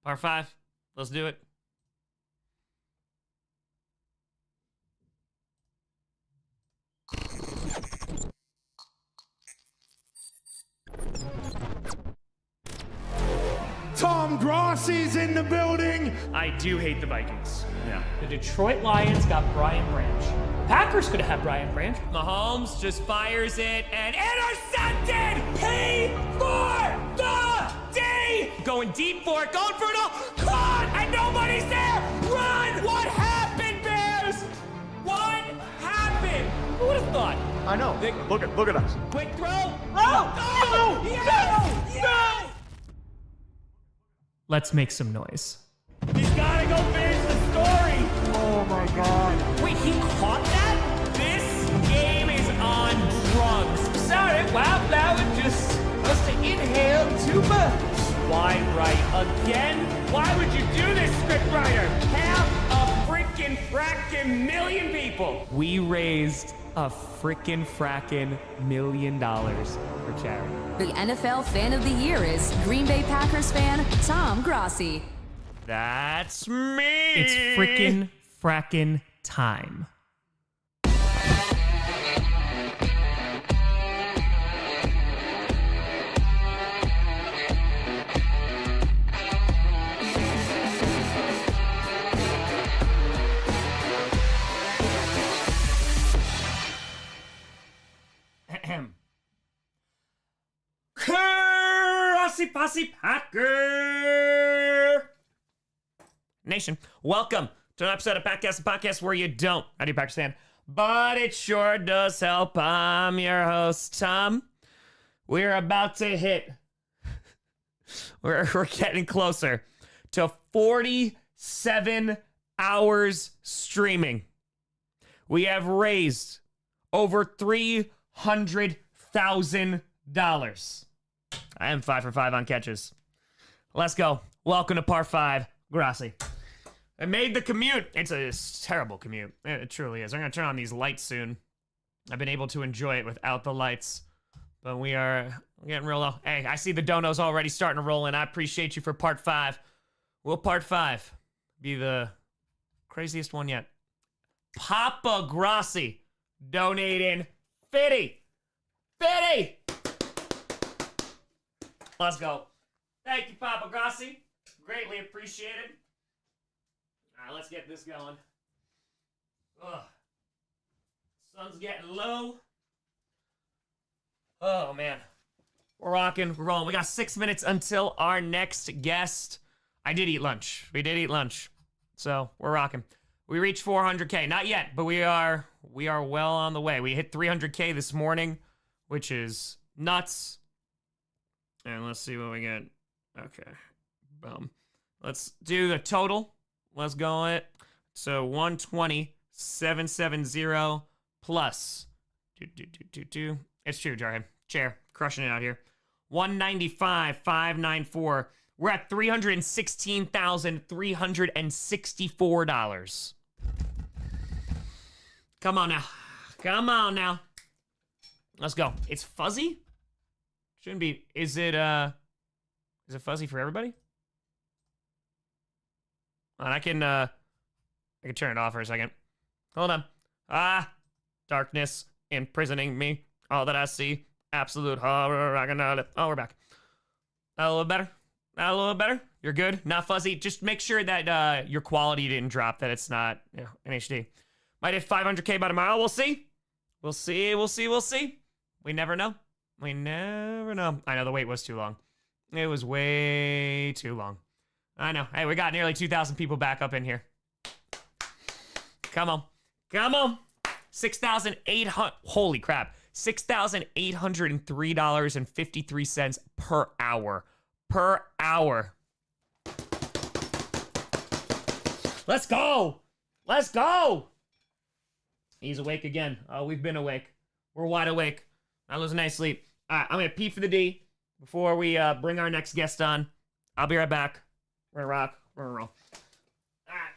Par 5. Let's do it. Tom Grossi's in the building. I do hate the Vikings. Yeah. The Detroit Lions got Brian Branch. Packers could have had Brian Branch. Mahomes just fires it and intercepted! Pay for the D! Going deep for it, going for it all. Caught! And nobody's there! Run! What happened, Bears? What happened? Who would have thought? I know. Look at us. Quick throw. Oh! No! Yes! No! Let's make some noise. He's gotta go finish the story. Oh my God. Wait, he caught that? This game is on drugs. Sorry, Wildflower just must have inhaled too much. Why right again? Why would you do this, scriptwriter? Half a freaking frackin' million people. We raised a frickin' frackin' $1 million for charity. The NFL Fan of the Year is Green Bay Packers fan Tom Grossi. That's me. It's frackin' time. Grossi Posse Packer Nation, welcome to an episode of Podcast, the podcast where you don't. I do Packers fan, but it sure does help. I'm your host, Tom. We're about to hit. We're getting closer to 47 hours streaming. We have raised over $300,000. I am 5 for 5 on catches. Let's go. Welcome to Par 5, Grossi. I made the commute. It's a terrible commute. It truly is. I'm going to turn on these lights soon. I've been able to enjoy it without the lights, but we are getting real low. Hey, I see the donos already starting to roll in. I appreciate you for Part 5. Will Part 5 be the craziest one yet? Papa Grossi donating 50. Let's go. Thank you, Papa Grossi. Greatly appreciated. All right, let's get this going. Ugh. Sun's getting low. Oh, man. We're rocking. We're rolling. We got 6 minutes until our next guest. I did eat lunch. We did eat lunch. So, we're rocking. We reached 400K. Not yet, but we are well on the way. We hit 300K this morning, which is nuts. And let's see what we get. Okay. Boom. Let's do the total. Let's go on it. So 120,770 plus. It's true, Jarhead. Chair. Crushing it out here. 195,594. We're at $316,364. Come on now. Come on now. Let's go. It's fuzzy? Shouldn't be. Is it fuzzy for everybody? And I can turn it off for a second. Hold on. Darkness imprisoning me. All that I see, absolute horror. I can it. Oh, we're back. A little better. A little better. You're good. Not fuzzy. Just make sure that your quality didn't drop. That it's not in HD. Might hit 500K by tomorrow. We'll see. We'll see. We'll see. We'll see. We never know. We never know. I know the wait was too long. It was way too long. I know. Hey, we got nearly 2,000 people back up in here. Come on. Come on. 6,800. Holy crap. $6,803.53 per hour. Per hour. Let's go. Let's go. He's awake again. Oh, we've been awake. We're wide awake. Not losing any sleep. All right, I'm going to pee for the D before we bring our next guest on. I'll be right back. We're going to rock. We're going to roll. All right.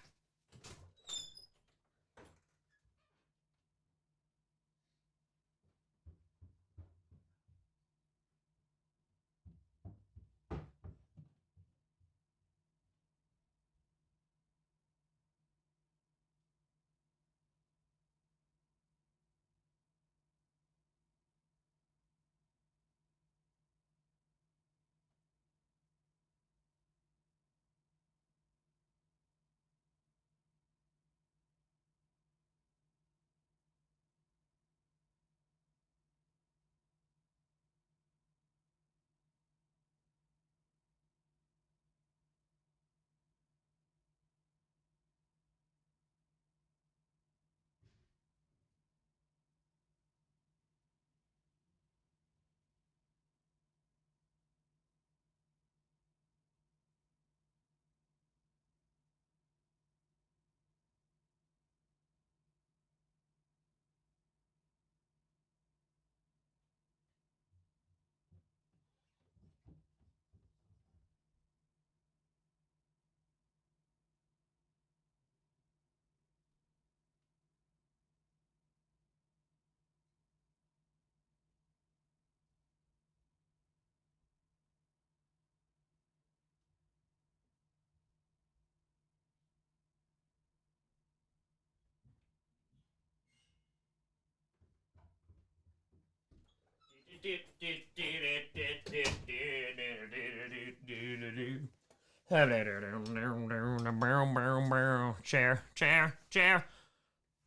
Chair.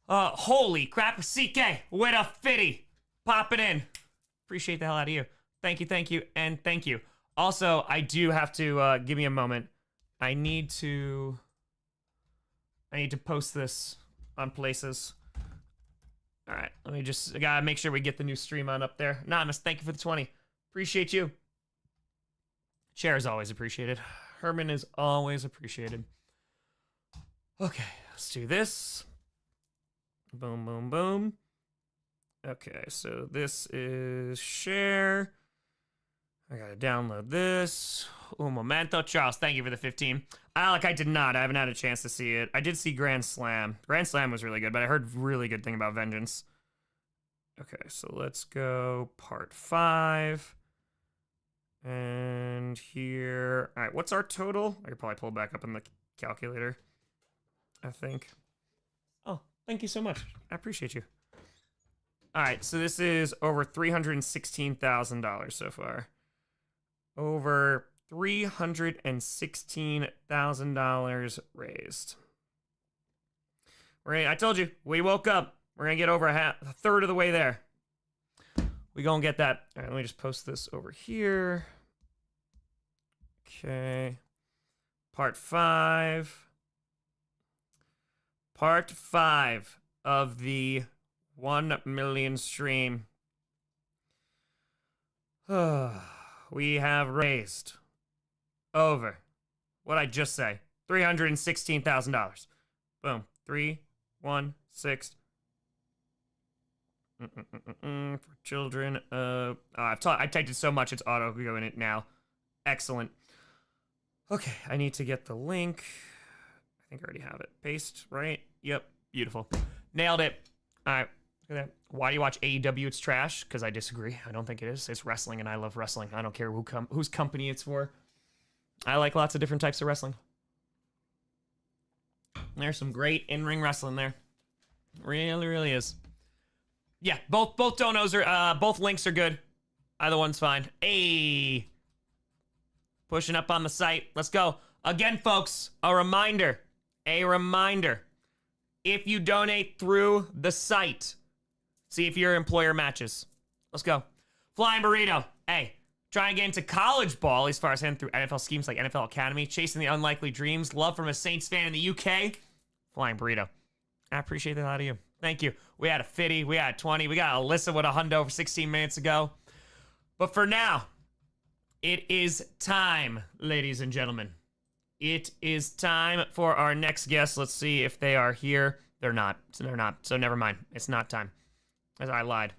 Holy crap, CK with a fitty. Pop it in. Appreciate the hell out of you. Thank you, and thank you. Also, I do have to give me a moment. I need to post this on places. All right, I gotta make sure we get the new stream on up there. Anonymous, thank you for the 20. Appreciate you. Chair is always appreciated. Herman is always appreciated. Okay, let's do this. Boom, boom, boom. Okay, so this is share. I gotta download this. Un momento. Charles, thank you for the 15. Alec, I did not. I haven't had a chance to see it. I did see Grand Slam. Grand Slam was really good, but I heard really good thing about Vengeance. Okay, so let's go part 5. And here. All right, what's our total? I could probably pull it back up in the calculator, I think. Oh, thank you so much. I appreciate you. All right, so this is over $316,000 so far. Over $316,000 raised. I told you, we woke up. We're gonna get over a third of the way there. We gonna get that. All right, let me just post this over here. Okay. Part 5. Part 5 of the 1 million stream. We have raised over, what'd I just say? $316,000. Boom. 316. For children. I typed it so much it's auto going it now. Excellent. Okay, I need to get the link. I think I already have it. Paste, right? Yep. Beautiful. Nailed it. All right. Look at that. Why do you watch AEW? It's trash. Because I disagree. I don't think it is. It's wrestling, and I love wrestling. I don't care whose company it's for. I like lots of different types of wrestling. There's some great in-ring wrestling there. Really, really is. Yeah, both donos are both links are good. Either one's fine. Hey, pushing up on the site. Let's go again, folks. A reminder. If you donate through the site, see if your employer matches. Let's go. Flying Burrito. Hey, trying to get into college ball as far as heading through NFL schemes like NFL Academy, chasing the unlikely dreams. Love from a Saints fan in the UK. Flying Burrito. I appreciate that out of you. Thank you. We had a 50, we had 20, we got Alyssa with a hundo over 16 minutes ago. But for now, it is time, ladies and gentlemen. It is time for our next guest. Let's see if they are here. They're not. So never mind. It's not time. As I lied.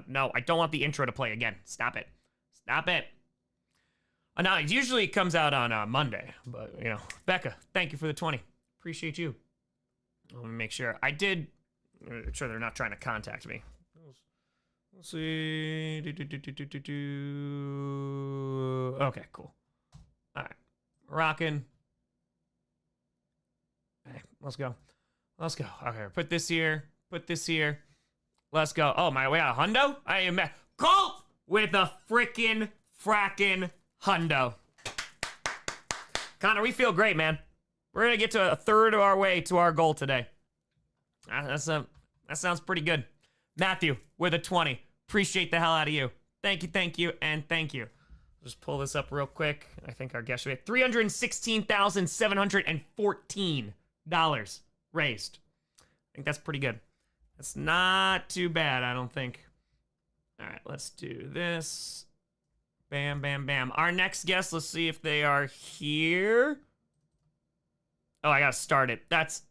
No, I don't want the intro to play again. Stop it. Now, it usually comes out on Monday. But, Becca, thank you for the 20. Appreciate you. Let me make sure. I did... Make sure they're not trying to contact me. Let's see. Okay, cool. All right. Rocking. Hey, let's go. Okay, put this here. Let's go. Oh, my, we got a hundo? I am Colt with a frackin' hundo. Connor, we feel great, man. We're going to get to a third of our way to our goal today. That sounds pretty good. Matthew with a 20. Appreciate the hell out of you. Thank you, and thank you. Just pull this up real quick. I think our guest should be $316,714 raised. I think that's pretty good. That's not too bad, I don't think. All right, let's do this. Bam, bam, bam. Our next guest, let's see if they are here. Oh, I gotta start it. That's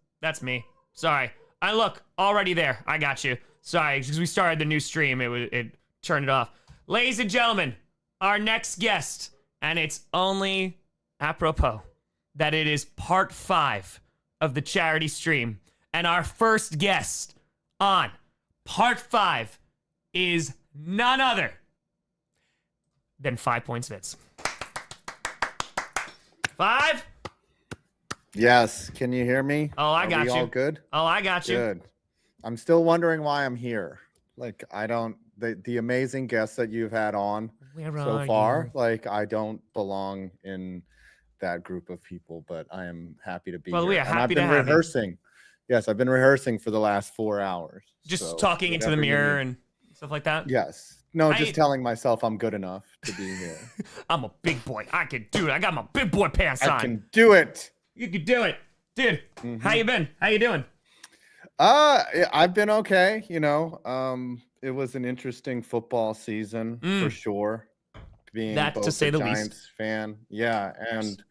me. Sorry. I look already there. I got you. Sorry, because we started the new stream. It turned it off. Ladies and gentlemen, our next guest, and it's only apropos that it is part 5 of the charity stream, and our first guest on part 5 is none other than 5 Points Fits. 5. Yes. Can you hear me? Oh, I got you. All good? Oh, I got you. Good. I'm still wondering why I'm here. Like, the amazing guests that you've had on Where so are far. you? Like, I don't belong in that group of people, but I am happy to be Well, here. we are And I've happy to been have you. rehearsing. Yes, I've been rehearsing for the last 4 hours. Just So talking into the whatever you mirror need. and stuff like that. Yes. No, I- just telling myself I'm good enough to be here. I'm a big boy. I can do it. I got my big boy pants I on. can do it. You can do it, dude. How you been? How you doing? I've been okay. It was an interesting football season for sure. Being That, to both say a the least. Giants fan, yeah, and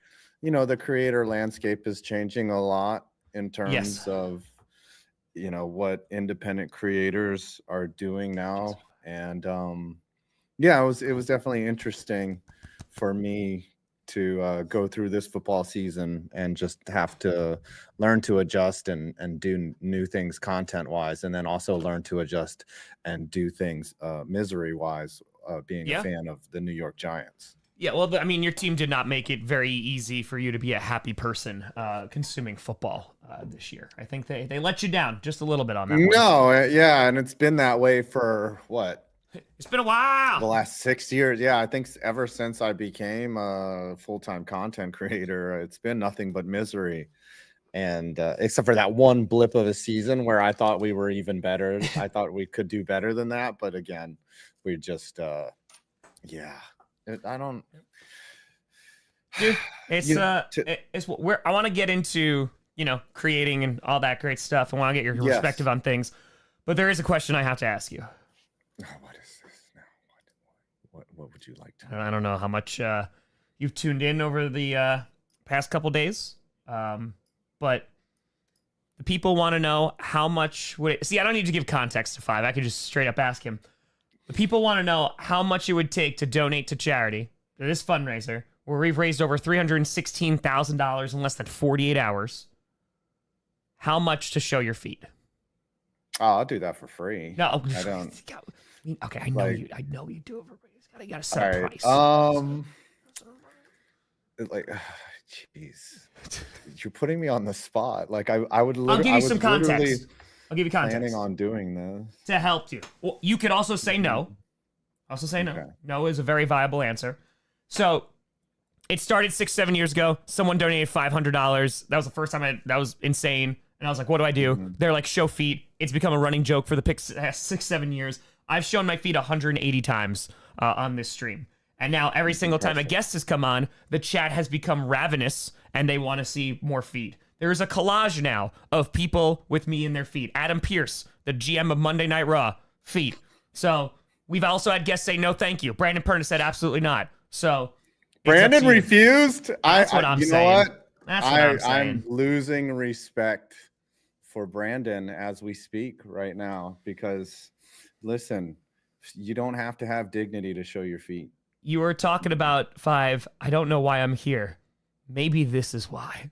the creator landscape is changing a lot in terms Yes. of what independent creators are doing now, and yeah, it was definitely interesting for me to go through this football season and just have to learn to adjust and do new things content wise, and then also learn to adjust and do things misery wise, being Yeah. a fan of the New York Giants. Yeah, well, I mean, your team did not make it very easy for you to be a happy person consuming football this year. I think they let you down just a little bit on that one. No, yeah, and it's been that way for what? It's been a while. The last 6 years. Yeah, I think ever since I became a full-time content creator, it's been nothing but misery. And except for that one blip of a season where I thought we were even better. I thought we could do better than that. But again, we just, yeah, I don't. Dude, it's it's where I want to get into, creating and all that great stuff. I want to get your Yes. perspective on things. But there is a question I have to ask you. What is this now? What would you like to know? I don't know how much you've tuned in over the past couple days, but the people want to know how much would it... See, I don't need to give context to Five. I could just straight up ask him. The people want to know how much it would take to donate to charity, to this fundraiser, where we've raised over $316,000 in less than 48 hours. How much to show your feet? Oh, I'll do that for free. No, I don't. Okay, I know Like- you. I know you do it for free. You gotta All set a right. price. Like, jeez, you're putting me on the spot. Like, I would. I'll give you I was some literally context. I'll give you context planning on doing this. to help you. Well, you could also say no. Also say no. Okay. No is a very viable answer. So it started 6-7 years ago. Someone donated $500. That was the first time that was insane. And I was like, what do I do? They're like, show feet. It's become a running joke for the past 6-7 years. I've shown my feet 180 times on this stream. And now every single time a guest has come on, the chat has become ravenous and they want to see more feet. There's a collage now of people with me in their feet. Adam Pierce, the GM of Monday Night Raw, feet. So we've also had guests say no thank you. Brandon Perna said absolutely not. So it's up Brandon to you. refused. That's what I'm you saying. know what? That's what I'm saying. I'm losing respect for Brandon as we speak right now, because listen, you don't have to have dignity to show your feet. You were talking about Five. I don't know why I'm here. Maybe this is why.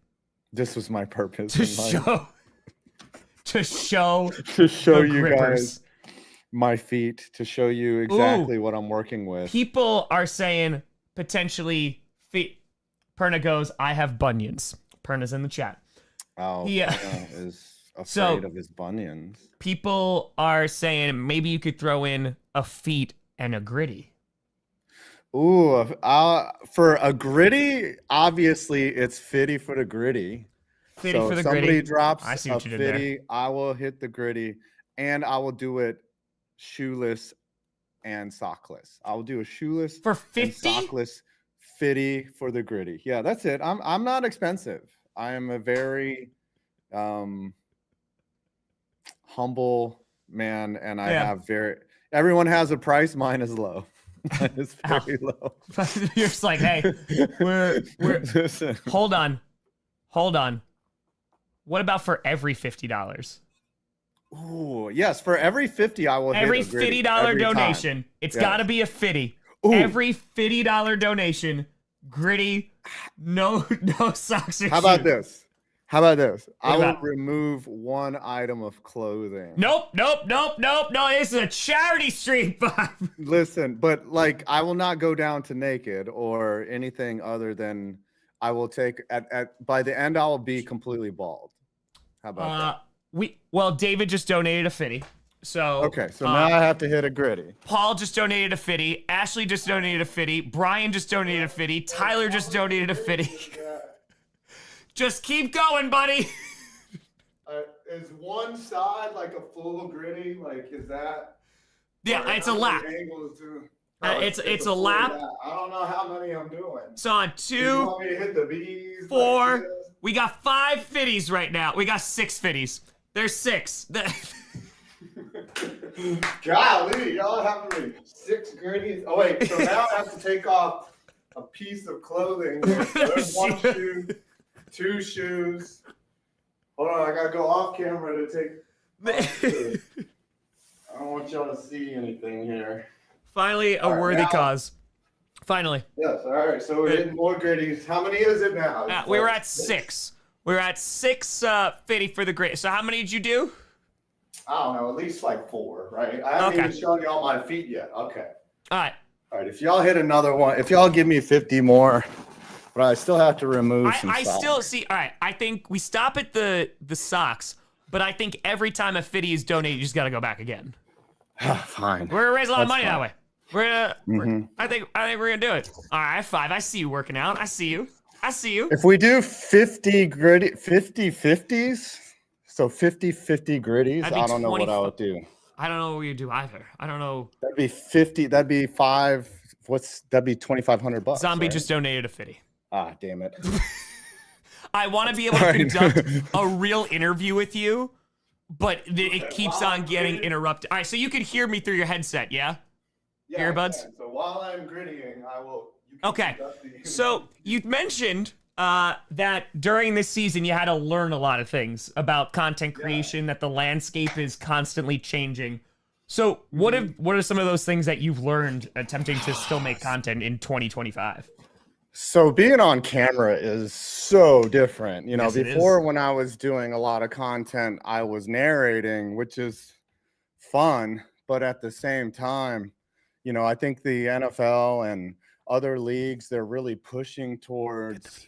This was my purpose To in life. show To show the you grippers. guys my feet, to show you exactly what I'm working with. People are saying potentially feet. Perna goes, I have bunions. Perna's in the chat. Oh, Yeah. Perna is afraid So- of his bunions. People are saying maybe you could throw in a feet and a gritty. Ooh, for a gritty, obviously it's fitty for the gritty. Fitty So for the if somebody gritty. drops I see a what you did there. fitty, I will hit the gritty, and I will do it shoeless and sockless. I will do a shoeless For and 50? sockless fitty for the gritty. Yeah, that's it. I'm not expensive. I am a very humble man, and I Yeah. have everyone has a price. Mine is low. Mine is Ow. very low. You're just like, hey, we're Listen. hold on. What about for every $50? Ooh, yes. For every 50, I will Every hit a gritty $50 every time. donation, it's Yes. got to be a fitty. Ooh. Every $50 donation, gritty, no socks or How about shoes. this? I will about- remove one item of clothing. Nope. No, this is a charity stream. Listen, but like, I will not go down to naked or anything other than I will take by the end, I will be completely bald. How about that? David just donated a fitty. So Okay, so now I have to hit a gritty. Paul just donated a fitty. Ashley just donated a fitty. Brian just donated a fitty. Tyler just donated a fitty. Just keep going, buddy. Is one side like a full gritty? Like, is that? Yeah, it's a lap. It's a lap. I don't know how many I'm doing. So on Do you 2, want me to hit the B's? 4, Like this? we got 5 fitties right now. We got 6 fitties. There's 6. Golly, y'all having me 6 gritties. Oh wait, so now I have to take off a piece of clothing. There's 1 shoe, 2 shoes. Hold on, I gotta go off camera to take. I don't want y'all to see anything here. Finally, a worthy cause. Finally. Yes, all right. So we're hitting more gritties. How many is it now? We were at 6. We were at 6 fitty for the grit. So how many did you do? I don't know, at least like 4, right? I haven't even shown y'all my feet yet. Okay. All right. All right. If y'all hit another one, if y'all give me 50 more, but I still have to remove some I socks. still see. All right. I think we stop at the socks, but I think every time a fitty is donated, you just got to go back again. Fine. We're gonna raise a lot of money fine. that way. We're gonna. I think we're gonna do it. All right, 5. I see you working out. I see you. If we do 50 gritty, 50 50s, so 50 gritties, That'd be I don't know what 20 I would do. I don't know what you do either. I don't know. That'd be 50. That'd be 5. That'd be $2,500. Zombie right? just donated a fitty. Ah, damn it. I want to be able to conduct a real interview with you, but it keeps on getting interrupted. All right, so you can hear me through your headset, yeah? Yeah, Earbuds? so while I'm grittying, I will. Okay, so you mentioned that during this season you had to learn a lot of things about content creation, that the landscape is constantly changing. So what are some of those things that you've learned attempting to still make content in 2025? So being on camera is so different. You know, Yes, it before is. when I was doing a lot of content, I was narrating, which is fun, but at the same time, you know, I think the NFL and other leagues, they're really pushing towards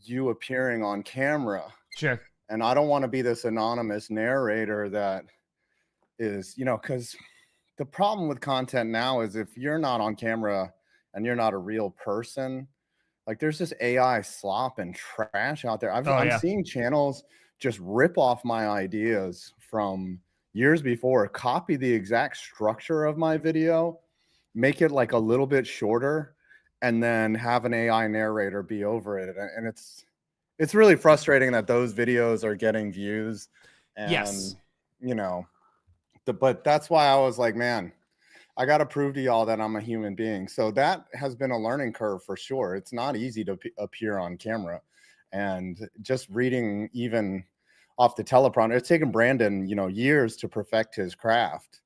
you appearing on camera. Sure. And I don't want to be this anonymous narrator that is, you know, because the problem with content now is if you're not on camera and you're not a real person, like there's this AI slop and trash out there. I'm seeing channels just rip off my ideas from years before, copy the exact structure of my video, make it like a little bit shorter, and then have an AI narrator be over it. And it's really frustrating that those videos are getting views. And, Yes. you know, but that's why I was like, man, I got to prove to y'all that I'm a human being. So that has been a learning curve for sure. It's not easy to appear on camera. And just reading even off the teleprompter, it's taken Brandon, you know, years to perfect his craft.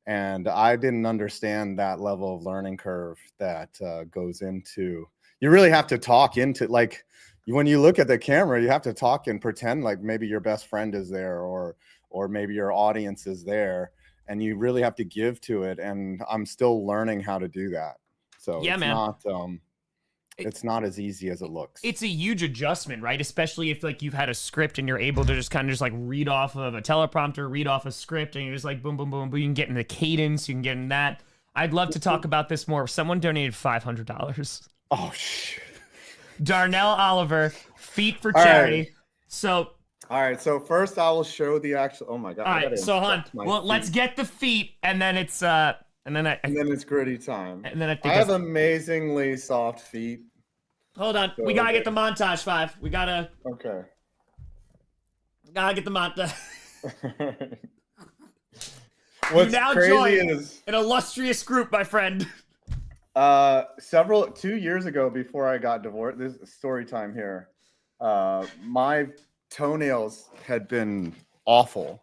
And I didn't understand that level of learning curve that goes into, you really have to talk into, like, when you look at the camera, you have to talk and pretend like maybe your best friend is there, or maybe your audience is there, and you really have to give to it. And I'm still learning how to do that. So Yeah, it's man. it's not as easy as it looks. It's a huge adjustment, right? Especially if like you've had a script and you're able to just kind of just like read off of a teleprompter, read off a script, and you're just like boom, boom, boom, boom. You can get in the cadence, you can get in that. I'd love to talk about this more. Someone donated $500. Oh shit. Darnell Oliver, Feet for All Charity. right. So All right, so first I will show the actual. Oh my god! all I right, gotta so hon, inspect my well, let's feet. get the feet, and then it's And then it's gritty time. and then I I think have it's, amazingly soft feet. hold on, we gotta get the montage 5. We gotta Okay. get the montage. What's now crazy join is an illustrious group, my friend. 2 years ago, before I got divorced, this is story time here. My toenails had been awful,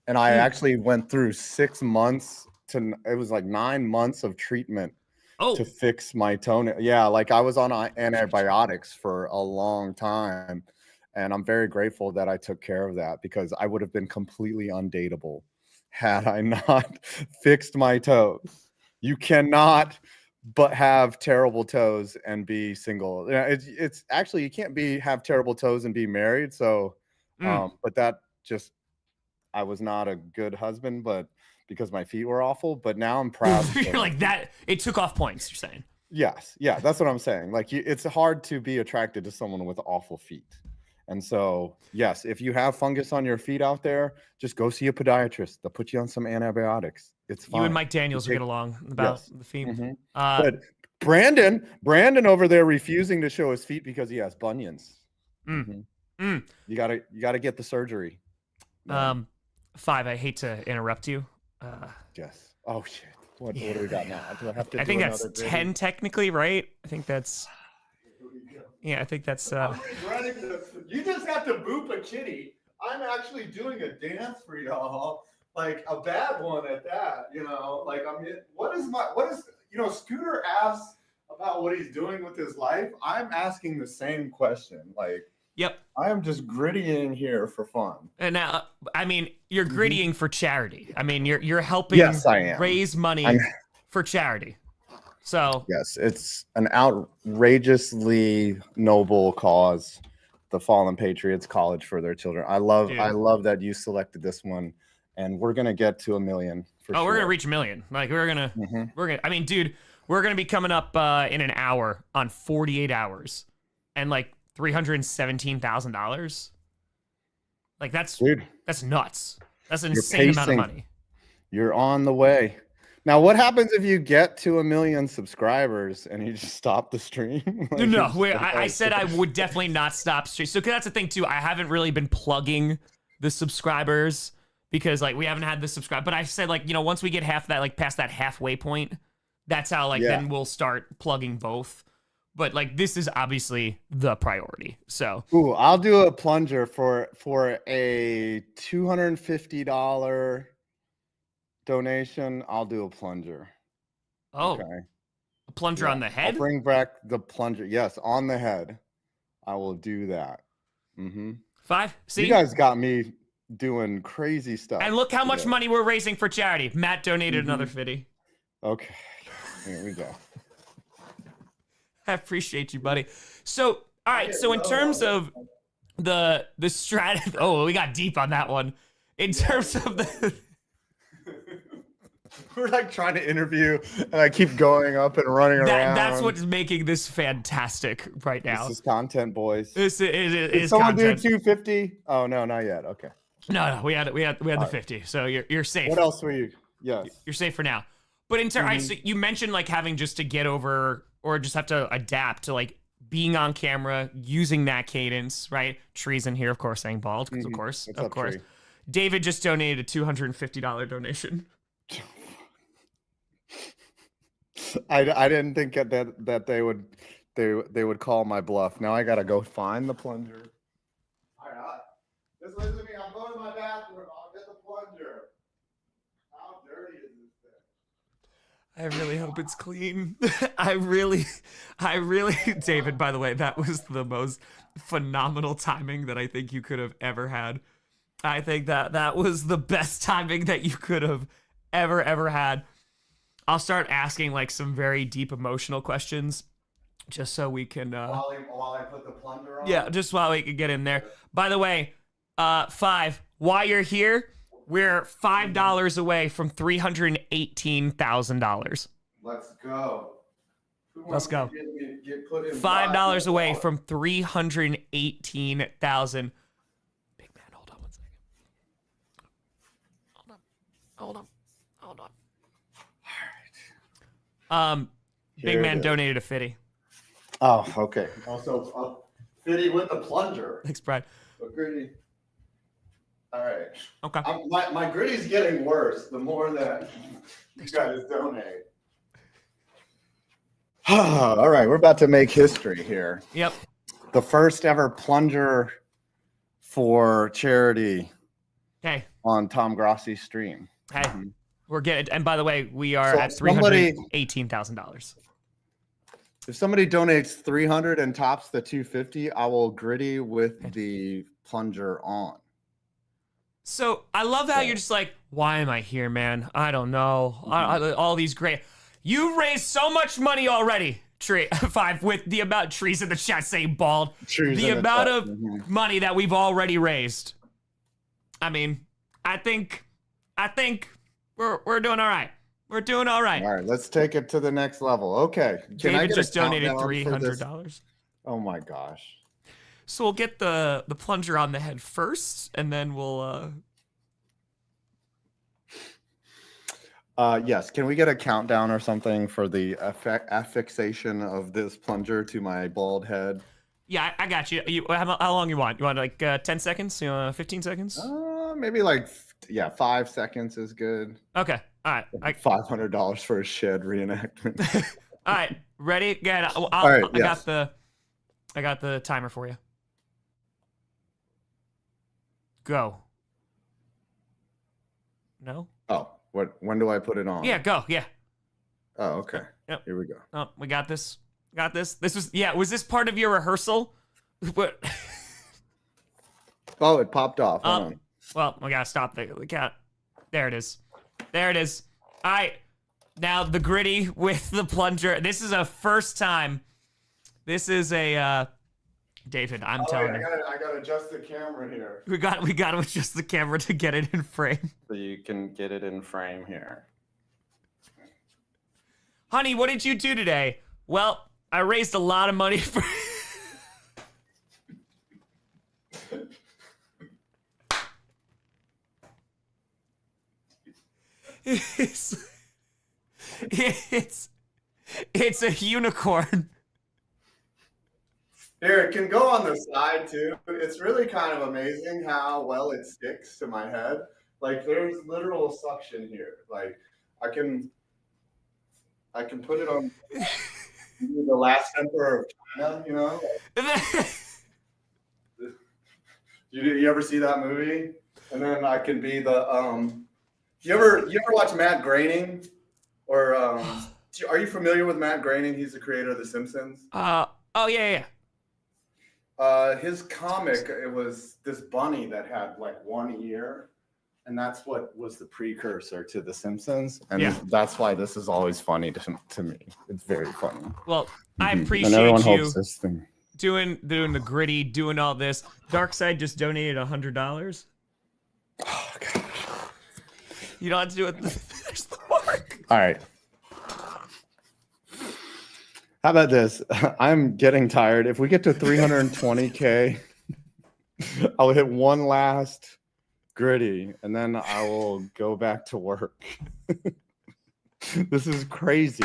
and I actually went through 6 months it was like 9 months of treatment Oh, to fix my toenail. Yeah, like I was on antibiotics for a long time, and I'm very grateful that I took care of that, because I would have been completely undateable had I not fixed my toes. You cannot but have terrible toes and be single. Yeah, it's actually, you can't have terrible toes and be married. So, but that just, I was not a good husband, but because my feet were awful, but now I'm proud. You're like that. It took off points. You're saying. Yes. Yeah. That's what I'm saying. Like it's hard to be attracted to someone with awful feet. And so, yes, if you have fungus on your feet out there, just go see a podiatrist. They'll put you on some antibiotics. It's fine. You and Mike Daniels will get along about the feet. But Brandon over there refusing to show his feet because he has bunions. You gotta get the surgery. 5, I hate to interrupt you. Yes. Oh shit. What do we got now? Do I have to? I think that's 10 technically, right? I think that's. Yeah, I think that's. You just have to boop a kitty. I'm actually doing a dance for y'all, like a bad one at that. You know, like what is Scooter asks about what he's doing with his life. I'm asking the same question. Like, yep, I am just grittying here for fun. And now, I mean, you're grittying for charity. I mean, you're helping raise money for charity. So yes, it's an outrageously noble cause, the Fallen Patriots College for their children. I love that you selected this one, and we're gonna get to 1 million. We're gonna reach 1 million. Like we're gonna. I mean, dude, we're gonna be coming up in an hour on 48 hours, and like $317,000. Like that's nuts. That's an insane amount of money. You're on the way. Now, what happens if you get to 1 million subscribers and you just stop the stream? No, I said I would definitely not stop stream. So that's the thing too. I haven't really been plugging the subscribers because like we haven't had the subscribe. But I said like, you know, once we get half that, like past that halfway point, that's how like then we'll start plugging both. But like this is obviously the priority. So I'll do a plunger for a $250 donation. I'll do a plunger. Okay. A plunger on the head? I'll bring back the plunger. Yes, on the head. I will do that. 5. See, you guys got me doing crazy stuff. And look how much money we're raising for charity. Matt donated another 50. Okay. Here we go. I appreciate you, buddy. So, all right. So in terms of the strategy, we got deep on that one. In terms of the we're like trying to interview, and I keep going up and running around. That's what's making this fantastic right now. This is content, boys. This is Did someone content. do 250? Oh no, not yet. Okay. No, we had the 50. So you're safe. What else were you? Yes. You're safe for now. But in terms, so you mentioned like having just to get over or just have to adapt to like being on camera, using that cadence, right? Trees in here, of course, saying bald, because of course. Tree? David just donated a $250 donation. I didn't think that they would call my bluff. Now I gotta go find the plunger. All right, just listen to me. I'm going to my bathroom. I'll get the plunger. How dirty is this thing? I really hope it's clean. I really, David, by the way, that was the most phenomenal timing that I think you could have ever had. I think that was the best timing that you could have ever had. I'll start asking like some very deep emotional questions just so we can while I put the plunger on. Yeah, just while we can get in there. By the way, 5, while you're here, we're $5 away from $318,000. Let's go. Let's go. Get put in $5 away from $318,000. Big man, hold on one second. Hold on. Big man donated a 50. Oh, okay. Also, 50 with the plunger. Thanks, Brad. So gritty. All right. Okay. My gritty's getting worse the more that you guys donate. All right, we're about to make history here. Yep. The first ever plunger for charity. Okay. On Tom Grossi's stream. Hey. We're getting, and by the way, we are at $318,000. If somebody donates 300 and tops the 250, I will gritty with the plunger on. So I love how you're just like, why am I here, man? I don't know. All these great. You raised so much money already, 5, with the amount of trees in the chat saying bald. The amount of money that we've already raised. I mean, I think we're doing all right. We're doing all right. All right, let's take it to the next level. Okay. Can I David get just a donated countdown for this? $300. Oh my gosh. So we'll get the plunger on the head first, and then we'll. Yes. Can we get a countdown or something for the affixation of this plunger to my bald head? Yeah, I got you. How long you want? You want like 10 seconds? 15 seconds? Maybe like 5 seconds is good. Okay. All right. $500 for a shed reenactment. All right. Ready? Good. All right, yes. I got the timer for you. Go. No? Oh, when do I put it on? Yeah, go. Yeah. Oh, okay. Yep. Here we go. Oh, we got this. Got this. Was this part of your rehearsal? What? Oh, it popped off. Hold on. Well, we gotta stop the cat. There it is. There it is. All right. Now the gritty with the plunger. This is a first time. This is a David. I'm telling you. I gotta adjust the camera here. We got to adjust the camera to get it in frame. So you can get it in frame here. Honey, what did you do today? Well, I raised a lot of money for. It's a unicorn. Here, it can go on the side too. It's really kind of amazing how well it sticks to my head. Like there's literal suction here. Like I can put it on the last emperor of China, you know? You ever see that movie? And then I can be the you ever watch Matt Groening? Or are you familiar with Matt Groening? He's the creator of The Simpsons. Oh yeah. His comic, it was this bunny that had like one ear, and that's what was the precursor to The Simpsons. And that's why this is always funny to me. It's very funny. Well, I And appreciate everyone you hopes this thing. doing the gritty, doing all this. Darkside just donated $100. Oh gosh. You don't have to do it. There's the mark. All right. How about this? I'm getting tired. If we get to 320K, I'll hit one last gritty, and then I will go back to work. This is crazy.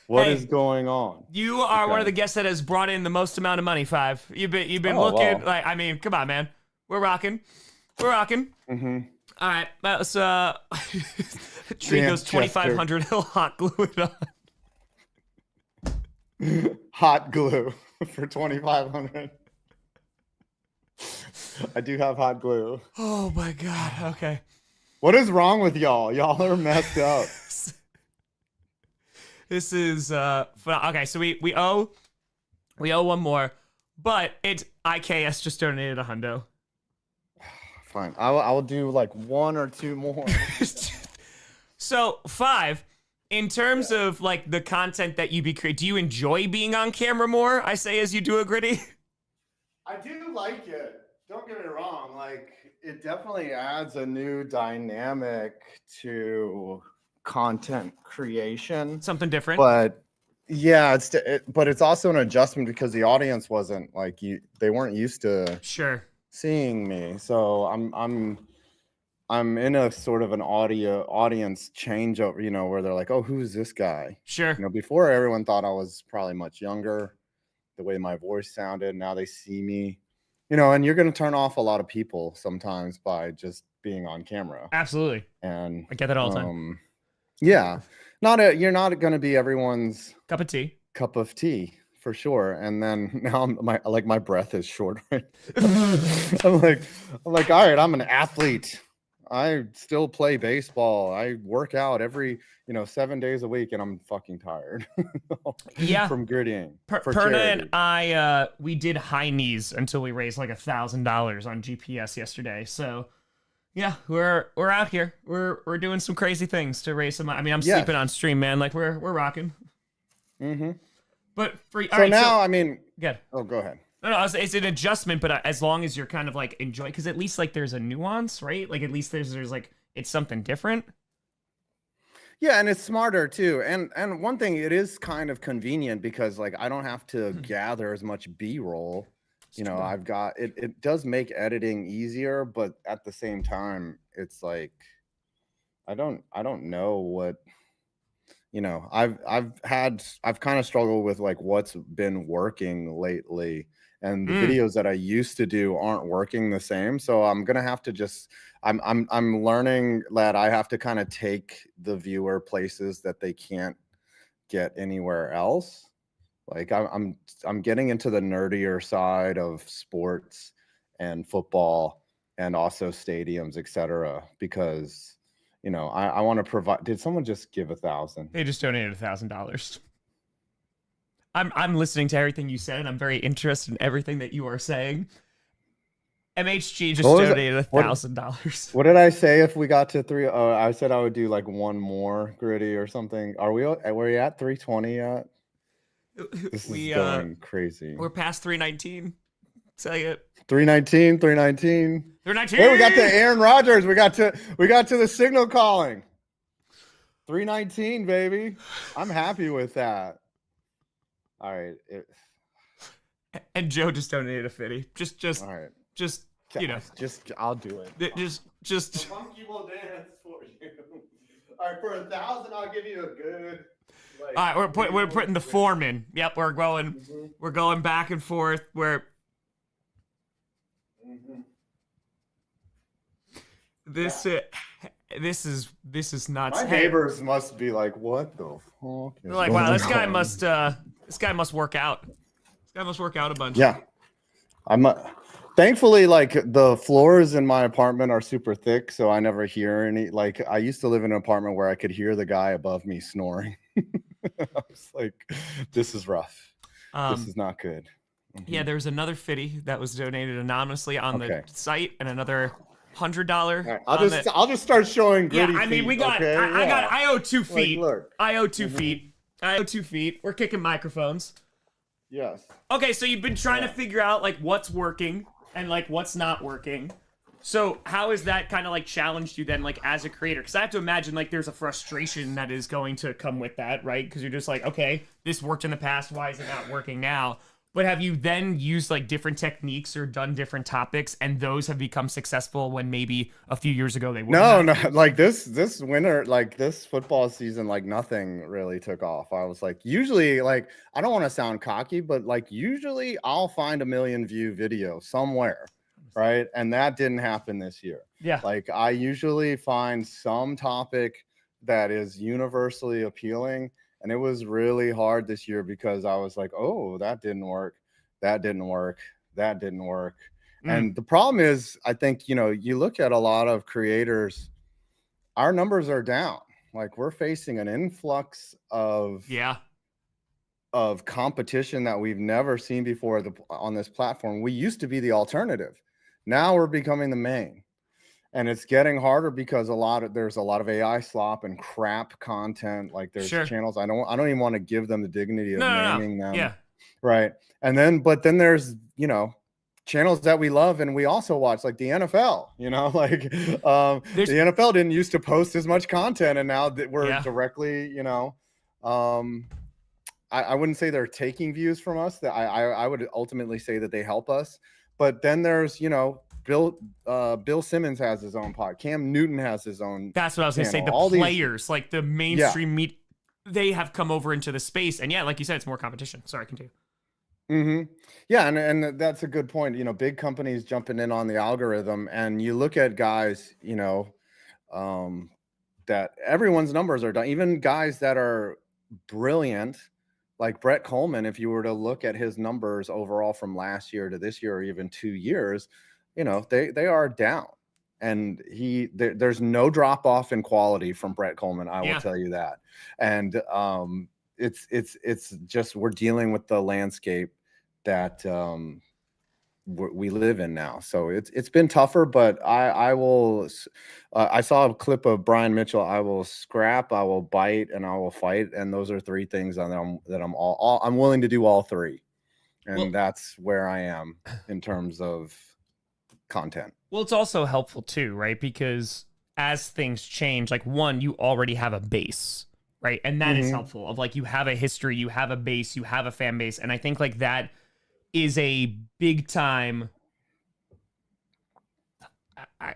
What is going on? You are one of the guests that has brought in the most amount of money. Five. You've been looking like. I mean, come on, man. We're rocking. Mm-hmm. All right. So Tree goes 2,500. He'll hot glue it on. Hot glue for 2,500. I do have hot glue. Oh my god. Okay. What is wrong with y'all? Y'all are messed up. This is okay. So we owe one more, but it's IKS just donated $100. Fine. I will do like one or two more. So Five. In terms of like the content that you create, do you enjoy being on camera more? I say as you do a gritty. I do like it. Don't get me wrong. Like it definitely adds a new dynamic to content creation. Something different. But yeah, but it's also an adjustment because the audience wasn't like they weren't used to seeing me. So I'm in a sort of an audience changeover, you know, where they're like, oh, who's this guy? Sure. You know, before everyone thought I was probably much younger, the way my voice sounded. Now they see me, you know, and you're going to turn off a lot of people sometimes by just being on camera. Absolutely. And I get that all the time. Yeah. You're not going to be everyone's cup of tea. For sure. And then now my breath is short. I'm like, all right, I'm an athlete. I still play baseball. I work out every, 7 days a week, and I'm fucking tired. Yeah. From grittying. Perna and I, we did high knees until we raised like $1,000 on GPS yesterday. So yeah, we're out here. We're doing some crazy things to raise some. I mean, I'm sleeping on stream, man. Like we're rocking. Mm-hmm. But good. Oh, go ahead. No, it's an adjustment, but as long as you're kind of like enjoying, because at least like there's a nuance, right? Like at least there's like it's something different. Yeah, and it's smarter too. And one thing, it is kind of convenient because like I don't have to gather as much B-roll. You know, I've got it. It does make editing easier, but at the same time, it's like I don't know what, you know, I've kind of struggled with like what's been working lately, and the videos that I used to do aren't working the same. So I'm gonna have to just I'm learning that I have to kind of take the viewer places that they can't get anywhere else. Like I'm getting into the nerdier side of sports and football and also stadiums, etc. Because you know I want to provide. Did someone just give 1,000? They just donated $1,000. I'm listening to everything you said, and I'm very interested in everything that you are saying. MHG just donated $1,000. What did I say if we got to 3? Oh, I said I would do like one more gritty or something. Are we at 320 yet? This is going crazy. We're past 319. Say it. 319. 319. Hey, we got to Aaron Rodgers. We got to the signal calling. 319, baby. I'm happy with that. All right. And Joe just donated a $50. Just all right. Just you know. I'll do it. Just. The monkey will dance for you. All right, for 1,000, I'll give you a good. Like, all right, we're putting the form in. Yep, we're going. Mm-hmm. We're going back and forth. This is nuts. My neighbors must be like, what the fuck? They're like, wow, this guy must work out. This guy must work out a bunch. Yeah, thankfully, like the floors in my apartment are super thick, so I never hear any. Like I used to live in an apartment where I could hear the guy above me snoring. I was like, this is rough. This is not good. Mm-hmm. Yeah, there's another $50 that was donated anonymously on the site, and another $100. Right, I'll just start showing gritty. Yeah, I mean, we got. Okay? I owe 2 feet. Like, look. I owe 2 feet. I owe 2 feet. We're kicking microphones. Yes. Okay, so you've been trying to figure out like what's working and like what's not working. So how has that kind of like challenged you then, like as a creator? Because I have to imagine like there's a frustration that is going to come with that, right? Because you're just like, okay, this worked in the past. Why is it not working now? But have you then used like different techniques or done different topics, and those have become successful when maybe a few years ago they weren't? No, like this winter, like this football season, like nothing really took off. I was like, usually, like I don't want to sound cocky, but like usually I'll find a 1 million view video somewhere, right? And that didn't happen this year. Yeah. Like I usually find some topic that is universally appealing. And it was really hard this year because I was like, oh, that didn't work. That didn't work. That didn't work. And the problem is, I think, you know, you look at a lot of creators, our numbers are down. Like we're facing an influx of competition that we've never seen before on this platform. We used to be the alternative. Now we're becoming the main. And it's getting harder because there's a lot of AI slop and crap content. Like there's channels I don't even want to give them the dignity of naming them. Yeah. Right. But then there's, you know, channels that we love and we also watch, like the NFL, you know, like the NFL didn't used to post as much content, and now that we're directly, you know, I wouldn't say they're taking views from us. That I would ultimately say that they help us. But then there's, you know, Bill Simmons has his own pod. Cam Newton has his own. That's what I was going to say. The players, like the mainstream meat, they have come over into the space. And yeah, like you said, it's more competition. Sorry, continue. Mm-hmm. Yeah, and that's a good point. You know, big companies jumping in on the algorithm, and you look at guys, you know, that everyone's numbers are done. Even guys that are brilliant, like Brett Coleman, if you were to look at his numbers overall from last year to this year, or even 2 years, you know, they are down, and there's no drop off in quality from Brett Coleman. I will tell you that. And it's just, we're dealing with the landscape that we live in now. So it's been tougher, but I saw a clip of Brian Mitchell. I will scrap, I will bite, and I will fight. And those are 3 things that I'm willing to do all 3. And that's where I am in terms of content. Well, it's also helpful too, right? Because as things change, like one, you already have a base, right? And that is helpful of like, you have a history, you have a base, you have a fan base. And I think like that is a big time.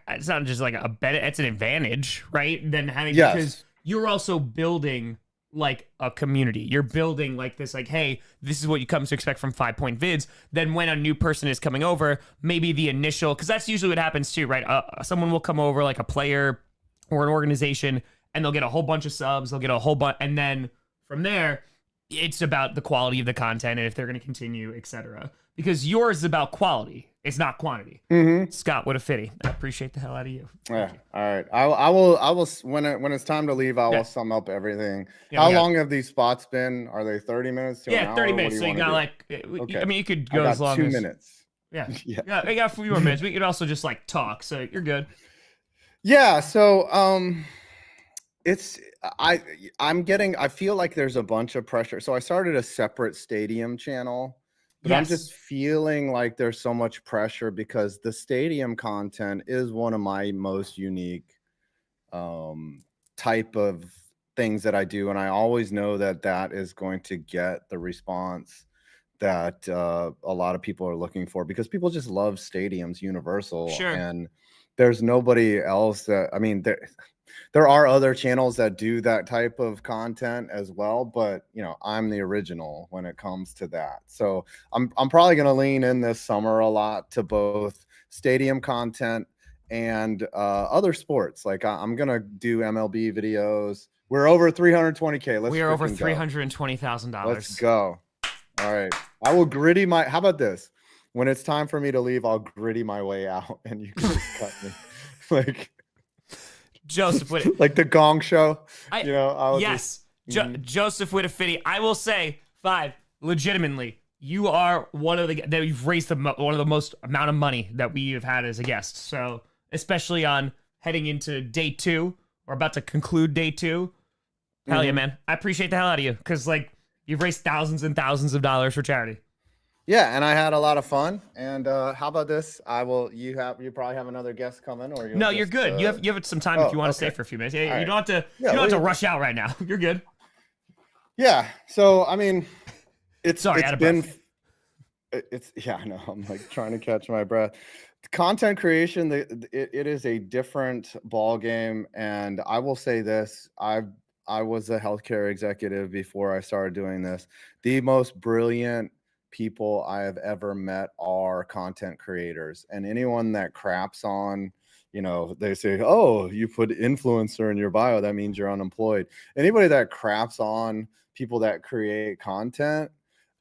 It's not just like a bet. It's an advantage, right? Then having, because you're also building like a community. You're building like this, like, hey, this is what you come to expect from 5 Point Vids. Then when a new person is coming over, maybe the initial, because that's usually what happens too, right? Someone will come over, like a player or an organization, and they'll get a whole bunch of subs. They'll get a whole bunch, and then from there, it's about the quality of the content and if they're going to continue, etc. Because yours is about quality. It's not quantity. Scott, what a fitty. I appreciate the hell out of you. Yeah. All right. I will. When it's time to leave, I will sum up everything. How long have these spots been? Are they 30 minutes to an hour? 30 minutes. So you got do? Like, okay. I mean, you could go as long 2 as 2 minutes. Yeah. Yeah. You got a few more minutes. We could also just like talk. So you're good. Yeah. So, I feel like there's a bunch of pressure. So I started a separate stadium channel. But I'm just feeling like there's so much pressure because the stadium content is one of my most unique type of things that I do. And I always know that that is going to get the response that a lot of people are looking for because people just love stadiums universal. Sure. And there's nobody else that, I mean, there are other channels that do that type of content as well, but you know, I'm the original when it comes to that. So I'm probably going to lean in this summer a lot to both stadium content and other sports. Like I'm going to do MLB videos. We're over 320K. We are over $320,000. Let's go. All right. I will gritty how about this? When it's time for me to leave, I'll gritty my way out and you can just cut me. Like Joseph would like the Gong Show, Joseph with a fitty. I will say, 5, legitimately, you are one of that you've raised one of the most amount of money that we have had as a guest. So especially on heading into day 2 or about to conclude day 2, hell yeah, man! I appreciate the hell out of you because like you've raised thousands and thousands of dollars for charity. Yeah, and I had a lot of fun. And how about this? You probably have another guest coming, or you're good. You have some time if you want to stay for a few minutes. You don't have to. You don't have to rush out right now. You're good. Yeah. So I mean, I know. I'm like trying to catch my breath. Content creation, it is a different ball game, and I will say this: I was a healthcare executive before I started doing this. The most brilliant people I have ever met are content creators, and anyone that craps on, they say, oh, you put influencer in your bio, that means you're unemployed. Anybody that craps on people that create content,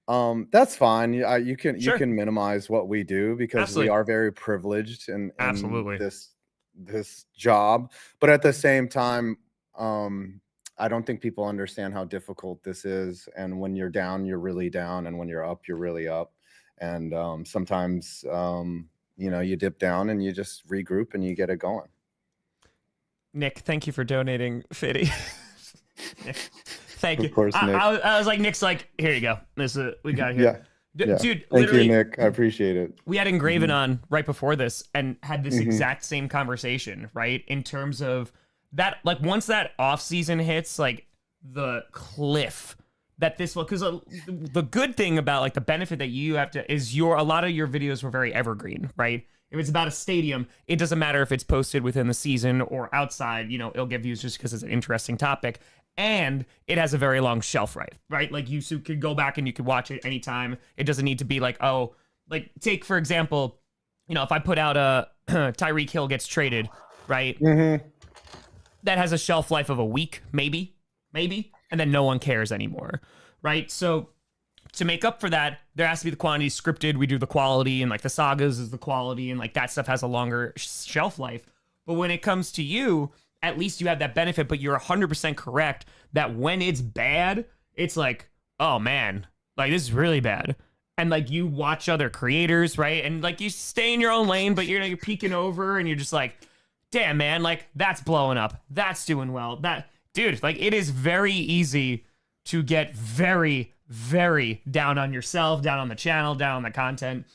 that's fine. You can minimize what we do because we are very privileged in this job, but at the same time, I don't think people understand how difficult this is. And when you're down, you're really down. And when you're up, you're really up. And sometimes, you dip down and you just regroup and you get it going. Nick, thank you for donating, Fitty. Thank you. Of course, Nick. I was like, Nick's like, here you go. We got it here. Yeah. Dude, thank you, Nick. I appreciate it. We had Engraven on right before this and had this exact same conversation, right? In terms of that, like once that off season hits, like the cliff that this will, because the good thing about like the benefit that you have to is a lot of your videos were very evergreen, right? If it's about a stadium, it doesn't matter if it's posted within the season or outside, it'll get views just because it's an interesting topic. And it has a very long shelf life, right? Like you could go back and you could watch it anytime. It doesn't need to be like, oh, like take, for example, if I put out a Tyreek Hill gets traded, right? That has a shelf life of a week, maybe, and then no one cares anymore, right? So to make up for that, there has to be the quantity scripted. We do the quality, and like the sagas is the quality, and like that stuff has a longer shelf life. But when it comes to you, at least you have that benefit, but you're 100% correct that when it's bad, it's like, oh man, like this is really bad. And like you watch other creators, right? And like you stay in your own lane, but you're peeking over and you're just like, damn, man, like that's blowing up. That's doing well. Dude, like it is very easy to get very, very down on yourself, down on the channel, down on the content.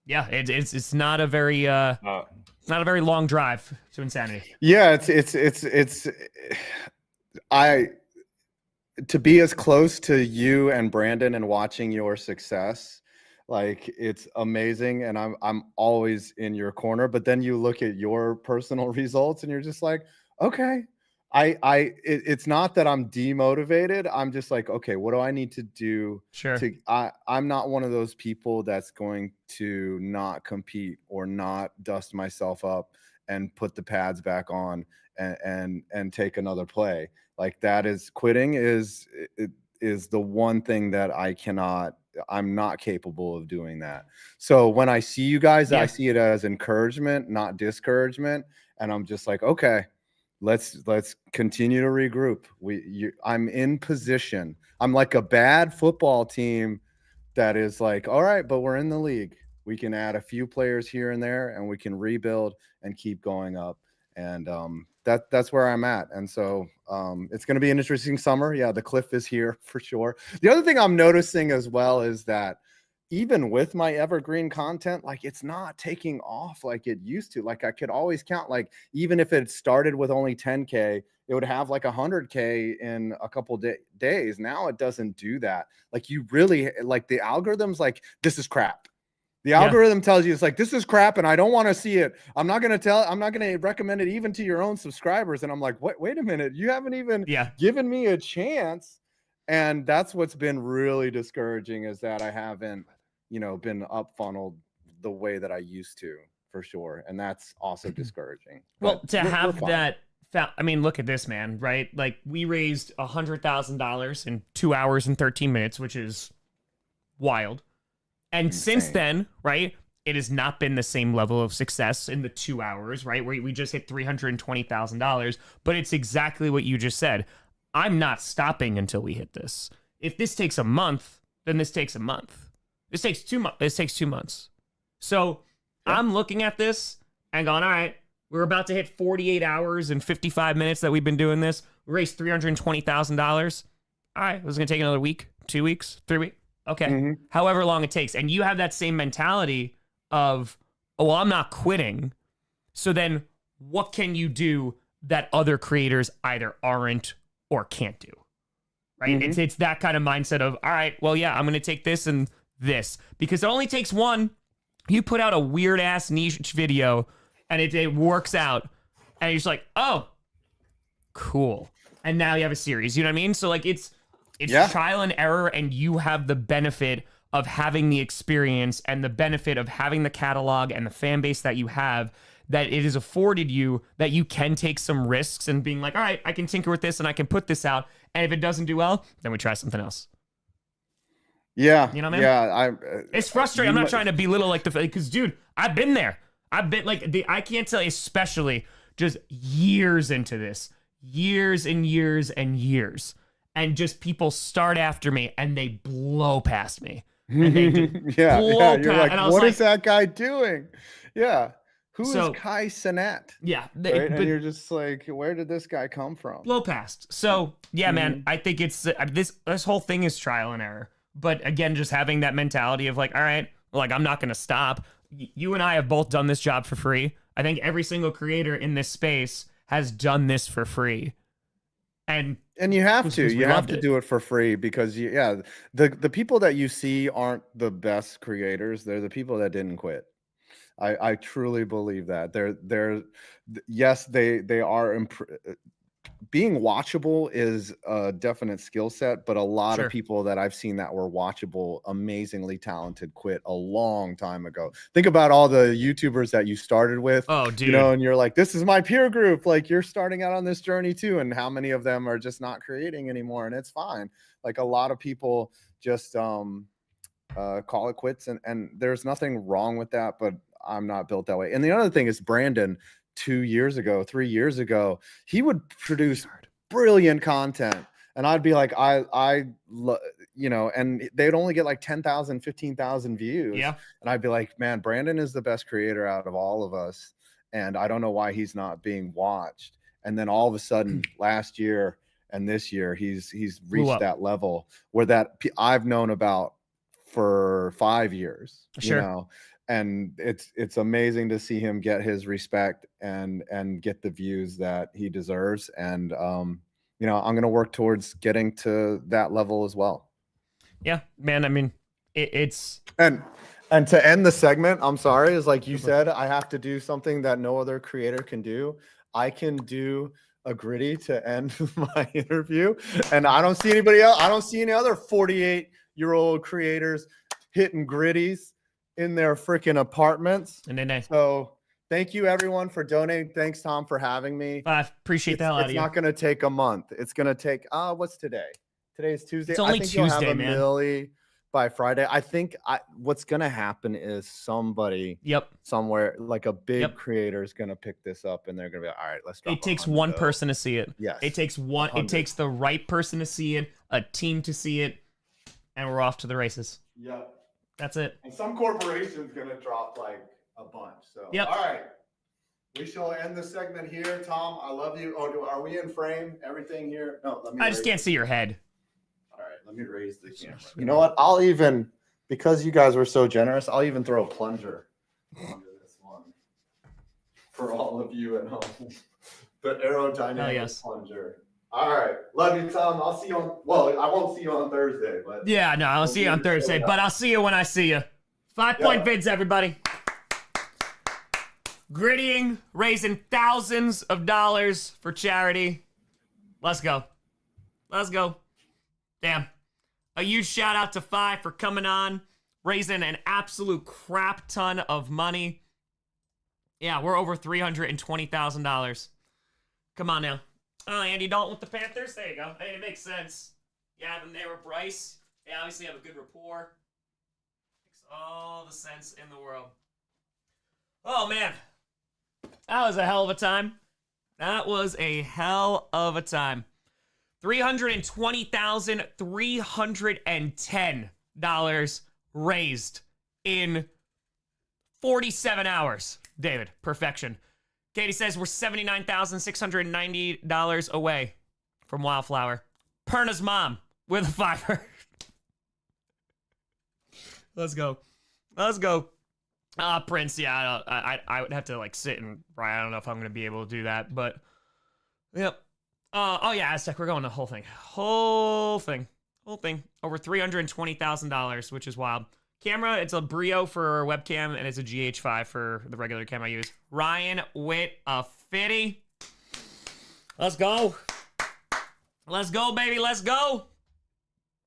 Yeah, it's not a very it's not a very long drive to insanity. Yeah, it's I to be as close to you and Brandon and watching your success, like it's amazing, and I'm always in your corner. But then you look at your personal results and you're just like, okay, it's not that I'm demotivated. I'm just like, okay, what do I need to do Sure. to I'm not one of those people that's going to not compete or not dust myself up and put the pads back on and take another play. Like that is quitting is the one thing that I'm not capable of doing that. So when I see you guys, I see it as encouragement, not discouragement. And I'm just like, okay, let's continue to regroup. I'm in position. I'm like a bad football team that is like, all right, but we're in the league. We can add a few players here and there, and we can rebuild and keep going up. And that's where I'm at. And so it's going to be an interesting summer. Yeah, the cliff is here for sure. The other thing I'm noticing as well is that even with my evergreen content, like it's not taking off like it used to. Like I could always count, like even if it started with only 10K, it would have like 100K in a couple days. Now it doesn't do that. Like you really, like the algorithm's like, this is crap. The algorithm tells you it's like, this is crap and I don't want to see it. I'm not going to recommend it even to your own subscribers. And I'm like, wait a minute. You haven't even given me a chance. And that's what's been really discouraging, is that I haven't, been up funneled the way that I used to, for sure. And that's also discouraging. Well, to have that, I mean, look at this, man, right? Like we raised $100,000 in 2 hours and 13 minutes, which is wild. And insane. Since then, right, it has not been the same level of success in the 2 hours, right? Where we just hit $320,000, but it's exactly what you just said. I'm not stopping until we hit this. If this takes a month, then this takes a month. This takes 2 months. This takes 2 months. So I'm looking at this and going, all right, we're about to hit 48 hours and 55 minutes that we've been doing this. We raised $320,000. All right, this is going to take another week, 2 weeks, 3 weeks. Okay, however long it takes. And you have that same mentality of, oh, well, I'm not quitting. So then what can you do that other creators either aren't or can't do? Right? It's that kind of mindset of, all right, well, yeah, I'm going to take this and this. Because it only takes one. You put out a weird-ass niche video, and it works out. And you're just like, oh, cool. And now you have a series. You know what I mean? So, like, it's trial and error, and you have the benefit of having the experience and the benefit of having the catalog and the fan base that you have, that it has afforded you, that you can take some risks and being like, all right, I can tinker with this and I can put this out. And if it doesn't do well, then we try something else. Yeah. You know what I mean? Yeah. It's frustrating. I'm not trying to belittle like because dude, I've been there. I've been like, I can't tell you, especially just years into this, years and years and years. And just people start after me and they blow past me. And they just yeah. You're like, what is like, that guy doing? Yeah. Who is Kai Cenat? Yeah. Right? And you're just like, where did this guy come from? Blow past. So yeah, man, I think it's this whole thing is trial and error. But again, just having that mentality of like, all right, like I'm not going to stop. You and I have both done this job for free. I think every single creator in this space has done this for free. And you have to do it for free, because the people that you see aren't the best creators. They're the people that didn't quit. I truly believe that yes, they are being watchable is a definite skill set, but a lot of people that I've seen that were watchable, amazingly talented, quit a long time ago. Think about all the YouTubers that you started with. Oh, dude. You know, and you're like, this is my peer group. Like, you're starting out on this journey too. And how many of them are just not creating anymore? And it's fine. Like, a lot of people just call it quits, and there's nothing wrong with that, but I'm not built that way. And the other thing is, Brandon, 3 years ago, he would produce brilliant content, and I'd be like, and they'd only get like 10,000, 15,000 views. Yeah. And I'd be like, man, Brandon is the best creator out of all of us, and I don't know why he's not being watched. And then all of a sudden last year and this year, he's reached that level where that I've known about for 5 years, you know, and it's amazing to see him get his respect and get the views that he deserves. And you know, I'm gonna work towards getting to that level as well. Yeah, man. I mean, it's And to end the segment, I'm sorry, is like you said, I have to do something that no other creator can do. I can do a gritty to end my interview, and I don't see anybody else. I don't see any other 48-year-old creators hitting gritties in their freaking apartments. and then So thank you everyone for donating. Thanks, Tom, for having me. I appreciate the hell out of It's you. not going to take a month. It's going to take what's today? Today's Tuesday. It's only I think you'll have Tuesday, a man. milli by Friday. I think what's going to happen is somebody somewhere, like a big creator, is going to pick this up, and they're going to be like, all right, let's drop It takes 100 one though. person to see it. Yes. It takes one. 100. It takes the right person to see it, a team to see it, and we're off to the races. Yep. That's it. And some corporation's going to drop like a bunch. So, Yep. all right. We shall end the segment here. Tom, I love you. Oh, are we in frame? Everything here? No, let me. I just can't see your head. All right, let me raise the camera. You know what? I'll even, because you guys were so generous, I'll even throw a plunger onto this one for all of you at home. The aerodynamic plunger. All right, love you, Tom. I'll see you on. Well, I won't see you on Thursday, but Yeah, no, I'll see you on Thursday, but I'll see you when I see you. 5-point vids, everybody. Grittying, raising thousands of dollars for charity. Let's go. Let's go. Damn. A huge shout out to Fi for coming on, raising an absolute crap ton of money. Yeah, we're over $320,000. Come on now. Oh, Andy Dalton with the Panthers? There you go. Hey, it makes sense. You have him there with Bryce. They obviously have a good rapport. Makes all the sense in the world. Oh, man. That was a hell of a time. That was a hell of a time. $320,310 raised in 47 hours. David, perfection. Katie says we're $79,690 away from Wildflower. Perna's mom with a $5. Let's go. Let's go. Prince, yeah, I would have to like sit and write. I don't know if I'm gonna be able to do that, but yep. Oh yeah, Aztec, we're going the whole thing. Whole thing. Over $320,000, which is wild. Camera, it's a Brio for webcam, and it's a GH5 for the regular cam I use. Ryan with a 50. Let's go. Let's go, baby. Let's go.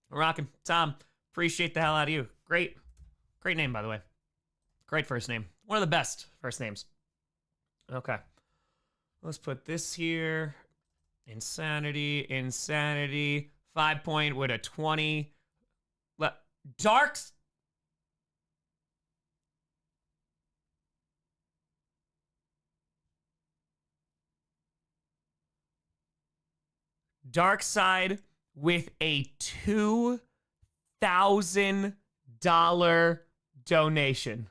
We're rocking. Tom, appreciate the hell out of you. Great name, by the way. Great first name. One of the best first names. Okay. Let's put this here. Insanity. 5-point with a 20. Dark Side with a $2,000 donation.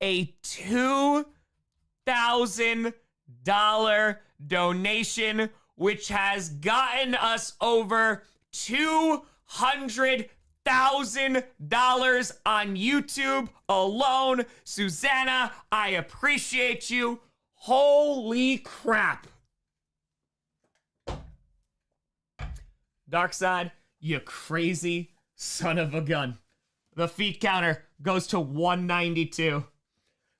A $2,000 donation, which has gotten us over $200,000 on YouTube alone. Susanna, I appreciate you. Holy crap. Darkside, you crazy son of a gun. The feet counter goes to 192.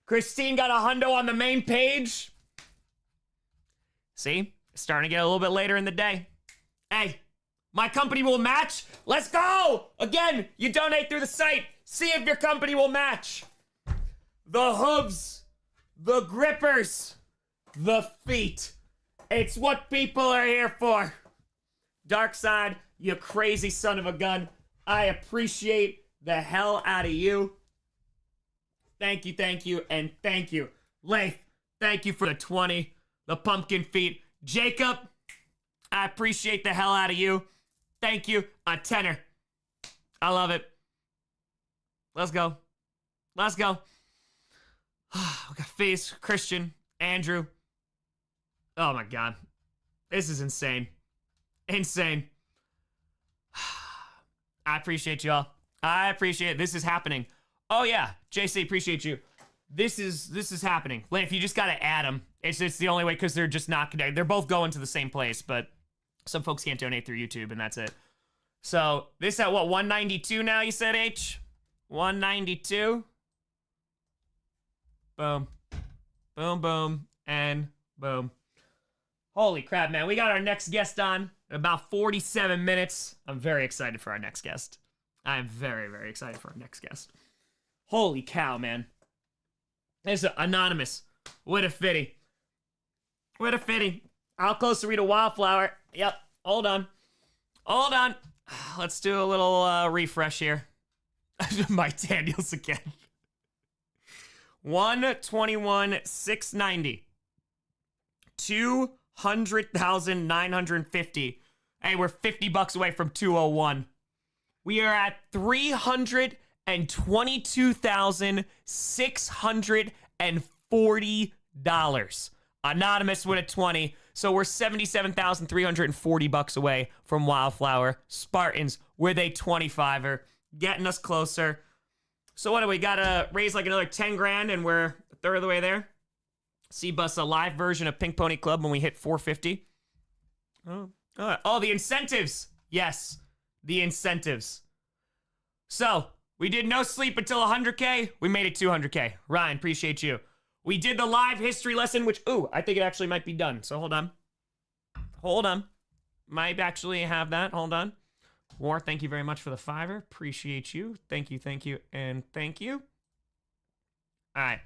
Christine got a hundo on the main page. See? Starting to get a little bit later in the day. Hey, my company will match. Let's go! Again, you donate through the site. See if your company will match. The hooves, the grippers, the feet. It's what people are here for. Darkside, you crazy son of a gun. I appreciate the hell out of you. Thank you, and thank you. Leif, thank you for the 20. The pumpkin feet. Jacob, I appreciate the hell out of you. Thank you. A tenner. I love it. Let's go. Let's go. We got Face, Christian, Andrew. Oh my God. This is insane. Insane. I appreciate y'all. I appreciate it. This is happening Oh yeah, JC, appreciate you. This is happening. Lynn, if you just gotta add them, it's the only way because they're just not connected. They're both going to the same place, but some folks can't donate through YouTube, and that's it. So this at what, 192 now? You said H, 192. Boom, boom, boom, and boom. Holy crap, man! We got our next guest on in about 47 minutes. I'm very excited for our next guest. I'm very, very excited for our next guest. Holy cow, man. This is anonymous. What a fitty. What a fitty. How close are we to Wildflower? Yep. Hold on. Hold on. Let's do a little refresh here. Mike Daniels again. 121,690. 200,950. Hey, we're $50 away from 201. We are at $322,640. Anonymous with a 20. So we're $77,340 away from Wildflower. Spartans with a 25er, getting us closer. So what do we gotta raise like another 10 grand and we're a third of the way there? See bus a live version of Pink Pony Club when we hit 450. Oh, the incentives. Yes, the incentives. So we did no sleep until 100K. We made it 200K. Ryan, appreciate you. We did the live history lesson, which, I think it actually might be done. So hold on. Hold on. Might actually have that. Hold on. War, thank you very much for the $5. Appreciate you. Thank you, and thank you. All right.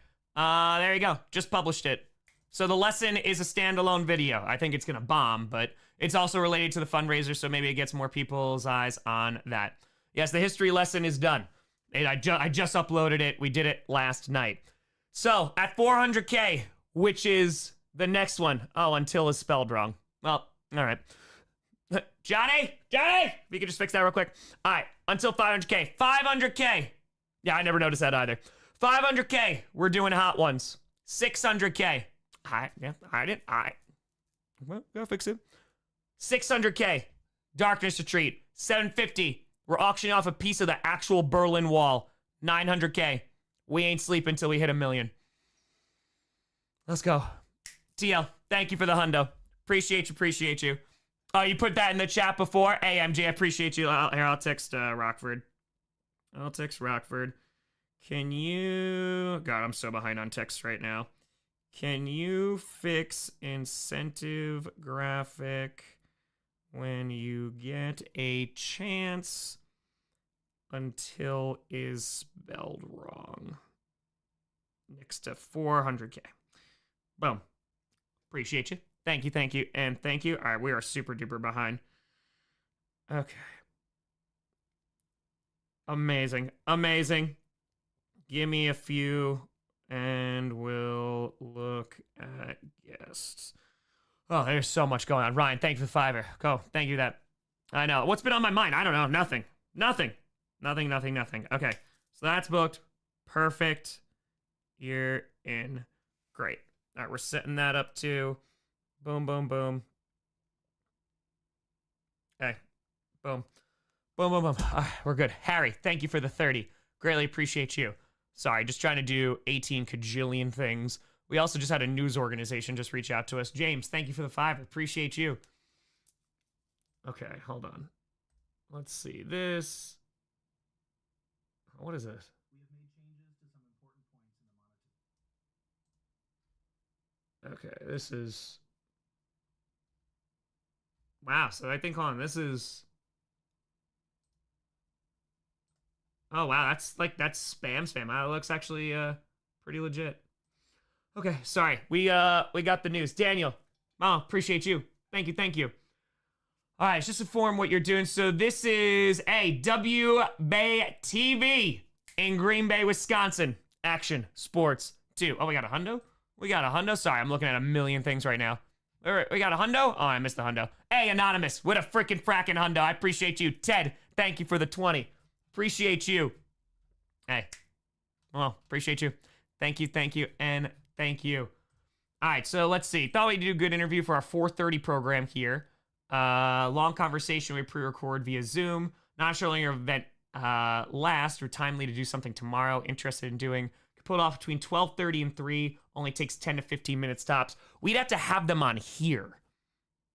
There you go. Just published it. So the lesson is a standalone video. I think it's going to bomb, but it's also related to the fundraiser, so maybe it gets more people's eyes on that. Yes, the history lesson is done. I just uploaded it. We did it last night. So at 400K, which is the next one. Oh, until is spelled wrong. Well, all right. Johnny, if you could just fix that real quick. All right, until 500K. 500K. Yeah, I never noticed that either. 500K, we're doing hot ones. 600K. All right, yeah, I did. All right. Well, gotta fix it. 600K, Darkness Retreat. 750, we're auctioning off a piece of the actual Berlin Wall. 900K, we ain't sleeping until we hit 1 million. Let's go. TL, thank you for the hundo. Appreciate you. Oh, you put that in the chat before? Hey, MJ, I appreciate you. I'll text Rockford. Can you... God, I'm so behind on text right now. Can you fix incentive graphic when you get a chance until is spelled wrong? Next to 400K. Boom. Appreciate you. Thank you, and thank you. All right, we are super duper behind. Okay. Amazing. Give me a few, and we'll look at guests. Oh, there's so much going on. Ryan, thank you for the $5. Go. Thank you for that. I know. What's been on my mind? I don't know. Nothing. Okay. So that's booked. Perfect. You're in. Great. All right, we're setting that up too. Boom. Okay. Boom. All right, we're good. Harry, thank you for the 30. Greatly appreciate you. Sorry, just trying to do 18 kajillion things. We also just had a news organization just reach out to us. James, thank you for the 5. Appreciate you. Okay, hold on. Let's see this. What is this? We have made changes to some important points in the monitor. Okay, this is... Wow, so I think, hold on, this is... Oh, wow, that's spam. That looks actually pretty legit. Okay, sorry. We got the news. Daniel, appreciate you. Thank you. All right, just inform what you're doing. So this is a W-Bay TV in Green Bay, Wisconsin. Action Sports 2. Oh, we got a hundo? Sorry, I'm looking at a million things right now. All right, we got a hundo? Oh, I missed the hundo. Hey, Anonymous, what a freaking fracking hundo. I appreciate you. Ted, thank you for the 20. Appreciate you. Hey. Well, appreciate you. Thank you, and thank you. All right, so let's see. Thought we'd do a good interview for our 4:30 program here. Long conversation we pre-record via Zoom. Not sure your event last or timely to do something tomorrow. Interested in doing. Could pull it off between 12:30 and 3. Only takes 10 to 15 minutes tops. We'd have to have them on here.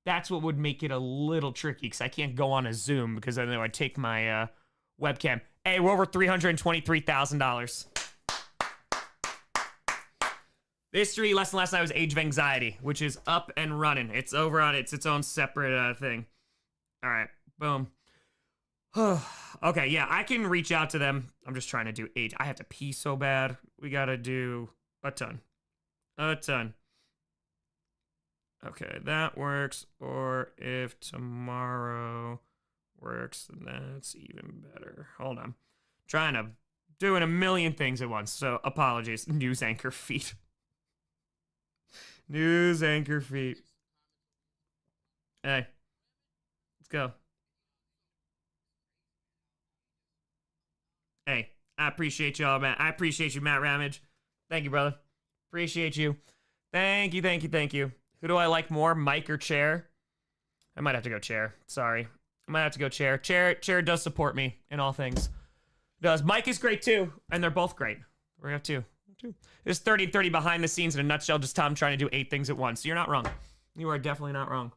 That's what would make it a little tricky because I can't go on a Zoom because then I'd take my webcam. Hey, we're over $323,000. This street lesson last night was Age of Anxiety, which is up and running. It's over on its own separate thing. All right, boom. Okay, yeah, I can reach out to them. I'm just trying to do age. I have to pee so bad. We gotta do a ton. A ton. Okay, that works. Or if tomorrow works, then that's even better. Hold on. Doing a million things at once, so apologies. News anchor feed. News anchor feed. Hey, let's go. Hey, I appreciate y'all, man. I appreciate you, Matt Ramage. Thank you, brother. Appreciate you. Thank you, thank you, thank you. Who do I like more, Mike or Chair? I might have to go Chair. Sorry. I might have to go Chair. Chair does support me in all things. Does. Mike is great, too. And they're both great. We're going to have two. This is 30-30 behind the scenes in a nutshell. Just Tom trying to do 8 things at once. You're not wrong. You are definitely not wrong.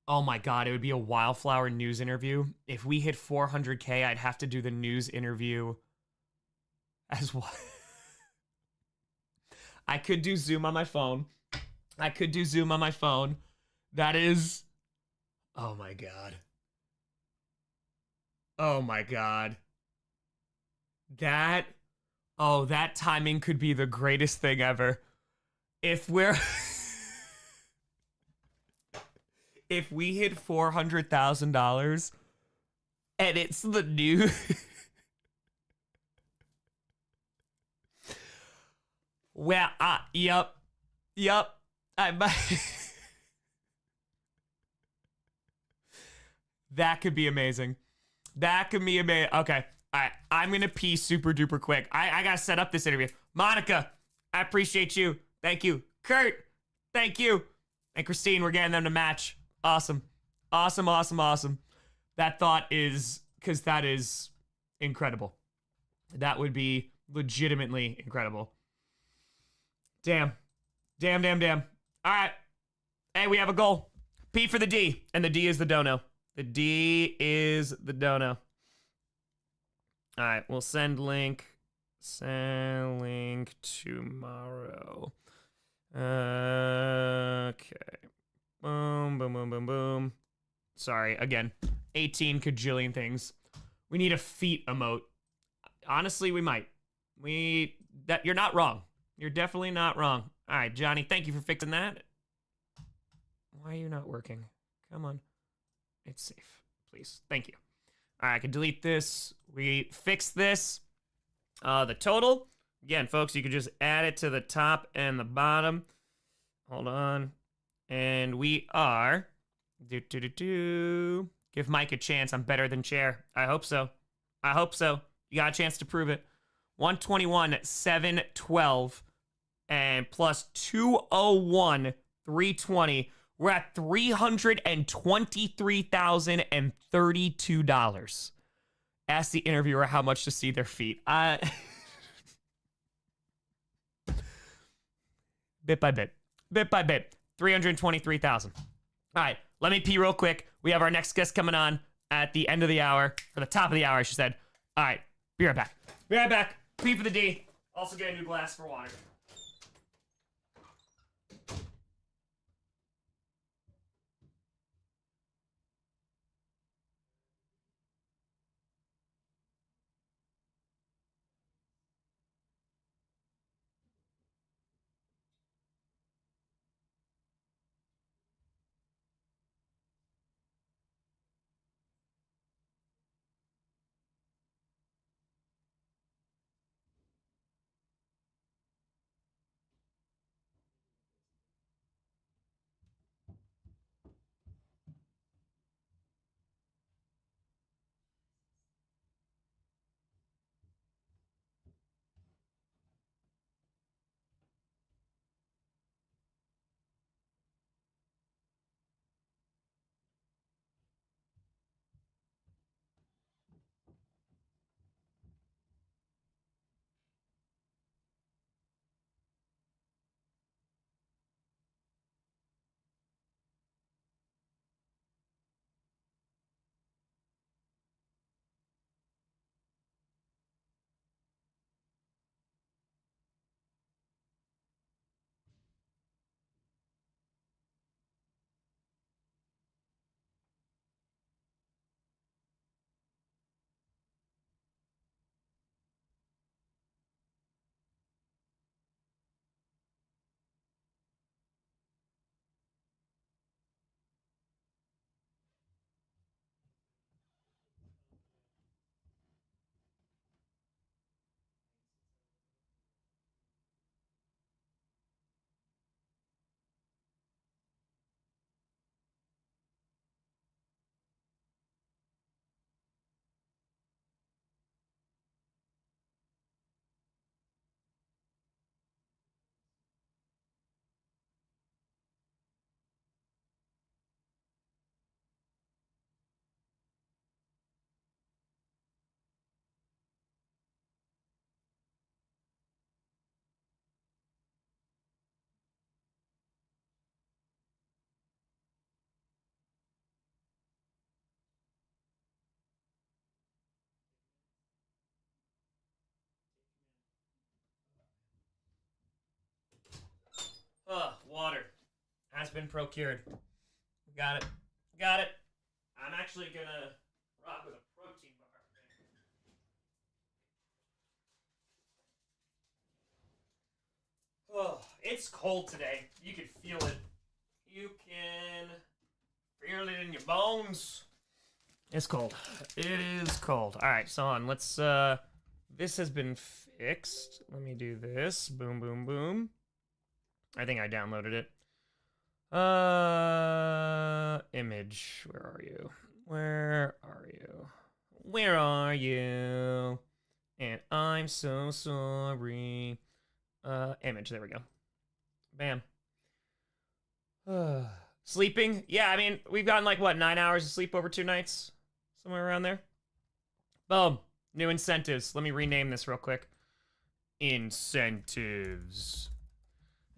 Oh my God, it would be a Wildflower news interview. If we hit 400K, I'd have to do the news interview as well. I could do Zoom on my phone. That is... Oh my God. Oh my God. That timing could be the greatest thing ever. If we hit $400,000 and it's the new well, yep. I might That could be amazing. Okay. All right. I'm going to pee super duper quick. I got to set up this interview. Monica, I appreciate you. Thank you. Kurt, thank you. And Christine, we're getting them to match. Awesome. That thought is, because that is incredible. That would be legitimately incredible. Damn. All right. Hey, we have a goal. P for the D, and the D is the dono. The D is the dono. All right, we'll send link. Send link tomorrow. Okay. Boom. Sorry, again, 18 kajillion things. We need a feet emote. Honestly, we might. You're not wrong. You're definitely not wrong. All right, Johnny, thank you for fixing that. Why are you not working? Come on. It's safe, please. Thank you. All right, I can delete this. We fixed this. The total, again, folks, you can just add it to the top and the bottom. Hold on. And we are... Give Mike a chance. I'm better than Chair. I hope so. You got a chance to prove it. 121, 712, and plus 201, 320. We're at $323,032. Ask the interviewer how much to see their feet. Bit by bit. 323,000. All right, let me pee real quick. We have our next guest coming on at the end of the hour, or the top of the hour, I should say. All right, be right back. P for the D. Also get a new glass for water. Water has been procured. Got it. Got it. I'm actually gonna rock with a protein bar. Oh, it's cold today. You can feel it. You can feel it in your bones. It's cold. It is cold. All right, so on. Let's, this has been fixed. Let me do this. Boom, boom, boom. I think I downloaded it. Image. Where are you? Where are you? Where are you? And I'm so sorry. Image. There we go. Bam. Sleeping? Yeah, I mean, we've gotten like, what, 9 hours of sleep over 2 nights? Somewhere around there. Boom. New incentives. Let me rename this real quick. Incentives.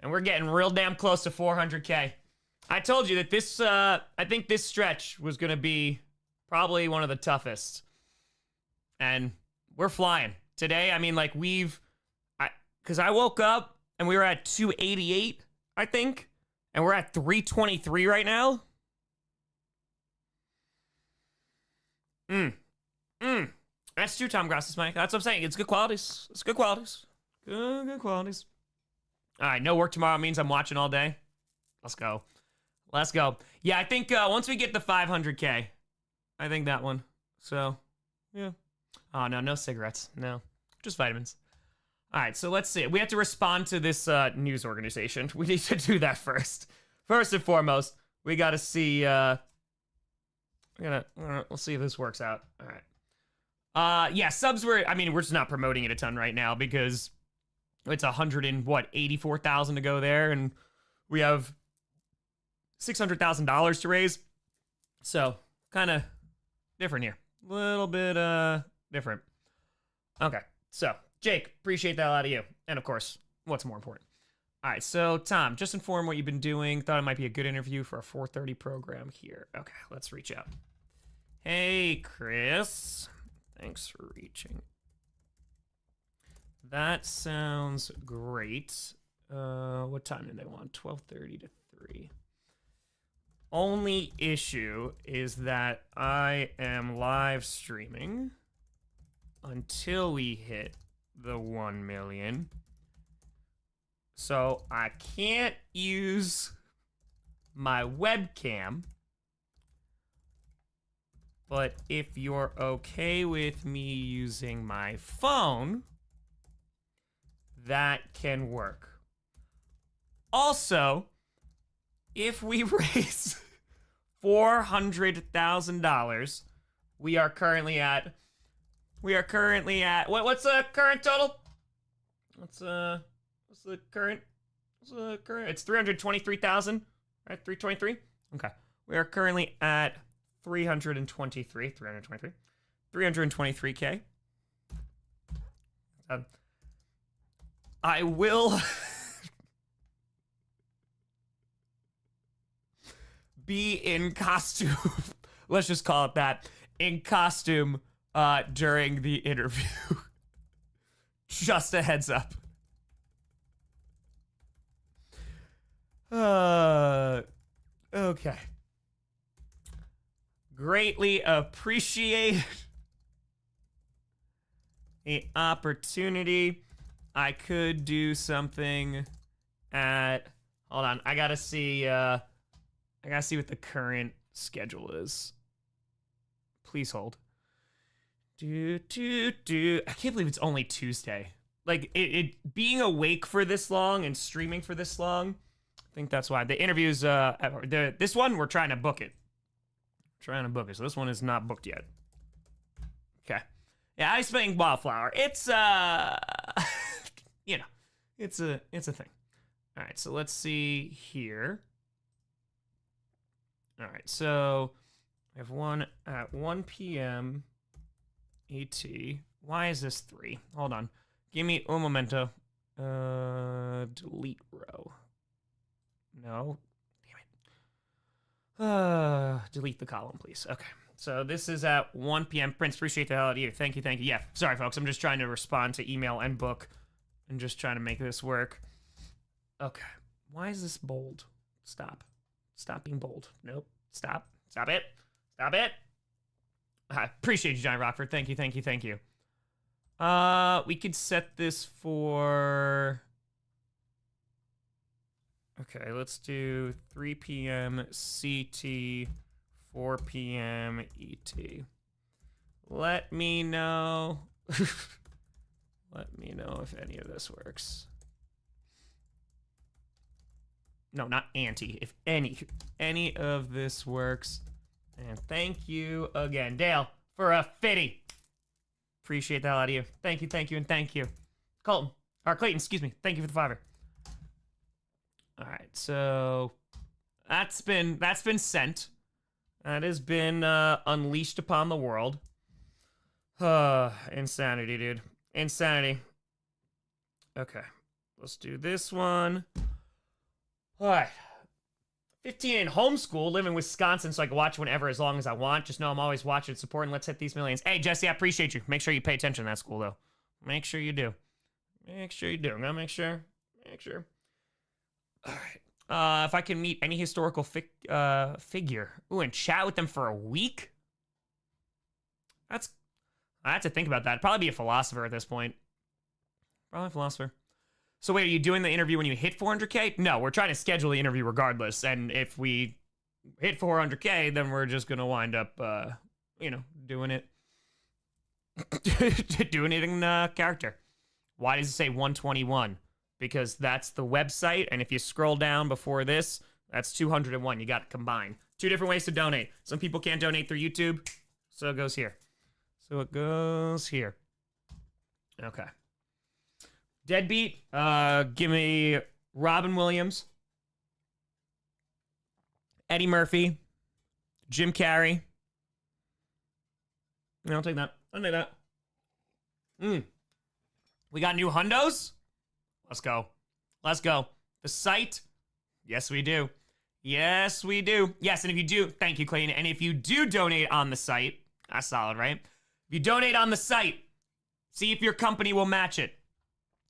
And we're getting real damn close to 400K. I told you that this, I think this stretch was going to be probably one of the toughest. And we're flying. Today, I mean, like, because I woke up and we were at 288, I think. And we're at 323 right now. That's 2 Tom Grossis, Mike. That's what I'm saying. It's good qualities. It's good qualities. Good qualities. All right, no work tomorrow means I'm watching all day. Let's go. Let's go. Yeah, I think once we get the 500K, I think that one. So, yeah. Oh, no cigarettes. No, just vitamins. All right, so let's see. We have to respond to this news organization. We need to do that first. First and foremost, we got to see. We'll see if this works out. All right. Yeah, subs were. I mean, we're just not promoting it a ton right now because it's 84,000 to go there, and we have $600,000 to raise. So, kind of different here. A little bit different. Okay, so Jake, appreciate that a lot of you. And of course, what's more important? All right, so Tom, just inform what you've been doing. Thought it might be a good interview for a 4:30 program here. Okay, let's reach out. Hey, Chris. Thanks for reaching. That sounds great. What time do they want? 12:30 to 3. Only issue is that I am live streaming until we hit the 1 million. So I can't use my webcam. But if you're okay with me using my phone, that can work. Also, if we raise $400,000, we are currently at what's the current total? What's the current? It's 323,000, right? 323. Okay, we are currently at 323K. I will be in costume. Let's just call it that. In costume during the interview. Just a heads up. Okay. Greatly appreciate the opportunity. I could do something at. Hold on, I gotta see. I gotta see what the current schedule is. Please hold. I can't believe it's only Tuesday. Like it being awake for this long and streaming for this long. I think that's why the interviews. This one we're trying to book it. So this one is not booked yet. Okay. Yeah, I'm playing Wildflower. It's you know, it's a thing. All right, so let's see here. All right, so I have one at 1 p.m. ET. Why is this 3? Hold on. Give me un momento. Delete row. No. Delete the column, please. Okay. So this is at 1 p.m. Prince, appreciate the hell out of you. Thank you. Yeah, sorry, folks. I'm just trying to respond to email and book and just trying to make this work. Okay. Why is this bold? Stop. Stop being bold. Nope. Stop. Stop it. Stop it. I appreciate you, Johnny Rockford. Thank you, thank you, thank you. We could set this for... Okay, let's do 3 p.m. CT, 4 p.m. ET. Let me know. Let me know if any of this works. No, not anti. If any of this works. And thank you again, Dale, for a 50. Appreciate the hell out of you. Thank you, and thank you. Colton, or Clayton, excuse me. Thank you for the $5. All right, so that's been sent. That has been unleashed upon the world. Insanity, dude. Insanity. Okay, let's do this one. All right. 15 in homeschool, live in Wisconsin so I can watch whenever as long as I want. Just know I'm always watching, supporting. Let's hit these millions. Hey, Jesse, I appreciate you. Make sure you pay attention to that school, though. Make sure you do. Make sure you do. I'm gonna make sure. Make sure. All right. If I can meet any historical figure. Ooh, and chat with them for a week? I have to think about that. Probably be a philosopher at this point. Probably a philosopher. So wait, are you doing the interview when you hit 400K? No, we're trying to schedule the interview regardless. And if we hit 400K, then we're just going to wind up, doing it. doing it in character. Why does it say 121? Because that's the website. And if you scroll down before this, that's 201. You got to combine. 2 different ways to donate. Some people can't donate through YouTube. So it goes here. Okay. Deadbeat, give me Robin Williams, Eddie Murphy, Jim Carrey. I'll take that. We got new hundos? Let's go. The site? Yes, we do. Yes, and if you do, thank you, Clayton. And if you do donate on the site, that's solid, right? If you donate on the site, see if your company will match it.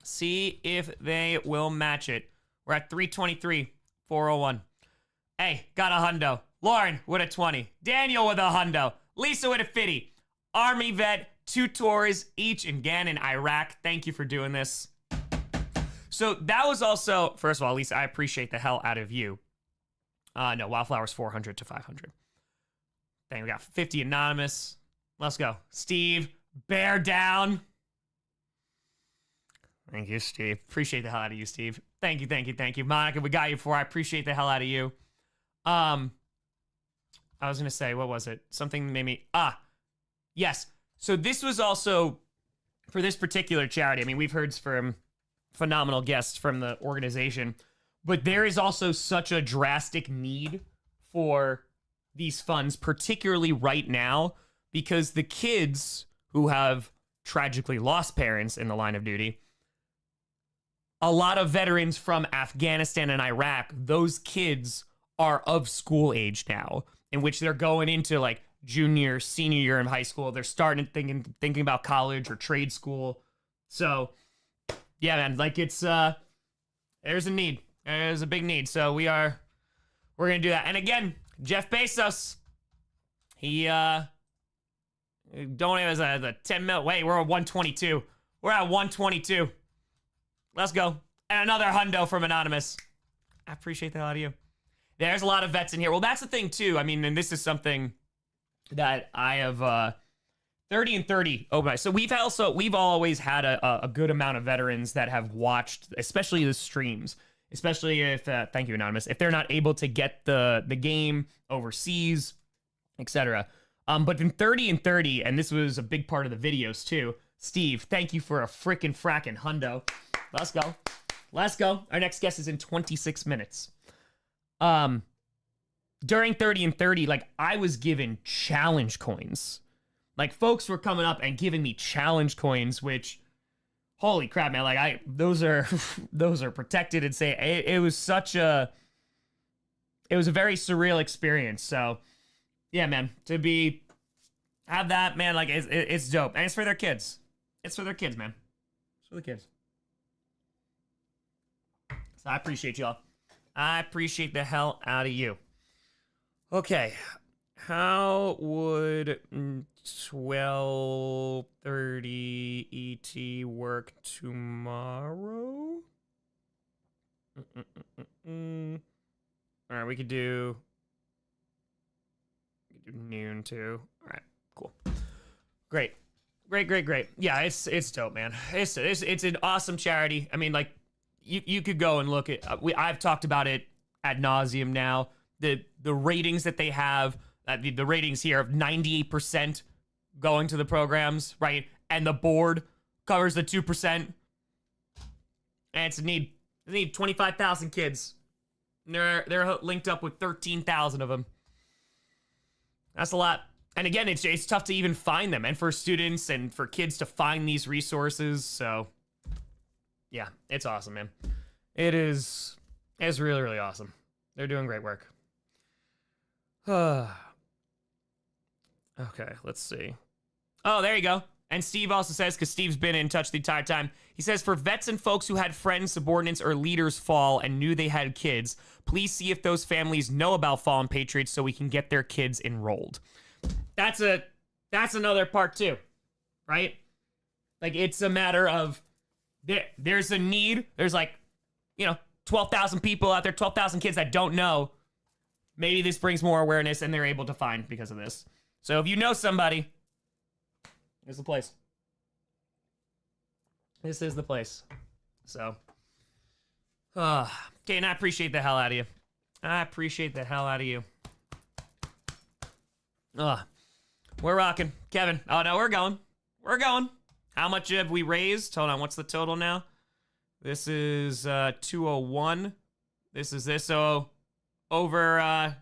See if they will match it. We're at 323, 401. Hey, got a hundo. Lauren with a 20. Daniel with a hundo. Lisa with a 50. Army vet, 2 tours each in Gan in Iraq. Thank you for doing this. So that was also, first of all, Lisa, I appreciate the hell out of you. No, Wildflower's 400 to 500. Dang, we got 50 anonymous. Let's go. Steve, bear down. Thank you, Steve. Appreciate the hell out of you, Steve. Thank you. Monica, we got you before. I appreciate the hell out of you. I was going to say, what was it? Something made me... yes. So this was also, for this particular charity, I mean, we've heard from phenomenal guests from the organization, but there is also such a drastic need for these funds, particularly right now, because the kids who have tragically lost parents in the line of duty, a lot of veterans from Afghanistan and Iraq, those kids are of school age now, in which they're going into like junior, senior year in high school. They're starting thinking about college or trade school. So yeah, man, like it's there's a need. There's a big need. So we're gonna do that. And again, Jeff Bezos, he donated as a 10 mil. Wait, we're at 122. We're at 122. Let's go. And another hundo from Anonymous. I appreciate the hell out of you. There's a lot of vets in here. Well, that's the thing, too. I mean, and this is something that I have 30 and 30. Oh, my. So we've always had a good amount of veterans that have watched, especially the streams. Especially if, thank you, Anonymous, if they're not able to get the game overseas, etc. But in 30 and 30, and this was a big part of the videos, too. Steve, thank you for a frickin' hundo. Let's go. Our next guest is in 26 minutes. During 30 and 30, like, I was given challenge coins. Like, folks were coming up and giving me challenge coins, which, holy crap, man. Like, those are protected and say it was a very surreal experience. So, yeah, man, have that, man, like, it's dope. And it's for their kids. It's for their kids, man. It's for the kids. So I appreciate y'all. I appreciate the hell out of you. Okay. How would 12:30 ET work tomorrow? All right, we could do noon too. All right, cool. Great. Yeah, it's dope, man. It's an awesome charity. I mean, like, you could go and look at. I've talked about it ad nauseum now. The ratings that they have, the ratings here of 98% going to the programs, right? And the board covers the 2%. And it's a need. They need 25,000 kids. They're linked up with 13,000 of them. That's a lot. And again, it's tough to even find them, and for students and for kids to find these resources. So, yeah, it's awesome, man. It's really, really awesome. They're doing great work. Okay, let's see. Oh, there you go. And Steve also says, because Steve's been in touch the entire time, he says, for vets and folks who had friends, subordinates, or leaders fall and knew they had kids, please see if those families know about fallen patriots so we can get their kids enrolled. That's another part too, right? Like, it's a matter of there's a need. There's 12,000 people out there, 12,000 kids that don't know. Maybe this brings more awareness and they're able to find because of this. So if you know somebody, this is the place. This is the place. So, okay, and I appreciate the hell out of you. We're rocking. Kevin. Oh, no, we're going. How much have we raised? Hold on, what's the total now? This is 201. This is this. So over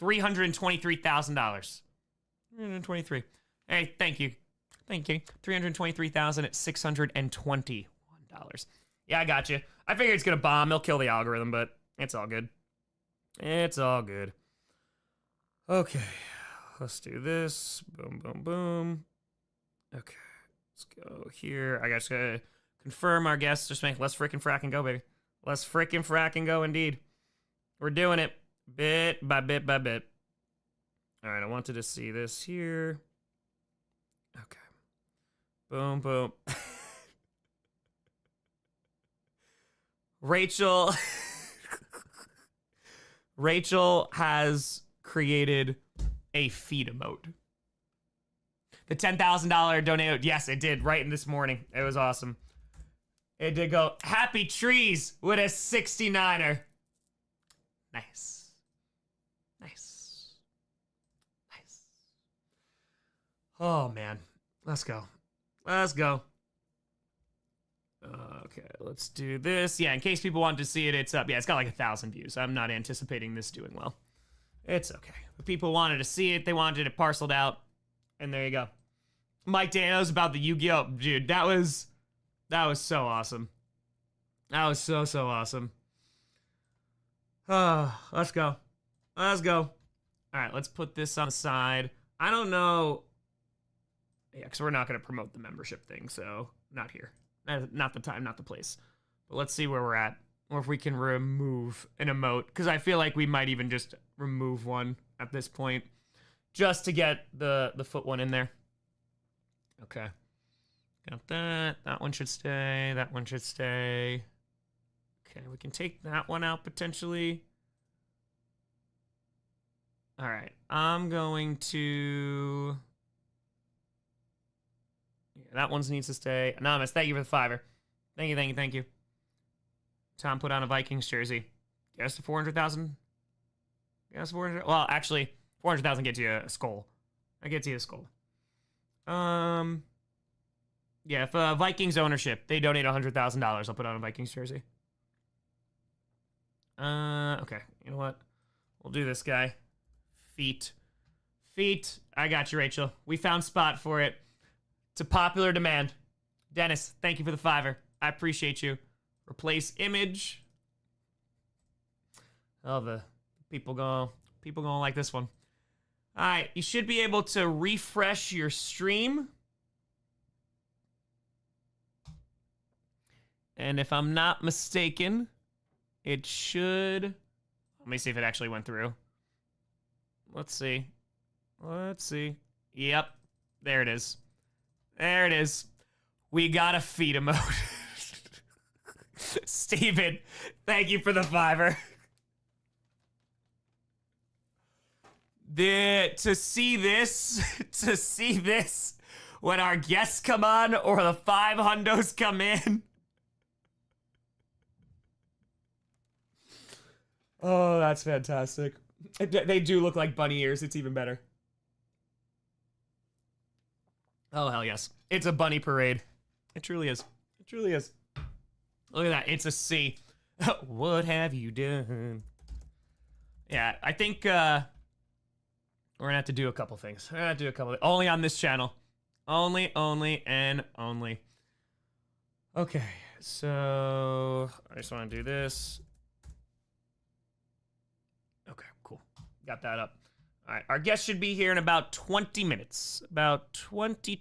$323,000. 323. Hey, thank you. $323,621. Yeah, I got you. I figured it's gonna bomb. It'll kill the algorithm, but it's all good. Okay, let's do this. Boom, boom, boom. Okay, let's go here. I guess gotta confirm our guests. Just make let's frickin' frack and go, baby. Let's frickin' frack and go, indeed. We're doing it bit by bit by bit. All right, I wanted to see this here. Okay. Boom, boom. Rachel has created a feed emote. The $10,000 donate. Yes, it did right in this morning. It was awesome. It did go happy trees with a 69er. Nice. Oh, man. Let's go. Okay, let's do this. Yeah, in case people wanted to see it, it's up. Yeah, it's got like 1,000 views. I'm not anticipating this doing well. It's okay. But people wanted to see it. They wanted it parceled out. And there you go. Mike Dano's about the Yu-Gi-Oh! Dude, that was so awesome. That was so awesome. Let's go. All right, let's put this on the side. I don't know. Yeah, because we're not going to promote the membership thing, so not here. Not the time, not the place. But let's see where we're at. Or if we can remove an emote. Because I feel like we might even just remove one at this point. Just to get the foot one in there. Okay. Got that. That one should stay. That one should stay. Okay, we can take that one out potentially. All right. I'm going to... Yeah, that one needs to stay. Anonymous, thank you for the $5. Thank you. Tom put on a Vikings jersey. Guess the 400,000. Guess 400. Well, actually, 400,000 gets you a skull. That gets you a skull. Yeah, if Vikings ownership, they donate $100,000, I'll put on a Vikings jersey. Okay. You know what? We'll do this guy. Feet. I got you, Rachel. We found spot for it. It's a popular demand. Dennis, thank you for the $5. I appreciate you. Replace image. Oh, the people gonna like this one. All right, you should be able to refresh your stream. And if I'm not mistaken, It should. Let me see if it actually went through. Let's see. Let's see. Yep. There it is. There it is. We got a feed emote. Steven, thank you for the $5. To see this when our guests come on or the 5 hundos come in. Oh, that's fantastic. They do look like bunny ears. It's even better. Oh, hell yes. It's a bunny parade. It truly is. It truly is. Look at that. It's a C. What have you done? Yeah, I think we're gonna have to do a couple things. We're gonna have to do a couple. Only on this channel. Only, and only. Okay, so I just want to do this. Okay, cool. Got that up. All right, our guest should be here in about 20 minutes. About 20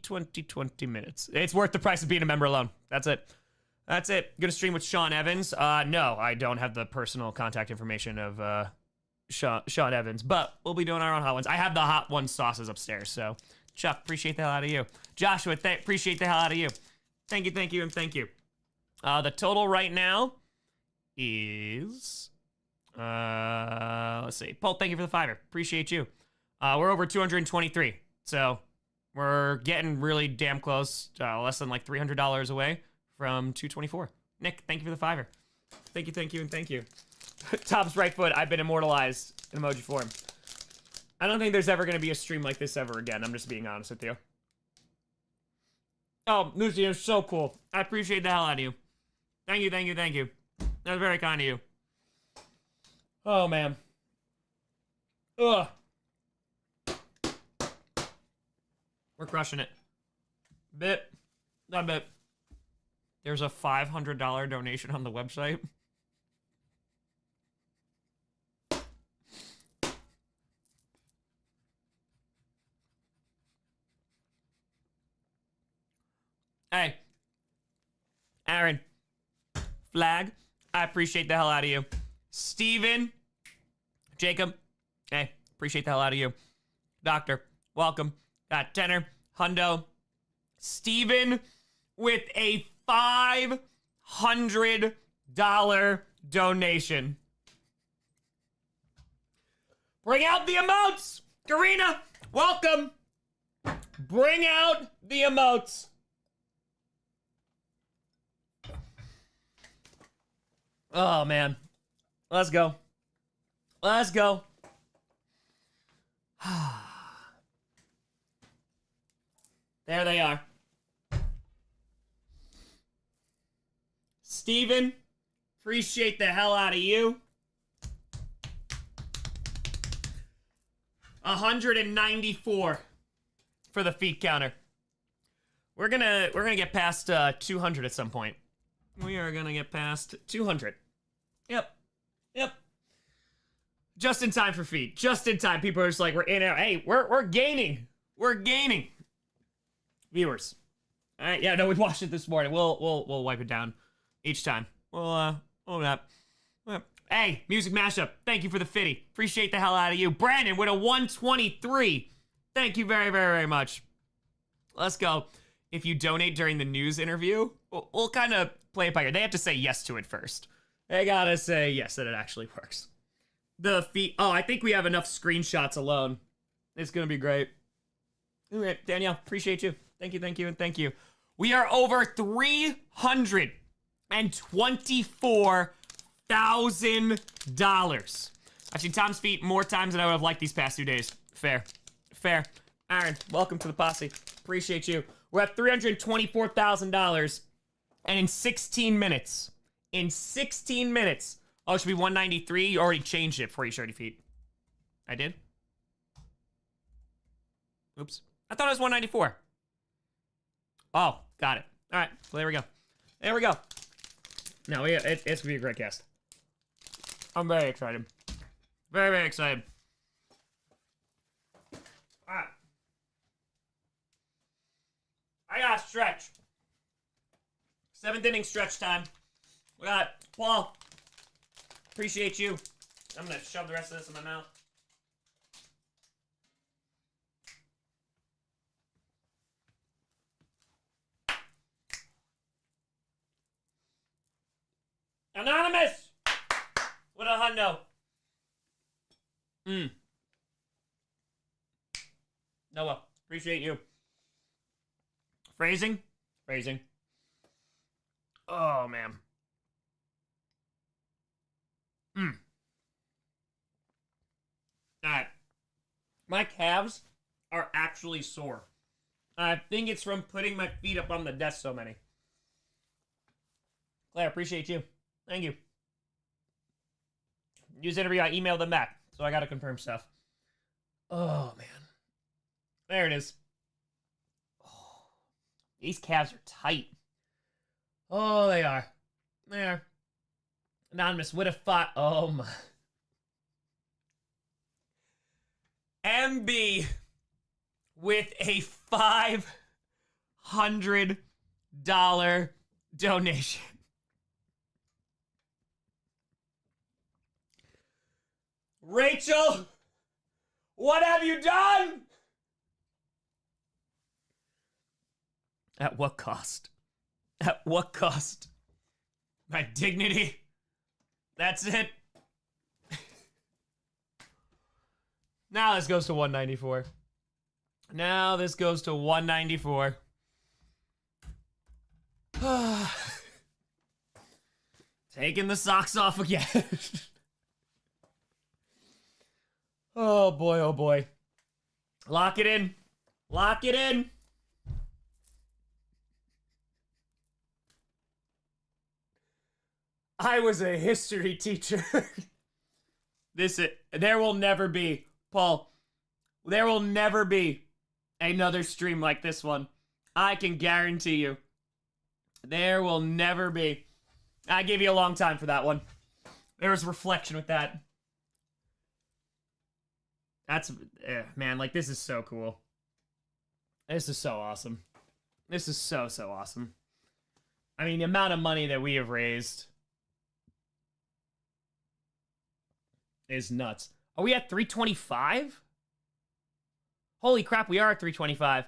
minutes. It's worth the price of being a member alone. That's it. That's it. Gonna stream with Sean Evans. No, I don't have the personal contact information of Sean Evans, but we'll be doing our own hot ones. I have the hot one sauces upstairs, so Chuck, appreciate the hell out of you. Joshua, appreciate the hell out of you. Thank you, and thank you. The total right now is, let's see. Paul, thank you for the $5. Appreciate you. We're over 223, so we're getting really damn close. Less than like $300 away from 224. Nick, thank you for the $5. Thank you, and thank you. Tom's right foot, I've been immortalized in emoji form. I don't think there's ever going to be a stream like this ever again. I'm just being honest with you. Oh, Lucy, you're so cool. I appreciate the hell out of you. Thank you. That was very kind of you. Oh, man. Ugh. We're crushing it. Bit. Not bit. There's a $500 donation on the website. Hey, Aaron, Flag, I appreciate the hell out of you. Steven, Jacob, hey, appreciate the hell out of you. Doctor, welcome. Got tenor, hundo. Steven with a $500 donation. Bring out the emotes. Karina, welcome. Bring out the emotes. Oh, man. Let's go. Let's go. There they are. Steven, appreciate the hell out of you. 194 for the feet counter. We're gonna get past 200 at some point. We are gonna get past 200. Yep. Just in time for feet. Just in time. People are just like, we're in out. Hey, we're gaining. We're gaining viewers. All right. Yeah. No, we watched it this morning. We'll wipe it down each time. We'll that. Hey, music mashup. Thank you for the 50. Appreciate the hell out of you, Brandon, with a 123. Thank you very, very, very much. Let's go. If you donate during the news interview, we'll kind of play it by ear. They have to say yes to it first. They gotta say yes that it actually works. The feet. Oh, I think we have enough screenshots alone. It's gonna be great. All right, Danielle, appreciate you. Thank you, and thank you. We are over $324,000. I've seen Tom's feet more times than I would have liked these past 2 days. Fair. Aaron, welcome to the posse. Appreciate you. We're at $324,000, and in 16 minutes. Oh, it should be 193. You already changed it before you showed your feet. I did? Oops. I thought it was 194. Oh, got it. All right. Well, there we go. No, it's going to be a great cast. I'm very excited. Very, very excited. All right. I got to stretch. 7th inning stretch time. We got Paul. Appreciate you. I'm gonna shove the rest of this in my mouth. Anonymous! What a hundo. Noah, appreciate you. Phrasing? Phrasing. Oh, man. Alright. My calves are actually sore. I think it's from putting my feet up on the desk so many. Claire, appreciate you. Thank you. News interview, I emailed them back, so I gotta confirm stuff. Oh, man. There it is. Oh, these calves are tight. Oh, they are. They are. Anonymous would have fought. Oh, my. MB with a $500 donation. Rachel, what have you done? At what cost? At what cost? My dignity? That's it? Now this goes to 194. Now this goes to 194. Taking the socks off again. Oh boy, oh boy. Lock it in. Lock it in. I was a history teacher. There will never be, Paul, there will never be another stream like this one. I can guarantee you. There will never be. I gave you a long time for that one. There was reflection with that. That's, man, like, this is so cool. This is so awesome. This is so, so awesome. I mean, the amount of money that we have raised is nuts. Are we at 325? Holy crap, we are at 325.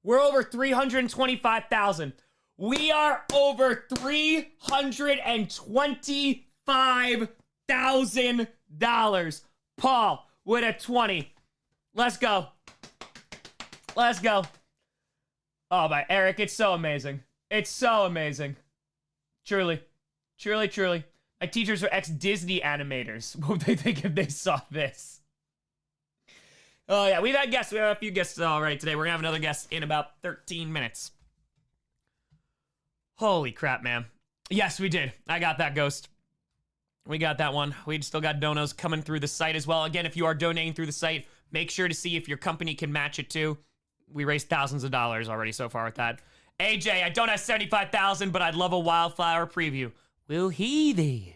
We're over 325,000. We are over $325,000. Paul with a 20. Let's go. Let's go. Oh, my Eric, it's so amazing. It's so amazing. Truly. Truly, truly. My teachers are ex-Disney animators. What would they think if they saw this? Oh, yeah, we've had guests. We have a few guests already today. We're going to have another guest in about 13 minutes. Holy crap, man. Yes, we did. I got that ghost. We got that one. We still got donos coming through the site as well. Again, if you are donating through the site, make sure to see if your company can match it too. We raised thousands of dollars already so far with that. AJ, I don't have 75,000, but I'd love a Wildflower preview. Will he thee?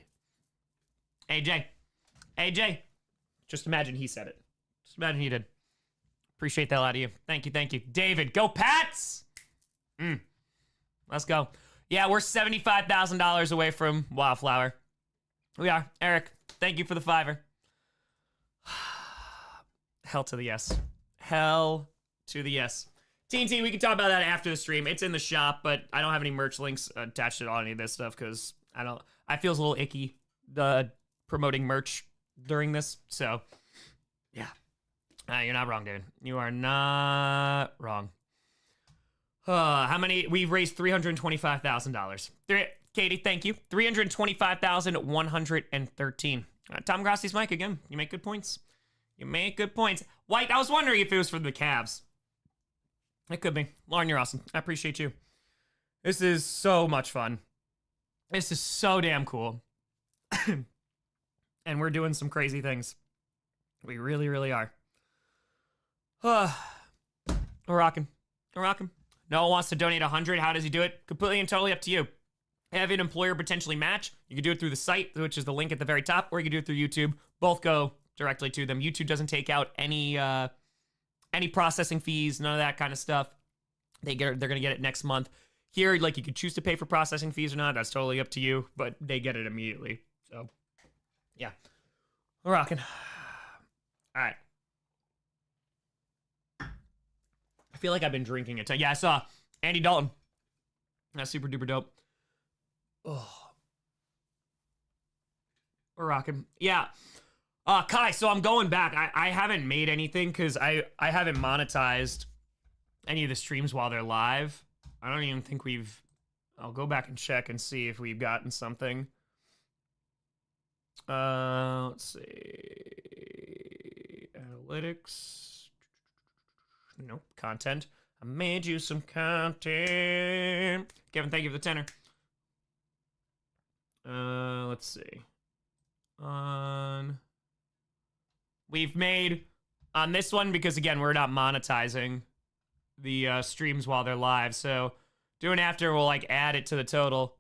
AJ. Just imagine he said it. Just imagine he did. Appreciate that a lot of you. Thank you, thank you. David, go Pats! Let's go. Yeah, we're $75,000 away from Wildflower. We are. Eric, thank you for the $5. Hell to the yes. Hell to the yes. TNT, we can talk about that after the stream. It's in the shop, but I don't have any merch links attached to any of this stuff because I feel a little icky promoting merch during this. So, yeah. You're not wrong, dude. You are not wrong. How many? We've raised $325,000. Katie, thank you. 325,113. Tom Grossi's mic again. You make good points. You make good points. White, I was wondering if it was for the Cavs. It could be. Lauren, you're awesome. I appreciate you. This is so much fun. This is so damn cool. And we're doing some crazy things. We really, really are. We're rocking. We're rocking. Noah wants to donate 100. How does he do it? Completely and totally up to you. Have an employer potentially match. You can do it through the site, which is the link at the very top, or you can do it through YouTube. Both go directly to them. YouTube doesn't take out any processing fees, none of that kind of stuff. They're gonna get it next month. Here, like, you could choose to pay for processing fees or not. That's totally up to you, but they get it immediately. So Yeah. We're rocking. All right. I feel like I've been drinking a ton. Yeah, I saw Andy Dalton. That's super duper dope. Oh. We're rocking. Yeah. Kai, so I'm going back. I haven't made anything because I haven't monetized any of the streams while they're live. I don't even think we've... I'll go back and check and see if we've gotten something. Let's see. Analytics. Nope. Content. I made you some content. Kevin, thank you for the tenor. Let's see. We've made on this one because again we're not monetizing the streams while they're live, so doing after we'll like add it to the total.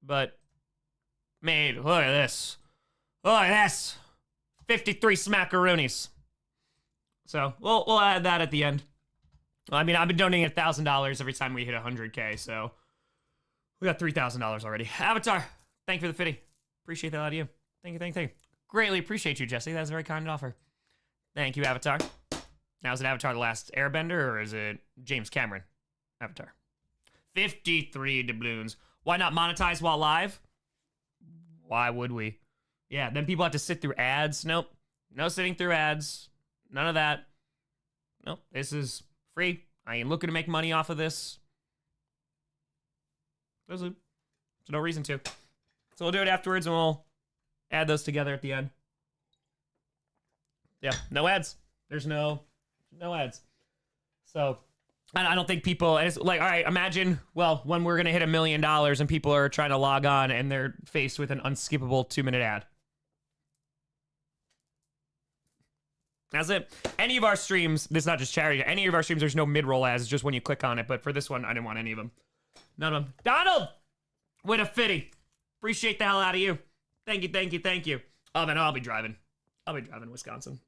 But made, look at this. Look at this. 53 smackaroonies. So we'll add that at the end. I mean, I've been donating $1,000 every time we hit 100K, so we got $3,000 already. Avatar, thank you for the fitty. Appreciate that out of you. Thank you. Greatly appreciate you, Jesse. That's a very kind offer. Thank you, Avatar. Now, is it Avatar The Last Airbender, or is it James Cameron? Avatar. 53 doubloons. Why not monetize while live? Why would we? Yeah, then people have to sit through ads. Nope. No sitting through ads. None of that. Nope. This is free. I ain't looking to make money off of this. There's no reason to. So we'll do it afterwards, and we'll add those together at the end. Yeah, no ads. There's no ads. So I don't think people, it's like, all right, imagine, well, when we're going to hit $1 million and people are trying to log on and they're faced with an unskippable 2-minute ad. That's it. Any of our streams, this is not just charity, any of our streams, there's no mid-roll ads, it's just when you click on it. But for this one, I didn't want any of them. None of them. Donald! With a fitty. Appreciate the hell out of you. Thank you. Oh, man, I'll be driving. Wisconsin.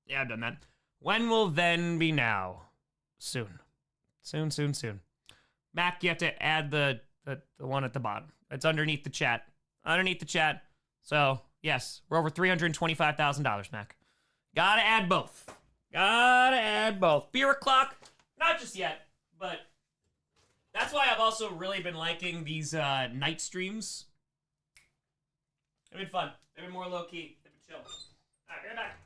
Yeah, I've done that. When will then be now? Soon. Mac, you have to add the one at the bottom. It's underneath the chat. So, yes, we're over $325,000, Mac. Gotta add both. Beer o'clock, not just yet, but that's why I've also really been liking these night streams. They've been fun. They've been more low-key. They've been chill. All right, be right back.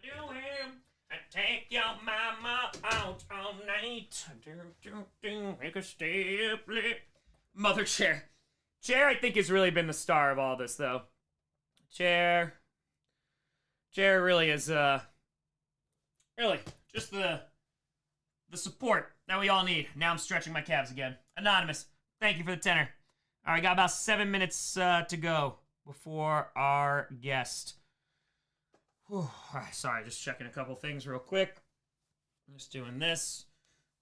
Gonna do him and take your mama out all night. Make a step. Mother Chair. Chair, I think, has really been the star of all this, though. Chair really is, really, just the support that we all need. Now I'm stretching my calves again. Anonymous, thank you for the tenor. All right, got about 7 minutes to go before our guest. Whew. All right, sorry, just checking a couple things real quick. I'm just doing this.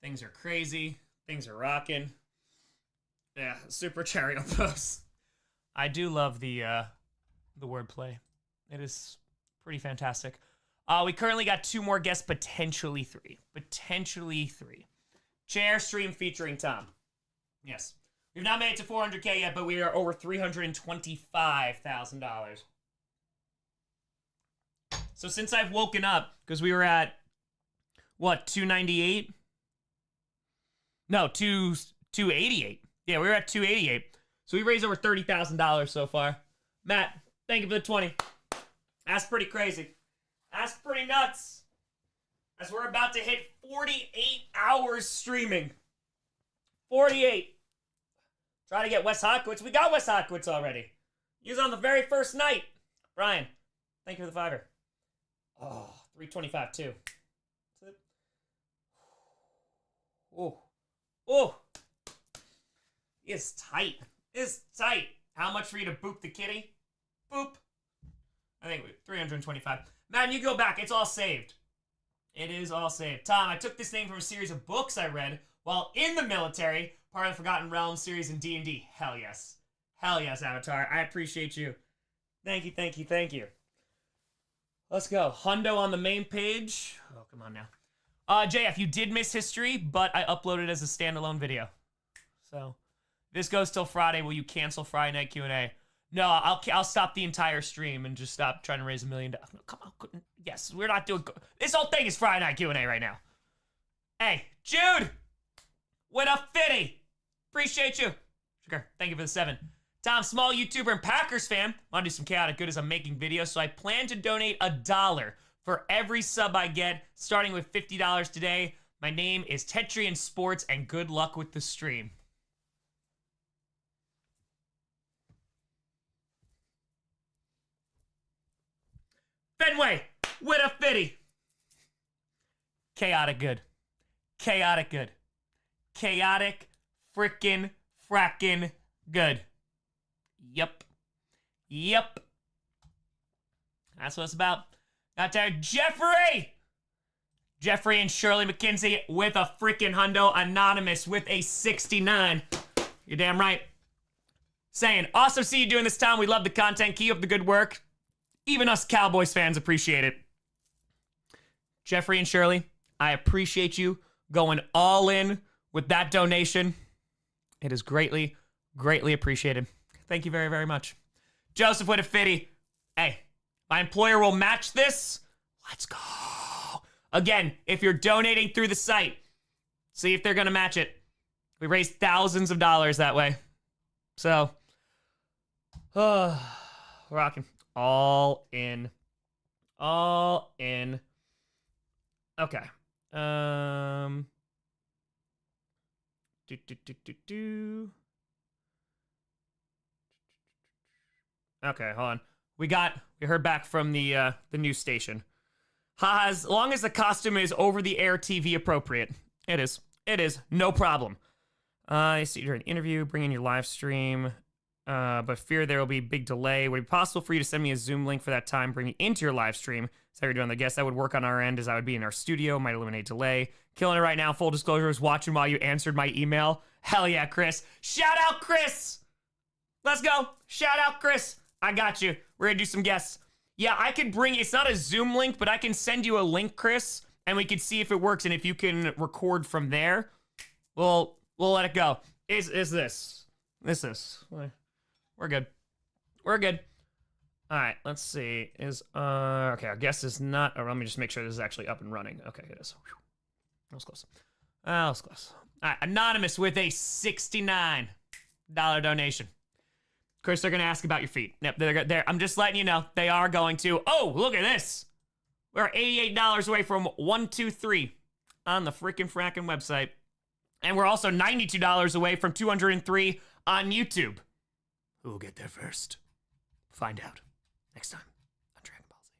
Things are crazy. Things are rocking. Yeah, super chariot post. I do love the wordplay. It is pretty fantastic. We currently got 2 more guests, potentially 3. Chair stream featuring Tom. Yes. We've not made it to 400K yet, but we are over $325,000. So since I've woken up, because we were at, what, 298? No, 288. Yeah, we were at 288. So we raised over $30,000 so far. Matt, thank you for the 20. That's pretty crazy. That's pretty nuts. As we're about to hit 48 hours streaming. 48. Try to get Wes Hockwitz. We got Wes Hockwitz already. He was on the very first night. Brian, thank you for the $5. Oh, 325 too. That's it. Oh. Oh. It's tight. It's tight. How much for you to boop the kitty? Boop. I think 325. Man, you go back. It's all saved. It is all saved. Tom, I took this name from a series of books I read while in the military. Part of the Forgotten Realms series in D&D. Hell yes. Hell yes, Avatar. I appreciate you. Thank you, thank you, thank you. Let's go. Hundo on the main page. Oh, come on now. JF, you did miss history, but I uploaded it as a standalone video. So, this goes till Friday. Will you cancel Friday night Q&A? No, I'll stop the entire stream and just stop trying to raise $1 million. No, come on. Yes, we're not doing... This whole thing is Friday night Q&A right now. Hey, Jude! What up, Fitty? Appreciate you. Sugar, thank you for the 7. Tom, small YouTuber and Packers fan. Want to do some chaotic good as I'm making videos, so I plan to donate $1 for every sub I get, starting with $50 today. My name is Tetrian Sports, and good luck with the stream. Fenway, what a fitty. Chaotic good. Chaotic good. Chaotic frickin' frackin' good. Yep. Yep. That's what it's about. Got there, Jeffrey! Jeffrey and Shirley McKenzie with a frickin' hundo. Anonymous with a 69. You're damn right. Saying, awesome see you doing this, Tom. We love the content. Keep up the good work. Even us Cowboys fans appreciate it. Jeffrey and Shirley, I appreciate you going all in with that donation. It is greatly, greatly appreciated. Thank you very, very much. Joseph with a fitty. Hey, my employer will match this. Let's go. Again, if you're donating through the site, see if they're going to match it. We raised thousands of dollars that way. So, rocking. All in. All in. Okay. Okay, hold on. We heard back from the news station. As long as the costume is over the air TV appropriate. It is. It is. No problem. I see you're in an interview, bring in your live stream. But fear there will be a big delay. Would it be possible for you to send me a Zoom link for that time, bring me into your live stream? So you're doing the guess that would work on our end as I would be in our studio, might eliminate delay. Killing it right now. Full disclosure, is watching while you answered my email. Hell yeah, Chris. Shout out, Chris. Let's go. Shout out, Chris. I got you. We're gonna do some guests. Yeah, I could bring, it's not a Zoom link, but I can send you a link, Chris, and we can see if it works, and if you can record from there, we'll let it go. Is this? We're good. We're good. All right, let's see. Okay, our guest is not, let me just make sure this is actually up and running. Okay, it is. Whew. That was close. That was close. All right, Anonymous with a $69 donation. Chris, they're going to ask about your feet. Yep, they're, I'm just letting you know. They are going to. Oh, look at this. We're $88 away from 123 on the freaking fracking website. And we're also $92 away from 203 on YouTube. Who will get there first? Find out next time on Dragon Ball Z.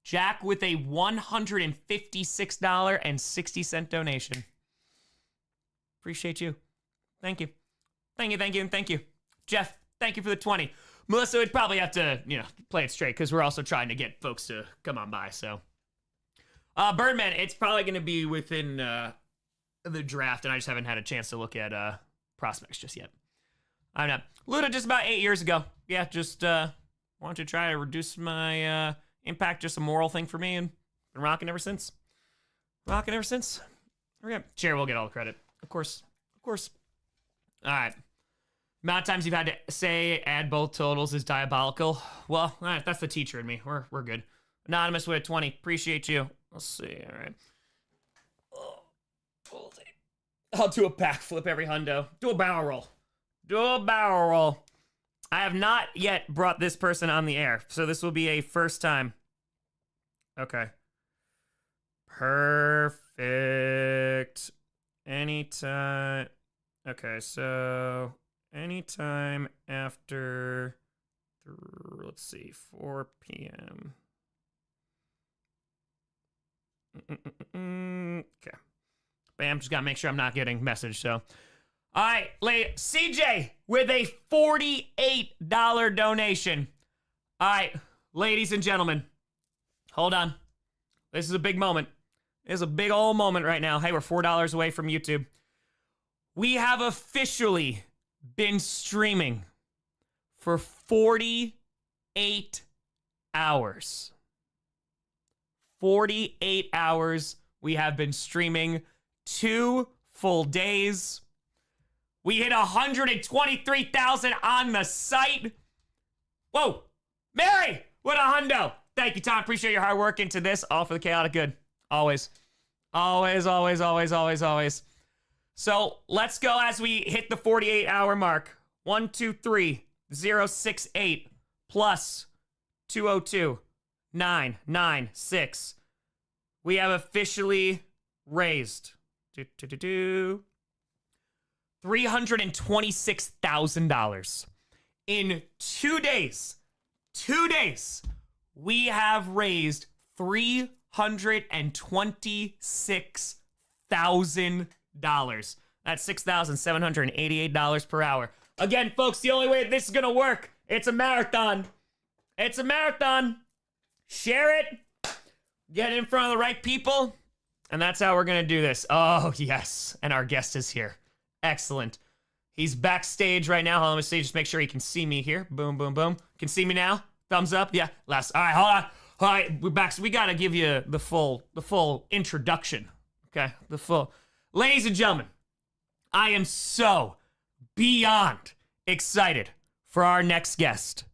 Jack with a $156.60 donation. Appreciate you. Thank you. Thank you, thank you, and thank you. Jeff, thank you for the 20. Melissa would probably have to, play it straight because we're also trying to get folks to come on by, so. Birdman, it's probably going to be within the draft, and I just haven't had a chance to look at prospects just yet. I don't know. Luda just about 8 years ago. Yeah, just wanted to try to reduce my impact, just a moral thing for me, and been rocking ever since. Rocking ever since. Okay. Chair will get all the credit. Of course. Of course. All right. Amount of times you've had to say add both totals is diabolical. Well, all right, that's the teacher in me. We're good. Anonymous with a 20. Appreciate you. Let's see. All right. Oh, hold it. I'll do a backflip every hundo. Do a barrel roll. Do a barrel roll. I have not yet brought this person on the air, so this will be a first time. Okay. Perfect. Anytime. Okay, so anytime after, let's see, 4 p.m. Okay. Bam, just gotta make sure I'm not getting messaged, so. All right, CJ with a $48 donation. All right, ladies and gentlemen, hold on. This is a big moment. This is a big old moment right now. Hey, we're $4 away from YouTube. We have officially been streaming for 48 hours. 48 hours. We have been streaming 2 full days. We hit 123,000 on the site. Whoa. Mary, what a hundo. Thank you, Tom. Appreciate your hard work into this. All for the chaotic good. Always. Always, always, always, always, always. So let's go as we hit the 48-hour mark. 123,068 plus 202,996. We have officially raised $326,000 in 2 days. 2 days. We have raised $326,000. That's $6,788 per hour. Again, folks, the only way this is gonna work, it's a marathon. It's a marathon. Share it. Get in front of the right people. And that's how we're gonna do this. Oh, yes. And our guest is here. Excellent. He's backstage right now. Hold on, let me see. Just make sure he can see me here. Boom, boom, boom. Can see me now? Thumbs up. Yeah. Last. All right. Hold on. All right. We're back. So we gotta give you the full introduction. Okay. The full. Ladies and gentlemen, I am so beyond excited for our next guest.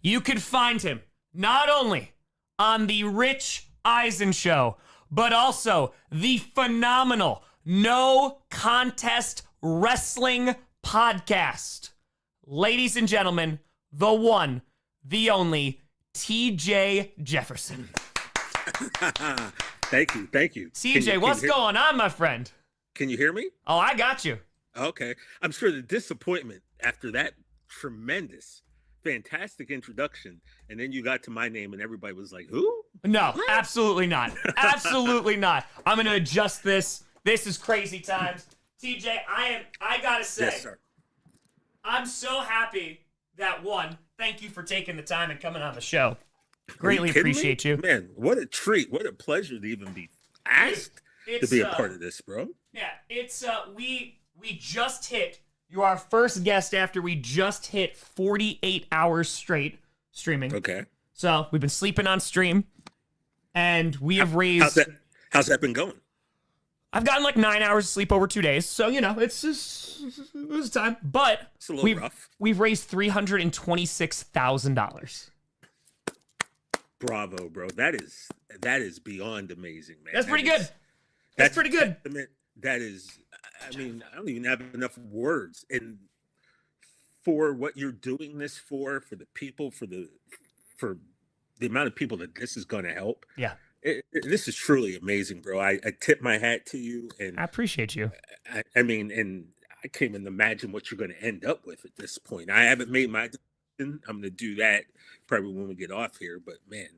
You can find him not only on the Rich Eisen Show, but also the phenomenal No Contest Wrestling Podcast. Ladies and gentlemen, the one, the only, TJ Jefferson. Thank you. TJ, what's going on, my friend? Can you hear me? Oh, I got you. Okay. I'm sure the disappointment after that tremendous, fantastic introduction, and then you got to my name and everybody was like, who? No, What? absolutely not. Absolutely not. I'm going to adjust this. This is crazy times. TJ, I got to say, Yes, sir. I'm so happy that, one, thank you for taking the time and coming on the show. Greatly appreciate you. Man, what a treat. What a pleasure to even be asked to be a part of this, bro. Yeah, it's we just hit, you are our first guest after we just hit 48 hours straight streaming. Okay. So we've been sleeping on stream, and we have raised. How's that been going? I've gotten like 9 hours of sleep over 2 days, so you know it was time. But It's a little rough. We've raised $326,000. Bravo, bro. That is beyond amazing, man. That's pretty good. That's pretty good. That is, I mean, I don't even have enough words for what you're doing this for the people, for the amount of people that this is going to help. Yeah. This is truly amazing, bro. I tip my hat to you, and I appreciate you. I mean, and I can't even imagine what you're going to end up with at this point. I haven't made my decision. I'm going to do that probably when we get off here. But man,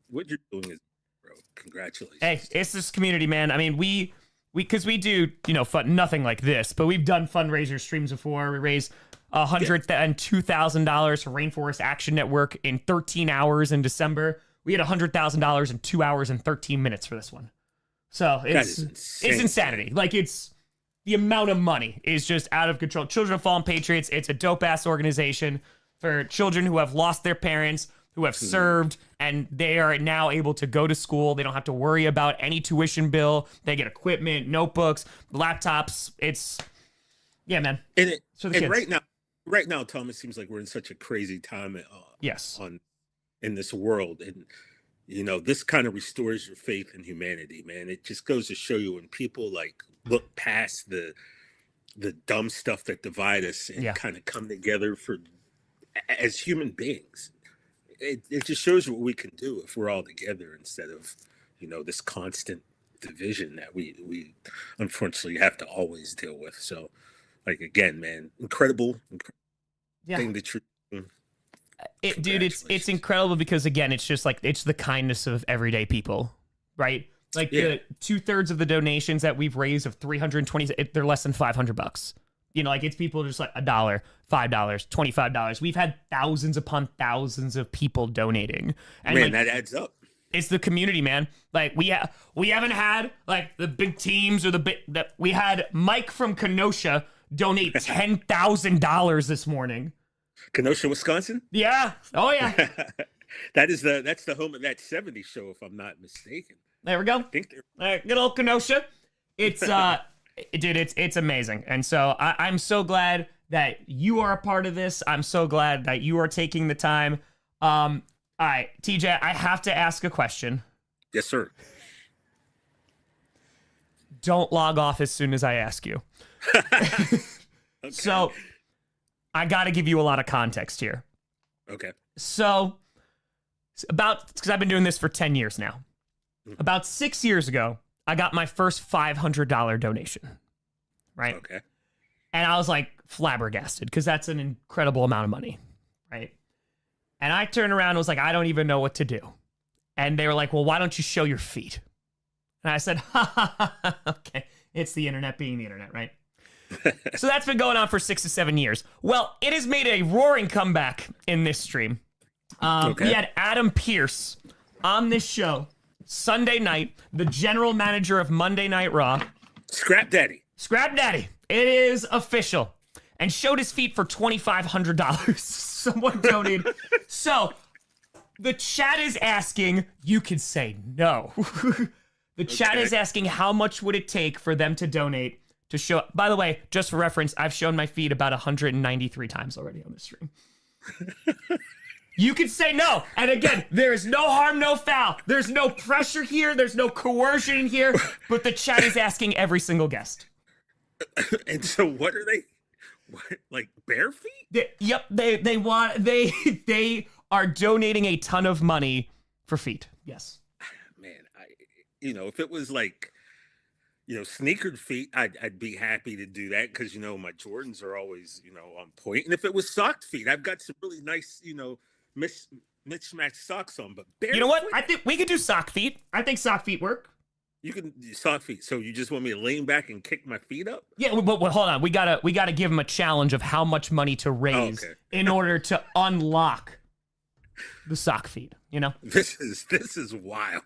what you're doing is, bro, congratulations. Hey, it's this community, man. I mean, we do, you know, nothing like this, but we've done fundraiser streams before. We raised $102,000 for Rainforest Action Network in 13 hours in December. We had $100,000 in 2 hours and 13 minutes for this one. So it's insanity. Like, it's the amount of money is just out of control. Children of Fallen Patriots, it's a dope ass organization for children who have lost their parents, who have served, and they are now able to go to school. They don't have to worry about any tuition bill. They get equipment, notebooks, laptops. It's, yeah, man. And So the kids. right now, Tom, it seems like we're in such a crazy time. Yes. In this world, and this kind of restores your faith in humanity, man. It just goes to show you when people like look past the dumb stuff that divide us and kind of come together as human beings. It just shows you what we can do if we're all together instead of, this constant division that we unfortunately have to always deal with. So, like, again, man, incredible thing that you're doing. Dude, it's incredible because, again, it's just like, it's the kindness of everyday people, right? Like the 2/3 of the donations that we've raised of 320, they're less than $500. Like it's people just like $1, $5, $25. We've had thousands upon thousands of people donating. And man, that adds up. It's the community, man. Like we haven't had like the big teams or we had Mike from Kenosha donate $10,000 this morning. Kenosha, Wisconsin? Yeah. Oh yeah. That's the home of that 70s show, if I'm not mistaken. There we go. I think good old Kenosha. It's dude, it's amazing. And so I'm so glad that you are a part of this. I'm so glad that you are taking the time. All right, TJ, I have to ask a question. Yes, sir. Don't log off as soon as I ask you. Okay. So I got to give you a lot of context here. Okay. So because I've been doing this for 10 years now. About 6 years ago, I got my first $500 donation, right? Okay. And I was like flabbergasted because that's an incredible amount of money, right? And I turned around and was like, I don't even know what to do. And they were like, well, why don't you show your feet? And I said, okay, it's the internet being the internet, right? So that's been going on for 6 to 7 years. Well, it has made a roaring comeback in this stream. We had Adam Pearce on this show Sunday night, the general manager of Monday Night Raw. Scrap Daddy. It is official. And showed his feet for $2,500. Someone donated. So, the chat is asking, you can say no. The chat is asking how much would it take for them to donate to show. By the way, just for reference, I've shown my feet about 193 times already on this stream. You can say no. And again, there is no harm, no foul. There's no pressure here. There's no coercion here. But the chat is asking every single guest. And so what are they? What, like bare feet? They are donating a ton of money for feet. Yes. Man, if it was like, sneakered feet, I'd be happy to do that because, my Jordans are always, on point. And if it was socked feet, I've got some really nice, mismatched socks on, but bare You know what? feet, I think we could do sock feet. I think sock feet work. you can do sock feet. So you just want me to lean back and kick my feet up? Yeah, but hold on. We gotta give him a challenge of how much money to raise in order to unlock the sock feet. This is wild.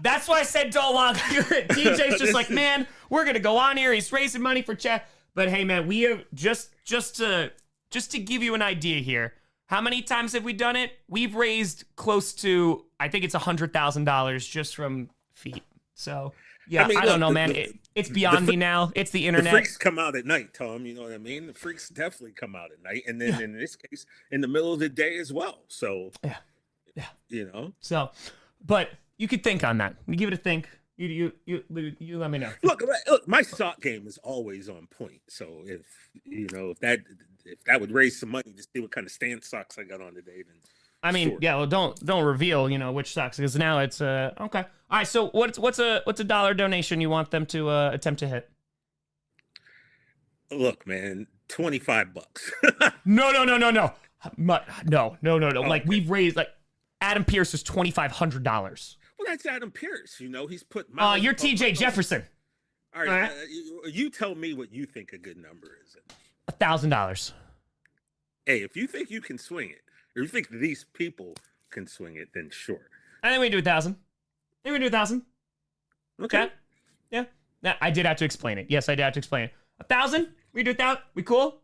That's why I said don't log. DJ's just like, man, we're gonna go on here. He's raising money for chat. But hey, man, we have just to give you an idea here. How many times have we done it? We've raised close to, I think it's $100,000 just from feet. So yeah, I don't know, man. It's beyond me now. It's the internet. The freaks come out at night, Tom. You know what I mean? The freaks definitely come out at night, and then in this case, in the middle of the day as well. So yeah. So, but you could think on that. You give it a think. You let me know. Look, my sock game is always on point. So if that would raise some money to see what kind of stand socks I got on today, then I mean, yeah. Well, don't reveal, which socks, because now it's okay. All right. So what's a dollar donation you want them to attempt to hit? Look, man, $25. No. No. Oh, Like we've raised Adam Pearce is $2,500. Well, that's Adam Pearce. He's put. You're TJ Jefferson. All right, you tell me what you think a good number is. $1,000. Hey, if you think you can swing it, or you think these people can swing it, then sure. I think we do 1,000. Okay. Yeah. Now, I did have to explain it. Yes, I did have to explain it. 1,000? We do 1,000? We cool?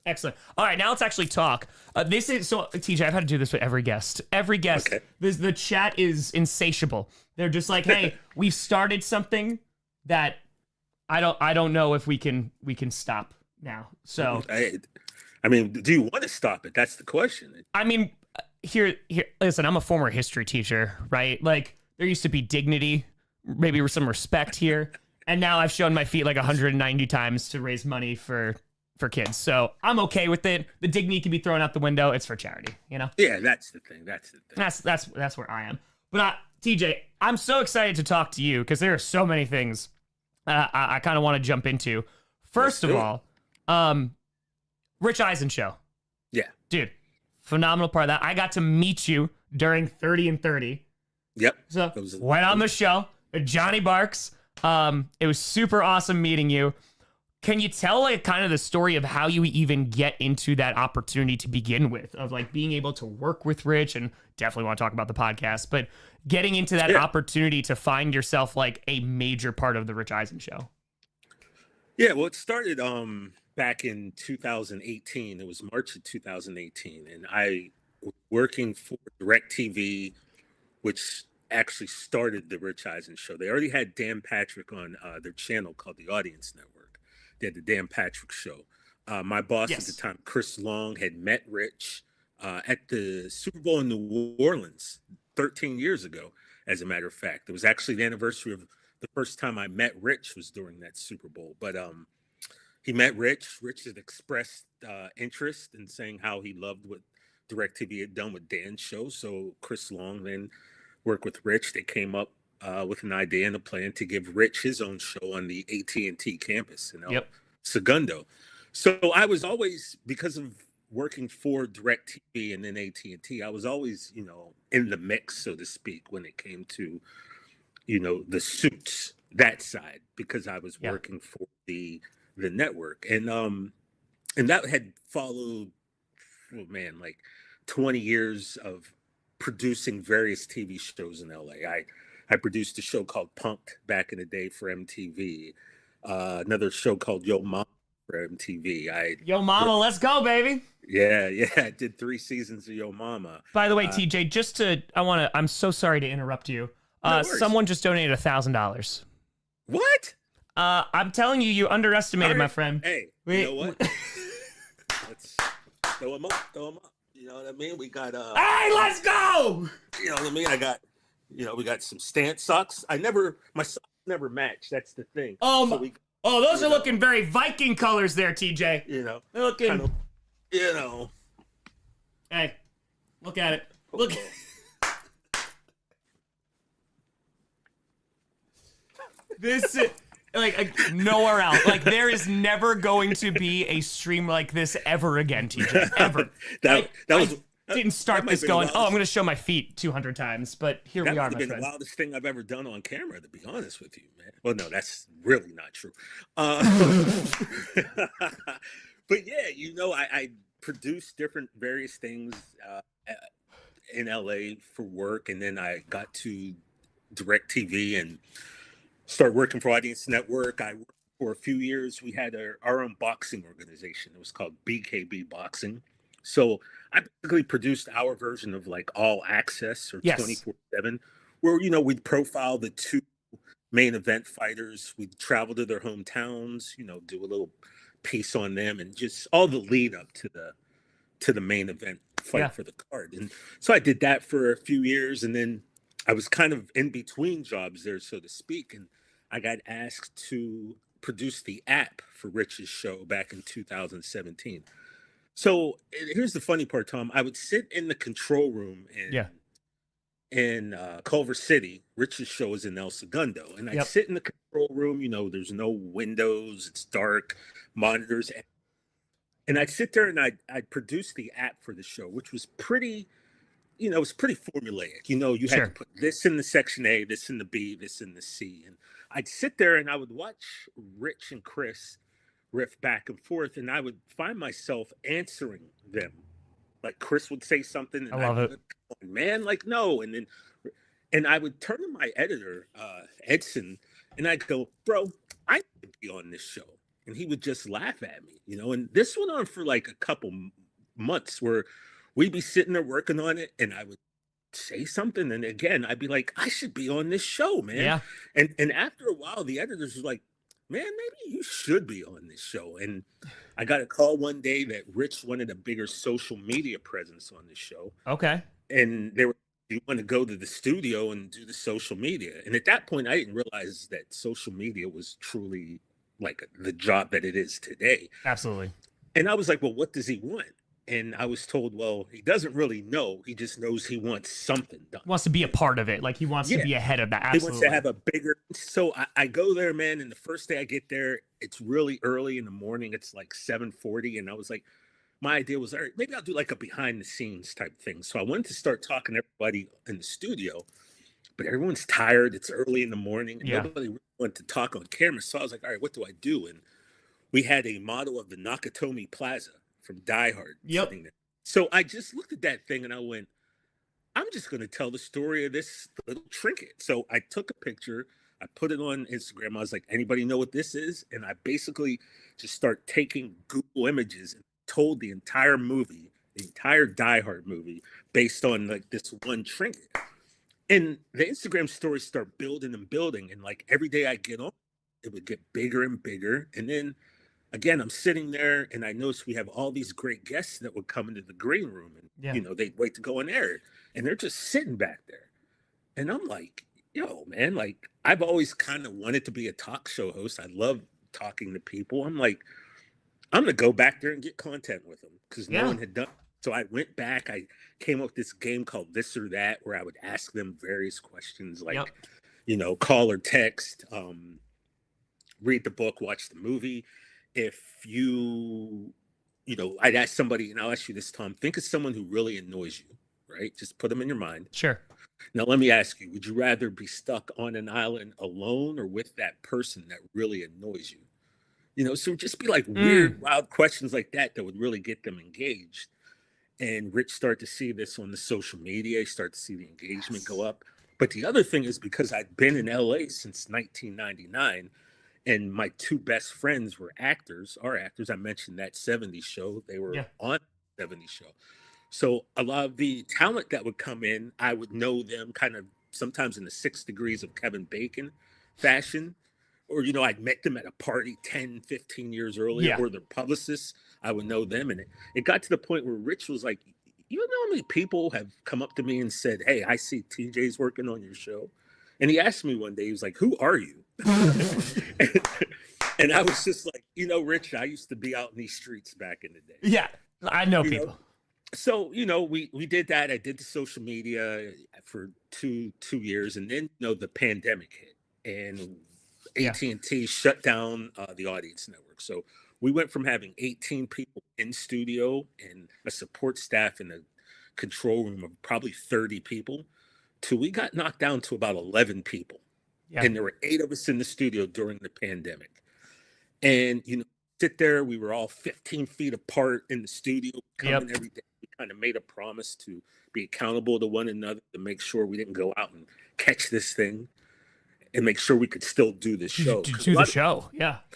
Excellent. All right, now let's actually talk. This is so, TJ, I've had to do this with every guest. Okay. The chat is insatiable. They're just like, hey, we've started something that I don't know if we can stop now. So I mean, do you want to stop it? That's the question. I mean, here, listen, I'm a former history teacher, right? Like, there used to be dignity, maybe some respect here. And now I've shown my feet like 190 times to raise money for kids. So I'm okay with it. The dignity can be thrown out the window. It's for charity, you know? Yeah, that's the thing. That's where I am. But TJ, I'm so excited to talk to you because there are so many things I kind of want to jump into. First of all, Rich Eisen show. Yeah. Dude, phenomenal part of that. I got to meet you during 30 and 30. Yep. So went on the show, Johnny Barks. It was super awesome meeting you. Can you tell like kind of the story of how you even get into that opportunity to begin with, of like being able to work with Rich, and definitely want to talk about the podcast, but getting into that opportunity to find yourself like a major part of the Rich Eisen show? Yeah, well, it started back in 2018. It was March of 2018, and I was working for DirecTV, which actually started the Rich Eisen show. They already had Dan Patrick on their channel called the Audience Network. They had the Dan Patrick show. My boss at the time, Chris Long, had met Rich at the Super Bowl in New Orleans 13 years ago, as a matter of fact. It was actually the anniversary of the first time I met Rich was during that Super Bowl. But he met Rich. Rich had expressed interest in saying how he loved what DirecTV had done with Dan's show. So Chris Long then worked with Rich. They came up with an idea and a plan to give Rich his own show on the AT&T campus in El Segundo. So I was always, because of working for DirecTV and then AT&T, I was always, in the mix, so to speak, when it came to, the suits, that side, because I was working for the network. And that had followed, like 20 years of producing various TV shows in LA. I produced a show called Punk'd back in the day for MTV. Another show called Yo Mama for MTV. Yo Mama, let's go, baby. Yeah. I did 3 seasons of Yo Mama. By the way, TJ, I'm so sorry to interrupt you. Someone just donated $1,000. What? I'm telling you, you underestimated my friend. Hey, you know what? Let's throw him up. You know what I mean? We got hey, let's go! You know what I mean? I got, we got some Stance socks. My socks never match. That's the thing. Those are looking very Viking colors there, TJ. They're looking. Kind of, Hey, look at it. Look. This is like nowhere else. Like there is never going to be a stream like this ever again, TJ. Ever. I didn't start this going, I'm going to show my feet 200 times, but here we are, my friend. That might have been the wildest thing I've ever done on camera, to be honest with you, man. Well, no, that's really not true. But yeah, I produced various things in LA for work, and then I got to DirecTV and started working for Audience Network. I worked for a few years. We had our own boxing organization. It was called BKB Boxing. So I basically produced our version of like All Access or 24/7, where, we'd profile the 2 main event fighters. We'd travel to their hometowns, do a little piece on them, and just all the lead up to the main event fight for the card. And so I did that for a few years, and then I was kind of in between jobs there, so to speak. And I got asked to produce the app for Rich's show back in 2017. So here's the funny part, Tom. I would sit in the control room in Culver City. Rich's show is in El Segundo. And I'd sit in the control room. There's no windows. It's dark, monitors. And I'd sit there and I'd produce the app for the show, which was pretty, it was pretty formulaic. You had to put this in the section A, this in the B, this in the C. And I'd sit there and I would watch Rich and Chris riff back and forth, and I would find myself answering them. Like Chris would say something, and I love it, man, like no, and I would turn to my editor, Edson, and I'd go, bro, I could be on this show, and he would just laugh at me, And this went on for like a couple months, where we'd be sitting there working on it, and I would say something, and again, I'd be like, I should be on this show, man. Yeah. And after a while, the editors were like, man, maybe you should be on this show. And I got a call one day that Rich wanted a bigger social media presence on the show. Okay. and they were, you want to go to the studio and do the social media. And at that point, I didn't realize that social media was truly like the job that it is today. Absolutely. And I was like, well, what does he want? And I was told, well, he doesn't really know. He just knows he wants something done. Wants to be a part of it. Like he wants to be ahead of that. Absolutely. He wants to have a bigger. So I go there, man. And the first day I get there, it's really early in the morning. It's like 7:40. And I was like, my idea was, all right, maybe I'll do like a behind the scenes type thing. So I wanted to start talking to everybody in the studio, but everyone's tired. It's early in the morning. And nobody really wanted to talk on camera. So I was like, all right, what do I do? And we had a model of the Nakatomi Plaza from Die Hard sitting there. So I just looked at that thing and I went, I'm just going to tell the story of this little trinket. So I took a picture, I put it on Instagram. I was like, anybody know what this is? And I basically just start taking Google images and told the entire movie, the entire Die Hard movie, based on like this one trinket. And the Instagram stories start building and building. And like every day I get on, it would get bigger and bigger. And then again, I'm sitting there and I noticed we have all these great guests that would come into the green room and, you know, they'd wait to go on air and they're just sitting back there. And I'm like, yo, man, like I've always kind of wanted to be a talk show host. I love talking to people. I'm like, I'm going to go back there and get content with them because no one had done. So I went back. I came up with this game called This or That, where I would ask them various questions like, you know, call or text, read the book, watch the movie. If you know, I'd ask somebody, and I'll ask you this, Tom, think of someone who really annoys you, right? Just put them in your mind. Sure. Now, let me ask you, would you rather be stuck on an island alone or with that person that really annoys you? You know, so just be like weird, wild questions like that would really get them engaged. And Rich started to see this on the social media. He started to see the engagement go up. But the other thing is because I'd been in LA since 1999, and my two best friends were actors, are actors. I mentioned that 70s show. They were on the 70s show. So a lot of the talent that would come in, I would know them kind of sometimes in the 6 degrees of Kevin Bacon fashion. Or, you know, I'd met them at a party 10, 15 years earlier, or their publicists, I would know them. And it got to the point where Rich was like, you know how many people have come up to me and said, hey, I see TJ's working on your show? And he asked me one day, he was like, who are you? And I was just like, you know, Rich, I used to be out in these streets back in the day. Yeah, I know people. So, you know, we did that. I did the social media for two years. And then, you know, the pandemic hit. And AT&T shut down the audience network. So we went from having 18 people in studio and a support staff in a control room of probably 30 people to we got knocked down to about 11 people. And there were 8 of us in the studio during the pandemic. And, you know, sit there, we were all 15 feet apart in the studio, coming every day. We kind of made a promise to be accountable to one another, to make sure we didn't go out and catch this thing. And make sure we could still do this show. Do the show,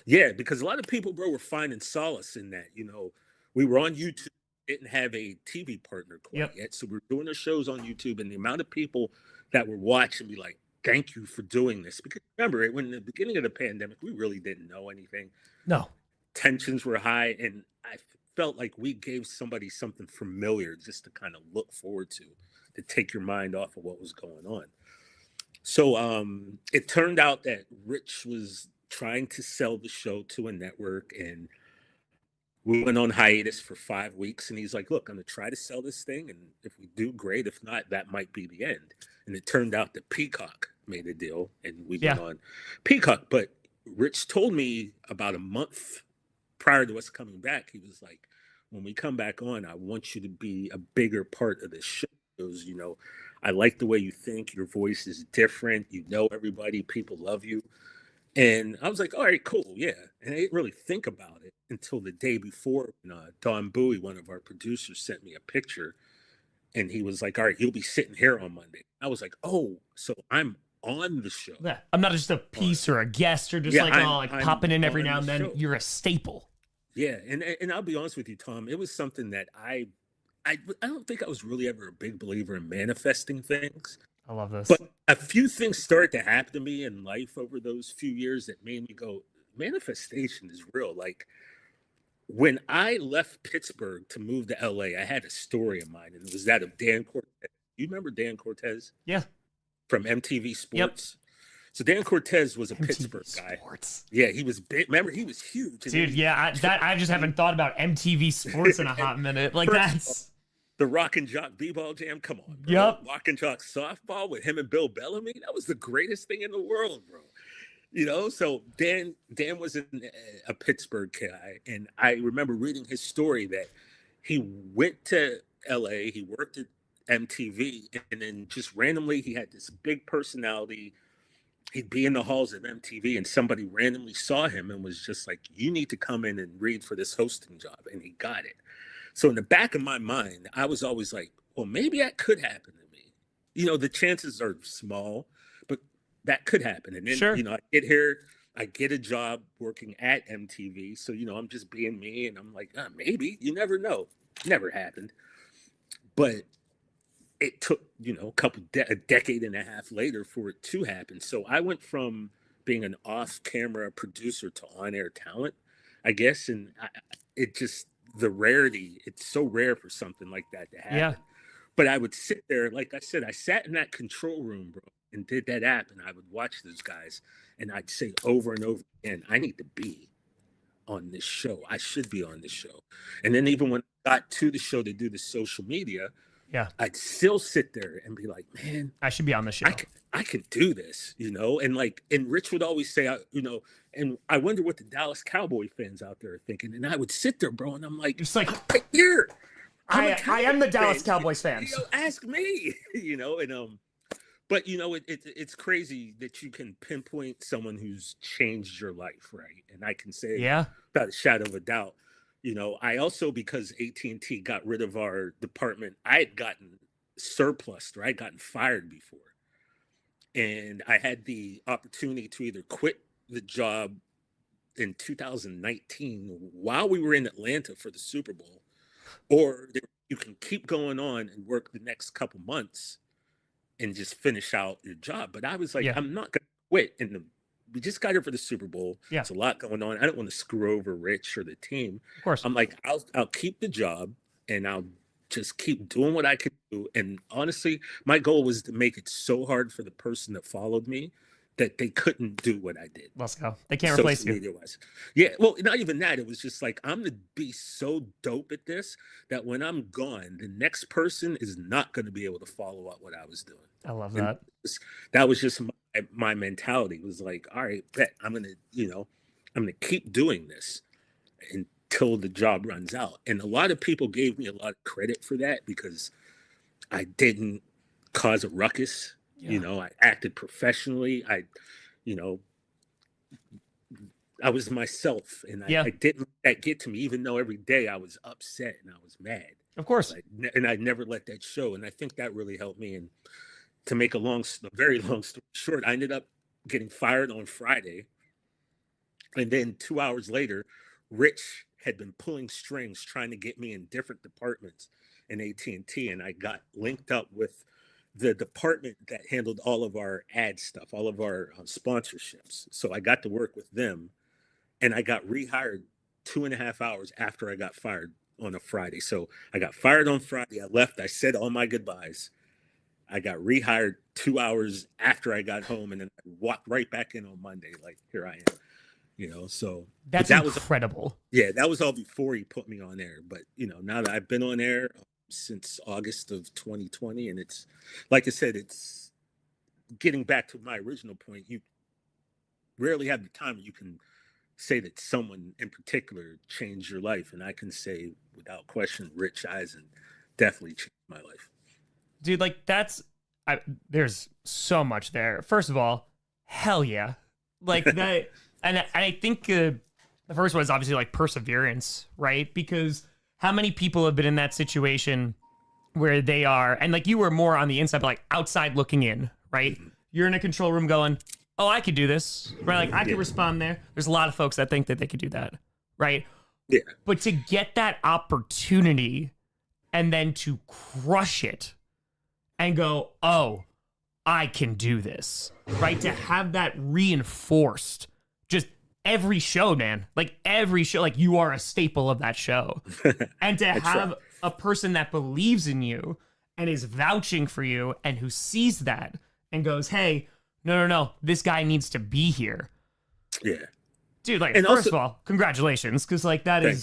Yeah, because a lot of people, bro, were finding solace in that. You know, we were on YouTube, didn't have a TV partner quite yet. So we were doing our shows on YouTube, and the amount of people that were watching me like, thank you for doing this. Because remember, when in the beginning of the pandemic, we really didn't know anything. No. Tensions were high, and I felt like we gave somebody something familiar just to kind of look forward to take your mind off of what was going on. So it turned out that Rich was trying to sell the show to a network, and we went on hiatus for 5 weeks. And he's like, look, I'm going to try to sell this thing. And if we do, great. If not, that might be the end. And it turned out that Peacock made a deal, and we went on Peacock. But Rich told me about a month prior to us coming back, he was like, when we come back on, I want you to be a bigger part of this show. It was, you know, I like the way you think. Your voice is different. You know everybody. People love you. And I was like, all right, cool. Yeah. And I didn't really think about it until the day before when Don Bowie, one of our producers, sent me a picture. And he was like, all right, you'll be sitting here on Monday. I was like, oh, so I'm on the show. Yeah. I'm not just a piece or a guest or just I'm popping in every now and then. Show. You're a staple. Yeah. And I'll be honest with you, Tom, it was something that I don't think I was really ever a big believer in manifesting things. I love this. But a few things started to happen to me in life over those few years that made me go, manifestation is real. Like when I left Pittsburgh to move to LA, I had a story in mind, and it was that of Dan Cortez You remember Dan Cortez Yeah. from MTV Sports? So Dan Cortez was a MTV Pittsburgh guy. Sports. Yeah, he was big. Remember, he was huge. And Dude, he- yeah, I just haven't thought about MTV Sports in a hot minute. Like, First of that's... the Rock and Jock B-ball jam. Come on, bro. Yep. Rock and Jock softball with him and Bill Bellamy. That was the greatest thing in the world, bro. You know, so Dan was a Pittsburgh guy, and I remember reading his story that he went to LA, he worked at MTV, and then just randomly he had this big personality. He'd be in the halls of MTV, and somebody randomly saw him and was just like, "You need to come in and read for this hosting job," and he got it. So in the back of my mind, I was always like, well, maybe that could happen to me. You know, the chances are small, but that could happen. And then, Sure. you know, I get here, I get a job working at MTV. So, you know, I'm just being me, and I'm like, maybe. You never know. Never happened. But it took, you know, a decade and a half later for it to happen. So I went from being an off-camera producer to on-air talent, I guess. And it just, the rarity, it's so rare for something like that to happen. Yeah. But I would sit there, like I said, I sat in that control room, bro, and did that app, and I would watch those guys, and I'd say over and over again, I need to be on this show. I should be on this show. And then even when I got to the show to do the social media, Yeah. I'd still sit there and be like, man, I should be on the show. I can do this, you know? And like, and Rich would always say, you know, and I wonder what the Dallas Cowboy fans out there are thinking. And I would sit there, bro, and I'm like, It's like, I'm right here. I am the Dallas fan. Cowboys fans. You know, ask me, you know, and but you know, it's crazy that you can pinpoint someone who's changed your life, right? And I can say, Yeah. without a shadow of a doubt, you know, I also, because AT&T got rid of our department, I had gotten surplused, or I'd gotten fired before, and I had the opportunity to either quit the job in 2019 while we were in Atlanta for the Super Bowl, or you can keep going on and work the next couple months and just finish out your job. But I was like, Yeah. I'm not going to quit. And we just got here for the Super Bowl. Yeah. There's a lot going on. I don't want to screw over Rich or the team. Of course. I'm like, I'll keep the job, and I'll just keep doing what I can do. And honestly, my goal was to make it so hard for the person that followed me that they couldn't do what I did. Let's go. They can't replace Social you. media wise. Yeah, well, not even that. It was just like, I'm gonna be so dope at this that when I'm gone, the next person is not gonna be able to follow up what I was doing. I love And that. that was just my mentality. It was like, all right, bet I'm gonna keep doing this until the job runs out. And a lot of people gave me a lot of credit for that because I didn't cause a ruckus. Yeah. You know, I acted professionally. I was myself, and Yeah. I didn't let that get to me, even though every day I was upset and I was mad. Of course. And I never let that show. And I think that really helped me. And to make a very long story short, I ended up getting fired on Friday. And then 2 hours later, Rich had been pulling strings trying to get me in different departments in AT&T. And I got linked up with the department that handled all of our ad stuff, all of our sponsorships. So I got to work with them, and I got rehired 2.5 hours after I got fired on a Friday. So I got fired on Friday. I left. I said all my goodbyes. I got rehired 2 hours after I got home, and then I walked right back in on Monday. Like, here I am, you know? So That's that was incredible. yeah, that was all before he put me on air. But, you know, now that I've been on air since August of 2020, and it's, like I said, it's getting back to my original point. You rarely have the time you can say that someone in particular changed your life. And I can say without question, Rich Eisen definitely changed my life. Dude, like there's so much there. First of all, hell yeah. Like that. And I think the first one is obviously like perseverance, right? Because how many people have been in that situation where they are, and like you were more on the inside, but like outside looking in, right? Mm-hmm. You're in a control room going, oh, I could do this, right? Like I could respond there. There's a lot of folks that think that they could do that, right? Yeah. But to get that opportunity and then to crush it and go, oh, I can do this, right? To have that reinforced just every show, man. Like every show, like you are a staple of that show. And to have a person that believes in you and is vouching for you and who sees that and goes, hey, no, this guy needs to be here. Yeah. Dude, like, And first also- of all, congratulations, because, like, Thank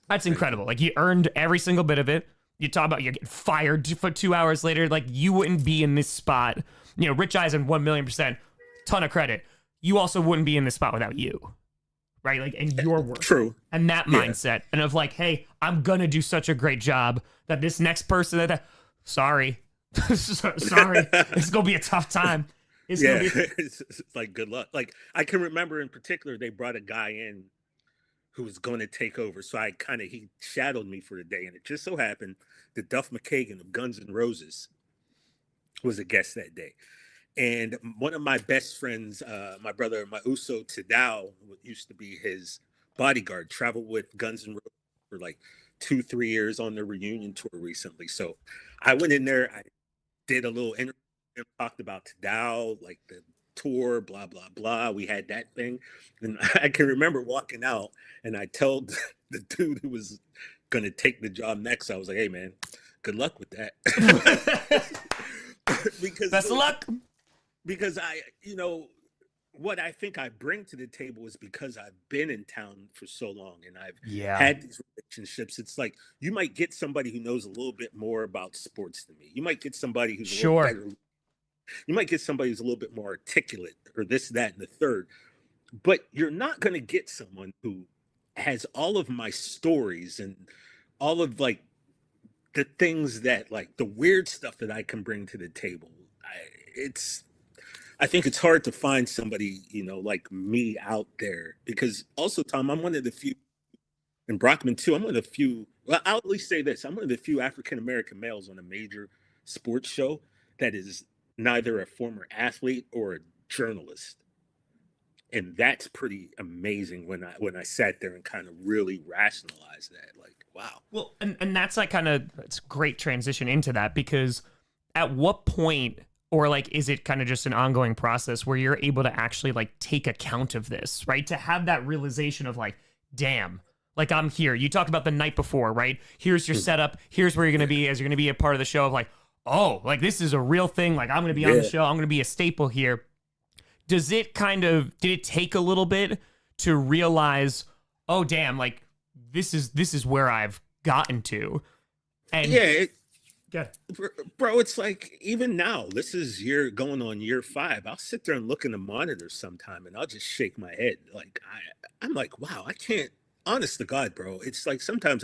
that's incredible. Like, you earned every single bit of it. You talk about you get fired for 2 hours later. Like, you wouldn't be in this spot. You know, Rich Eisen, 1,000,000%, ton of credit. You also wouldn't be in this spot without you, right? Like, and your work. True. And that Yeah. mindset. And of like, hey, I'm going to do such a great job that this next person sorry. Sorry. It's going to be a tough time. It's Yeah. going to be. It's like, good luck. Like, I can remember in particular, they brought a guy in who was going to take over. So he shadowed me for the day. And it just so happened that Duff McKagan of Guns N' Roses was a guest that day. And one of my best friends, my brother, my Uso Tadao, who used to be his bodyguard, traveled with Guns N' Roses for like 2-3 years on their reunion tour recently. So I went in there, I did a little interview, talked about Tadao, like the tour, blah, blah, blah. We had that thing. And I can remember walking out and I told the dude who was going to take the job next, I was like, hey, man, good luck with that. Because Best of luck. because what I think I bring to the table is because I've been in town for so long and I've had these relationships. It's like you might get somebody who knows a little bit more about sports than me. You might get somebody who's a little better. You might get somebody who's a little bit more articulate or this, that, and the third. But you're not going to get someone who has all of my stories and all of like the things that like the weird stuff that I can bring to the table. I think it's hard to find somebody, like me out there because also, Tom, I'm one of the few, and Brockman too, I'm one of the few, well, I'll at least say this, I'm one of the few African-American males on a major sports show that is neither a former athlete or a journalist. And that's pretty amazing when I sat there and kind of really rationalized that, like, wow. Well, and that's like it's a great transition into that because at what point, or like, is it kind of just an ongoing process where you're able to actually like take account of this, right? To have that realization of like, damn, like I'm here. You talked about the night before, right? Here's your setup. Here's where you're going to be as you're going to be a part of the show of like, oh, like this is a real thing. Like I'm going to be on the show. I'm going to be a staple here. Did it take a little bit to realize, oh, damn, like this is where I've gotten to. And bro, it's like even now, this is going on year 5. I'll sit there and look in the monitor sometime and I'll just shake my head. Like I'm like, wow, I can't, honest to God, bro. It's like sometimes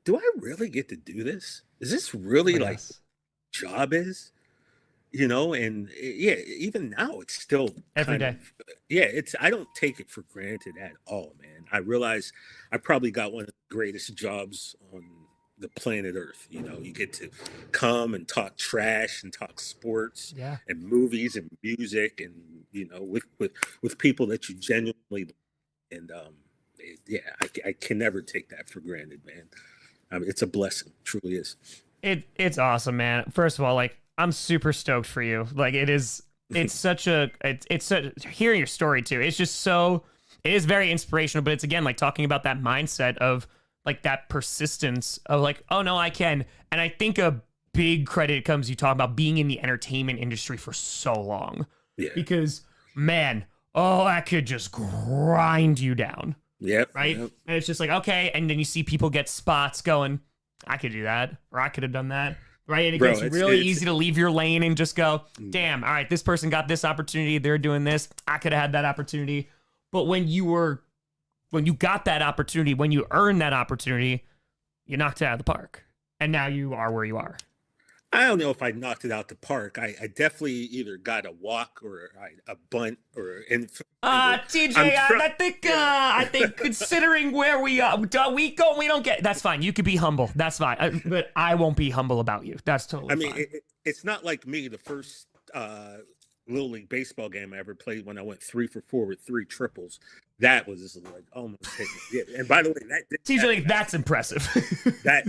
do I really get to do this? Is this really like job is? And even now it's still every day. I don't take it for granted at all, man. I realize I probably got one of the greatest jobs on the planet Earth. You get to come and talk trash and talk sports and movies and music and with people that you genuinely and I can never take that for granted, man. I mean, it's a blessing, it truly is. It's awesome, man. First of all, like I'm super stoked for you. Like it's hearing your story too. It is very inspirational, but it's again, like talking about that mindset of like that persistence of like, oh no, I can. And I think a big credit comes, you talk about being in the entertainment industry for so long because man, that could just grind you down. Yep. Right. Yep. And it's just like, okay. And then you see people get spots going, I could do that, or I could have done that. Right. And it gets really easy to leave your lane and just go, damn, all right, this person got this opportunity. They're doing this. I could have had that opportunity. But when you got that opportunity, when you earned that opportunity, you knocked it out of the park. And now you are where you are. I don't know if I knocked it out the park. I definitely either got a walk or a bunt or TJ, I think considering where we are, we don't get. That's fine. You could be humble. That's fine. But I won't be humble about you. That's totally fine. It's not like me. The first Little League baseball game I ever played when I went 3 for 4 with 3 triples. That was just like almost hit me. Yeah. And by the way, TJ, that's impressive. That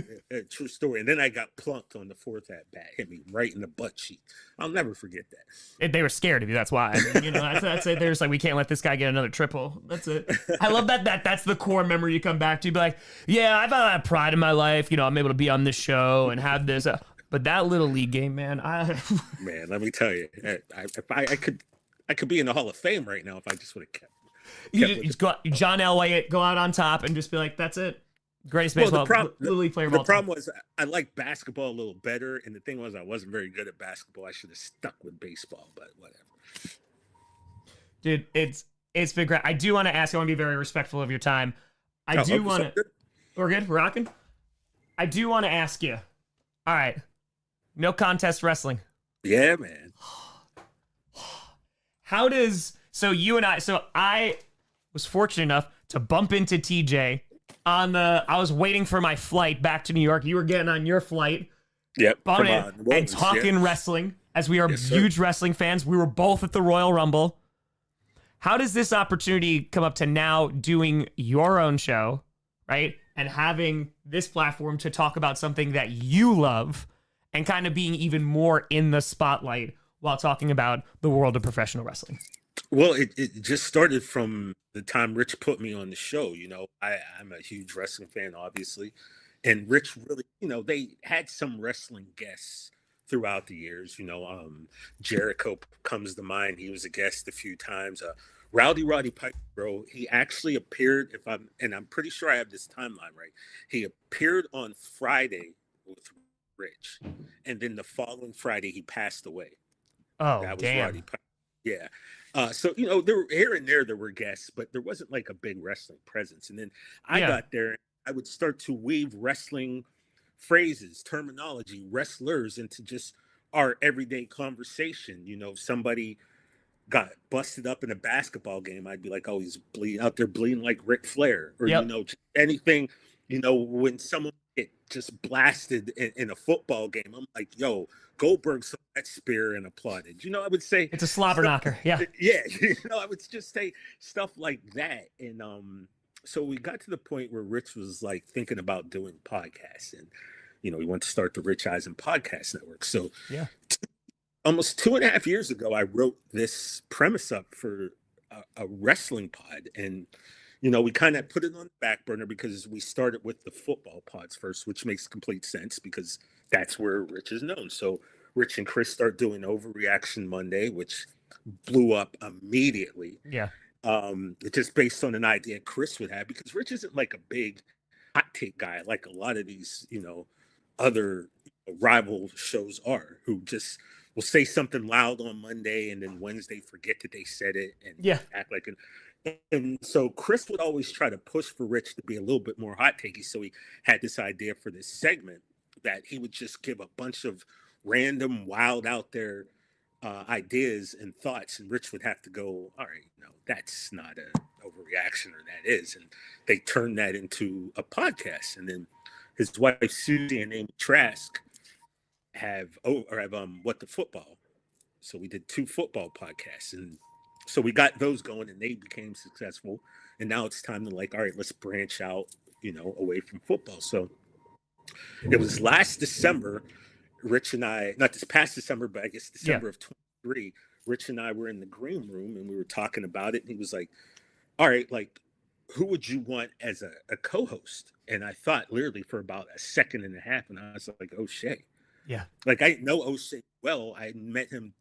true story. And then I got plunked on the 4th at bat, hit me right in the butt cheek. I'll never forget that. They were scared of you. That's why. I mean, that's it. They're just like, we can't let this guy get another triple. That's it. I love that. That's the core memory you come back to. Be like, yeah, I've had pride in my life. I'm able to be on this show and have this. But that little league game, man, Man, let me tell you, I could be in the Hall of Fame right now if I just would have kept. you just go John Elway, go out on top and just be like, that's it. Greatest Well, baseball little league player of all the time. problem was I liked basketball a little better, and the thing was I wasn't very good at basketball. I should have stuck with baseball, but whatever. Dude, it's been great. I do want to ask, I want to be very respectful of your time. I do want to. We're good? We're rocking? I do want to ask you. All right. No contest wrestling. Yeah, man. How does. So I was fortunate enough to bump into TJ I was waiting for my flight back to New York. You were getting on your flight. Yep. And talking wrestling, as we are huge wrestling fans. We were both at the Royal Rumble. How does this opportunity come up to now doing your own show, right? And having this platform to talk about something that you love and kind of being even more in the spotlight while talking about the world of professional wrestling? Well, it just started from the time Rich put me on the show. I'm a huge wrestling fan, obviously. And Rich really, they had some wrestling guests throughout the years. Jericho comes to mind. He was a guest a few times. Roddy Piper, bro, he actually appeared, I'm pretty sure I have this timeline right. He appeared on Friday with Rich. And then the following Friday, he passed away. Oh, that was damn. Roddy Piper. Yeah. So, there were here and there were guests, but there wasn't like a big wrestling presence. And then I got there and I would start to weave wrestling phrases, terminology, wrestlers into just our everyday conversation. If somebody got busted up in a basketball game, I'd be like, oh, he's out there bleeding like Ric Flair, or, just anything, when someone get just blasted in a football game, I'm like, yo, Goldberg saw that spear and applauded. I would say it's a slobber knocker. Yeah. Yeah. I would just say stuff like that. And so we got to the point where Rich was like thinking about doing podcasts, and we want to start the Rich Eisen Podcast Network. So almost 2.5 years ago, I wrote this premise up for a wrestling pod, and we kind of put it on the back burner because we started with the football pods first, which makes complete sense because that's where Rich is known. So Rich and Chris start doing Overreaction Monday, which blew up immediately. Yeah. It's just based on an idea Chris would have, because Rich isn't like a big hot take guy like a lot of these, other rival shows are, who just will say something loud on Monday and then Wednesday forget that they said it and act like and so Chris would always try to push for Rich to be a little bit more hot takey. So he had this idea for this segment that he would just give a bunch of random, wild out there ideas and thoughts, and Rich would have to go, all right, no, that's not an overreaction, or that is. And they turned that into a podcast. And then his wife, Susie, and Amy Trask have What the Football. So we did 2 football podcasts. And so we got those going and they became successful. And now it's time to all right, let's branch out, away from football. So it was last December, Rich and I, not this past December, but I guess December of 23, Rich and I were in the green room and we were talking about it. And he was like, all right, who would you want as a co-host? And I thought literally for about a second and a half, and I was like, O'Shea. Yeah. I know O'Shea well. I met him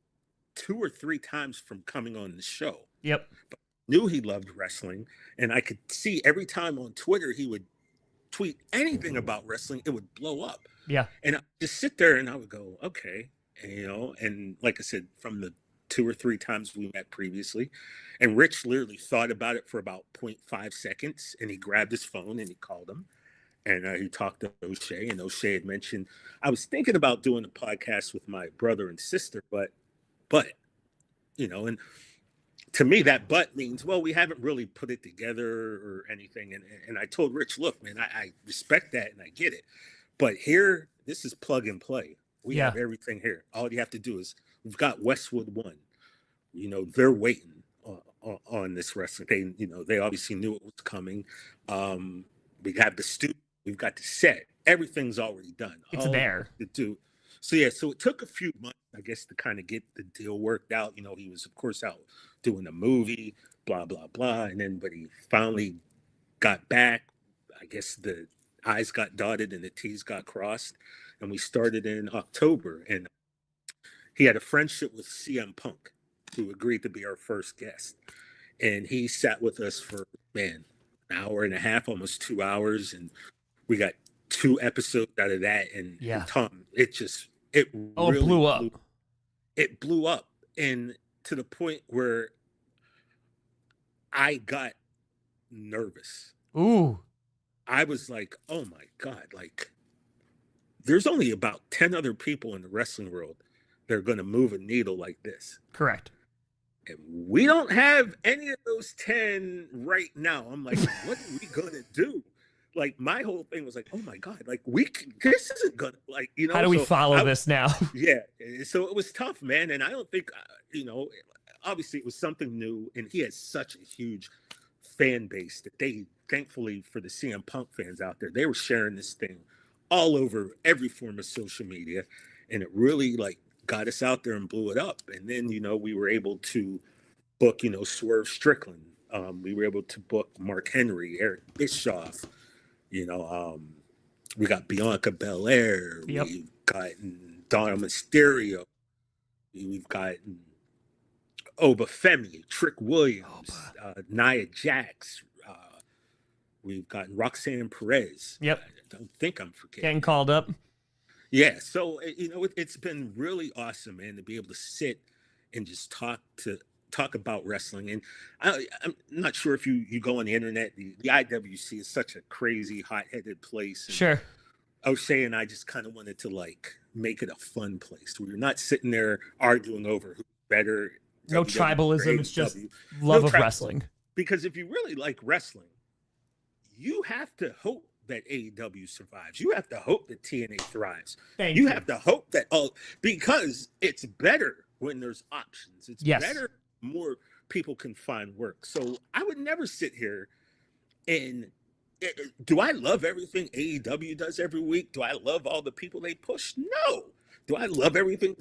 2 or 3 times from coming on the show. Yep. But I knew he loved wrestling, and I could see every time on Twitter he would tweet anything about wrestling, it would blow up. Yeah. And I just sit there and I would go, okay. And, and like I said, from the 2 or 3 times we met previously, and Rich literally thought about it for about 0.5 seconds, and he grabbed his phone and he called him, and he talked to O'Shea, and O'Shea had mentioned, I was thinking about doing a podcast with my brother and sister, but, and to me, that but means, well, we haven't really put it together or anything. And I told Rich, look, man, I respect that and I get it. But here, this is plug and play. We have everything here. All you have to do is, we've got Westwood 1. They're waiting on this wrestling. They obviously knew it was coming. We have the studio. We've got the set. Everything's already done. It's there. To do. So it took a few months, I guess, to kind of get the deal worked out. He was, of course, out doing a movie, blah, blah, blah. But he finally got back. I guess the I's got dotted and the T's got crossed. and we started in October. And he had a friendship with CM Punk, who agreed to be our first guest. And he sat with us for, man, an hour and a half, almost 2 hours. And we got 2 episodes out of that. And Tom, it really blew up. It blew up. And to the point where I got nervous. Ooh. I was like, oh my God, like there's only about 10 other people in the wrestling world that are going to move a needle like this. Correct. And we don't have any of those 10 right now. I'm like, what are we going to do? Like my whole thing was like, oh my God, like this isn't gonna, like, you know, how do we follow this now? Yeah. So it was tough, man. And I don't think, obviously it was something new, and he has such a huge fan base that they, thankfully for the CM Punk fans out there, they were sharing this thing all over every form of social media, and it really like got us out there and blew it up. And then, we were able to book, Swerve Strickland. We were able to book Mark Henry, Eric Bischoff. We got Bianca Belair. Yep. We've gotten Donna Mysterio. We've gotten Oba Femi, Trick Williams, Nia Jax. We've gotten Roxanne Perez. Yep. I don't think I'm forgetting. Getting called up. Yeah. So, it's been really awesome, man, to be able to sit and just talk about wrestling. And I'm not sure if you go on the internet, the IWC is such a crazy, hot-headed place. And Sure. I was saying I just kind of wanted to like make it a fun place where you're not sitting there arguing over who's better. No WWE tribalism. It's just love of wrestling. Because if you really like wrestling, you have to hope that AEW survives. You have to hope that TNA thrives. You have to hope that because it's better when there's options. It's better, more people can find work. So I would never sit here and do I love everything AEW does every week? Do I love all the people they push? No. Do I love everything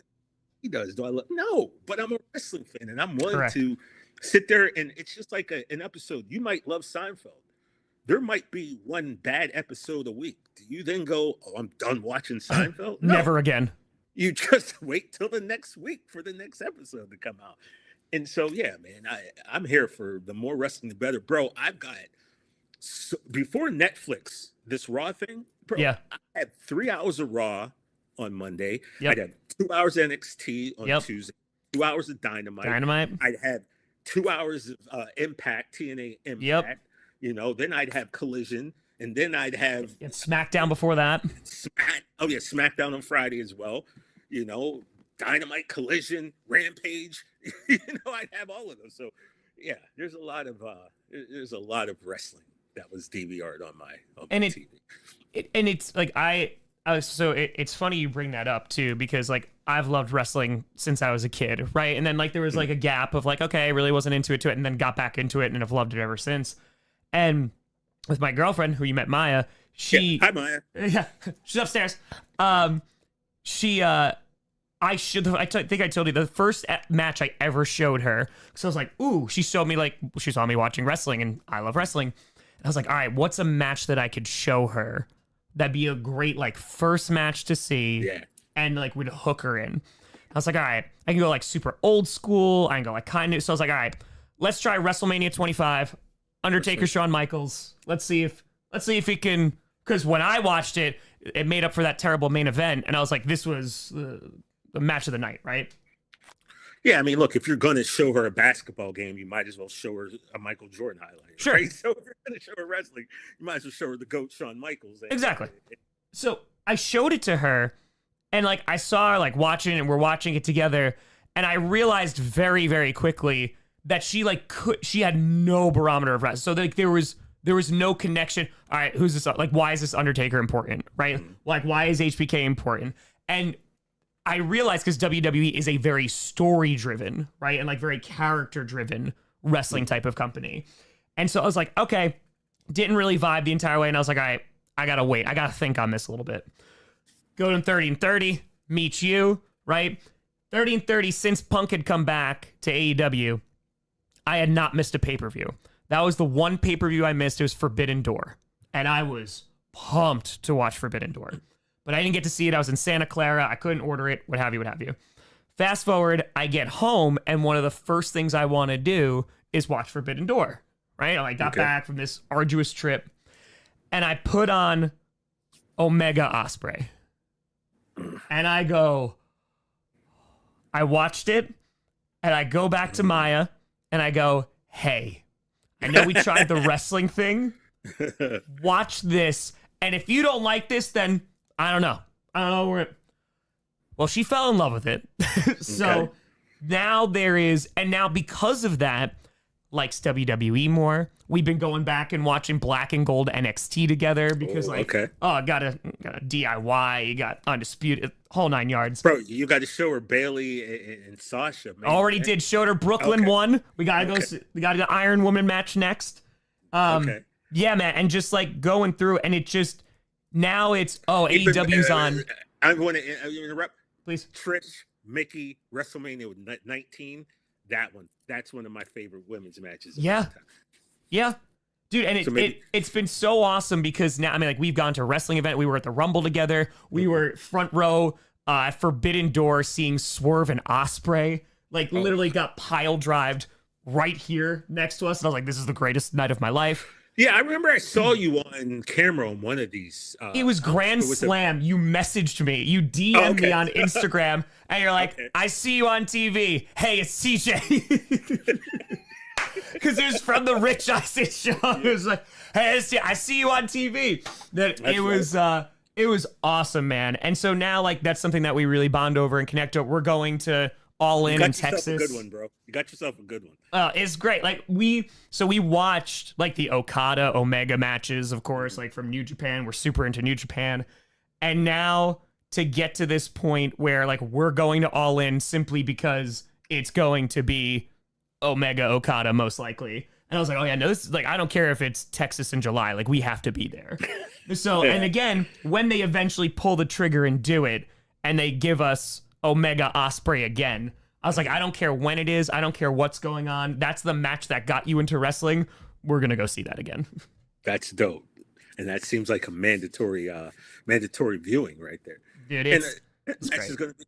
he does? No. But I'm a wrestling fan, and I'm willing to sit there, and it's just like an episode. You might love Seinfeld. There might be one bad episode a week. Do you then go, oh, I'm done watching Seinfeld? No. Never again. You just wait till the next week for the next episode to come out. And so, yeah, man, I'm here for the more wrestling, the better. Bro, I've got, before Netflix, this Raw thing, bro, I had 3 hours of Raw on Monday. I'd have 2 hours of NXT on Tuesday, 2 hours of Dynamite. I'd have 2 hours of Impact, TNA Impact. Then I'd have Collision, and then I'd have SmackDown before that. SmackDown on Friday as well. Dynamite, Collision, Rampage. I'd have all of those. So, yeah, there's a lot of wrestling that was DVR'd on my TV. It's like it's funny you bring that up too, because like I've loved wrestling since I was a kid, right? And then like there was like a gap of like, okay, I really wasn't into it, and then got back into it and have loved it ever since. And with my girlfriend, who you met, Maya, hi Maya. Yeah, she's upstairs. I think I told you the first match I ever showed her. So I was like, ooh, she saw me watching wrestling, and I love wrestling. And I was like, all right, what's a match that I could show her that'd be a great like first match to see, and like would hook her in. I was like, all right, I can go like super old school. I can go like kind of. So I was like, all right, let's try WrestleMania 25, Undertaker, Shawn Michaels. Let's see if we can. Because when I watched it, it made up for that terrible main event, and I was like, this was the match of the night, right? Yeah, I mean, look, if you're going to show her a basketball game, you might as well show her a Michael Jordan highlight. Sure. Right? So if you're going to show her wrestling, you might as well show her the GOAT Shawn Michaels. Exactly. So I showed it to her, and like I saw her like watching it, and we're watching it together, and I realized very, very quickly that she had no barometer of wrestling. So like there was no connection. All right, who's this? Like, why is this Undertaker important? Right? Like, why is HBK important? And I realized because WWE is a very story-driven, right, and like very character-driven wrestling type of company. And so I was like, okay, didn't really vibe the entire way. And I was like, all right, I gotta wait. I gotta think on this a little bit. Go to 30 and 30, meet you, right? 30 and 30, since Punk had come back to AEW, I had not missed a pay-per-view. That was the one pay-per-view I missed. It was Forbidden Door. And I was pumped to watch Forbidden Door. but I didn't get to see it. I was in Santa Clara. I couldn't order it, what have you, what have you. Fast forward, I get home, and one of the first things I want to do is watch Forbidden Door, right? I got back from this arduous trip, and I put on Omega Ospreay. And I watched it, and I go back to Maya, and I go, hey, I know we tried the wrestling thing. Watch this. And if you don't like this, then I don't know. Well, she fell in love with it. So now now because of that, likes WWE more. We've been going back and watching Black and Gold NXT together because I got a DIY, you got Undisputed, whole 9 yards. Bro, you got to show her Bailey and Sasha. Man. Already did. Showed her Brooklyn won. We gotta go. We got the Iron Woman match next. Yeah, man, and just like going through, and it just now it's AEW's on. I'm going to interrupt. Please. Trish, Mickey, WrestleMania with 19. That's one of my favorite women's matches. Yeah, dude, and it's been so awesome because now, I mean, like, we've gone to a wrestling event. We were at the Rumble together. We were front row at Forbidden Door seeing Swerve and Ospreay. Like, literally got pile drived right here next to us. And I was like, this is the greatest night of my life. Yeah, I remember I saw you on camera on one of these. It was Grand Slam. You messaged me. You DM'd me on Instagram. And you're like, I see you on TV. Hey, it's CJ. Because it was from the Rich Eisen show. It was like, hey, I see you on TV. It was awesome, man. And so now, like, that's something that we really bond over and connect over. We're going to All In Texas. You got yourself a good one, bro. You got yourself a good one. It's great. Like, we watched like the Okada Omega matches, of course, like from New Japan. We're super into New Japan. And now to get to this point where like we're going to All In simply because it's going to be Omega Okada most likely. And I was like, oh yeah, no, this is like, I don't care if it's Texas in July, like we have to be there. So, and again, when they eventually pull the trigger and do it, and they give us Omega Ospreay again, I was like, I don't care when it is, I don't care what's going on. That's the match that got you into wrestling. We're gonna go see that again. That's dope, and that seems like a mandatory viewing right there. Dude, it's great. Gonna be.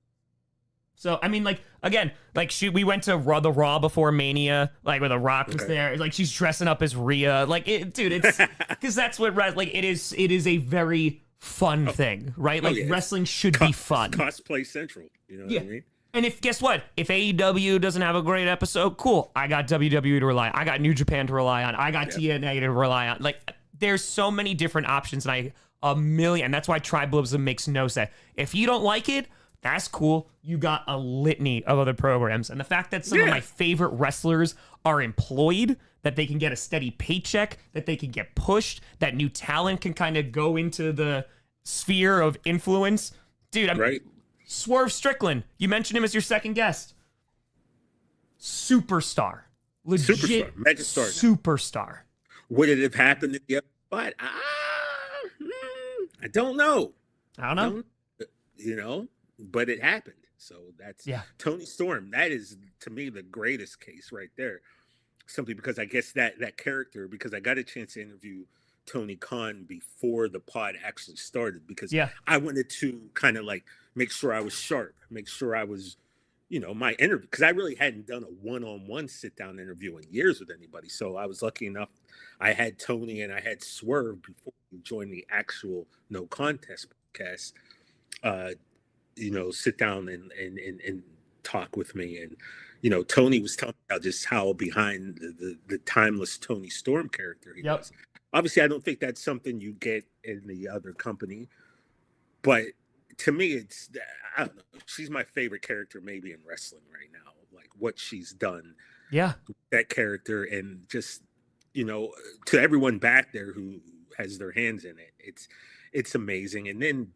So, I mean, like, again, like, we went to the Raw before Mania, like, where The Rock was there. Like, she's dressing up as Rhea. Like, dude, it's, because that's what, like, it is a very fun thing, right? Like, wrestling should be fun. Cosplay Central, you know what I mean? And guess what? If AEW doesn't have a great episode, cool. I got WWE to rely on. I got New Japan to rely on. I got TNA to rely on. Like, there's so many different options, and a million. That's why Tribalism makes no sense. If you don't like it, that's cool. You got a litany of other programs. And the fact that some of my favorite wrestlers are employed, that they can get a steady paycheck, that they can get pushed, that new talent can kind of go into the sphere of influence. Dude, Swerve Strickland, you mentioned him as your second guest. Superstar. Legit superstar. Would it have happened in the other spot? I don't know. You know? But it happened. So that's Tony Storm. That is, to me, the greatest case right there. Simply because I guess that character, because I got a chance to interview Tony Khan before the pod actually started, because I wanted to kind of like make sure I was sharp, make sure I was, my interview, because I really hadn't done a one-on-one sit-down interview in years with anybody. So I was lucky enough. I had Tony and I had Swerve before we joined the actual No Contest podcast. Sit down and talk with me. And, Tony was telling me about just how behind the timeless Tony Storm character he was. Obviously, I don't think that's something you get in the other company. But to me, I don't know. She's my favorite character maybe in wrestling right now. Like what she's done. Yeah. That character, and just, to everyone back there who has their hands in it. It's amazing. And then,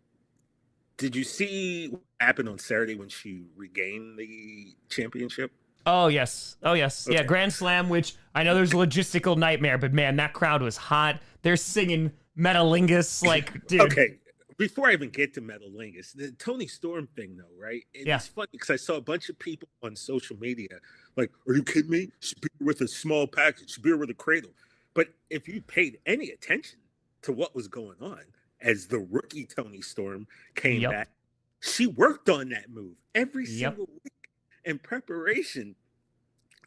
did you see what happened on Saturday when she regained the championship? Oh, yes. Okay. Yeah, Grand Slam, which I know there's a logistical nightmare, but man, that crowd was hot. They're singing Metalingus, like, dude. Okay, before I even get to Metalingus, the Tony Storm thing, though, right? It's funny because I saw a bunch of people on social media like, are you kidding me? Spear with a small package, spear with a cradle. But if you paid any attention to what was going on, as the rookie Tony Storm came Yep. back, she worked on that move every Yep. single week in preparation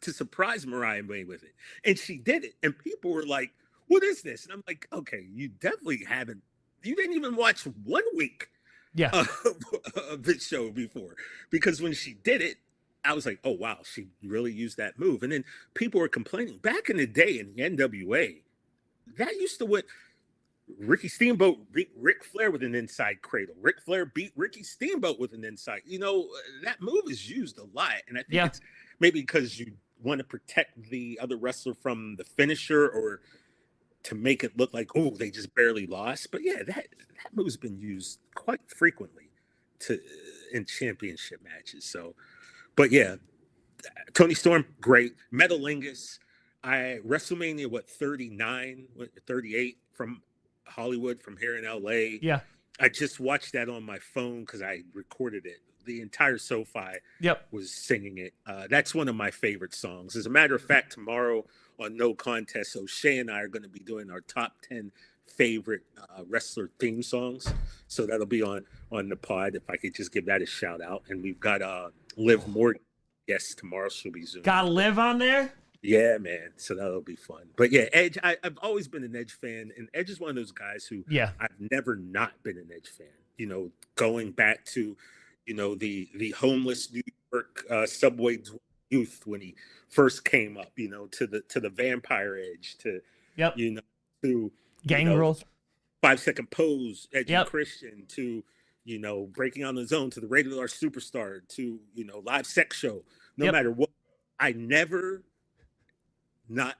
to surprise Mariah May with it. And she did it. And people were like, what is this? And I'm like, okay, you definitely haven't. You didn't even watch 1 week Yeah. of this show before. Because when she did it, I was like, oh, wow, she really used that move. And then people were complaining. Back in the day in the NWA, that used to what Ricky Steamboat beat Ric Flair with an inside cradle. Ric Flair beat Ricky Steamboat with an inside. You know, that move is used a lot. And I think it's maybe because you want to protect the other wrestler from the finisher or to make it look like, oh, they just barely lost. But yeah, that move's been used quite frequently in championship matches. So, but yeah, Tony Storm, great. Metalingus, WrestleMania, 39, 38 from Hollywood, from here in LA. Yeah. I just watched that on my phone because I recorded it. The entire SoFi was singing it. That's one of my favorite songs. As a matter of fact, tomorrow on No Contest, O'Shea and I are going to be doing our top 10 favorite wrestler theme songs. So that'll be on the pod, if I could just give that a shout out. And we've got Liv Morgan. Yes, tomorrow she'll be Zooming. Got Liv on there? Yeah, man. So that'll be fun. But yeah, Edge, I've always been an Edge fan. And Edge is one of those guys who I've never not been an Edge fan. You know, going back to, you know, the homeless New York subway youth when he first came up, you know, to the Vampire Edge, to you know, to Gang Rules, 5 Second Pose, Edge and Christian, to, you know, Breaking on the Zone, to the Regular Superstar, to, you know, Live Sex Show. No matter what, I've never not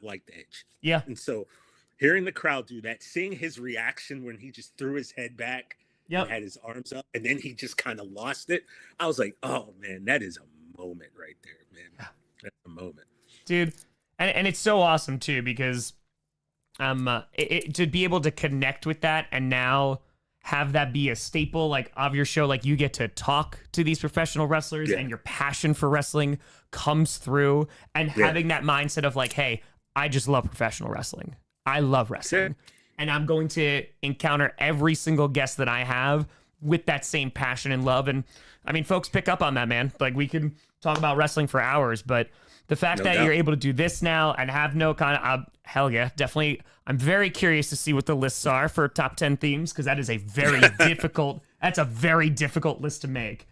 liked Edge. Yeah. And so hearing the crowd do that, seeing his reaction when he just threw his head back and had his arms up, and then he just kind of lost it, I was like, oh man, that is a moment right there, man. That's a moment, dude. And it's so awesome too, because to be able to connect with that and now have that be a staple like of your show, like you get to talk to these professional wrestlers and your passion for wrestling comes through, and having that mindset of like, hey, I just love professional wrestling. I love wrestling. And I'm going to encounter every single guest that I have with that same passion and love. And I mean, folks pick up on that, man. Like, we can talk about wrestling for hours, but the fact that you're able to do this now and have no kind of, hell yeah, definitely. I'm very curious to see what the lists are for top 10 themes, because that is a very that's a very difficult list to make.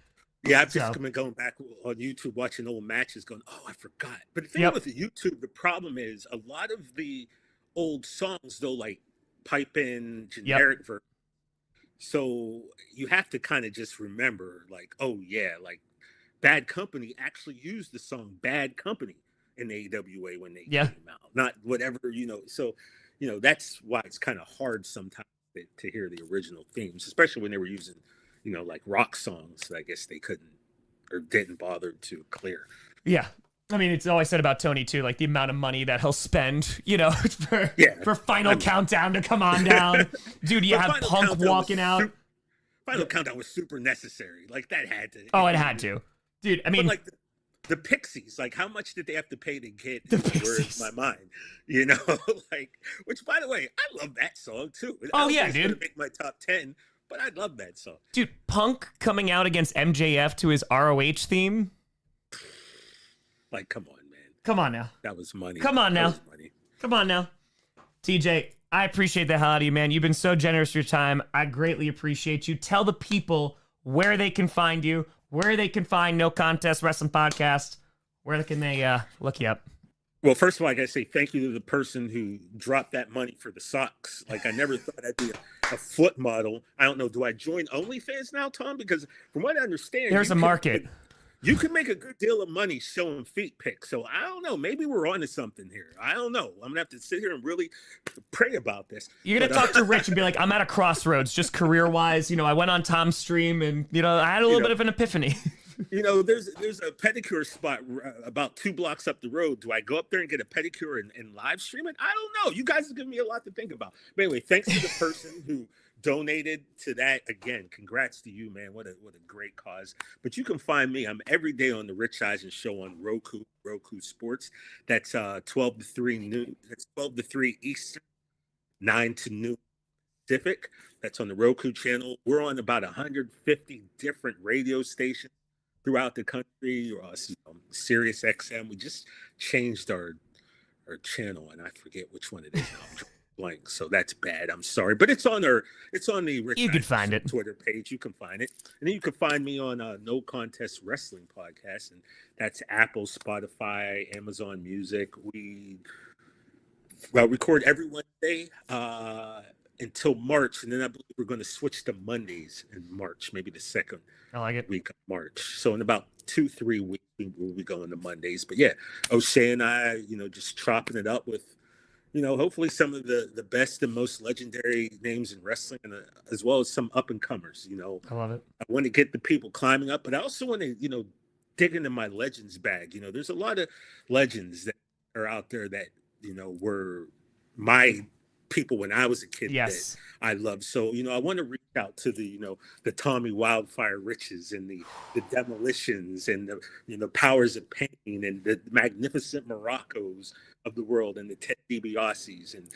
Yeah, I've just been going back on YouTube, watching old matches, going, oh, I forgot. But the thing with the YouTube, the problem is a lot of the old songs, though, like pipe in generic version. So you have to kind of just remember, like, oh yeah, like Bad Company actually used the song Bad Company in the AWA when they came out, not whatever, you know. So, you know, that's why it's kind of hard sometimes to hear the original themes, especially when they were using, you know, like rock songs that I guess they couldn't or didn't bother to clear. Yeah. I mean, it's always said about Tony too, like the amount of money that he'll spend, you know, for Final Countdown to come on down. Dude, you have Punk walking out. Final Countdown was super necessary. Like, that had to. Oh, it had to. Dude, I mean, but like the Pixies, like, how much did they have to pay to get the Words My Mind? You know, like, which, by the way, I love that song too. Oh yeah, dude. It's make my top 10, but I love that song. Dude, Punk coming out against MJF to his ROH theme. Like, come on, man. Come on now. That was money. Come on now. Come on now. TJ, I appreciate the hell out of you, man. You've been so generous with your time. I greatly appreciate you. Tell the people where they can find you, where they can find No Contest Wrestling Podcast, where can they look you up. Well, first of all, I got to say thank you to the person who dropped that money for the socks. Like, I never thought I'd be a foot model. I don't know. Do I join OnlyFans now, Tom? Because from what I understand, there's a market. You can make a good deal of money showing feet pics. So I don't know. Maybe we're onto something here. I don't know. I'm going to have to sit here and really pray about this. You're going to talk to Rich and be like, I'm at a crossroads, just career-wise. You know, I went on Tom's stream and, you know, I had a little bit of an epiphany. You know, there's a pedicure spot about 2 blocks up the road. Do I go up there and get a pedicure and live stream it? I don't know. You guys are giving me a lot to think about. But anyway, thanks to the person who donated to that. Again, congrats to you, man. What a great cause. But you can find me. I'm every day on the Rich Eisen Show on Roku Sports. That's 12 to 3 noon. That's 12 to 3 Eastern, 9 to noon Pacific. That's on the Roku channel. We're on about 150 different radio stations throughout the country. Sirius XM. We just changed our channel, and I forget which one it is now. I'm drawing a blank, so that's bad. I'm sorry, but it's on the Rich You could Iverson find it. Twitter page. You can find it, and then you can find me on No Contest Wrestling Podcast, and that's Apple, Spotify, Amazon Music. We record every Wednesday until March, and then I believe we're going to switch to Mondays in March, maybe the second I like it. week of March. So in about 2-3 weeks, we'll be going to Mondays. But yeah, O'Shea and I, just chopping it up with, hopefully some of the best and most legendary names in wrestling, and as well as some up and comers. I love it. I want to get the people climbing up, but I also want to, dig into my legends bag. There's a lot of legends that are out there that, were my people when I was a kid. Yes. That I love. So, I want to reach out to the Tommy Wildfire Riches and the Demolitions and the Powers of Pain and the Magnificent Moroccos of the world and the Ted DiBiase's and,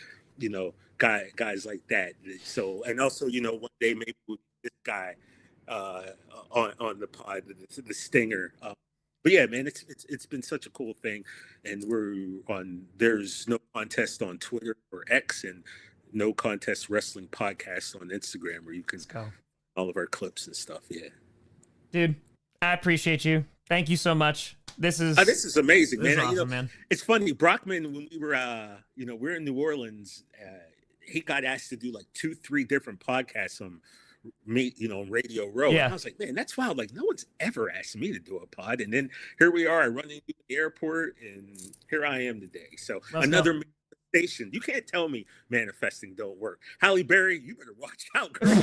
guys like that. So, and also, one day maybe we'll get this guy on the pod, the Stinger. But yeah, man, it's been such a cool thing, and there's No Contest on Twitter or X, and No Contest Wrestling Podcast on Instagram, where you can all of our clips and stuff. Yeah, dude, I appreciate you. Thank you so much. This is amazing, this man. is awesome, man. It's funny, Brockman, when we were we're in New Orleans, he got asked to do like 2-3 different podcasts on me, Radio Row. Yeah. And I was like, man, that's wild. Like, no one's ever asked me to do a pod. And then here we are, I run into the airport, and here I am today. So another manifestation. You can't tell me manifesting don't work. Halle Berry, you better watch out, girl.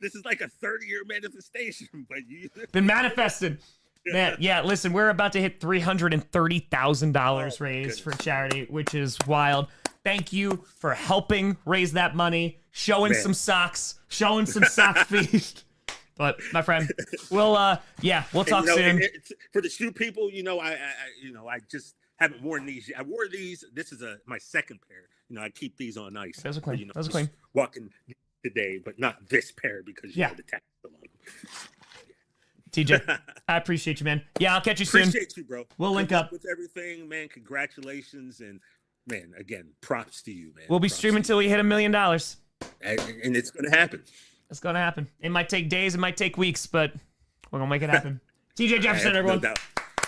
This is like a 30-year manifestation, but you been manifested. Man, yeah, listen, we're about to hit $330,000 raised for charity, which is wild. Thank you for helping raise that money, showing some socks feet. But my friend, we'll talk soon. For the shoe people, I just haven't worn these. I wore these. This is my second pair. I keep these on ice. Those are clean. Those are clean. Walking today, but not this pair because the tax on them. TJ, I appreciate you, man. Yeah, I'll catch you soon. Appreciate you, bro. We'll link up with everything, man. Congratulations, and man, again, props to you, man. We'll be streaming until we hit $1 million. And it's gonna happen. It's gonna happen. It might take days, it might take weeks, but we're gonna make it happen. TJ Jefferson, everyone. No doubt.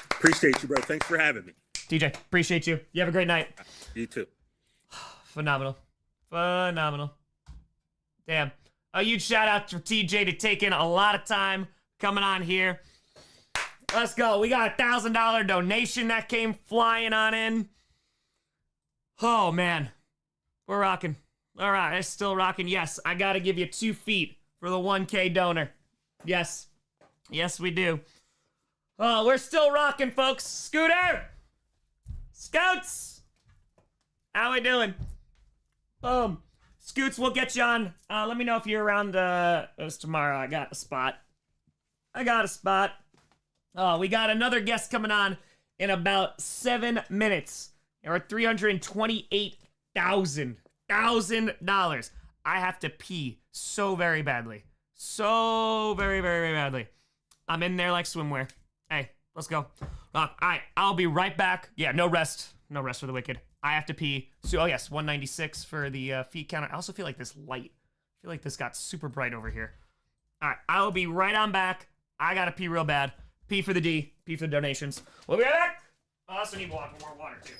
Appreciate you, bro. Thanks for having me. TJ, appreciate you. You have a great night. You too. Phenomenal. Damn. A huge shout out to TJ to taking a lot of time coming on here. Let's go. We got a $1,000 donation that came flying on in. Oh, man. We're rocking. All right, it's still rocking. Yes, I got to give you 2 feet for the 1K donor. Yes. Yes, we do. Oh, we're still rocking, folks. Scooter! Scouts! How we doing? Boom. Scoots, we'll get you on. Let me know if you're around us tomorrow. I got a spot. Oh, we got another guest coming on in about 7 minutes. We're at $328,000. I have to pee so very badly. So very, very, very badly. I'm in there like swimwear. Hey, let's go. All right, I'll be right back. Yeah, no rest. No rest for the wicked. I have to pee. So, oh yes, 196 for the feet counter. I also feel like this light. I feel like this got super bright over here. All right, I'll be right on back. I gotta pee real bad. Pee for the D. Pee for the donations. We'll be right back. I also need more water too.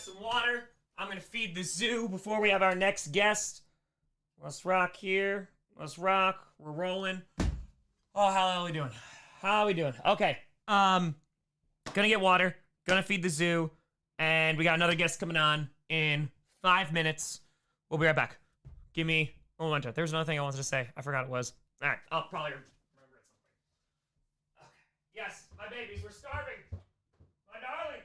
some water. I'm gonna feed the zoo before we have our next guest. Let's rock here. Let's rock. We're rolling. Oh, how are we doing? How are we doing? Okay. Gonna get water. Gonna feed the zoo. And we got another guest coming on in 5 minutes. We'll be right back. Give me a moment. There's another thing I wanted to say. I forgot it was. All right. I'll probably remember it someday. Okay. Yes, my babies. We're starving. My darlings.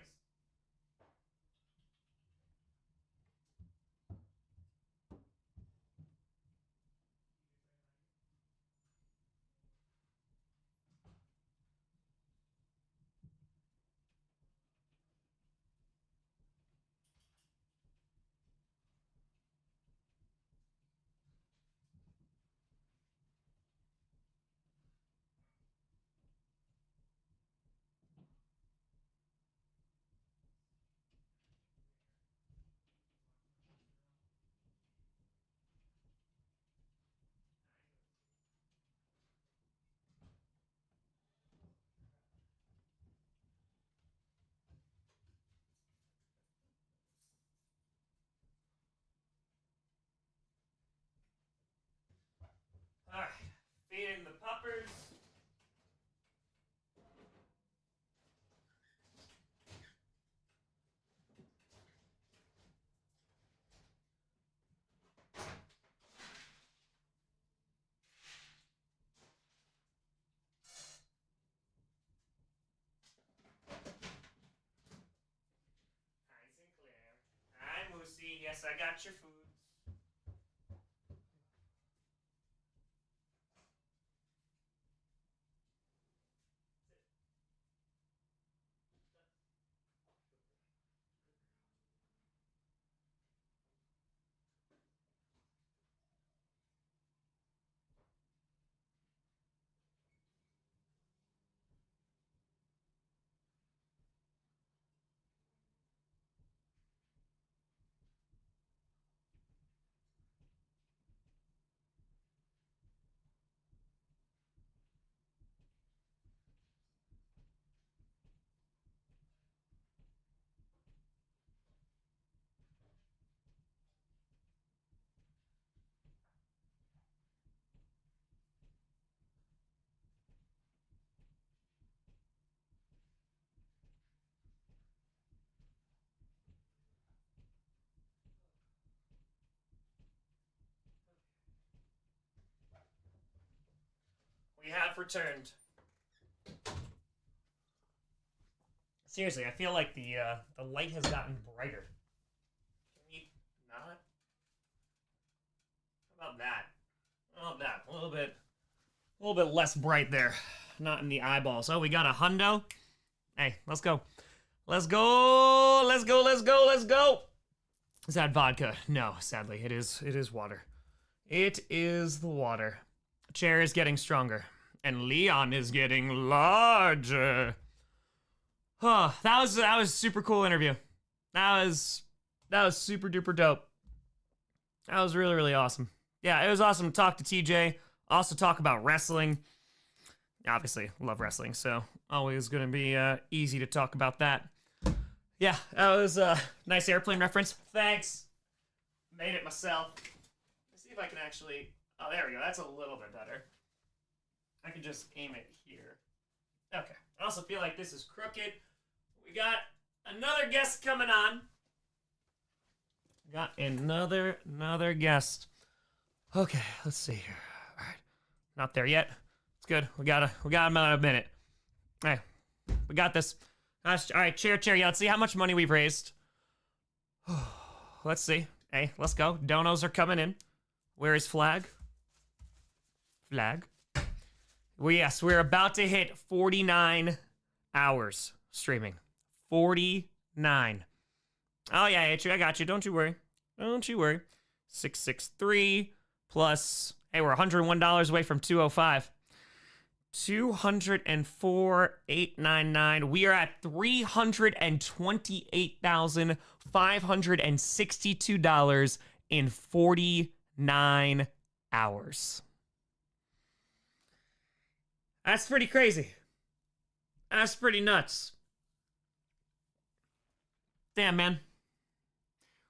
All right. Feeding the puppers. Nice and clear. Hi, Moosey. Yes, I got your food. We have returned. Seriously, I feel like the light has gotten brighter. Can we not? How about that? How about that? A little bit less bright there. Not in the eyeballs. Oh, we got a hundo. Hey, let's go. Let's go. Let's go. Let's go. Let's go. Is that vodka? No, sadly, it is water. It is the water. Chair is getting stronger, and Leon is getting larger. Oh, that was a super cool interview. That was super duper dope. That was really, really awesome. Yeah, it was awesome to talk to TJ. Also talk about wrestling. Obviously, love wrestling, so always gonna be easy to talk about that. Yeah, that was a nice airplane reference. Thanks. Made it myself. Let's see if I can actually. Oh, there we go. That's a little bit better. I can just aim it here. Okay. I also feel like this is crooked. We got another guest coming on. Got another guest. Okay, let's see here. All right, not there yet. It's good. We got him in a minute. Hey, we got this. All right, chair. Yeah, let's see how much money we've raised. Let's see. Hey, let's go. Donos are coming in. Where is flag? Flag. Yes, we're about to hit 49 hours streaming. 49. Oh, yeah, I got you. Don't you worry. 663 plus, hey, we're $101 away from 205. 204,899. We are at $328,562 in 49 hours. That's pretty crazy. That's pretty nuts. Damn, man.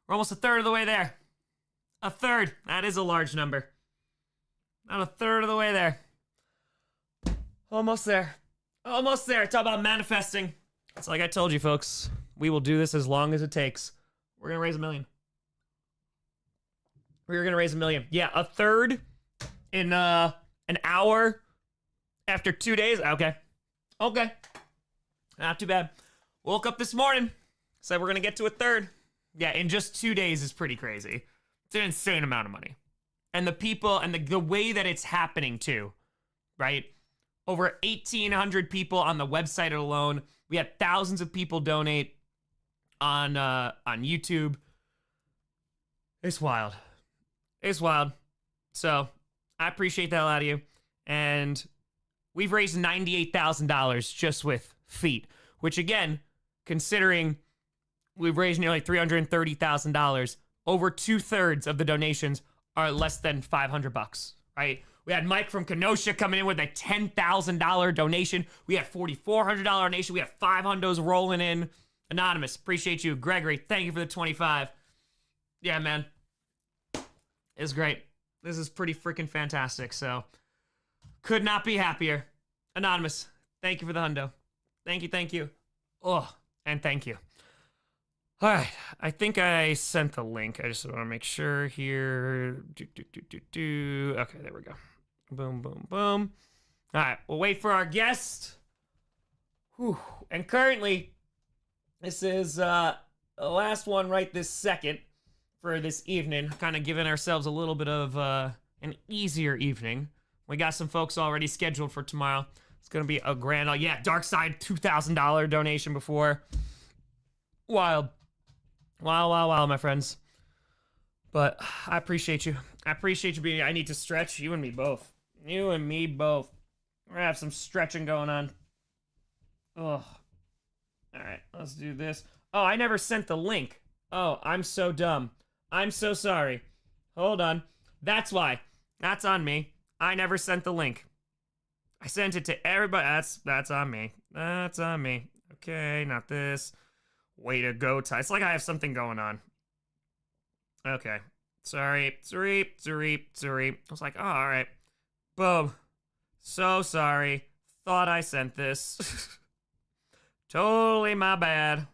We're almost a third of the way there. A third. That is a large number. Not a third of the way there. Almost there. Almost there. Talk about manifesting. It's like I told you, folks. We will do this as long as it takes. We're going to raise $1 million. We're going to raise $1 million. Yeah, a third in an hour after 2 days. Okay. Okay. Not too bad. Woke up this morning. Said we're going to get to a third. Yeah, in just 2 days is pretty crazy. It's an insane amount of money. And the people and the way that it's happening too, right? Over 1,800 people on the website alone. We had thousands of people donate on YouTube. It's wild. It's wild. So I appreciate that a lot of you. And we've raised $98,000 just with feet, which again, considering we've raised nearly $330,000, over 2/3 of the donations are less than $500, right? We had Mike from Kenosha coming in with a $10,000 donation. We had $4,400 donation. We had 5 hundos rolling in. Anonymous, appreciate you. Gregory, thank you for the 25. Yeah, man. It's great. This is pretty freaking fantastic. So, could not be happier. Anonymous, thank you for the hundo. Thank you, thank you. Oh, and thank you. All right, I think I sent the link. I just want to make sure here. Okay, there we go. Boom, boom, boom. All right, we'll wait for our guest. Whew. And currently, this is the last one right this second for this evening. Kind of giving ourselves a little bit of an easier evening. We got some folks already scheduled for tomorrow. It's going to be a grand... yeah, Dark Side, $2,000 donation before. Wild. Wow, my friends. But I appreciate you. I appreciate you being here. I need to stretch. You and me both. You and me both. We're going to have some stretching going on. Ugh. All right, let's do this. Oh, I never sent the link. Oh, I'm so dumb. I'm so sorry. Hold on. That's why. That's on me. I never sent the link. I sent it to everybody. That's on me. That's on me. Okay, not this. Way to go, Ty. It's like I have something going on. Okay. Sorry. I was like, oh, all right. Boom. So sorry. Thought I sent this. Totally my bad.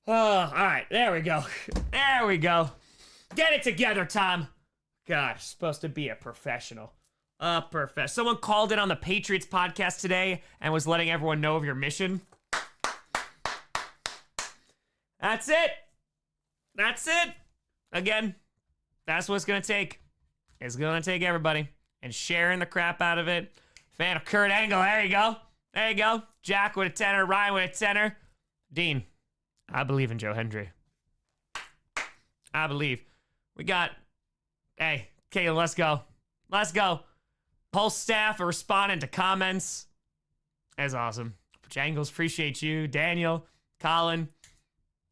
Oh, all right. There we go. There we go. Get it together, Tom. God, you're supposed to be a professional. Someone called in on the Patriots podcast today and was letting everyone know of your mission. That's it. That's it. Again, that's what it's going to take. It's going to take everybody and sharing the crap out of it. Fan of Kurt Angle. There you go. There you go. Jack with a tenor. Ryan with a tenor. Dean, I believe in Joe Hendry. I believe. We got, hey, Caitlin, let's go. Let's go. Whole staff are responding to comments. That's awesome. Jangles, appreciate you. Daniel, Colin,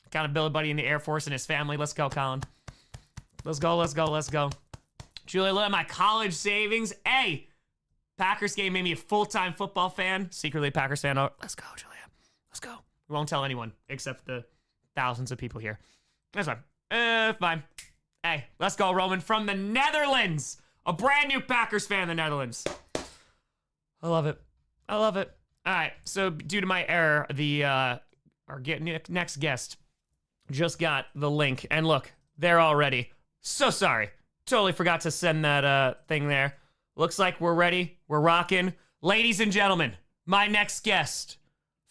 accountability buddy in the Air Force and his family. Let's go, Colin. Let's go. Julia, look at my college savings. Hey, Packers game made me a full-time football fan. Secretly a Packers fan. Oh, let's go, Julia. Let's go. We won't tell anyone except the thousands of people here. That's fine. Fine. Hey, let's go, Roman from the Netherlands. A brand new Packers fan in the Netherlands. I love it. All right, so due to my error, our next guest just got the link. And look, they're all ready. So sorry. Totally forgot to send that thing there. Looks like we're ready. We're rocking. Ladies and gentlemen, my next guest.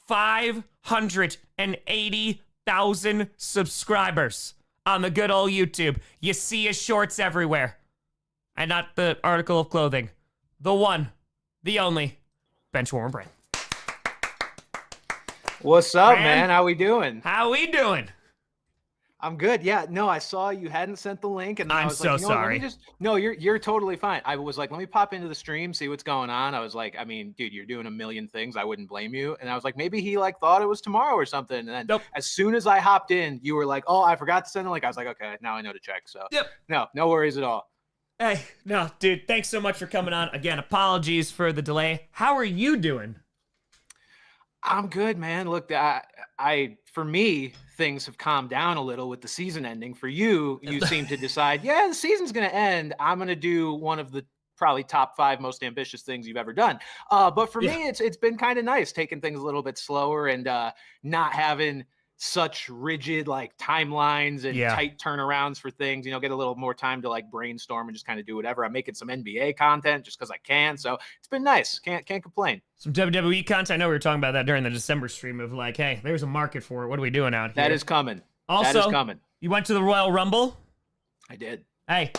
580,000 subscribers on the good old YouTube. You see his shorts everywhere. And not the article of clothing. The one, the only, Benchwarmer Brand. What's up, man? How we doing? How we doing? I'm good. Yeah, no, I saw you hadn't sent the link, and I I'm was so like, you know what, sorry. let me just, no, you're totally fine. I was like, let me pop into the stream, see what's going on. I was like, I mean, dude, you're doing a million things. I wouldn't blame you. And I was like, maybe he like thought it was tomorrow or something. And then Nope. as soon as I hopped in, you were like, oh, I forgot to send the link. I was like, okay, now I know to check. So Yep. no worries at all. Hey, no, dude, thanks so much for coming on. Again, apologies for the delay. How are you doing? I'm good, man. Look, I for me, things have calmed down a little with the season ending. For you, you seem to decide, yeah, the season's going to end. I'm going to do one of the probably top 5 most ambitious things you've ever done. But for me, it's been kind of nice taking things a little bit slower and not having such rigid like timelines and tight turnarounds for things, get a little more time to like brainstorm and just kind of do whatever. I'm making some NBA content just because I can. So it's been nice. Can't complain. Some WWE content. I know we were talking about that during the December stream of like, hey, there's a market for it. What are we doing out here? That is coming. Also, that is coming. You went to the Royal Rumble? I did. Hey,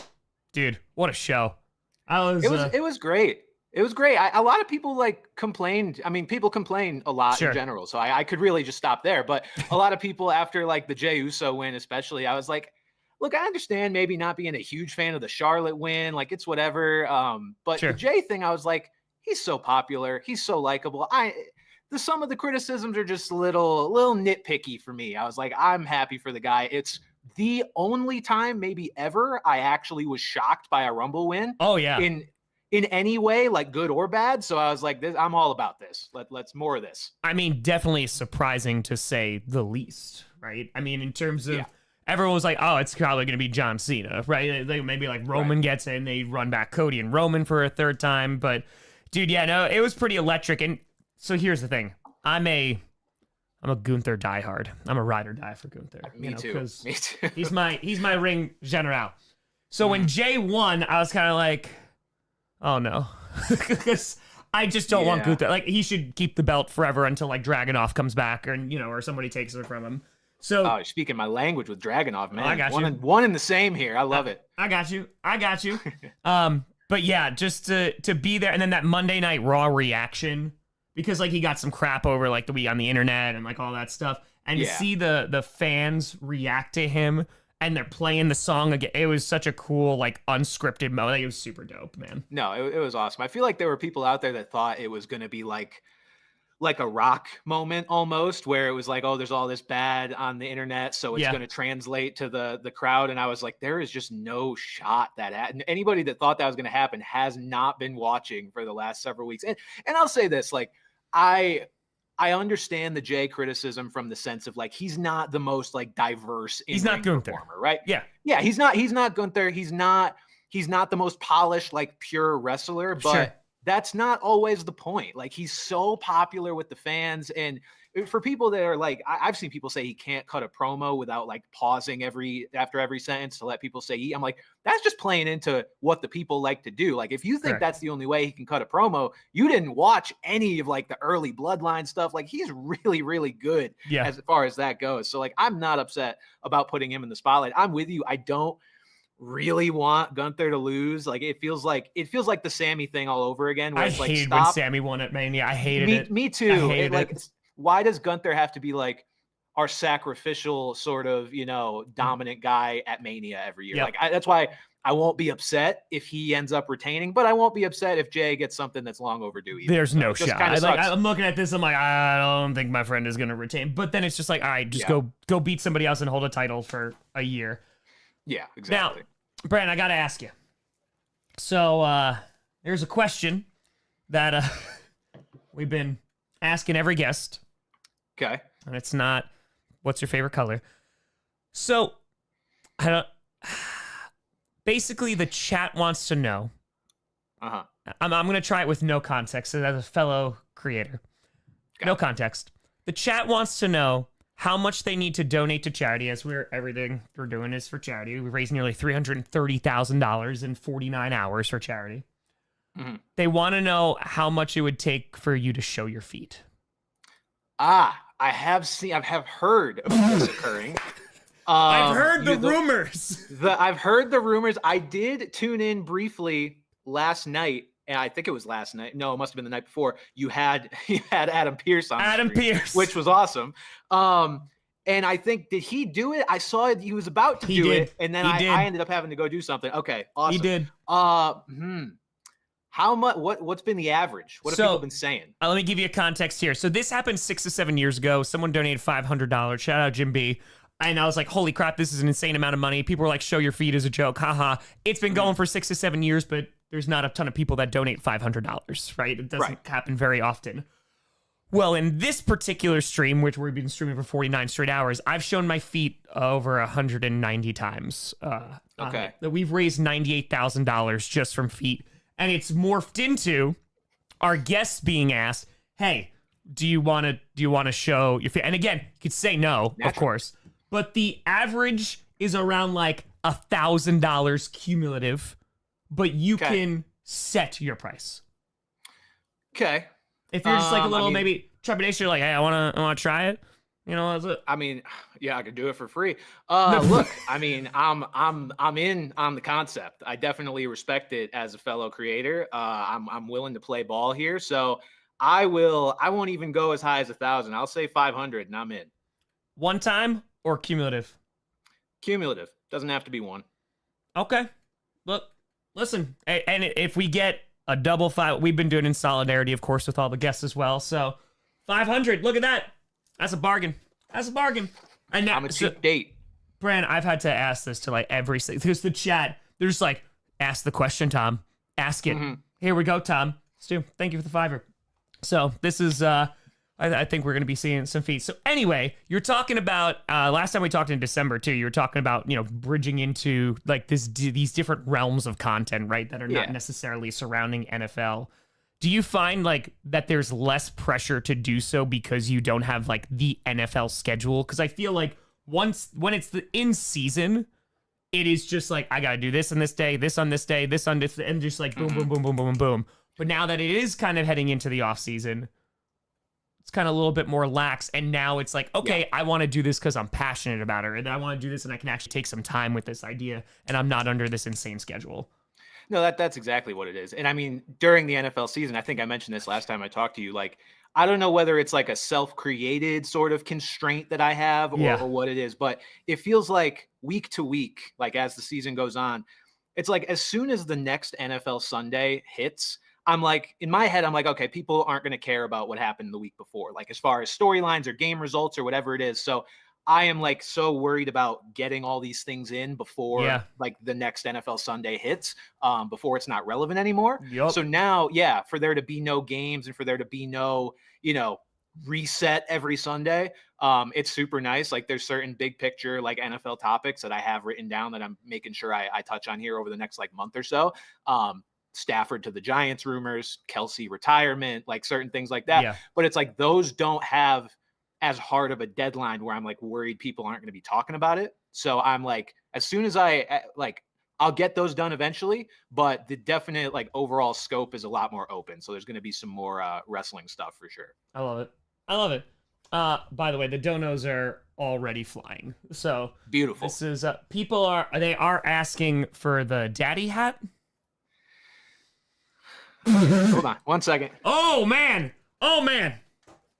dude, what a show. It was great. It was great. A lot of people like complained. I mean, people complain a lot in general, so I could really just stop there. But a lot of people after like the Jey Uso win, especially, I was like, look, I understand maybe not being a huge fan of the Charlotte win, like it's whatever. But the Jey thing, I was like, he's so popular, he's so likable. Some of the criticisms are just a little nitpicky for me. I was like, I'm happy for the guy. It's the only time maybe ever I actually was shocked by a Rumble win. Oh yeah. In any way, like good or bad. So I was like, I'm all about this. Let's more of this. I mean, definitely surprising to say the least, right? I mean, in terms of everyone was like, oh, it's probably going to be John Cena, right? Maybe like Roman gets in, they run back Cody and Roman for a third time. But dude, it was pretty electric. And so here's the thing. I'm a Gunther diehard. I'm a ride or die for Gunther. Me too. Me too. he's my ring general. So when Jay won, I was kind of like, oh no, because I just don't want Gunther. Like he should keep the belt forever until like Dragunov comes back, or somebody takes it from him. So you're speaking my language with Dragunov, man. I got you. One in the same here. I love it. I got you. But yeah, just to be there, and then that Monday Night Raw reaction, because like he got some crap over like the week on the internet and like all that stuff, and to see the fans react to him. And they're playing the song again. It was such a cool, like, unscripted moment. It was super dope, man. No, it was awesome. I feel like there were people out there that thought it was going to be like a Rock moment almost, where it was like, oh, there's all this bad on the internet, so it's going to translate to the crowd. And I was like, there is just no shot and anybody that thought that was going to happen has not been watching for the last several weeks. And I'll say this, like, I understand the Jey criticism from the sense of like he's not the most like diverse he's not Gunther performer, right? Yeah, he's not Gunther. He's not the most polished like pure wrestler, but that's not always the point. Like he's so popular with the fans, and for people that are like, I've seen people say he can't cut a promo without like pausing after every sentence to let people say I'm like, that's just playing into what the people like to do. Like if you think that's the only way he can cut a promo, you didn't watch any of like the early Bloodline stuff. Like he's really, really good as far as that goes. So like, I'm not upset about putting him in the spotlight. I'm with you. I don't really want Gunther to lose. Like it feels like the Sammy thing all over again. Where it's like, hated when Sammy won at Mania. I hated it. Me too. Why does Gunther have to be like our sacrificial sort of, dominant guy at Mania every year? Like that's why I won't be upset if he ends up retaining, but I won't be upset if Jey gets something that's long overdue either. There's no shot. I'm looking at this. I'm like, I don't think my friend is going to retain. But then it's just like, all right, just go beat somebody else and hold a title for a year. Yeah, exactly. Now, Brandon, I got to ask you. So there's a question that we've been asking every guest. Okay. And it's not, what's your favorite color? So, basically the chat wants to know. Uh-huh. I'm going to try it with no context as a fellow creator. No context. The chat wants to know how much they need to donate to charity, as everything we're doing is for charity. We raised nearly $330,000 in 49 hours for charity. Mm-hmm. They want to know how much it would take for you to show your feet. I have heard of this occurring. I've heard the rumors. I've heard the rumors. I did tune in briefly last night, and I think it was last night. No, it must have been the night before. You had Adam Pearce on. Adam Pearce, which was awesome. And I think, did he do it? I saw it. He was about to do it, and then I ended up having to go do something. Okay, awesome. He did. How much? What's been the average? What have people been saying? Let me give you a context here. So this happened 6 to 7 years ago. Someone donated $500. Shout out Jim B. And I was like, holy crap, this is an insane amount of money. People were like, show your feet as a joke. Haha. It's been going for 6 to 7 years, but there's not a ton of people that donate $500, right? It doesn't happen very often. Well, in this particular stream, which we've been streaming for 49 straight hours, I've shown my feet over 190 times. Okay. We've raised $98,000 just from feet. And it's morphed into our guests being asked, hey, do you want to show your feet? And again, you could say no, of course. But the average is around like $1,000 cumulative. But you can set your price. Okay. If you're just like a little maybe trepidation, you're like, hey, I wanna try it. You know, that's it. I mean, yeah, I could do it for free. Look, I mean, I'm in on the concept. I definitely respect it as a fellow creator. I'm willing to play ball here, so I won't even go as high as 1,000. I'll say 500, and I'm in. One time or cumulative? Cumulative, doesn't have to be one. Okay. Look, listen, and if we get a double five, we've been doing in solidarity, of course, with all the guests as well. So 500, look at that. That's a bargain. That's a bargain. And now, I'm a cheap date. Brand, I've had to ask this to like because the chat, they're just like, ask the question, Tom. Ask it. Here we go, Tom. Stu, thank you for the $5. So this is, I think we're going to be seeing some feet. So anyway, you're talking about, last time we talked in December too, you were talking about, bridging into like these different realms of content, right? That are not necessarily surrounding NFL. Do you find like that there's less pressure to do so because you don't have like the NFL schedule? Because I feel like when it's the in season, it is just like, I got to do this on this day, this on this day, this on this, and just like boom, boom, boom, boom, boom, boom. But now that it is kind of heading into the off season, it's kind of a little bit more lax. And now it's like, okay, I want to do this because I'm passionate about it. And I want to do this and I can actually take some time with this idea. And I'm not under this insane schedule. No, that's exactly what it is. And I mean, during the NFL season, I think I mentioned this last time I talked to you, like, I don't know whether it's like a self-created sort of constraint that I have or what it is, but it feels like week to week, like as the season goes on, it's like as soon as the next NFL Sunday hits, I'm like, in my head, I'm like, okay, people aren't going to care about what happened the week before, like as far as storylines or game results or whatever it is. So I am like so worried about getting all these things in before like the next NFL Sunday hits, before it's not relevant anymore. So now, for there to be no games and for there to be no, reset every Sunday, it's super nice. Like there's certain big picture, like NFL topics that I have written down that I'm making sure I touch on here over the next like month or so. Stafford to the Giants rumors, Kelsey retirement, like certain things like that. But it's like, those don't have as hard of a deadline where I'm like worried people aren't going to be talking about it. So I'm like, as soon as I'll get those done eventually, but the definite like overall scope is a lot more open. So there's going to be some more wrestling stuff for sure. I love it. I love it. By the way, the donos are already flying. So beautiful. This is people are asking for the daddy hat. Hold on 1 second. Oh man.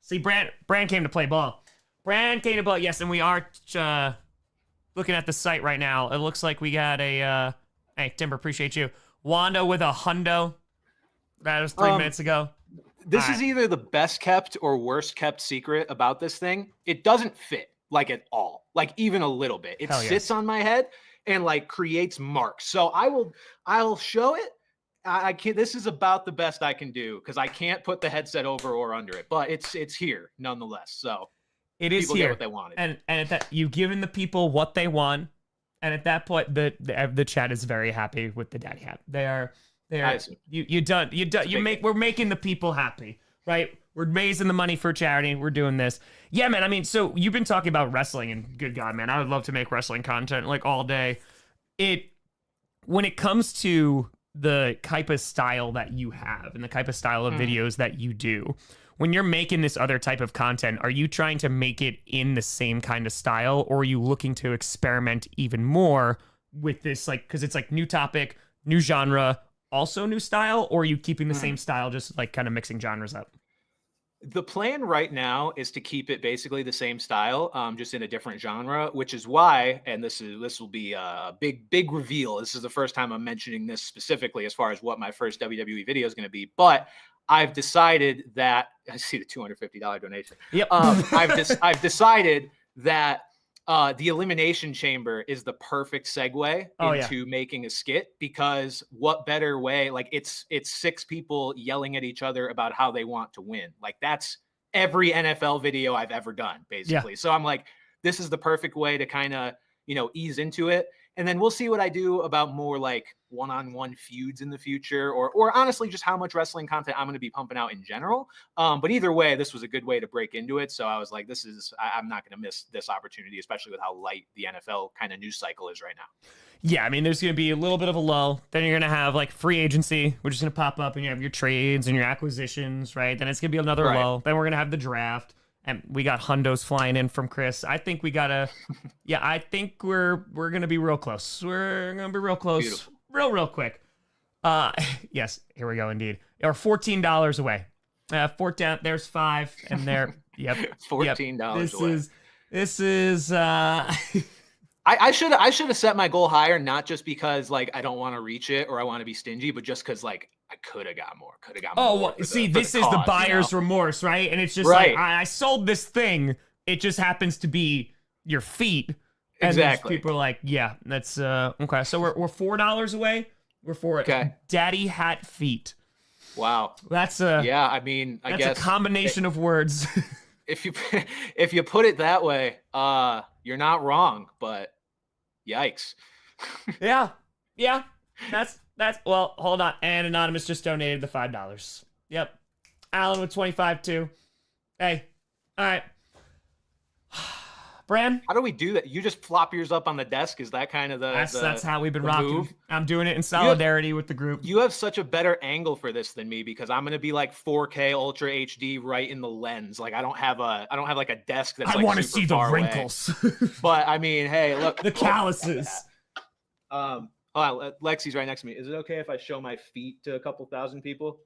See, Brand came to play ball. Brand came to play. Yes, and we are looking at the site right now. It looks like we got a. Hey, Timber, appreciate you. Wanda with a hundo. That was 3 minutes ago. This is either the best kept or worst kept secret about this thing. It doesn't fit like at all, like even a little bit. It sits on my head and like creates marks. So I'll show it. I can't. This is about the best I can do because I can't put the headset over or under it, but it's here nonetheless. So it is people here. Get what they wanted, and at that, you've given the people what they want, and at that point, the chat is very happy with the daddy hat. They are. We're making the people happy, right? We're raising the money for charity. We're doing this. Yeah, man. I mean, so you've been talking about wrestling, and good God, man, I would love to make wrestling content like all day. When it comes to the type of style that you have and the type of style of videos that you do, when you're making this other type of content, are you trying to make it in the same kind of style, or are you looking to experiment even more with this, like, because it's like new topic, new genre, also new style, or are you keeping the same style, just like kind of mixing genres up? The plan right now is to keep it basically the same style, just in a different genre, which is why, and this will be a big reveal. This is the first time I'm mentioning this specifically as far as what my first WWE video is going to be. But I've decided that I see the $250 donation. Yep. I've decided that the Elimination Chamber is the perfect segue into making a skit, because what better way? Like it's 6 people yelling at each other about how they want to win. Like that's every NFL video I've ever done, basically. So I'm like, this is the perfect way to kind of, ease into it. And then we'll see what I do about more like one-on-one feuds in the future, or honestly, just how much wrestling content I'm going to be pumping out in general. But either way, this was a good way to break into it. So I was like, I'm not going to miss this opportunity, especially with how light the NFL kind of news cycle is right now. Yeah, I mean, there's going to be a little bit of a lull. Then you're going to have like free agency, which is going to pop up, and you have your trades and your acquisitions, right? Then it's going to be another lull. Then we're going to have the draft. And we got hundos flying in from Chris. I think we gotta, I think we're gonna be real close. We're gonna be real close, Beautiful. real quick. Yes, here we go. Indeed, or $14 away. There's 5, and there. Yep, $14 away. This is. I should have set my goal higher, not just because like I don't want to reach it or I want to be stingy, but just because like I could have got more. Oh, well, see, this is the buyer's remorse, right? And it's just like I sold this thing. It just happens to be your feet. And exactly. People are like, yeah, that's okay. So we're $4 away. We're for daddy hat feet. Wow, that's I mean, I guess a combination of words. If you put it that way, you're not wrong, but yikes. yeah. That's well, hold on. And Anonymous just donated the $5. Yep. Alan with 25 too. Hey. All right. Bran? How do we do that? You just flop yours up on the desk? Is that kind of that's how we've been rocking. Move? I'm doing it in solidarity with the group. You have such a better angle for this than me because I'm gonna be like 4K Ultra HD right in the lens. Like I don't have like a desk that's I like want to see the wrinkles. But I mean, hey, look. The calluses. Hold on, Lexi's right next to me. Is it okay if I show my feet to a couple thousand people?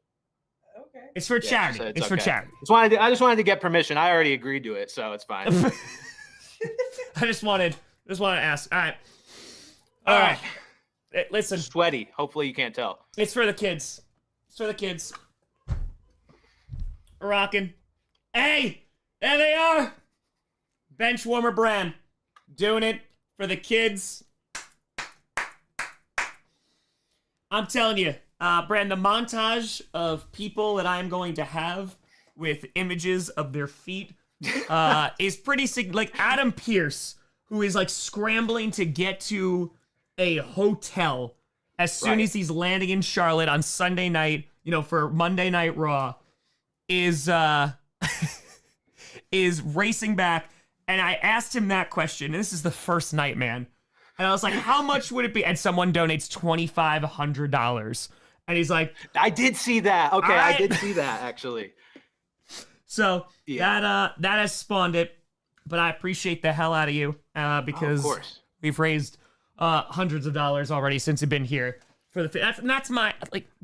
Okay. It's for charity. It's for charity. I just wanted to get permission. I already agreed to it, so it's fine. I just wanted to ask. All right. Listen. Sweaty. Hopefully you can't tell. It's for the kids. We're rocking. Hey, there they are. Bench warmer Bran. Doing it for the kids. I'm telling you, Bran, the montage of people that I'm going to have with images of their feet is pretty sick. Like Adam Pearce, who is like scrambling to get to a hotel as soon as he's landing in Charlotte on Sunday night, for Monday Night Raw, is is racing back. And I asked him that question. And this is the first night, man. And I was like, how much would it be? And someone donates $2,500. And he's like, I did see that. Okay, I did see that, actually. So that has spawned it. But I appreciate the hell out of you because we've raised hundreds of dollars already since you've been here. That's my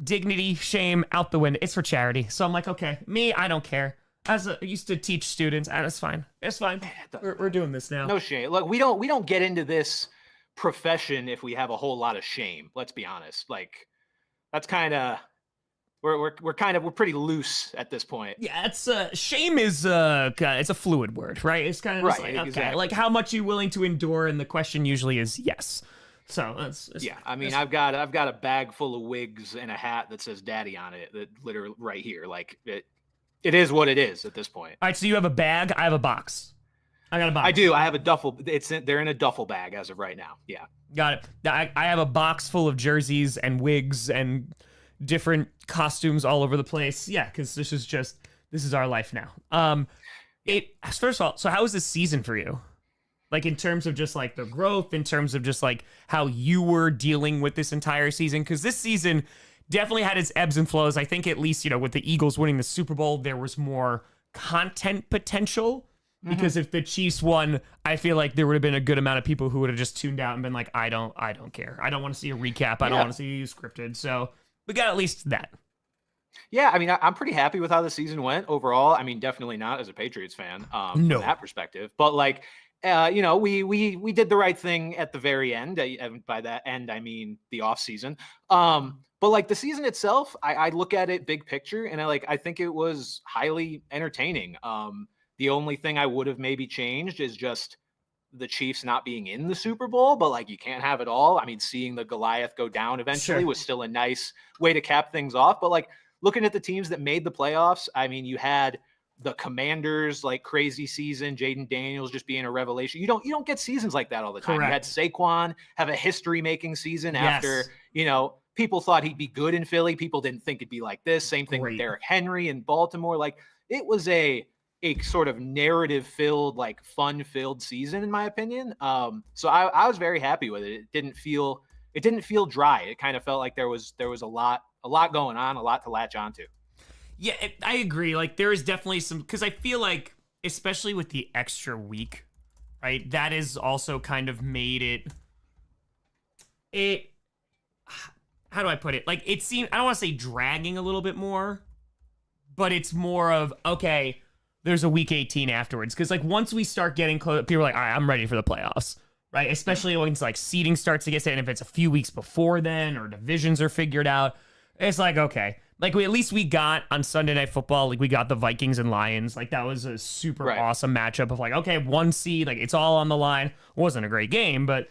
dignity, shame out the window. It's for charity. So I'm like, okay, me, I don't care. I used to teach students, and it's fine. It's fine. We're doing this now. No shame. Look, we don't get into this profession if we have a whole lot of shame. Let's be honest. Like that's kind of we're pretty loose at this point. Yeah, it's shame is it's a fluid word, right? It's kind of just like, okay, exactly. Like how much you willing to endure, and the question usually is yes. So that's I mean, I've got a bag full of wigs and a hat that says "Daddy" on it. That literally right here, like it is what it is at this point. All right, so you have a bag. I have a box. I got a box. I do. I have a duffel. They're in a duffel bag as of right now. Yeah. Got it. I have a box full of jerseys and wigs and different costumes all over the place. Yeah, because this is our life now. First of all, so how was this season for you? Like in terms of just like the growth, in terms of just like how you were dealing with this entire season? Because this season definitely had its ebbs and flows. I think at least, with the Eagles winning the Super Bowl, there was more content potential. Because if the Chiefs won, I feel like there would have been a good amount of people who would have just tuned out and been like, I don't care. I don't want to see a recap. I don't want to see you scripted. So we got at least that. Yeah, I mean, I'm pretty happy with how the season went overall. I mean, definitely not as a Patriots fan from that perspective. But like, we did the right thing at the very end. By that end, I mean the off season. But like the season itself, I look at it big picture, and I think it was highly entertaining. The only thing I would have maybe changed is just the Chiefs not being in the Super Bowl, but like you can't have it all. I mean, seeing the Goliath go down eventually was still a nice way to cap things off. But like looking at the teams that made the playoffs, I mean, you had the Commanders like crazy season, Jaden Daniels just being a revelation. You don't get seasons like that all the time. Correct. You had Saquon have a history making season after, Yes. People thought he'd be good in Philly. People didn't think it'd be like this. Same thing with Great. Derrick Henry in Baltimore. Like it was a sort of narrative filled, like fun filled season, in my opinion. So I was very happy with it. It didn't feel dry. It kind of felt like there was a lot going on, a lot to latch onto. Yeah, I agree. Like there is definitely some, because I feel like, especially with the extra week, right? That is also kind of made it. How do I put it? Like it seemed, I don't want to say dragging a little bit more, but it's more of, okay, there's a week 18 afterwards. Because like once we start getting close, people are like, all right, I'm ready for the playoffs, right? Especially when it's like seeding starts to get set, and if it's a few weeks before then or divisions are figured out, it's like, okay. Like at least we got on Sunday Night Football, like we got the Vikings and Lions. Like that was a super awesome matchup of like, okay, 1 seed, like it's all on the line. Wasn't a great game, but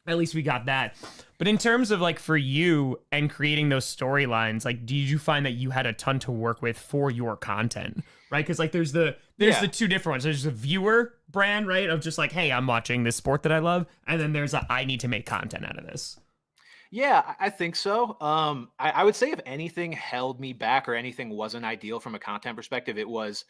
at least we got that. But in terms of like for you and creating those storylines, like did you find that you had a ton to work with for your content, right? Because like there's the two different ones. There's the viewer brand, right, of just like, hey, I'm watching this sport that I love, and then there's I need to make content out of this. Yeah, I think so. I would say if anything held me back or anything wasn't ideal from a content perspective, it was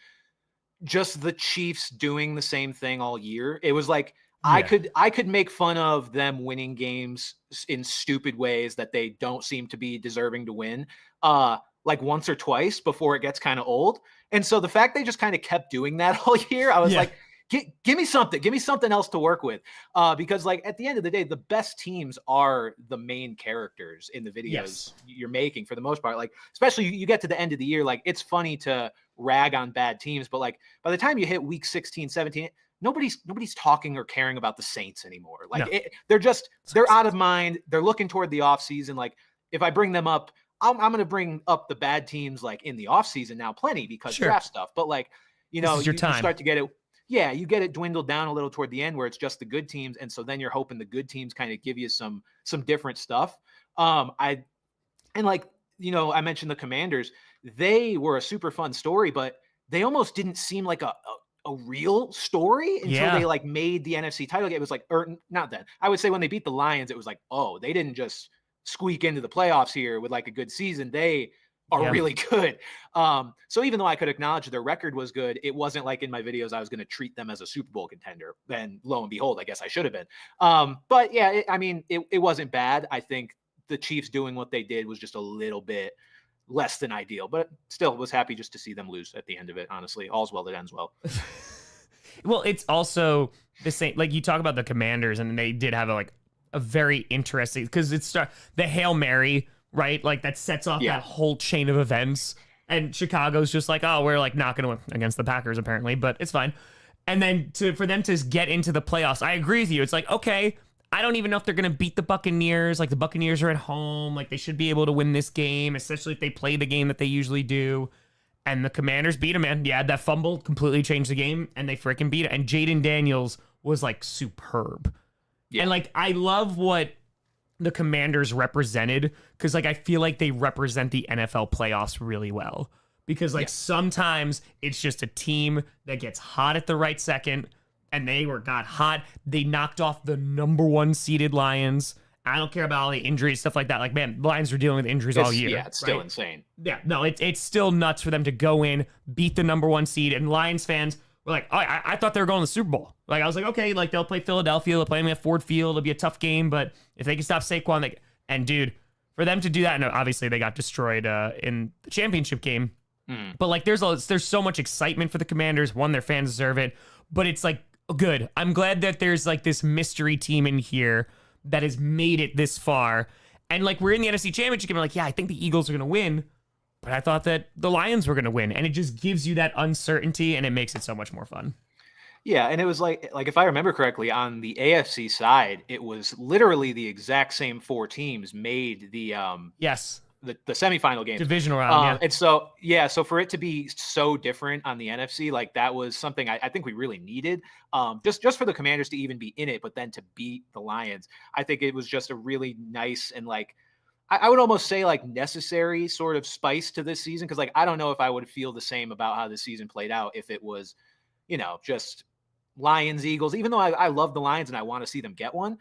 just the Chiefs doing the same thing all year. It was like I could make fun of them winning games in stupid ways that they don't seem to be deserving to win, like once or twice before it gets kind of old. And so the fact they just kind of kept doing that all year, I was like, give me something else to work with. Because like at the end of the day, the best teams are the main characters in the videos you're making for the most part. Like, especially you get to the end of the year, like it's funny to rag on bad teams, but like by the time you hit week 16, 17, nobody's talking or caring about the Saints anymore. Like they're out of mind. They're looking toward the off season. Like if I bring them up, I'm going to bring up the bad teams like in the off season now plenty because draft stuff, but like, you start to get it. Yeah, you get it dwindled down a little toward the end where it's just the good teams, and so then you're hoping the good teams kind of give you some different stuff. I mentioned the Commanders. They were a super fun story, but they almost didn't seem like a real story until they like made the NFC title game. It was like, or not then. I would say when they beat the Lions, it was like, oh, they didn't just squeak into the playoffs here with like a good season. They are really good. So even though I could acknowledge their record was good, it wasn't like in my videos I was going to treat them as a Super Bowl contender. Then lo and behold, I guess I should have been. But yeah, it wasn't bad. I think the Chiefs doing what they did was just a little bit less than ideal, but still was happy just to see them lose at the end of it. Honestly, all's well that ends well. Well, it's also the same. Like you talk about the Commanders, and they did have a very interesting, because it's the Hail Mary, right? Like that sets off that whole chain of events. And Chicago's just like, oh, we're like not going to win against the Packers apparently, but it's fine. And then for them to get into the playoffs, I agree with you. It's like, okay, I don't even know if they're going to beat the Buccaneers. Like the Buccaneers are at home. Like they should be able to win this game, especially if they play the game that they usually do. And the Commanders beat them, man. Yeah, that fumble completely changed the game, and they freaking beat it. And Jaden Daniels was like superb. Yeah. And like, I love what the Commanders represented, because like I feel like they represent the NFL playoffs really well, because like sometimes it's just a team that gets hot at the right second, and they got hot. They knocked off the number 1 seeded Lions. I don't care about all the injuries, stuff like that. Like, man, the Lions are dealing with injuries all year. Yeah, it's still insane. Yeah, no, it's still nuts for them to go in, beat the number 1 seed, and Lions fans were like, oh, I thought they were going to the Super Bowl. Like, I was like, okay, like they'll play Philadelphia, they'll play them at Ford Field, it'll be a tough game, but if they can stop Saquon, and dude, for them to do that, and obviously they got destroyed in the championship game, but like there's so much excitement for the Commanders. One, their fans deserve it, but it's like good. I'm glad that there's like this mystery team in here that has made it this far, and like we're in the NFC Championship game, like, yeah, I think the Eagles are gonna win, but I thought that the Lions were gonna win, and it just gives you that uncertainty, and it makes it so much more fun. Yeah, and it was like if I remember correctly, on the AFC side, it was literally the exact same 4 teams made the the semifinal game, divisional round. And so for it to be so different on the NFC, like that was something I think we really needed. Just for the Commanders to even be in it, but then to beat the Lions, I think it was just a really nice and like, I would almost say like necessary sort of spice to this season. Cause like, I don't know if I would feel the same about how this season played out if it was, just Lions, Eagles, even though I love the Lions and I want to see them get one.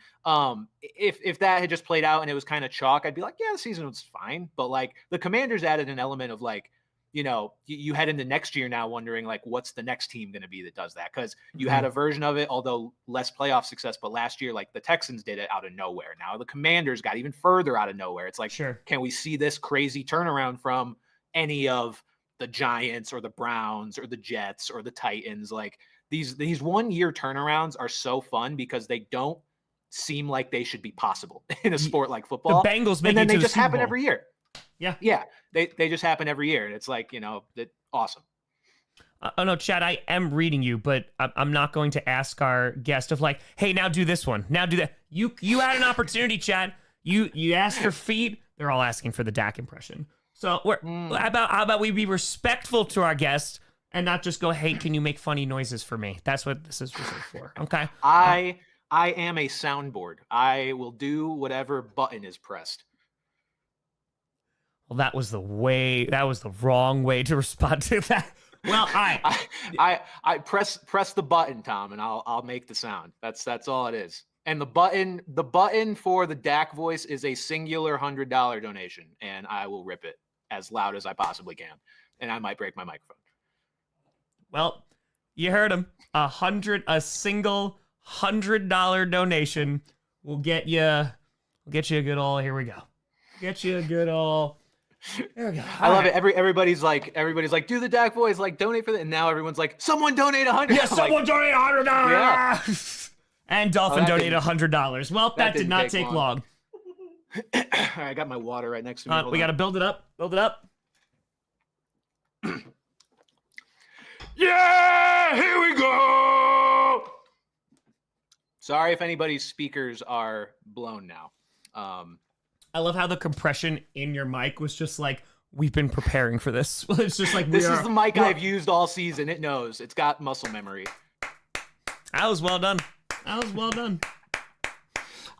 If that had just played out and it was kind of chalk, I'd be like, yeah, the season was fine. But like the Commanders added an element of like, you head into next year now wondering like, what's the next team going to be that does that? Because you had a version of it, although less playoff success. But last year, like the Texans did it out of nowhere. Now the Commanders got even further out of nowhere. It's like, Sure. Can we see this crazy turnaround from any of the Giants or the Browns or the Jets or the Titans? Like these 1 year turnarounds are so fun because they don't seem like they should be possible in a sport like football. The Bengals make and then it they to the just Super happen Bowl. every year. Yeah. They just happen every year. And it's like, that awesome. Oh no, Chad, I am reading you, but I'm not going to ask our guest of like, hey, now do this one. Now do that. You had an opportunity, Chad. You asked for feet. They're all asking for the Dak impression. So how about we be respectful to our guest and not just go, hey, can you make funny noises for me? That's what this is reserved for. Okay. I am a soundboard. I will do whatever button is pressed. Well, that was the wrong way to respond to that. Well, all right. I press the button, Tom, and I'll make the sound. That's all it is. And the button for the Dak voice is a singular $100 donation, and I will rip it as loud as I possibly can. And I might break my microphone. Well, you heard him. A single $100 donation will get you a good old. Here we go. Get you a good old. There we go. I love it. Everybody's like, do the Dak voice, like donate for that. And now everyone's like, someone donate $100. Yeah, someone donate $100. Yeah. And Dolphin donated $100. Well, that did not take long. All right, I got my water right next to me. We got to build it up. Build it up. Yeah, here we go. Sorry if anybody's speakers are blown now. I love how the compression in your mic was just like, we've been preparing for this. It's just like, this is the mic I've used all season. It knows. It's got muscle memory. That was well done.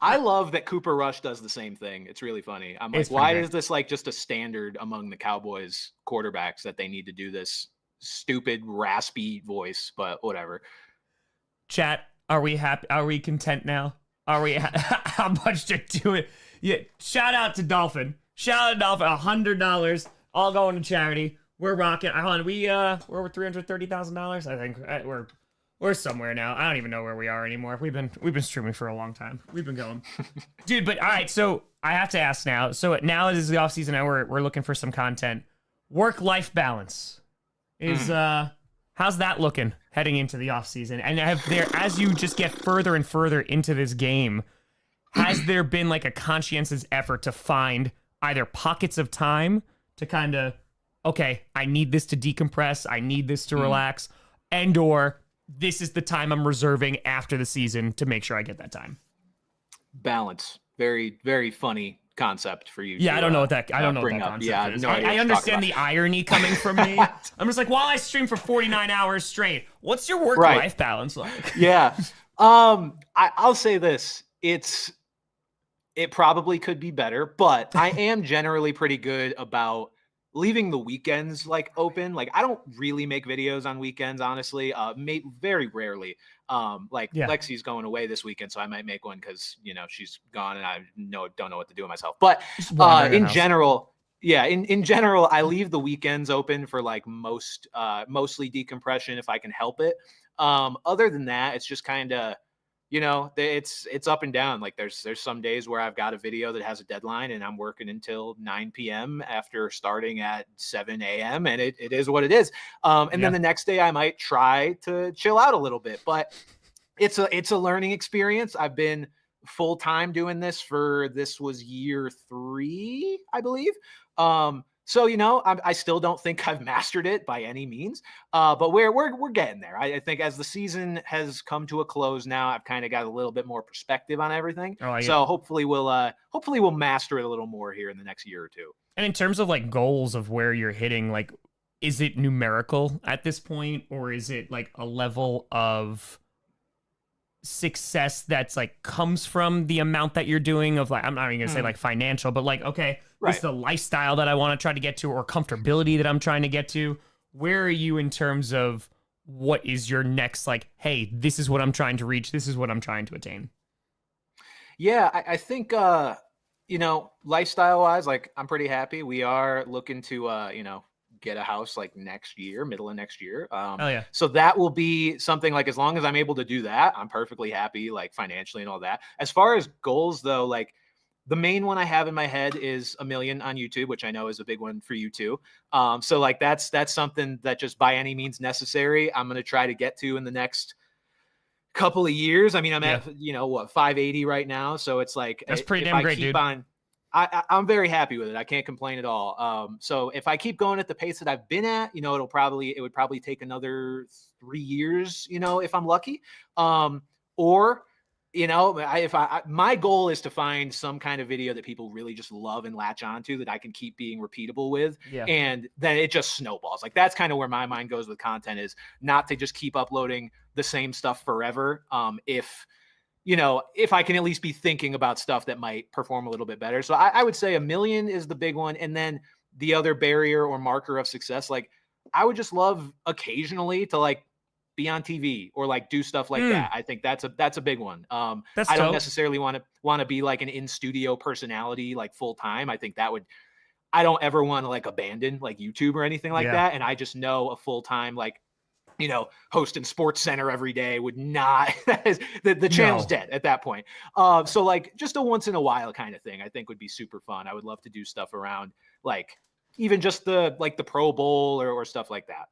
I love that Cooper Rush does the same thing. It's really funny. I'm like, why is this like just a standard among the Cowboys quarterbacks that they need to do this stupid, raspy voice? But whatever. Chat, are we happy? Are we content now? Are we? How much to do it? Yeah. Shout out to Dolphin. $100, all going to charity. We're rocking. Hold on, we're over $330,000. I think we're somewhere now. I don't even know where we are anymore. We've been streaming for a long time. We've been going, dude. But all right, so I have to ask now. So now it is the off season. Now we're looking for some content. Work-life balance is how's that looking heading into the off season? And as you just get further and further into this game, has there been like a conscientious effort to find either pockets of time to kind of, okay, I need this to decompress, I need this to relax, and or this is the time I'm reserving after the season to make sure I get that time? Balance. Very, very funny concept for you. Yeah, I don't know what that concept is. No I understand the irony coming from me. I'm just like, while I stream for 49 hours straight, what's your work-life balance like? Yeah. I'll say this. It probably could be better, but I am generally pretty good about leaving the weekends like open. Like I don't really make videos on weekends, honestly. Very rarely. Lexi's going away this weekend, so I might make one because she's gone and I don't know what to do with myself. But in general, I leave the weekends open for like mostly decompression if I can help it. Other than that, it's just kind of it's up and down. Like there's some days where I've got a video that has a deadline and I'm working until 9 p.m. after starting at 7 a.m. and it is what it is. Then the next day I might try to chill out a little bit, but it's a learning experience. I've been full-time doing this this was year 3, I believe. So, I still don't think I've mastered it by any means, but we're getting there. I think as the season has come to a close now, I've kind of got a little bit more perspective on everything. So hopefully we'll master it a little more here in the next year or two. And in terms of like goals of where you're hitting, like, is it numerical at this point, or is it like a level of success that's like comes from the amount that you're doing of like, I'm not even gonna say like financial, but like, okay, this is the lifestyle that I want to try to get to or comfortability that I'm trying to get to. Where are you in terms of what is your next, like, hey, this is what I'm trying to reach. This is what I'm trying to attain. Yeah, I think, lifestyle wise, like I'm pretty happy. We are looking to, get a house like next year, middle of next year. Oh yeah. So that will be something like, as long as I'm able to do that, I'm perfectly happy, like financially and all that. As far as goals though, like the main one I have in my head is 1 million on YouTube, which I know is a big one for you too. So like that's something that just by any means necessary, I'm going to try to get to in the next couple of years. I mean, I'm at 580 right now, so it's like that's pretty damn great, dude. I'm very happy with it. I can't complain at all. So if I keep going at the pace that I've been at, it would probably take another 3 years, if I'm lucky. Or my goal is to find some kind of video that people really just love and latch onto that I can keep being repeatable with. Yeah. And then it just snowballs. Like that's kind of where my mind goes with content, is not to just keep uploading the same stuff forever. If I can at least be thinking about stuff that might perform a little bit better. So I would say 1 million is the big one. And then the other barrier or marker of success, like I would just love occasionally to like be on TV or like do stuff like that. I think that's a big one. I don't necessarily want to be like an in-studio personality, like full time. I think I don't ever want to like abandon like YouTube or anything like that. And I just know a full-time, like, hosting Sports Center every day would not, the channel's dead at that point. So like just a once in a while kind of thing, I think would be super fun. I would love to do stuff around like even just the Pro Bowl or stuff like that.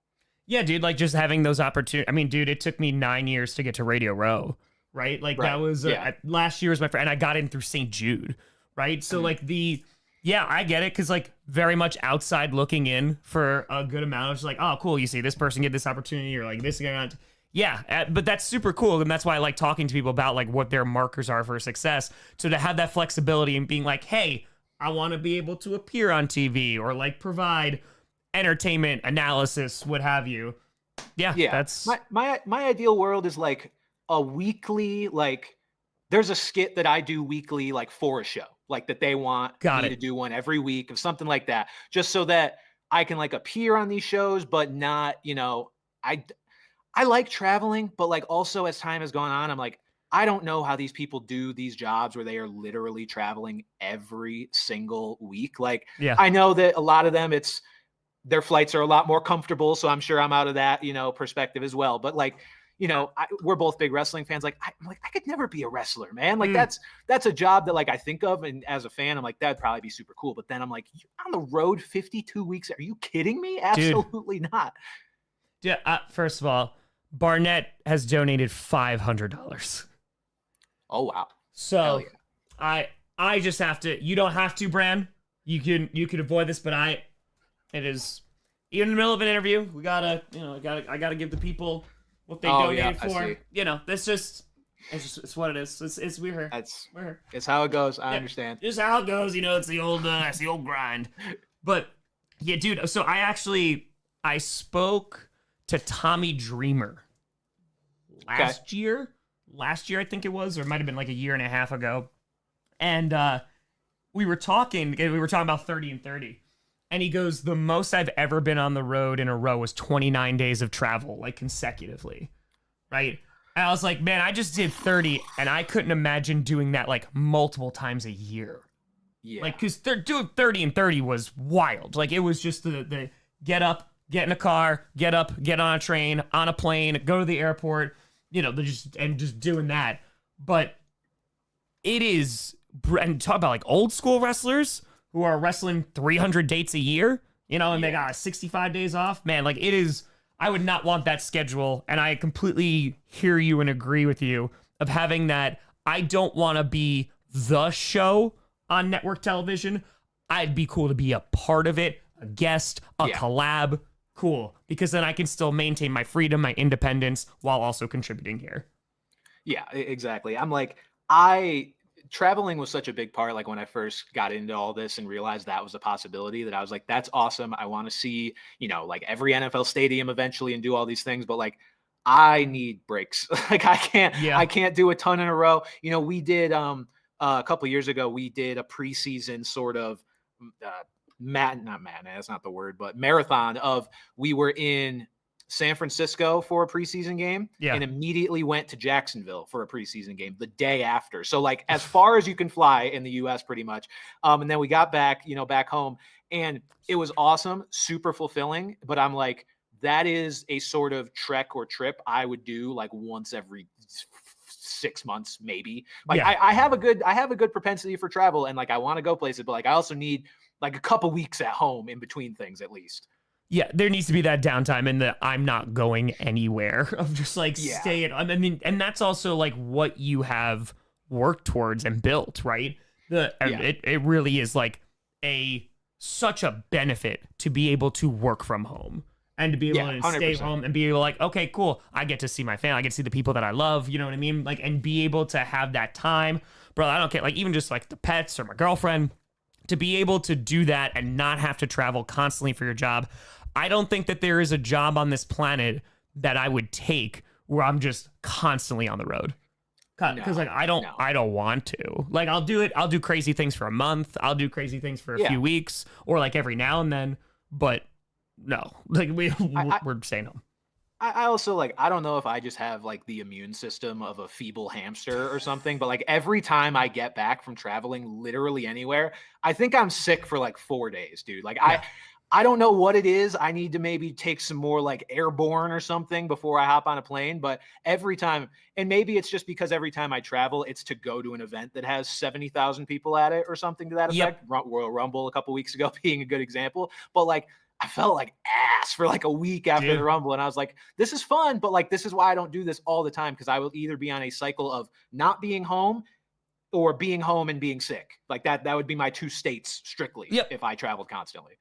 Yeah, dude, like just having those opportunities. I mean, dude, it took me 9 years to get to Radio Row, right? Like that was last year was my friend, and I got in through St. Jude, right? So like I get it, because like very much outside looking in for a good amount. It's like, oh, cool, you see this person get this opportunity, or like this guy. Yeah, but that's super cool, and that's why I like talking to people about like what their markers are for success. So to have that flexibility and being like, hey, I want to be able to appear on TV or like provide entertainment analysis, what have you. Yeah. That's my ideal world is like a weekly, like there's a skit that I do weekly, like for a show, like that they want me to do one every week of something like that, just so that I can like appear on these shows, but not, I like traveling, but like also as time has gone on, I'm like, I don't know how these people do these jobs where they are literally traveling every single week. Like, I know that a lot of them, their flights are a lot more comfortable. So I'm sure I'm out of that, perspective as well. But like, we're both big wrestling fans. Like, I could never be a wrestler, man. Like that's a job that like I think of, and as a fan, I'm like, that'd probably be super cool. But then I'm like, you're on the road 52 weeks. Are you kidding me? Absolutely not. Yeah. First of all, Barnett has donated $500. Oh wow. So I just have to. You don't have to, Bran. You could avoid this, but it is even in the middle of an interview. We gotta, I gotta give the people what they donated for. It's what it is. We're here. We're here. It's how it goes. I understand. It's how it goes. It's the old grind. But yeah, dude. So I spoke to Tommy Dreamer last year. Last year, I think it was, or it might have been like a year and a half ago. And we were talking about 30 and 30. And he goes, the most I've ever been on the road in a row was 29 days of travel, like consecutively. Right? And I was like, man, I just did 30, and I couldn't imagine doing that like multiple times a year. Yeah. Like, because doing 30 and 30 was wild. Like, it was just the get up, get in a car, get up, get on a train, on a plane, go to the airport, just doing that. But it is, and talk about like old school wrestlers who are wrestling 300 dates a year, and they got 65 days off. Man, like it is, I would not want that schedule. And I completely hear you and agree with you of having that. I don't want to be the show on network television. I'd be cool to be a part of it, a guest, a collab. Cool. Because then I can still maintain my freedom, my independence, while also contributing here. Yeah, exactly. I'm like, traveling was such a big part. Like when I first got into all this and realized that was a possibility, that I was like, that's awesome. I want to see, like every NFL stadium eventually and do all these things. But like, I need breaks. Like I Yeah. can't do a ton in a row. You know, we did a couple years ago, we did a preseason sort of not madness, that's not the word, but marathon of we were in San Francisco for a preseason game Yeah. and immediately went to Jacksonville for a preseason game the day after. So like as far as you can fly in the US pretty much. And then we got back, back home, and it was awesome, super fulfilling. But I'm like, that is a sort of trek or trip I would do like once every 6 months, maybe. Like Yeah. I have a good propensity for travel, and like I want to go places, but like I also need like a couple weeks at home in between things at least. Yeah, there needs to be that downtime and the I'm not going anywhere of just like Yeah. stay at. I mean, and that's also like what you have worked towards and built, right? It really is like such a benefit to be able to work from home and to be able to stay 100%. home and be able like, okay, cool. I get to see my family. I get to see the people that I love. You know what I mean? Like, and be able to have that time, bro. I don't care. Like even just like the pets or my girlfriend, to be able to do that and not have to travel constantly for your job. I don't think that there is a job on this planet that I would take where I'm just constantly on the road. Because like I don't want to. Like I'll do it. I'll do crazy things for a month. I'll do crazy things for a few weeks or like every now and then. But no, like we're staying home. I also like, I don't know if I just have like the immune system of a feeble hamster or something, but like every time I get back from traveling literally anywhere, I think I'm sick for like 4 days, dude. Like I don't know what it is. I need to maybe take some more like airborne or something before I hop on a plane. But every time, and maybe it's just because every time I travel, it's to go to an event that has 70,000 people at it or something to that effect. Royal Rumble a couple weeks ago being a good example. But like, I felt like ass for like a week after the Rumble. And I was like, this is fun, but like, this is why I don't do this all the time. Cause I will either be on a cycle of not being home or being home and being sick. Like that would be my two states strictly if I traveled constantly.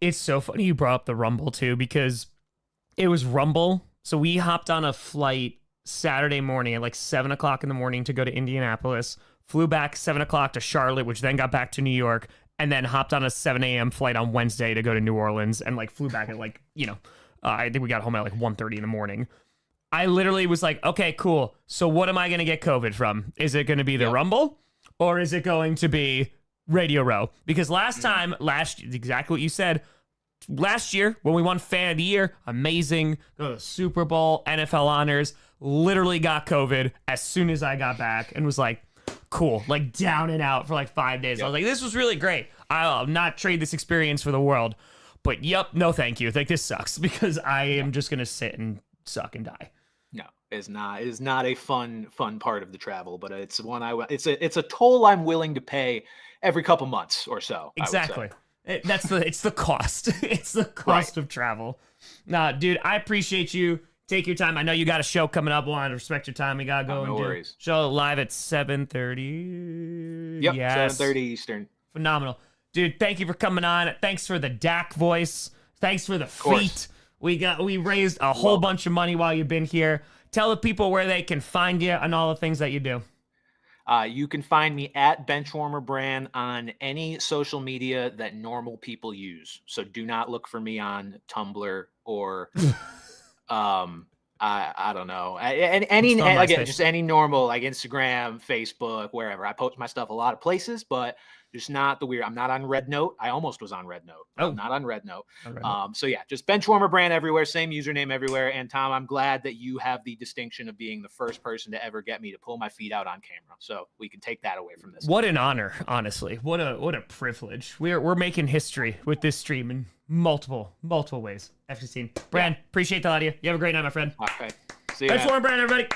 It's so funny you brought up the Rumble too, because it was Rumble. So we hopped on a flight Saturday morning at like 7:00 in the morning to go to Indianapolis, flew back 7:00 to Charlotte, which then got back to New York, and then hopped on a 7 a.m. flight on Wednesday to go to New Orleans and like flew back at like, I think we got home at like 1:30 in the morning. I literally was like, okay, cool. So what am I going to get COVID from? Is it going to be the Rumble or is it going to be Radio Row? Because exactly what you said, last year when we won Fan of the Year, amazing, go to the Super Bowl, NFL honors, literally got COVID as soon as I got back and was like, cool, like down and out for like 5 days. I was like, this was really great. I'll not trade this experience for the world. But no thank you. Like this sucks because I am just going to sit and suck and die. No, it is not a fun part of the travel, but it's one it's a toll I'm willing to pay every couple months or so. Exactly. It's the cost. It's the cost of travel. Nah, dude, I appreciate you. Take your time. I know you got a show coming up. Want to respect your time. We gotta go and do show live at 7:30. Yep, yes. 7:30 Eastern. Phenomenal, dude. Thank you for coming on. Thanks for the Dak voice. Thanks for the feet. We raised a whole bunch of money while you've been here. Tell the people where they can find you and all the things that you do. You can find me at Benchwarmer Brand on any social media that normal people use. So do not look for me on Tumblr or I don't know. Just any normal like Instagram, Facebook, wherever. I post my stuff a lot of places, but just not the weird. I'm not on Red Note. I almost was on Red Note. I'm not on Red Note. So yeah, just Benchwarmer Brand everywhere, same username everywhere. And Tom, I'm glad that you have the distinction of being the first person to ever get me to pull my feet out on camera. So we can take that away from this. What an honor, honestly. What a privilege. We're making history with this stream in multiple ways. F16. Brand, appreciate the audio. You have a great night, my friend. Okay. See you. Benchwarmer Brand, everybody.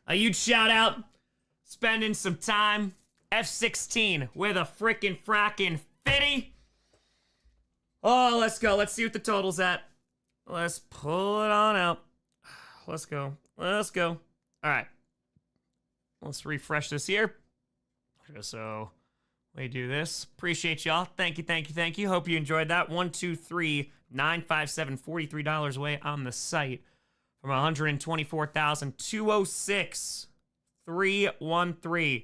A huge shout out. Spending some time. F16 with a frickin' fitty. Oh, let's go. Let's see what the total's at. Let's pull it on out. Let's go. All right. Let's refresh this here. Just so we do this. Appreciate y'all. Thank you. Hope you enjoyed that. 123,957 $43 away on the site from 124,206 313.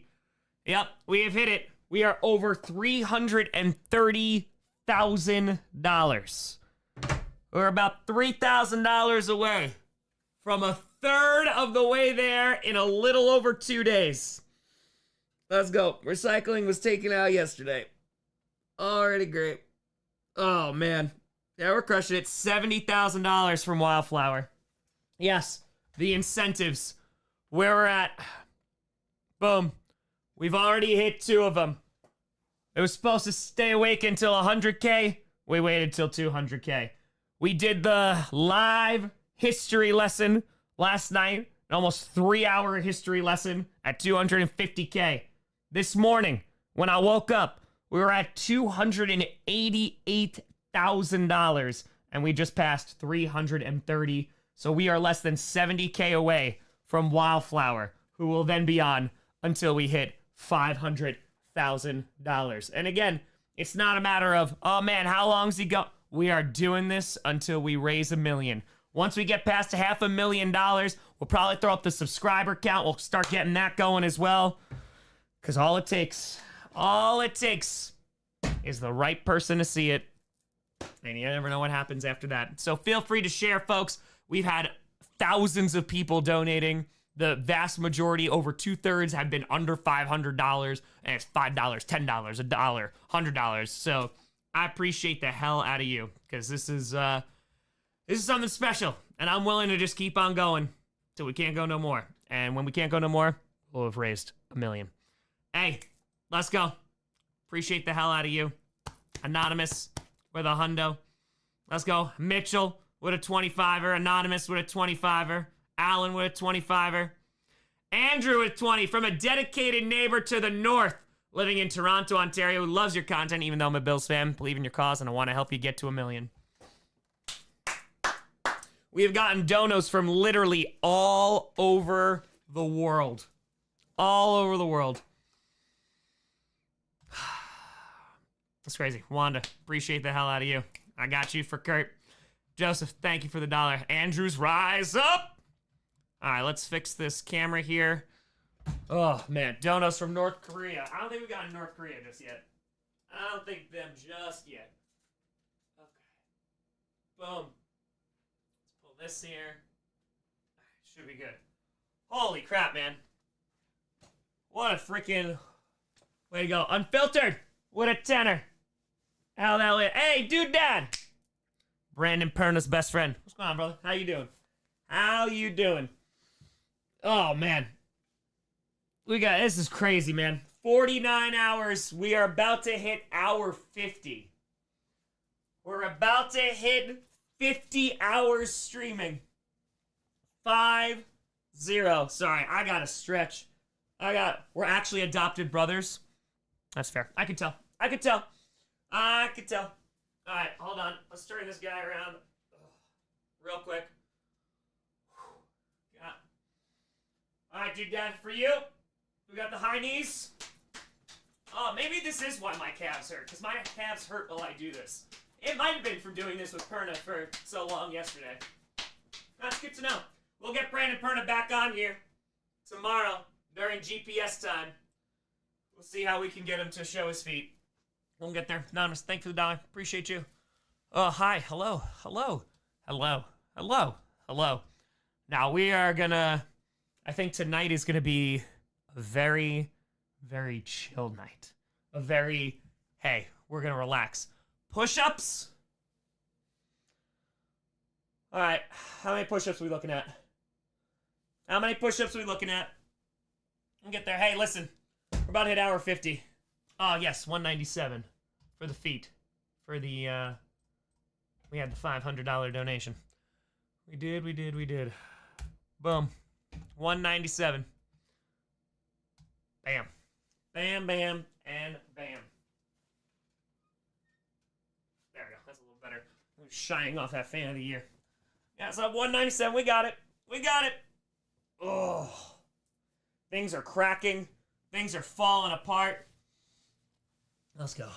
Yep, we have hit it. We are over $330,000. We're about $3,000 away from a third of the way there in a little over 2 days. Let's go. Recycling was taken out yesterday. Already great. Oh, man. Yeah, we're crushing it. $70,000 from Wildflower. Yes, the incentives. Where we're at. Boom. We've already hit 2 of them. It was supposed to stay awake until 100K. We waited till 200K. We did the live history lesson last night. An almost 3-hour history lesson at 250K. This morning, when I woke up, we were at $288,000. And we just passed 330. So we are less than 70K away from Wildflower, who will then be on until we hit $500,000. And again, it's not a matter of, oh man, how long's he go? We are doing this until we raise $1 million. Once we get past $500,000, we'll probably throw up the subscriber count. We'll start getting that going as well. Because all it takes is the right person to see it. And you never know what happens after that. So feel free to share, folks. We've had thousands of people donating. The vast majority, over 2/3, have been under $500, and it's $5, $10, $1, $100. So I appreciate the hell out of you, because this is something special, and I'm willing to just keep on going till we can't go no more. And when we can't go no more, we'll have raised $1 million. Hey, let's go. Appreciate the hell out of you. Anonymous with a hundo. Let's go. Mitchell with a 25er. Anonymous with a 25er. Alan with a 25er. Andrew with 20 from a dedicated neighbor to the north, living in Toronto, Ontario, who loves your content, even though I'm a Bills fan. Believe in your cause, and I want to help you get to $1 million. We have gotten donos from literally all over the world. All over the world. That's crazy. Wanda, appreciate the hell out of you. I got you for Kurt. Joseph, thank you for the $1. Andrews, rise up. All right, let's fix this camera here. Oh, man. Donos from North Korea. I don't think we got North Korea just yet. I don't think them just yet. Okay. Boom. Let's pull this here. Should be good. Holy crap, man. What a freaking way to go. Unfiltered. What a tenor. How that way. Hey, dude, dad. Brandon Perna's best friend. What's going on, brother? How you doing? How you doing? Oh, man. This is crazy, man. 49 hours. We are about to hit hour 50. We're about to hit 50 hours streaming. 5-0. Sorry, I gotta stretch. We're actually adopted brothers. That's fair. I could tell. All right, hold on. Let's turn this guy around real quick. All right, dude, dad, for you. We got the high knees. Oh, maybe this is why my calves hurt, because my calves hurt while I do this. It might have been from doing this with Perna for so long yesterday. That's good to know. We'll get Brandon Perna back on here tomorrow during GPS time. We'll see how we can get him to show his feet. We'll get there. Anonymous, thank you for the $1. Appreciate you. Oh, hi. Hello. Now, we are gonna... I think tonight is gonna be a very, very chill night. A very, hey, we're gonna relax. Push-ups? All right. How many push-ups are we looking at? We'll get there. Hey, listen. We're about to hit hour 50. Oh, yes, 197 for the feet. For the, we had the $500 donation. We did. Boom. 197. Bam. Bam, bam, and bam. There we go. That's a little better. I'm shining off that fan of the year. Yeah, so 197. We got it. Oh. Things are cracking. Things are falling apart. Let's go.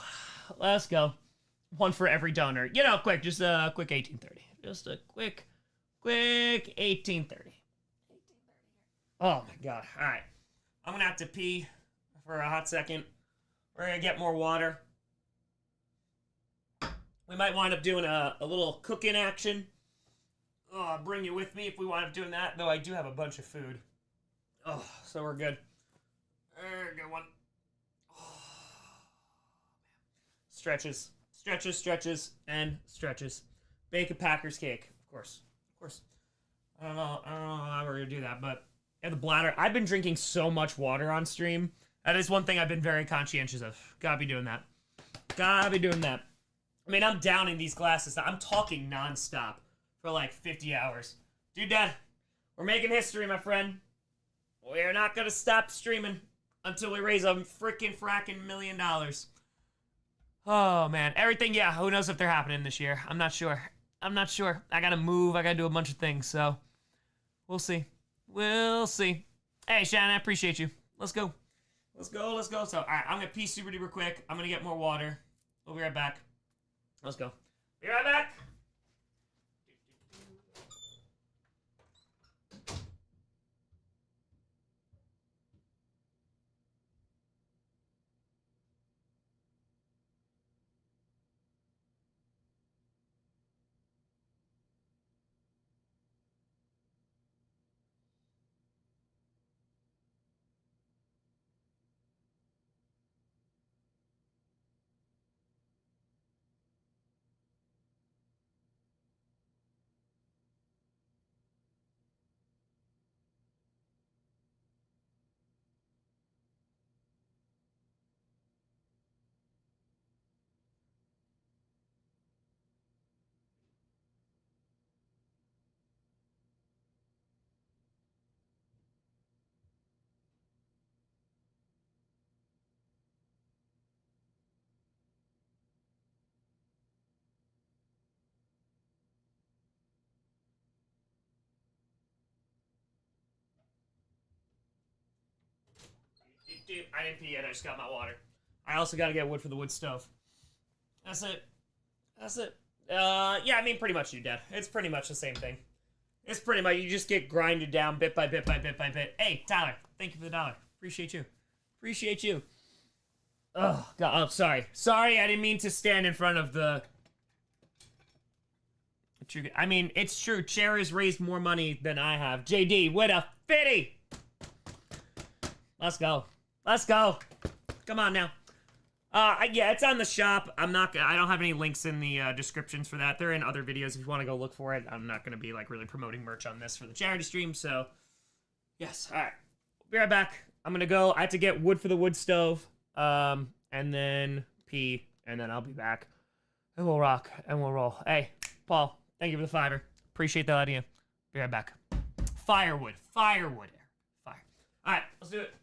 One for every donor. Quick. Just a quick 1830. Just a quick 1830. Oh, my God. All right. I'm going to have to pee for a hot second. We're going to get more water. We might wind up doing a little cooking action. bring you with me if we wind up doing that. Though I do have a bunch of food. Oh, so we're good. Good one. Stretches, and stretches. Bake a Packers cake, of course. I don't know how we're gonna do that, but yeah, the bladder. I've been drinking so much water on stream. That is one thing I've been very conscientious of. Gotta be doing that. I mean, I'm downing these glasses. I'm talking nonstop for like 50 hours. Dude, Dad, we're making history, my friend. We're not gonna stop streaming until we raise a fracking $1 million. Oh, man. Everything, yeah, who knows if they're happening this year. I'm not sure. I gotta move. I gotta do a bunch of things, so we'll see. Hey, Shannon, I appreciate you. Let's go. So, all right, I'm gonna pee super duper quick. I'm gonna get more water. We'll be right back. Let's go. Be right back. Dude, I didn't pee yet. I just got my water. I also gotta get wood for the wood stove. That's it. Yeah, I mean, pretty much, Dad. It's pretty much the same thing. It's pretty much, you just get grinded down bit by bit. Hey, Tyler, thank you for the $1. Appreciate you. Oh, God, oh, sorry. Sorry, I didn't mean to stand in front of the... I mean, it's true. Chair has raised more money than I have. JD, with a fitty! Let's go. Come on now. Yeah, it's on the shop. I don't have any links in the descriptions for that. They're in other videos if you want to go look for it. I'm not going to be like really promoting merch on this for the charity stream, so yes. All right. Be right back. I'm going to go. I have to get wood for the wood stove, and then pee, and then I'll be back. And we'll rock, and we'll roll. Hey, Paul, thank you for the $5. Appreciate that idea. Be right back. Firewood. Fire. All right, let's do it.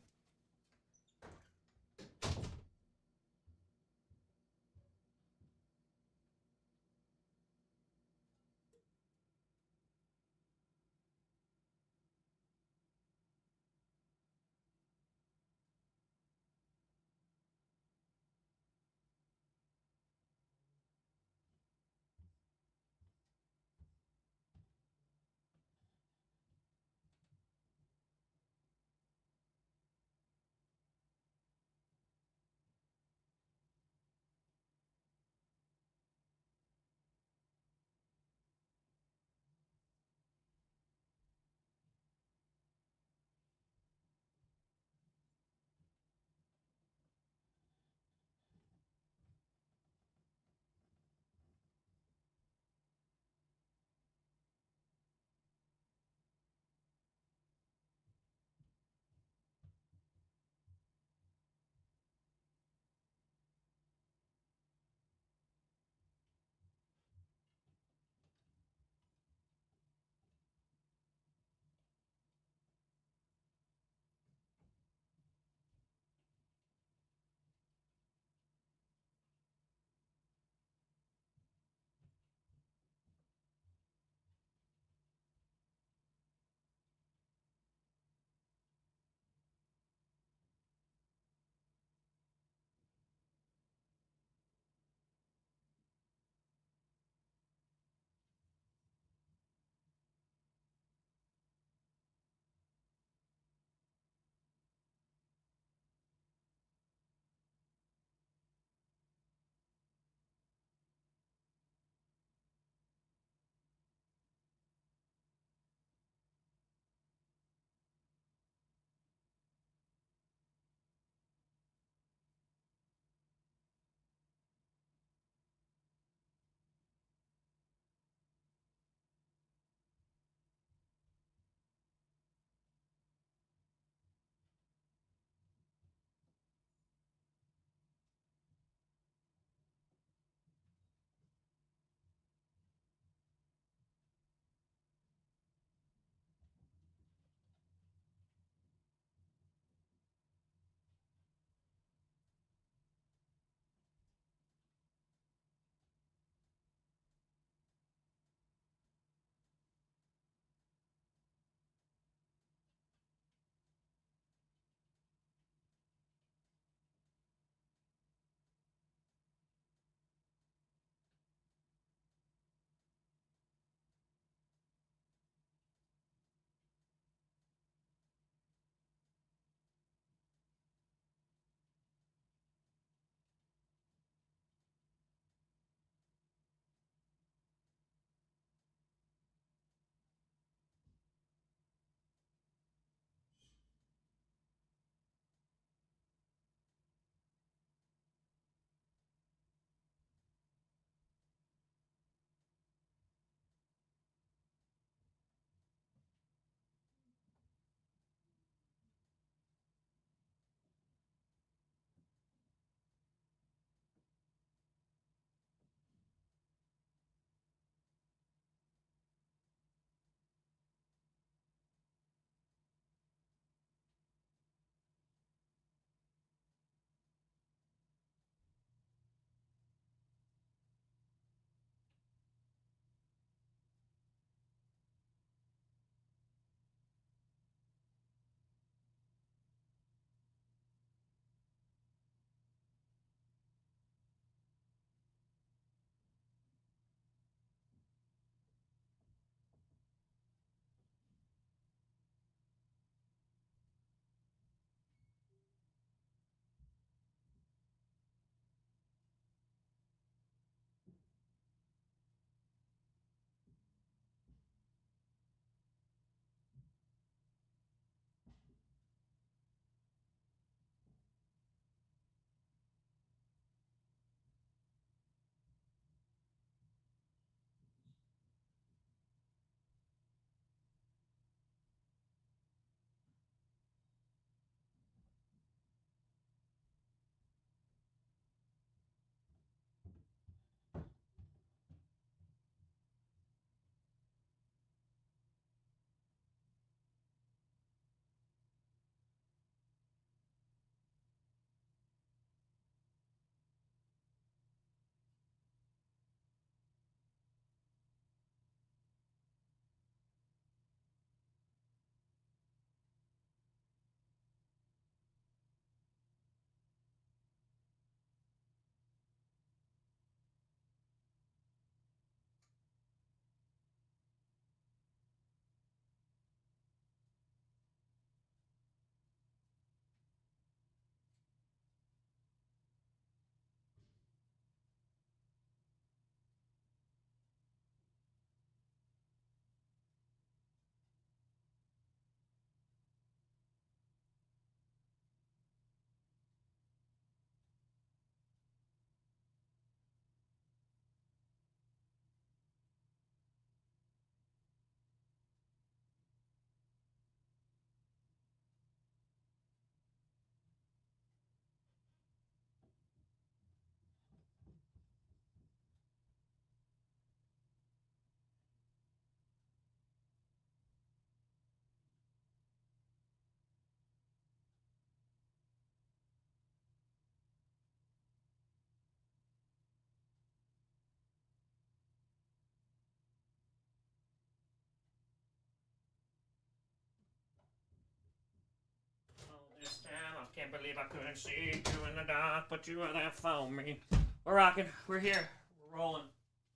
Can't believe I couldn't see you in the dark, but you were there for me. We're rocking. We're here. We're rolling.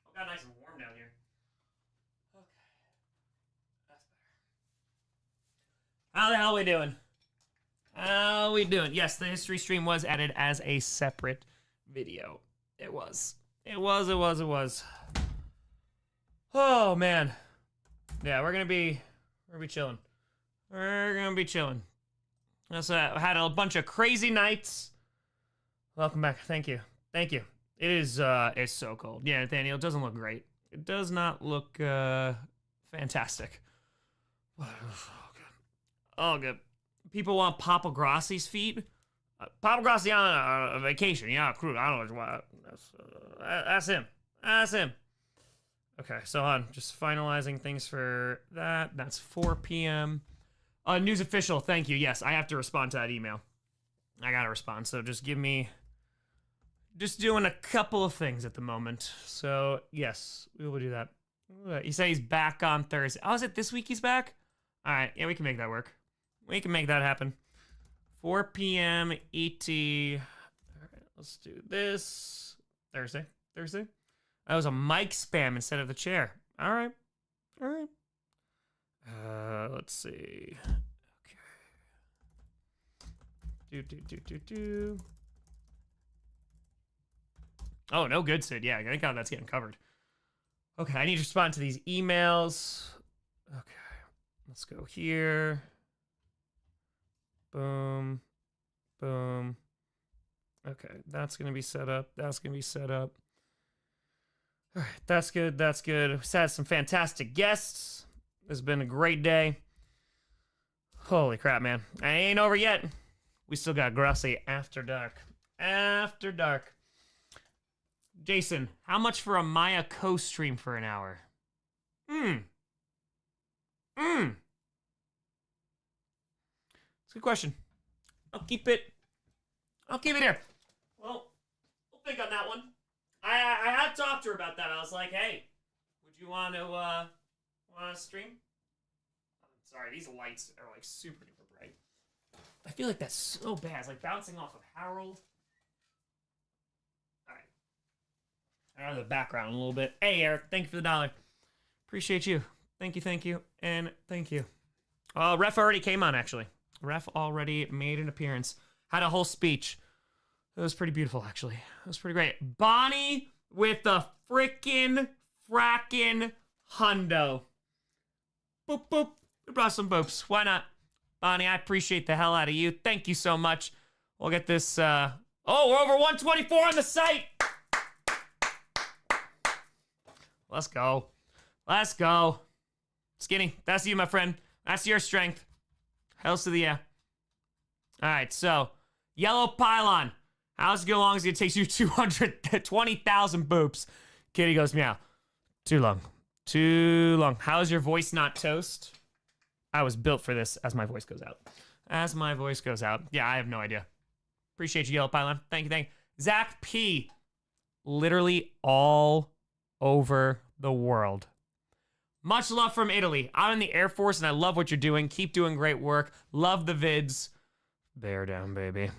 Oh, got nice and warm down here. Okay. That's better. How the hell are we doing? How are we doing? Yes, the history stream was added as a separate video. It was. It was. Oh, man. Yeah, we're gonna be chilling. We're gonna be chilling. So I had a bunch of crazy nights. Welcome back. Thank you. It is it's so cold. Yeah, Nathaniel, it doesn't look great. It does not look fantastic. Oh, good. People want Papa Grossi's feet. Papa Grossi on a vacation. Yeah, cruise. I don't know why. That's him. That's him. Okay, so on. Just finalizing things for that. That's 4 p.m. News official, thank you. Yes, I have to respond to that email. I gotta respond, so just give me... Just doing a couple of things at the moment. So, yes, we will do that. You say he's back on Thursday. Oh, is it this week he's back? All right, yeah, we can make that work. We can make that happen. 4 p.m. ET. All right, let's do this. Thursday. That was a mic spam instead of the chair. All right. Let's see. Okay. Do. Oh, no good, Sid. Yeah, thank God that's getting covered. Okay, I need to respond to these emails. Okay, let's go here. Boom. Okay, that's going to be set up. All right, that's good. We've had some fantastic guests. It's been a great day. Holy crap, man. I ain't over yet. We still got Grossi after dark. Jason, how much for a Maya co-stream for an hour? It's a good question. I'll keep it here. Well, we'll think on that one. I had talked to her about that. I was like, hey, would you want to stream? Sorry, these lights are like super duper bright. I feel like that's so bad. It's like bouncing off of Harold. All right. Out of the background a little bit. Hey, Eric, thank you for the $1. Appreciate you. Thank you, and thank you. Ref already came on, actually. Ref already made an appearance. Had a whole speech. It was pretty beautiful, actually. It was pretty great. Bonnie with the frackin' hundo. Boop, boop. We brought some boops. Why not? Bonnie, I appreciate the hell out of you. Thank you so much. We'll get this, Oh, we're over 124 on the site! Let's go. Skinny, that's you, my friend. That's your strength. Hells to the yeah. All right, so, Yellow Pylon. How long is it going to take you 220,000 boops? Kitty goes, meow. Too long. How's your voice not toast? I was built for this as my voice goes out. Yeah, I have no idea. Appreciate you, Yellow Pylon. Thank you. Zach P. Literally all over the world. Much love from Italy. I'm in the Air Force and I love what you're doing. Keep doing great work. Love the vids. Bear down, baby.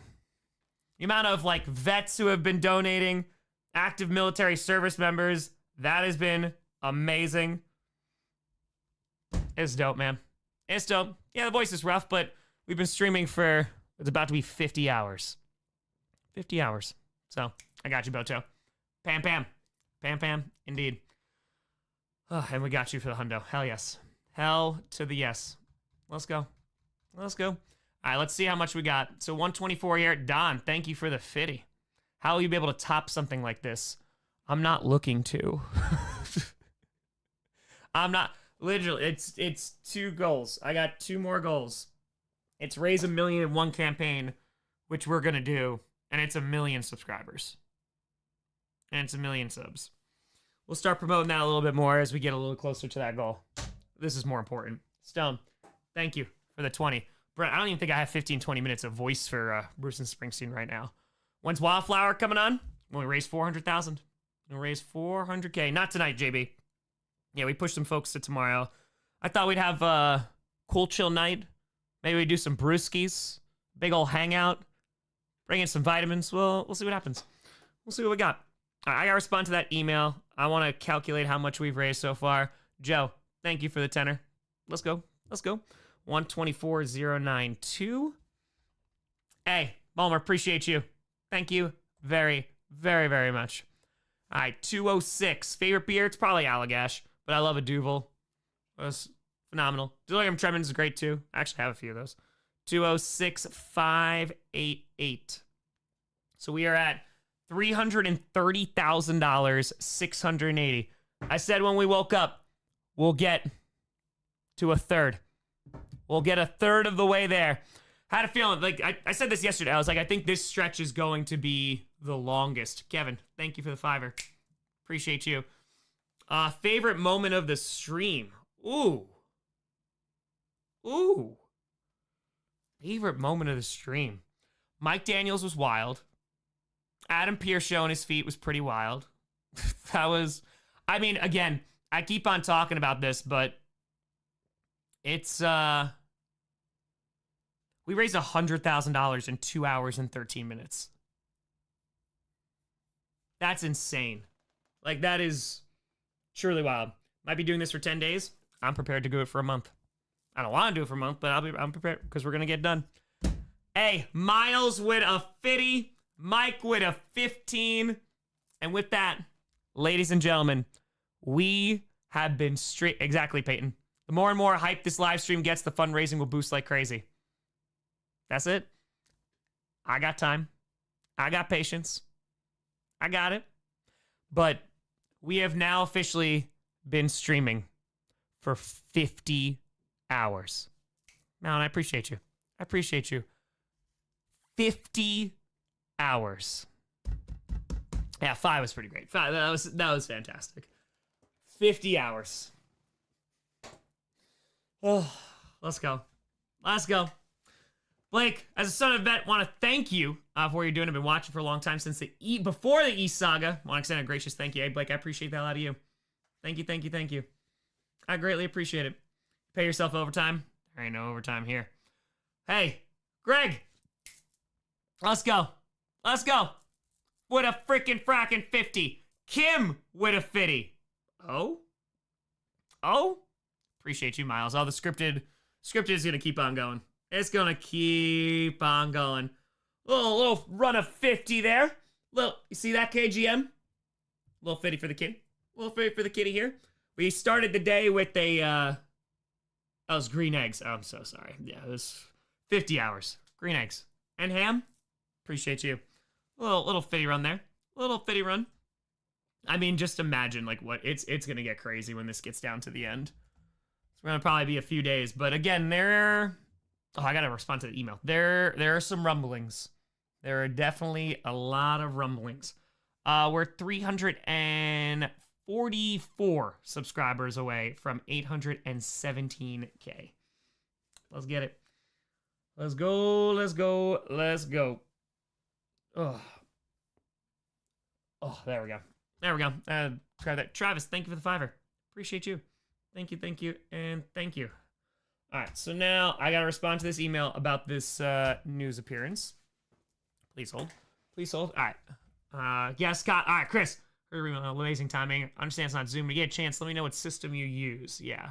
The amount of vets who have been donating, active military service members, that has been amazing. It's dope, man. It's dope. Yeah, the voice is rough, but we've been streaming for, it's about to be 50 hours. 50 hours. So, I got you, Boto. Pam, indeed. Oh, and we got you for the hundo. Hell yes. Hell to the yes. Let's go. All right, let's see how much we got. So 124 here. Don, thank you for the 50. How will you be able to top something like this? I'm not looking to. I'm not. Literally, it's 2 goals. I got 2 more goals. It's raise 1 million in one campaign, which we're going to do, and it's 1 million subscribers. And it's 1 million subs. We'll start promoting that a little bit more as we get a little closer to that goal. This is more important. Stone, thank you for the 20. Brett, I don't even think I have 15, 20 minutes of voice for Bruce and Springsteen right now. When's Wildflower coming on? When we raise 400,000. We'll raise 400K. Not tonight, JB. Yeah, we pushed some folks to tomorrow. I thought we'd have a cool, chill night. Maybe we do some brewskis. Big ol' hangout. bring in some vitamins. We'll see what happens. We'll see what we got. All right, I gotta respond to that email. I want to calculate how much we've raised so far. Joe, thank you for the tenor. Let's go. 124,092. Hey, Balmer, appreciate you. Thank you very, very, very much. All right, 206. Favorite beer? It's probably Allagash, but I love a Duvel. It was phenomenal. Delirium Tremens is great too. I actually have a few of those. 206,588. So we are at $330,000, 680. I said when we woke up, we'll get to a third. We'll get a third of the way there. Had a feeling, like I said this yesterday. I was like, I think this stretch is going to be the longest. Kevin, thank you for the $5. Appreciate you. Favorite moment of the stream. Ooh. Favorite moment of the stream. Mike Daniels was wild. Adam Pearce showing his feet was pretty wild. That was, I mean, again, I keep on talking about this, but it's, we raised $100,000 in 2 hours and 13 minutes. That's insane. Like, that is truly wild. Might be doing this for 10 days. I'm prepared to do it for a month. I don't want to do it for a month, but I'm prepared because we're going to get done. Hey, Miles with a 50, Mike with a 15. And with that, ladies and gentlemen, we have been straight. Exactly, Peyton. The more and more hype this live stream gets, the fundraising will boost like crazy. That's it. I got time. I got patience. I got it. But we have now officially been streaming for 50 hours. Man, I appreciate you. 50 hours. Yeah, 5 was pretty great. 5, that was fantastic. 50 hours. Oh, let's go. Blake, as a son of a vet, want to thank you for what you're doing. I've been watching for a long time since before the East Saga. Want to extend a gracious thank you. Hey, Blake, I appreciate that out of you. Thank you. I greatly appreciate it. Pay yourself overtime. There ain't no overtime here. Hey, Greg, let's go. With a freaking fracking 50. Kim with a 50. Oh? Appreciate you, Miles. The scripted is going to keep on going. It's going to keep on going. Little run of 50 there. You see that, KGM? Little 50 for the kid. Little 50 for the kitty here. We started the day with that was green eggs. Oh, I'm so sorry. Yeah, it was 50 hours. Green eggs. And ham? Appreciate you. Little 50 run there. Little 50 run. I mean, just imagine like what it's going to get crazy when this gets down to the end. It's going to probably be a few days. But again, I got to respond to the email. There are some rumblings. There are definitely a lot of rumblings. We're 344 subscribers away from 817K. Let's get it. Let's go. Oh, there we go. Try that. Travis, thank you for the $5. Appreciate you. Thank you, and thank you. All right, so now I got to respond to this email about this news appearance. Please hold. All right. Yeah, Scott. All right, Chris. Amazing timing. I understand it's not Zoom, but you get a chance. Let me know what system you use. Yeah.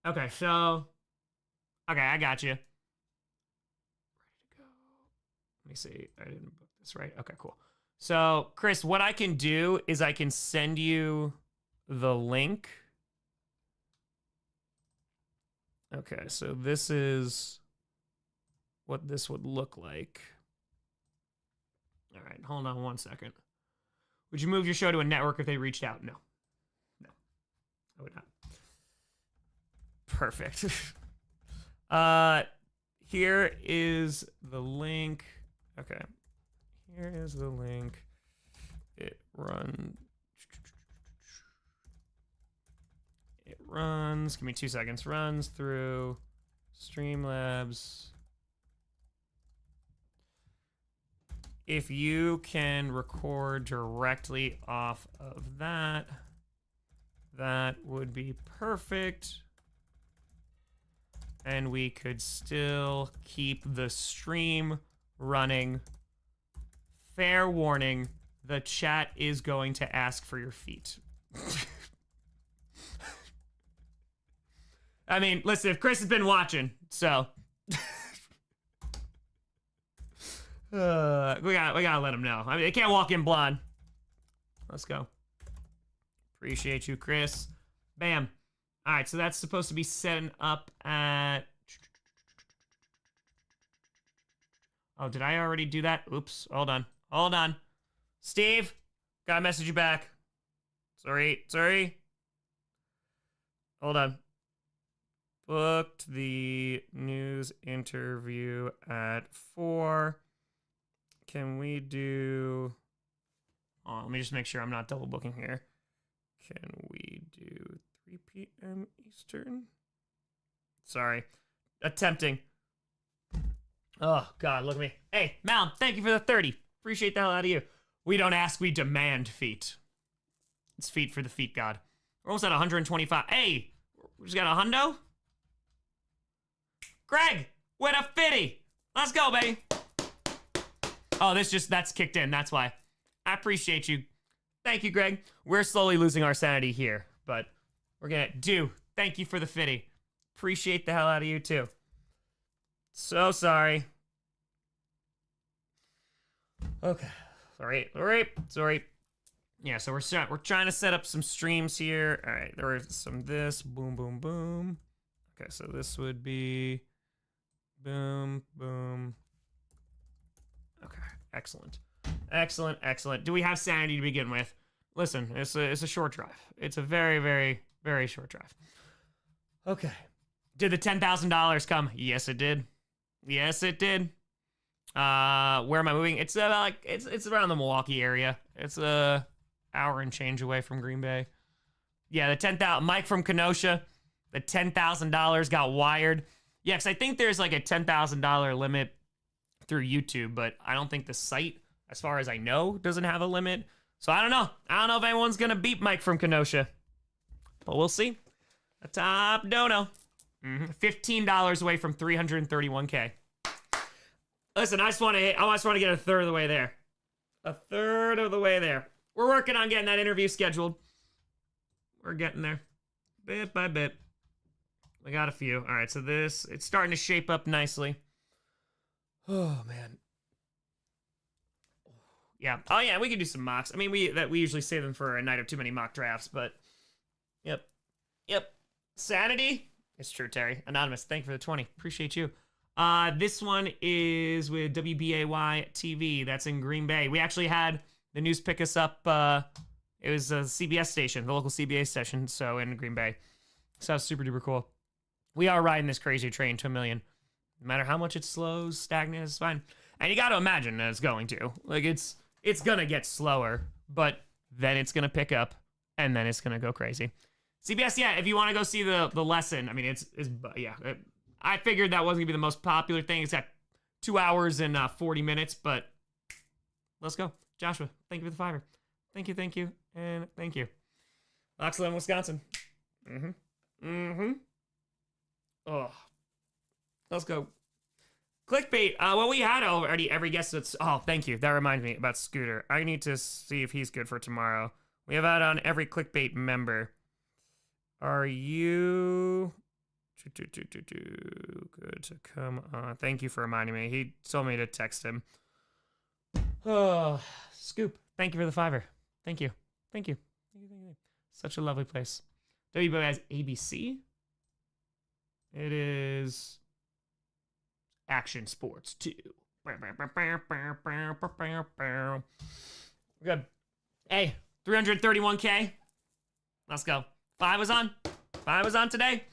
Okay, so. Okay, I got you. Ready to go. Let me see. I didn't book this right. Okay, cool. So, Chris, what I can do is I can send you the link. Okay, so this is what this would look like. All right, hold on one second. Would you move your show to a network if they reached out? No, I would not. Perfect. Here is the link. Okay, here is the link. It runs, give me 2 seconds, runs through Streamlabs. If you can record directly off of that, that would be perfect. And we could still keep the stream running fair warning, the chat is going to ask for your feet. I mean, listen, if Chris has been watching, so we gotta let him know. I mean, they can't walk in blind. Let's go. Appreciate you, Chris. Bam. All right, so that's supposed to be setting up at... Oh, did I already do that? Oops, hold on. Hold on. Steve, gotta message you back. Sorry. Hold on. Booked the news interview at 4. Can we do... Oh, let me just make sure I'm not double booking here. Can we do 3 p.m. Eastern? Sorry. Attempting. Oh, God, look at me. Hey, Mal, thank you for the 30. Appreciate the hell out of you. We don't ask, we demand feet. It's feet for the feet god. We're almost at 125. Hey, we just got a hundo? Greg, with a 50. Let's go, baby. Oh, that's kicked in. That's why. I appreciate you. Thank you, Greg. We're slowly losing our sanity here, but we're gonna do. Thank you for the 50. Appreciate the hell out of you, too. So sorry. Okay. Sorry. Yeah, so we're trying to set up some streams here. All right, there is some this. Boom, boom, boom. Okay, so this would be boom, boom. Okay, excellent. Do we have sanity to begin with? Listen, it's a short drive. It's a very, very, very short drive. Okay. Did the $10,000 come? Yes, it did. Where am I moving? It's about it's around the Milwaukee area. It's a hour and change away from Green Bay. Yeah, the 10,000 Mike from Kenosha. The $10,000 got wired. Yeah, because I think there's like a $10,000 limit through YouTube, but I don't think the site, as far as I know, doesn't have a limit. So I don't know. I don't know if anyone's gonna beat Mike from Kenosha, but we'll see. A top dono. $15 away from 331K. Listen, I just want to get a third of the way there. A third of the way there. We're working on getting that interview scheduled. We're getting there. Bit by bit. We got a few. All right, so it's starting to shape up nicely. Oh, man. Yeah. Oh, yeah, we could do some mocks. I mean, we usually save them for a night of too many mock drafts, but... Yep. Sanity? It's true, Terry. Anonymous, thank you for the 20. Appreciate you. This one is with WBAY TV. That's in Green Bay. We actually had the news pick us up. It was a CBS station, the local CBS station, so in Green Bay. So that's super duper cool. We are riding this crazy train to 1 million. No matter how much it slows, stagnant, it's fine. And you got to imagine that it's going to. Like, it's going to get slower, but then it's going to pick up, and then it's going to go crazy. CBS, yeah, if you want to go see the lesson, I mean, I figured that wasn't going to be the most popular thing. It's got 2 hours and 40 minutes, but let's go. Joshua, thank you for the $5. Thank you, and thank you. Oxley, Wisconsin. Oh, let's go. Clickbait. Well, we had already every guest that's... Oh, thank you. That reminds me about Scooter. I need to see if he's good for tomorrow. We have had on every Clickbait member. Are you... Good to come on. Thank you for reminding me. He told me to text him. Oh, Scoop. Thank you for the $5. Thank you. Such a lovely place. WBO has ABC. It is Action Sports 2. Good. Hey, 331K. Let's go. 5 was on today.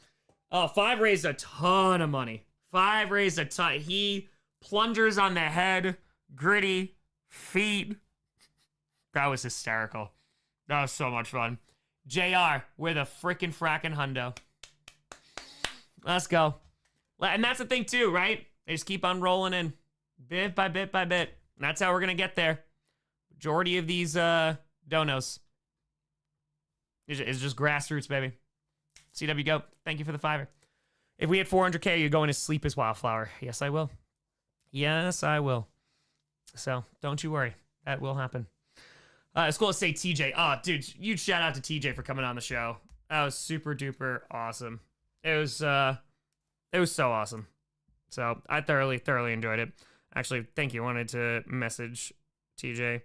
Oh, 5 raised a ton of money. 5 raised a ton. He plungers on the head, gritty, feet. That was hysterical. That was so much fun. JR with a frickin' frackin' hundo. Let's go. And that's the thing too, right? They just keep on rolling in. Bit by bit by bit. And that's how we're going to get there. Majority of these donos is just grassroots, baby. CW Go, thank you for the $5. If we hit 400K, you're going to sleep as Wildflower. Yes, I will. So, don't you worry. That will happen. It's cool to say TJ. Oh, dude, huge shout out to TJ for coming on the show. That was super duper awesome. It was so awesome. So I thoroughly enjoyed it. Actually, thank you. I wanted to message TJ.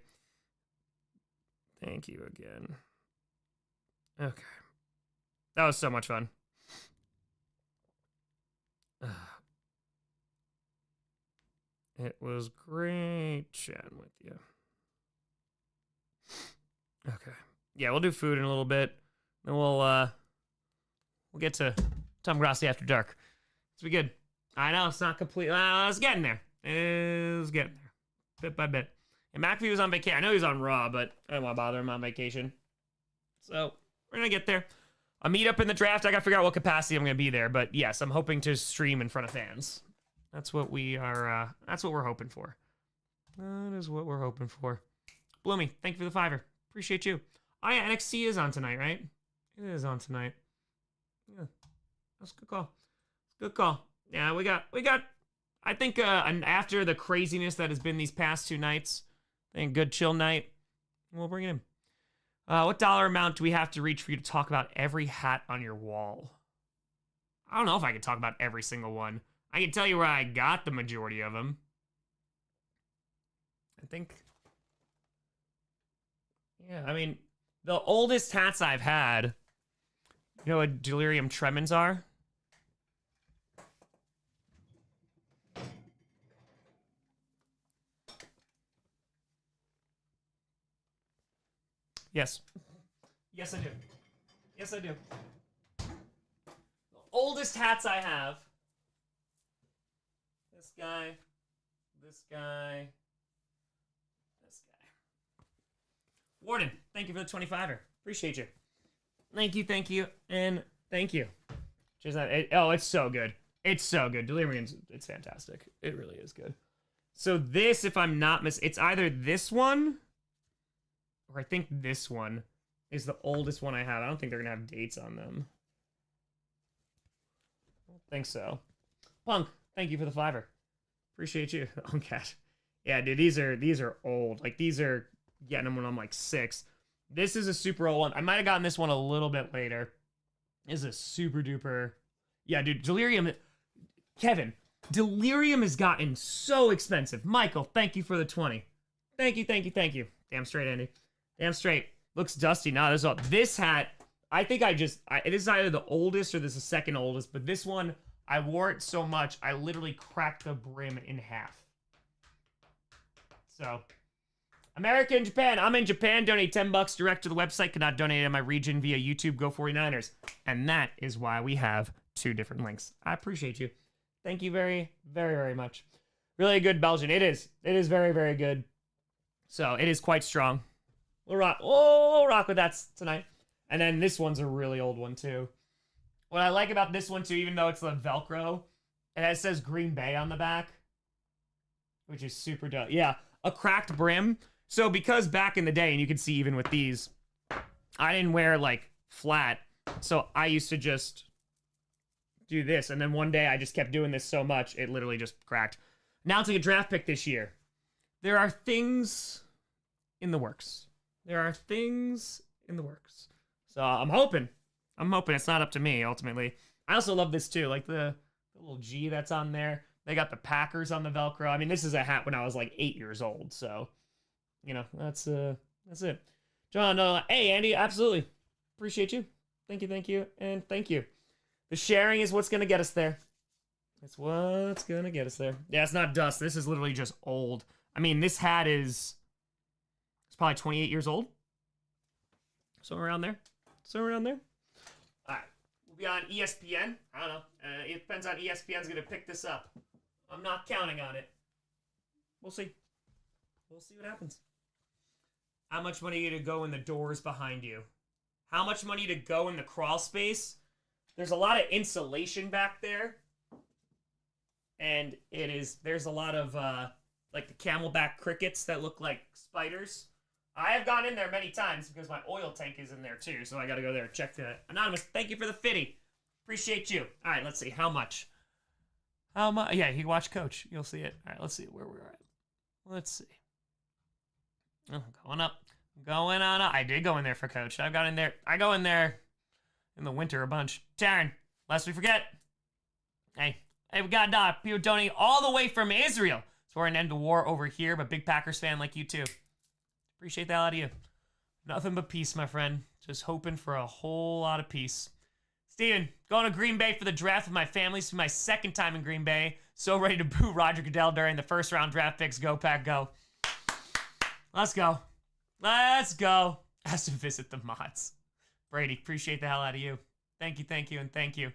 Thank you again. Okay. That was so much fun. It was great chatting with you. Okay. Yeah, we'll do food in a little bit. Then we'll get to Tom Grossi after dark. It's be good. I know it's not complete. It's getting there. It's getting there. Bit by bit. And McAfee was on vacation. I know he was on Raw, but I don't want to bother him on vacation. So we're gonna get there. A meetup in the draft. I gotta figure out what capacity I'm gonna be there. But yes, I'm hoping to stream in front of fans. That's what we are. That's what we're hoping for. That is what we're hoping for. Bloomy, thank you for the $5. Appreciate you. Oh yeah, NXT is on tonight, right? It is on tonight. Yeah, that's a good call. Good call. Yeah, we got. I think after the craziness that has been these past 2 nights, I think a good chill night. We'll bring it in. What dollar amount do we have to reach for you to talk about every hat on your wall? I don't know if I can talk about every single one. I can tell you where I got the majority of them. I think. Yeah, I mean, the oldest hats I've had, you know what delirium tremens are? Yes. Yes, I do. Yes, I do. The oldest hats I have. This guy. This guy. This guy. Warden, thank you for the 25er. Appreciate you. Thank you, and thank you. Just it's so good. It's so good. Delirium's, it's fantastic. It really is good. So this, if I'm not it's either this one, or I think this one is the oldest one I have. I don't think they're gonna have dates on them. I don't think so. Punk, thank you for the $5. Appreciate you. Oh, gosh. Yeah, dude, these are old. Like, these are getting them when I'm like 6. This is a super old one. I might have gotten this one a little bit later. This is a super duper. Yeah, dude, Delirium. Kevin, Delirium has gotten so expensive. Michael, thank you for the 20. Thank you. Damn straight, Andy. Damn straight. Looks dusty. Nah, this hat, I think it is either the oldest or this is the second oldest, but this one, I wore it so much, I literally cracked the brim in half. So, America and Japan. I'm in Japan. Donate $10 direct to the website. Cannot donate in my region via YouTube. Go 49ers. And that is why we have 2 different links. I appreciate you. Thank you very, very, very much. Really good Belgian. It is. It is very, very good. So, it is quite strong. We'll rock with that tonight. And then this one's a really old one, too. What I like about this one, too, even though it's the Velcro, it says Green Bay on the back, which is super dope. Yeah, a cracked brim. So because back in the day, and you can see even with these, I didn't wear, like, flat. So I used to just do this. And then one day I just kept doing this so much, it literally just cracked. Now to a draft pick this year. There are things in the works. So I'm hoping it's not up to me, ultimately. I also love this, too. Like, the little G that's on there. They got the Packers on the Velcro. I mean, this is a hat when I was, like, 8 years old. So, you know, that's it. John, hey, Andy, absolutely. Appreciate you. Thank you, and thank you. The sharing is what's going to get us there. It's what's going to get us there. Yeah, it's not dust. This is literally just old. I mean, this hat is... It's probably 28 years old. Somewhere around there. All right. We'll be on ESPN. I don't know. It depends on ESPN's going to pick this up. I'm not counting on it. We'll see. We'll see what happens. How much money to go in the doors behind you? How much money to go in the crawl space? There's a lot of insulation back there. And there's a lot of, like the camelback crickets that look like spiders. I have gone in there many times because my oil tank is in there too, so I gotta go there and check that. Anonymous, thank you for the 50. Appreciate you. All right, let's see. How much? Yeah, you watch Coach. You'll see it. All right, let's see where we're at. Let's see. Oh, going up. Going on up. I did go in there for coach. I got in there. I go in there in the winter a bunch. Taryn, lest we forget. Hey, we got people donating all the way from Israel. So we're an end to war over here, but big Packers fan like you too. Appreciate that out of you. Nothing but peace, my friend. Just hoping for a whole lot of peace. Steven, going to Green Bay for the draft with my family. This is my second time in Green Bay. So ready to boo Roger Goodell during the first round draft picks. Go, Pack, go. Let's go. Let's go. Has to visit the mods. Brady, appreciate the hell out of you. Thank you, and thank you.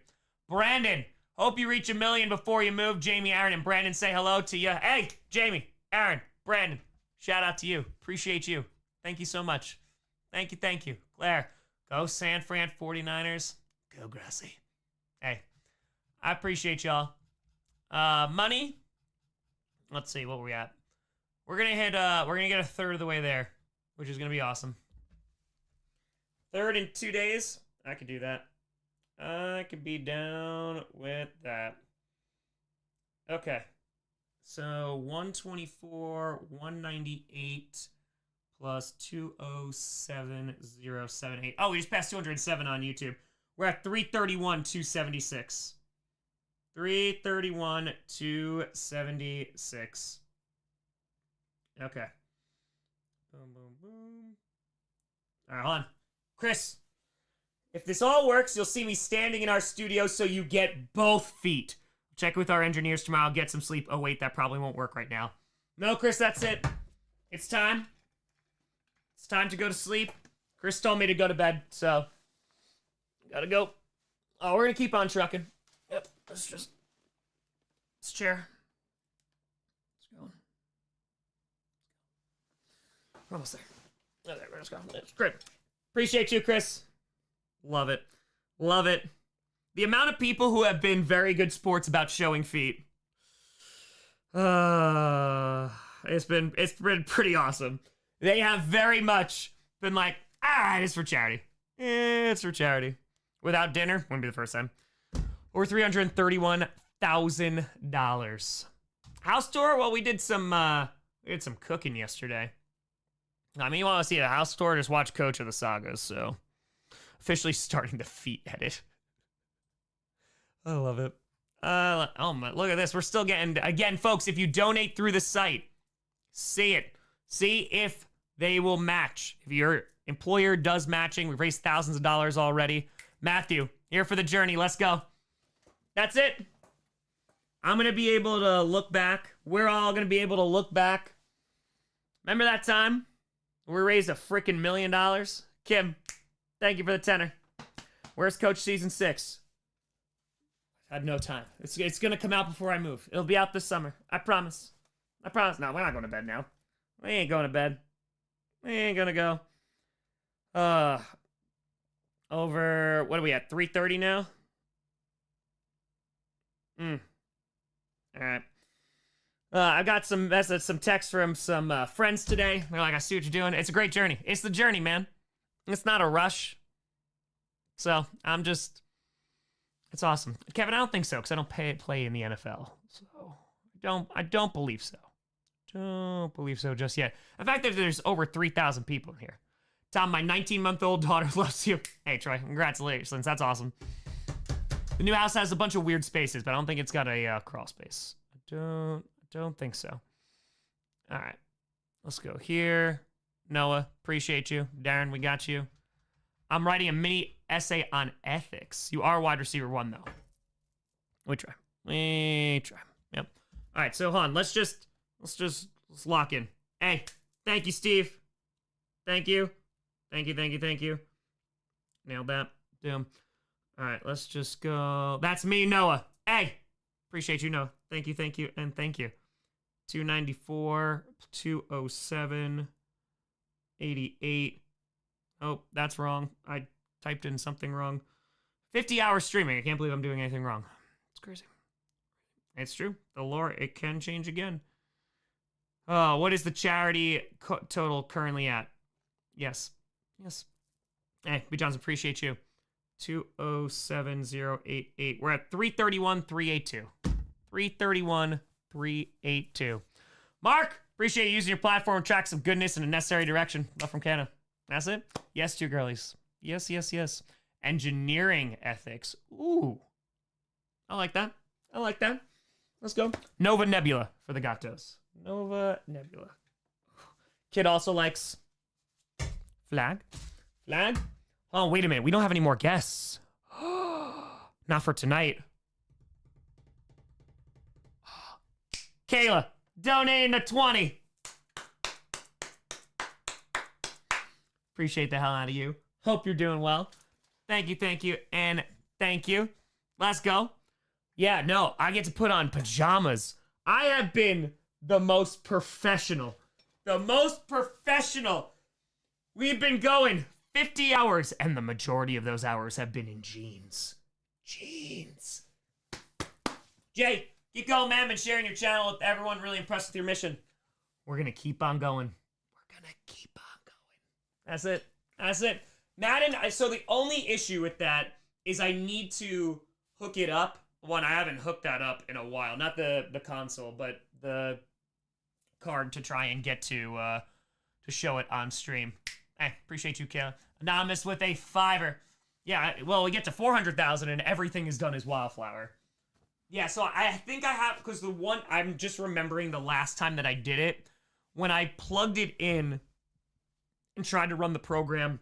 Brandon, hope you reach 1 million before you move. Jamie, Aaron, and Brandon say hello to you. Hey, Jamie, Aaron, Brandon, shout out to you. Appreciate you. Thank you so much. Thank you. Claire, go San Fran 49ers. Go Grossi. Hey, I appreciate y'all. Money. Let's see, what were we at? We're gonna get a third of the way there, which is gonna be awesome. Third in 2 days. I could do that. I could be down with that. Okay. So 124, 198 plus 207,078. Oh, we just passed 207 on YouTube. We're at 331, 276. 331, 276. Okay. Boom, boom, boom. All right, hold on. Chris, if this all works, you'll see me standing in our studio so you get both feet. Check with our engineers tomorrow, get some sleep. Oh, wait, that probably won't work right now. No, Chris, that's it. It's time. It's time to go to sleep. Chris told me to go to bed, so gotta go. Oh, we're gonna keep on trucking. Yep, let's just... this chair. Let's go. We're almost there. Okay, let's go. It's great. Appreciate you, Chris. Love it. Love it. The amount of people who have been very good sports about showing feet. It's been pretty awesome. They have very much been like, it's for charity. It's for charity. Without dinner, wouldn't be the first time. Or $331,000. House tour? Well, we did some cooking yesterday. I mean, you want to see a house tour? Just watch Coach of the Sagas. So, officially starting the feet edit. I love it. Oh my! Look at this. We're still getting again, folks. If you donate through the site, see it. See if they will match. If your employer does matching, we've raised thousands of dollars already. Matthew, here for the journey. Let's go. That's it. I'm gonna be able to look back. We're all gonna be able to look back. Remember that time we raised a freaking $1 million? Kim, thank you for the tenor. Where's Coach Season 6? I had no time. It's gonna come out before I move. It'll be out this summer. I promise. I promise. No, we're not going to bed now. We ain't going to bed. We ain't gonna go. Over, what are we at? 3:30 now? Alright. I got some text from some friends today. They're like, I see what you're doing. It's a great journey. It's the journey, man. It's not a rush. So, it's awesome. Kevin, I don't think so, because I don't play in the NFL. So, I don't believe so. Don't believe so just yet. The fact that there's over 3,000 people in here. Tom, my 19-month-old daughter loves you. Hey, Troy, congratulations. That's awesome. The new house has a bunch of weird spaces, but I don't think it's got a crawl space. I don't think so. All right. Let's go here. Noah, appreciate you. Darren, we got you. I'm writing a mini essay on ethics. You are wide receiver 1, though. We try. Yep. All right, so hold on. Let's lock in. Hey, thank you, Steve. Thank you. Thank you. Nailed that. Boom. All right, let's just go. That's me, Noah. Hey, appreciate you, Noah. Thank you, and thank you. 294, 207, 88. Oh, that's wrong. I typed in something wrong. 50 hours streaming. I can't believe I'm doing anything wrong. It's crazy. It's true. The lore, it can change again. Oh, what is the charity total currently at? Yes. Hey, B. Johnson, appreciate you. 207,088. We're at 331,382. 331,382. Mark, Appreciate you using your platform to track some goodness in a necessary direction. Love from Canada. That's it? Yes, two girlies. Yes, yes, yes. Engineering ethics. Ooh. I like that. I like that. Let's go. Nova Nebula for the gatos. Nova Nebula. Kid also likes flag. Flag. Oh, wait a minute. We don't have any more guests. Not for tonight. Kayla, donating a 20. Appreciate the hell out of you. Hope you're doing well. Thank you, and thank you. Let's go. Yeah, no, I get to put on pajamas. I have been the most professional. The most professional. We've been going 50 hours, and the majority of those hours have been in jeans. Jeans. Jay, keep going, man, and sharing your channel with everyone. Really impressed with your mission. We're going to keep on going. We're going to keep on going. That's it. That's it. Madden, so the only issue with that is I need to hook it up. One, I haven't hooked that up in a while. Not the console, but the card to try and get to show it on stream. Hey, appreciate you, Kayla. Anonymous with a $5. Yeah, well, we get to 400,000 and everything is done as Wildflower. Yeah, so I think I have, because the one, I'm just remembering the last time that I did it, when I plugged it in and tried to run the program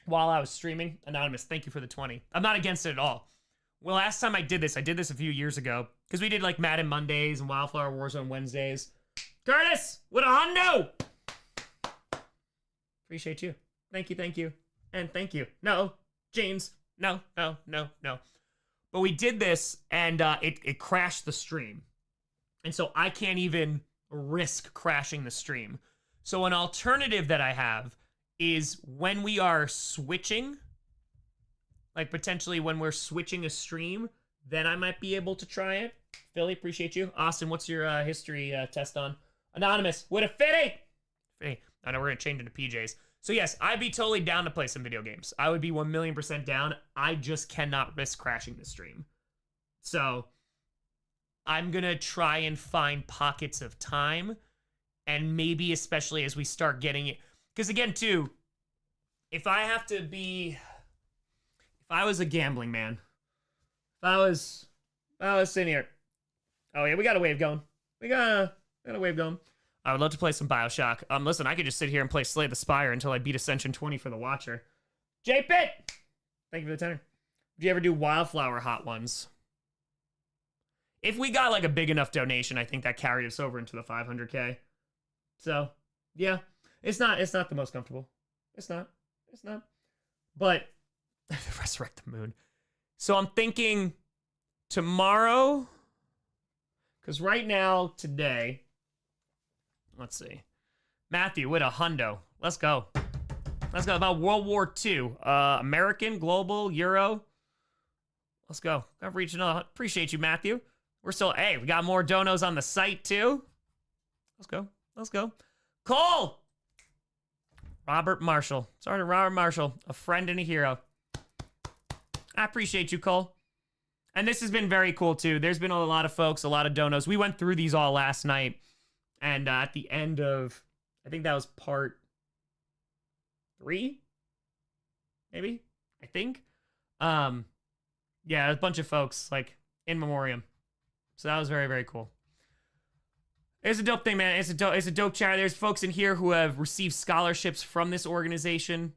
while I was streaming. Anonymous, thank you for the 20. I'm not against it at all. Well, last time I did this a few years ago, because we did like Madden Mondays and Wildflower Warzone Wednesdays. Curtis, with a hundo! Appreciate you. Thank you, and thank you. No, James, no. But we did this, and it crashed the stream. And so I can't even risk crashing the stream. So an alternative that I have is when we are switching, like potentially when we're switching a stream, then I might be able to try it. Philly, appreciate you. Austin, what's your history test on? Anonymous, with a 50! 50. I know we're going to change into PJs. So yes, I'd be totally down to play some video games. I would be 1,000,000% down. I just cannot risk crashing the stream. So I'm going to try and find pockets of time, and maybe especially as we start getting it. Because again, too, if I was a gambling man, if I was sitting here, oh yeah, we got a wave going. We got a wave going. I would love to play some Bioshock. Listen, I could just sit here and play Slay the Spire until I beat Ascension 20 for the Watcher. J-Pit! Thank you for the tenor. Did you ever do Wildflower Hot Ones? If we got like a big enough donation, I think that carried us over into the 500K. So, yeah. It's not the most comfortable. It's not. But, resurrect the moon. So I'm thinking tomorrow, because right now, today, let's see. Matthew with a hundo. Let's go. Let's go. About World War II. American, global, Euro. Let's go. I'm reaching out. Appreciate you, Matthew. We're still, hey, we got more donos on the site, too. Let's go. Cole! Robert Marshall. Sergeant Robert Marshall. A friend and a hero. I appreciate you, Cole. And this has been very cool, too. There's been a lot of folks, a lot of donos. We went through these all last night. And at the end of, I think that was part 3? Maybe? I think. Yeah, a bunch of folks, like, in memoriam. So that was very, very cool. It's a dope thing, man. It's a dope charity. There's folks in here who have received scholarships from this organization,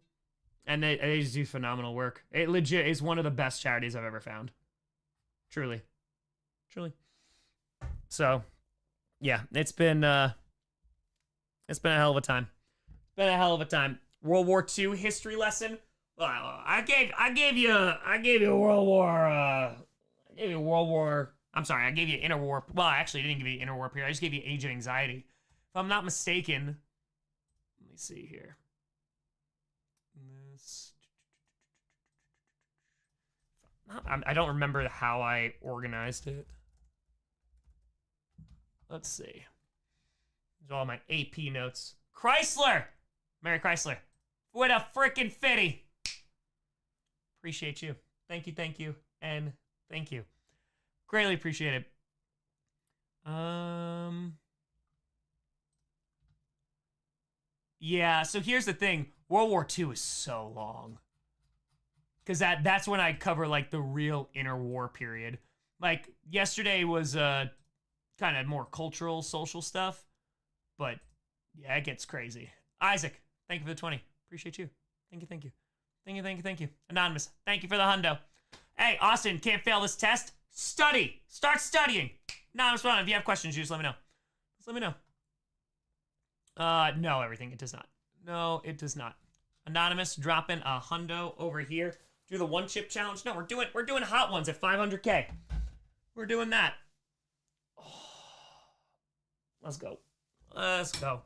and they just do phenomenal work. It legit is one of the best charities I've ever found. Truly. So, yeah, it's been a hell of a time. World War II history lesson. Well, I gave you World War. I'm sorry, I gave you interwarp. Well, I actually didn't give you interwarp here. I just gave you age and anxiety. If I'm not mistaken, let me see here. I don't remember how I organized it. Let's see. There's all my AP notes. Chrysler! Mary Chrysler. What a freaking fitty. Appreciate you. Thank you, and thank you. Greatly appreciate it. Yeah, so here's the thing. World War II is so long. Because that's when I cover, like, the real interwar period. Like, yesterday was kind of more cultural, social stuff. But, yeah, it gets crazy. Isaac, thank you for the 20. Appreciate you. Thank you, thank you. Thank you, thank you, thank you. Anonymous, thank you for the hundo. Hey, Austin, can't fail this test. Study. Start studying. Anonymous, if you have questions, you just let me know. Just let me know. No, everything. It does not. No, it does not. Anonymous, dropping a hundo over here. Do the one chip challenge. No, we're doing hot ones at 500K. We're doing that. Oh, let's go. Let's go.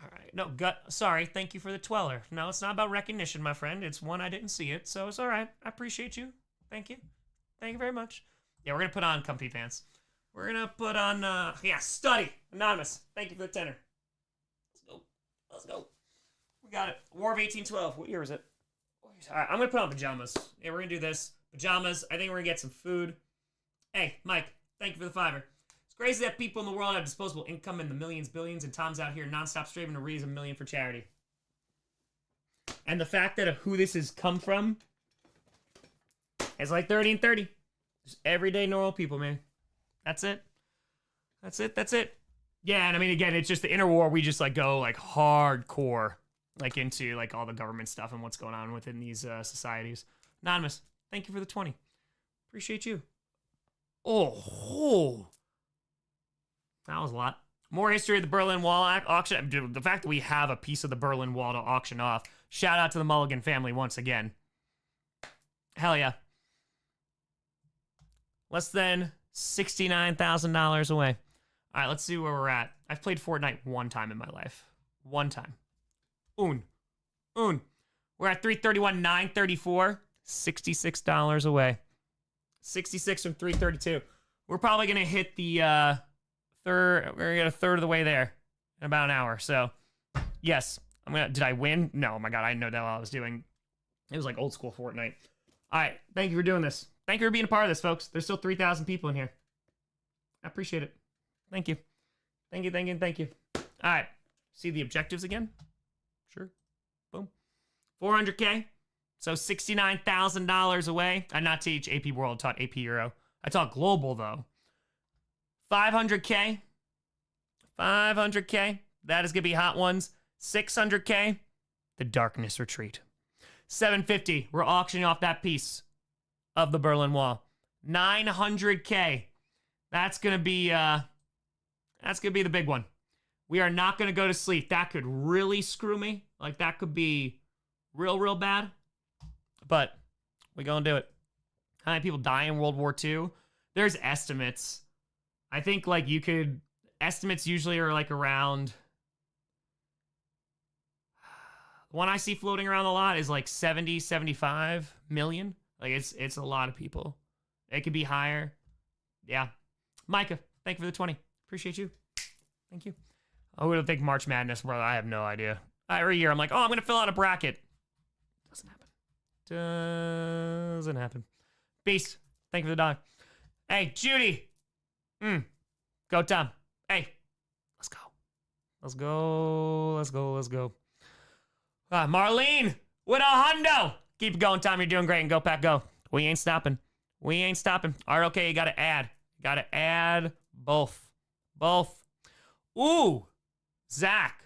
All right. No, sorry. Thank you for the tweller. No, it's not about recognition, my friend. It's one I didn't see it, so it's all right. I appreciate you. Thank you. Thank you very much. Yeah, we're gonna put on comfy pants. We're gonna put on study. Anonymous. Thank you for the tenor. Let's go. Let's go. We got it. War of 1812. What year is it? All right, I'm gonna put on pajamas. Yeah, we're gonna do this. Pajamas. I think we're gonna get some food. Hey, Mike. Thank you for the $5. It's crazy that people in the world have disposable income in the millions, billions, and Tom's out here nonstop striving to raise $1 million for charity. And the fact that who this has come from is like 30 and 30. Just everyday normal people, man. That's it. That's it. That's it. Yeah, and I mean, again, it's just the interwar. We just like go like hardcore, like into like all the government stuff and what's going on within these societies. Anonymous, thank you for the 20. Appreciate you. Oh, that was a lot. More history of the Berlin Wall auction. Dude, the fact that we have a piece of the Berlin Wall to auction off. Shout out to the Mulligan family once again. Hell yeah. Less than $69,000 away. All right, let's see where we're at. I've played Fortnite one time in my life. One time. Un. We're at 331, 934. $66 away. 66 from 332. We're probably going to hit the third. We're going to get a third of the way there in about an hour. So, yes. Did I win? No, oh my God. I didn't know that what I was doing. It was like old school Fortnite. All right. Thank you for doing this. Thank you for being a part of this, folks. There's still 3,000 people in here. I appreciate it. Thank you. Thank you, thank you, thank you. All right. See the objectives again? Sure. Boom. 400K. So $69,000 away. I not teach AP World, taught AP Euro. I taught Global, though. 500K. 500K. That is going to be hot ones. 600K. The Darkness Retreat. 750. We're auctioning off that piece of the Berlin Wall. 900K. That's gonna be the big one. We are not gonna go to sleep. That could really screw me. Like that could be real bad. But we gonna do it. How many people die in World War II? There's estimates. I think like estimates usually are like around. The one I see floating around a lot is like 70, 75 million. Like it's a lot of people. It could be higher. Yeah. Micah, thank you for the 20. Appreciate you. Thank you. I would think March Madness, brother. I have no idea. Every year I'm like, oh, I'm going to fill out a bracket. Doesn't happen. Doesn't happen. Beast, thank you for the dog. Hey, Judy. Go, Tom. Hey, let's go. Let's go. Let's go. Let's go. Marlene with a hundo. Keep it going, Tom. You're doing great. And go, Pack, go. We ain't stopping. We ain't stopping. All right, okay, you got to add. Got to add both. Both. Ooh, Zach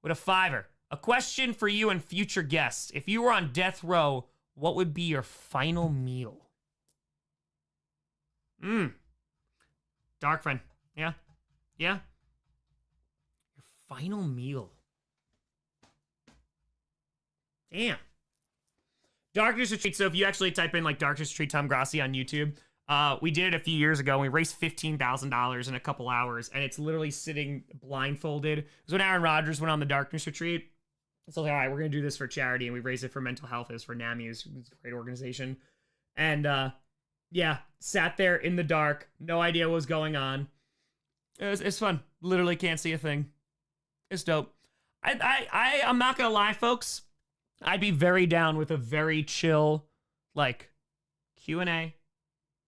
with a $5. A question for you and future guests. If you were on death row, what would be your final meal? Dark friend. Yeah? Yeah? Your final meal. Damn. Darkness Retreat. So if you actually type in like Darkness Retreat Tom Grossi on YouTube, we did it a few years ago. And we raised $15,000 in a couple hours, and it's literally sitting blindfolded. It was when Aaron Rodgers went on the Darkness Retreat. So like, all right, we're gonna do this for charity, and we raised it for mental health. It was for NAMI's, it's a great organization. And yeah, sat there in the dark, no idea what was going on. It's fun. Literally can't see a thing. It's dope. I'm not gonna lie, folks. I'd be very down with a very chill, like, Q&A.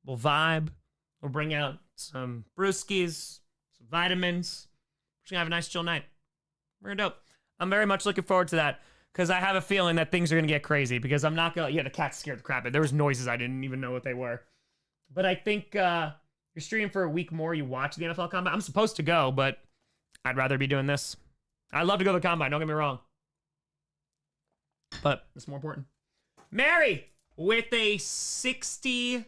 We'll vibe. We'll bring out some brewskis, some vitamins. We're just gonna have a nice chill night. We're dope. I'm very much looking forward to that because I have a feeling that things are going to get crazy because I'm not going to... Yeah, the cat scared the crap out of me. There was noises I didn't even know what they were. But I think you're streaming for a week more. You watch the NFL Combine. I'm supposed to go, but I'd rather be doing this. I'd love to go to the Combine. Don't get me wrong. But it's more important. Mary with a 69.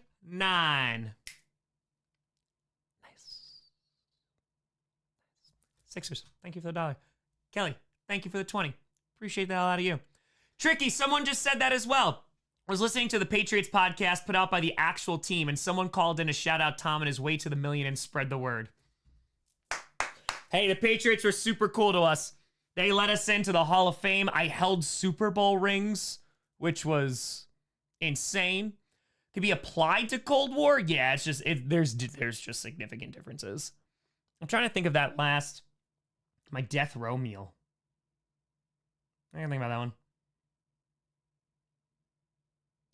Nice. Sixers, thank you for the $1. Kelly, thank you for the 20. Appreciate that a lot of you. Tricky, someone just said that as well. I was listening to the Patriots podcast put out by the actual team, and someone called in to shout out Tom and his way to the million and spread the word. Hey, the Patriots were super cool to us. They let us into the Hall of Fame. I held Super Bowl rings, which was insane. Could be applied to Cold War? Yeah, it's just, there's just significant differences. I'm trying to think of that last, my death row meal. I can think about that one.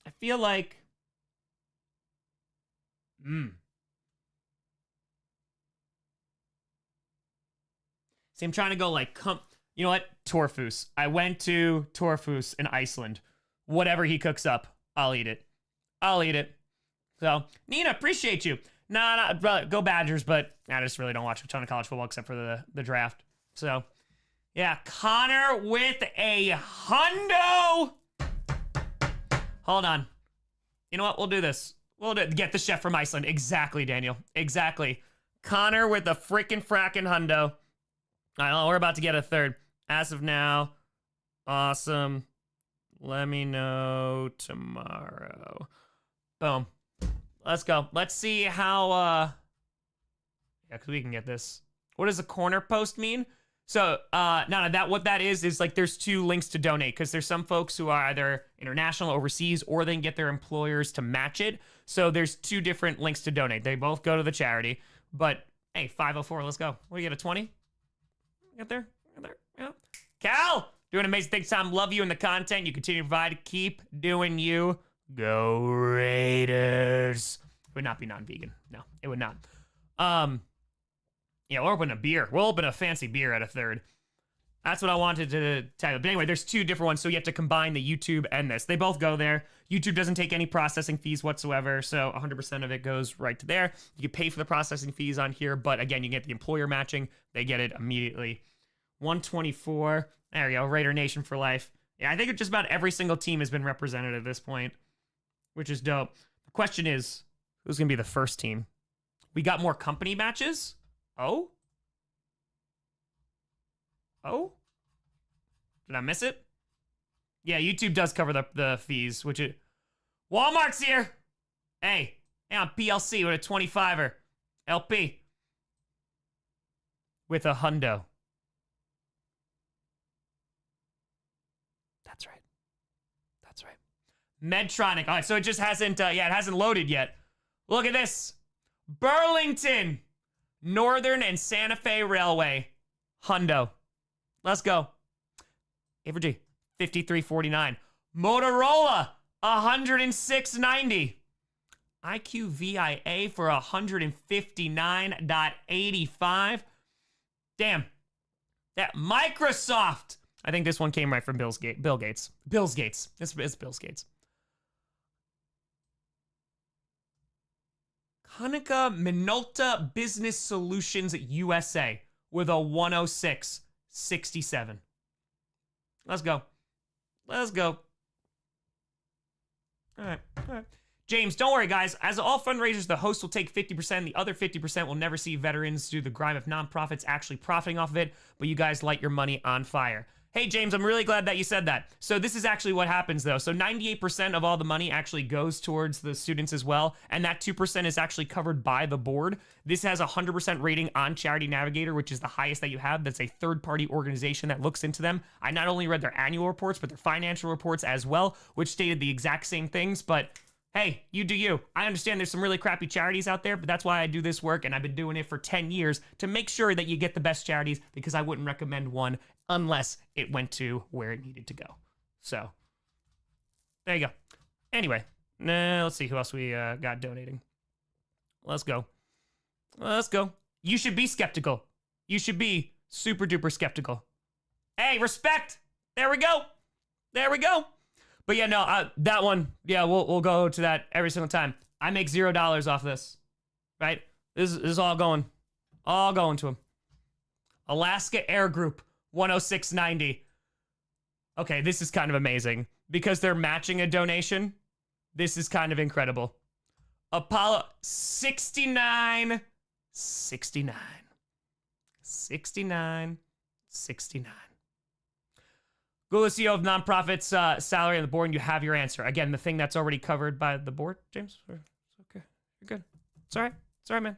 I feel like, See, I'm trying to go like, you know what? Torfus. I went to Torfus in Iceland. Whatever he cooks up, I'll eat it. I'll eat it. So, Nina, appreciate you. Nah, go Badgers, but I just really don't watch a ton of college football except for the draft. So, yeah, Connor with a hundo. Hold on. You know what? We'll do this. Get the chef from Iceland. Exactly, Daniel. Exactly. Connor with a freaking fracking hundo. All right, we're about to get a third. As of now, awesome. Let me know tomorrow. Boom. Let's go. Let's see how, yeah, because we can get this. What does a corner post mean? So, what that is like there's two links to donate because there's some folks who are either international, overseas, or they can get their employers to match it. So there's two different links to donate. They both go to the charity. But, hey, 504, let's go. What do you get, a 20? Get there? Yeah. Cal, doing amazing things, Tom. Love you and the content you continue to provide. Keep doing you. Go Raiders. It would not be non-vegan. No, it would not. Yeah, we'll open a beer. We'll open a fancy beer at a third. That's what I wanted to tell you. But anyway, there's two different ones, so you have to combine the YouTube and this. They both go there. YouTube doesn't take any processing fees whatsoever, so 100% of it goes right to there. You can pay for the processing fees on here, but again, you get the employer matching. They get it immediately. 124. There we go. Raider Nation for life. Yeah, I think just about every single team has been represented at this point, which is dope. The question is, who's going to be the first team? We got more company matches? Oh? Oh? Did I miss it? Yeah, YouTube does cover the fees, which it... Walmart's here! Hey, I'm PLC with a 25er. LP. With a hundo. That's right. That's right. Medtronic. All right, so it just hasn't, it hasn't loaded yet. Look at this. Burlington. Northern and Santa Fe Railway. Hundo. Let's go. Average 53.49. Motorola 106.90. IQVIA for 159.85. Damn. That Microsoft. I think this one came right from Bill Gates. Bill's Gates. It's Bill Gates. Hanukkah Minolta Business Solutions USA with a 106.67. Let's go. Let's go. All right. James, don't worry, guys. As all fundraisers, the host will take 50%. The other 50% will never see veterans do the grime of nonprofits actually profiting off of it, but you guys light your money on fire. Hey, James, I'm really glad that you said that. So this is actually what happens, though. So 98% of all the money actually goes towards the students as well, and that 2% is actually covered by the board. This has a 100% rating on Charity Navigator, which is the highest that you have. That's a third-party organization that looks into them. I not only read their annual reports, but their financial reports as well, which stated the exact same things, but... Hey, you do you. I understand there's some really crappy charities out there, but that's why I do this work, and I've been doing it for 10 years to make sure that you get the best charities, because I wouldn't recommend one unless it went to where it needed to go. So, there you go. Anyway, let's see who else we got donating. Let's go. Let's go. You should be skeptical. You should be super duper skeptical. Hey, respect. There we go. There we go. But yeah, no, that one, yeah, we'll go to that every single time. I make $0 off this, right? This is all going to him. Alaska Air Group 106.90. Okay, this is kind of amazing because they're matching a donation. This is kind of incredible. Apollo 69. Google CEO of nonprofits salary on the board, and you have your answer. Again, the thing that's already covered by the board, James. It's okay. You're good. It's all right. It's all right, man.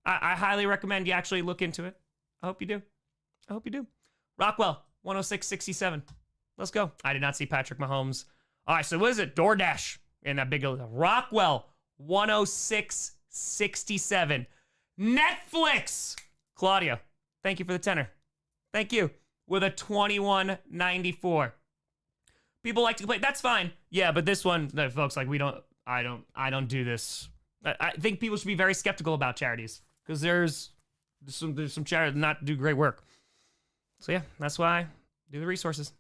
I highly recommend you actually look into it. I hope you do. Rockwell 106.67. Let's go. I did not see Patrick Mahomes. All right, so what is it? DoorDash in that big Rockwell 106.67. Netflix. Claudia, thank you for the tenor. Thank you. With a 21.94. People like to complain. That's fine. Yeah, but this one, folks, like I don't do this. I think people should be very skeptical about charities because there's some charities that not do great work. So yeah, that's why I do the resources.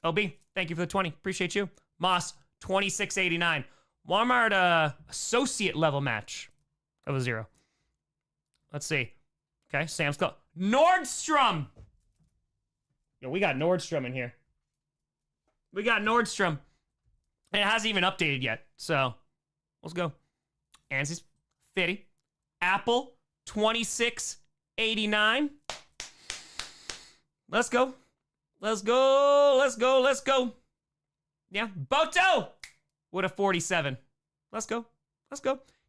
OB, thank you for the 20. Appreciate you. Moss 26.89. Walmart associate level match of a 0. Let's see. Okay, Sam's Club. Nordstrom. Yo, we got Nordstrom in here. We got Nordstrom. And it hasn't even updated yet. So, let's go. Ansys 50. Apple 26.89. Let's go. Let's go. Yeah. Boto with a 47. Let's go.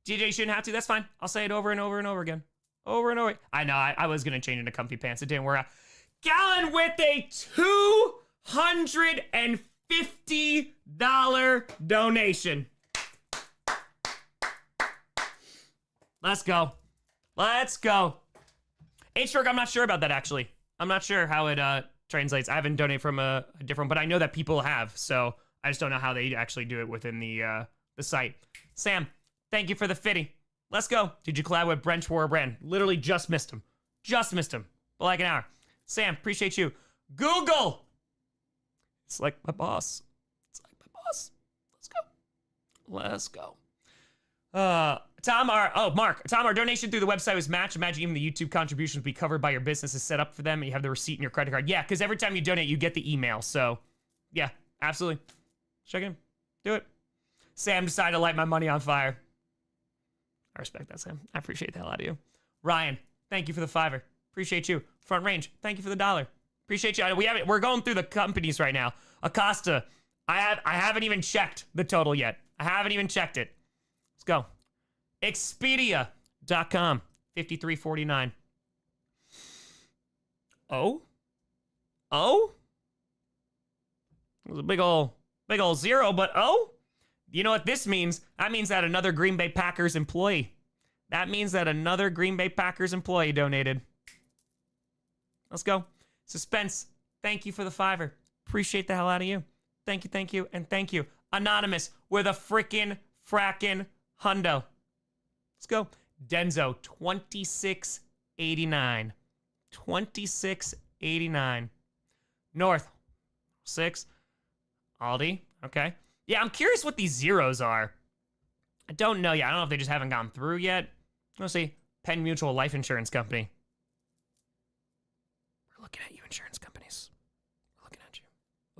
DJ shouldn't have to. That's fine. I'll say it over and over and over again. Over and over. I know. I was going to change into comfy pants. It didn't work out. Gallon with a $250 donation. Let's go. H-Stroke, I'm not sure about that, actually. I'm not sure how it translates. I haven't donated from a different, but I know that people have, so I just don't know how they actually do it within the site. Sam, thank you for the 50. Let's go. Did you collab with Brent Warbrand? Literally just missed him. But like an hour. Sam, appreciate you. Google. It's like my boss. Let's go. Mark. Tom, our donation through the website was matched. Imagine even the YouTube contributions would be covered by your business is set up for them and you have the receipt in your credit card. Yeah, because every time you donate, you get the email. So, yeah, absolutely. Check in. Do it. Sam decided to light my money on fire. I respect that, Sam. I appreciate the hell out of you. Ryan, thank you for the $5. Appreciate you. Front Range, thank you for the $1. Appreciate you. We're going through the companies right now. Acosta, I haven't even checked the total yet. I haven't even checked it. Let's go. Expedia.com, $53.49. Oh? It was a big ol' 0, but oh? You know what this means? That means that another Green Bay Packers employee donated. Let's go. Suspense, thank you for the $5. Appreciate the hell out of you. Thank you, and thank you. Anonymous with a frackin' hundo. Let's go. Denzo, $26.89. $26.89. North, 6. Aldi, okay. Yeah, I'm curious what these zeros are. I don't know yet. I don't know if they just haven't gone through yet. Let's see. Penn Mutual Life Insurance Company. We're looking at you, insurance companies. We're looking at you.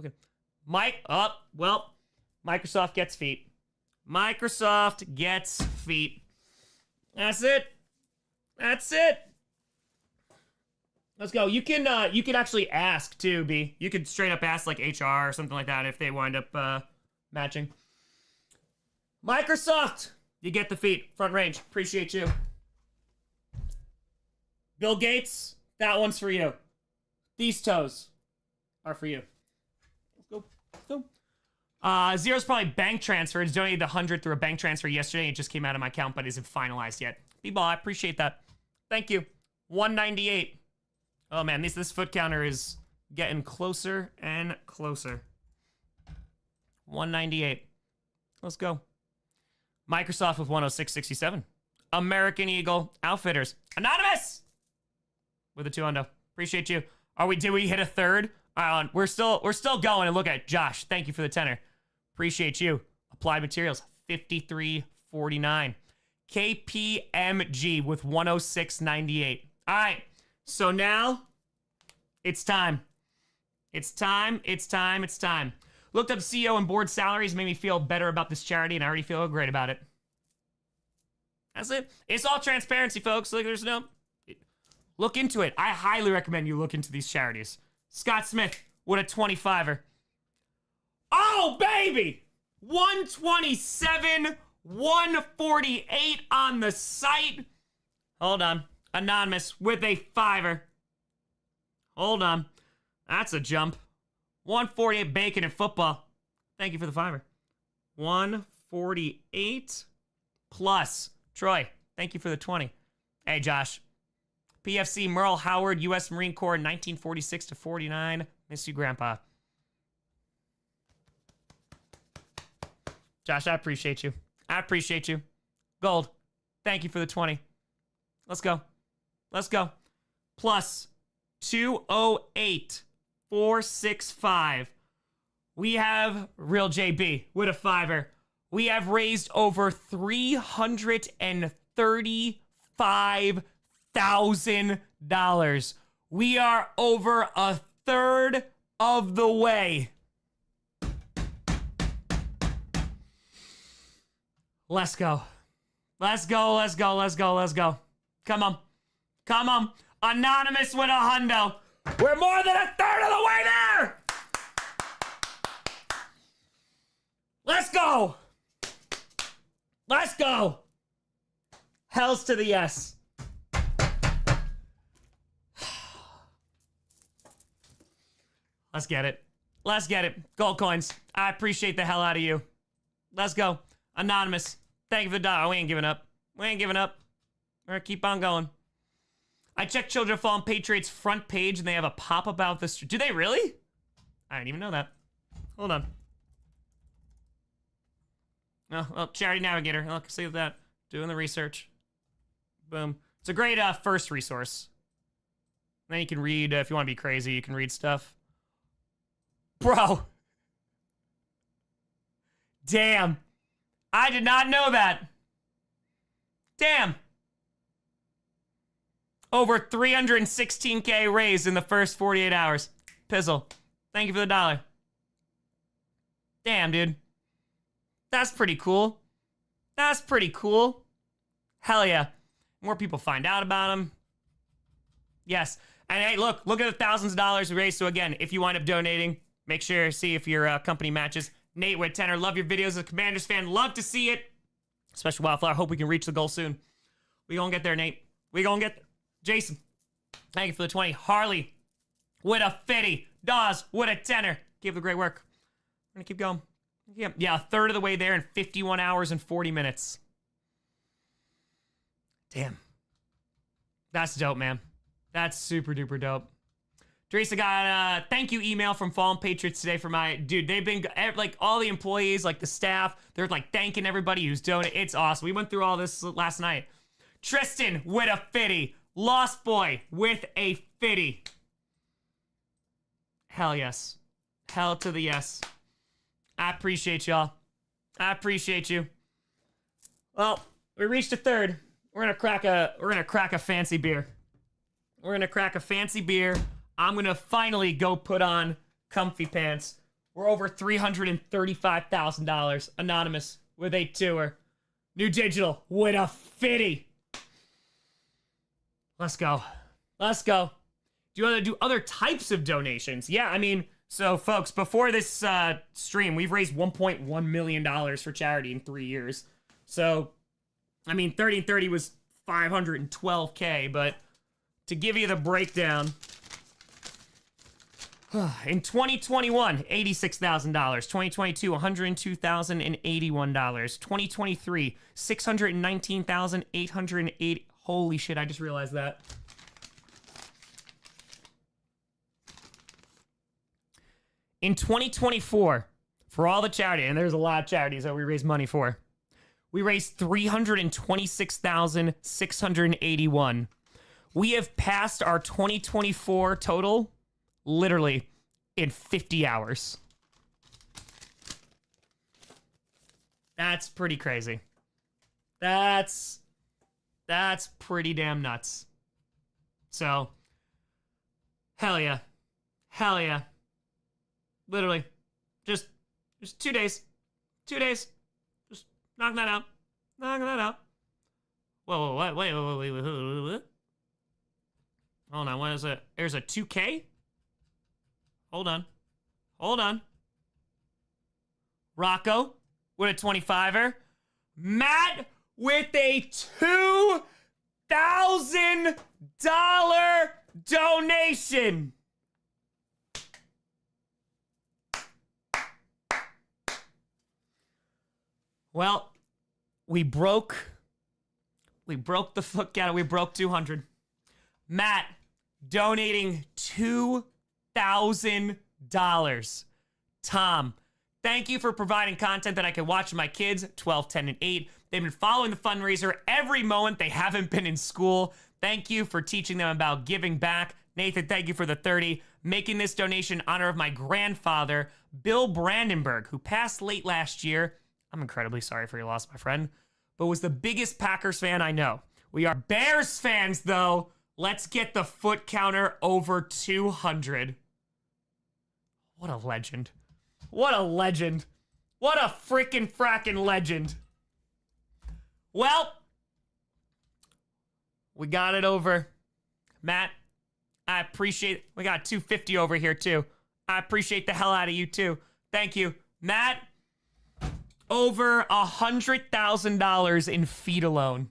Okay. Microsoft gets feet. That's it. Let's go. You can actually ask too, B. You could straight up ask like HR or something like that if they wind up matching. Microsoft, you get the feet. Front Range, appreciate you. Bill Gates, that one's for you. These toes are for you. Let's go. Zero's probably bank transfer. It's donated the 100 through a bank transfer yesterday. It just came out of my account, but isn't finalized yet. B-Ball, I appreciate that. Thank you. 198. Oh man, this foot counter is getting closer and closer. 198. Let's go. Microsoft with 106.67. American Eagle Outfitters. Anonymous! With a 2 hundo. Appreciate you. Did we hit a third? We're still going. And look at Josh. Thank you for the tenor. Appreciate you. Applied Materials, $53.49. KPMG with $106.98. All right. So now it's time. It's time. Looked up CEO and board salaries, made me feel better about this charity, and I already feel great about it. That's it. It's all transparency, folks. Like, there's no... Look into it. I highly recommend you look into these charities. Scott Smith, what a 25er. Oh, baby! 127, 148 on the site. Hold on. Anonymous with a 5er. Hold on. That's a jump. 148 bacon and football. Thank you for the 5er. 148 plus. Troy, thank you for the 20. Hey, Josh. PFC Merle Howard, U.S. Marine Corps, 1946 to 49. Miss you, Grandpa. Josh, I appreciate you. Gold, thank you for the 20. Let's go. Plus 208,465. We have Real JB with a 5er. We have raised over $335,000. We are over a third of the way. Let's go. Come on. Anonymous with a hundo. We're more than a third of the way there. Let's go. Hells to the yes. Let's get it. Gold coins. I appreciate the hell out of you. Let's go. Anonymous. Thank you for the dollar. We ain't giving up. We're gonna keep on going. I checked Children of Fallen Patriots front page and they have a pop about this. Do they really? I didn't even know that. Hold on. Oh, well, Charity Navigator. Look, see that. Doing the research. Boom. It's a great first resource. Then you can read, if you want to be crazy, you can read stuff. Bro. Damn. I did not know that. Damn. Over 316K raised in the first 48 hours. Pizzle. Thank you for the dollar. Damn, dude. That's pretty cool. Hell yeah. More people find out about them. Yes. And hey, look at the thousands of dollars we raised. So again, if you wind up donating, make sure to see if your company matches. Nate with tenor, love your videos as a Commanders fan. Love to see it. Especially Wildflower. Hope we can reach the goal soon. We gonna get there, Nate. We gonna get there. Jason, thank you for the 20. Harley with a 50. Dawes with a tenor. Keep the great work. We're gonna keep going. Yeah, a third of the way there in 51 hours and 40 minutes. Damn. That's dope, man. That's super duper dope. Teresa got a thank you email from Fallen Patriots today for my dude. They've been like all the employees, like the staff, they're like thanking everybody who's donated. It's awesome. We went through all this last night. Tristan with a 50. Lost Boy with a 50. Hell yes. Hell to the yes. I appreciate y'all. I appreciate you. Well, we reached a third. We're gonna crack a fancy beer. I'm gonna finally go put on comfy pants. We're over $335,000. Anonymous with a 2er. New Digital with a 50. Let's go. Do you want to do other types of donations? Yeah, I mean, so folks, before this stream, we've raised $1.1 million for charity in 3 years. So, I mean, 30 and 30 was $512K, but to give you the breakdown, in 2021, $86,000. 2022, $102,081. 2023, $619,880. Holy shit, I just realized that. In 2024, for all the charity, and there's a lot of charities that we raise money for, we raised $326,681. We have passed our 2024 total literally in 50 hours. That's pretty crazy. That's pretty damn nuts. So, hell yeah. Hell yeah. Literally. Just 2 days. 2 days. Just knocking that out. Knocking that out. Whoa, wait. Hold on, what is it? There's a 2K? Hold on. Rocco with a 25er. Matt with a $2,000 donation. Well, we broke the fuck out. We broke 200. Matt donating $2,000. Tom, thank you for providing content that I can watch with my kids, 12, 10, and 8. They've been following the fundraiser every moment they haven't been in school. Thank you for teaching them about giving back. Nathan, thank you for the 30. Making this donation in honor of my grandfather, Bill Brandenburg, who passed late last year. I'm incredibly sorry for your loss, my friend, but was the biggest Packers fan I know. We are Bears fans, though. Let's get the foot counter over 200. What a legend. What a legend. What a freaking fracking legend. Well, we got it over. Matt, I appreciate it. We got 250 over here, too. I appreciate the hell out of you, too. Thank you. Matt, over $100,000 in feet alone.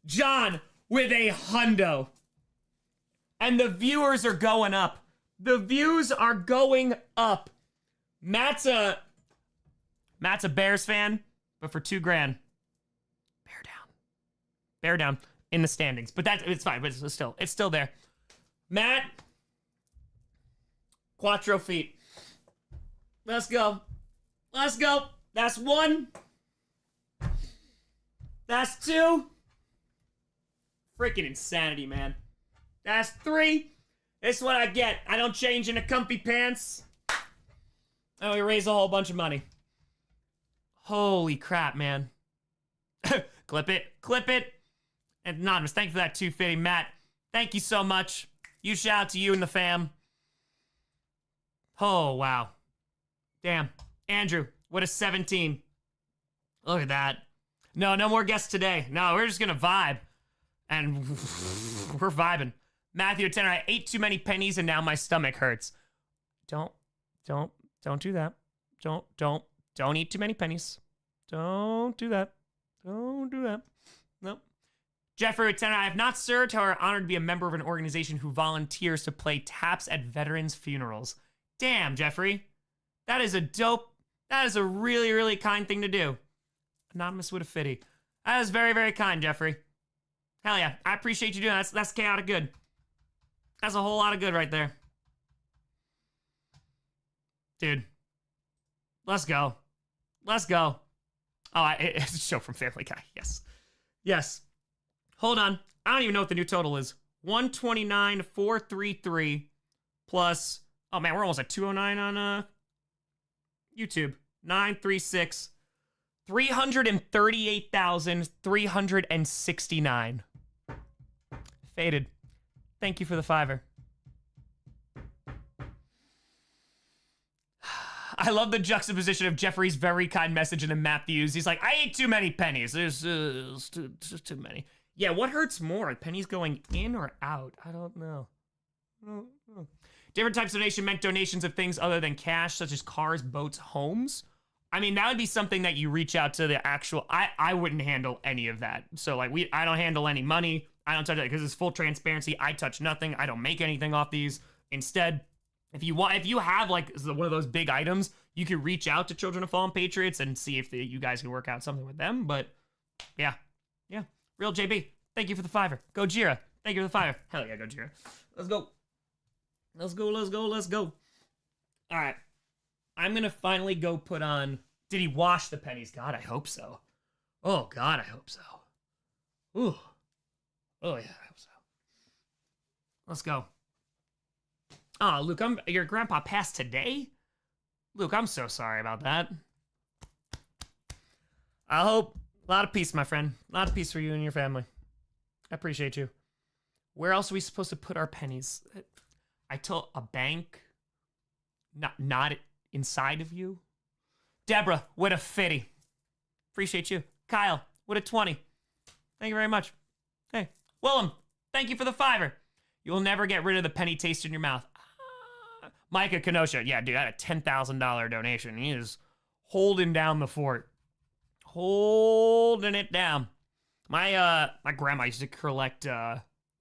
John with a hundo. And the viewers are going up. The views are going up. Matt's a Bears fan, but for $2,000, bear down in the standings. But it's fine. But it's still there. Matt, quattro feet. Let's go. That's 1. That's 2. Freaking insanity, man. That's 3. This is what I get. I don't change into comfy pants. Oh, we raise a whole bunch of money. Holy crap, man. Clip it. And Anonymous, thank you for that 250. Matt, thank you so much. You shout out to you and the fam. Oh, wow. Damn. Andrew, what a 17. Look at that. No more guests today. No, we're just gonna vibe. And we're vibing. Matthew Tenor, I ate too many pennies and now my stomach hurts. Don't do that. Don't eat too many pennies. Don't do that. Nope. Jeffrey Tenor, I have not served, however, honored to be a member of an organization who volunteers to play taps at veterans' funerals. Damn, Jeffrey. That is a really, really kind thing to do. Anonymous with a fitty. That is very, very kind, Jeffrey. Hell yeah. I appreciate you doing that. That's chaotic good. That's a whole lot of good right there. Dude. Let's go. Oh, it's a show from Family Guy. Yes. Hold on. I don't even know what the new total is. 129,433 plus... Oh, man, we're almost at 209 on YouTube. 936. 338,369. Faded. Thank you for the $5. I love the juxtaposition of Jeffrey's very kind message and then Matthews. He's like, I ate too many pennies. There's too many. Yeah, what hurts more? Pennies going in or out? I don't know. Different types of donation meant donations of things other than cash, such as cars, boats, homes. I mean, that would be something that you reach out to the actual... I wouldn't handle any of that. So, like, I don't handle any money. I don't touch it because it's full transparency. I touch nothing. I don't make anything off these. Instead, if you have, like, one of those big items, you can reach out to Children of Fallen Patriots and see if you guys can work out something with them. But, yeah. Real JB, thank you for the $5. Gojira, thank you for the $5. Hell yeah, Gojira. Let's go. All right. I'm going to finally go put on... Did he wash the pennies? God, I hope so. Oh, God, I hope so. Ooh. Oh, yeah, I hope so. Let's go. Oh, Luke, your grandpa passed today? Luke, I'm so sorry about that. I hope a lot of peace, my friend. A lot of peace for you and your family. I appreciate you. Where else are we supposed to put our pennies? I told a bank. Not inside of you. Deborah, with a 50. Appreciate you. Kyle, with a 20. Thank you very much. Hey, Willem, thank you for the $5. You'll never get rid of the penny taste in your mouth. Micah Kenosha, yeah, dude, I had a $10,000 donation. He is holding down the fort. Holding it down. My grandma used to collect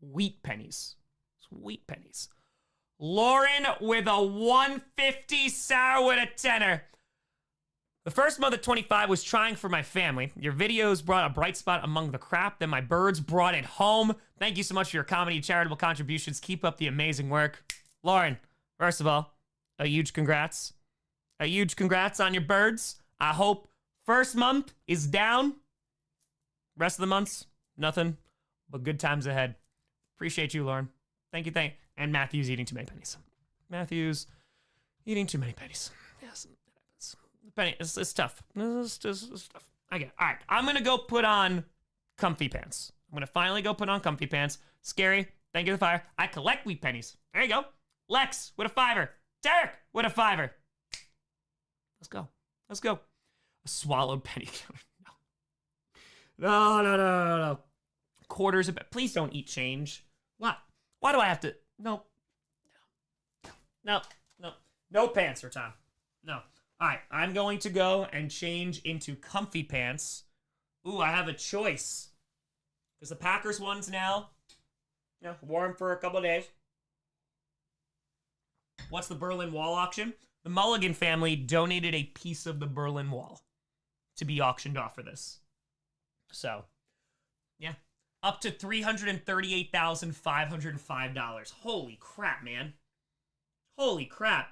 wheat pennies. Wheat pennies. Lauren with a 150, Sarah with a 10er. The first month at 25 was trying for my family. Your videos brought a bright spot among the crap. Then my birds brought it home. Thank you so much for your comedy and charitable contributions. Keep up the amazing work. Lauren, first of all, a huge congrats. A huge congrats on your birds. I hope first month is down. Rest of the months, nothing but good times ahead. Appreciate you, Lauren. Thank you, And Matthew's eating too many pennies. Matthew's eating too many pennies. Yes, it happens. Penny, it's tough. It's tough. I get it. All right, I'm going to go put on comfy pants. I'm going to finally go put on comfy pants. Scary, thank you for the fire. I collect wheat pennies. There you go. Lex with a $5. Derek with a $5. Let's go. Let's go. A swallowed penny. No. Quarters of please don't eat change. What? Why do I have to? No pants for Tom. No. All right, I'm going to go and change into comfy pants. Ooh, I have a choice. Because the Packers ones now, wore them for a couple of days. What's the Berlin Wall auction? The Mulligan family donated a piece of the Berlin Wall to be auctioned off for this. So, yeah. Up to $338,505. Holy crap, man. Holy crap.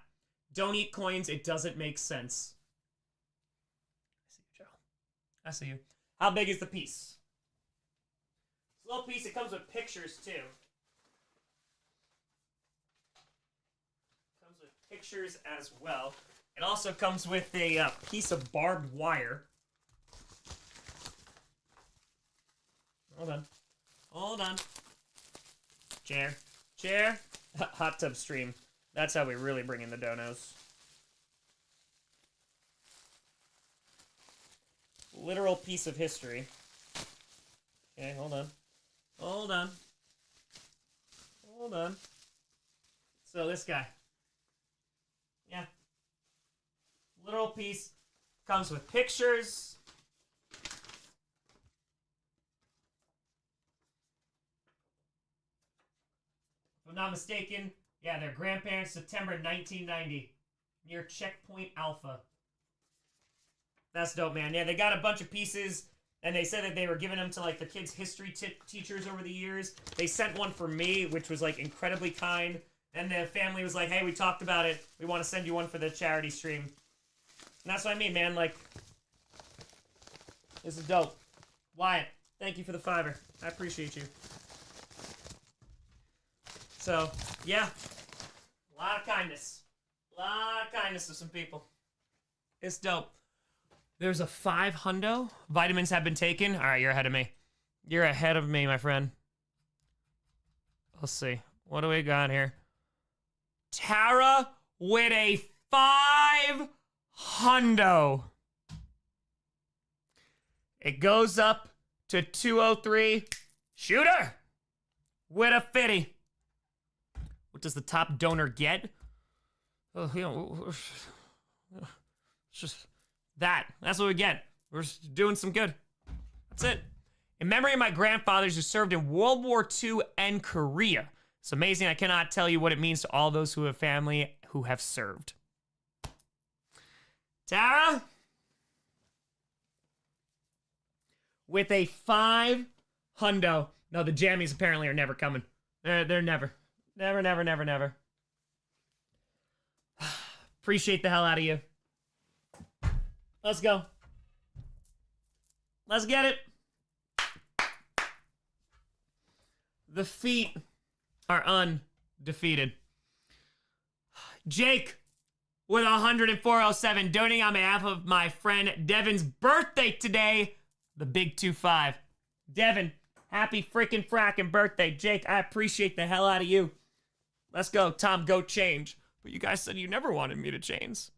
Don't eat coins. It doesn't make sense. I see you, Joe. I see you. How big is the piece? It's a little piece. It comes with pictures, too. Comes with pictures as well. It also comes with a piece of barbed wire. Hold on. Chair. Hot tub stream. That's how we really bring in the donos. Literal piece of history. Okay, hold on. So this guy. Yeah. Literal piece. Comes with pictures. If I'm not mistaken, yeah, their grandparents, September 1990, near Checkpoint Alpha. That's dope, man. Yeah, they got a bunch of pieces, and they said that they were giving them to, like, the kids' history teachers over the years. They sent one for me, which was, like, incredibly kind. And the family was like, hey, we talked about it. We want to send you one for the charity stream. And that's what I mean, man. Like, this is dope. Wyatt, thank you for the $5. I appreciate you. So, yeah. A lot of kindness. To some people. It's dope. There's a 5 hundo. Vitamins have been taken. All right, you're ahead of me. You're ahead of me, my friend. Let's see. What do we got here? Tara with a 5 hundo. It goes up to 203. Shooter with a 50. What does the top donor get? Oh, it's just that. That's what we get. We're just doing some good. That's it. In memory of my grandfathers who served in World War II and Korea. It's amazing. I cannot tell you what it means to all those who have family who have served. Tara? With a 5 hundo. No, the jammies apparently are never coming. They're never. Never. Appreciate the hell out of you. Let's go. Let's get it. The feet are undefeated. Jake with 104.07 donating on behalf of my friend Devin's birthday today. The big 2-5. Devin, happy freaking fracking birthday. Jake, I appreciate the hell out of you. Let's go. Tom, go change. But you guys said you never wanted me to change.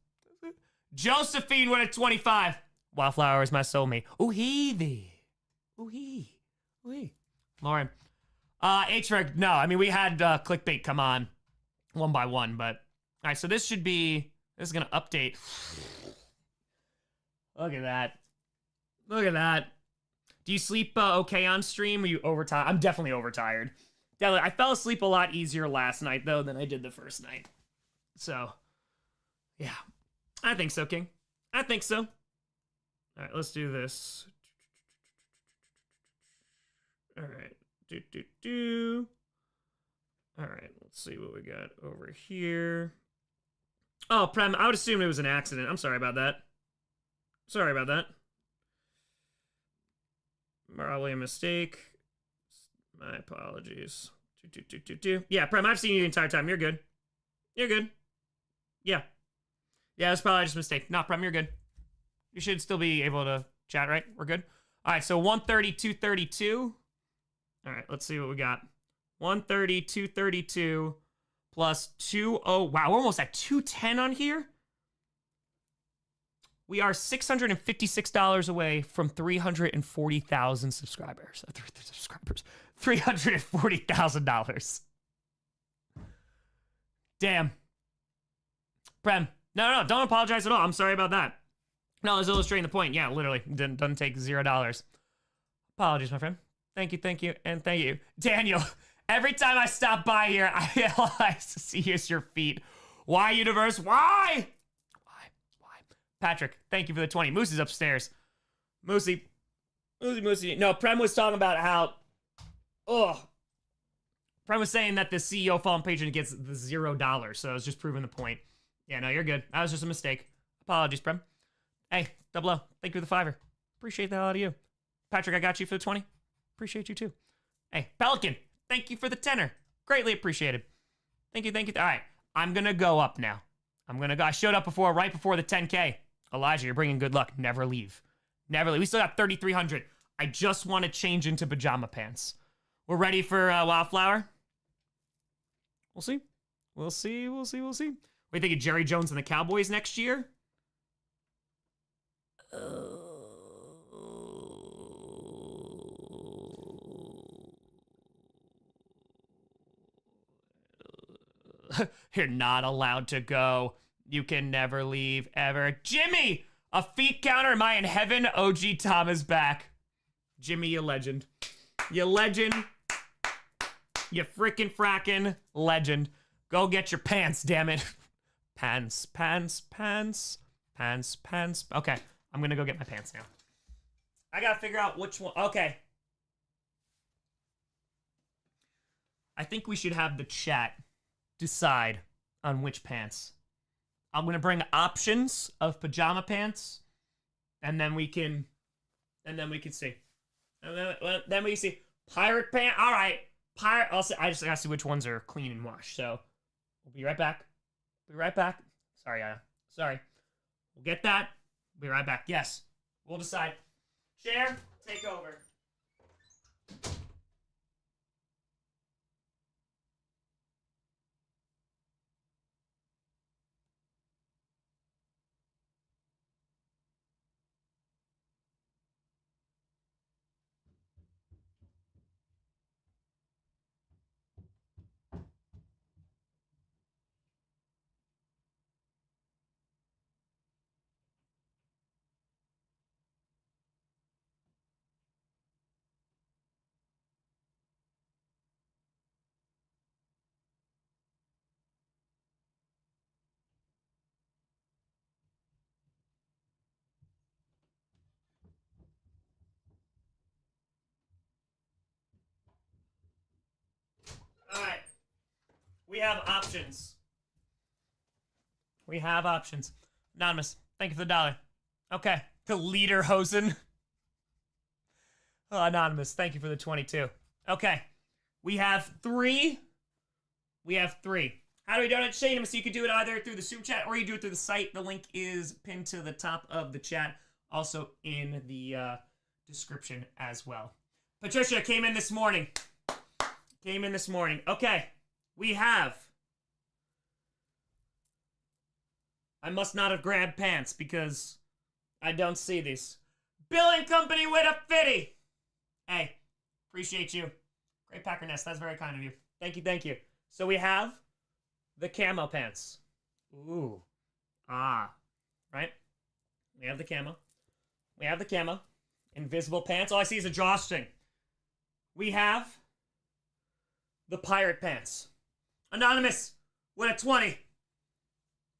Josephine with a 25. Wildflower is my soulmate. Ooh, he thee. Ooh, he. Ooh, he. Lauren. HREG, no. I mean, we had clickbait come on one by one, but... All right, so this should be... This is going to update. Look at that. Look at that. Do you sleep okay on stream? Are you overtired? I'm definitely overtired. Definitely. I fell asleep a lot easier last night, though, than I did the first night. So, yeah. I think so, King. I think so. All right, let's do this. All right. All right, let's see what we got over here. Oh, Prem, I would assume it was an accident. I'm sorry about that. Sorry about that. Probably a mistake. My apologies. Yeah, Prem, I've seen you the entire time. You're good. You're good. Yeah. Yeah, it's probably just a mistake. No, Prem, you're good. You should still be able to chat, right? We're good. All right, so 130, 232. All right, let's see what we got. 130, 232 plus 20. Wow, we're almost at 210 on here. We are $656 away from 340,000 subscribers. $340,000. Damn. Prem. No, don't apologize at all. I'm sorry about that. No, I was illustrating the point. Yeah, literally. Doesn't take $0. Apologies, my friend. Thank you, and thank you. Daniel, every time I stop by here, I realize to see your feet. Why, universe? Why? Patrick, thank you for the 20. Moose is upstairs. Moosey. No, Prem was talking about how... Prem was saying that the CEO fallen patron gets the $0, so I was just proving the point. Yeah, no, you're good. That was just a mistake. Apologies, Prem. Hey, Double O, thank you for the 5. Appreciate the hell out of you. Patrick, I got you for the 20. Appreciate you too. Hey, Pelican, thank you for the 10. Greatly appreciated. Thank you. All right, I'm gonna go up now. I showed up right before the 10K. Elijah, you're bringing good luck. Never leave. We still got 3,300. I just want to change into pajama pants. We're ready for Wildflower. We'll see. What do you think of Jerry Jones and the Cowboys next year? You're not allowed to go. You can never leave, ever. Jimmy! A feet counter? Am I in heaven? OG Tom is back. Jimmy, you legend. You legend. You freaking fracking legend. Go get your pants, damn it. Pants. Okay, I'm gonna go get my pants now. I gotta figure out which one. Okay. I think we should have the chat decide on which pants. I'm gonna bring options of pajama pants, and then we can see. Then we see pirate pants. All right, pirate. I just gotta see which ones are clean and washed. So we'll be right back. Sorry. We'll get that. We'll be right back. Yes, we'll decide. Chair, take over. All right. We have options. Anonymous, thank you for the $1. Okay. The leader hosen. Oh, Anonymous, thank you for the 22. Okay. We have three. How How do we donate? Shane, so you could do it either through the super chat or you do it through the site. The link is pinned to the top of the chat, also in the description as well. Patricia came in this morning. Okay, we have. I must not have grabbed pants because I don't see these. Billing Company with a fitty. Hey, appreciate you. Great Packer Nest. That's very kind of you. Thank you. So we have the camo pants. Ooh. Right? We have the camo. Invisible pants. All I see is a drawstring. We have the pirate pants. Anonymous with a 20.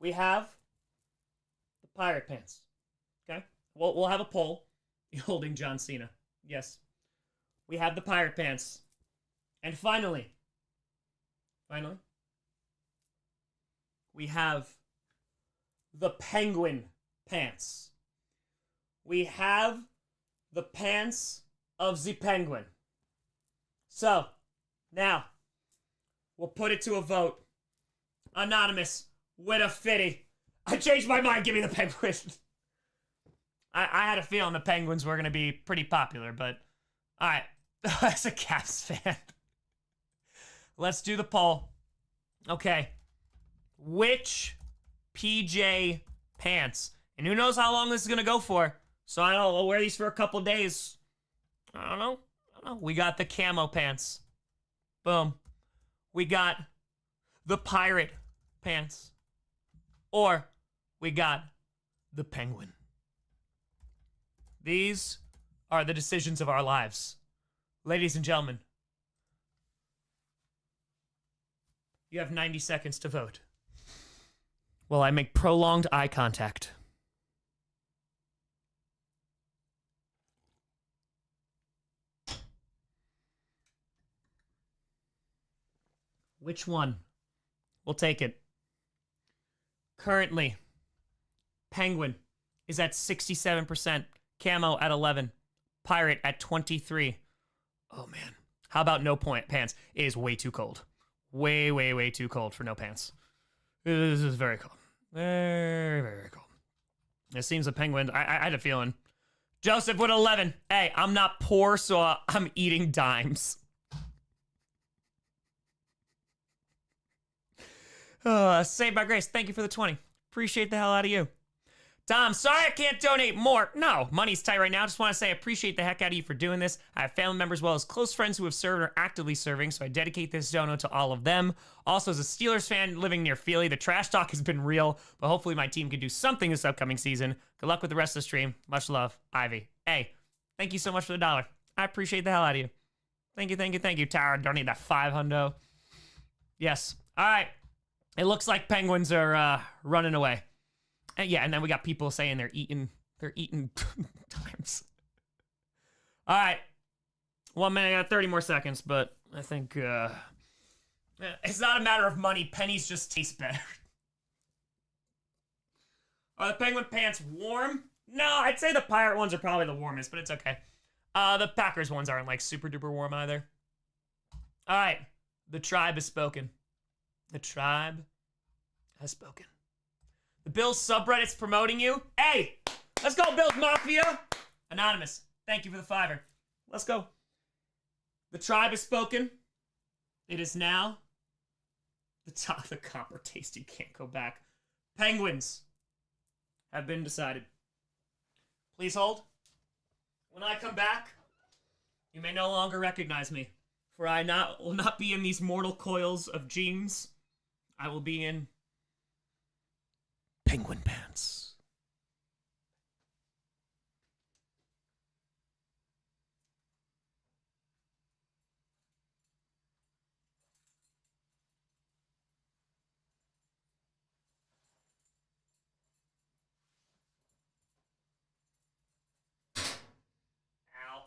We have the pirate pants. Okay? We'll have a poll holding John Cena. Yes. We have the pirate pants. And finally, we have the penguin pants. We have the pants of the penguin. So, now, we'll put it to a vote. Anonymous with a fitty. I changed my mind. Give me the penguin. I had a feeling the Penguins were going to be pretty popular, but all right. As a Caps fan, let's do the poll. Okay. Which PJ pants? And who knows how long this is going to go for. So I don't know. I'll wear these for a couple days. I don't know. We got the camo pants. Boom. We got the pirate pants. Or we got the penguin. These are the decisions of our lives. Ladies and gentlemen, you have 90 seconds to vote. While I make prolonged eye contact. Which one? We'll take it. Currently, Penguin is at 67%, Camo at 11, Pirate at 23. Oh man. How about no pants? It is way too cold. Way too cold for no pants. This is very cold. Very cold. It seems the Penguin, I had a feeling. Joseph with 11. Hey, I'm not poor, so I'm eating dimes. Saved by Grace, thank you for the 20. Appreciate the hell out of you. Tom, sorry I can't donate more. No, money's tight right now. Just want to say I appreciate the heck out of you for doing this. I have family members as well as close friends who have served or are actively serving, so I dedicate this dono to all of them. Also, as a Steelers fan living near Philly, the trash talk has been real, but hopefully my team can do something this upcoming season. Good luck with the rest of the stream. Much love, Ivy. Hey, thank you so much for the $1. I appreciate the hell out of you. Thank you. Tower, don't need that $500. Yes. All right. It looks like Penguins are running away. And yeah, and then we got people saying they're eating times. All right. 1 minute, I got 30 more seconds, but I think it's not a matter of money. Pennies just taste better. Are the Penguin pants warm? No, I'd say the Pirate ones are probably the warmest, but it's okay. The Packers ones aren't like super duper warm either. All right. The tribe has spoken. The tribe has spoken. The Bills subreddit's promoting you. Hey, let's go, Bills Mafia. Anonymous, thank you for the $5. Let's go. The tribe has spoken. It is now the top of the copper taste. You can't go back. Penguins have been decided. Please hold. When I come back, you may no longer recognize me, for I will not be in these mortal coils of jeans. I will be in penguin pants. Ow.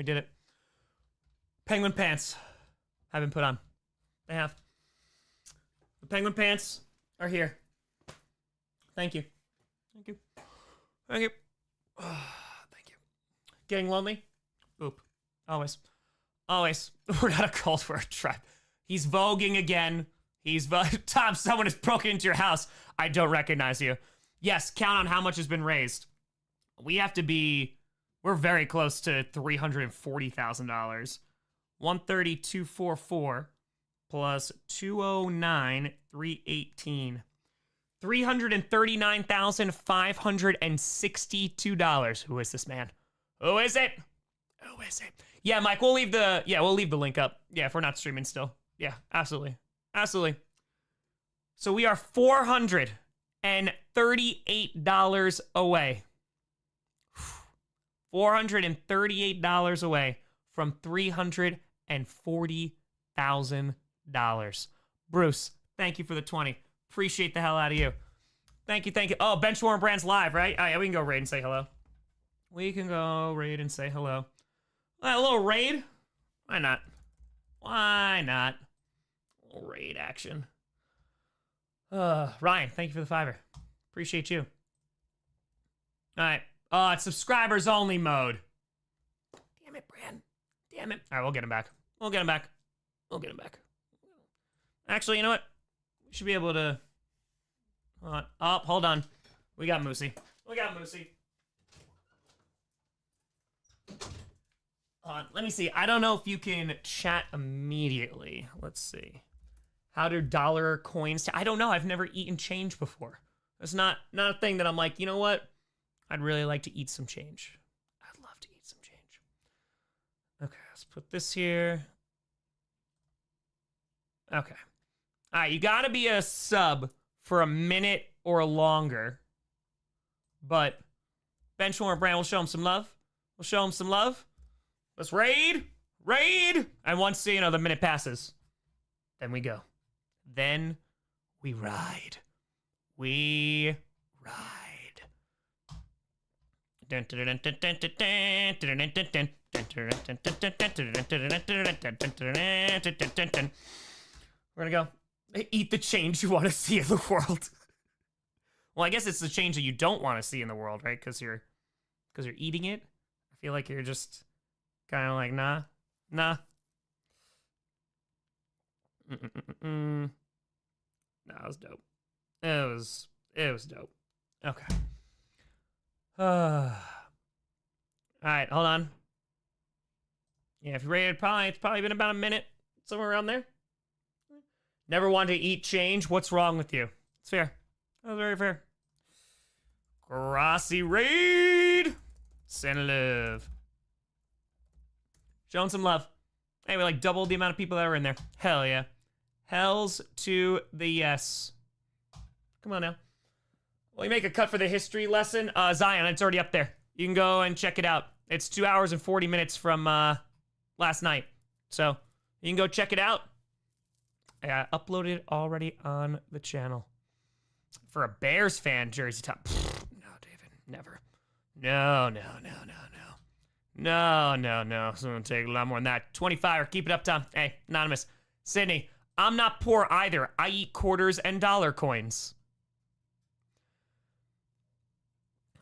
We did it. Penguin pants have been put on. They have. The penguin pants are here. Thank you. Thank you. Thank you. Thank you. Getting lonely? Boop. Always. Always. We're not a cult, we're a tribe. He's voguing again. Tom, someone has broken into your house. I don't recognize you. Yes, count on how much has been raised. We have to be... We're very close to $340,000. 130,244 plus 209, 318. $339,562. Who is this man? Who is it? Who is it? Yeah, Mike, we'll leave the link up. Yeah, if we're not streaming still. Yeah, absolutely. Absolutely. So we are $438 away. $438 away from $340,000. Bruce, thank you for the 20. Appreciate the hell out of you. Thank you, thank you. Oh, Benchwarmer Brand's live, right? Oh, yeah, we can go raid and say hello. We can go raid and say hello. A little raid? Why not? Why not? A little raid action. Ryan, thank you for the $5. Appreciate you. All right. Oh, it's subscribers only mode. Damn it, Brand. Damn it. All right, we'll get him back. We'll get him back. We'll get him back. Actually, you know what? We should be able to... Hold on. Oh, hold on. We got Moosey. We got Moosey. Hold on. Let me see. I don't know if you can chat immediately. Let's see. How do dollar coins... I don't know. I've never eaten change before. It's not a thing that I'm like, you know what? I'd really like to eat some change. I'd love to eat some change. Okay, let's put this here. Okay. All right, you gotta be a sub for a minute or longer. But Benchwarmer Brand, we'll show him some love. We'll show him some love. Let's raid. Raid. And once, you know, the minute passes, then we go. Then we ride. We ride. We're gonna go eat the change you want to see in the world. Well, I guess it's the change that you don't want to see in the world, right? Because you're eating it. I feel like you're just kind of like, nah. No, it was dope. It was dope. Okay. All right, hold on. Yeah, if you rated, it's probably been about a minute, somewhere around there. Never wanted to eat change. What's wrong with you? It's fair. That was very fair. Grossi raid. Send love. Showing some love. Hey, we like doubled the amount of people that were in there. Hell yeah. Hells to the yes. Come on now. Well, you make a cut for the history lesson. Zion, it's already up there. You can go and check it out. It's 2 hours and 40 minutes from last night. So you can go check it out. I uploaded it already on the channel. For a Bears fan jersey top. No, David, never. No. It's gonna take a lot more than that. 25, keep it up, Tom. Hey, anonymous. Sydney, I'm not poor either. I eat quarters and dollar coins.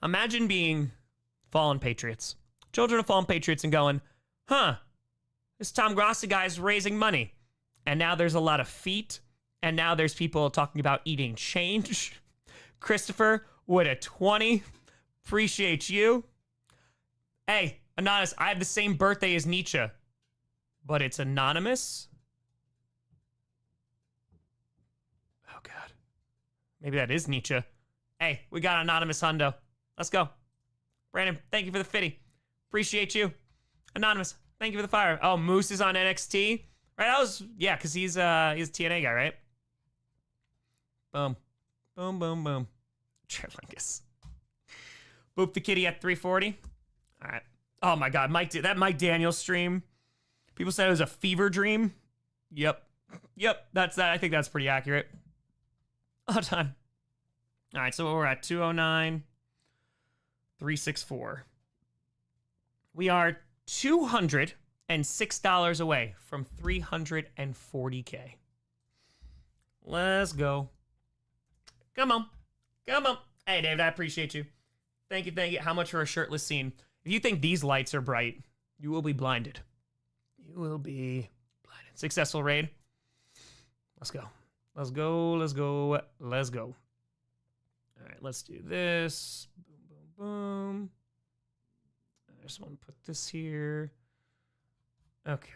Imagine being fallen patriots. Children of fallen patriots and going, huh, this Tom Grossi guy is raising money. And now there's a lot of feet. And now there's people talking about eating change. Christopher with a 20. Appreciate you. Hey, anonymous, I have the same birthday as Nietzsche. But it's anonymous. Oh, God. Maybe that is Nietzsche. Hey, we got anonymous hundo. Let's go. Brandon, thank you for the 50. Appreciate you. Anonymous, thank you for the fire. Oh, Moose is on NXT. Right, that was, yeah, because he's a TNA guy, right? Boom. Boom. Trevlingus. Boop the kitty at 340. All right. Oh, my God. That Mike Daniels stream. People said it was a fever dream. Yep. That's that. I think that's pretty accurate. All time. All right, so we're at 209. 364. We are $206 away from 340K. Let's go. Come on. Come on. Hey, David, I appreciate you. Thank you, thank you. How much for a shirtless scene? If you think these lights are bright, you will be blinded. You will be blinded. Successful raid. Let's go. Let's go, let's go, let's go. All right, let's do this. Boom, boom, boom. I just want to put this here. Okay.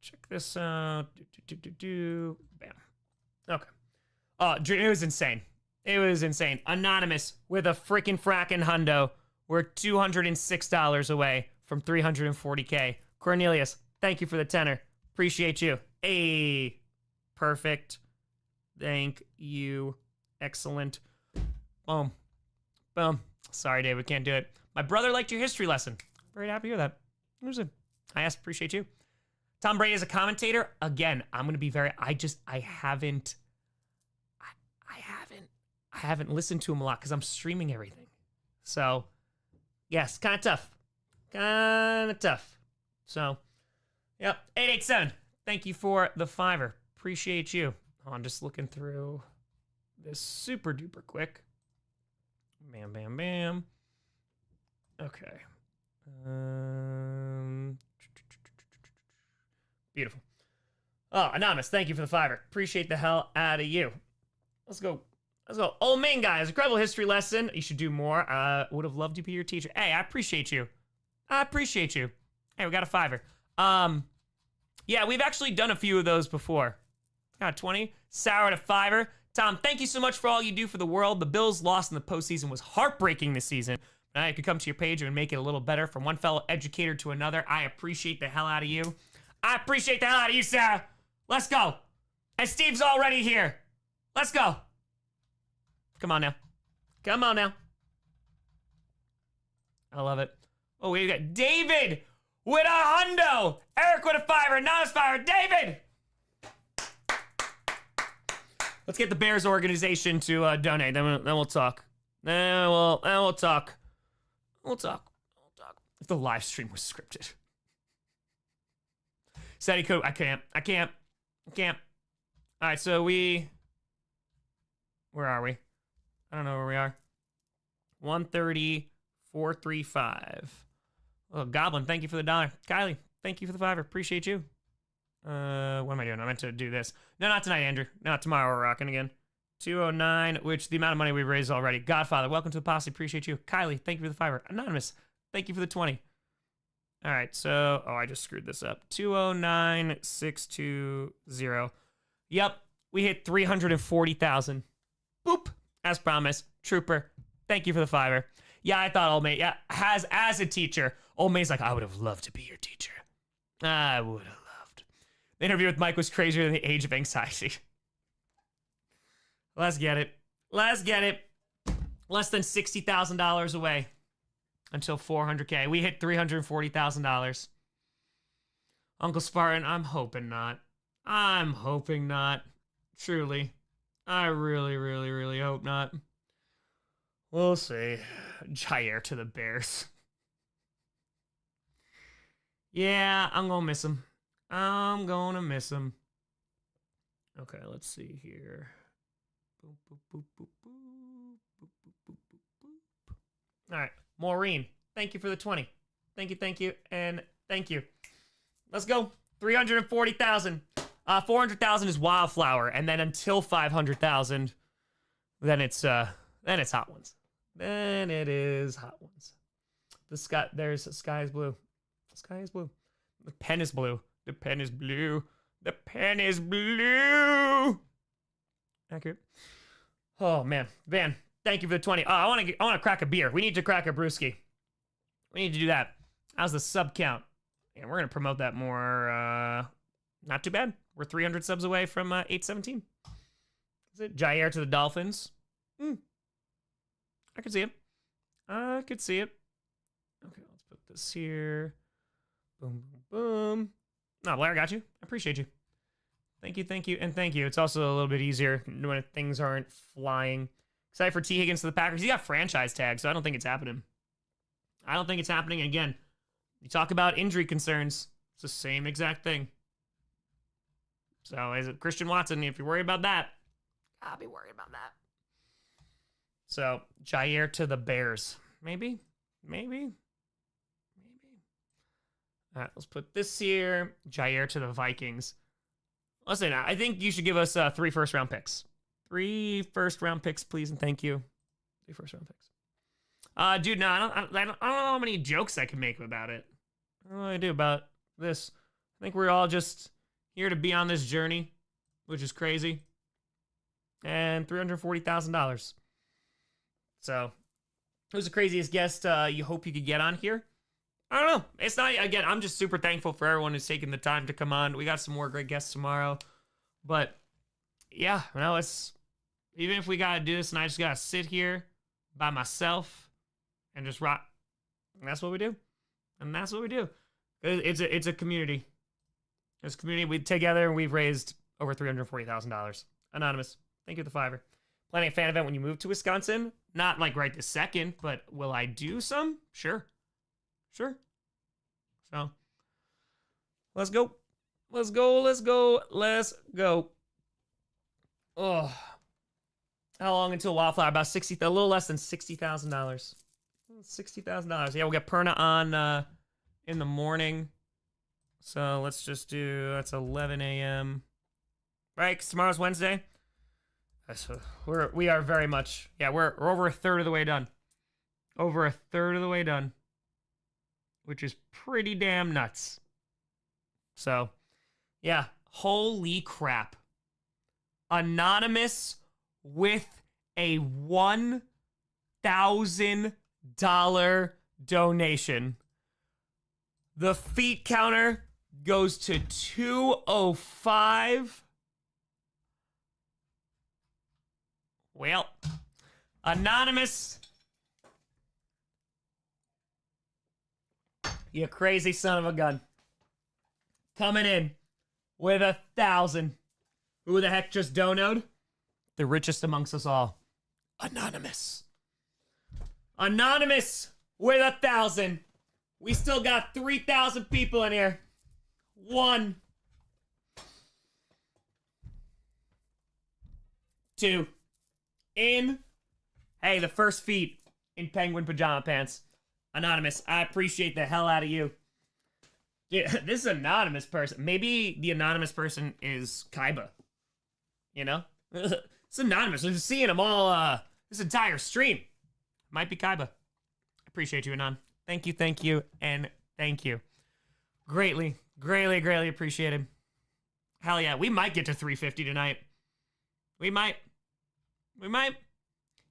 Check this out. Bam. Okay. Oh, it was insane. It was insane. Anonymous with a freaking frackin' hundo. We're $206 away from 340K. Cornelius, thank you for the tenor. Appreciate you. Hey, perfect. Thank you. Excellent. Boom. Boom. Sorry, Dave, we can't do it. My brother liked your history lesson. Very happy to hear that. I appreciate you. Tom Brady as a commentator. Again, I'm going to be very, I haven't listened to him a lot because I'm streaming everything. So, yes, kind of tough. Kind of tough. So, yep, 887. Thank you for the $5. Appreciate you. Oh, I'm just looking through this super duper quick. Bam, bam, bam. Okay. Beautiful. Oh, Anonymous, thank you for the $5. Appreciate the hell out of you. Let's go. Let's go. Old Main guy, it's a incredible history lesson. You should do more. Would have loved to be your teacher. Hey, I appreciate you. I appreciate you. Hey, we got a $5. Yeah, we've actually done a few of those before. Got 20. Sour to $5. Tom, thank you so much for all you do for the world. The Bills' loss in the postseason was heartbreaking this season. Now I could come to your page and make it a little better from one fellow educator to another. I appreciate the hell out of you. I appreciate the hell out of you, Sarah. Let's go. And Steve's already here. Let's go. Come on now. Come on now. I love it. Oh, we got David with a hundo. Eric with a $5. Not a $5. David. Let's get the Bears organization to donate. Then we'll talk. Then we'll talk. We'll talk. If the live stream was scripted. Sadie Coop, I can't. All right, so where are we? I don't know where we are. 130, 435. Oh, Goblin, thank you for the $1. Kylie, thank you for the $5. Appreciate you. What am I doing? I meant to do this. No, not tonight, Andrew. Not tomorrow. We're rocking again. 209, which the amount of money we raised already. Godfather, welcome to the posse. Appreciate you. Kylie, thank you for the $5. Anonymous, thank you for the 20. All right, so, I just screwed this up. 209,620. Yep, we hit 340,000. Boop, as promised. Trooper, thank you for the $5. Yeah, I thought Old May, as a teacher, Old May's like, I would have loved to be your teacher. I would have loved. The interview with Mike was crazier than the age of anxiety. Let's get it. Let's get it. Less than $60,000 away until 400K. We hit $340,000. Uncle Spartan, I'm hoping not. I'm hoping not. Truly. I really, really, really hope not. We'll see. Jair to the Bears. Yeah, I'm gonna miss him. I'm gonna miss him. Okay, let's see here. Boop, boop, boop, boop, boop, boop, boop, boop, boop, boop. All right, Maureen, thank you for the 20. Thank you, and thank you. Let's go. 340,000. 400,000 is Wildflower, and then until 500,000, then it's Hot Ones. Then it is Hot Ones. The sky, the sky is blue. The sky is blue. The pen is blue. The pen is blue. The pen is blue. Accurate. Oh man, Van, thank you for the 20. Oh, I want to crack a beer. We need to crack a brewski. We need to do that. How's the sub count? And we're gonna promote that more. Not too bad. We're 300 subs away from 817. Is it Jair to the Dolphins? I could see it. I could see it. Okay, let's put this here. Boom, boom, boom. No, Blair, I got you. I appreciate you. Thank you, and thank you. It's also a little bit easier when things aren't flying. Excited for T. Higgins to the Packers. He got franchise tag, so I don't think it's happening. I don't think it's happening. Again, You talk about injury concerns. It's the same exact thing. So, is it Christian Watson? If you're worried about that, I'll be worried about that. So, Jair to the Bears. Maybe. All right, let's put this here. Jair to the Vikings. Listen, I think you should give us 3 first-round picks. 3 first-round picks, please, and thank you. 3 first-round picks. Dude, no, I don't know how many jokes I can make about it. I don't know what I do about this. I think we're all just here to be on this journey, which is crazy. And $340,000. So, who's the craziest guest you hope you could get on here? I don't know. It's not, again, I'm just super thankful for everyone who's taking the time to come on. We got some more great guests tomorrow. But, yeah, it's, even if we got to do this and I just got to sit here by myself and just rock, and that's what we do. And that's what we do. It's a community. It's a community. We together, we've raised over $340,000. Anonymous, thank you for the $5. Planning a fan event when you move to Wisconsin? Not like right this second, but will I do some? Sure. So, let's go. Oh, how long until Wildflower? About a little less than $60,000. $60,000. Yeah, we'll get Perna on in the morning. So let's just do, that's 11 a.m. Right, 'cause tomorrow's Wednesday. So we are very much, yeah, we're over a third of the way done. Over a third of the way done. Which is pretty damn nuts. So, yeah, holy crap. Anonymous with a $1,000 donation. The feet counter goes to 205. Well, Anonymous, you crazy son of a gun. Coming in with 1,000. Who the heck just donoed? The richest amongst us all. Anonymous. Anonymous with 1,000. We still got 3,000 people in here. 1, 2. In. Hey, the first feet in penguin pajama pants. Anonymous, I appreciate the hell out of you. Dude, this anonymous person, maybe the anonymous person is Kaiba. You know? It's anonymous. I'm just seeing them all this entire stream. Might be Kaiba. Appreciate you, Anon. Thank you, and thank you. Greatly appreciated. Hell yeah, we might get to 350 tonight. We might.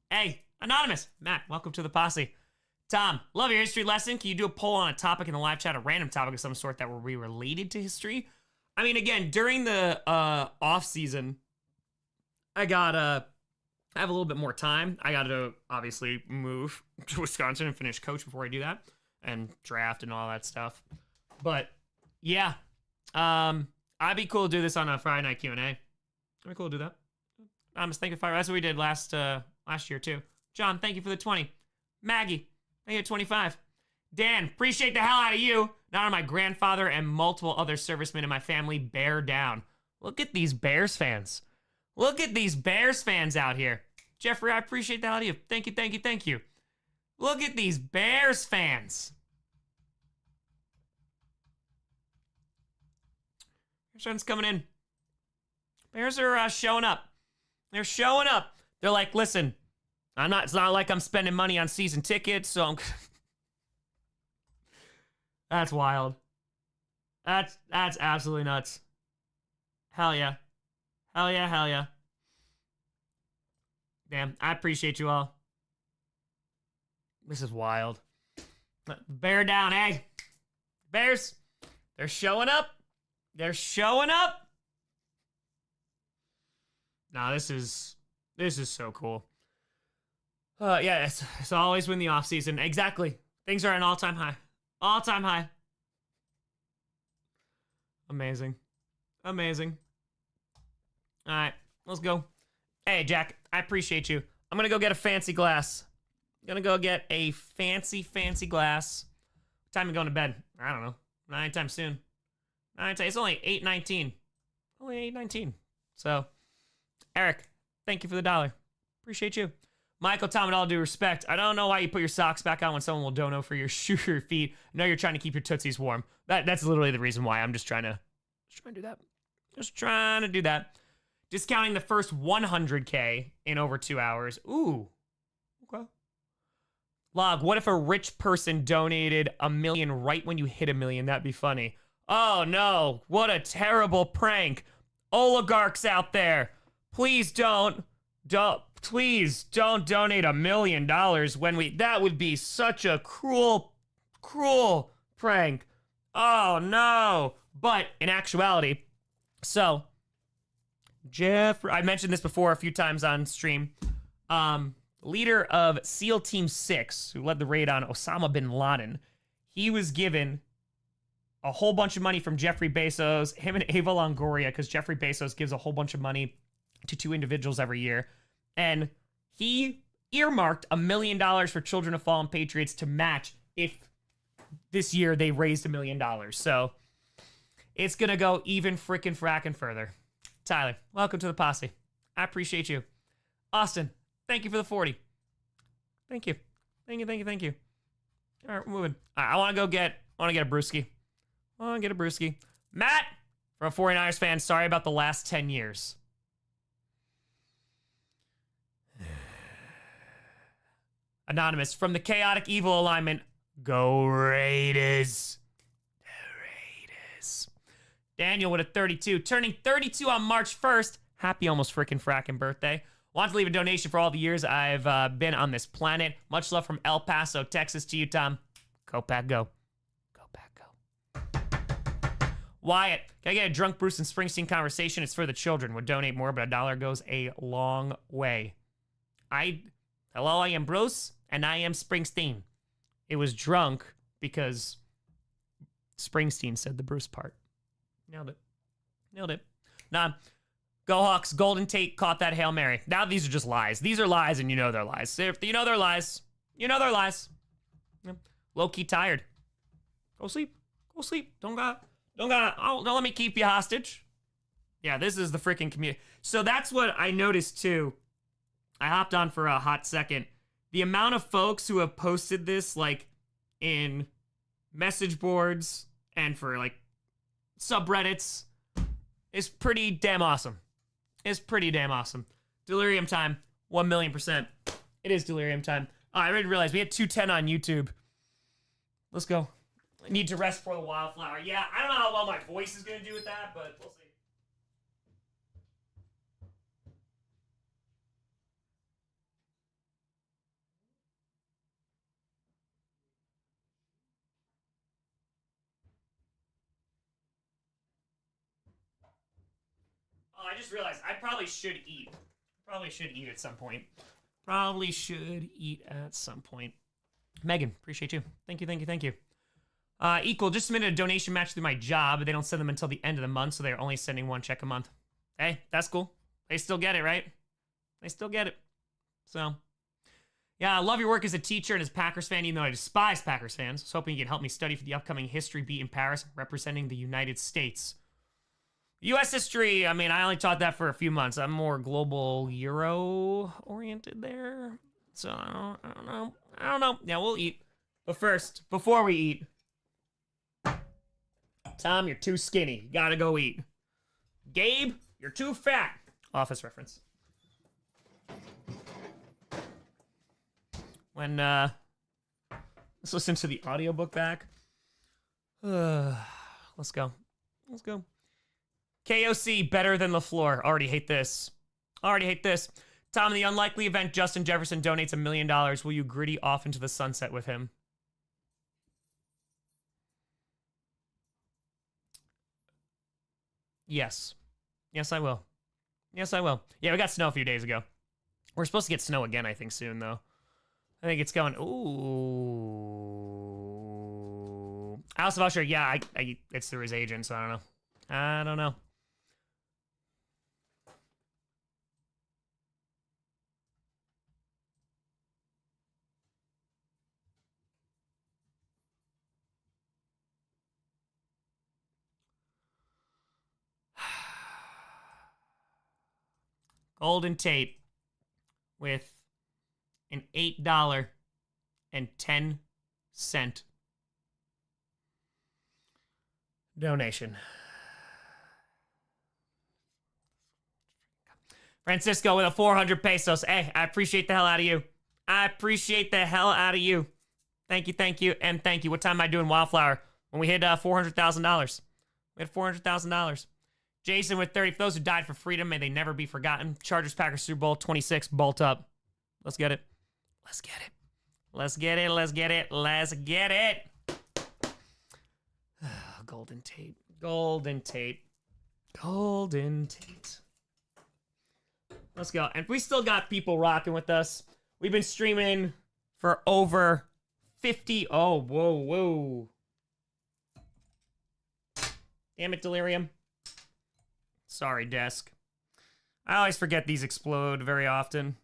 Hey, Anonymous. Matt, welcome to the posse. Tom, love your history lesson. Can you do a poll on a topic in the live chat, a random topic of some sort that will be related to history? I mean, again, during the off season, I have a little bit more time. I got to obviously move to Wisconsin and finish coach before I do that, and draft and all that stuff. But yeah, I'd be cool to do this on a Friday night Q&A. I'd be cool to do that. I'm just thinking, that's what we did last year too. John, thank you for the 20. Maggie, thank you for 25. Dan, appreciate the hell out of you. Not on my grandfather and multiple other servicemen in my family bear down. Look at these Bears fans. Look at these Bears fans out here. Jeffrey, I appreciate the hell out of you. Thank you. Look at these Bears fans. Your son's coming in. Bears are showing up. They're showing up. They're like, listen, it's not like I'm spending money on season tickets, so I'm... That's wild. That's absolutely nuts. Hell yeah. Damn, I appreciate you all. This is wild. Bear down, eh? Bears, they're showing up. Nah, this is so cool. Yeah, it's always win the off season. Exactly. Things are at an all-time high. Amazing. All right, let's go. Hey, Jack, I appreciate you. I'm gonna go get a fancy glass. Gonna go get a fancy glass. Time to go to bed. I don't know. Not anytime soon. It's only 8:19. Only 8:19. So, Eric, thank you for the $1. Appreciate you. Michael, Tom, with all due respect, I don't know why you put your socks back on when someone will dono for your shoe or feet. I know you're trying to keep your tootsies warm. That's literally the reason why. I'm just trying to do that. Just trying to do that. Discounting the first 100K in over 2 hours. Ooh. Okay. Log, what if a rich person donated $1 million right when you hit $1 million? That'd be funny. Oh no, what a terrible prank. Oligarchs out there, please please don't donate $1 million that would be such a cruel prank. Oh no. But in actuality, so I mentioned this before a few times on stream. Leader of SEAL Team 6, who led the raid on Osama bin Laden, he was given a whole bunch of money from Jeffrey Bezos, him and Ava Longoria, because Jeffrey Bezos gives a whole bunch of money to 2 individuals every year. And he earmarked $1 million for Children of Fallen Patriots to match if this year they raised $1 million. So it's going to go even frickin' frackin' further. Tyler, welcome to the posse. I appreciate you. Austin, thank you for the 40. Thank you. Thank you. All right, we're moving. I want to get a brewski. Matt, from a 49ers fan, sorry about the last 10 years. Anonymous, from the chaotic evil alignment, go Raiders. Daniel with a 32, turning 32 on March 1st. Happy almost frickin' frackin' birthday. Want to leave a donation for all the years I've been on this planet. Much love from El Paso, Texas to you, Tom. Go Pack, go. Go Pack, go. Wyatt, can I get a drunk Bruce and Springsteen conversation? It's for the children. Would donate more, but $1 goes a long way. Hello, I am Bruce, and I am Springsteen. It was drunk because Springsteen said the Bruce part. Nailed it. Nah. Go Hawks. Golden Tate caught that Hail Mary. Now these are just lies. These are lies, and you know they're lies. If you know they're lies, you know they're lies. Low-key tired. Go sleep. Don't let me keep you hostage. Yeah, this is the freaking community. So that's what I noticed too. I hopped on for a hot second. The amount of folks who have posted this, like, in message boards and for, like, subreddits is pretty damn awesome. Delirium time, 1,000,000%. It is delirium time. Oh, I didn't realize we had 210 on YouTube. Let's go. I need to rest for the Wildflower. Yeah, I don't know how well my voice is going to do with that, but we'll see. Oh, I just realized I probably should eat. At some point. Megan, appreciate you. Thank you. Equal, just submitted a donation match through my job, but they don't send them until the end of the month, so they're only sending 1 check a month. Hey, that's cool. They still get it, right? So, yeah, I love your work as a teacher and as a Packers fan, even though I despise Packers fans. I was hoping you could help me study for the upcoming history beat in Paris, representing the United States. U.S. history, I mean, I only taught that for a few months. I'm more global Euro-oriented there. So, I don't know. Yeah, we'll eat. But first, before we eat, Tom, you're too skinny. You gotta go eat. Gabe, you're too fat. Office reference. When, let's listen to the audiobook back. Let's go. KOC, better than LaFleur. Already hate this. Tom, in the unlikely event Justin Jefferson donates $1 million, will you gritty off into the sunset with him? Yes. Yes, I will. Yeah, we got snow a few days ago. We're supposed to get snow again, I think, soon, though. I think it's going, ooh. House of Usher, yeah, it's through his agent, so I don't know. Golden Tate with an $8.10 donation. Francisco with a 400 pesos. Hey, I appreciate the hell out of you. I appreciate the hell out of you. Thank you, and thank you. What time am I doing Wildflower? When we hit $400,000. We had $400,000. Jason with 30. For those who died for freedom, may they never be forgotten. Chargers, Packers, Super Bowl 26. Bolt up. Let's get it. Let's get it. Let's get it. Let's get it. Let's get it. Golden Tate. Golden Tate. Golden Tate. Let's go. And we still got people rocking with us. We've been streaming for over 50. Oh, whoa. Damn it, Delirium. Sorry, desk. I always forget these explode very often.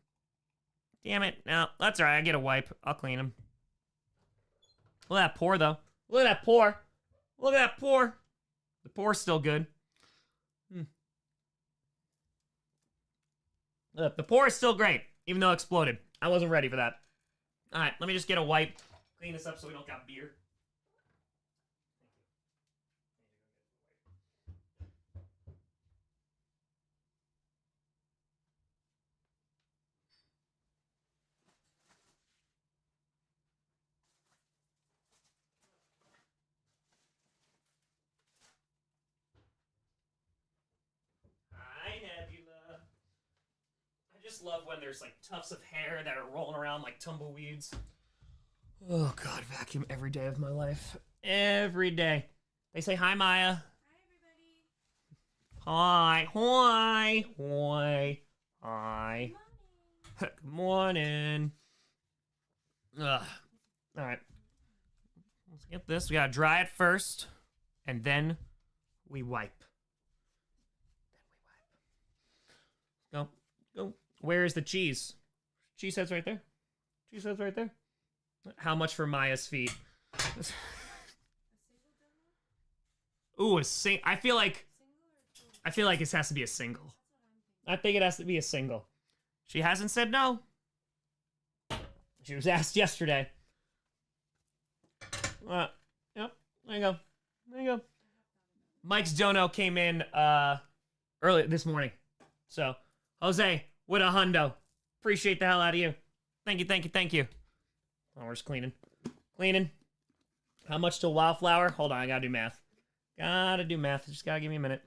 Damn it. No, that's all right. I get a wipe. I'll clean them. Look at that pour, though. Look at that pour. Look at that pour. The pour's still good. The pour is still great, even though it exploded. I wasn't ready for that. All right, let me just get a wipe. Clean this up so we don't got beer. I just love when there's like tufts of hair that are rolling around like tumbleweeds. Oh God, vacuum every day of my life. Every day. They say hi, Maya. Hi, everybody. Hi. Good morning. Ugh. All right. Let's get this. We gotta dry it first, and then we wipe. Go. Where is the cheese? Cheese head's right there. Cheese head's right there. How much for Maya's feet? Ooh, I feel like this has to be a single. I think it has to be a single. She hasn't said no. She was asked yesterday. Yep. There you go. Mike's dono came in early this morning. So, Jose, with a hundo. Appreciate the hell out of you. Thank you. Oh, we're just cleaning. How much to Wildflower? Hold on, I gotta do math. Just gotta give me a minute.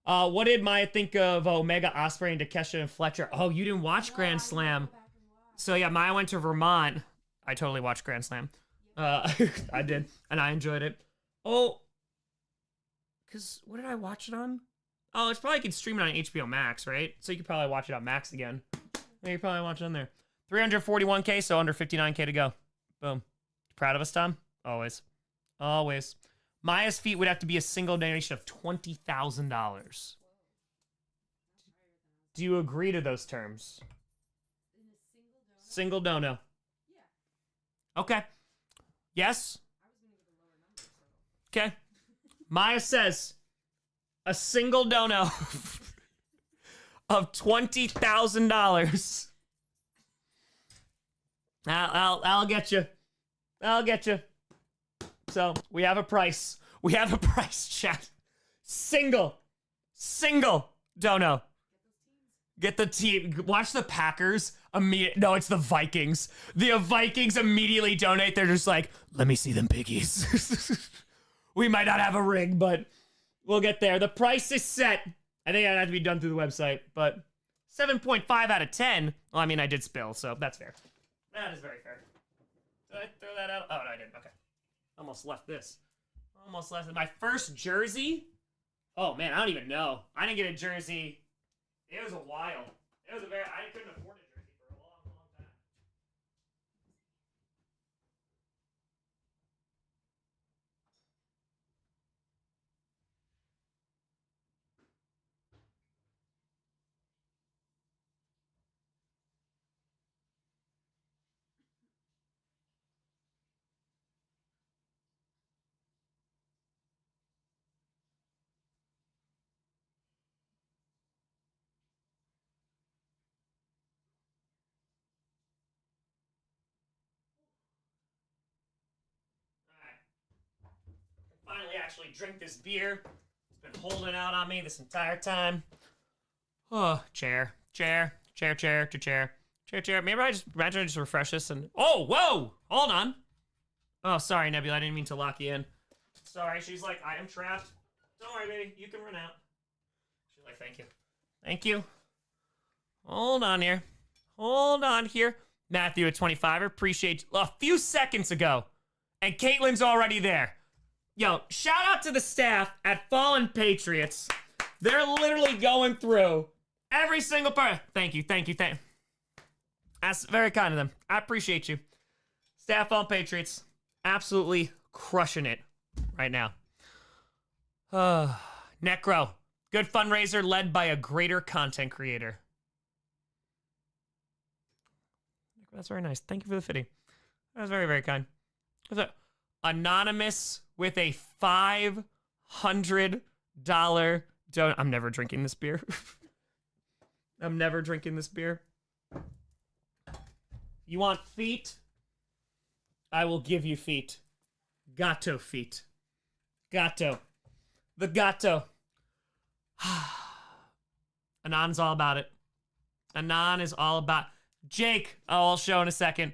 What did Maya think of Omega, Osprey, and Takesha and Fletcher? Oh, you didn't watch Grand Slam. So yeah, Maya went to Vermont. I totally watched Grand Slam. I did, and I enjoyed it. Oh, because what did I watch it on? Oh, it's probably you can stream it on HBO Max, right? So you could probably watch it on Max again. Yeah, you probably watch it on there. 341K, so under 59K to go. Boom. Proud of us, Tom? Always. Maya's feet would have to be a single donation of $20,000. Do you agree to those terms? Single dono. Okay. Yes? Okay. Maya says a single dono of $20,000. I'll get you. So we have a price. Chat. Single dono. Get the team. Watch the Packers. No, it's the Vikings. The Vikings immediately donate. They're just like, let me see them piggies. We might not have a ring, but we'll get there. The price is set. I think I'd have to be done through the website, but 7.5 out of 10. Well, I mean, I did spill, so that's fair. That is very fair. Did I throw that out? Oh, no, I didn't. Okay. Almost left this. My first jersey? Oh, man, I don't even know. I didn't get a jersey. It was a while. I couldn't afford a jersey for a long, long time. finally actually drink this beer. It's been holding out on me this entire time. Oh, chair. Maybe I just refresh this and... Oh, whoa! Hold on. Oh, sorry, Nebula. I didn't mean to lock you in. Sorry, she's like, I am trapped. Don't worry, baby. You can run out. She's like, thank you. Thank you. Hold on here. Matthew at 25. Appreciate you. A few seconds ago. And Caitlin's already there. Yo, shout out to the staff at Fallen Patriots. They're literally going through every single part. Thank you. That's very kind of them. I appreciate you. Staff Fallen Patriots. Absolutely crushing it right now. Necro. Good fundraiser led by a greater content creator. That's very nice. Thank you for the fitting. That was very, very kind. Anonymous with a $500 donut. I'm never drinking this beer. You want feet? I will give you feet. Gato feet. Gato. The gato. Anon's all about it. Anon is all about... Jake, I'll show in a second.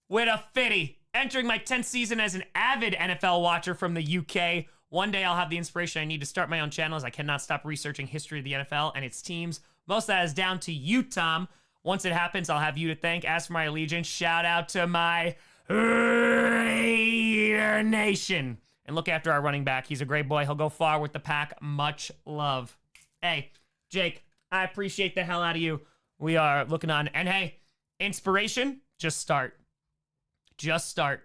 With a fitty. Entering my 10th season as an avid NFL watcher from the UK. One day I'll have the inspiration I need to start my own channel as I cannot stop researching history of the NFL and its teams. Most of that is down to you, Tom. Once it happens, I'll have you to thank. As for my allegiance, shout out to my Raider Nation. And look after our running back. He's a great boy. He'll go far with the pack. Much love. Hey, Jake, I appreciate the hell out of you. We are looking on. And hey, inspiration, just start. Just start.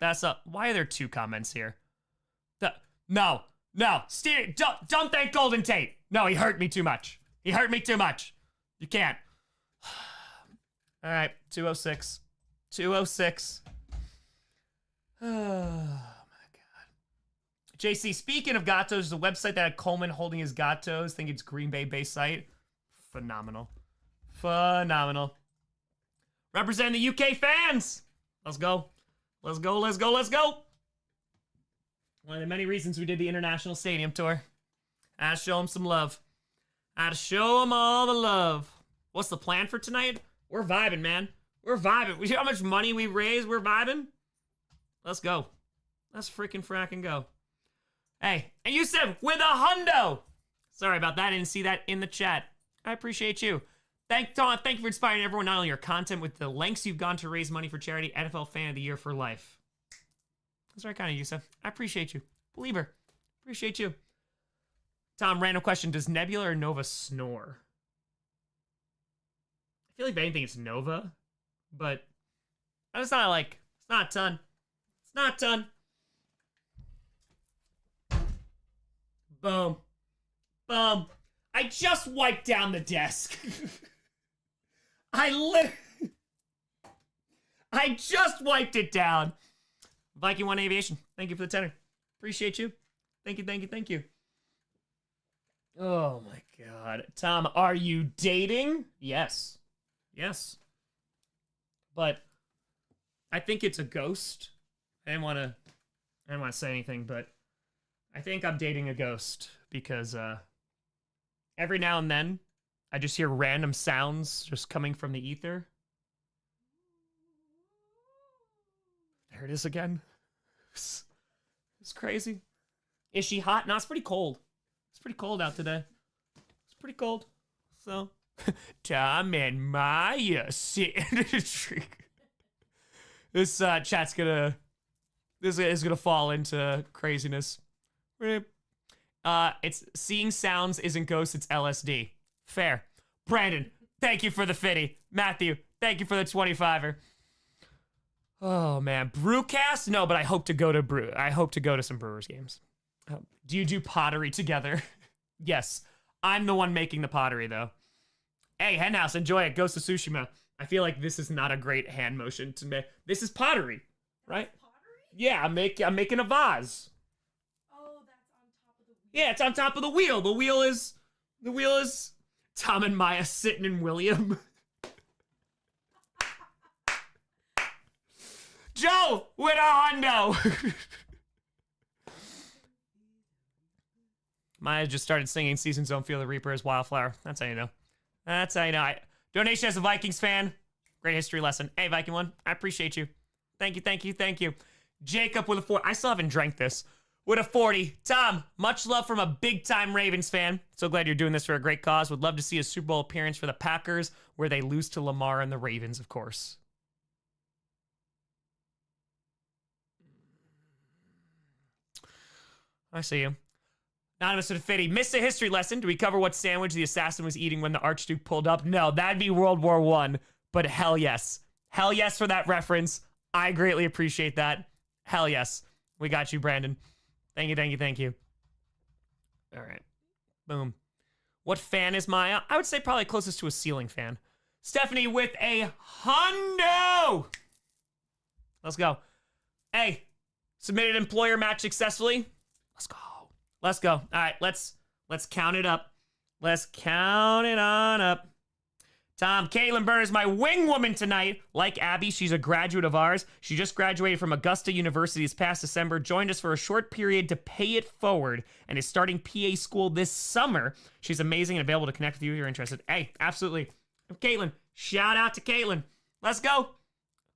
That's up. Why are there 2 comments here? No. Steve, don't thank Golden Tate. No, he hurt me too much. You can't. All right, 206. 206. Oh, my God. JC, speaking of gatos, there's a website that had Coleman holding his gatos. I think it's Green Bay-based site. Phenomenal. Representing the UK fans. Let's go. One of the many reasons we did the International Stadium Tour. I had to show them some love. I had to show them all the love. What's the plan for tonight? We're vibing, man. We see how much money we raised. We're vibing. Let's go. Let's freaking fracking go. Hey, and you said with a hundo. Sorry about that. I didn't see that in the chat. I appreciate you. Thank you for inspiring everyone, not only your content, with the lengths you've gone to raise money for charity. NFL Fan of the Year for life. That's very kind of you, Yusuf. I appreciate you. Believer. Appreciate you. Tom, random question. Does Nebula or Nova snore? I feel like if anything, it's Nova. But it's not a ton. Boom. I just wiped down the desk. I just wiped it down. Viking One Aviation, thank you for the tenor. Appreciate you. Thank you. Oh my God. Tom, are you dating? Yes. But I think it's a ghost. I didn't want to say anything, but I think I'm dating a ghost because every now and then I just hear random sounds just coming from the ether. There it is again. It's crazy. Is she hot? No, it's pretty cold. It's pretty cold out today. It's pretty cold. So, Tom and Maya sit in a tree. This chat's gonna... This is gonna fall into craziness. It's seeing sounds isn't ghosts, it's LSD. Fair. Brandon, thank you for the 50. Matthew, thank you for the 25er. Oh man, Brewcast? No, but I hope to go to some Brewers games. Do you do pottery together? Yes. I'm the one making the pottery though. Hey, Henhouse, enjoy it. Ghost of Tsushima. I feel like this is not a great hand motion to me. This is pottery, right? Pottery? Yeah, I'm making a vase. Oh, that's on top of the wheel. Yeah, it's on top of the wheel. The wheel is Tom and Maya sitting in William. Joe with a hundo. Maya just started singing Seasons Don't Feel the Reaper as Wildflower. That's how you know. That's how you know. Donation as a Vikings fan. Great history lesson. Hey, Viking one, I appreciate you. Thank you, thank you, thank you. Jacob with a 4. I still haven't drank this. With a 40. Tom, much love from a big-time Ravens fan. So glad you're doing this for a great cause. Would love to see a Super Bowl appearance for the Packers where they lose to Lamar and the Ravens, of course. I see you. Anonymous with a 50. Missed a history lesson. Do we cover what sandwich the assassin was eating when the Archduke pulled up? No, that'd be World War I. But hell yes. Hell yes for that reference. I greatly appreciate that. Hell yes. We got you, Brandon. Thank you, thank you, thank you. All right. Boom. What fan is Maya? I would say probably closest to a ceiling fan. Stephanie with a hundo. Let's go. Hey, submitted employer match successfully. Let's go. Let's go. All right, let's count it up. Let's count it on up. Tom, Caitlin Burner's my wing woman tonight. Like Abby, she's a graduate of ours. She just graduated from Augusta University this past December, joined us for a short period to pay it forward, and is starting PA school this summer. She's amazing and available to connect with you if you're interested. Hey, absolutely. Caitlin, shout out to Caitlin. Let's go.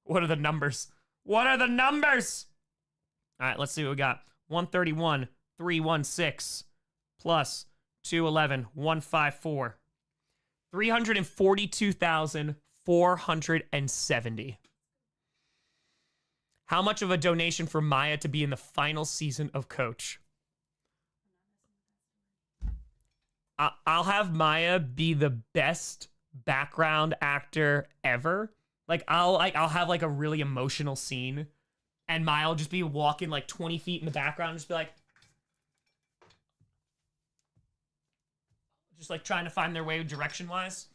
What are the numbers? What are the numbers? All right, let's see what we got. 131, 316, plus 211, 154. 342,470. How much of a donation for Maya to be in the final season of Coach? I'll have Maya be the best background actor ever. Like I'll have like a really emotional scene, and Maya will just be walking like 20 feet in the background and just be like, just like trying to find their way direction-wise.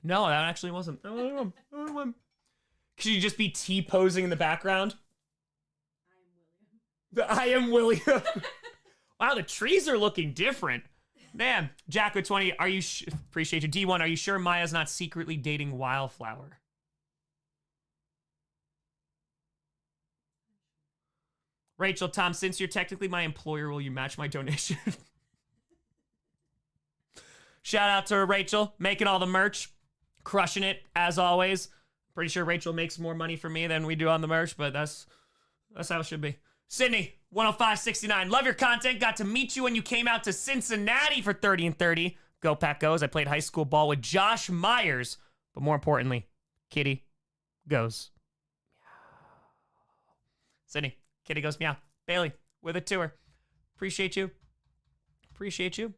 No, that actually wasn't. Could you just be T-posing in the background? I am William. Wow, the trees are looking different. Damn. Jacko20, are you... appreciate you. D1, are you sure Maya's not secretly dating Wildflower? Rachel, Tom, since you're technically my employer, will you match my donation? Shout out to Rachel, making all the merch, crushing it, as always. Pretty sure Rachel makes more money for me than we do on the merch, but that's how it should be. Sydney, 105.69. Love your content. Got to meet you when you came out to Cincinnati for 30 and 30. Go Pack Goes. I played high school ball with Josh Myers, but more importantly, Kitty goes. Sydney. Kitty goes meow. Bailey with a tour. Appreciate you. Appreciate you.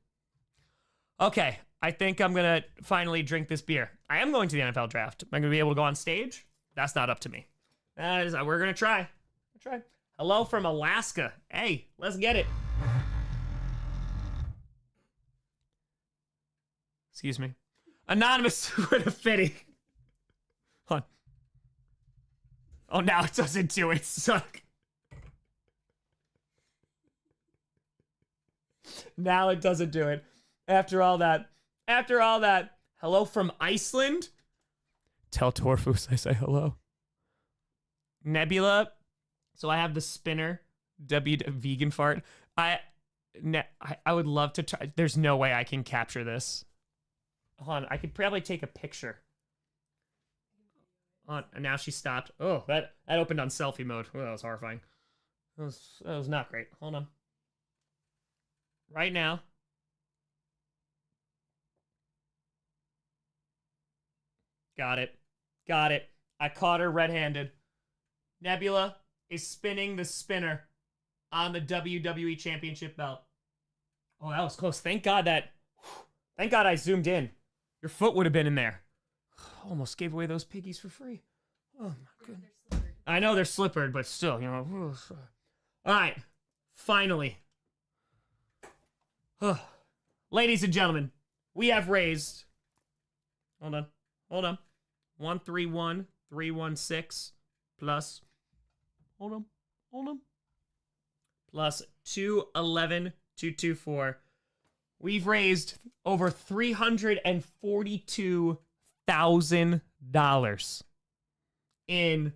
Okay, I think I'm going to finally drink this beer. I am going to the NFL draft. Am I going to be able to go on stage? That's not up to me. We're going to try. Hello from Alaska. Hey, let's get it. Excuse me. Anonymous with a fitty. Hold on. Oh, now it doesn't do it. Suck. Now it doesn't do it. After all that. Hello from Iceland. Tell Torfus I say hello. Nebula. So I have the spinner. Vegan fart. I would love to try. There's no way I can capture this. Hold on. I could probably take a picture. And now she stopped. Oh, that opened on selfie mode. Oh, that was horrifying. That was not great. Hold on. Right now. Got it. I caught her red-handed. Nebula is spinning the spinner on the WWE Championship belt. Oh, that was close. Thank God I zoomed in. Your foot would have been in there. Almost gave away those piggies for free. Oh my goodness. I know they're slippered, but still, you know. All right. Finally. Ladies and gentlemen, we have raised. Hold on. 131,316 plus. Hold on. Plus 211,224. We've raised over $342,000 in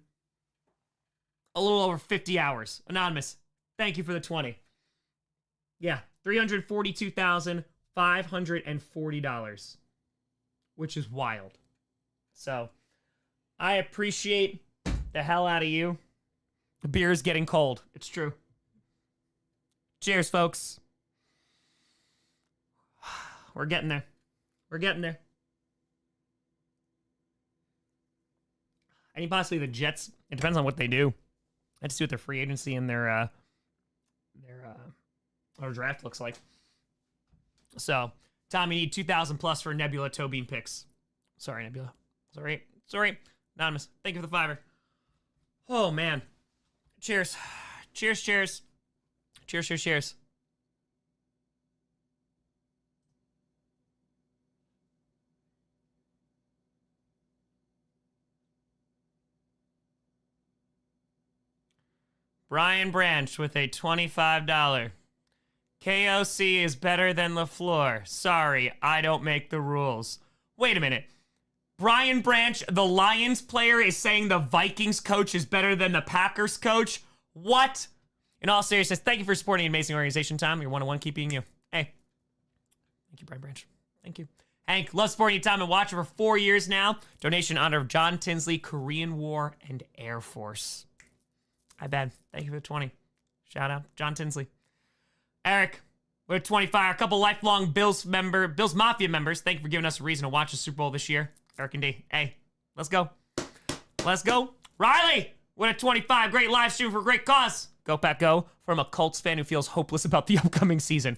a little over 50 hours. Anonymous, Thank you for the 20. Yeah, $342,540, which is wild. So, I appreciate the hell out of you. The beer is getting cold. It's true. Cheers, folks. We're getting there. We're getting there. And possibly the Jets. It depends on what they do. I have to see what their free agency and their draft looks like. So, Tom, you need 2,000 plus for Nebula toe beam picks. Sorry, Nebula. Sorry. Anonymous. Thank you for the $5. Oh, man. Cheers. Cheers. Brian Branch with a $25. KOC is better than LaFleur. Sorry, I don't make the rules. Wait a minute. Brian Branch, the Lions player, is saying the Vikings coach is better than the Packers coach? What? In all seriousness, thank you for supporting an amazing organization, Tom. You're one-on-one, keep being you. Hey. Thank you, Brian Branch. Thank you. Hank, love supporting you, Tom, and watching for 4 years now. Donation in honor of John Tinsley, Korean War, and Air Force. I bet. Thank you for the 20. Shout out, John Tinsley. Eric, we're at 25. A couple lifelong Bills Mafia members. Thank you for giving us a reason to watch the Super Bowl this year. Eric and D. Hey, let's go. Riley, we're at 25. Great live stream for a great cause. Go, Pack, go. From a Colts fan who feels hopeless about the upcoming season.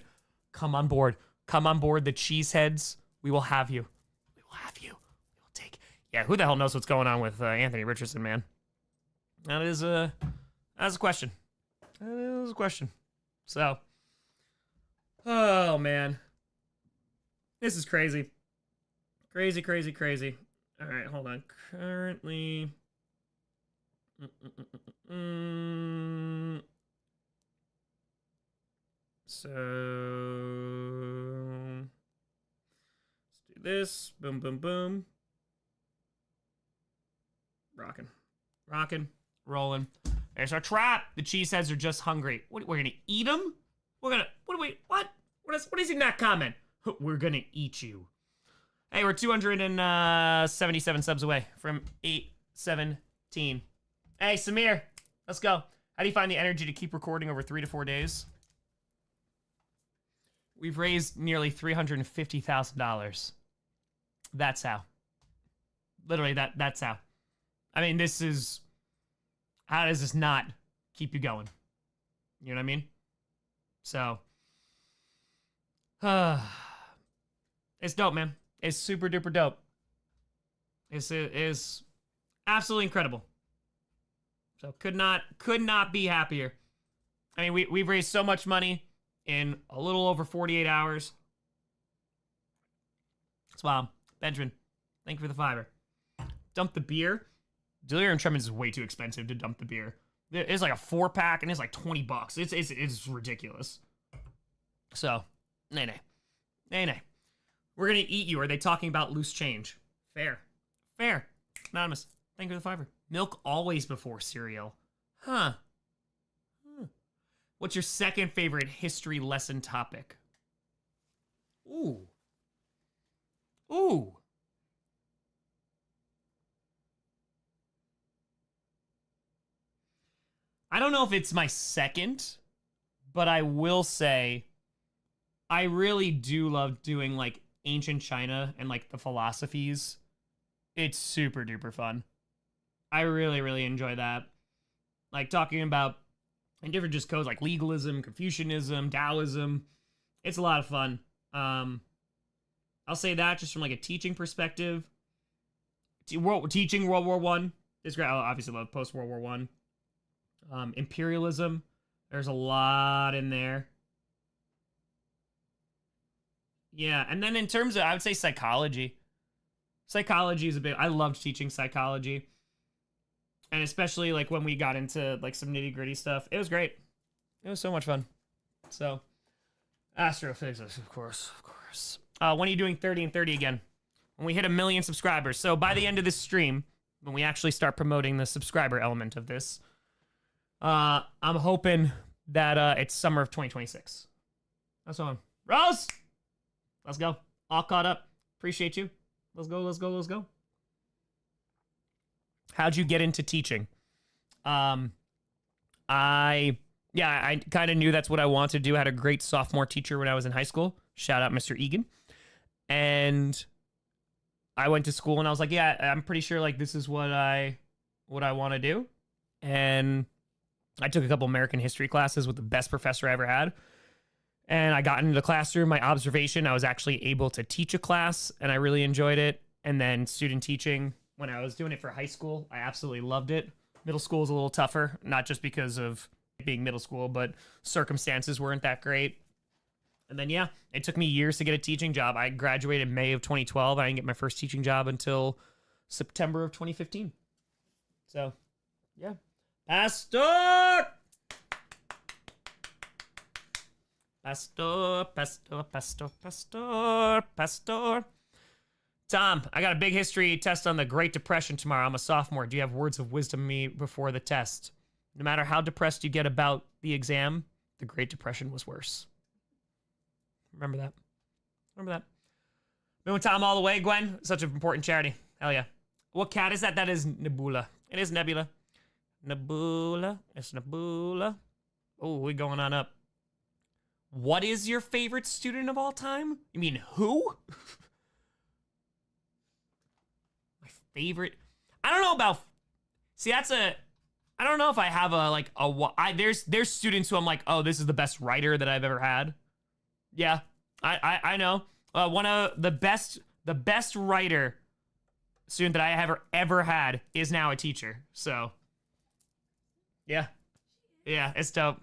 Come on board. The cheeseheads. We will have you. We will take. Yeah, who the hell knows what's going on with Anthony Richardson, man? That's a question. So, oh man, this is crazy. All right, hold on. Currently, so let's do this. Boom. Rocking. Rolling. There's our trap. The cheeseheads are just hungry. What? We're gonna eat them? What is in that comment? We're gonna eat you. Hey, we're 277 subs away from 817. Hey, Samir, let's go. How do you find the energy to keep recording over 3 to 4 days? We've raised nearly $350,000. That's how. Literally, that's how. I mean, how does this not keep you going? You know what I mean? So, it's dope, man. It's super duper dope. It is absolutely incredible. So could not be happier. I mean, we've raised so much money in a little over 48 hours. It's wild. Benjamin, thank you for the $5. Dump the beer. Delirium Tremens is way too expensive to dump the beer. It's like a 4-pack and it's like $20. It's ridiculous. So, nay. We're gonna eat you. Are they talking about loose change? Fair. Anonymous, thank you for the $5. Milk always before cereal. Huh. What's your second favorite history lesson topic? Ooh. I don't know if it's my second, but I will say I really do love doing like ancient China and like the philosophies. It's super duper fun. I really, really enjoy that. Like talking about and different just codes like legalism, Confucianism, Taoism. It's a lot of fun. I'll say that just from like a teaching perspective. Teaching World War I is great. I obviously love post World War I. Imperialism, there's a lot in there. Yeah, and then in terms of, I would say psychology. Psychology is I loved teaching psychology. And especially like when we got into like some nitty gritty stuff. It was great. It was so much fun. So, astrophysics, of course. When are you doing 30 and 30 again? When we hit 1 million subscribers. So by the end of this stream, when we actually start promoting the subscriber element of this, I'm hoping that it's summer of 2026. That's on. Rose! Let's go. All caught up. Appreciate you. Let's go, let's go, let's go. How'd you get into teaching? I kind of knew that's what I wanted to do. I had a great sophomore teacher when I was in high school. Shout out Mr. Egan. And I went to school and I was like, yeah, I'm pretty sure like this is what I want to do. And I took a couple American history classes with the best professor I ever had. And I got into the classroom, my observation, I was actually able to teach a class and I really enjoyed it. And then student teaching, when I was doing it for high school, I absolutely loved it. Middle school is a little tougher, not just because of being middle school, but circumstances weren't that great. And then, yeah, it took me years to get a teaching job. I graduated in May of 2012. I didn't get my first teaching job until September of 2015. So, yeah. Pastor! Pastor, pastor, pastor, pastor, pastor. Tom, I got a big history test on the Great Depression tomorrow. I'm a sophomore. Do you have words of wisdom to me before the test? No matter how depressed you get about the exam, the Great Depression was worse. Remember that. Remember that. Been with Tom all the way, Gwen. Such an important charity. Hell yeah. What cat is that? That is Nebula. It is Nebula. Nebula. It's Nebula. Oh, we're going on up. What is your favorite student of all time? You mean who? My favorite. I don't know about. See, that's a. I don't know if I have a like a. There's students who I'm like, oh, this is the best writer that I've ever had. Yeah, I know. One of the best writer student that I ever had is now a teacher. So, yeah, it's dope.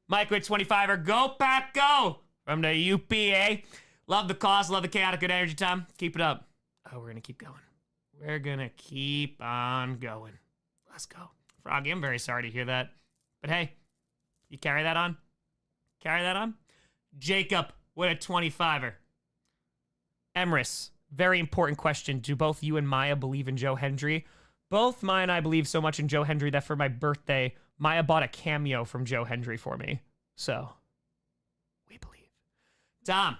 Mike with 25er, go Pack, go! From the UPA. Love the cause, love the chaotic good energy, Tom. Keep it up. Oh, we're gonna keep going. We're gonna keep on going. Let's go. Froggy, I'm very sorry to hear that. But hey, you carry that on? Carry that on? Jacob with a 25er. Emrys, very important question. Do both you and Maya believe in Joe Hendry? Both Maya and I believe so much in Joe Hendry that for my birthday, Maya bought a cameo from Joe Hendry for me. So, we believe. Tom,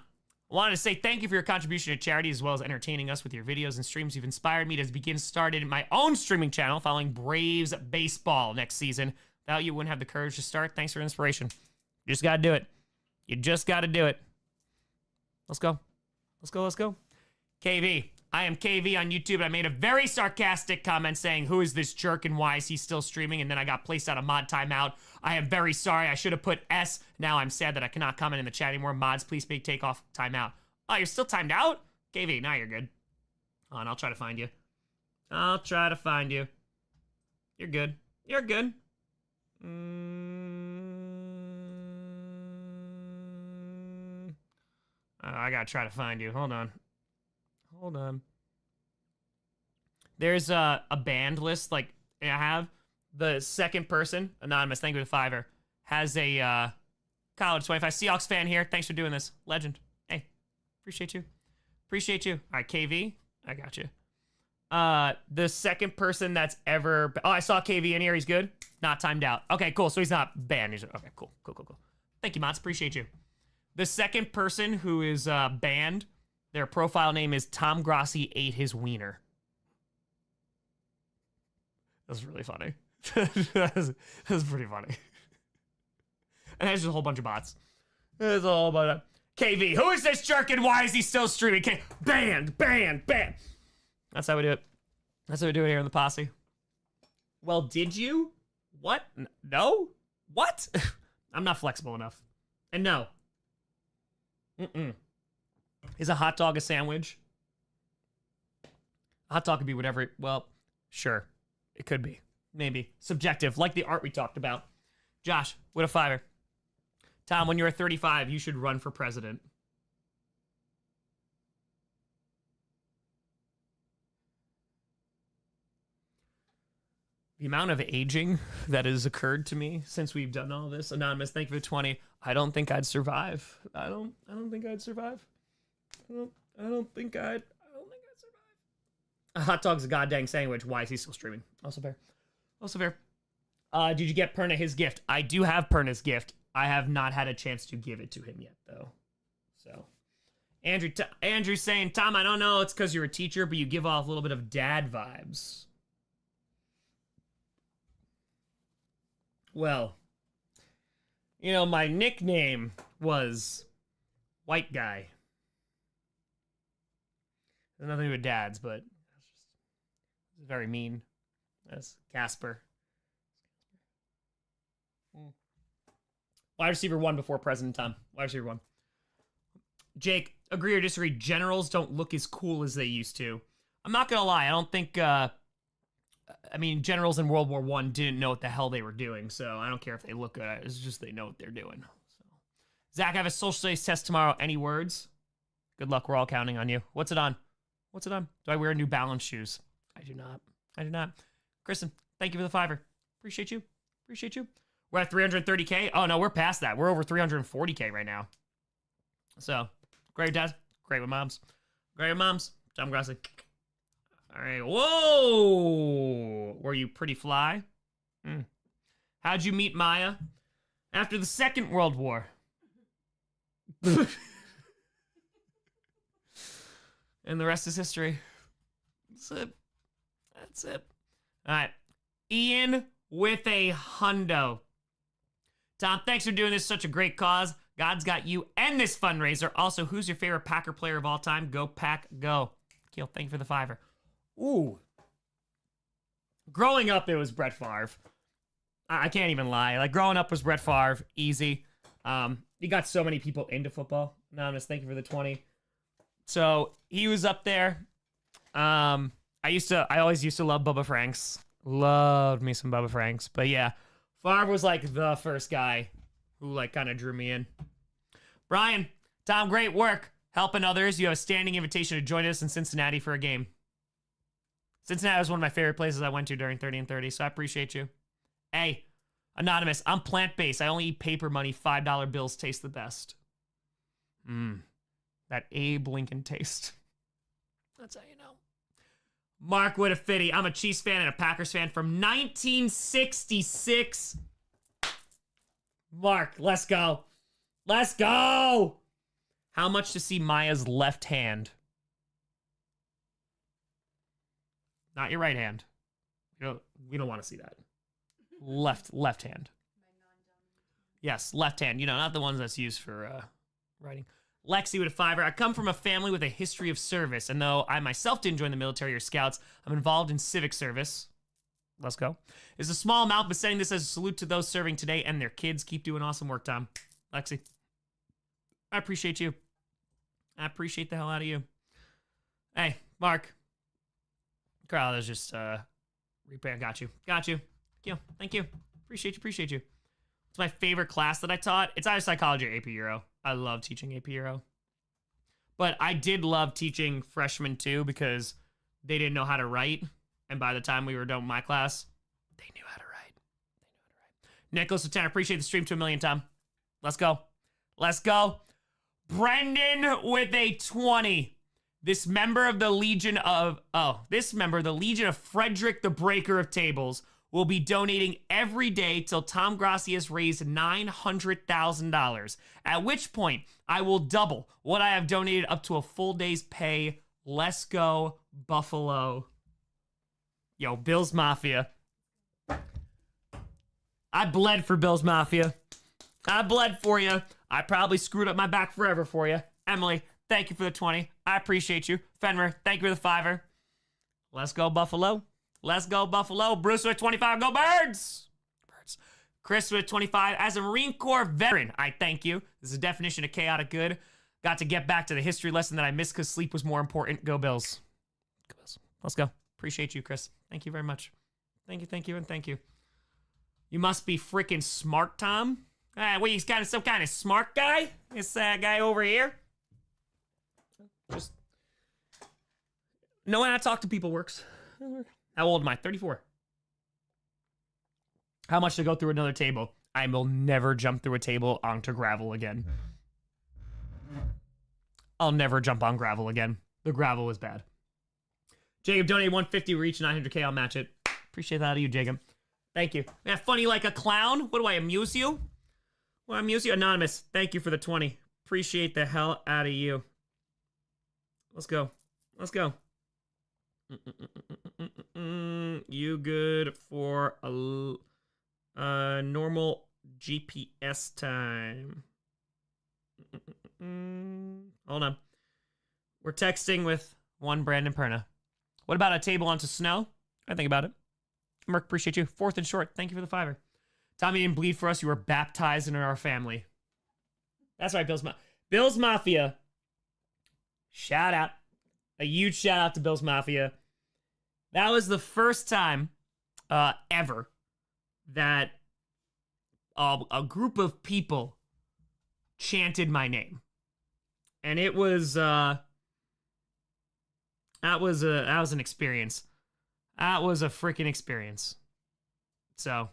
I wanted to say thank you for your contribution to charity as well as entertaining us with your videos and streams. You've inspired me to started my own streaming channel following Braves baseball next season. Without you, wouldn't have the courage to start. Thanks for inspiration. You just got to do it. You just got to do it. Let's go. Let's go. Let's go. KV. I am KV on YouTube. I made a very sarcastic comment saying, who is this jerk and why is he still streaming? And then I got placed out of mod timeout. I am very sorry. I should have put S. Now I'm sad that I cannot comment in the chat anymore. Mods, please take off timeout. Oh, you're still timed out? KV, now you're good. Hold on, I'll try to find you. I'll try to find you. You're good. You're good. I gotta try to find you. Hold on. Hold on. There's a band list, like I have. The second person, Anonymous, thank you for the $5, has a college 25 Seahawks fan here. Thanks for doing this. Legend. Hey, appreciate you. Appreciate you. All right, KV, I got you. The second person that's ever... Oh, I saw KV in here. He's good. Not timed out. Okay, cool. So he's not banned. Okay, cool. Thank you, Mods. Appreciate you. The second person who is banned, their profile name is Tom Grossi ate his wiener. That's really funny. That's pretty funny. And there's just a whole bunch of bots. There's a whole bunch of... KV, who is this jerk and why is he still streaming? Banned. That's how we do it. That's how we do it here in the posse. Well, did you? What? No? What? I'm not flexible enough. And no. Is a hot dog a sandwich? A hot dog could be whatever. Well, sure. It could be. Maybe. Subjective. Like the art we talked about. Josh, with a $5. Tom, when you're 35, you should run for president. The amount of aging that has occurred to me since we've done all this. Anonymous, thank you for the 20. I don't think I'd survive. I don't think I'd survive. I don't think I'd survive. A hot dog's a goddamn sandwich. Why is he still streaming? Also fair. Did you get Perna his gift? I do have Perna's gift. I have not had a chance to give it to him yet, though. So, Andrew's saying, Tom, I don't know. It's because you're a teacher, but you give off a little bit of dad vibes. Well, you know, my nickname was White Guy. There's nothing to do with dads, but it's very mean. That's Casper. Wide receiver 1 before President Tom. Wide receiver 1. Jake, agree or disagree? Generals don't look as cool as they used to. I'm not gonna lie. I don't think. I mean, generals in World War I didn't know what the hell they were doing, so I don't care if they look good. It's just they know what they're doing. So, Zach, I have a social studies test tomorrow. Any words? Good luck. We're all counting on you. What's it on? What's it on? Do I wear New Balance shoes? I do not. I do not. Kristen, thank you for the $5. Appreciate you. Appreciate you. We're at 330K. Oh, no, we're past that. We're over 340K right now. So, great with dads. Great with moms. Great with moms. Tom Grossi. All right. Whoa. Were you pretty fly? How'd you meet Maya? After the Second World War. And the rest is history. That's it. That's it. All right. Ian with a hundo. Tom, thanks for doing this. Such a great cause. God's got you and this fundraiser. Also, who's your favorite Packer player of all time? Go Pack, go. Keel, thank you for the $5. Ooh. Growing up, it was Brett Favre. I can't even lie. Like, growing up was Brett Favre. Easy. He got so many people into football. Anonymous, thank you for the 20. So, he was up there. I always used to love Bubba Franks. Loved me some Bubba Franks. But yeah, Favre was like the first guy who like kind of drew me in. Brian, Tom, great work helping others. You have a standing invitation to join us in Cincinnati for a game. Cincinnati was one of my favorite places I went to during 30 and 30, so I appreciate you. Hey, Anonymous, I'm plant-based. I only eat paper money. $5 bills taste the best. That Abe Lincoln taste. That's how you know. Mark Woodafitty. I'm a Chiefs fan and a Packers fan from 1966. Mark, let's go. Let's go. How much to see Maya's left hand? Not your right hand. We don't want to see that. Left hand. Yes, left hand. You know, not the ones that's used for writing. Lexi with a $5. I come from a family with a history of service, and though I myself didn't join the military or scouts, I'm involved in civic service. Let's go. It's a small amount, but setting this as a salute to those serving today and their kids. Keep doing awesome work, Tom. Lexi, I appreciate you. I appreciate the hell out of you. Hey, Mark. Carl is just repair. Got you. Thank you. Appreciate you. It's my favorite class that I taught. It's either psychology or AP Euro. I love teaching AP Euro. But I did love teaching freshmen too because they didn't know how to write. And by the time we were done with my class, they knew how to write. Nicholas with 10, I appreciate the stream to 1 million, Tom. Let's go. Brendan with a 20. This member of the Legion of Frederick the Breaker of Tables will be donating every day till Tom Grossi has raised $900,000, at which point I will double what I have donated up to a full day's pay. Let's go, Buffalo. Yo, Bills Mafia. I bled for Bills Mafia. I bled for you. I probably screwed up my back forever for you. Emily, thank you for the 20. I appreciate you. Fenrir, thank you for the $5. Let's go, Buffalo. Bruce with 25. Go Birds. Chris with 25. As a Marine Corps veteran, I thank you. This is a definition of chaotic good. Got to get back to the history lesson that I missed because sleep was more important. Go Bills. Let's go. Appreciate you, Chris. Thank you very much. Thank you. You must be freaking smart, Tom. What, he's got some kind of smart guy? This guy over here? Just knowing how to talk to people works. How old am I? 34. How much to go through another table? I will never jump through a table onto gravel again. I'll never jump on gravel again. The gravel is bad. Jacob, donate 150. We reach 900K. I'll match it. Appreciate that out of you, Jacob. Thank you. Yeah, funny like a clown. What do I amuse you? Well, amuse you, anonymous. Thank you for the 20. Appreciate the hell out of you. Let's go. Let's go. You good for a normal GPS time? Hold on. We're texting with one Brandon Perna. What about a table onto snow? I think about it. Merc, appreciate you. Fourth and short. Thank you for the $5. Tommy didn't bleed for us. You were baptized into our family. That's right, Bill's Mafia. Shout out. A huge shout out to Bill's Mafia. That was the first time ever that a group of people chanted my name. And it was that was an experience. That was a freaking experience. So,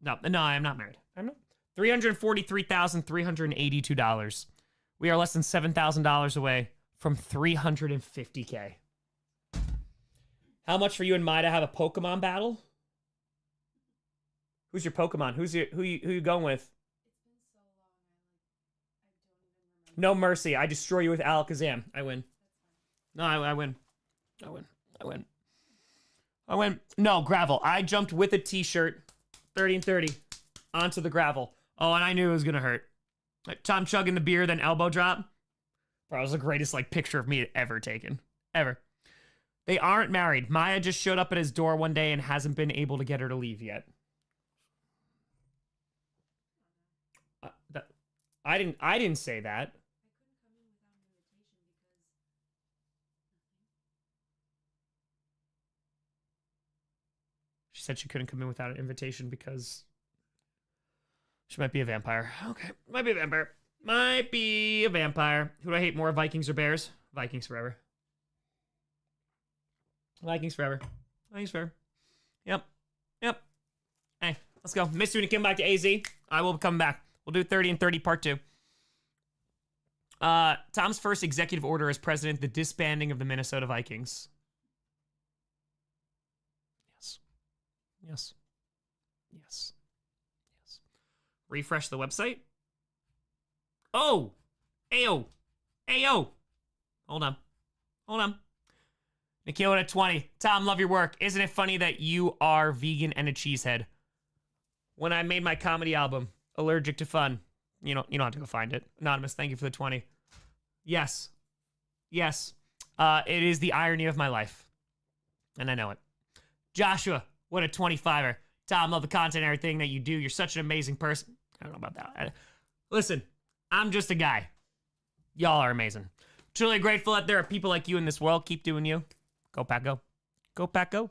no, I am not married. I'm not. $343,382. We are less than $7,000 away from $350K. How much for you and Mai to have a Pokemon battle? Who's your Pokemon? Who you going with? No mercy. I destroy you with Alakazam. I win. No, I win. I win. No, gravel. I jumped with a t-shirt, 30 and 30, onto the gravel. Oh, and I knew it was going to hurt. Like, Tom chugging the beer, then elbow drop. Bro, it was the greatest picture of me ever taken. Ever. They aren't married. Maya just showed up at his door one day and hasn't been able to get her to leave yet. I didn't say that. She said she couldn't come in without an invitation because she might be a vampire. Okay, might be a vampire. Might be a vampire. Who do I hate more, Vikings or Bears? Vikings forever. Vikings forever. Vikings forever. Yep. Hey, let's go. Missed you when you came back to AZ. I will come back. We'll do 30 and 30 part 2. Tom's first executive order as president, the disbanding of the Minnesota Vikings. Yes. Refresh the website. Oh! Ayo! Hold on. Nikhil at 20. Tom, love your work. Isn't it funny that you are vegan and a cheesehead? When I made my comedy album, Allergic to Fun, you don't have to go find it. Anonymous, thank you for the 20. Yes. It is the irony of my life. And I know it. Joshua, what a 25er. Tom, love the content and everything that you do. You're such an amazing person. I don't know about that. Listen, I'm just a guy. Y'all are amazing. Truly grateful that there are people like you in this world. Keep doing you. Go Pack Go. Go Pack Go.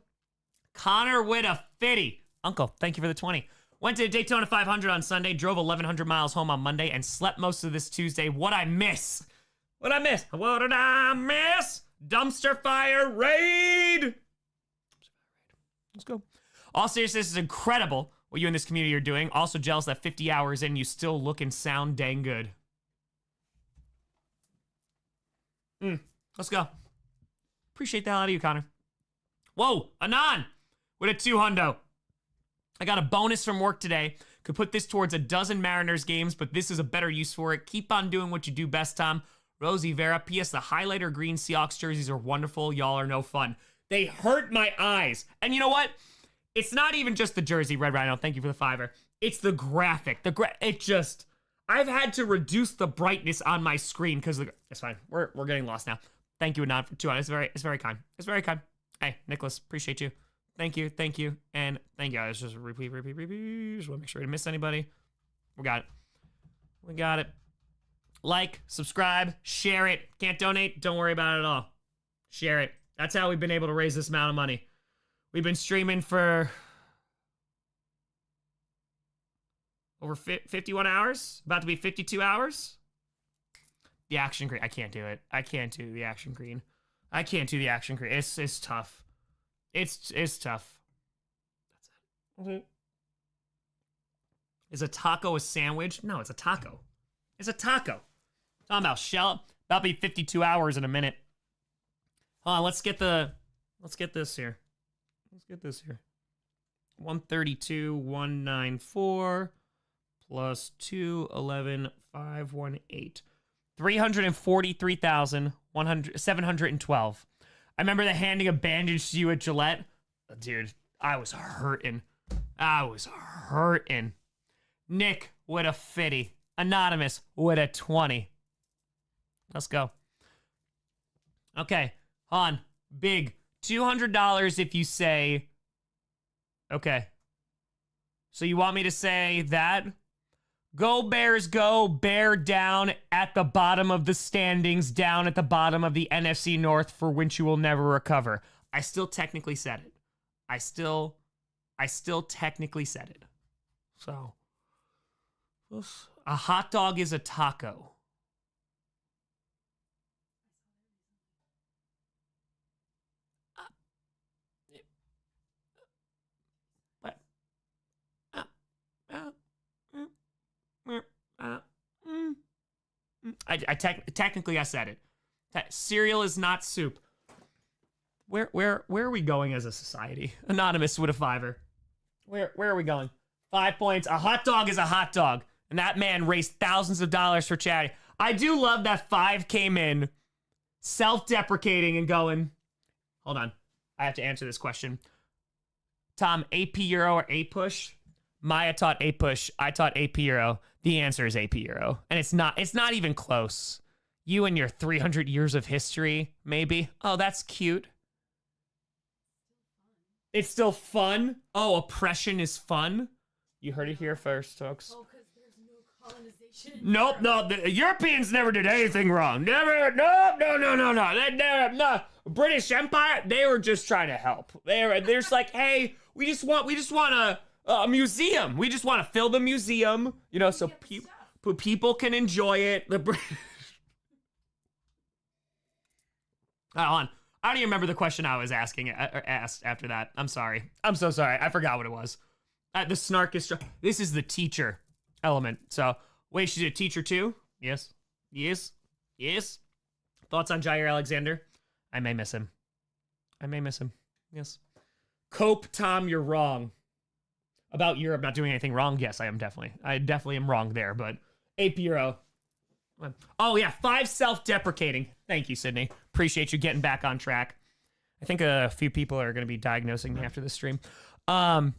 Connor with a 50. Uncle, thank you for the 20. Went to Daytona 500 on Sunday, drove 1,100 miles home on Monday, and slept most of this Tuesday. What I miss? What did I miss? Dumpster fire raid. Let's go. All seriousness, this is incredible what you and this community are doing. Also jealous that 50 hours in, you still look and sound dang good. Let's go. Appreciate the hell out of you, Connor. Whoa, Anon with a 200. I got a bonus from work today. Could put this towards a dozen Mariners games, but this is a better use for it. Keep on doing what you do best, Tom. Rosie Vera. P.S. The highlighter green Seahawks jerseys are wonderful. Y'all are no fun. They hurt my eyes. And you know what? It's not even just the jersey, Red Rhino. Thank you for the $5. It's the graphic. I've had to reduce the brightness on my screen because it's fine. We're getting lost now. Thank you, Anon, for 200. It's very kind. It's very kind. Hey, Nicholas, appreciate you. Thank you, and thank you. Let's just repeat. Just want to make sure we didn't miss anybody. We got it. Like, subscribe, share it. Can't donate? Don't worry about it at all. Share it. That's how we've been able to raise this amount of money. We've been streaming for over 51 hours. About to be 52 hours. The action green. I can't do it. I can't do the action green. It's tough. It's tough. That's it. Is a taco a sandwich? No, it's a taco. Talking about shell. That'll be 52 hours in a minute. Hold on, let's get this here. 132, 194 plus 211,518. 343,712. I remember the handing a bandage to you at Gillette. Dude, I was hurting. Nick with a 50. Anonymous with a 20. Let's go. Okay, Han, big. $200 if you say, okay. So you want me to say that? Go Bears go, bear down at the bottom of the standings, down at the bottom of the NFC North for which you will never recover. I still technically said it. I still technically said it. So, a hot dog is a taco. Technically I said it. Cereal is not soup. Where are we going as a society? Anonymous with a $5. Where are we going? 5 points. A hot dog is a hot dog. And that man raised thousands of dollars for charity. I do love that 5 came in self-deprecating and going, hold on. I have to answer this question. Tom, AP Euro or A push? Maya taught A push. I taught AP Euro. The answer is AP Euro. And it's not even close. You and your 300 years of history, maybe. Oh, that's cute. It's still fun? Oh, oppression is fun? You heard it here first, folks. Oh, because there's no colonization. Nope, no. The Europeans never did anything wrong. Never. No. No. British Empire, they were just trying to help. They're just like, hey, we just want a museum. We just want to fill the museum, so people can enjoy it. Hold on. I don't even remember the question I was asked after that. I'm sorry. I'm so sorry. I forgot what it was. The snark is... This is the teacher element. So, wait, she's a teacher too? Yes. Thoughts on Jair Alexander? I may miss him. Yes. Cope, Tom, you're wrong. About Europe not doing anything wrong? Yes, I definitely am wrong there, but AP Euro. Oh, yeah, 5 self-deprecating. Thank you, Sydney. Appreciate you getting back on track. I think a few people are going to be diagnosing me after this stream. I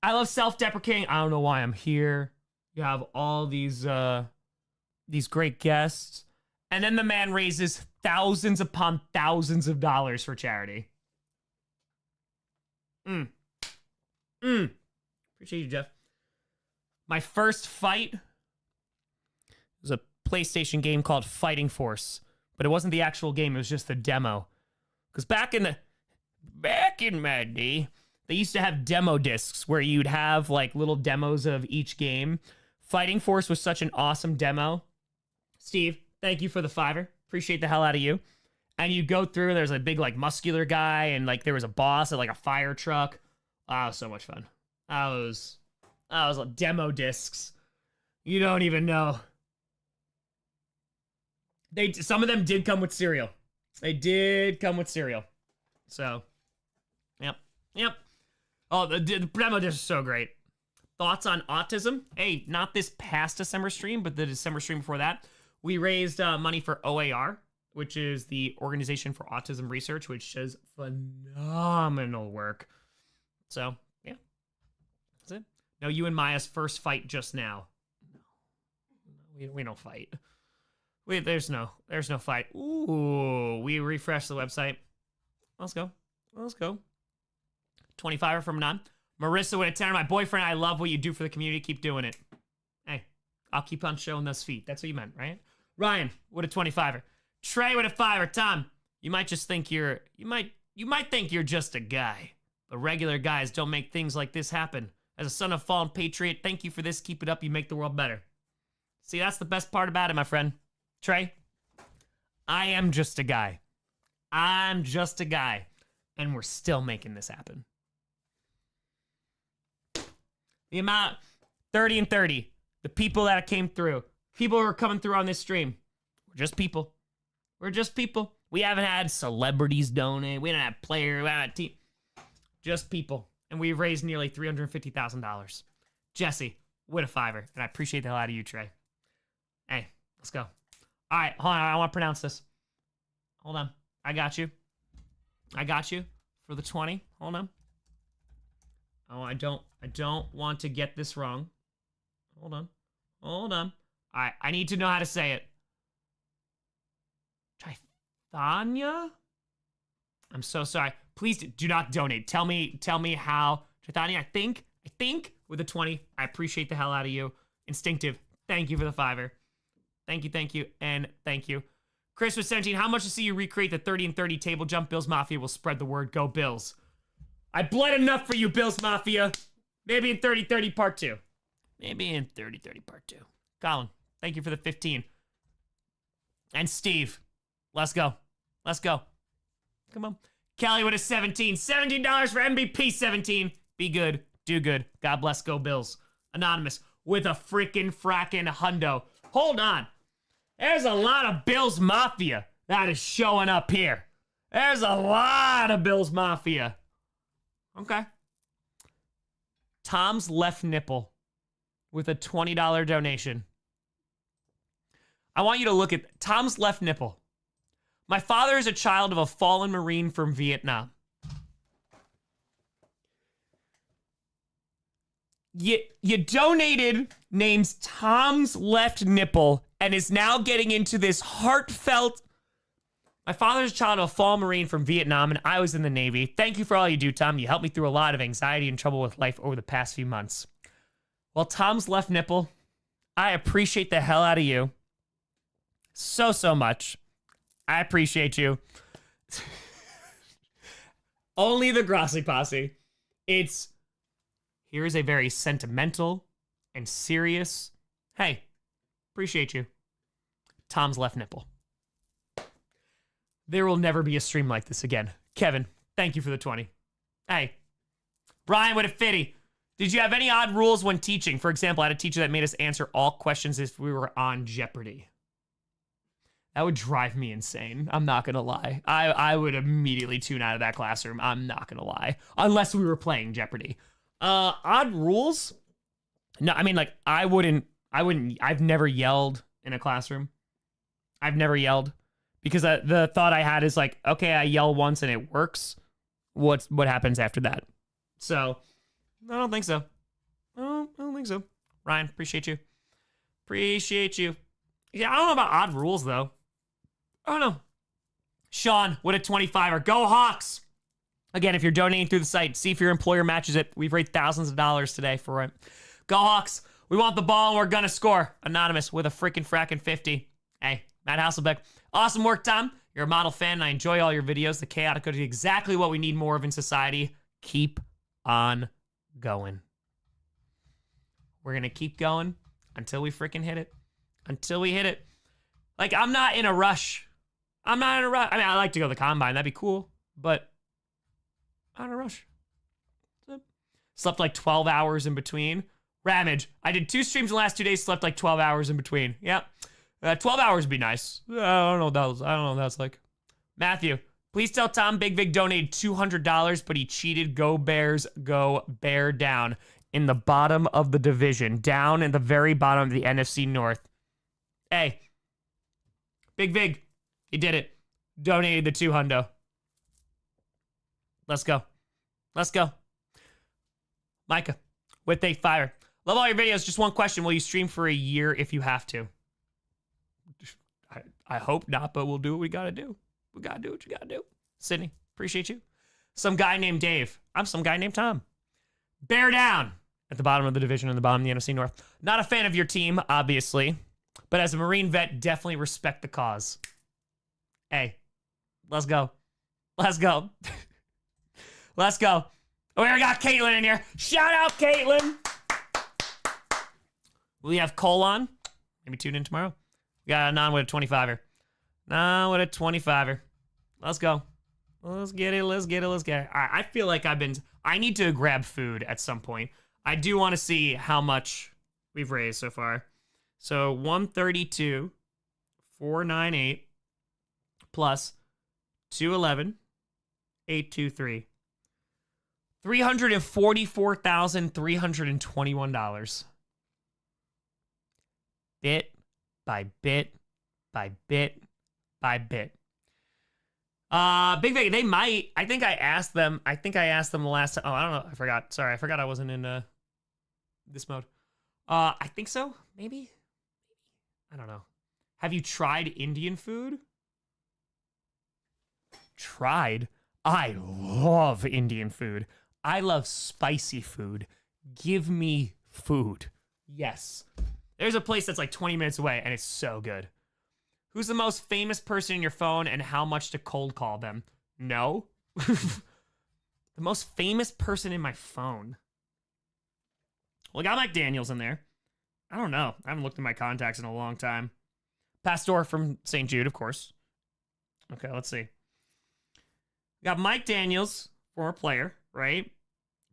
love self-deprecating. I don't know why I'm here. You have all these great guests. And then the man raises thousands upon thousands of dollars for charity. Appreciate you, Jeff. My first fight was a PlayStation game called Fighting Force, but it wasn't the actual game. It was just the demo. Because back in my day, they used to have demo discs where you'd have like little demos of each game. Fighting Force was such an awesome demo. Steve, thank you for the $5. Appreciate the hell out of you. And you go through, there's a big like muscular guy, and like there was a boss at like a fire truck. Oh, so much fun. I was like demo discs. You don't even know. Some of them did come with cereal. They did come with cereal. So, yep. Oh, the demo disc is so great. Thoughts on autism? Hey, not this past December stream, but the December stream before that. We raised money for OAR, which is the Organization for Autism Research, which does phenomenal work. So, yeah. That's it. No, you and Maya's first fight just now. No. We don't fight. There's no fight. Ooh, we refreshed the website. Let's go. 25 from none. Marissa with a 10. My boyfriend, I love what you do for the community. Keep doing it. Hey, I'll keep on showing those feet. That's what you meant, right? Ryan with a 25. Trey with a 5. Tom, you might think you're just a guy. But regular guys don't make things like this happen. As a son of fallen patriot, thank you for this. Keep it up. You make the world better. See, that's the best part about it, my friend. Trey, I am just a guy. I'm just a guy. And we're still making this happen. The amount, 30 and 30. The people that came through. People who are coming through on this stream. We're just people. We haven't had celebrities donate. We haven't had players. We haven't had team. Just people. and we've raised nearly $350,000. Jesse, with a $5, and I appreciate the hell out of you, Trey. Hey, let's go. All right, hold on. I want to pronounce this. Hold on. I got you. I got you for the 20. Hold on. Oh, I don't want to get this wrong. Hold on. Hold on. All right, I need to know how to say it. Trithania? I'm so sorry. Please do not donate. Tell me how. Trithania, I think with a 20. I appreciate the hell out of you. Instinctive. Thank you for the $5. Thank you, and thank you. Chris with 17. How much to see you recreate the 30 and 30 table jump? Bills Mafia will spread the word. Go Bills. I bled enough for you, Bills Mafia. Maybe in 30-30 part 2. Maybe in 30-30 part 2. Colin, thank you for the 15. And Steve, let's go. Let's go. Come on. Kelly with a 17. $17 for MVP 17. Be good. Do good. God bless. Go Bills. Anonymous with a freaking fracking hundo. Hold on. There's a lot of Bills Mafia that is showing up here. There's a lot of Bills Mafia. Okay. Tom's left nipple with a $20 donation. I want you to look at Tom's left nipple. My father is a child of a fallen Marine from Vietnam. You donated names Tom's left nipple and is now getting into this heartfelt. My father's a child of a fallen Marine from Vietnam, and I was in the Navy. Thank you for all you do, Tom. You helped me through a lot of anxiety and trouble with life over the past few months. Well, Tom's left nipple, I appreciate the hell out of you. So much. I appreciate you. Only the Grossi Posse. Here is a very sentimental and serious, hey, appreciate you. Tom's left nipple. There will never be a stream like this again. Kevin, thank you for the 20. Hey, Brian with a 50. Did you have any odd rules when teaching? For example, I had a teacher that made us answer all questions if we were on Jeopardy. That would drive me insane. I'm not going to lie. I would immediately tune out of that classroom. I'm not going to lie. Unless we were playing Jeopardy. Odd rules? No, I mean, like, I've never yelled in a classroom. I've never yelled. Because the thought I had is like, okay, I yell once and it works. What happens after that? So, I don't think so. I don't think so. Ryan, appreciate you. Appreciate you. Yeah, I don't know about odd rules, though. I don't know. Sean, what a 25er. Go Hawks! Again, if you're donating through the site, see if your employer matches it. We've raised thousands of dollars today for it. Go Hawks! We want the ball and we're gonna score. Anonymous with a freaking fracking 50. Hey, Matt Hasselbeck. Awesome work, Tom. You're a model fan and I enjoy all your videos. The chaotic is exactly what we need more of in society. Keep on going. We're gonna keep going until we freaking hit it. Until we hit it. Like, I'm not in a rush. I'm not in a rush. I mean, I like to go to the combine. That'd be cool. But I'm not in a rush. Slept like 12 hours in between. Ramage. I did 2 streams in the last 2 days. Slept like 12 hours in between. Yep. 12 hours would be nice. I don't know what that's like. Matthew. Please tell Tom Big Vig donated $200, but he cheated. Go Bears. Go Bear down. In the bottom of the division. Down in the very bottom of the NFC North. Hey. Big Vig. He did it. Donated the $200. Let's go. Let's go. Micah. With a fire. Love all your videos. Just one question. Will you stream for a year if you have to? I hope not, but we'll do what we gotta do. We gotta do what you gotta do. Sydney, appreciate you. Some guy named Dave. I'm some guy named Tom. Bear down at the bottom of the division and the bottom of the NFC North. Not a fan of your team, obviously, but as a Marine vet, definitely respect the cause. Hey, let's go. Let's go. Let's go. Oh, we got Caitlin in here. Shout out, Caitlin. We have Colon. Maybe tune in tomorrow. We got Anon with a 25er. Anon with a 25er. Let's go. Let's get it. Let's get it. Let's get it. All right, I feel like I need to grab food at some point. I do want to see how much we've raised so far. So 132, 498 plus 211, 823. $344,321. Bit by bit by bit by bit. Big Vegas, they might. I think I asked them the last time. Oh, I don't know. I forgot. Sorry, I forgot I wasn't in this mode. I think so. Maybe. I don't know. Have you tried Indian food? Tried? I love Indian food. I love spicy food. Give me food. Yes. There's a place that's like 20 minutes away, and it's so good. Who's the most famous person in your phone and how much to cold call them? No. The most famous person in my phone. Well, I got Mike Daniels in there. I don't know. I haven't looked at my contacts in a long time. Pastor from St. Jude, of course. Okay, let's see. We got Mike Daniels, former player, right?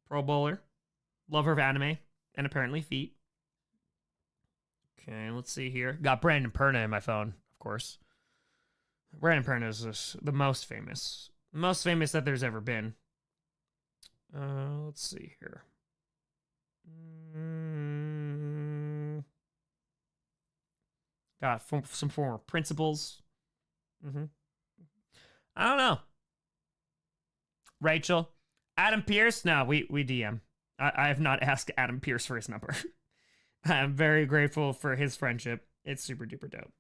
Pro bowler, lover of anime, and apparently feet. Okay, let's see here. Got Brandon Perna in my phone, of course. Brandon Perna is the most famous. The most famous that there's ever been. Let's see here. Got some former principals. I don't know. Rachel. Adam Pierce? No, we DM. I have not asked Adam Pierce for his number. I'm very grateful for his friendship. It's super duper dope.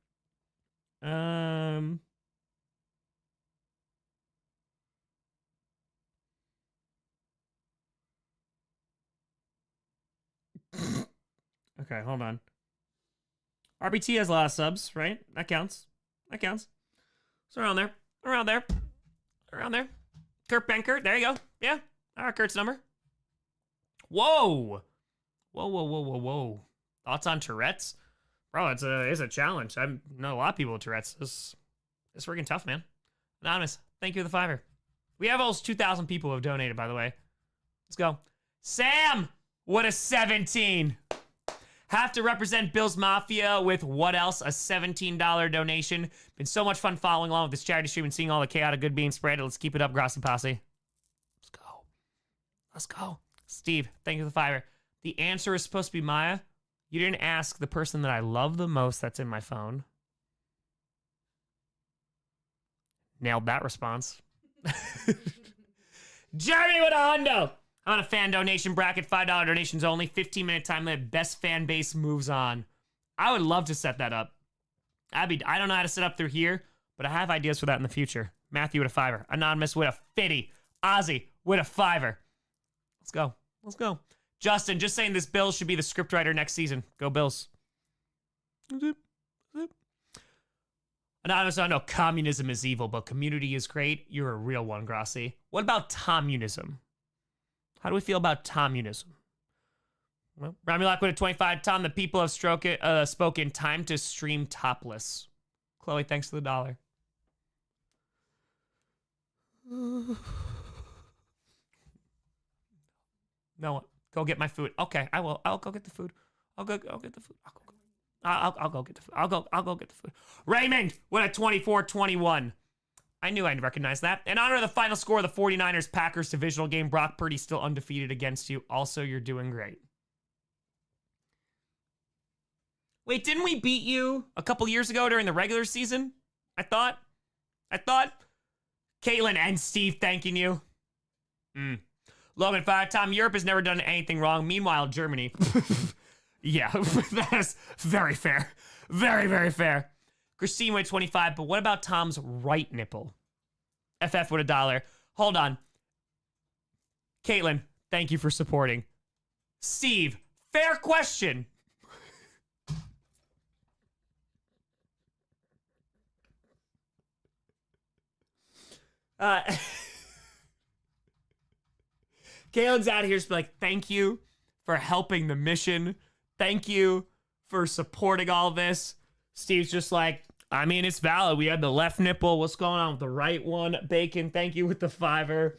Okay, hold on. RBT has a lot of subs, right? That counts. That counts. It's around there. Around there. Around there. Kurt Benkert. There you go. Yeah. All right, Kurt's number. Whoa. Whoa, whoa, whoa, whoa, whoa. Thoughts on Tourette's? Bro, it's a challenge. I know a lot of people with Tourette's. It's freaking tough, man. Anonymous, thank you for the $5. We have almost 2,000 people who have donated, by the way. Let's go. Sam, what a 17. Have to represent Bill's Mafia with what else? A $17 donation. Been so much fun following along with this charity stream and seeing all the chaotic good being spread. Let's keep it up, Grossi Posse. Let's go. Let's go. Steve, thank you for the $5. The answer is supposed to be Maya. You didn't ask the person that I love the most that's in my phone. Nailed that response. Jeremy with a hundo. On a fan donation bracket, $5 donations only, 15-minute time limit, best fan base moves on. I would love to set that up. I don't know how to set up through here, but I have ideas for that in the future. Matthew with a $5. Anonymous with a 50. Ozzy with a $5. Let's go. Let's go. Justin, just saying this Bills should be the scriptwriter next season. Go Bills. Anonymous, I know communism is evil, but community is great. You're a real one, Grossi. What about Tomunism? How do we feel about Tomunism? Well, Rami Lock with a 25. Tom, the people have spoken. Time to stream topless. Chloe, thanks for the $1. No, go get my food. Okay, I will. I'll go get the food. I'll go get the food. I'll go get the food. I'll go get the food. Raymond with a 24-21. I knew I'd recognize that. In honor of the final score of the 49ers-Packers divisional game, Brock Purdy still undefeated against you. Also, you're doing great. Wait, didn't we beat you a couple years ago during the regular season? I thought. Caitlin and Steve thanking you. Logan 5, Tom, Europe has never done anything wrong. Meanwhile, Germany. Yeah, that is very fair. Very, very fair. Christine with 25, but what about Tom's right nipple? FF with $1. Hold on. Caitlin, thank you for supporting. Steve, fair question. Caitlin's out here just be like, thank you for helping the mission. Thank you for supporting all this. Steve's just like, I mean, it's valid. We had the left nipple. What's going on with the right one? Bacon, thank you with the $5.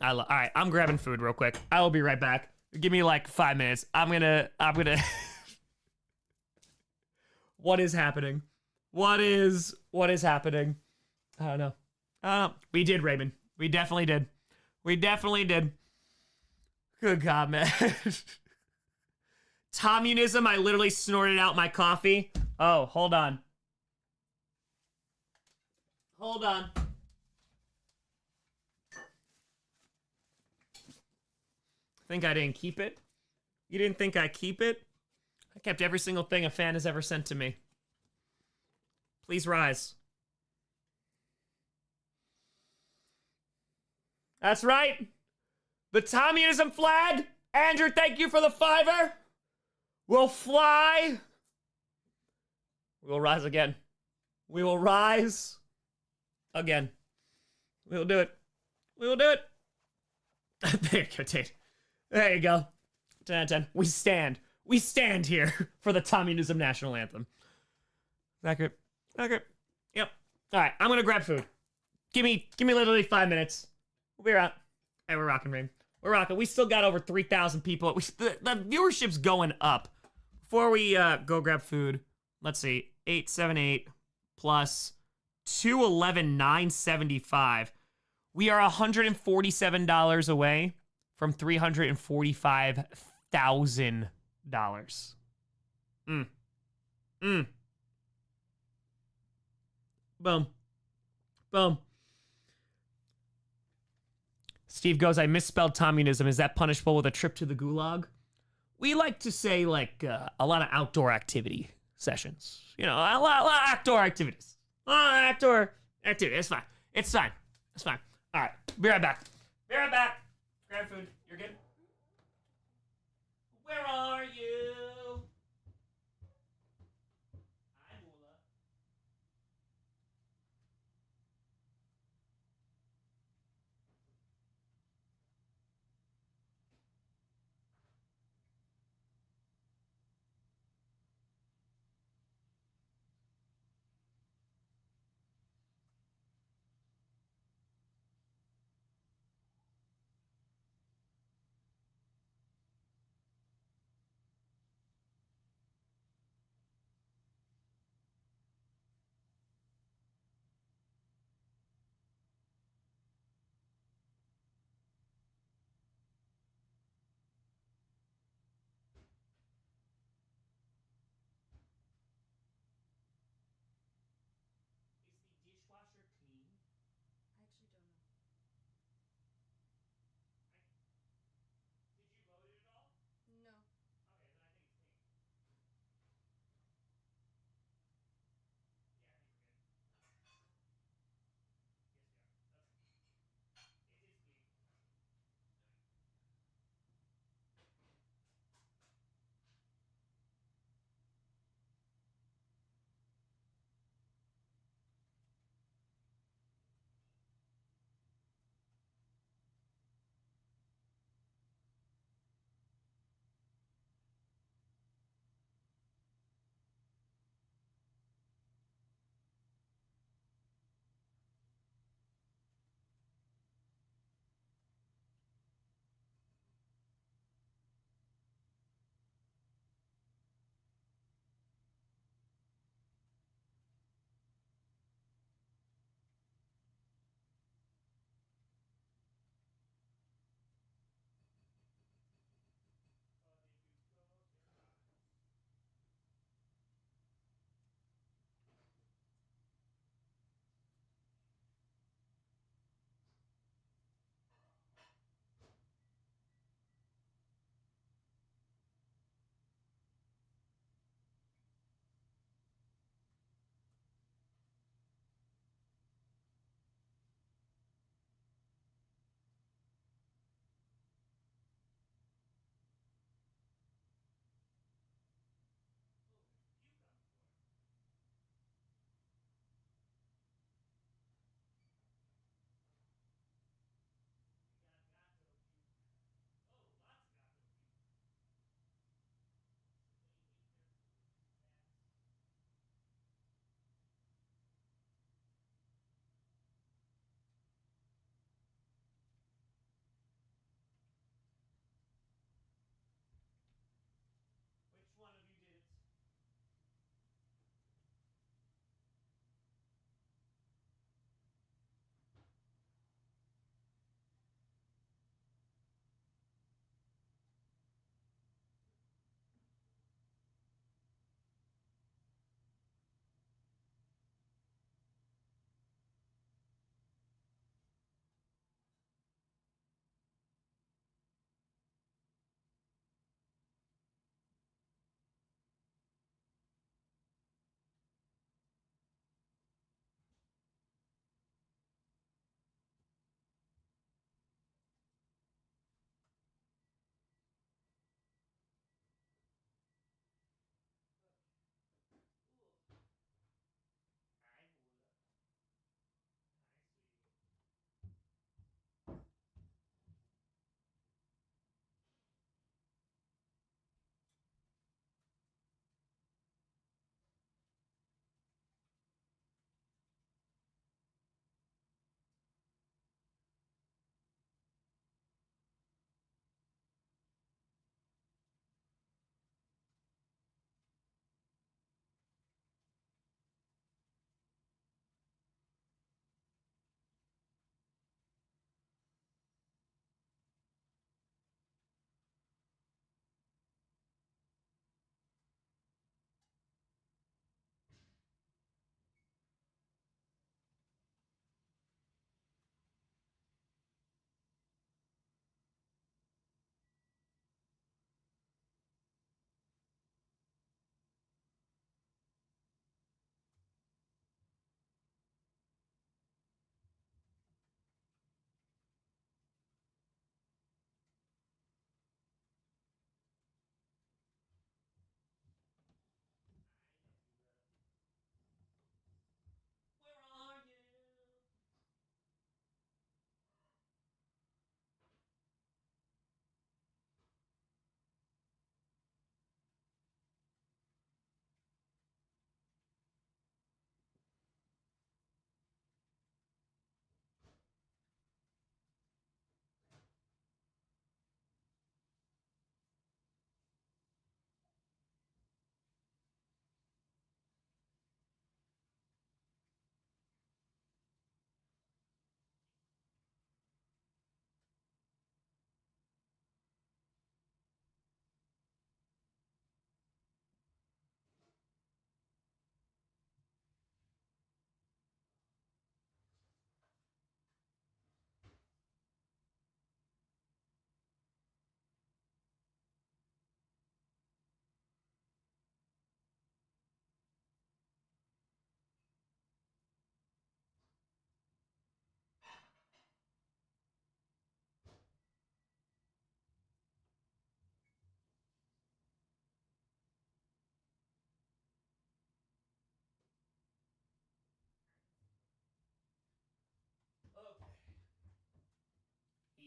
All right, I'm grabbing food real quick. I will be right back. Give me like 5 minutes. I'm gonna. What is happening? What is happening? I don't know. We did, Raymond. We definitely did. Good God, man. Communism, I literally snorted out my coffee. Oh, hold on. Hold on. Think I didn't keep it? You didn't think I keep it? I kept every single thing a fan has ever sent to me. Please rise. That's right. The communism flag. Andrew, thank you for the $5. Will fly. We will rise again. We will rise again. We will do it. We will do it. There you go, Tate. There you go. 10 out of 10. We stand. We stand here for the communism national anthem. Accurate. Accurate. Yep. All right, I'm gonna grab food. Give me literally 5 minutes. We'll be right. Hey, we're rocking, Rain. We're rocking. We still got over 3,000 people. The viewership's going up. Before we go grab food, let's see. 878 plus 211 975. We are $147 away from $345,000. Boom. Boom. Steve goes, I misspelled communism. Is that punishable with a trip to the gulag? We like to say, like, a lot of outdoor activity sessions. You know, a lot of outdoor activities. A lot of outdoor activity. It's fine. It's fine. It's fine. All right. Be right back. Be right back. Grab food. You're good? Where are you? Hi, Moolah.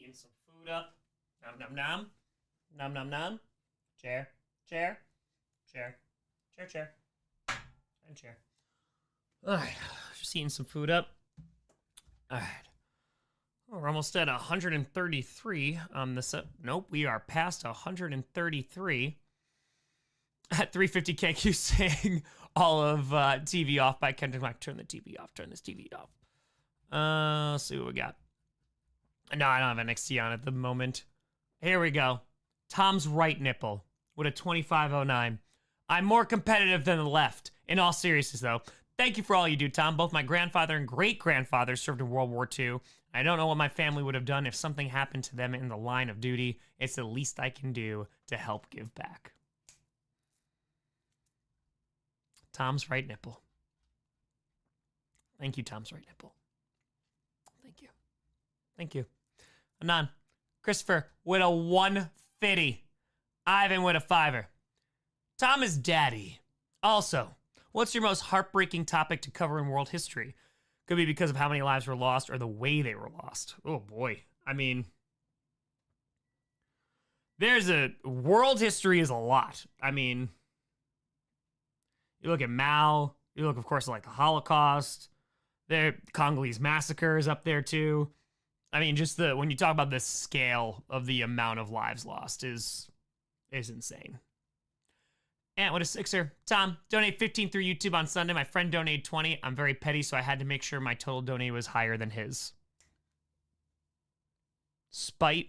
Heating some food up. Nom nom nom. Nom nom nom. Chair. Chair. Chair. Chair, chair. And chair. Alright. Just heating some food up. Alright. Oh, we're almost at 133 on the set. Nope, we are past 133. At 350 KQ saying all of TV off by Kendrick Lamar. Turn the TV off. Turn this TV off. Let's see what we got. No, I don't have NXT on at the moment. Here we go. Tom's right nipple with a 2509. I'm more competitive than the left. In all seriousness, though, thank you for all you do, Tom. Both my grandfather and great-grandfather served in World War II. I don't know what my family would have done if something happened to them in the line of duty. It's the least I can do to help give back. Tom's right nipple. Thank you, Tom's right nipple. Thank you. Thank you. Anon. Christopher with a 150. Ivan with a 5. Tom is daddy. Also, what's your most heartbreaking topic to cover in world history? Could be because of how many lives were lost or the way they were lost. Oh boy. I mean, world history is a lot. I mean, you look at Mao, you look, of course, at like the Holocaust. The Congolese massacre is up there too. I mean, just when you talk about the scale of the amount of lives lost is insane. And what a 6er. Tom, donate 15 through YouTube on Sunday. My friend donated 20. I'm very petty, so I had to make sure my total donate was higher than his. Spite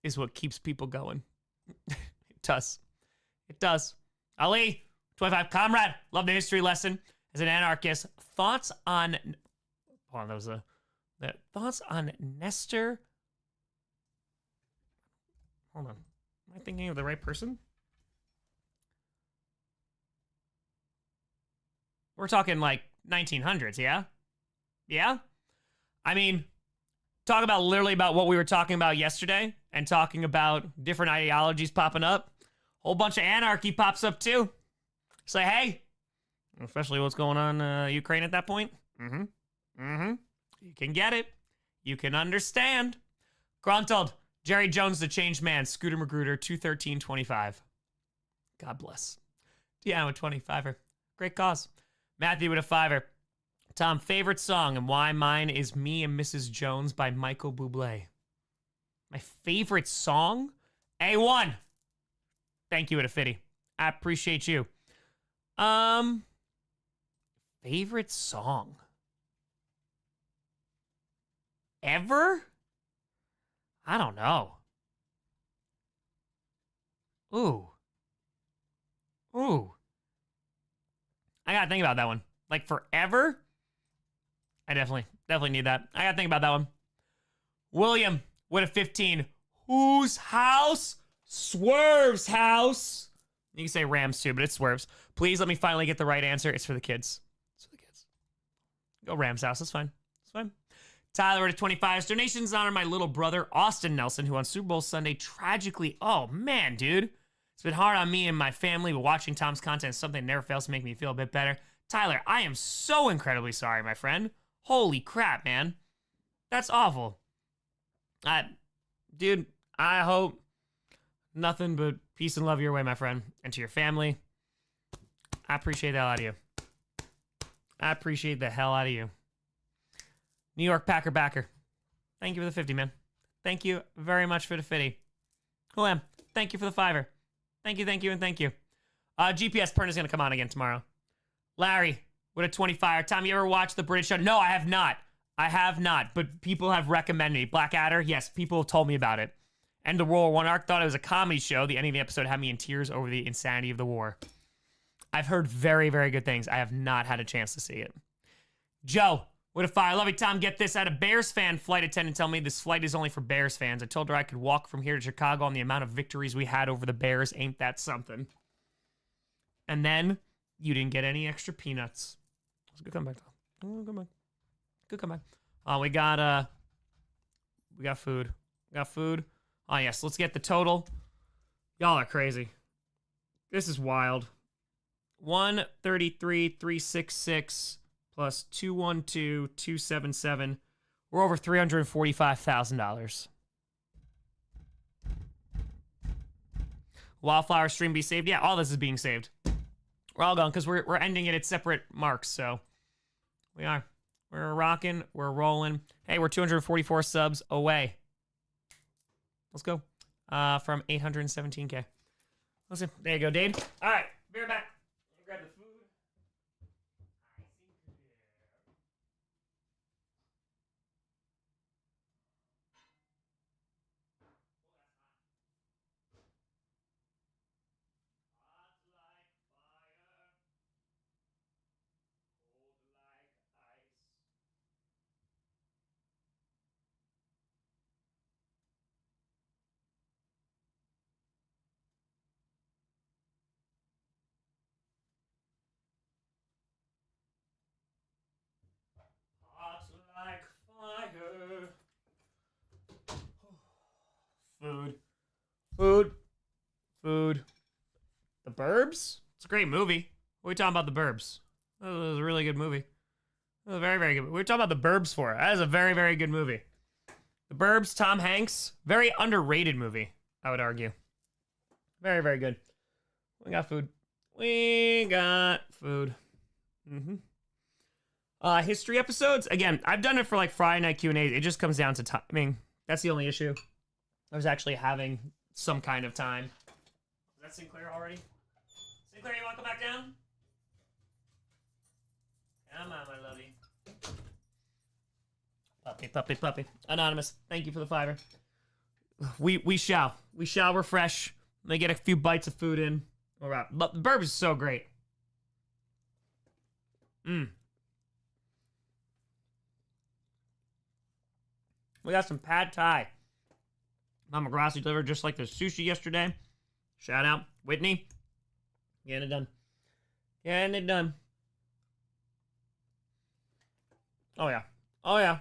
is what keeps people going. It does. It does. Ali, 25. Comrade, love the history lesson. As an anarchist, thoughts on... Hold on, that was a... Thoughts on Nestor... Hold on. Am I thinking of the right person? We're talking like 1900s, yeah? Yeah? I mean, talk about literally about what we were talking about yesterday and talking about different ideologies popping up. Whole bunch of anarchy pops up too. Say, hey, especially what's going on Ukraine at that point. You can get it. You can understand. Gruntled. Jerry Jones, the changed man. Scooter Magruder, 213.25. God bless. Deanna with 25er. Great cause. Matthew with a 5er. Tom, favorite song and why mine is Me and Mrs. Jones by Michael Bublé. My favorite song? A1. Thank you with a 50. I appreciate you. Favorite song? Ever? I don't know. Ooh. I gotta think about that one. Like forever? I definitely need that. I gotta think about that one. William with a 15. Whose house? Swerve's house. You can say Rams too, but it's Swerve's. Please let me finally get the right answer. It's for the kids. It's for the kids. Go Rams house. That's fine. It's fine. Tyler with a 25. Donations honor my little brother, Austin Nelson, who on Super Bowl Sunday tragically... Oh, man, dude. It's been hard on me and my family, but watching Tom's content is something that never fails to make me feel a bit better. Tyler, I am so incredibly sorry, my friend. Holy crap, man. That's awful. Dude, I hope nothing but peace and love your way, my friend. And to your family, I appreciate the hell out of you. I appreciate the hell out of you. New York Packer backer. Thank you for the 50, man. Thank you very much for the 50. Who am? Thank you for the 5er. Thank you, and thank you. GPS Pern is going to come on again tomorrow. Larry with a 25. Tom, you ever watch the British show? No, I have not. But people have recommended me. Blackadder, yes, people have told me about it. And the World War I arc, thought it was a comedy show. The ending of the episode had me in tears over the insanity of the war. I've heard very, very good things. I have not had a chance to see it. Joe with a 5. Love you, Tom. Get this. I had a Bears fan flight attendant tell me this flight is only for Bears fans. I told her I could walk from here to Chicago on the amount of victories we had over the Bears. Ain't that something? And then you didn't get any extra peanuts. It was a good comeback, though. Good comeback. We got food. Oh, yes. Let's get the total. Y'all are crazy. This is wild. 133,366 plus 212,277. We're over $345,000. Wildflower stream be saved? Yeah, all this is being saved. We're all gone because we're ending it at separate marks. So we are. We're rocking. We're rolling. Hey, we're 244 subs away. Let's go. From 817K. Listen, there you go, Dave. All right, be right back. Grab the food. Hot like fire. Food. Food. Food. The Burbs? It's a great movie. What are we talking about The Burbs? That was a really good movie. It was a very, very good movie. We're talking about The Burbs for. That is a very, very good movie. The Burbs, Tom Hanks. Very underrated movie, I would argue. Very, very good. We got food. We got food. History episodes. Again, I've done it for like Friday night Q&As. It just comes down to timing. That's the only issue. I was actually having some kind of time. Is that Sinclair already? Sinclair, you want to come back down? Come on, my lovey. Puppy, puppy, puppy. Anonymous, thank you for the $5. We shall refresh. Let me get a few bites of food in. All right. But the Burbs is so great. We got some pad thai. Mama Grossi delivered just like the sushi yesterday. Shout out, Whitney. Getting it done. Getting it done. Oh, yeah. Oh, yeah.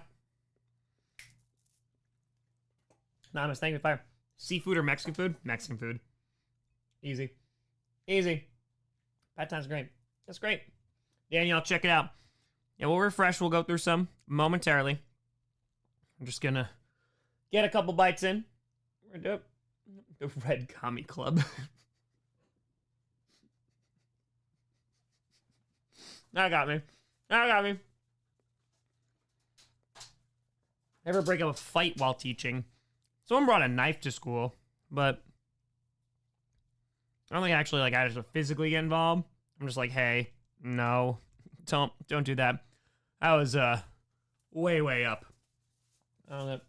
Anonymous, thank you for fire. Seafood or Mexican food? Mexican food. Easy. Easy. Pad thai's great. That's great. Danielle, check it out. Yeah, we'll refresh. We'll go through some momentarily. I'm just gonna get a couple bites in. We're gonna do it. The Red Commie Club. That got me. That got me. Never break up a fight while teaching. Someone brought a knife to school, but I don't think actually like I had to physically get involved. I'm just like, hey, no, don't do that. I was way up. Yep.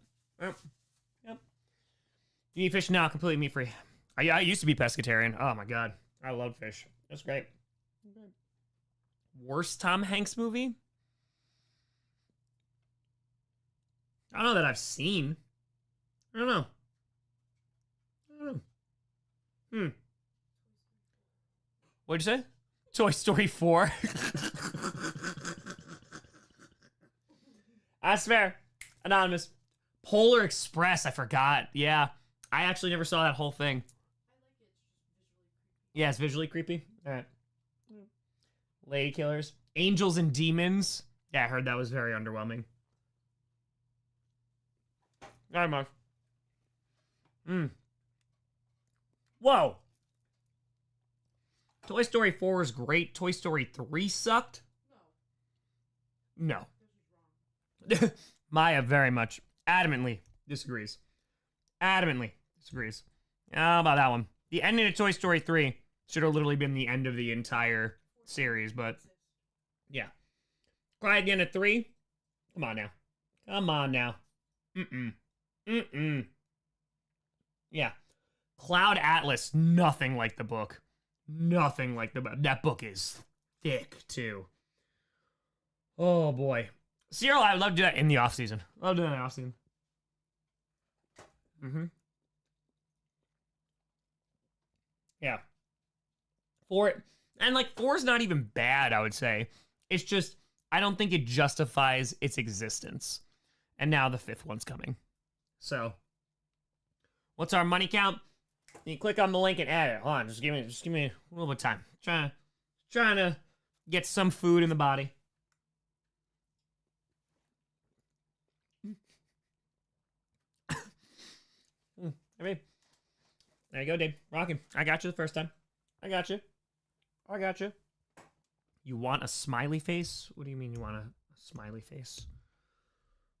You eat fish now, completely meat free. I used to be pescatarian. Oh my god, I love fish. That's great. Worst Tom Hanks movie? I don't know that I've seen. I don't know. What'd you say? Toy Story 4. That's fair. Anonymous. Polar Express, I forgot. Yeah. I actually never saw that whole thing. Yeah, it's visually creepy. All right. Lady Killers. Angels and Demons. Yeah, I heard that was very underwhelming. All right, Mark. Whoa. Toy Story 4 is great. Toy Story 3 sucked? No. Maya very much adamantly disagrees. How about that one? The ending of Toy Story 3 should have literally been the end of the entire series, but yeah. Cry again at 3? Come on now. Yeah. Cloud Atlas, nothing like the book. That book is thick, too. Oh, boy. Serial, I would love to do that in the off-season. Love doing that in the off-season. Yeah. 4, and like 4 is not even bad, I would say. It's just, I don't think it justifies its existence. And now the 5th one's coming. So, what's our money count? You click on the link and add it. Hold on, just give me a little bit of time. Trying to get some food in the body. I mean, There you go, Dave. Rocking. I got you the first time. I got you. I got you. You want a smiley face? What do you mean you want a smiley face?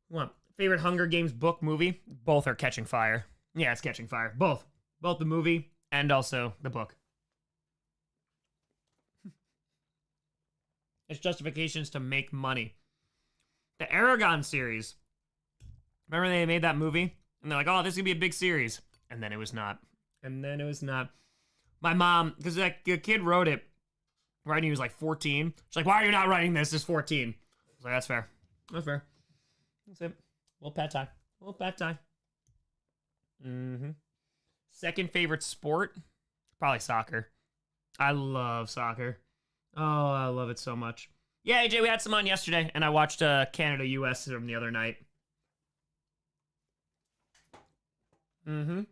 What? Favorite Hunger Games book, movie? Both are catching fire. Yeah, it's catching fire. Both. Both the movie and also the book. It's justifications to make money. The Aragon series. Remember they made that movie? And they're like, oh, this is going to be a big series. And then it was not. And then it was not. My mom, because like, the kid wrote it right when he was like 14. She's like, why are you not writing this? It's 14. I was like, that's fair. That's fair. That's it. Little pad tie. Little pad tie. Mm-hmm. Second favorite sport? Probably soccer. I love soccer. Oh, I love it so much. Yeah, AJ, we had some on yesterday, and I watched Canada-US from the other night. Mm-hmm.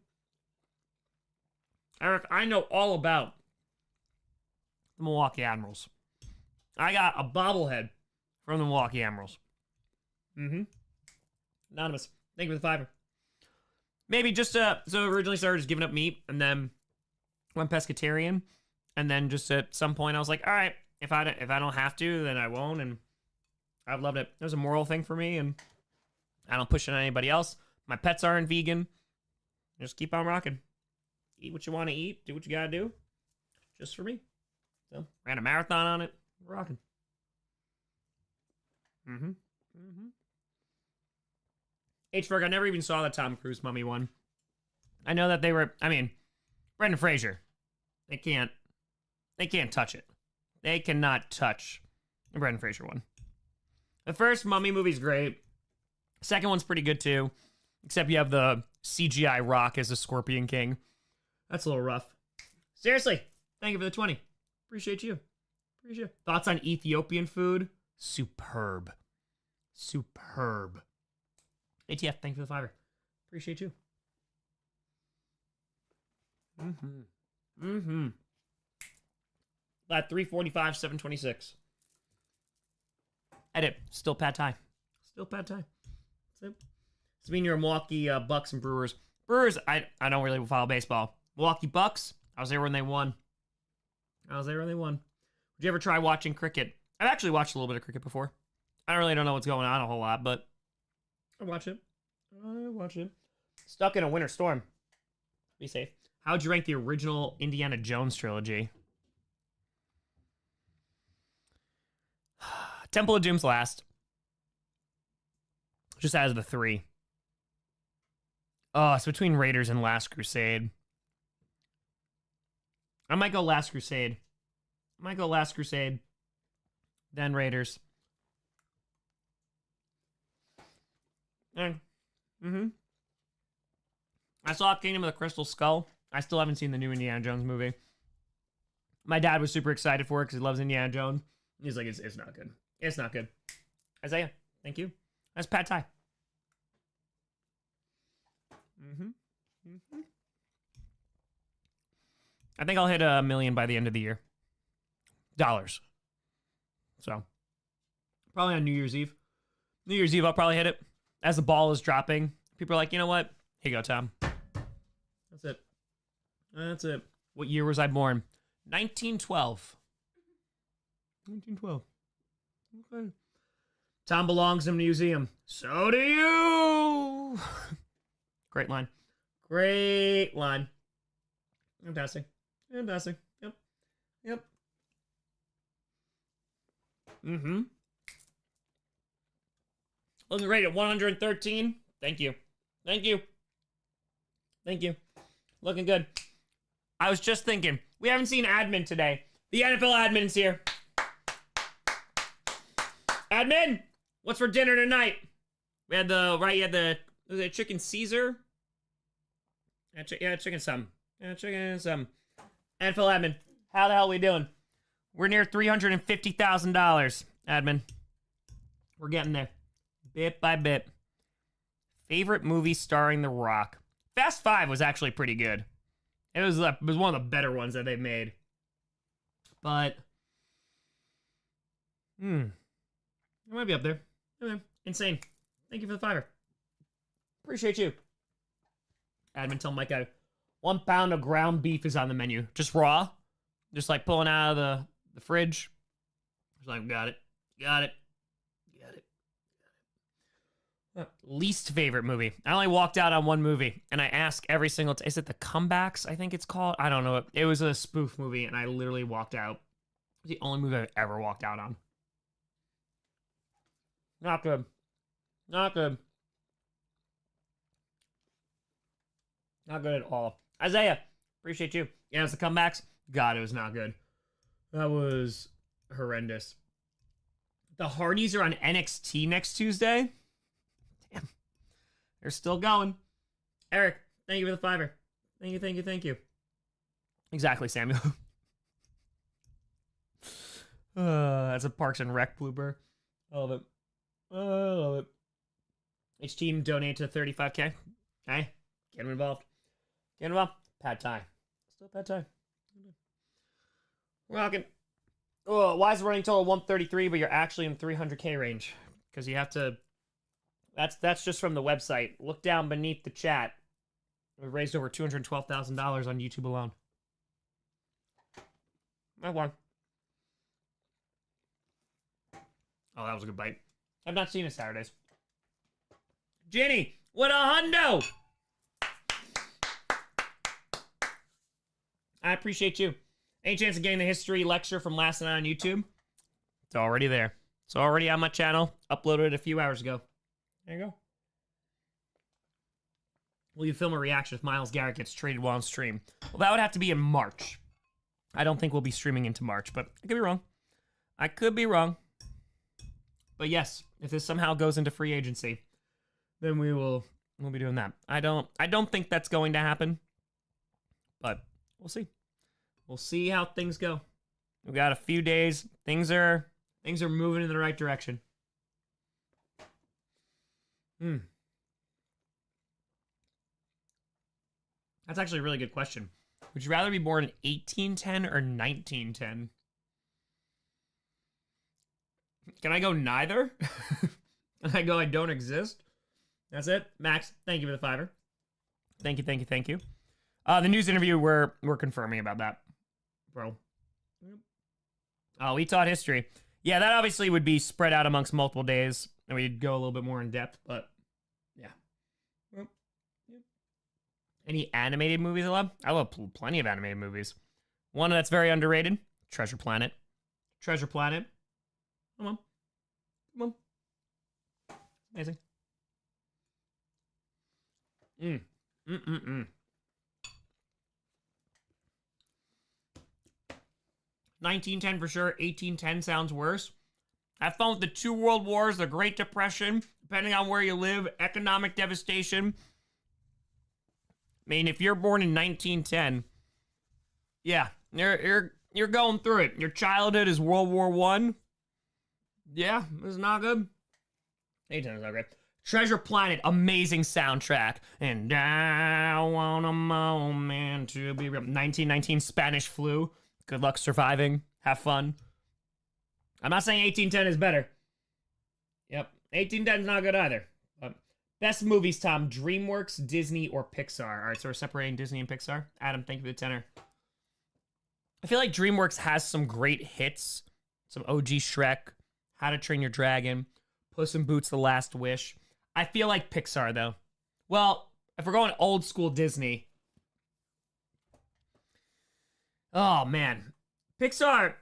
Eric, I know all about the Milwaukee Admirals. I got a bobblehead from the Milwaukee Admirals. Mm-hmm. Anonymous. Thank you for the $5. Maybe just, so originally started just giving up meat, and then went pescatarian, and then just at some point I was like, all right, if I don't have to, then I won't, and I've loved it. It was a moral thing for me, and I don't push it on anybody else. My pets aren't vegan. Just keep on rocking. Eat what you want to eat. Do what you gotta do. Just for me. So, ran a marathon on it. We're rocking. Mm-hmm. Mm-hmm. H-Ferg, I never even saw the Tom Cruise Mummy one. I know that they were, Brendan Fraser. They can't touch it. They cannot touch the Brendan Fraser one. The first Mummy movie's great. Second one's pretty good too. Except you have the CGI Rock as the Scorpion King. That's a little rough. Seriously, thank you for the 20. Appreciate you. Appreciate you. Thoughts on Ethiopian food? Superb. Superb. ATF, thank you for the $5. Appreciate you. Mm-hmm. Mm-hmm. At 345, 726. Edit. Still pad thai. Still pad thai. That's it. It's mean you're Milwaukee Bucks and Brewers. Brewers, I don't really follow baseball. Milwaukee Bucks, I was there when they won. Would you ever try watching cricket? I've actually watched a little bit of cricket before. I don't know what's going on a whole lot, but I watch it. Stuck in a winter storm. Be safe. How'd you rank the original Indiana Jones trilogy? Temple of Doom's last. Just out of the 3. Oh, it's between Raiders and Last Crusade. I might go Last Crusade. Then Raiders. Mm-hmm. I saw Kingdom of the Crystal Skull. I still haven't seen the new Indiana Jones movie. My dad was super excited for it because he loves Indiana Jones. He's like, it's not good. It's not good. Isaiah, thank you. That's pad thai. Mm-hmm. Mm-hmm. I think I'll hit 1 million by the end of the year. Dollars. So, probably on New Year's Eve. New Year's Eve, I'll probably hit it. As the ball is dropping, people are like, you know what? Here you go, Tom. That's it. That's it. What year was I born? 1912. 1912. Okay. Tom belongs in a museum. So do you. Great line. Great line. Fantastic. Fantastic. Yep. Yep. Mm-hmm. Looking great at 113. Thank you. Thank you. Thank you. Looking good. I was just thinking, we haven't seen admin today. The NFL admin's here. Admin, what's for dinner tonight? We had was it chicken Caesar? Yeah, chicken some. Yeah, chicken some. NFL admin, how the hell are we doing? We're near $350,000, admin. We're getting there. Bit by bit. Favorite movie starring The Rock? Fast 5 was actually pretty good. It was one of the better ones that they've made. But, it might be up there. Okay. Insane. Thank you for the $5. Appreciate you. Admin, tell Mike I 1 pound of ground beef is on the menu. Just raw. Just like pulling out of the fridge. Just like, got it. Got it. Got it. Least favorite movie. I only walked out on one movie, and I ask every single is it The Comebacks, I think it's called? I don't know. It was a spoof movie, and I literally walked out. It was the only movie I've ever walked out on. Not good. Not good. Not good at all. Isaiah, appreciate you. Yeah, it was The Comebacks. God, it was not good. That was horrendous. The Hardys are on NXT next Tuesday. Damn. They're still going. Eric, thank you for the $5. Thank you, thank you, thank you. Exactly, Samuel. That's a Parks and Rec blooper. I love it. I love it. Each team donate to 35K. Okay? Get them involved. Get them involved. Pad Thai. Still Pad Thai. Rockin'. Oh, why is the running total 133, but you're actually in 300K range? Because you have to... That's just from the website. Look down beneath the chat. We raised over $212,000 on YouTube alone. I won. Oh, that was a good bite. I've not seen it Saturdays. Jenny, what a hundo! I appreciate you. Any chance of getting the history lecture from last night on YouTube? It's already there. It's already on my channel. Uploaded it a few hours ago. There you go. Will you film a reaction if Myles Garrett gets traded while on stream? Well, that would have to be in March. I don't think we'll be streaming into March, but I could be wrong. I could be wrong. But yes, if this somehow goes into free agency, then we'll be doing that. I don't think that's going to happen, but we'll see. We'll see how things go. We got a few days. Things are moving in the right direction. That's actually a really good question. Would you rather be born in 1810 or 1910? Can I go neither? Can I go I don't exist? That's it. Max, thank you for the $5. Thank you, thank you, thank you. The news interview, we're confirming about that, bro. Oh, we taught history. Yeah, that obviously would be spread out amongst multiple days, and we'd go a little bit more in depth, but yeah. Any animated movies I love? I love plenty of animated movies. One that's very underrated, Treasure Planet. Treasure Planet. Come on. Come on. Amazing. 1910 for sure. 1810 sounds worse. Have fun with the 2 world wars, the Great Depression, depending on where you live, economic devastation. I mean, if you're born in 1910, yeah, you're going through it. Your childhood is World War I. Yeah, it's not good. 1810 is not great. Treasure Planet, amazing soundtrack. And I want a moment to be real. 1919 Spanish flu. Good luck surviving. Have fun. I'm not saying 1810 is better. Yep, 1810 is not good either. Best movies, Tom. DreamWorks, Disney, or Pixar. All right, so we're separating Disney and Pixar. Adam, thank you for the tenor. I feel like DreamWorks has some great hits. Some OG Shrek, How to Train Your Dragon, Puss in Boots: The Last Wish. I feel like Pixar, though. Well, if we're going old school Disney. Oh, man. Pixar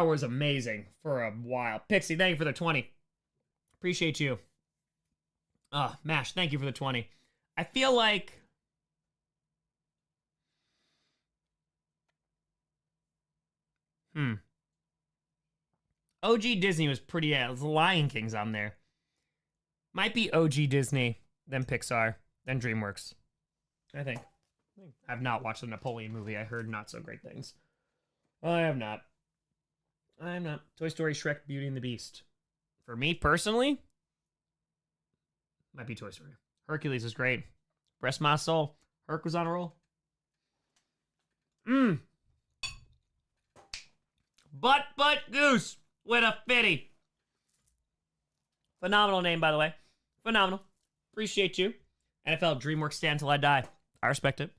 was amazing for a while. Pixie, thank you for the 20. Appreciate you. Mash, thank you for the 20. I feel like... OG Disney was pretty... Yeah, the Lion King's on there. Might be OG Disney, then Pixar, then DreamWorks. I think. I've not watched the Napoleon movie. I heard not so great things. I have not. Toy Story, Shrek, Beauty and the Beast. For me, personally... Might be Toy Story. Hercules is great. Rest my soul. Herc was on a roll. Butt Goose with a fitty. Phenomenal name, by the way. Phenomenal. Appreciate you. NFL DreamWorks stand till I die. I respect it.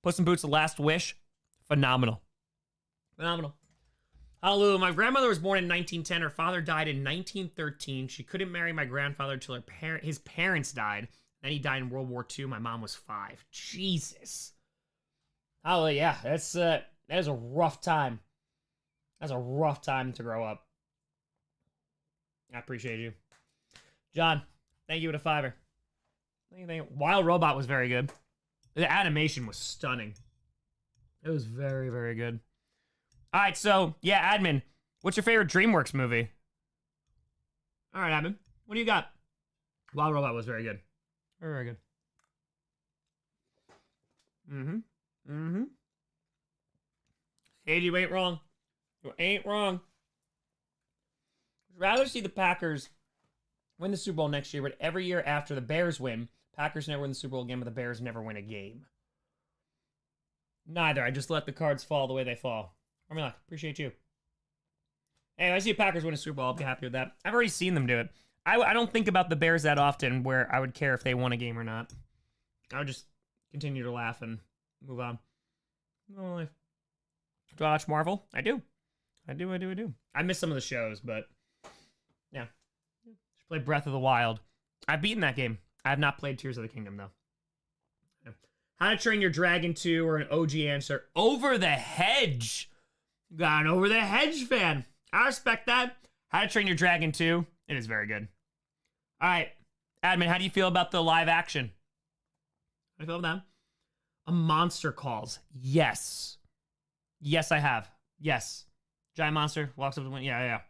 Puss in Boots: The Last Wish, phenomenal. Phenomenal. Hallelujah. My grandmother was born in 1910. Her father died in 1913. She couldn't marry my grandfather until his parents died. Then he died in World War II. My mom was 5. Jesus. Hallelujah. Yeah, that is a rough time. That's a rough time to grow up. I appreciate you. John, thank you with a 5. Thank you. Wild Robot was very good. The animation was stunning. It was very, very good. All right, so, yeah, Admin, what's your favorite DreamWorks movie? All right, Admin, what do you got? Wild Robot was very good. Very, very good. Hey, you ain't wrong. You ain't wrong. I'd rather see the Packers win the Super Bowl next year, but every year after the Bears win, Packers never win the Super Bowl again, but the Bears never win a game. Neither. I just let the cards fall the way they fall. Army appreciate you. Hey, if I see the Packers win a Super Bowl, I'll be happy with that. I've already seen them do it. I don't think about the Bears that often where I would care if they won a game or not. I would just continue to laugh and move on. Do I watch Marvel? I do. I do. I miss some of the shows, but yeah. Just play Breath of the Wild. I've beaten that game. I have not played Tears of the Kingdom, though. Yeah. How to Train Your Dragon 2 or an OG answer. Over the Hedge. Got an Over the Hedge fan. I respect that. How to Train Your Dragon 2. It is very good. All right. Admin, how do you feel about the live action? How do you feel about that? A Monster Calls. Yes. Yes, I have. Yes. Giant monster walks up to the window. Yeah.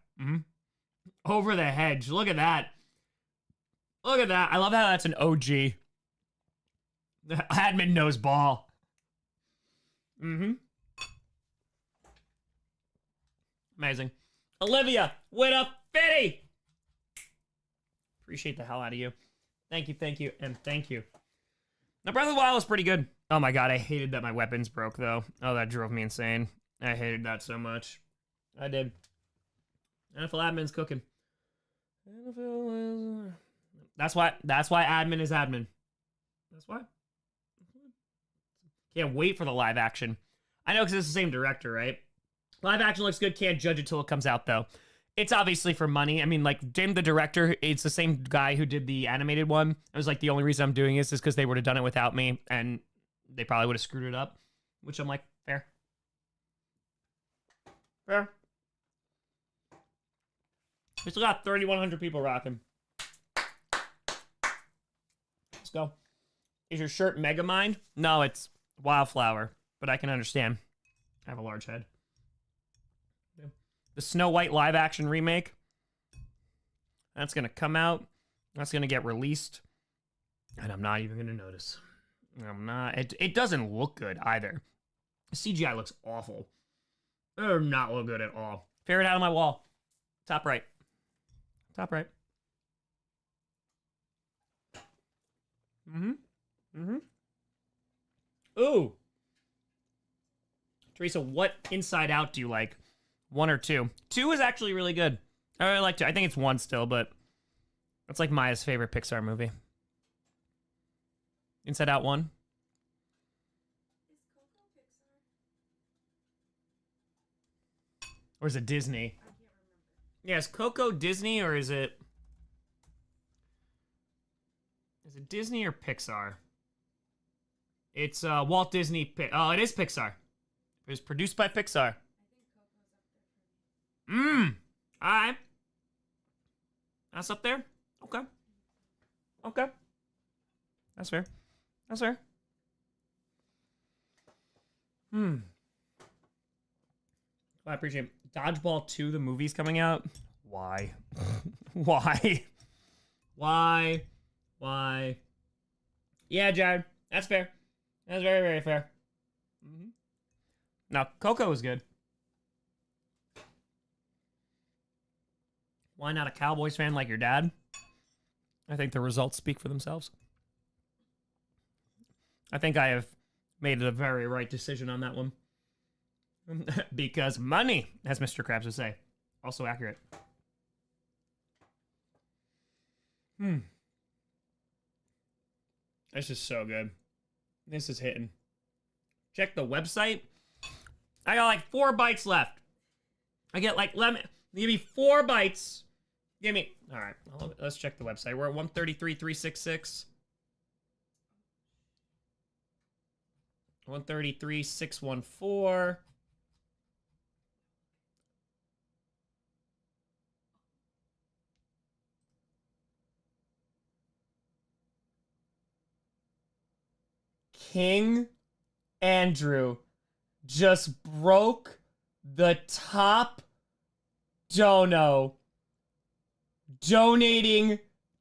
Over the Hedge. Look at that. Look at that. I love how that's an OG. Admin knows ball. Amazing. Olivia, with a 50. Appreciate the hell out of you. Thank you, and thank you. Now, Breath of the Wild was pretty good. Oh my god, I hated that my weapons broke, though. Oh, that drove me insane. I hated that so much. I did. NFL admin's cooking. That's why admin is admin. That's why. Can't wait for the live action. I know because it's the same director, right? Live action looks good. Can't judge it till it comes out, though. It's obviously for money. I mean, like, Jim, the director, it's the same guy who did the animated one. It was like, the only reason I'm doing this is because they would have done it without me, and they probably would have screwed it up, which I'm like, fair. Fair. We still got 3,100 people rocking. Let's go. Is your shirt Megamind? No, it's Wildflower, but I can understand. I have a large head. The Snow White live action remake. That's going to come out. That's going to get released. And I'm not even going to notice. I'm not. It doesn't look good either. CGI looks awful. It does not look good at all. Favorite out of my wall. Top right. Top right. Ooh. Teresa, what Inside Out do you like? 1 or 2? 2 is actually really good. I really like 2. I think it's 1 still, but it's like Maya's favorite Pixar movie. Inside Out 1. Or is it Disney? I can't remember. Yeah, is Coco Disney or is it Disney or Pixar? It's Walt Disney. Oh, it is Pixar. It was produced by Pixar. Alright. That's up there? Okay. Okay. That's fair. That's fair. I appreciate it. Dodgeball 2, the movie's coming out. Why? Why? Why? Yeah, Jared. That's fair. That's very, very fair. Now, Coco is good. Why not a Cowboys fan like your dad? I think the results speak for themselves. I think I have made a very right decision on that one. Because money, as Mr. Krabs would say. Also accurate. This is so good. This is hitting. check the website. I got like 4 bites left. I get like lemon. Give me 4 bites. Give me. All right. Let's check the website. We're at 133,366. 133,614. King Andrew just broke the top dono, donating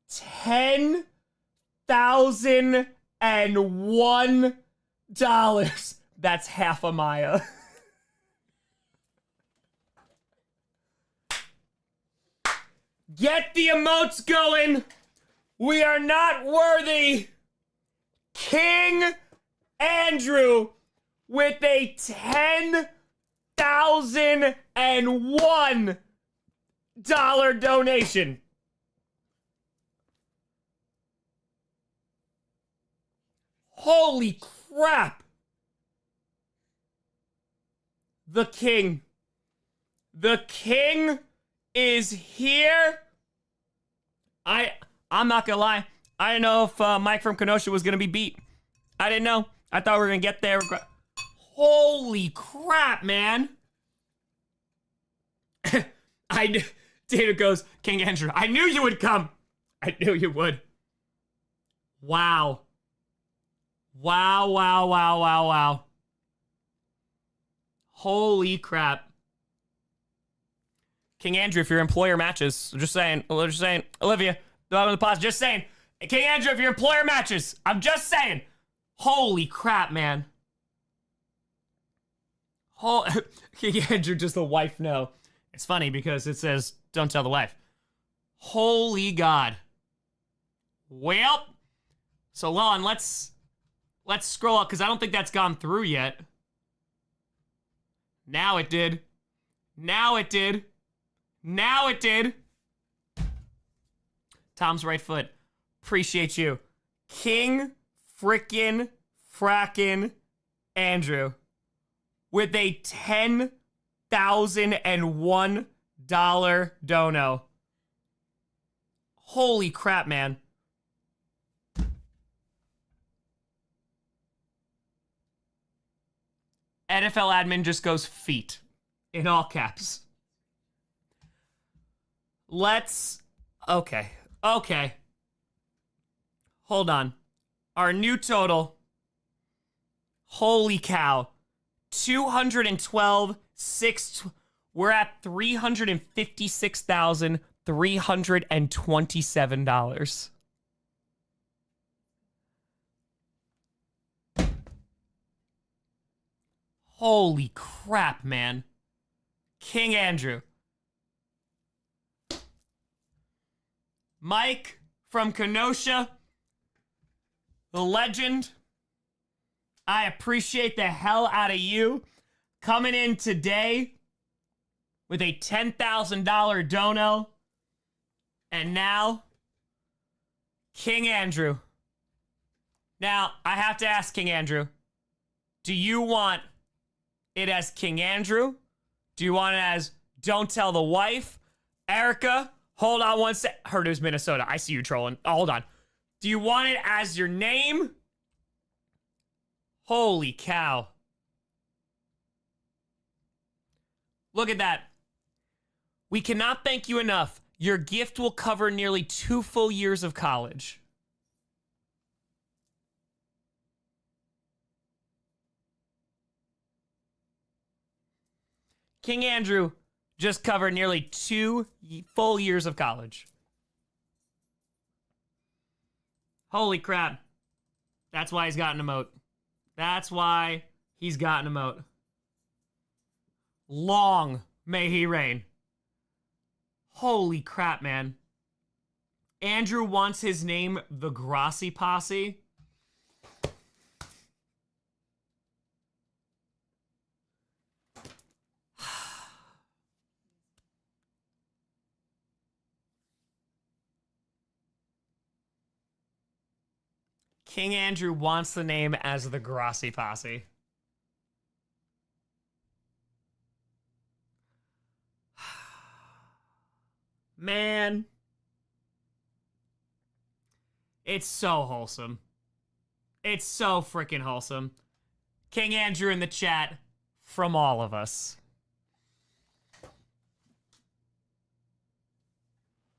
$10,001. That's half a Maya. Get the emotes going. We are not worthy. King Andrew with a $10,001 donation. Holy crap. The king. The king is here. I'm not gonna lie. I didn't know if Mike from Kenosha was gonna be beat. I didn't know. I thought we were gonna get there. Holy crap, man. David goes, King Andrew, I knew you would come. I knew you would. Wow. Wow, wow, wow, wow, wow. Holy crap. King Andrew, if your employer matches, just saying, Olivia, on the pause, just saying, King Andrew, if your employer matches, I'm just saying. Holy crap, man. King Andrew, does the wife know? It's funny because it says, don't tell the wife. Holy God. Well, so Lon, let's scroll up because I don't think that's gone through yet. Now it did. Now it did. Now it did. Tom's right foot. Appreciate you. King frickin' frackin' Andrew with a $10,001 dono. Holy crap, man. NFL admin just goes feet in all caps. Okay. Hold on. Our new total. Holy cow. 212, we're at $356,327. Holy crap, man. King Andrew. Mike from Kenosha, the legend. I appreciate the hell out of you coming in today with a $10,000 dono. And now, King Andrew. Now, I have to ask King Andrew, do you want it as King Andrew? Do you want it as Don't Tell the Wife? Erica, hold on one sec. Heard it was Minnesota. I see you trolling. Oh, hold on. Do you want it as your name? Holy cow. Look at that. We cannot thank you enough. Your gift will cover nearly 2 full years of college. King Andrew just covered nearly 2 full years of college. Holy crap. That's why he's got an emote. That's why he's got an emote. Long may he reign. Holy crap, man. Andrew wants his name the Grossi Posse. King Andrew wants the name as the Grossi Posse. Man. It's so wholesome. It's so freaking wholesome. King Andrew in the chat from all of us.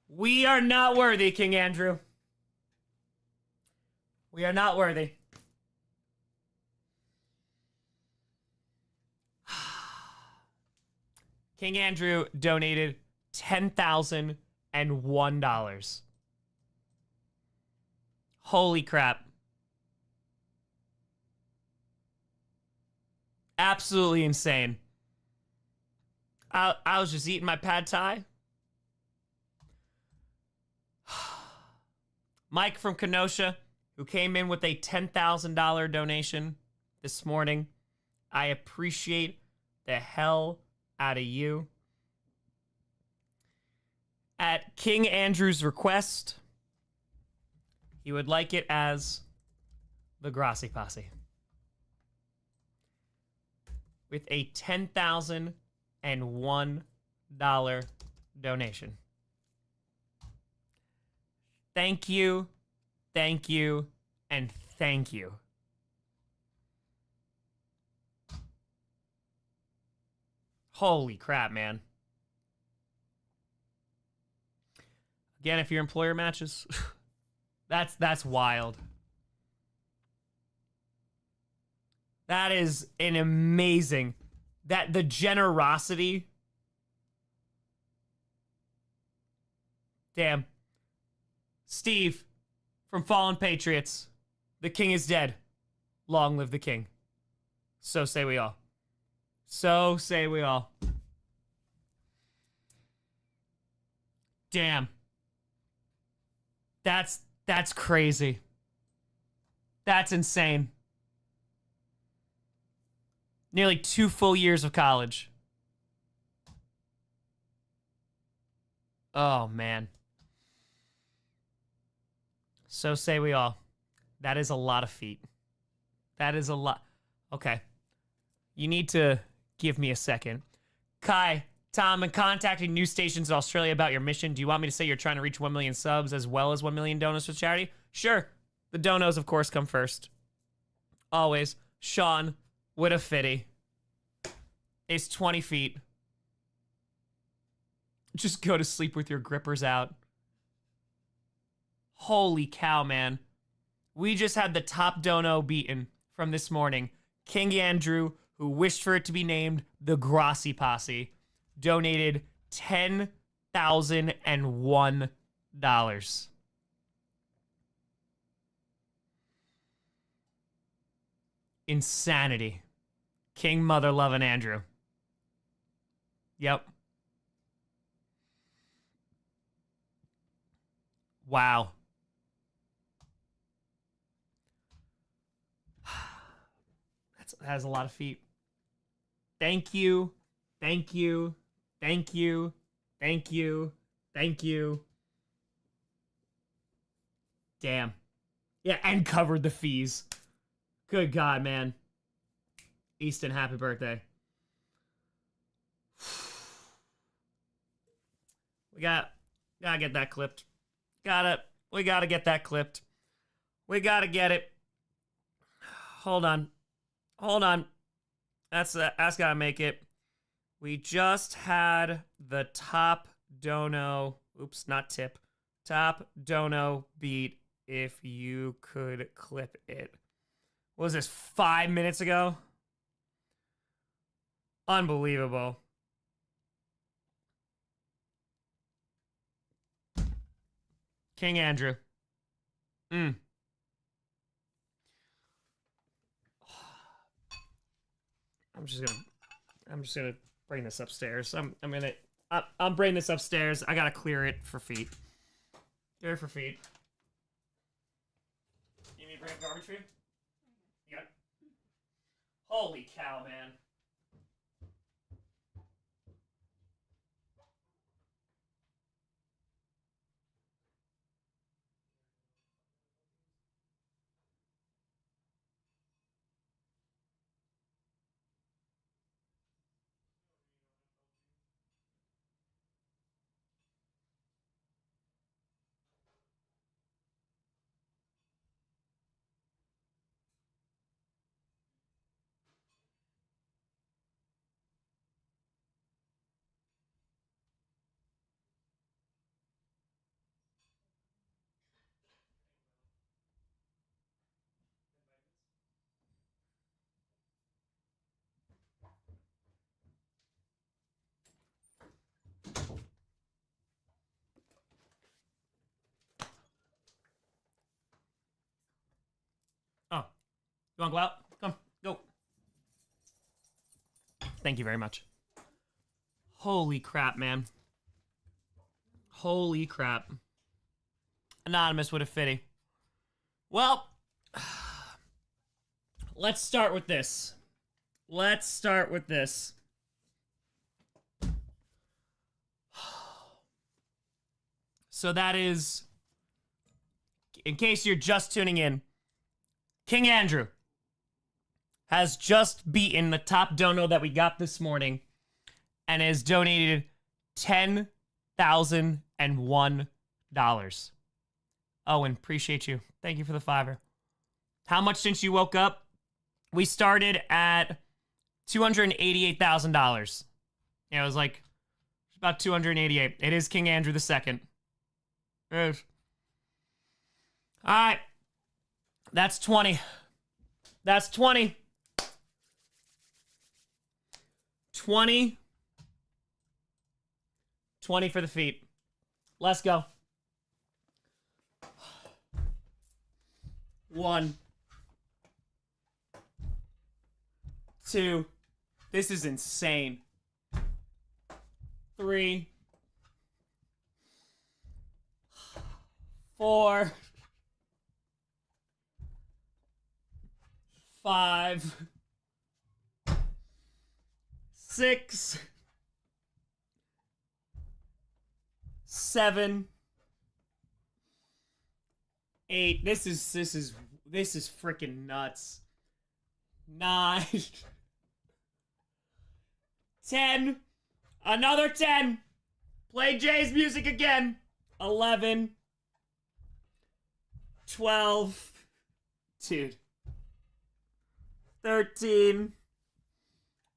We are not worthy, King Andrew. We are not worthy. King Andrew donated $10,001. Holy crap. Absolutely insane. I was just eating my pad thai. Mike from Kenosha, who came in with a $10,000 donation this morning. I appreciate the hell out of you. At King Andrew's request, he would like it as the Grossi Posse. With a $10,001 donation. Thank you, thank you, and thank you. Holy crap, man. Again, if your employer matches, that's wild. That is an amazing, that the generosity. Damn. Steve from Fallen Patriots. The king is dead. Long live the king. So say we all. So say we all. Damn. That's crazy. That's insane. Nearly 2 full years of college. Oh, man. So say we all. That is a lot of feet. That is a lot. Okay. You need to give me a second. Kai, Tom, and contacting news stations in Australia about your mission. Do you want me to say you're trying to reach 1 million subs as well as 1 million donos for charity? Sure. The donos, of course, come first. Always. Sean with a fitty. It's 20 feet. Just go to sleep with your grippers out. Holy cow, man. We just had the top dono beaten from this morning. King Andrew, who wished for it to be named the Grossi Posse, donated $10,001. Insanity. King Mother Loving Andrew. Yep. Wow. That has a lot of feet. Thank you. Thank you. Thank you. Thank you. Thank you. Damn. Yeah, and covered the fees. Good God, man. Easton, happy birthday. We gotta get that clipped. We gotta get that clipped. We gotta get it. Hold on. That's gotta make it. We just had the top dono. Oops, not tip. Top dono beat. If you could clip it. What was this, 5 minutes ago? Unbelievable. King Andrew. I'm just gonna bring this upstairs. I'm bringing this upstairs. I gotta clear it for feet. Clear it for feet. You need me to bring a garbage for you? You got it? Holy cow, man. You want to go out? Come, go. Thank you very much. Holy crap, man. Holy crap. Anonymous with a fitty. Well, let's start with this. Let's start with this. So that is, in case you're just tuning in, King Andrew has just beaten the top dono that we got this morning and has donated $10,001. Owen, appreciate you. Thank you for the $5. How much since you woke up? We started at $288,000. Yeah, it was like about 288. It is King Andrew II. It is. All right. That's 20. That's 20. 20. 20 for the feet. Let's go. 1, 2. This is insane. 3, 4, 5, 6, 7, 8. This is freaking nuts. 9, 10. Another 10. Play Jay's music again. 11, 12. Dude. 13.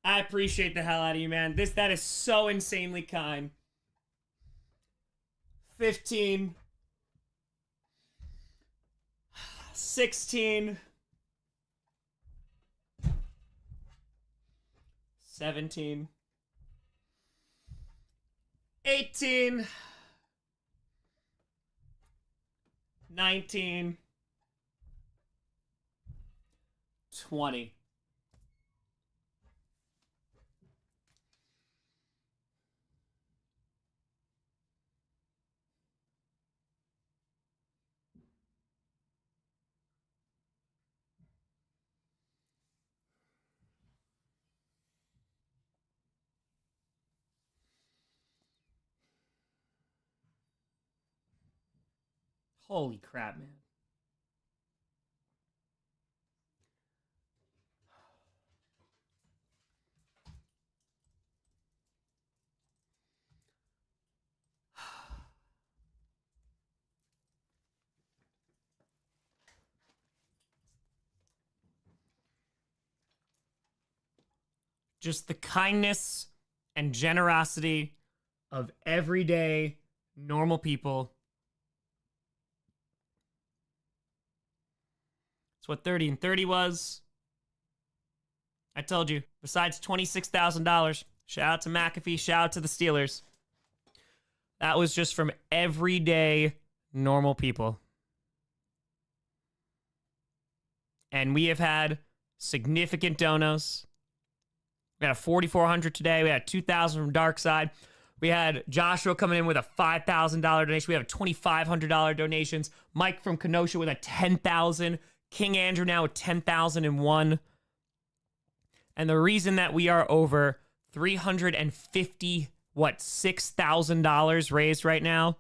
I appreciate the hell out of you, man. That is so insanely kind. 15. 16. 17. 18. 19. 20. Holy crap, man. Just the kindness and generosity of everyday normal people. It's what 30 and 30 was. I told you, besides $26,000, shout out to McAfee, shout out to the Steelers. That was just from everyday normal people. And we have had significant donos. We had a 4,400 today. We had 2,000 from Darkside. We had Joshua coming in with a $5,000 donation. We have $2,500 donations. Mike from Kenosha with a $10,000. King Andrew now with $10,001. And the reason that we are over $6,000 raised right now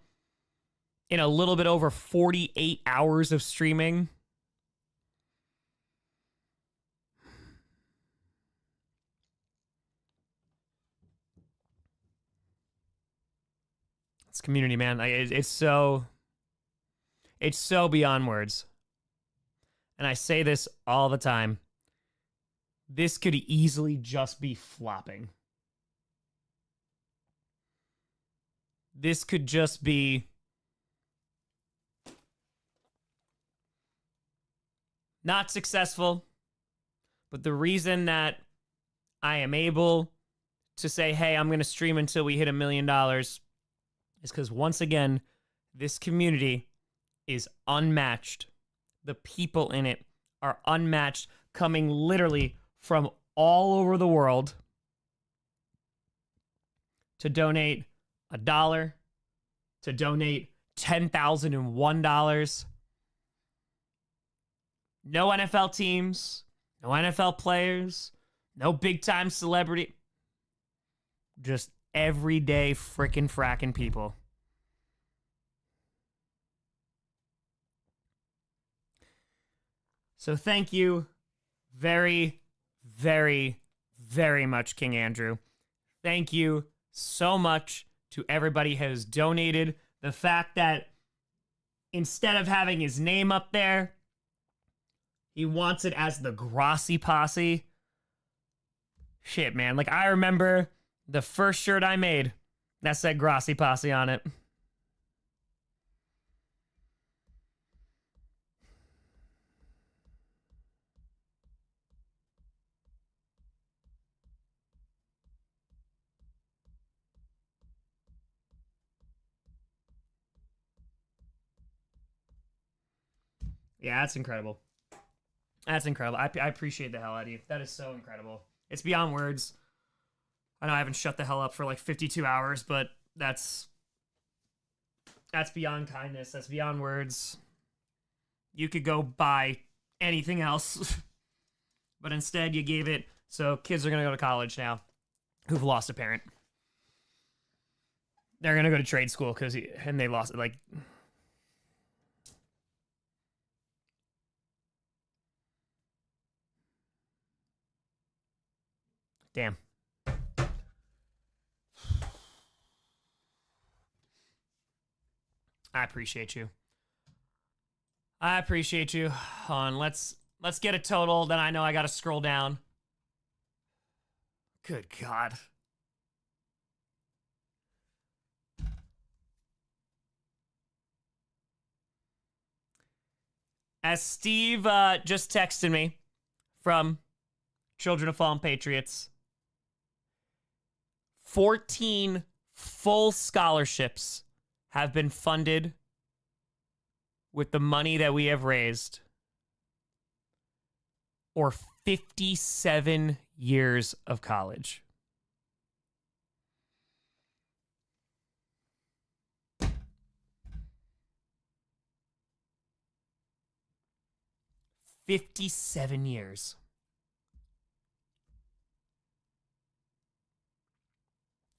in a little bit over 48 hours of streaming. It's community, man. It's so beyond words. And I say this all the time. This could easily just be flopping. This could just be not successful. But the reason that I am able to say, hey, I'm going to stream until we hit $1 million is because, once again, this community is unmatched. The people in it are unmatched. coming literally from all over the world to donate $1, to donate $10,001. No NFL teams, no NFL players, no big time celebrity. Just everyday frickin' frackin' people. So thank you very, very, very much, King Andrew. Thank you so much to everybody who has donated. The fact that instead of having his name up there, he wants it as the Grossi Posse. Shit, man. Like, I remember the first shirt I made that said Grossi Posse on it. Yeah, that's incredible. That's incredible. I appreciate the hell out of you. That is so incredible. It's beyond words. I know I haven't shut the hell up for like 52 hours, but that's beyond kindness. That's beyond words. You could go buy anything else, but instead you gave it so kids are going to go to college now who've lost a parent. They're going to go to trade school and they lost it. Like, damn. I appreciate you. I appreciate you. Hold on, let's get a total. Then I know I got to scroll down. Good God. As Steve just texted me from Children of Fallen Patriots, 14 full scholarships have been funded with the money that we have raised, or 57 years of college. "57 years.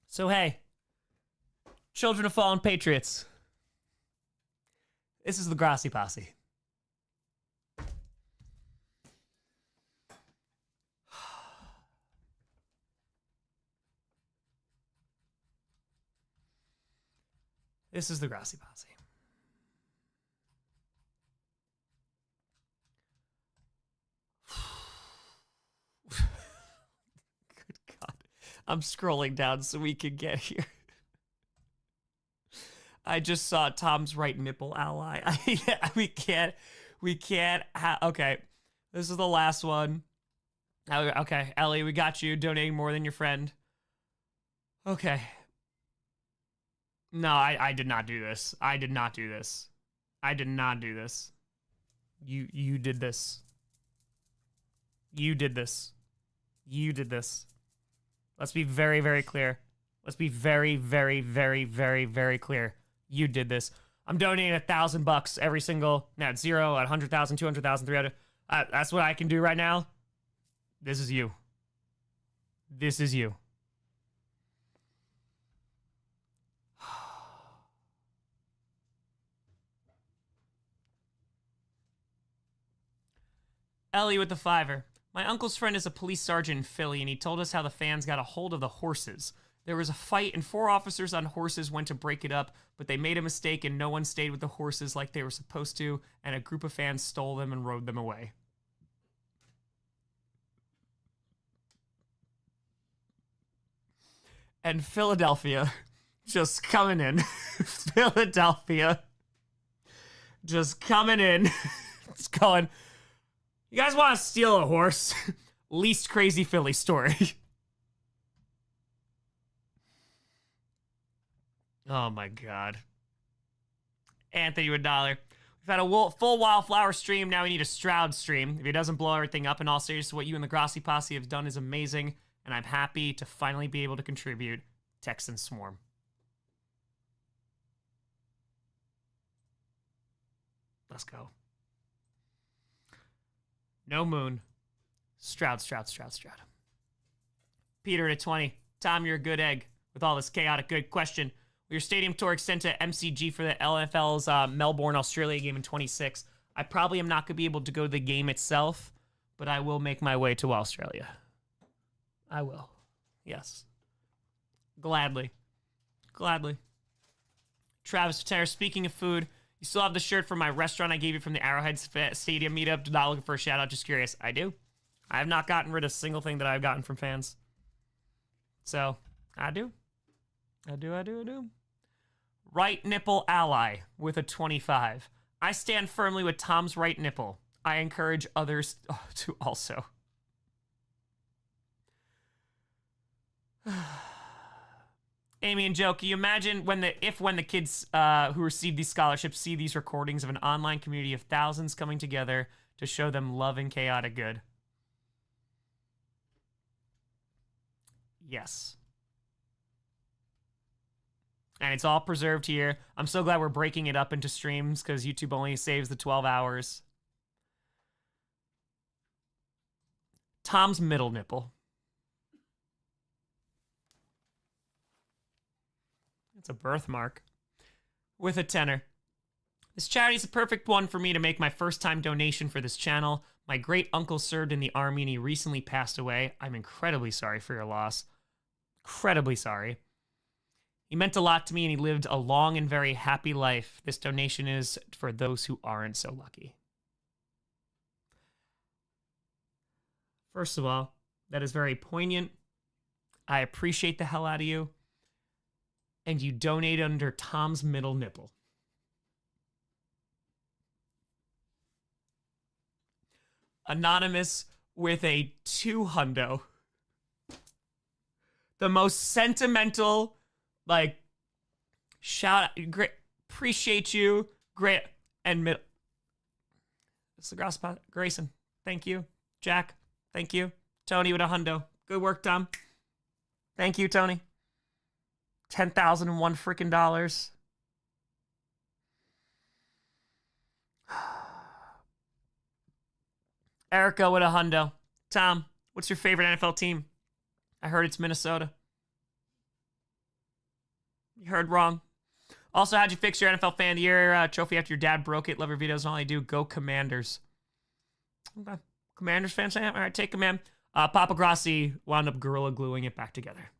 So hey, Children of Fallen Patriots, this is the Grossi Posse. This is the Grossi Posse. Good God. I'm scrolling down so we can get here. I just saw Tom's right nipple ally. we can't okay. This is the last one. Okay, Ellie, we got you donating more than your friend. Okay. No, I did not do this. I did not do this. I did not do this. You did this. You did this. You did this. Let's be very, very clear. Let's be very, very, very, very, very clear. You did this. I'm donating $1,000 every single, at 0, at 100,000, 200,000, 300. That's what I can do right now. This is you. This is you. Ellie with the $5. My uncle's friend is a police sergeant in Philly, and he told us how the fans got a hold of the horses. There was a fight, and 4 officers on horses went to break it up, but they made a mistake, and no one stayed with the horses like they were supposed to, and a group of fans stole them and rode them away. And Philadelphia just coming in. Philadelphia just coming in. It's going, you guys want to steal a horse? Least crazy Philly story. Oh my God. Anthony with $1. We've had a full Wildflower stream. Now we need a Stroud stream. If it doesn't blow everything up, in all seriousness, what you and the Grossi Posse have done is amazing, and I'm happy to finally be able to contribute. Texan Swarm. Let's go. No Moon. Stroud. Peter at 20. Tom, you're a good egg. With all this chaotic good question. Will your stadium tour extend to MCG for the LFL's Melbourne, Australia game in 26? I probably am not going to be able to go to the game itself, but I will make my way to Australia. I will. Yes. Gladly. Travis Terra, speaking of food, you still have the shirt from my restaurant I gave you from the Arrowhead Stadium meetup. Not looking for a shout out, just curious. I do. I have not gotten rid of a single thing that I've gotten from fans. So, I do. Right nipple ally with a 25. I stand firmly with Tom's right nipple. I encourage others to also. Amy and Joe, can you imagine when the kids who receive these scholarships see these recordings of an online community of thousands coming together to show them love and chaotic good? Yes. And it's all preserved here. I'm so glad we're breaking it up into streams because YouTube only saves the 12 hours. Tom's middle nipple. It's a birthmark. With a tenner. This charity is the perfect one for me to make my first time donation for this channel. My great uncle served in the army and he recently passed away. I'm incredibly sorry for your loss. Incredibly sorry. He meant a lot to me and he lived a long and very happy life. This donation is for those who aren't so lucky. First of all, that is very poignant. I appreciate the hell out of you. And you donate under Tom's middle nipple. Anonymous with a 200. The most sentimental, like, shout out, great, appreciate you, great, and middle. It's the Grossi Grayson, thank you. Jack, thank you. Tony with a hundo. Good work, Tom. Thank you, Tony. 10,001 freaking dollars. Erica with a hundo. Tom, what's your favorite NFL team? I heard it's Minnesota. You heard wrong. Also, how'd you fix your NFL Fan of the Year trophy after your dad broke it? Love your videos and all I do. Go Commanders. Okay. Commanders fans? All right, take command. Papa Grossi wound up gorilla gluing it back together.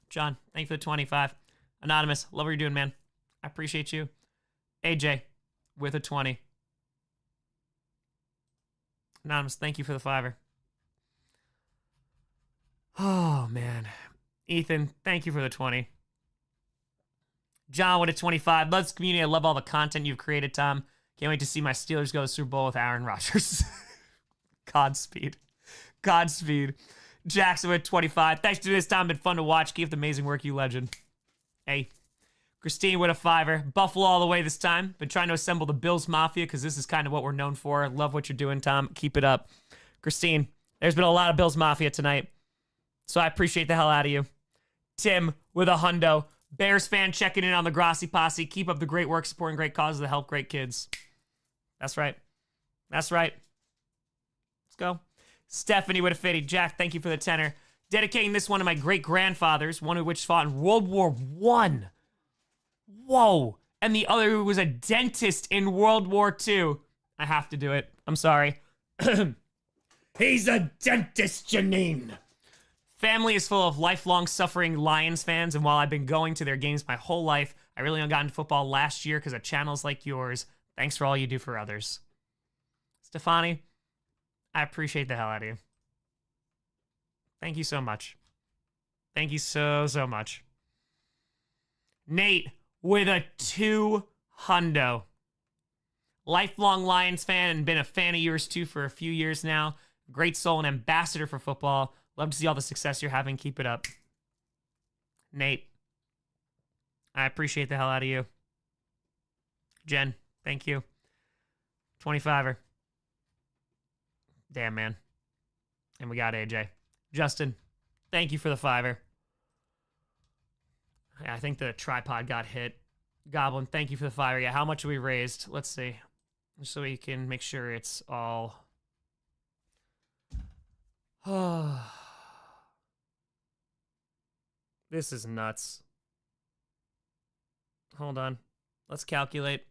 John, thank you for the 25. Anonymous, love what you're doing, man. I appreciate you. AJ, with a 20. Anonymous, thank you for the 5. Oh, man. Ethan, thank you for the 20. John with a 25. Loves the community. I love all the content you've created, Tom. Can't wait to see my Steelers go to the Super Bowl with Aaron Rodgers. Godspeed. Jackson with 25. Thanks to this time. Been fun to watch. Keep the amazing work, you legend. Hey. Christine with a 5. Buffalo all the way this time. Been trying to assemble the Bills Mafia because this is kind of what we're known for. Love what you're doing, Tom. Keep it up. Christine, there's been a lot of Bills Mafia tonight. So I appreciate the hell out of you. Tim with a hundo. Bears fan checking in on the Grossi Posse. Keep up the great work supporting great causes that help great kids. That's right. Let's go. Stephanie with a 50. Jack, thank you for the tenor. Dedicating this one to my great-grandfathers, one of which fought in World War I. Whoa. And the other who was a dentist in World War II. I have to do it. I'm sorry. He's a dentist, Janine. Family is full of lifelong suffering Lions fans, and while I've been going to their games my whole life, I really only got into football last year because of channels like yours. Thanks for all you do for others. Stefani, I appreciate the hell out of you. Thank you so much. Thank you so much. Nate with a 2 hundo. Lifelong Lions fan and been a fan of yours too for a few years now. Great soul and ambassador for football. Love to see all the success you're having. Keep it up. Nate, I appreciate the hell out of you. Jen, thank you. 25er. Damn, man. And we got AJ. Justin, thank you for the 5er. Yeah, I think the tripod got hit. Goblin, thank you for the 5er. Yeah, how much have we raised? Let's see. So we can make sure it's all... This is nuts. Hold on. Let's calculate.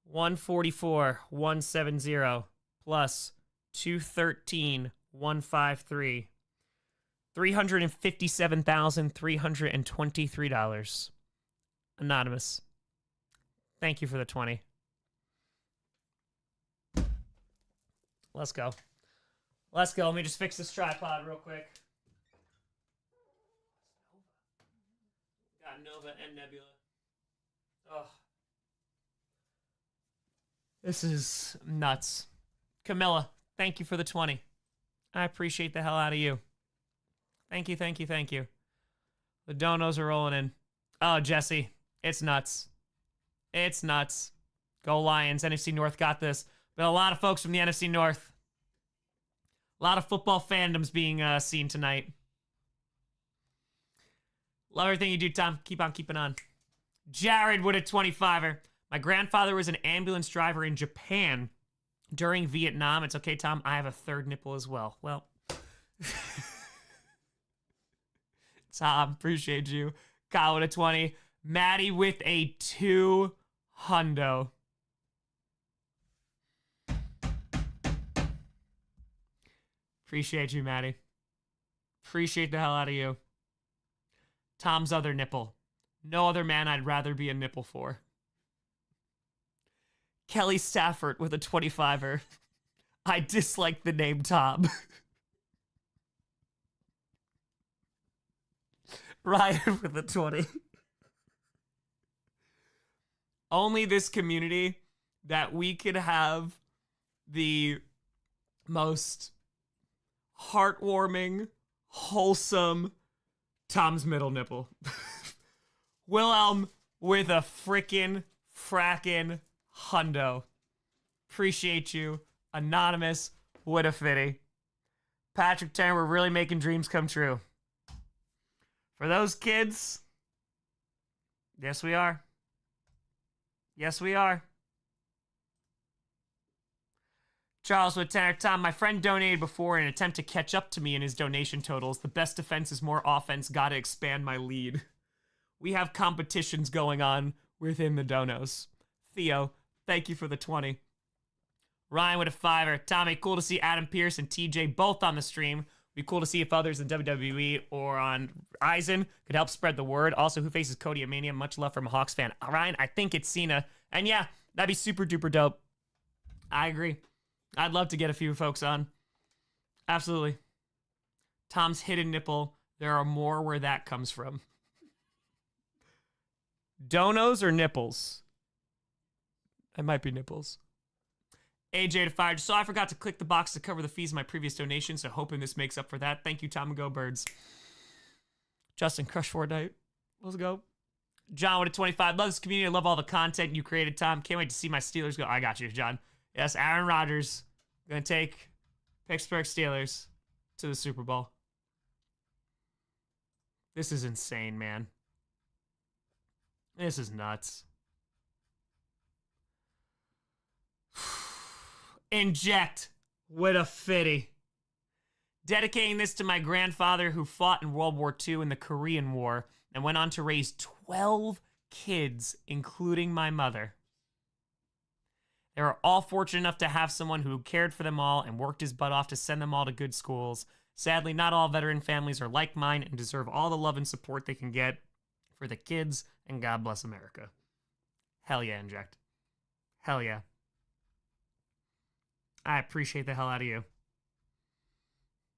144, 170 plus 213, 153. $357,323. Anonymous. Thank you for the 20. Let's go. Let's go. Let me just fix this tripod real quick. Got Nova and Nebula. Oh. This is nuts. Camilla, thank you for the 20. I appreciate the hell out of you. Thank you, thank you, thank you. The donos are rolling in. Oh, Jesse, it's nuts. It's nuts. Go Lions. NFC North got this. But a lot of folks from the NFC North. A lot of football fandoms being seen tonight. Love everything you do, Tom. Keep on keeping on. Jared with a 25er. My grandfather was an ambulance driver in Japan during Vietnam. It's okay, Tom. I have a third nipple as well. Well, Tom, appreciate you. Kyle with a 20. Maddie with a 2 hundo. Appreciate you, Maddie. Appreciate the hell out of you. Tom's other nipple. No other man I'd rather be a nipple for. Kelly Stafford with a 25er. I dislike the name Tom. Ryan with a 20. Only this community that we could have the most heartwarming, wholesome Tom's middle nipple. Wilhelm with a frackin' hundo. Appreciate you. Anonymous with a fitty. Patrick Turner, we're really making dreams come true. For those kids, yes we are. Yes we are. Charles with Tanner. Tom, my friend donated before in an attempt to catch up to me in his donation totals. The best defense is more offense. Gotta expand my lead. We have competitions going on within the donos. Theo, thank you for the 20. Ryan with a 5er. Tommy, cool to see Adam Pearce and TJ both on the stream. Be cool to see if others in WWE or on Eisen could help spread the word. Also, who faces Cody at Mania? Much love from a Hawks fan. Ryan, I think it's Cena. And yeah, that'd be super duper dope. I agree. I'd love to get a few folks on. Absolutely. Tom's hidden nipple. There are more where that comes from. Donos or nipples? It might be nipples. AJ to 5. So I forgot to click the box to cover the fees of my previous donation, so hoping this makes up for that. Thank you, Tom and Go Birds. Justin, crush Fortnite. Let's go. John with a 25. Love this community. I love all the content you created, Tom. Can't wait to see my Steelers go. I got you, John. Yes, Aaron Rodgers going to take Pittsburgh Steelers to the Super Bowl. This is insane, man. This is nuts. Inject with a fitty. Dedicating this to my grandfather who fought in World War II and the Korean War and went on to raise 12 kids, including my mother. They were all fortunate enough to have someone who cared for them all and worked his butt off to send them all to good schools. Sadly, not all veteran families are like mine and deserve all the love and support they can get for the kids, and God bless America. Hell yeah, Inject. Hell yeah. I appreciate the hell out of you.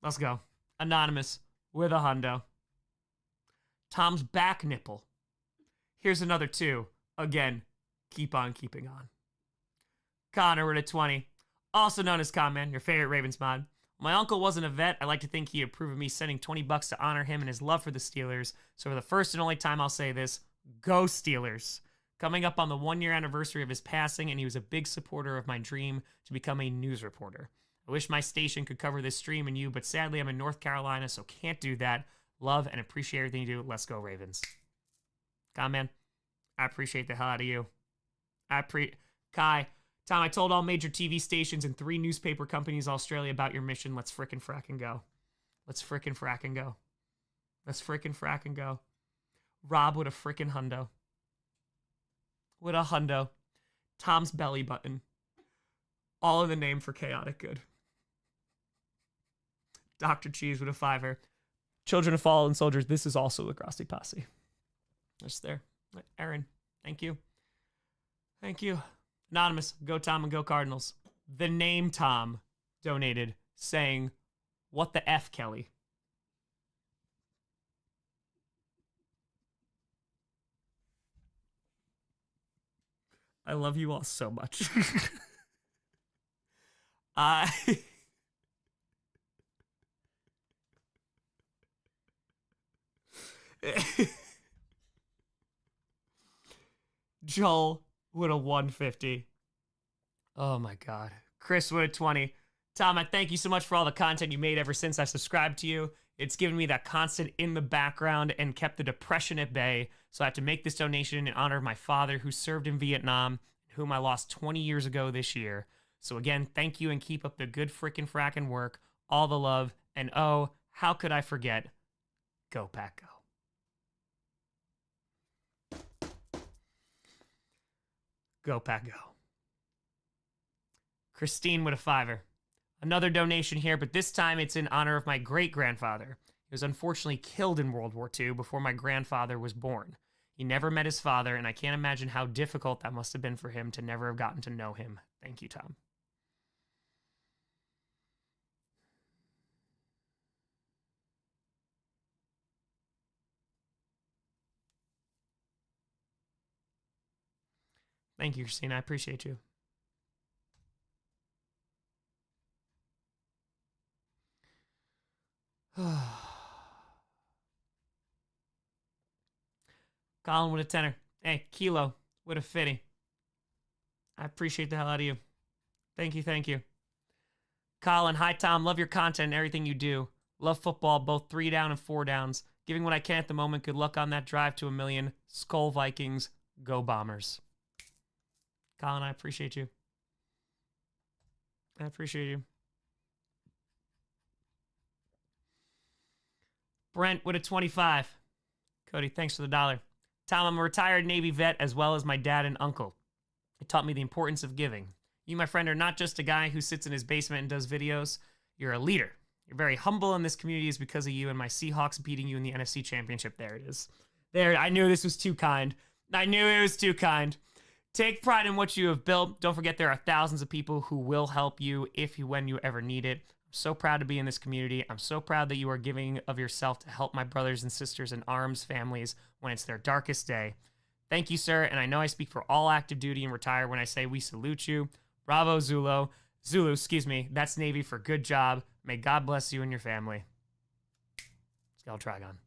Let's go. Anonymous with a hundo. Tom's back nipple. Here's another 2. Again, keep on keeping on. Connor with a 20. Also known as Conman, your favorite Ravens mod. My uncle wasn't a vet. I like to think he approved of me sending $20 to honor him and his love for the Steelers. So for the first and only time I'll say this, go Steelers. coming up on the 1-year anniversary of his passing, and he was a big supporter of my dream to become a news reporter. I wish my station could cover this stream and you, but sadly I'm in North Carolina, so can't do that. Love and appreciate everything you do. Let's go, Ravens. God, man, I appreciate the hell out of you. Kai, Tom, I told all major TV stations and 3 newspaper companies in Australia about your mission. Let's frickin' frack and go. Let's frickin' frack and go. Let's frickin' frack and go. Rob with a frickin' hundo. With a hundo. Tom's belly button. All in the name for chaotic good. Dr. Cheese with a 5-er. Children of Fallen Soldiers. This is also the Grossi Posse. Just there. Aaron, thank you. Thank you. Anonymous, go Tom and go Cardinals. The name Tom donated saying, what the F, Kelly? I love you all so much. Joel with a 150. Oh my God. Chris with a 20. Tom, I thank you so much for all the content you made ever since I subscribed to you. It's given me that constant in the background and kept the depression at bay. So I had to make this donation in honor of my father who served in Vietnam, whom I lost 20 years ago this year. So again, thank you and keep up the good frickin' frackin' work. All the love. And oh, how could I forget? Go Pack Go. Go Pack Go. Christine with a 5-er. Another donation here, but this time it's in honor of my great-grandfather. He was unfortunately killed in World War II before my grandfather was born. He never met his father, and I can't imagine how difficult that must have been for him to never have gotten to know him. Thank you, Tom. Thank you, Christine. I appreciate you. Colin with a 10-er. Hey, Kilo with a 50. I appreciate the hell out of you. Thank you, thank you. Colin, hi Tom. Love your content and everything you do. Love football, both 3 down and 4 downs. Giving what I can at the moment. Good luck on that drive to 1 million. Skull Vikings. Go Bombers. Colin, I appreciate you. I appreciate you. Brent with a 25. Cody, thanks for the $1. Tom, I'm a retired Navy vet as well as my dad and uncle. It taught me the importance of giving. You, my friend, are not just a guy who sits in his basement and does videos. You're a leader. You're very humble in this community is because of you and my Seahawks beating you in the NFC Championship. There it is. There, I knew this was too kind. I knew it was too kind. Take pride in what you have built. Don't forget there are thousands of people who will help you when you ever need it. I'm so proud to be in this community. I'm so proud that you are giving of yourself to help my brothers and sisters in arms families when it's their darkest day. Thank you, sir, and I know I speak for all active duty and retire when I say we salute you. Bravo, Zulu. Zulu, that's Navy for good job. May God bless you and your family. Skull Trigon.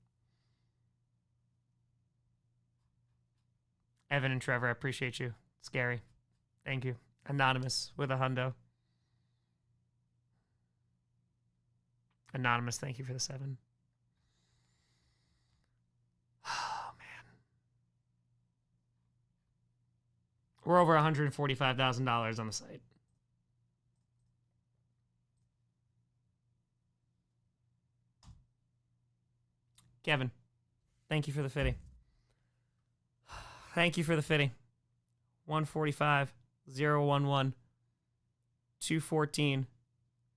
Evan and Trevor, I appreciate you. Scary. Thank you. Anonymous with a hundo. Anonymous, thank you for the 7. Oh, man. We're over $145,000 on the site. Kevin, thank you for the 50. Thank you for the 50. 145, 011, 214,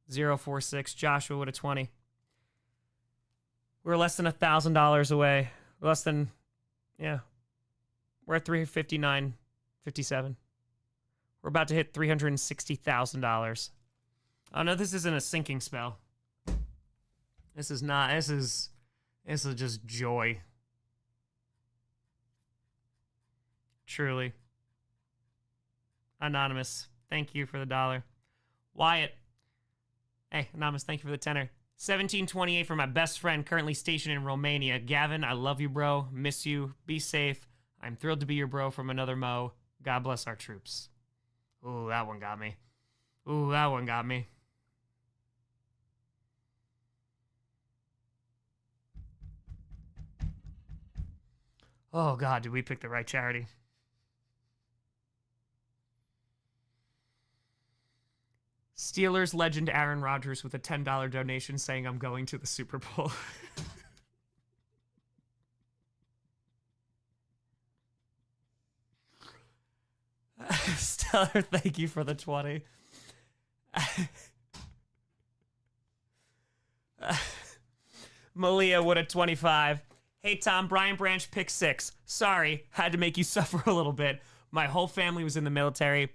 046. Joshua with a 20. We're less than $1,000 away. We're at $359.57. We're about to hit $360,000. Oh no, this isn't a sinking spell. This is not. This is just joy. Truly. Anonymous, thank you for the $1. Wyatt. Hey, Anonymous, thank you for the 10-er. 1728 for my best friend currently stationed in Romania. Gavin, I love you, bro. Miss you. Be safe. I'm thrilled to be your bro from another Mo. God bless our troops. Ooh, that one got me. Ooh, that one got me. Oh, God, did we pick the right charity? Steelers legend Aaron Rodgers with a $10 donation saying I'm going to the Super Bowl. Stellar, thank you for the 20. Malia with a 25. Hey, Tom, Brian Branch, pick 6. Sorry, had to make you suffer a little bit. My whole family was in the military.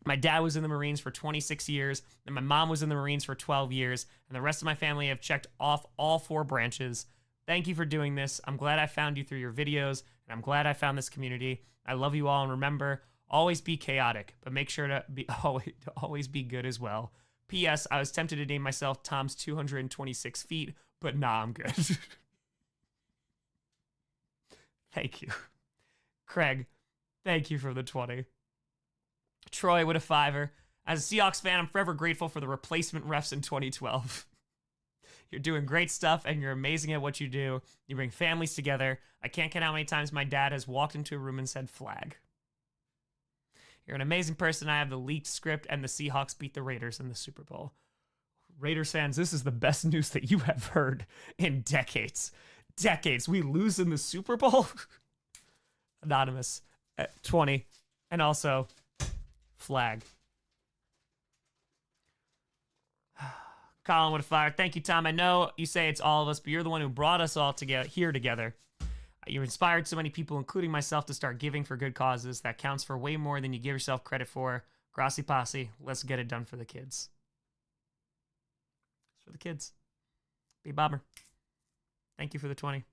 My dad was in the Marines for 26 years, and my mom was in the Marines for 12 years, and the rest of my family have checked off all 4 branches. Thank you for doing this. I'm glad I found you through your videos, and I'm glad I found this community. I love you all, and remember, always be chaotic, but make sure to be always be good as well. P.S. I was tempted to name myself Tom's 226 feet, but nah, I'm good. Thank you. Craig, thank you for the 20. Troy with a 5. As a Seahawks fan, I'm forever grateful for the replacement refs in 2012. You're doing great stuff, and you're amazing at what you do. You bring families together. I can't count how many times my dad has walked into a room and said flag. You're an amazing person. I have the leaked script, and the Seahawks beat the Raiders in the Super Bowl. Raiders fans, this is the best news that you have heard in decades. Decades. We lose in the Super Bowl? Anonymous at 20. And also, flag. Colin with a 5. Thank you, Tom. I know you say it's all of us, but you're the one who brought us all together. You inspired so many people, including myself, to start giving for good causes. That counts for way more than you give yourself credit for. Grossi Posse, let's get it done for the kids. It's for the kids. Be Bomber. Thank you for the 20.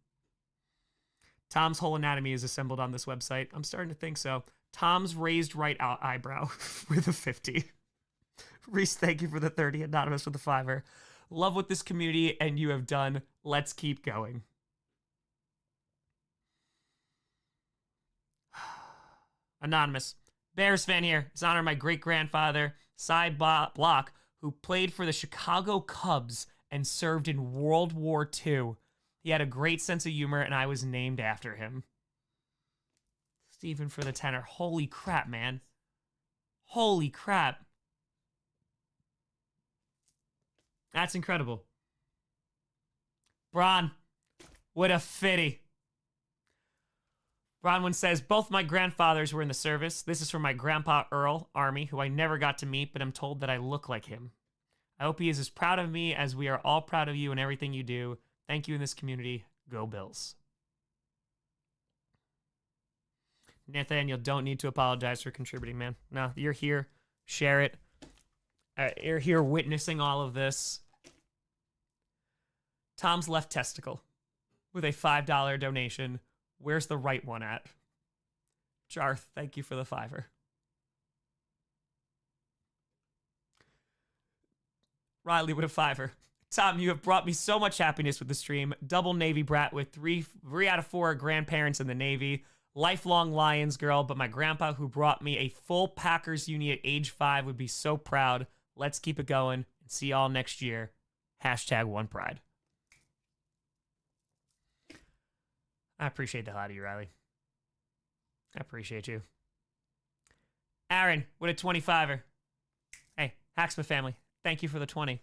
Tom's whole anatomy is assembled on this website. I'm starting to think so. Tom's raised right eyebrow with a 50. Reese, thank you for the 30. Anonymous with a 5. Love what this community and you have done. Let's keep going. Anonymous. Bears fan here. It's honor my great-grandfather, Cy Block, who played for the Chicago Cubs and served in World War II. He had a great sense of humor, and I was named after him. Steven for the 10. Holy crap, man. Holy crap. That's incredible. Bron, what a fitty. Bronwyn says, both my grandfathers were in the service. This is from my grandpa Earl, Army, who I never got to meet, but I'm told that I look like him. I hope he is as proud of me as we are all proud of you and everything you do. Thank you in this community. Go Bills. Nathaniel, don't need to apologize for contributing, man. No, you're here. Share it. You're here witnessing all of this. Tom's left testicle with a $5 donation. Where's the right one at? Jarth, thank you for the 5. Riley with a 5. Tom, you have brought me so much happiness with the stream. Double Navy brat with three out of 4 grandparents in the Navy. Lifelong Lions girl, but my grandpa who brought me a full Packers uni at age 5 would be so proud. Let's keep it going and see y'all next year. #OnePride. I appreciate the hell out of you, Riley. I appreciate you. Aaron with a 25. Hey, Hacksmith family, thank you for the 20.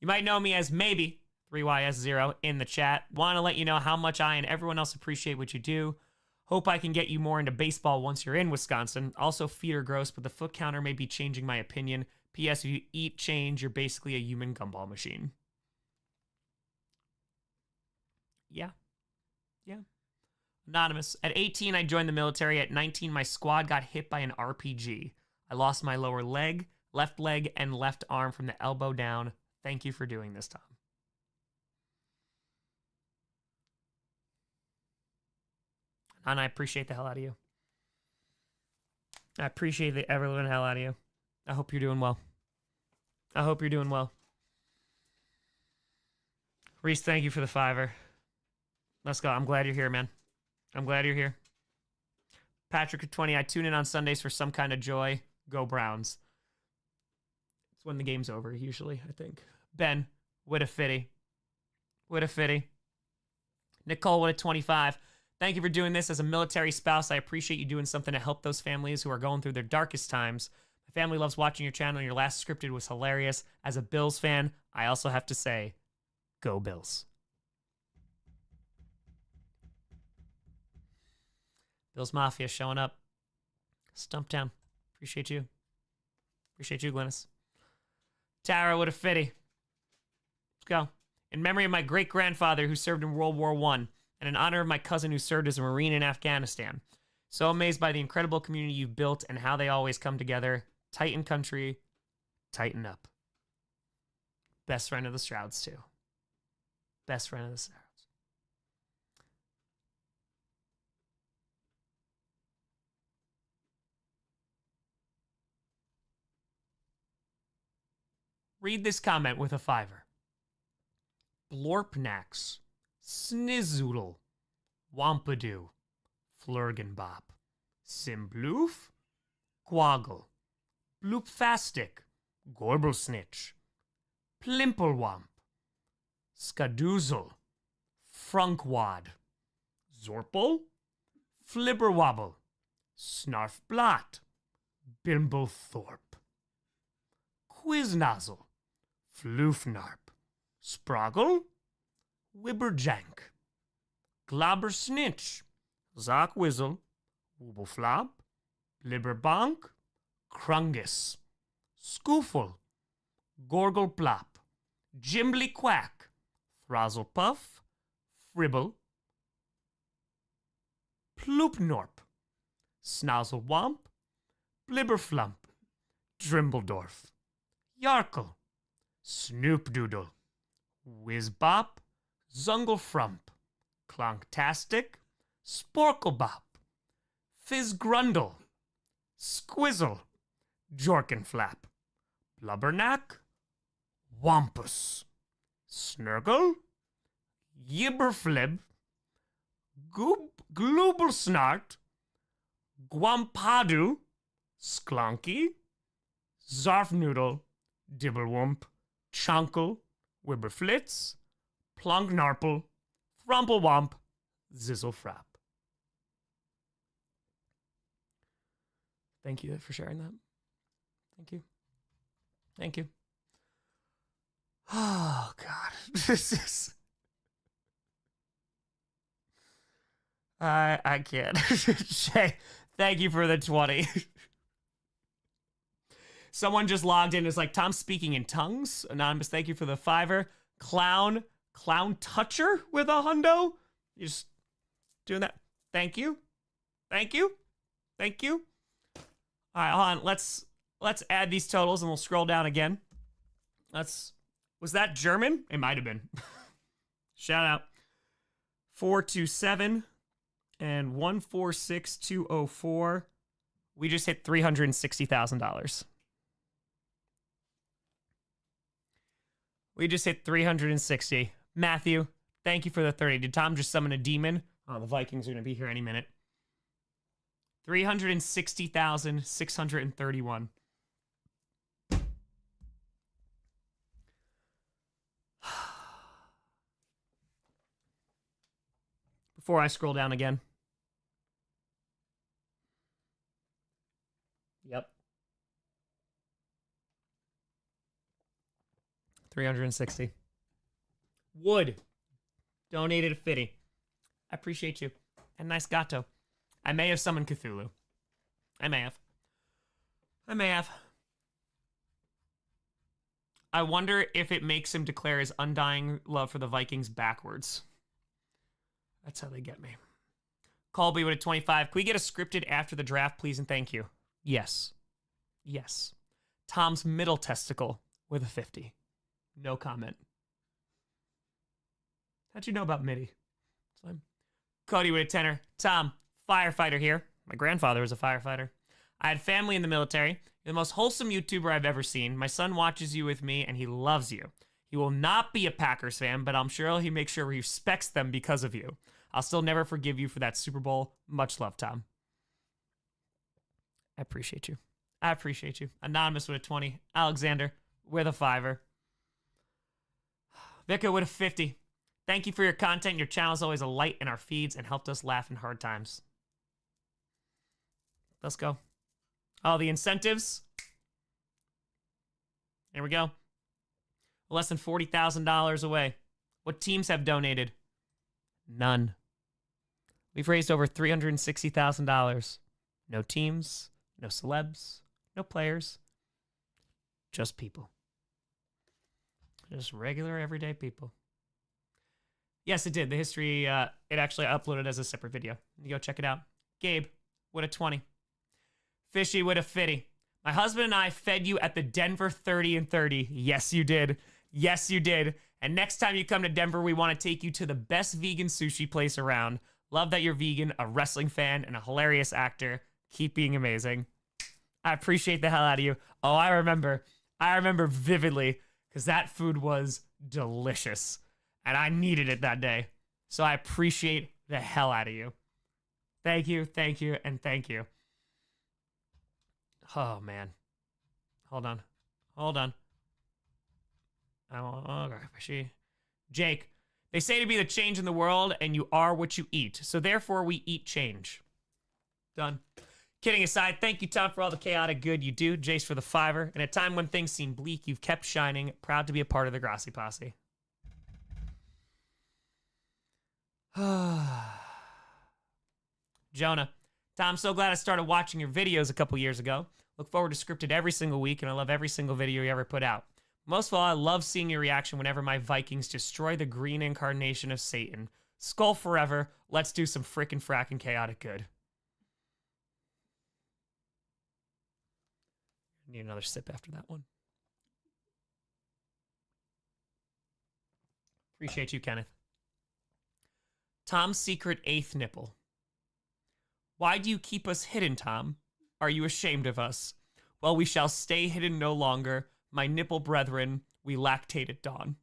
You might know me as maybe 3YS0 in the chat. Want to let you know how much I and everyone else appreciate what you do. Hope I can get you more into baseball once you're in Wisconsin. Also, feet are gross, but the foot counter may be changing my opinion. P.S. If you eat change, you're basically a human gumball machine. Yeah. Anonymous. At 18, I joined the military. At 19, my squad got hit by an RPG. I lost my lower leg, left leg, and left arm from the elbow down. Thank you for doing this, Tom. And I appreciate the hell out of you. I appreciate the ever-living hell out of you. I hope you're doing well. I hope you're doing well. Reese, thank you for the 5. Let's go. I'm glad you're here, man. I'm glad you're here. Patrick at 20, I tune in on Sundays for some kind of joy. Go Browns. It's when the game's over, usually, I think. Ben, with a fitty. With a fitty. Nicole with a 25. Thank you for doing this. As a military spouse, I appreciate you doing something to help those families who are going through their darkest times. My family loves watching your channel, and your last scripted was hilarious. As a Bills fan, I also have to say, go Bills. Bills Mafia showing up. Stumptown. Appreciate you. Appreciate you, Glennis. Tara with a fitty. Let's go. In memory of my great-grandfather who served in World War I, and in honor of my cousin who served as a Marine in Afghanistan. So amazed by the incredible community you've built and how they always come together. Titan country, tighten up. Best friend of the Strouds, too. Best friend of the Strouds. Read this comment with a fiver. Blorpnax, Snizoodle, Wampadoo, Flurgenbop, Simbloof, Quaggle, Bloopfastic, Gorblesnitch, Plimplewomp, Skadoozle, Frunkwad, Zorple, Flibberwobble, Snarfblot, Bimblethorpe, Quiznazzle, Floofnarp, Sproggle, Wibberjank, Globbersnitch, Zockwizzle, Woobleflop, Blibberbonk, Krungus, Skoofle, Gorgleplop, Jimblyquack, Throzzlepuff, Fribble, Ploopnorp, Snozzlewomp, Blibberflump, Drimbledorf, Yarkle, Snoopdoodle, Whizbop, Zunglefrump, Clonktastic, Sporklebop, Fizzgrundle, Squizzle, Jorkenflap, Blubberknack, Wampus, Snurgle, Yibberflib, Glooblesnart, Gwampadu, Sklonky, Zarfnoodle, Dibblewump, Chunkle, Wibberflitz, Plungnarple, Thrumplewomp, Zizzlefrap. Thank you for sharing that. Thank you. Thank you. Oh, God. This is... I can't. Shay, thank you for the 20. Someone just logged in. It's like, Tom's speaking in tongues. Anonymous, thank you for the fiver. Clown Toucher with a hundo. You're just doing that. Thank you. Thank you. Thank you. All right, hold on. Let's add these totals and we'll scroll down again. Was that German? It might have been. Shout out. 427 and 146204. We just hit $360,000. We just hit 360. Matthew, thank you for the 30. Did Tom just summon a demon? Oh, the Vikings are going to be here any minute. 360,631. Before I scroll down again. Yep. 360. Wood donated a 50. I appreciate you. And nice gato. I may have summoned Cthulhu. I may have. I wonder if it makes him declare his undying love for the Vikings backwards. That's how they get me. Colby with a 25. Can we get a scripted after the draft, please, and thank you? Yes. Yes. Tom's middle testicle with a 50. No comment. How'd you know about MIDI? It's fine. Cody with a 10er. Tom, firefighter here. My grandfather was a firefighter. I had family in the military. You're the most wholesome YouTuber I've ever seen. My son watches you with me, and he loves you. He will not be a Packers fan, but I'm sure he makes sure he respects them because of you. I'll still never forgive you for that Super Bowl. Much love, Tom. I appreciate you. I appreciate you. Anonymous with a 20. Alexander with a 5-er. Vika with a 50. Thank you for your content. Your channel is always a light in our feeds and helped us laugh in hard times. Let's go. Oh, the incentives. Here we go. Less than $40,000 away. What teams have donated? None. We've raised over $360,000. No teams, no celebs, no players. Just people. Just regular, everyday people. Yes, it did. The history, it actually uploaded as a separate video. You go check it out. Gabe with a 20. Fishy with a 50. My husband and I fed you at the Denver 30 and 30. Yes, you did. Yes, you did. And next time you come to Denver, we want to take you to the best vegan sushi place around. Love that you're vegan, a wrestling fan, and a hilarious actor. Keep being amazing. I appreciate the hell out of you. Oh, I remember vividly because that food was delicious. And I needed it that day. So I appreciate the hell out of you. Thank you, and thank you. Oh, man. Hold on. Okay, Jake, they say to be the change in the world, and you are what you eat. So therefore, we eat change. Done. Kidding aside, thank you, Tom, for all the chaotic good you do. Jace for the 5-er. In a time when things seem bleak, you've kept shining. Proud to be a part of the Grossi posse. Jonah. Tom, so glad I started watching your videos a couple years ago. Look forward to scripted every single week, and I love every single video you ever put out. Most of all, I love seeing your reaction whenever my Vikings destroy the green incarnation of Satan. Skull forever. Let's do some frickin' frackin' chaotic good. Need another sip after that one. Appreciate you, Kenneth. Tom's secret 8th nipple. Why do you keep us hidden, Tom? Are you ashamed of us? Well, we shall stay hidden no longer. My nipple brethren, we lactate at dawn.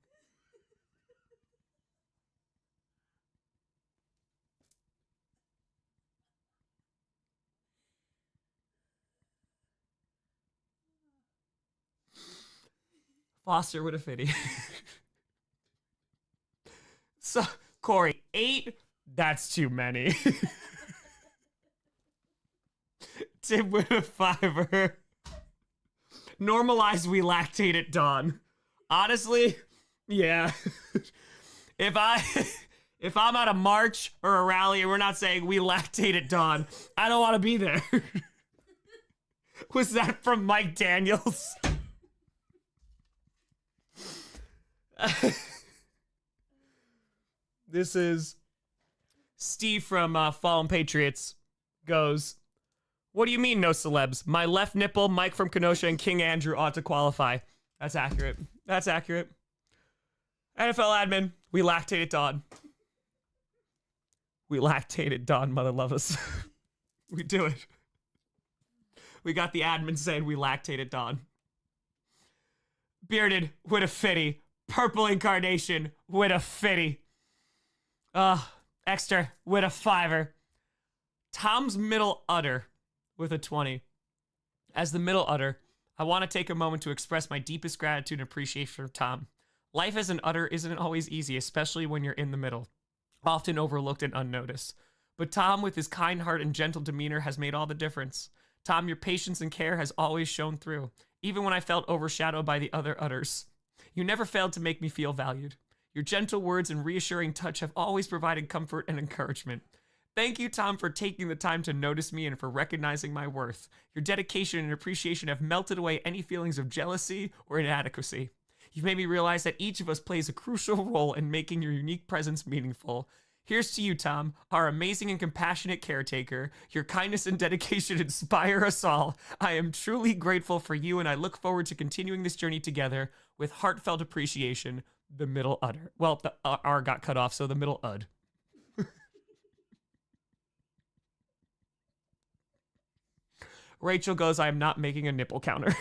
Foster with a 50. So, Corey, 8? That's too many. Tim with a 5-er. Normalize we lactate at dawn. Honestly, yeah. If I'm at a march or a rally and we're not saying we lactate at dawn, I don't want to be there. Was that from Mike Daniels? This is Steve from Fallen Patriots goes, what do you mean no celebs? My left nipple, Mike from Kenosha, and King Andrew ought to qualify. That's accurate. That's accurate. NFL admin, we lactate at dawn. We lactate at dawn, mother lovers. We do it. We got the admin saying we lactate at dawn. Bearded with a 50. Purple incarnation with a 50. Extra with a 5-er. Tom's middle udder with a 20. As the middle udder, I want to take a moment to express my deepest gratitude and appreciation for Tom. Life as an udder isn't always easy, especially when you're in the middle, often overlooked and unnoticed. But Tom, with his kind heart and gentle demeanor, has made all the difference. Tom, your patience and care has always shown through, even when I felt overshadowed by the other udders. You never failed to make me feel valued. Your gentle words and reassuring touch have always provided comfort and encouragement. Thank you, Tom, for taking the time to notice me and for recognizing my worth. Your dedication and appreciation have melted away any feelings of jealousy or inadequacy. You've made me realize that each of us plays a crucial role in making your unique presence meaningful. Here's to you, Tom, our amazing and compassionate caretaker. Your kindness and dedication inspire us all. I am truly grateful for you, and I look forward to continuing this journey together with heartfelt appreciation. The middle udder. Well, the R got cut off, so the middle ud. Rachel goes, I am not making a nipple counter.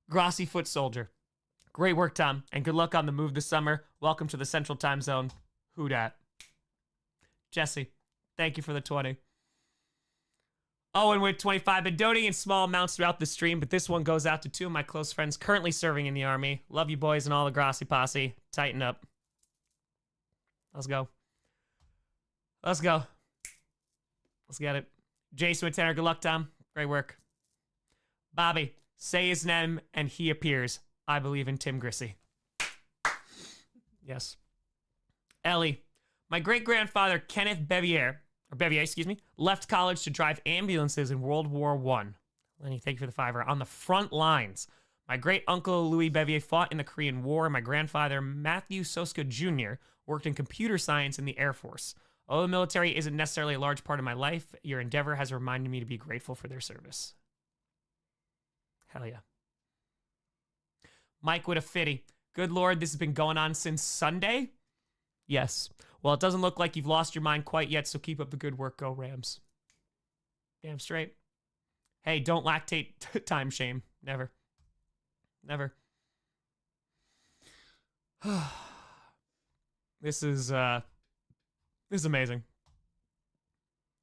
Grossi foot soldier. Great work, Tom, and good luck on the move this summer. Welcome to the Central Time Zone. Who dat? Jesse, thank you for the 20. Owen with 25. Been donating in small amounts throughout the stream, but this one goes out to two of my close friends currently serving in the Army. Love you boys and all the Grossi posse. Tighten up. Let's go. Let's go. Let's get it. Jason with 10. Good luck, Tom. Great work. Bobby, say his name and he appears. I believe in Tim Grossi. Yes. Ellie, my great-grandfather Kenneth Bevier, left college to drive ambulances in World War I. Lenny, thank you for the $5 on the front lines. My great-uncle Louis Bevier fought in the Korean War, and my grandfather Matthew Soska Jr. worked in computer science in the Air Force. Although the military isn't necessarily a large part of my life, your endeavor has reminded me to be grateful for their service. Hell yeah. Mike with a 50. Good Lord, this has been going on since Sunday? Yes. Well, it doesn't look like you've lost your mind quite yet, so keep up the good work. Go Rams. Damn straight. Hey, don't lactate time shame. Never. Never. This is amazing.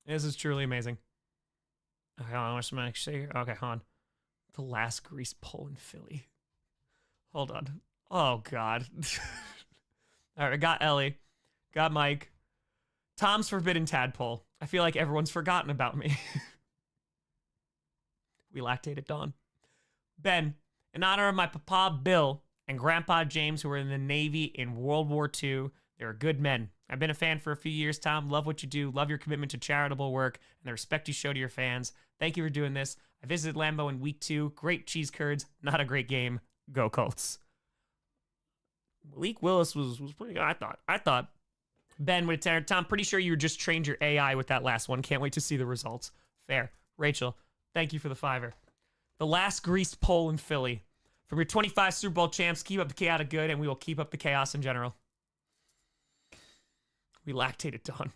This is truly amazing. Okay, hold on. What's my next here? Okay, hold on. The last grease pole in Philly. Hold on. Oh, God. All right, I got Ellie. Got Mike. Tom's Forbidden Tadpole. I feel like everyone's forgotten about me. We lactated Dawn. Ben, in honor of my Papa Bill and Grandpa James, who were in the Navy in World War II, they were good men. I've been a fan for a few years, Tom. Love what you do. Love your commitment to charitable work and the respect you show to your fans. Thank you for doing this. I visited Lambeau in week 2. Great cheese curds. Not a great game. Go Colts. Malik Willis was pretty good, I thought. Ben with a 10. Tom, pretty sure you just trained your AI with that last one. Can't wait to see the results. Fair. Rachel, thank you for the $5. The last greased pole in Philly. From your 25 Super Bowl champs, keep up the chaotic good, and we will keep up the chaos in general. We lactated Dawn.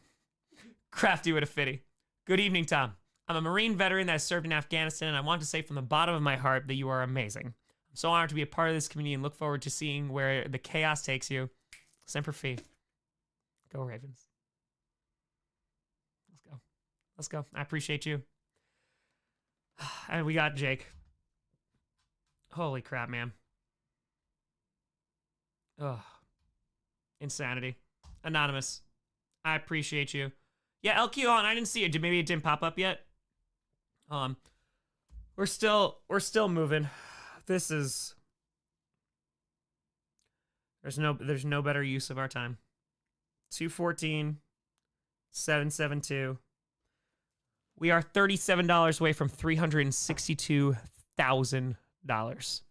Crafty with a 50. Good evening, Tom. I'm a Marine veteran that has served in Afghanistan, and I want to say from the bottom of my heart that you are amazing. I'm so honored to be a part of this community and look forward to seeing where the chaos takes you. Semper Fi. Go Ravens. Let's go. Let's go. I appreciate you. And we got Jake. Holy crap, man. Ugh. Insanity. Anonymous. I appreciate you. Yeah, LQ on. I didn't see it. Maybe it didn't pop up yet. We're still moving. This is there's no better use of our time. 214 772. We are $37 away from $362,000.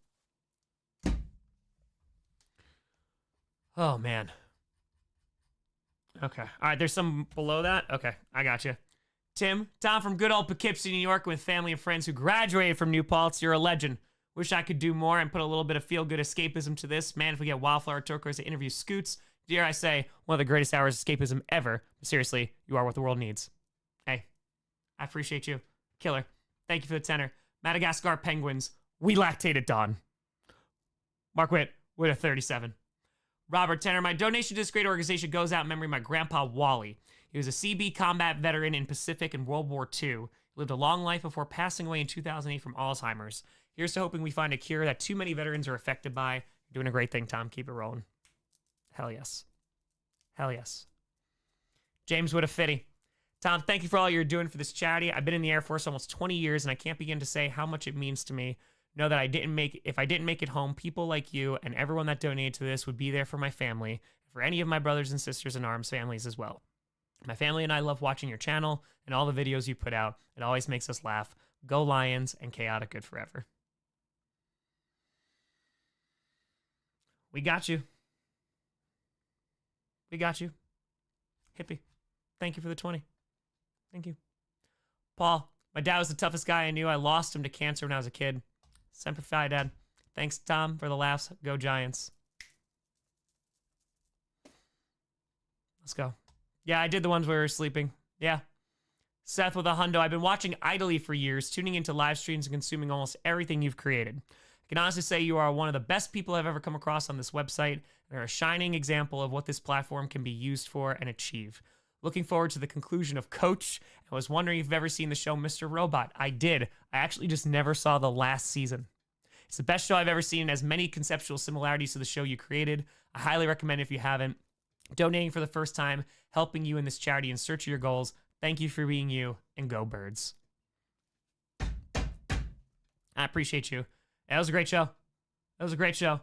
Oh man. Okay. All right, there's some below that. Okay, I got you. Tom from good old Poughkeepsie, New York, with family and friends who graduated from New Paltz. You're a legend. Wish I could do more and put a little bit of feel-good escapism to this. Man, if we get Wildflower Turquoise to interview Scoots, dare I say, one of the greatest hours of escapism ever. But seriously, you are what the world needs. Hey, I appreciate you. Killer. Thank you for the tenor. Madagascar Penguins. We lactated Dawn. Mark Witt with a 37. Robert Tenner, my donation to this great organization goes out in memory of my grandpa Wally. He was a CB combat veteran in Pacific in World War II. He lived a long life before passing away in 2008 from Alzheimer's. Here's to hoping we find a cure that too many veterans are affected by. You're doing a great thing, Tom. Keep it rolling. Hell yes. Hell yes. James with a 50. Tom, thank you for all you're doing for this charity. I've been in the Air Force almost 20 years, and I can't begin to say how much it means to me. Know that if I didn't make it home, people like you and everyone that donated to this would be there for my family, for any of my brothers and sisters in arms families as well. My family and I love watching your channel and all the videos you put out. It always makes us laugh. Go Lions and chaotic good forever. We got you. We got you. Hippie. Thank you for the 20. Thank you. Paul, my dad was the toughest guy I knew. I lost him to cancer when I was a kid. Semper Fi, Dad. Thanks, Tom, for the laughs. Go Giants. Let's go. Yeah, I did the ones where we were sleeping. Yeah. Seth with a hundo. I've been watching idly for years, tuning into live streams and consuming almost everything you've created. I can honestly say you are one of the best people I've ever come across on this website and are a shining example of what this platform can be used for and achieve. Looking forward to the conclusion of Coach. I was wondering if you've ever seen the show Mr. Robot. I did. I actually just never saw the last season. It's the best show I've ever seen and has many conceptual similarities to the show you created. I highly recommend it if you haven't. Donating for the first time, helping you in this charity in search of your goals. Thank you for being you, and go Birds. I appreciate you. That was a great show. That was a great show.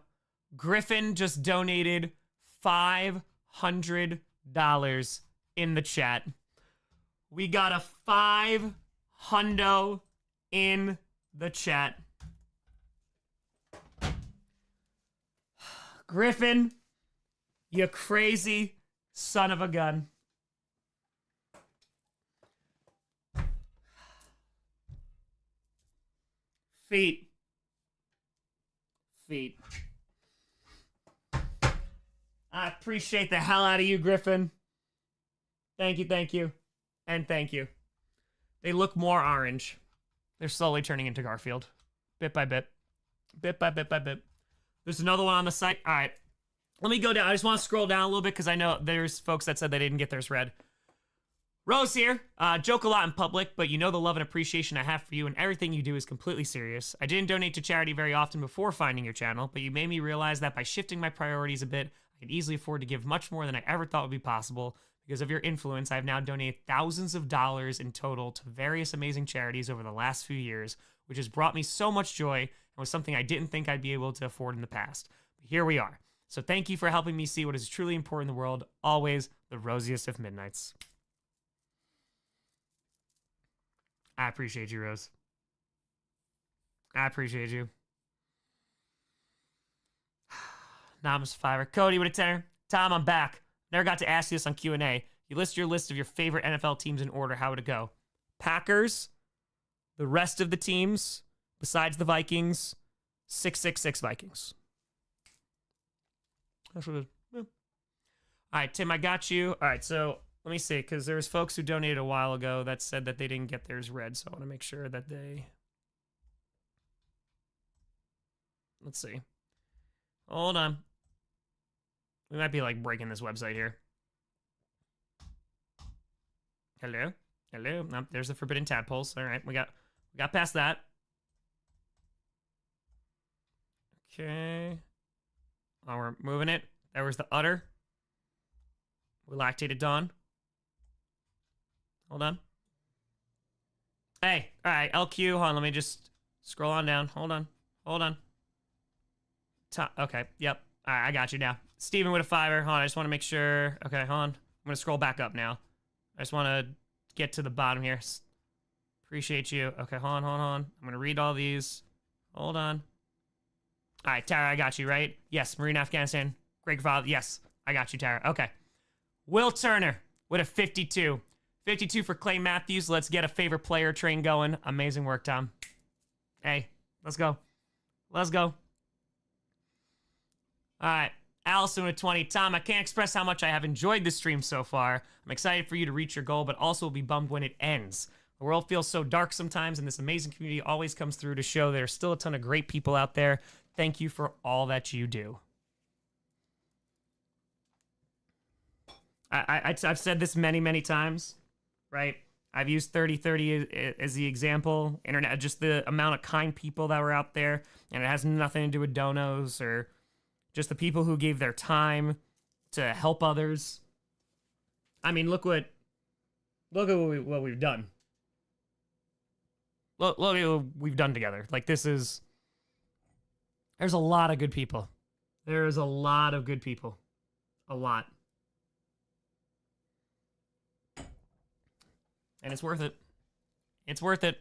Griffin just donated $500 in the chat. We got a $500 in the chat. Griffin, you crazy son of a gun. Feet. I appreciate the hell out of you, Griffin. Thank you, and thank you. They look more orange. They're slowly turning into Garfield. Bit by bit. There's another one on the site. All right. Let me go down. I just want to scroll down a little bit because I know there's folks that said they didn't get theirs read. Rose here. Joke a lot in public, but you know the love and appreciation I have for you, and everything you do is completely serious. I didn't donate to charity very often before finding your channel, but you made me realize that by shifting my priorities a bit, I could easily afford to give much more than I ever thought would be possible. Because of your influence, I've now donated thousands of dollars in total to various amazing charities over the last few years, which has brought me so much joy and was something I didn't think I'd be able to afford in the past. But here we are. So thank you for helping me see what is truly important in the world. Always the rosiest of midnights. I appreciate you, Rose. I appreciate you. Namas Fiver. Cody with a 10. Tom, I'm back. Never got to ask you this on Q&A. You list your list of your favorite NFL teams in order. How would it go? Packers, the rest of the teams, besides the Vikings, 666 Vikings. That's what it is. Yeah. All right, Tim, I got you. All right, so let me see, because there was folks who donated a while ago that said that they didn't get theirs read, so I want to make sure that they... Let's see. Hold on. We might be like breaking this website here. Hello? Nope, there's the forbidden tadpoles. All right, we got past that. Okay. Oh, we're moving it. There was the udder. We lactated Dawn. Hold on. Hey, all right, LQ. Hold on, let me just scroll on down. Hold on. Okay, yep. All right, I got you now. Steven with a 5. Hold on, I just want to make sure. Okay, hold on. I'm going to scroll back up now. I just want to get to the bottom here. Appreciate you. Okay, hold on. I'm going to read all these. Hold on. All right, Tara, I got you, right? Yes, Marine Afghanistan. Great father. Yes, I got you, Tara. Okay. Will Turner with a 52. 52 for Clay Matthews. Let's get a favorite player train going. Amazing work, Tom. Hey, let's go. All right. Allison with 20. Tom, I can't express how much I have enjoyed this stream so far. I'm excited for you to reach your goal, but also will be bummed when it ends. The world feels so dark sometimes, and this amazing community always comes through to show there's still a ton of great people out there. Thank you for all that you do. I've said this many, many times, right? I've used 3030 as the example. Internet, just the amount of kind people that were out there, and it has nothing to do with donos or just the people who gave their time to help others. I mean, look at what we've done. Look at what we've done together. Like, there's a lot of good people. There is a lot of good people. A lot. And it's worth it. It's worth it.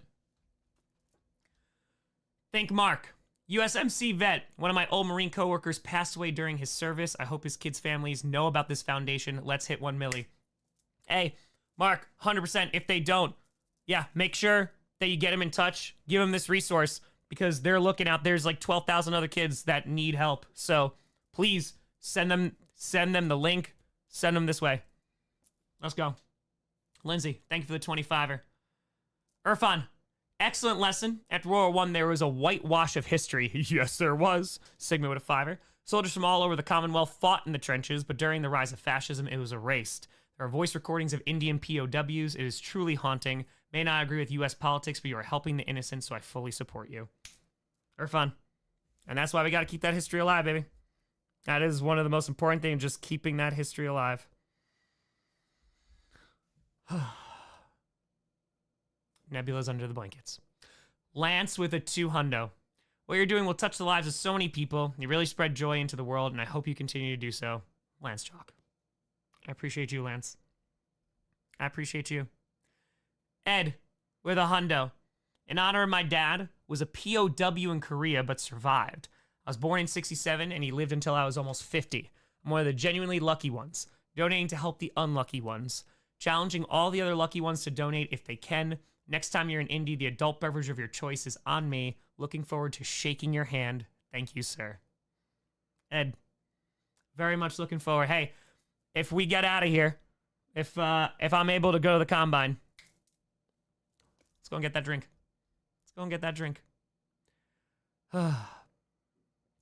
Think Mark. USMC vet. One of my old Marine coworkers passed away during his service. I hope his kids' families know about this foundation. Let's hit 1 milli. Hey, Mark, 100%. If they don't, yeah, make sure that you get them in touch. Give them this resource because they're looking out. There's like 12,000 other kids that need help. So please send them the link. Send them this way. Let's go. Lindsay, thank you for the 25er. Irfan, excellent lesson. After World War I, there was a whitewash of history. Yes, there was. Sigma with a 5er. Soldiers from all over the Commonwealth fought in the trenches, but during the rise of fascism, it was erased. There are voice recordings of Indian POWs. It is truly haunting. May not agree with U.S. politics, but you are helping the innocent, so I fully support you. They're fun. And that's why we got to keep that history alive, baby. That is one of the most important things, just keeping that history alive. Nebula's under the blankets. Lance with a 200. What you're doing will touch the lives of so many people. You really spread joy into the world, and I hope you continue to do so. Lance Chalk. I appreciate you, Lance. I appreciate you. Ed with a hundo. In honor of my dad, was a POW in Korea but survived. I was born in 67 and he lived until I was almost 50. I'm one of the genuinely lucky ones, donating to help the unlucky ones, challenging all the other lucky ones to donate if they can. Next time you're in Indy, the adult beverage of your choice is on me. Looking forward to shaking your hand. Thank you, sir. Ed, very much looking forward. Hey, if we get out of here, if I'm able to go to the combine, let's go and get that drink. Let's go and get that drink.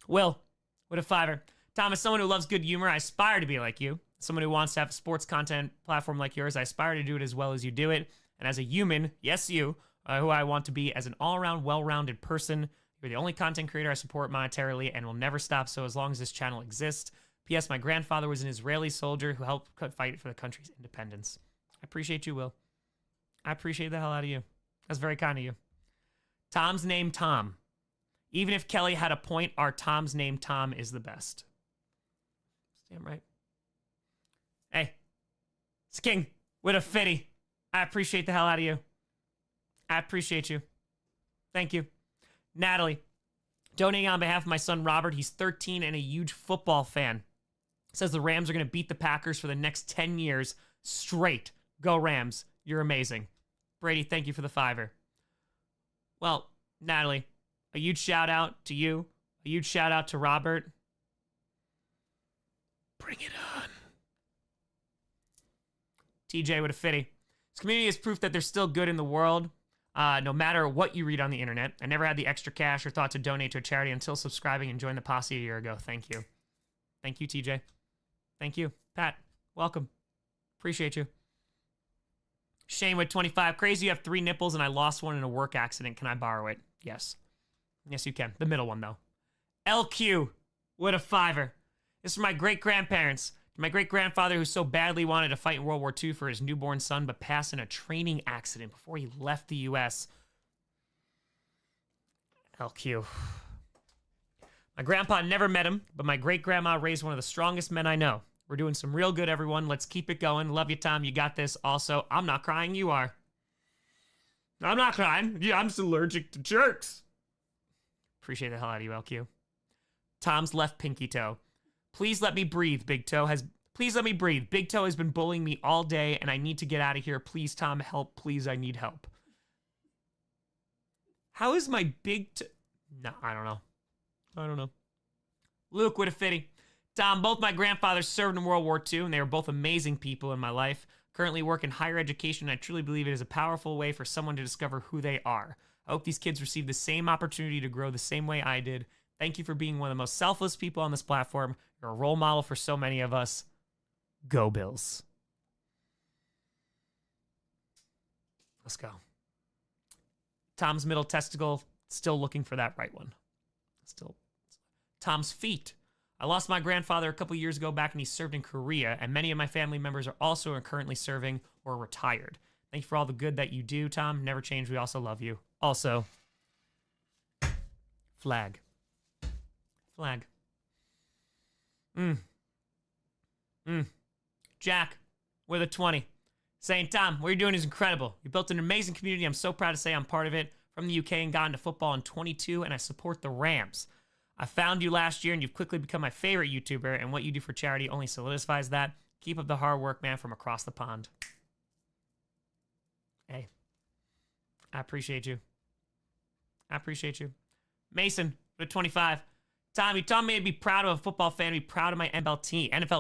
Will, with a 5. Tom, as someone who loves good humor, I aspire to be like you. As someone who wants to have a sports content platform like yours, I aspire to do it as well as you do it. And as a human, yes, you, who I want to be as an all-around, well-rounded person, you're the only content creator I support monetarily and will never stop so as long as this channel exists. P.S. My grandfather was an Israeli soldier who helped fight for the country's independence. I appreciate you, Will. I appreciate the hell out of you. That's very kind of you. Tom's name Tom. Even if Kelly had a point, our Tom's name Tom is the best. Damn right. Hey, it's King with a 50. I appreciate the hell out of you. I appreciate you. Thank you. Natalie, donating on behalf of my son Robert. He's 13 and a huge football fan. Says the Rams are going to beat the Packers for the next 10 years straight. Go Rams. You're amazing. Brady, thank you for the 5. Well, Natalie, a huge shout out to you. A huge shout out to Robert. Bring it on. TJ with a 50. This community is proof that there's still good in the world, no matter what you read on the internet. I never had the extra cash or thought to donate to a charity until subscribing and joining the posse a year ago. Thank you. Thank you, TJ. Thank you. Pat, welcome. Appreciate you. Shane with 25. Crazy, you have 3 nipples and I lost one in a work accident. Can I borrow it? Yes. Yes, you can. The middle one, though. LQ with a 5. This is for my great-grandparents. My great-grandfather who so badly wanted to fight in World War II for his newborn son, but passed in a training accident before he left the U.S. LQ. My grandpa never met him, but my great-grandma raised one of the strongest men I know. We're doing some real good, everyone. Let's keep it going. Love you, Tom. You got this. Also, I'm not crying. You are. I'm not crying. Yeah, I'm just allergic to jerks. Appreciate the hell out of you, LQ. Tom's left pinky toe. Please let me breathe, Big Toe. Please let me breathe. Big Toe has been bullying me all day, and I need to get out of here. Please, Tom, help. Please, I need help. How is my big toe? No, I don't know. I don't know. Luke with a 50. Tom, both my grandfathers served in World War II, and they were both amazing people in my life. Currently work in higher education, and I truly believe it is a powerful way for someone to discover who they are. I hope these kids receive the same opportunity to grow the same way I did. Thank you for being one of the most selfless people on this platform. You're a role model for so many of us. Go Bills. Let's go. Tom's middle testicle, still looking for that right one. Still. Tom's feet. I lost my grandfather a couple years ago back when he served in Korea, and many of my family members are also currently serving or retired. Thank you for all the good that you do, Tom. Never change. We also love you. Also, flag. Flag. Jack with a 20. Saying, Tom, what you're doing is incredible. You built an amazing community. I'm so proud to say I'm part of it. From the UK and got into football in 22, and I support the Rams. I found you last year, and you've quickly become my favorite YouTuber, and what you do for charity only solidifies that. Keep up the hard work, man, from across the pond. Hey, I appreciate you. I appreciate you. Mason, with 25. Tom, you taught me to be proud of a football fan, to be proud of my NFL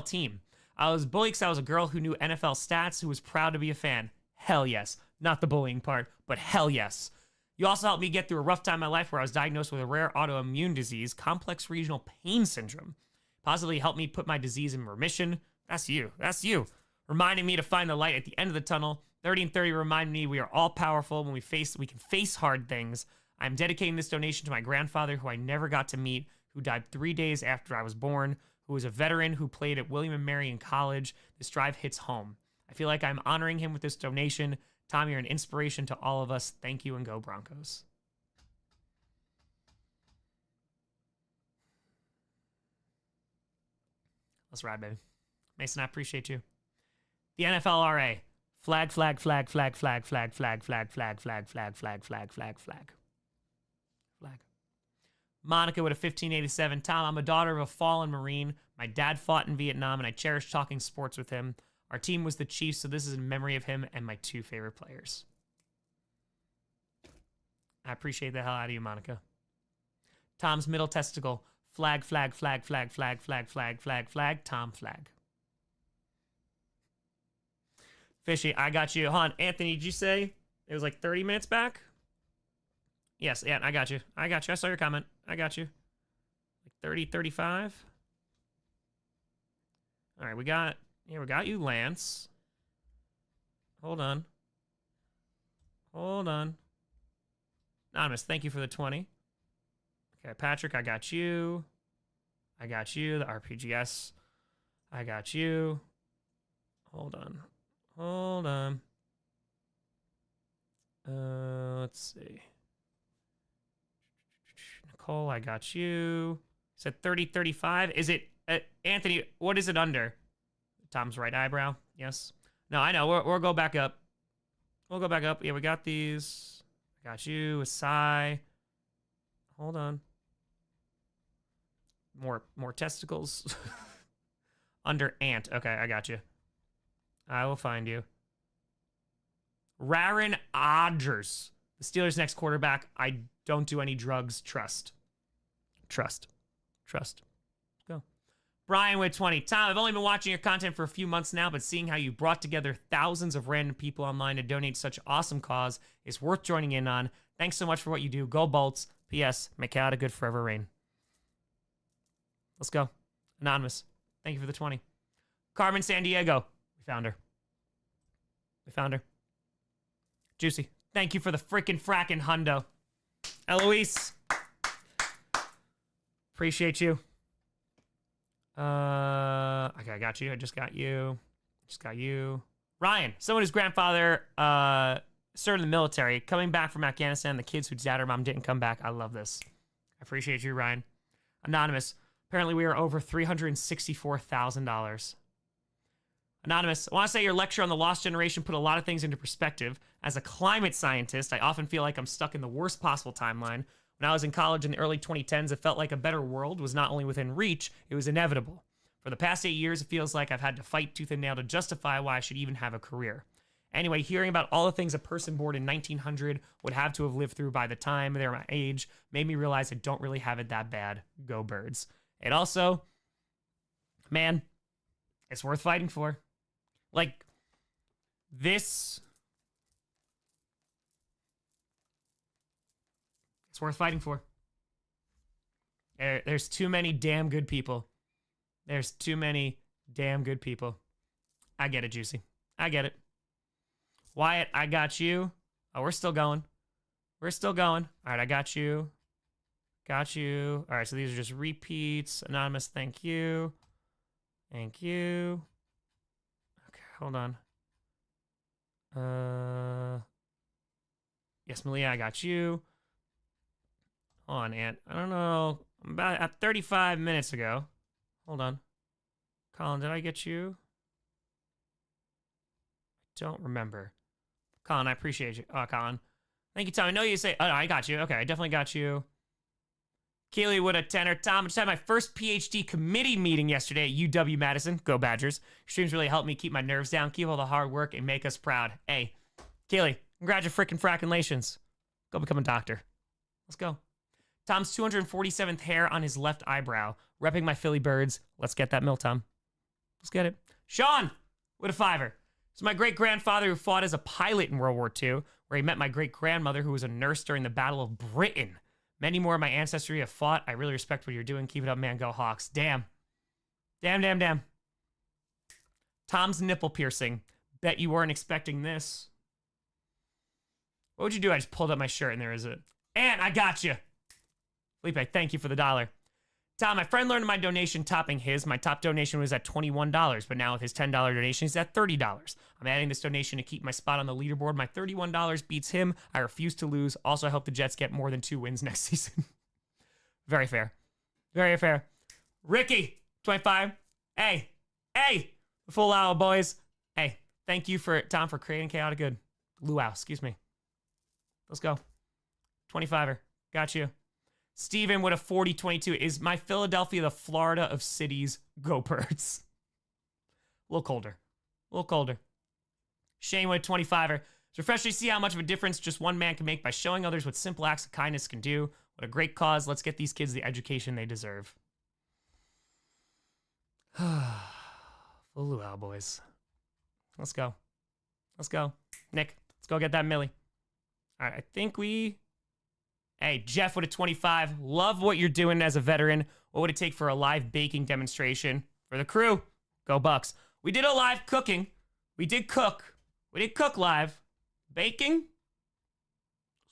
team. I was bullied because I was a girl who knew NFL stats, who was proud to be a fan. Hell yes. Not the bullying part, but hell yes. You also helped me get through a rough time in my life where I was diagnosed with a rare autoimmune disease, complex regional pain syndrome. Positively helped me put my disease in remission. That's you. That's you. reminding me to find the light at the end of the tunnel. 30 and 30 remind me we are all powerful when we can face hard things. I'm dedicating this donation to my grandfather, who I never got to meet, who died 3 days after I was born, who was a veteran who played at William & Mary in college. This drive hits home. I feel like I'm honoring him with this donation. Tom, you're an inspiration to all of us. Thank you, and go Broncos. Let's ride, baby. Mason, I appreciate you. The NFLRA. Flag, flag, flag, flag, flag, flag, flag, flag, flag, flag, flag, flag, flag, flag, flag. Flag. Monica with a 1587. Tom, I'm a daughter of a fallen Marine. My dad fought in Vietnam, and I cherish talking sports with him. Our team was the Chiefs, so this is in memory of him and my 2 favorite players. I appreciate the hell out of you, Monica. Tom's middle testicle. Flag, flag, flag, flag, flag, flag, flag, flag, flag. Tom flag. Fishy, I got you. Hold on, Anthony, did you say it was like 30 minutes back? Yes, yeah, I got you. I got you. I saw your comment. I got you. Like 30, 35. All right, we got you, Lance. Hold on. Anonymous, thank you for the 20. Okay, Patrick, I got you. The RPGS. I got you. Hold on. Let's see. Nicole, I got you. Said 30, 35. Is it, Anthony, what is it under? Tom's right eyebrow. Yes. No, I know. We'll go back up. Yeah, we got these. I got you. Asai. Hold on. More testicles. Under ant. Okay, I got you. I will find you. Raren Odgers. The Steelers' next quarterback. I don't do any drugs. Trust. Go. Brian with 20. Tom, I've only been watching your content for a few months now, but seeing how you brought together thousands of random people online to donate to such awesome cause is worth joining in on. Thanks so much for what you do. Go Bolts. P.S. Make out a good forever reign. Let's go. Anonymous. Thank you for the 20. Carmen San Diego. We found her. Juicy. Thank you for the freaking frackin' hundo. Eloise. Appreciate you. Okay, I got you. I just got you. Ryan, someone whose grandfather served in the military, coming back from Afghanistan, the kids whose dad or mom didn't come back. I love this. I appreciate you, Ryan. Anonymous. Apparently we are over $364,000. Anonymous, I want to say your lecture on the lost generation put a lot of things into perspective. As a climate scientist, I often feel like I'm stuck in the worst possible timeline. When I was in college in the early 2010s, it felt like a better world was not only within reach, it was inevitable. For the past 8 years, it feels like I've had to fight tooth and nail to justify why I should even have a career. Anyway, hearing about all the things a person born in 1900 would have to have lived through by the time they're my age made me realize I don't really have it that bad. Go Birds. It also, man, it's worth fighting for. Like, this, it's worth fighting for. There's too many damn good people. I get it, Juicy. I get it. Wyatt, I got you. Oh, we're still going. All right, I got you. All right, so these are just repeats. Anonymous, thank you. Okay, hold on. Yes, Malia, I got you. Hold on, Ant. I don't know. I'm about at 35 minutes ago. Hold on. Colin, did I get you? I don't remember. Colin, I appreciate you. Oh, Colin. Thank you, Tom. I know you say, oh, no, I got you. Okay, I definitely got you. Keely with a tenor. Tom, I just had my first PhD committee meeting yesterday at UW-Madison. Go Badgers. Your streams really helped me keep my nerves down, keep all the hard work, and make us proud. Hey, Keely, congratulations. Go become a doctor. Let's go. Tom's 247th hair on his left eyebrow. Repping my Philly Birds. Let's get that mill, Tom. Let's get it. Sean with a 5. It's my great-grandfather who fought as a pilot in World War II, where he met my great-grandmother who was a nurse during the Battle of Britain. Many more of my ancestry have fought. I really respect what you're doing. Keep it up, man. Go Hawks. Damn. Tom, Tom's nipple piercing. Bet you weren't expecting this. What would you do? I just pulled up my shirt and there is it. And I got you. Felipe, thank you for the $1. Tom, my friend learned my donation topping his. My top donation was at $21, but now with his $10 donation, he's at $30. I'm adding this donation to keep my spot on the leaderboard. My $31 beats him. I refuse to lose. Also, I hope the Jets get more than 2 wins next season. Very fair. Very fair. Ricky, 25. Hey, full hour, boys. Hey, thank you for Tom for creating chaotic good. Luau, excuse me. Let's go. 25er. Got you. Steven with a 40-22. Is my Philadelphia the Florida of cities? Go Birds. A little colder. Shane with a 25er. It's refreshing to see how much of a difference just one man can make by showing others what simple acts of kindness can do. What a great cause. Let's get these kids the education they deserve. Full luau, boys. Let's go. Nick, let's go get that Millie. All right, I think we... Hey, Jeff with a 25. Love what you're doing as a veteran. What would it take for a live baking demonstration? For the crew, go Bucks. We did a live cooking. We did cook live. Baking?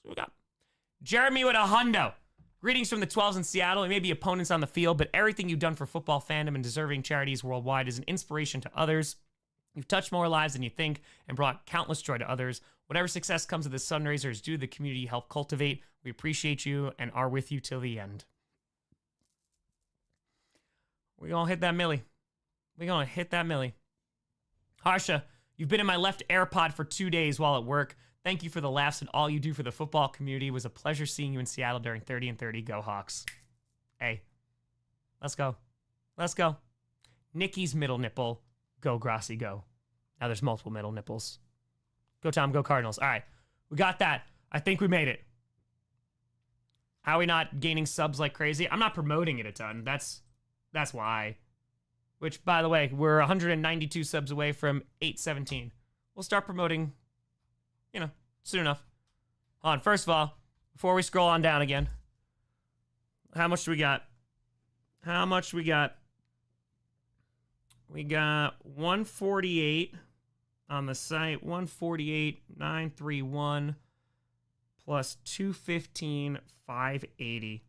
What we got? Jeremy with a hundo. Greetings from the 12s in Seattle. We may be opponents on the field, but everything you've done for football fandom and deserving charities worldwide is an inspiration to others. You've touched more lives than you think and brought countless joy to others. Whatever success comes of this fundraiser is due to the community you help cultivate. We appreciate you and are with you till the end. We're going to hit that Millie. Harsha, you've been in my left AirPod for 2 days while at work. Thank you for the laughs and all you do for the football community. It was a pleasure seeing you in Seattle during 30 and 30. Go Hawks. Hey, let's go. Nikki's middle nipple. Go Grossi, go. Now there's multiple middle nipples. Go Tom, go Cardinals. All right, we got that. I think we made it. How are we not gaining subs like crazy? I'm not promoting it a ton. That's why. Which, by the way, we're 192 subs away from 817. We'll start promoting, soon enough. Hold on, first of all, before we scroll on down again, how much do we got? We got 148 on the site, 148,931 plus 215, 580.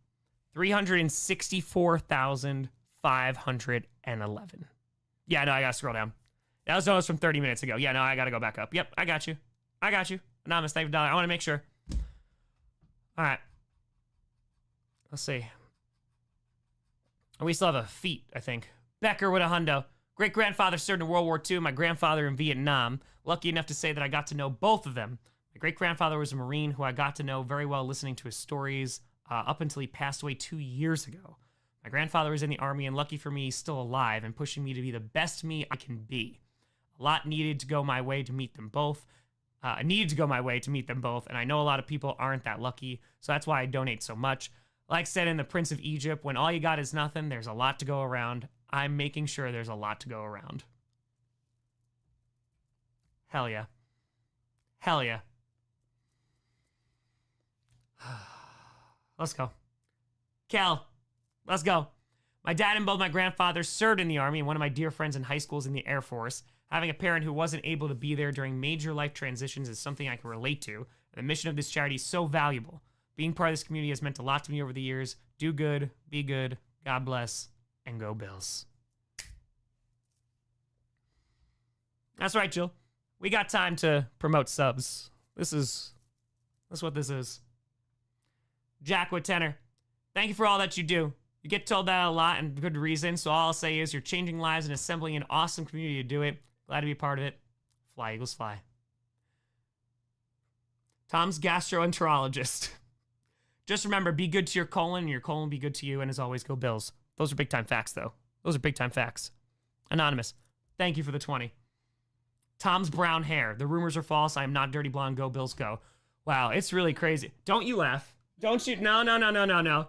364,511. Yeah, no, I gotta scroll down. That was almost from 30 minutes ago. Yeah, no, I gotta go back up. Yep, I got you. Anonymous, thank you for $1. I want to make sure. All right. Let's see. We still have a feat, I think. Becker with a hundo. Great-grandfather served in World War II. My grandfather in Vietnam. Lucky enough to say that I got to know both of them. My great-grandfather was a Marine who I got to know very well listening to his stories up until he passed away 2 years ago. My grandfather was in the Army, and lucky for me, he's still alive and pushing me to be the best me I can be. A lot needed to go my way to meet them both. And I know a lot of people aren't that lucky, so that's why I donate so much. Like said in The Prince of Egypt, when all you got is nothing, there's a lot to go around. I'm making sure there's a lot to go around. Hell yeah. Let's go. Cal, let's go. My dad and both my grandfathers served in the Army, and one of my dear friends in high school is in the Air Force. Having a parent who wasn't able to be there during major life transitions is something I can relate to. And the mission of this charity is so valuable. Being part of this community has meant a lot to me over the years. Do good, be good, God bless, and go Bills. That's right, Jill. We got time to promote subs. That's what this is. Jack with tenor. Thank you for all that you do. You get told that a lot and good reason, so all I'll say is you're changing lives and assembling an awesome community to do it. Glad to be a part of it. Fly, Eagles, fly. Tom's gastroenterologist. Just remember, be good to your colon, and your colon will be good to you, and as always, go Bills. Those are big-time facts, though. Anonymous, thank you for the 20. Tom's brown hair. The rumors are false. I am not dirty blonde. Go Bills, go. Wow, it's really crazy. Don't you laugh. Don't you? No. No.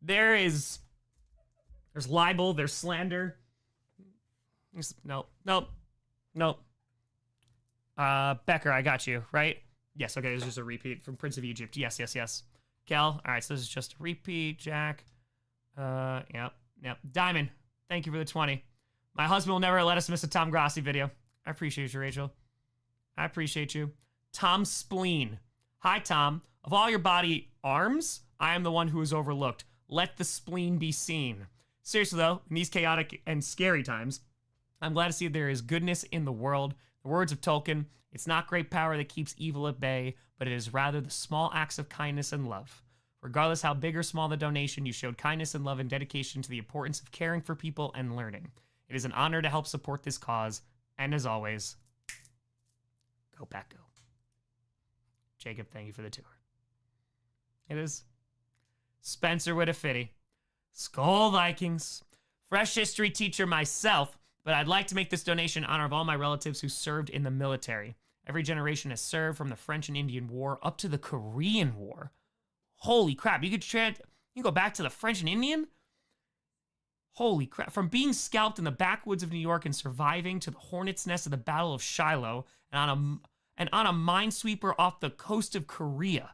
There's libel. There's slander. No. Becker, I got you, right? Yes, okay, this is just a repeat from Prince of Egypt. Yes. Kel, all right, so this is just a repeat, Jack. Yep. Diamond, thank you for the 20. My husband will never let us miss a Tom Grossi video. I appreciate you, Rachel. I appreciate you. Tom Spleen. Hi, Tom. Of all your body arms, I am the one who is overlooked. Let the spleen be seen. Seriously, though, in these chaotic and scary times, I'm glad to see there is goodness in the world. The words of Tolkien, it's not great power that keeps evil at bay, but it is rather the small acts of kindness and love. Regardless how big or small the donation, you showed kindness and love and dedication to the importance of caring for people and learning. It is an honor to help support this cause, and as always, go Pack Go. Jacob, thank you for the tour. It is Spencer with a fitty. Skull Vikings. Fresh history teacher myself, but I'd like to make this donation in honor of all my relatives who served in the military. Every generation has served from the French and Indian War up to the Korean War. Holy crap, you could go back to the French and Indian? Holy crap. From being scalped in the backwoods of New York and surviving to the hornet's nest of the Battle of Shiloh and on a minesweeper off the coast of Korea.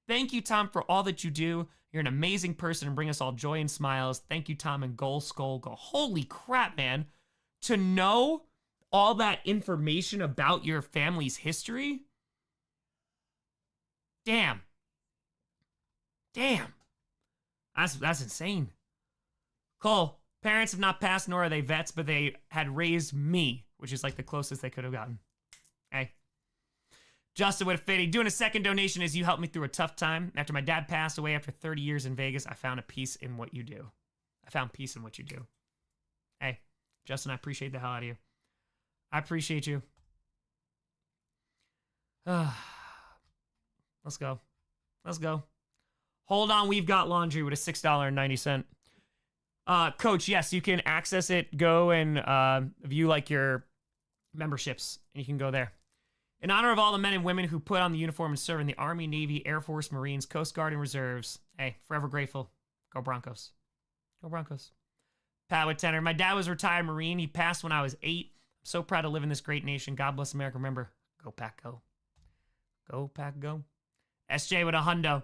Thank you, Tom, for all that you do. You're an amazing person and bring us all joy and smiles. Thank you, Tom, and Goal Skull Go. Holy crap, man. To know all that information about your family's history? Damn. That's insane. Cole, parents have not passed, nor are they vets, but they had raised me, which is like the closest they could have gotten. Hey. Justin with a fitty. Doing a second donation as you helped me through a tough time. After my dad passed away after 30 years in Vegas, I found a peace in what you do. I found peace in what you do. Hey, Justin, I appreciate the hell out of you. I appreciate you. Let's go. Hold on, we've got laundry with a $6.90. Coach, yes, you can access it. Go and view like your memberships, and you can go there. In honor of all the men and women who put on the uniform and serve in the Army, Navy, Air Force, Marines, Coast Guard, and Reserves. Hey, forever grateful. Go Broncos. Go Broncos. Pat with tenor. My dad was a retired Marine. He passed when I was 8. I'm so proud to live in this great nation. God bless America. Remember, go Pack Go. Go Pack Go. SJ with a hundo.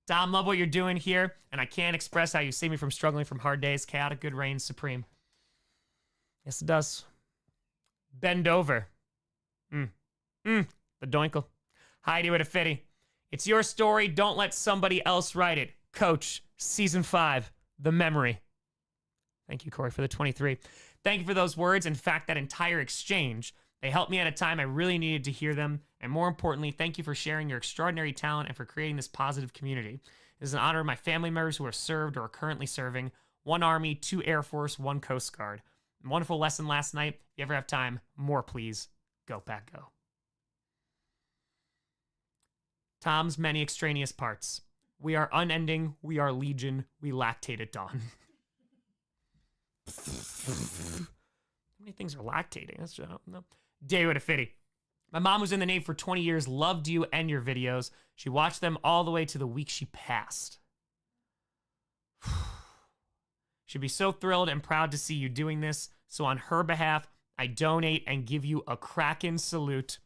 Tom, love what you're doing here, and I can't express how you save me from struggling from hard days. Chaotic good reigns supreme. Yes, it does. Bend over. The doinkle. Heidi with a fitty. It's your story. Don't let somebody else write it. Coach, Season 5, The Memory. Thank you, Corey, for the 23. Thank you for those words. In fact, that entire exchange, they helped me at a time I really needed to hear them. And more importantly, thank you for sharing your extraordinary talent and for creating this positive community. It is an honor of my family members who are served or are currently serving. 1 Army, 2 Air Force, 1 Coast Guard. Wonderful lesson last night. If you ever have time, more please. Go Pack Go. Tom's many extraneous parts. We are unending. We are legion. We lactate at dawn. How many things are lactating? That's just, no. Day with a fitty. My mom was in the Navy for 20 years, loved you and your videos. She watched them all the way to the week she passed. She'd be so thrilled and proud to see you doing this. So on her behalf, I donate and give you a Kraken salute.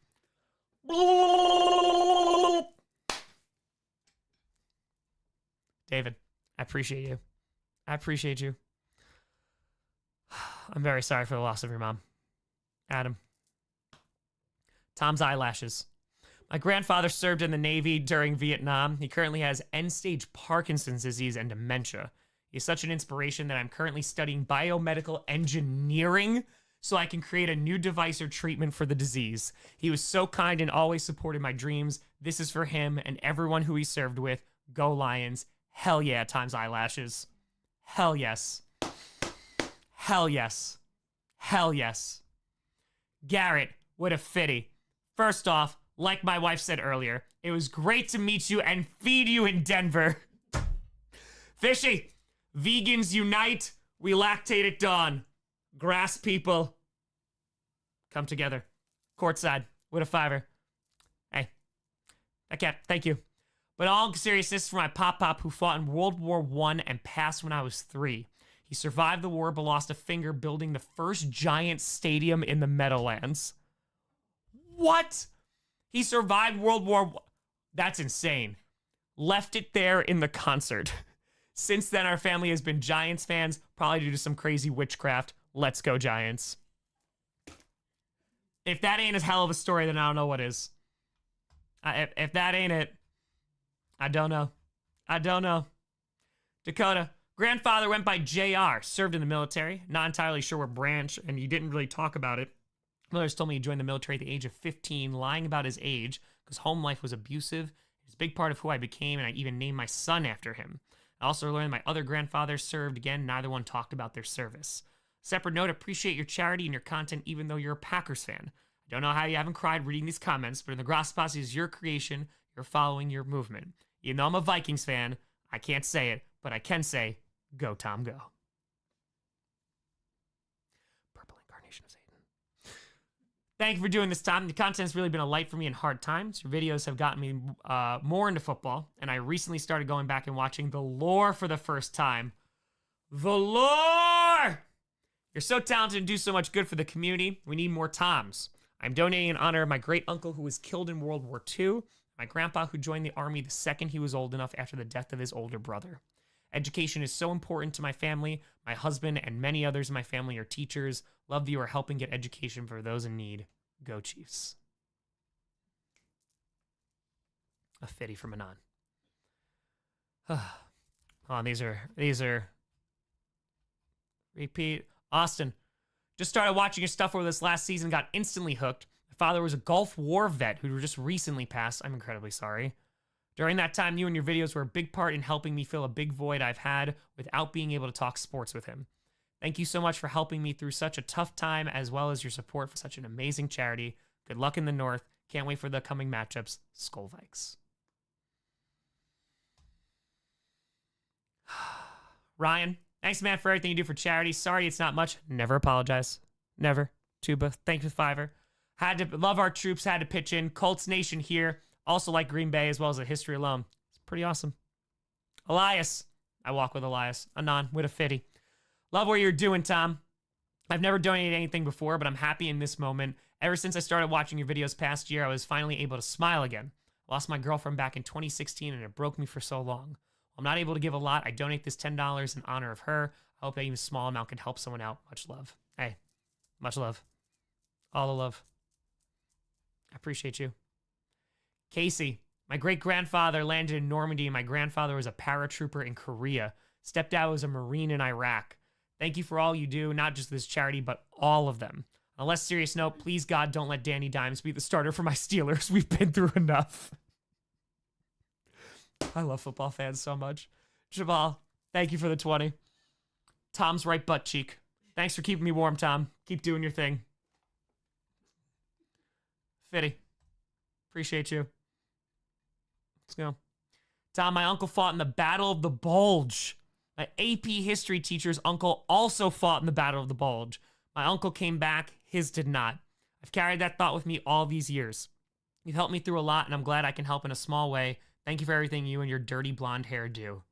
David, I appreciate you. I appreciate you. I'm very sorry for the loss of your mom. Adam. Tom's eyelashes. My grandfather served in the Navy during Vietnam. He currently has end-stage Parkinson's disease and dementia. He's such an inspiration that I'm currently studying biomedical engineering so I can create a new device or treatment for the disease. He was so kind and always supported my dreams. This is for him and everyone who he served with. Go Lions. Hell yeah, Tom's eyelashes. Hell yes. Hell yes. Hell yes. Garrett, what a fitty. First off, like my wife said earlier, it was great to meet you and feed you in Denver. Fishy, vegans unite. We lactate at dawn. Grass people, come together. Courtside, with a $5. Hey, that cat, thank you. But all seriousness, for my pop-pop who fought in World War I and passed when I was 3. He survived the war but lost a finger building the first giant stadium in the Meadowlands. What? He survived World War I. That's insane. Left it there in the concert. Since then, our family has been Giants fans, probably due to some crazy witchcraft. Let's go, Giants. If that ain't a hell of a story, then I don't know what is. If that ain't it, I don't know. I don't know. Dakota, grandfather went by JR, served in the military. Not entirely sure what branch, and you didn't really talk about it. Miller's told me he joined the military at the age of 15, lying about his age because home life was abusive. It's a big part of who I became, and I even named my son after him. I also learned my other grandfathers served. Again, neither one talked about their service. Separate note, appreciate your charity and your content even though you're a Packers fan. I don't know how you haven't cried reading these comments, but in the Grossi Posse is your creation. You're following your movement. Even though I'm a Vikings fan, I can't say it, but I can say, go Tom, go. Purple Incarnation of Satan. Thank you for doing this, Tom. The content's really been a light for me in hard times. Your videos have gotten me more into football, and I recently started going back and watching The Lore for the first time. The Lore! You're so talented and do so much good for the community. We need more Toms. I'm donating in honor of my great uncle who was killed in World War II, my grandpa who joined the army the second he was old enough after the death of his older brother. Education is so important to my family. My husband and many others in my family are teachers. Love that you are helping get education for those in need. Go Chiefs. A fitty from Anon. Oh, these are repeat. Austin, just started watching your stuff over this last season, got instantly hooked. My father was a Gulf War vet who just recently passed. I'm incredibly sorry. During that time, you and your videos were a big part in helping me fill a big void I've had without being able to talk sports with him. Thank you so much for helping me through such a tough time, as well as your support for such an amazing charity. Good luck in the North. Can't wait for the coming matchups. Skol Vikes. Ryan, thanks, man, for everything you do for charity. Sorry it's not much. Never apologize. Never. Tuba, thank you for Fiverr. Had to love our troops, had to pitch in. Colts Nation here. Also like Green Bay as well as a history alum. It's pretty awesome. Elias. I walk with Elias. Anon with a fitty. Love what you're doing, Tom. I've never donated anything before, but I'm happy in this moment. Ever since I started watching your videos past year, I was finally able to smile again. I lost my girlfriend back in 2016 and it broke me for so long. I'm not able to give a lot. I donate this $10 in honor of her. I hope that even a small amount can help someone out. Much love. Hey, much love. All the love. I appreciate you. Casey, my great-grandfather landed in Normandy and my grandfather was a paratrooper in Korea. Stepdad was a Marine in Iraq. Thank you for all you do, not just this charity, but all of them. On a less serious note, please, God, don't let Danny Dimes be the starter for my Steelers. We've been through enough. I love football fans so much. Jabal, thank you for the 20. Tom's right butt cheek. Thanks for keeping me warm, Tom. Keep doing your thing. Fitty, appreciate you. Let's go. Tom, my uncle fought in the Battle of the Bulge. My AP history teacher's uncle also fought in the Battle of the Bulge. My uncle came back, his did not. I've carried that thought with me all these years. You've helped me through a lot, and I'm glad I can help in a small way. Thank you for everything you and your dirty blonde hair do.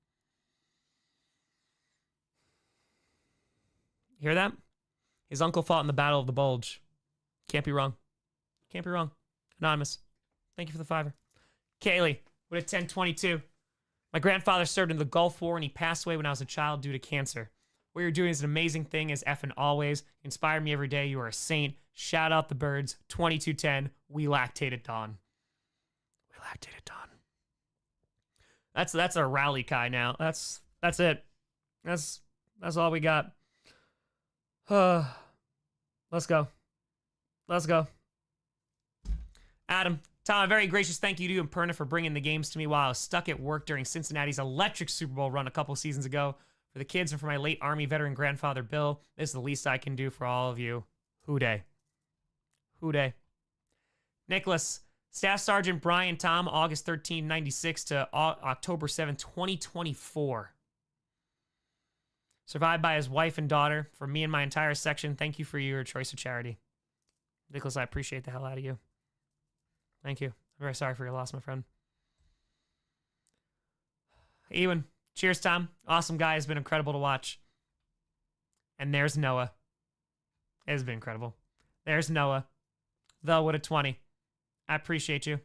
Hear that? His uncle fought in the Battle of the Bulge. Can't be wrong. Can't be wrong. Anonymous. Thank you for the $5. Kaylee, with a 1022. My grandfather served in the Gulf War and he passed away when I was a child due to cancer. What you're doing is an amazing thing as effing always. You inspire me every day. You are a saint. Shout out the birds. 2210. We lactate at dawn. We lactate at dawn. That's our rally, Kai. Now that's it. That's all we got. Let's go. Let's go. Adam, Tom, a very gracious thank you to you and Perna for bringing the games to me while I was stuck at work during Cincinnati's electric Super Bowl run a couple seasons ago. For the kids and for my late Army veteran grandfather, Bill, this is the least I can do for all of you. Hooday. Hooday. Nicholas, Staff Sergeant Brian Tom, August 13, 96 to October 7, 2024. Survived by his wife and daughter. For me and my entire section, thank you for your choice of charity. Nicholas, I appreciate the hell out of you. Thank you. I'm very sorry for your loss, my friend. Ewan, cheers, Tom. Awesome guy. Has been incredible to watch. And there's Noah. It has been incredible. There's Noah. Though with a 20. I appreciate you.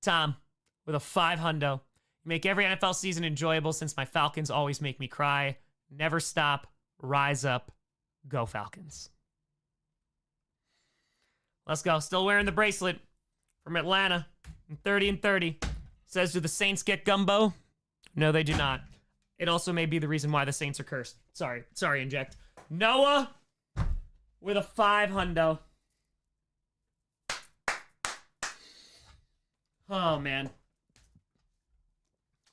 Tom, with a 5 hundo. You make every NFL season enjoyable since my Falcons always make me cry. Never stop. Rise up. Go Falcons. Let's go. Still wearing the bracelet from Atlanta. 30 and 30. Says, do the Saints get gumbo? No, they do not. It also may be the reason why the Saints are cursed. Sorry, Inject. Noah with a 5 hundo. Oh, man.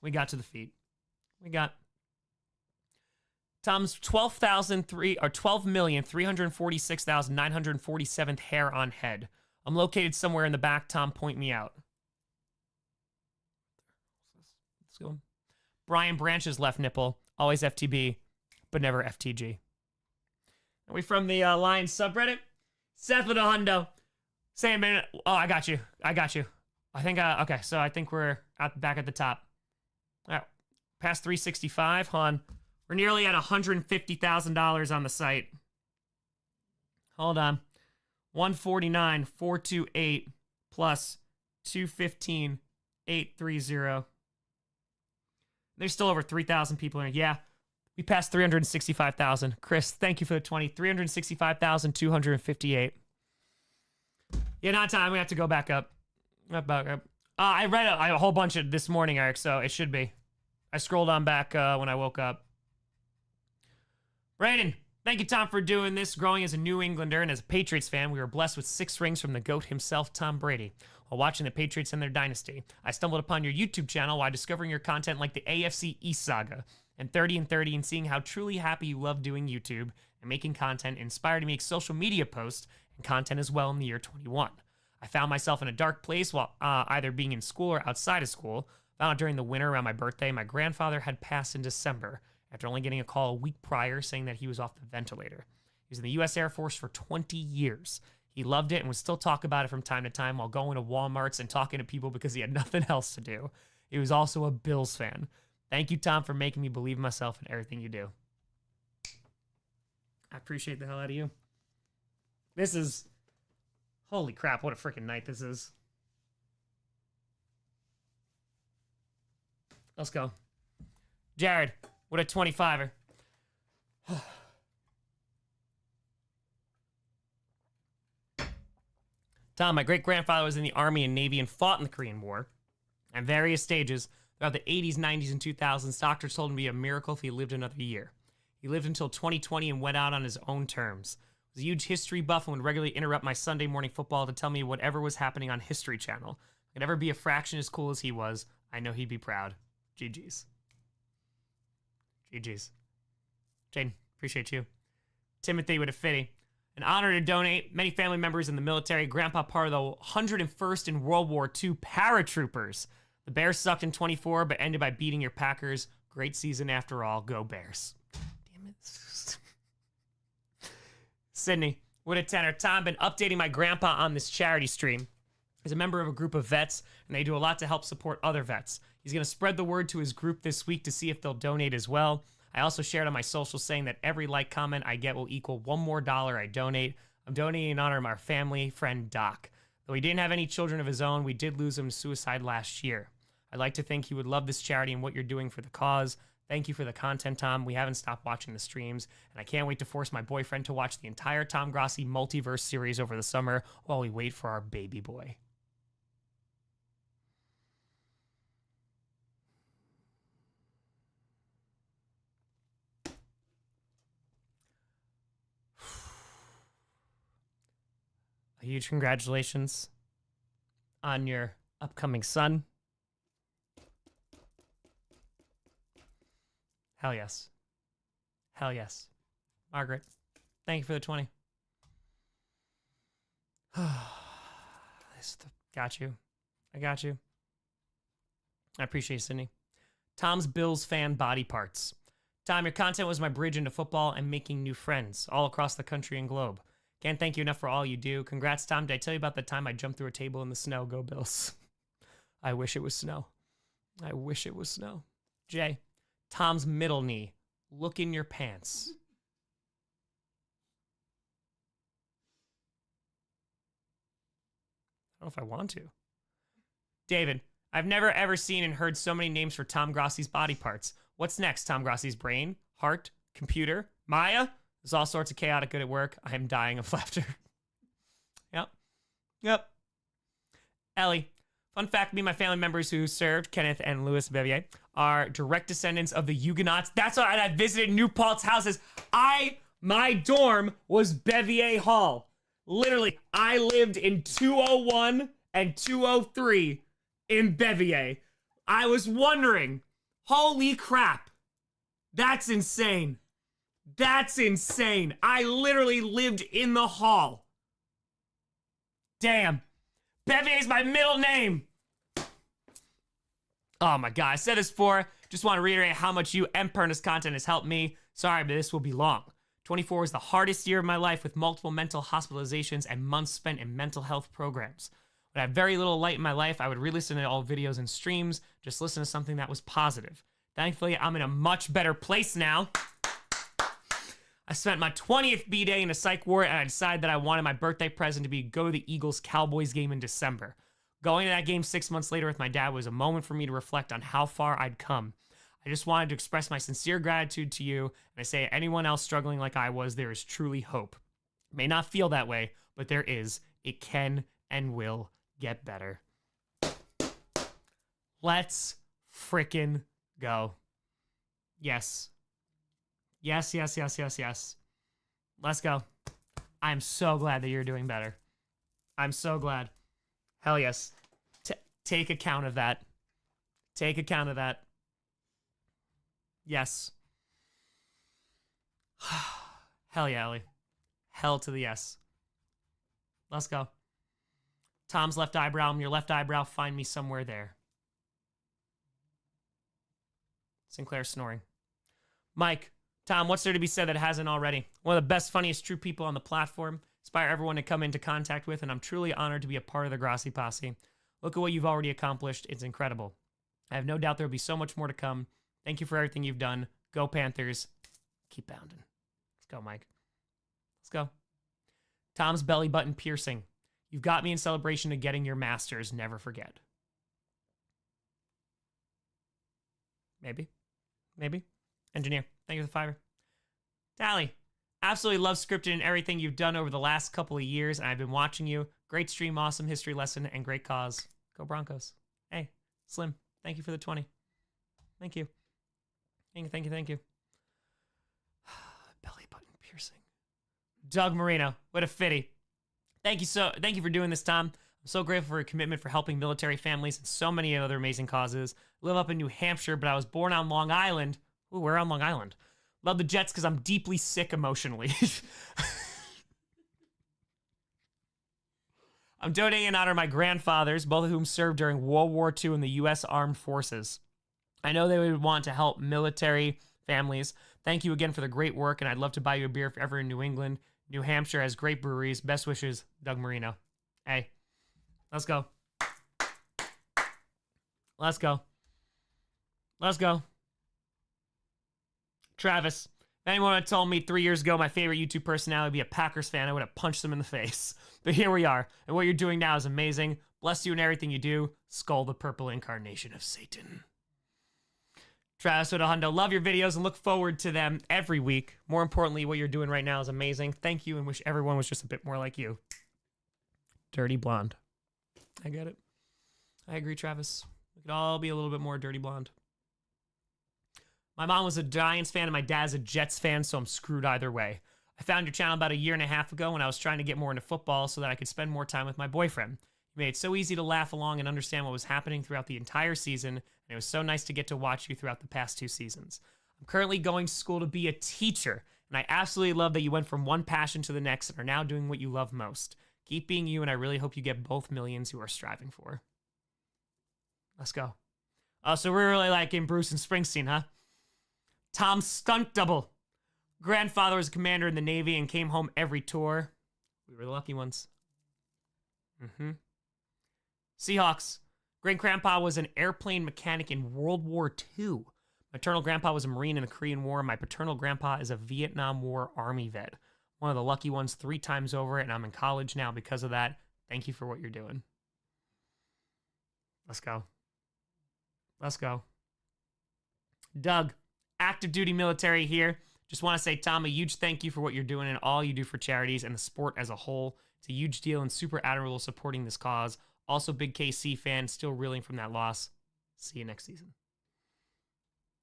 We got to the feet. We got Tom's 12,346,947th hair on head. I'm located somewhere in the back. Tom, point me out. Let's go. Brian Branch's left nipple. Always FTB, but never FTG. Are we from the Lions subreddit? Seth with a hundo. Same minute. Oh, I got you. I think, okay, so I think we're back at the top. All right, past 365, hon. We're nearly at $150,000 on the site. Hold on. 149,428 plus 215,830. There's still over 3,000 people in it. Yeah, we passed 365,000. Chris, thank you for the 20. 365,258. Yeah, not time. We have to go back up. I read a whole bunch of this morning, Eric, so it should be. I scrolled on back when I woke up. Brayden, thank you, Tom, for doing this. Growing as a New Englander and as a Patriots fan, we were blessed with 6 rings from the GOAT himself, Tom Brady. While watching the Patriots and their dynasty, I stumbled upon your YouTube channel while discovering your content like the AFC East saga and 30 and 30 and seeing how truly happy you love doing YouTube and making content inspired to make social media posts and content as well in the year 21. I found myself in a dark place while either being in school or outside of school. Found out during the winter around my birthday, my grandfather had passed in December after only getting a call a week prior saying that he was off the ventilator. He was in the U.S. Air Force for 20 years. He loved it and would still talk about it from time to time while going to Walmarts and talking to people because he had nothing else to do. He was also a Bills fan. Thank you, Tom, for making me believe in myself in everything you do. I appreciate the hell out of you. This is... Holy crap, what a freaking night this is. Let's go. Jared, what a 25er. Tom, my great-grandfather was in the Army and Navy and fought in the Korean War. At various stages, throughout the 80s, 90s, and 2000s, doctors told him to be a miracle if he lived another year. He lived until 2020 and went out on his own terms. He was a huge history buff and would regularly interrupt my Sunday morning football to tell me whatever was happening on History Channel. If I could ever be a fraction as cool as he was, I know he'd be proud. GG's. GG's. Jane, appreciate you. Timothy with a fitty. An honor to donate. Many family members in the military. Grandpa part of the 101st in World War II paratroopers. The Bears sucked in 24, but ended by beating your Packers. Great season after all. Go Bears. Damn it. Sydney, what a tenor. Tom, been updating my grandpa on this charity stream. He's a member of a group of vets, and they do a lot to help support other vets. He's going to spread the word to his group this week to see if they'll donate as well. I also shared on my social saying that every like comment I get will equal $1 more I donate. I'm donating in honor of our family friend Doc. Though he didn't have any children of his own, we did lose him to suicide last year. I'd like to think he would love this charity and what you're doing for the cause. Thank you for the content, Tom. We haven't stopped watching the streams, and I can't wait to force my boyfriend to watch the entire Tom Grossi multiverse series over the summer while we wait for our baby boy. A huge congratulations on your upcoming son. Hell yes. Hell yes. Margaret, thank you for the 20. Got you. I got you. I appreciate it, Sydney. Tom's Bills fan body parts. Tom, your content was my bridge into football and making new friends all across the country and globe. Can't thank you enough for all you do. Congrats, Tom. Did I tell you about the time I jumped through a table in the snow? Go Bills. I wish it was snow. I wish it was snow. Jay, Tom's middle knee. Look in your pants. I don't know if I want to. David, I've never ever seen and heard so many names for Tom Grossi's body parts. What's next? Tom Grossi's brain, heart, computer, Maya, There's all sorts of chaotic good at work. I am dying of laughter. Yep. Ellie. Fun fact, me and my family members who served, Kenneth and Louis Bevier, are direct descendants of the Huguenots. That's why I visited New Paltz houses. My dorm was Bevier Hall. Literally, I lived in 201 and 203 in Bevier. I was wondering, holy crap, that's insane. That's insane. I literally lived in the hall. Damn. Bevier is my middle name. Oh my god, I said this before. Just want to reiterate how much you and Perna's content has helped me. Sorry, but this will be long. 24 was the hardest year of my life with multiple mental hospitalizations and months spent in mental health programs. When I had very little light in my life, I would re-listen to all videos and streams, just listen to something that was positive. Thankfully, I'm in a much better place now. I spent my 20th B-Day in a psych ward, and I decided that I wanted my birthday present to be go to the Eagles-Cowboys game in December. Going to that game 6 months later with my dad was a moment for me to reflect on how far I'd come. I just wanted to express my sincere gratitude to you, and I say anyone else struggling like I was, there is truly hope. It may not feel that way, but there is. It can and will get better. Let's frickin' go. Yes. Yes. Let's go. I'm so glad that you're doing better. I'm so glad. Hell yes. Take account of that. Take account of that. Yes. Hell yeah, Ellie. Hell to the yes. Let's go. Tom's left eyebrow. I'm your left eyebrow. Find me somewhere there. Sinclair snoring. Mike. Tom, what's there to be said that hasn't already? One of the best, funniest, true people on the platform. Inspire everyone to come into contact with, and I'm truly honored to be a part of the Grossi posse. Look at what you've already accomplished. It's incredible. I have no doubt there will be so much more to come. Thank you for everything you've done. Go Panthers. Keep bounding. Let's go, Mike. Let's go. Tom's belly button piercing. You've got me in celebration of getting your master's. Never forget. Maybe. Engineer. Thank you for the fiver. Tally. Absolutely love scripted and everything you've done over the last couple of years, and I've been watching you. Great stream, awesome history lesson, and great cause. Go Broncos. Hey, Slim, thank you for the 20. Thank you. Thank you. Belly button piercing. Doug Marino, what a fitty. Thank you for doing this, Tom. I'm so grateful for your commitment for helping military families and so many other amazing causes. I live up in New Hampshire, but I was born on Long Island. Ooh, we're on Long Island. Love the Jets because I'm deeply sick emotionally. I'm donating in honor of my grandfathers, both of whom served during World War II in the U.S. Armed Forces. I know they would want to help military families. Thank you again for the great work, and I'd love to buy you a beer if ever in New England. New Hampshire has great breweries. Best wishes, Doug Marino. Hey, let's go. Let's go. Travis, if anyone had told me 3 years ago my favorite YouTube personality would be a Packers fan, I would have punched them in the face. But here we are, and what you're doing now is amazing. Bless you in everything you do. Skull, the purple incarnation of Satan. Travis with a hundo, love your videos and look forward to them every week. More importantly, what you're doing right now is amazing. Thank you, and wish everyone was just a bit more like you. Dirty blonde. I get it. I agree, Travis. We could all be a little bit more dirty blonde. My mom was a Giants fan and my dad's a Jets fan, so I'm screwed either way. I found your channel about 1.5 years ago when I was trying to get more into football so that I could spend more time with my boyfriend. You made it so easy to laugh along and understand what was happening throughout the entire season, and it was so nice to get to watch you throughout the past 2 seasons. I'm currently going to school to be a teacher, and I absolutely love that you went from one passion to the next and are now doing what you love most. Keep being you, and I really hope you get both millions you are striving for. Let's go. Oh, so we're really liking Bruce and Springsteen, huh? Tom's stunt double. Grandfather was a commander in the Navy and came home every tour. We were the lucky ones. Seahawks. Great grandpa was an airplane mechanic in World War II. Maternal grandpa was a Marine in the Korean War. My paternal grandpa is a Vietnam War Army vet. One of the lucky ones 3 times over, and I'm in college now because of that. Thank you for what you're doing. Let's go. Let's go. Doug. Active duty military here. Just want to say, Tom, a huge thank you for what you're doing and all you do for charities and the sport as a whole. It's a huge deal and super admirable supporting this cause. Also, big KC fan, still reeling from that loss. See you next season.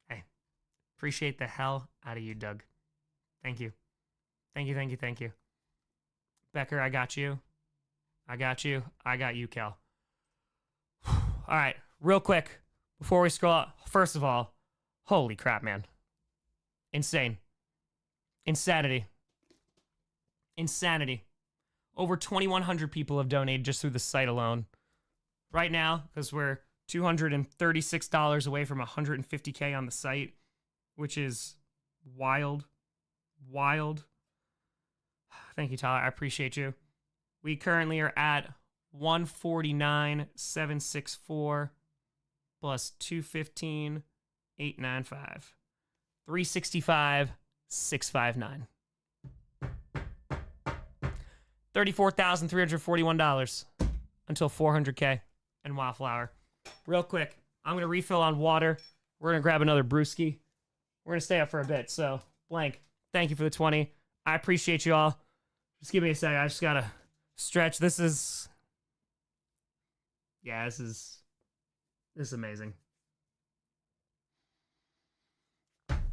Hey, appreciate the hell out of you, Doug. Thank you. Thank you, thank you, thank you. Becker, I got you. I got you. I got you, Kel. All right, real quick, before we scroll up, first of all, holy crap, man. Insane. Insanity. Insanity. Over 2,100 people have donated just through the site alone. Right now, because we're $236 away from 150K on the site, which is wild. Wild. Thank you, Tyler. I appreciate you. We currently are at 149,764 plus 215,895. 365,659. $34,341 until 400K and Wildflower. Real quick, I'm going to refill on water. We're going to grab another brewski. We're going to stay up for a bit. So, Blank, thank you for the 20. I appreciate you all. Just give me a second. I just got to stretch. This is amazing.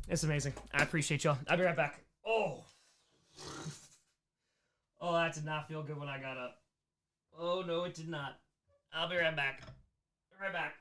It's amazing. I appreciate y'all. I'll be right back. Oh, that did not feel good when I got up. Oh, no, it did not. I'll be right back. Right back.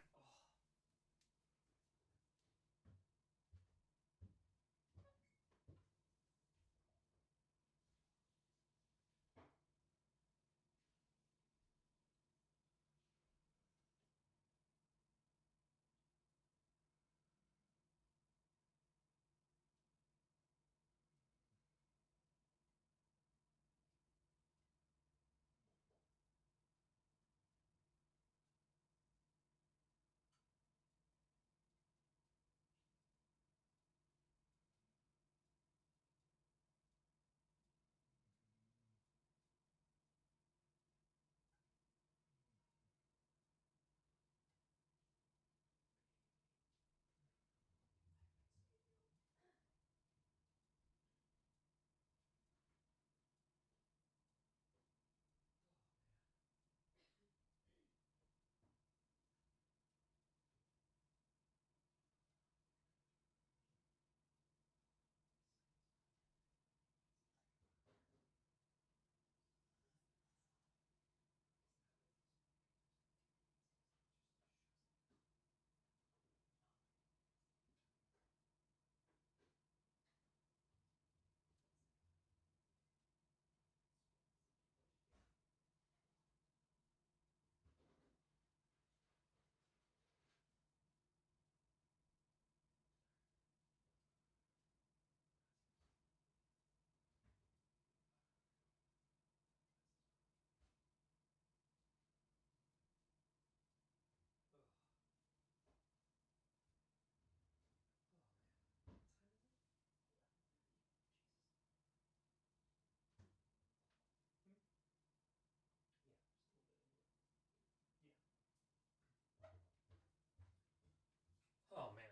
Oh, man.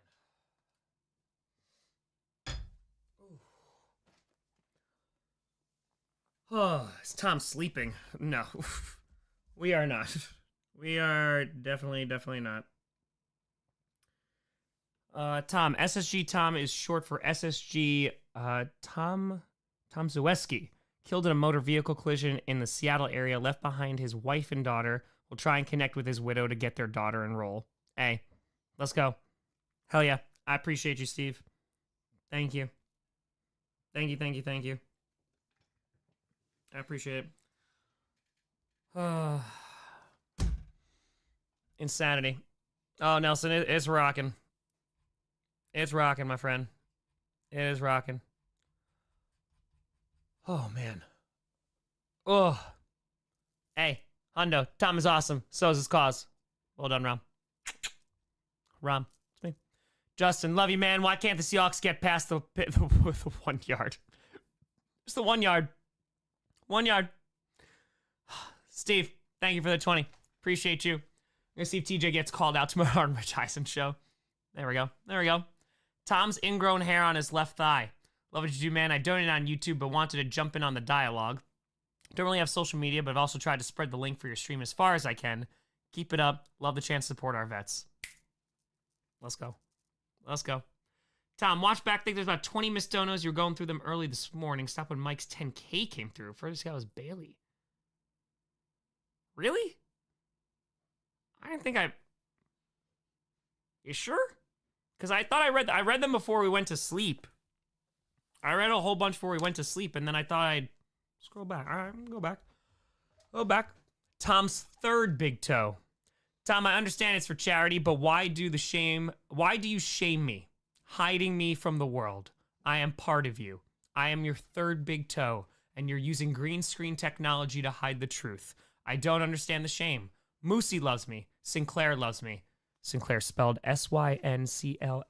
Oh, is Tom sleeping? No. We are not. We are definitely not. Tom. SSG Tom is short for SSG Tom Zaleski. Killed in a motor vehicle collision in the Seattle area, left behind his wife and daughter. Will try and connect with his widow to get their daughter enrolled. Hey, let's go. Hell yeah. I appreciate you, Steve. Thank you. Thank you, thank you, thank you. I appreciate it. Insanity. Oh, Nelson, it's rocking. It's rocking, my friend. It is rocking. Oh, man. Oh. Hey, Hundo, Tom is awesome. So is his cause. Well done, Rom. Rom, it's me. Justin, love you, man. Why can't the Seahawks get past the 1 yard? Just the 1 yard. 1 yard. Steve, thank you for the 20. Appreciate you. I'm going to see if TJ gets called out tomorrow on Rich Eisen show. There we go. There we go. Tom's ingrown hair on his left thigh. Love what you do, man. I donated on YouTube, but wanted to jump in on the dialogue. Don't really have social media, but I've also tried to spread the link for your stream as far as I can. Keep it up. Love the chance to support our vets. Let's go. Let's go. Tom, watch back. I think there's about 20 missed donos. You were going through them early this morning. Stop when Mike's 10K came through. First guy was Bailey. Really? I didn't think I... You sure? Because I thought I read them before we went to sleep. I read a whole bunch before we went to sleep, and then I thought I'd scroll back. All right, I'm gonna go back. Go back. Tom's third big toe. Tom, I understand it's for charity, but why do you shame me? Hiding me from the world. I am part of you. I am your third big toe, and you're using green screen technology to hide the truth. I don't understand the shame. Moosey loves me. Sinclair loves me. Sinclair spelled Synclaire.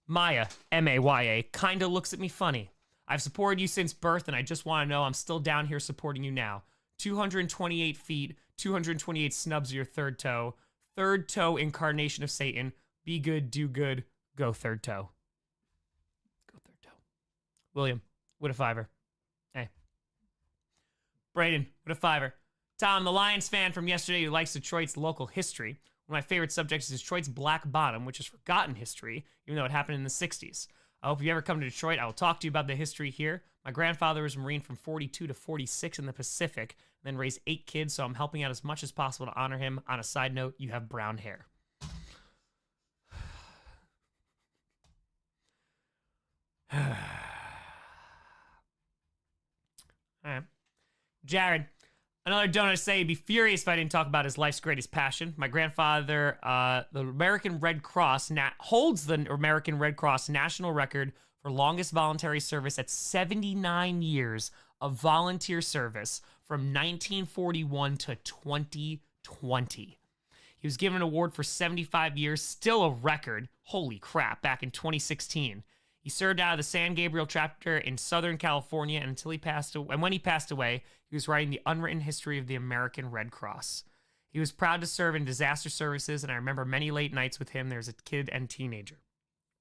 Maya, Maya, kinda looks at me funny. I've supported you since birth, and I just want to know I'm still down here supporting you now. 228 feet, 228 snubs of your third toe. Third toe incarnation of Satan. Be good, do good, go third toe. Go third toe. William, with a $5. Hey. Braden, with a $5. Tom, the Lions fan from yesterday who likes Detroit's local history. One of my favorite subjects is Detroit's Black Bottom, which is forgotten history, even though it happened in the 60s. I hope if you ever come to Detroit, I will talk to you about the history here. My grandfather was a Marine from 42 to 46 in the Pacific, and then raised 8 kids, so I'm helping out as much as possible to honor him. On a side note, you have brown hair. All right. Jared, another donor to say he'd be furious if I didn't talk about his life's greatest passion. My grandfather, the American Red Cross, holds the American Red Cross national record for longest voluntary service at 79 years of volunteer service from 1941 to 2020. He was given an award for 75 years, still a record, holy crap, back in 2016. He served out of the San Gabriel chapter in Southern California, and until he passed away, and when he passed away, he was writing the unwritten history of the American Red Cross. He was proud to serve in disaster services, and I remember many late nights with him there as a kid and teenager.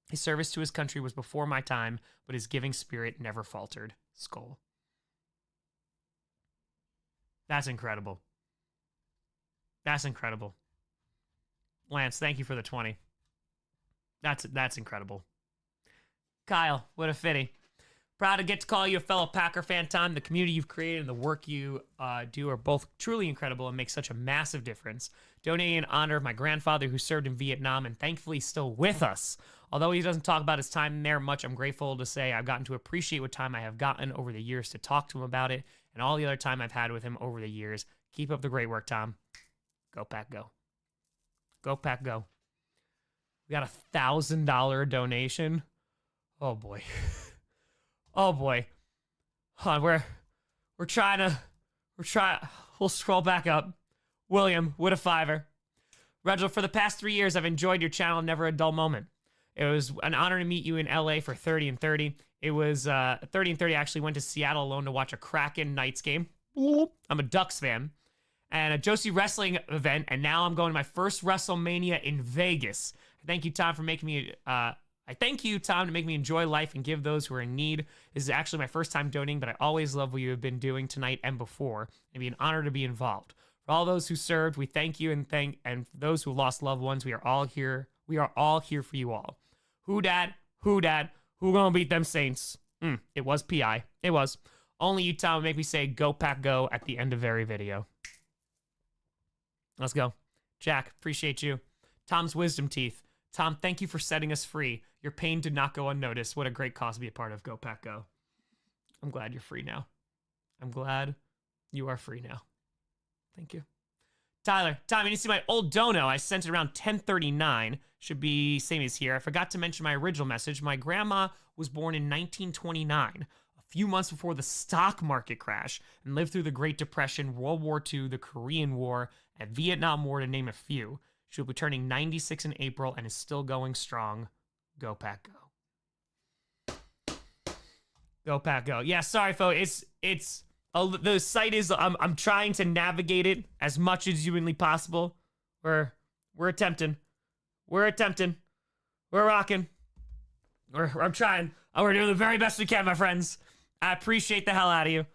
His service to his country was before my time, but his giving spirit never faltered. Skull. That's incredible. That's incredible. Lance, thank you for the 20. That's incredible. Kyle, what a fitty. Proud to get to call you a fellow Packer fan, Tom. The community you've created and the work you do are both truly incredible and make such a massive difference. Donating in honor of my grandfather who served in Vietnam and thankfully still with us. Although he doesn't talk about his time there much, I'm grateful to say I've gotten to appreciate what time I have gotten over the years to talk to him about it and all the other time I've had with him over the years. Keep up the great work, Tom. Go Pack, go. Go Pack, go. We got a $1,000 donation. Oh boy. Oh boy. Hold on, we'll scroll back up. William, with a $5. Reginald, for the past 3 years, I've enjoyed your channel, never a dull moment. It was an honor to meet you in LA for 30 and 30. It was 30 and 30. I actually went to Seattle alone to watch a Kraken Knights game. I'm a Ducks fan. And a Josie Wrestling event, and now I'm going to my first WrestleMania in Vegas. Thank you, Tom, for making me... I thank you, Tom, to make me enjoy life and give those who are in need. This is actually my first time donating, but I always love what you have been doing tonight and before. It'd be an honor to be involved. For all those who served, we thank you and for those who lost loved ones, we are all here. We are all here for you all. Who dat? Who gonna beat them Saints? It was PI. It was. Only you, Tom, make me say go Pack go at the end of every video. Let's go. Jack, appreciate you. Tom's wisdom teeth. Tom, thank you for setting us free. Your pain did not go unnoticed. What a great cause to be a part of. Go Pack Go. I'm glad you're free now. I'm glad you are free now. Thank you. Tyler, Tom, you need to see my old dono. I sent it around 10:39. Should be same as here. I forgot to mention my original message. My grandma was born in 1929, a few months before the stock market crash, and lived through the Great Depression, World War II, the Korean War, and Vietnam War, to name a few. She'll be turning 96 in April and is still going strong. Go Pack Go. Go Pack Go. Yeah, sorry, folks. The site is. I'm trying to navigate it as much as humanly possible. We're attempting. We're rocking. I'm trying. Oh, we're doing the very best we can, my friends. I appreciate the hell out of you.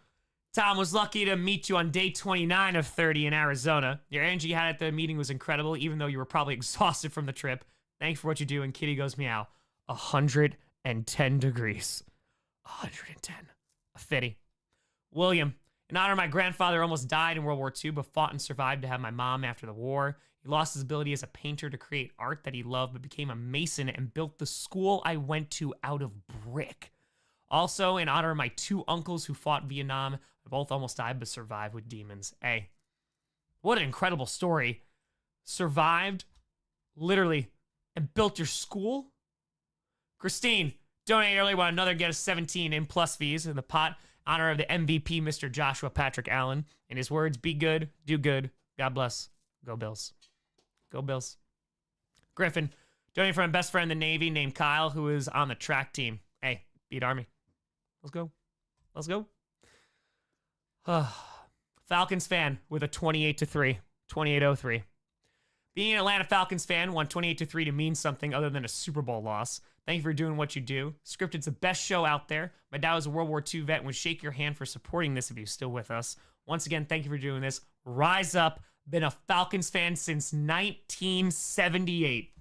Tom, was lucky to meet you on day 29 of 30 in Arizona. Your energy you had at the meeting was incredible, even though you were probably exhausted from the trip. Thanks for what you do, and Kitty goes meow. 110 degrees. 110. A fitty. William, in honor of my grandfather, almost died in World War II, but fought and survived to have my mom after the war. He lost his ability as a painter to create art that he loved, but became a mason and built the school I went to out of brick. Also, in honor of my 2 uncles who fought Vietnam, they both almost died but survived with demons. Hey, what an incredible story. Survived, literally, and built your school? Christine, donate early while another get a 17 in plus fees in the pot. In honor of the MVP, Mr. Joshua Patrick Allen. In his words, be good, do good. God bless. Go Bills. Go Bills. Griffin, donating from my best friend in the Navy named Kyle, who is on the track team. Hey, beat Army. Let's go. Let's go. Falcons fan with a 28-3. 28-03. Being an Atlanta Falcons fan, want 28-3 to mean something other than a Super Bowl loss. Thank you for doing what you do. Scripted's the best show out there. My dad was a World War II vet and would shake your hand for supporting this if you're still with us. Once again, thank you for doing this. Rise up. Been a Falcons fan since 1978.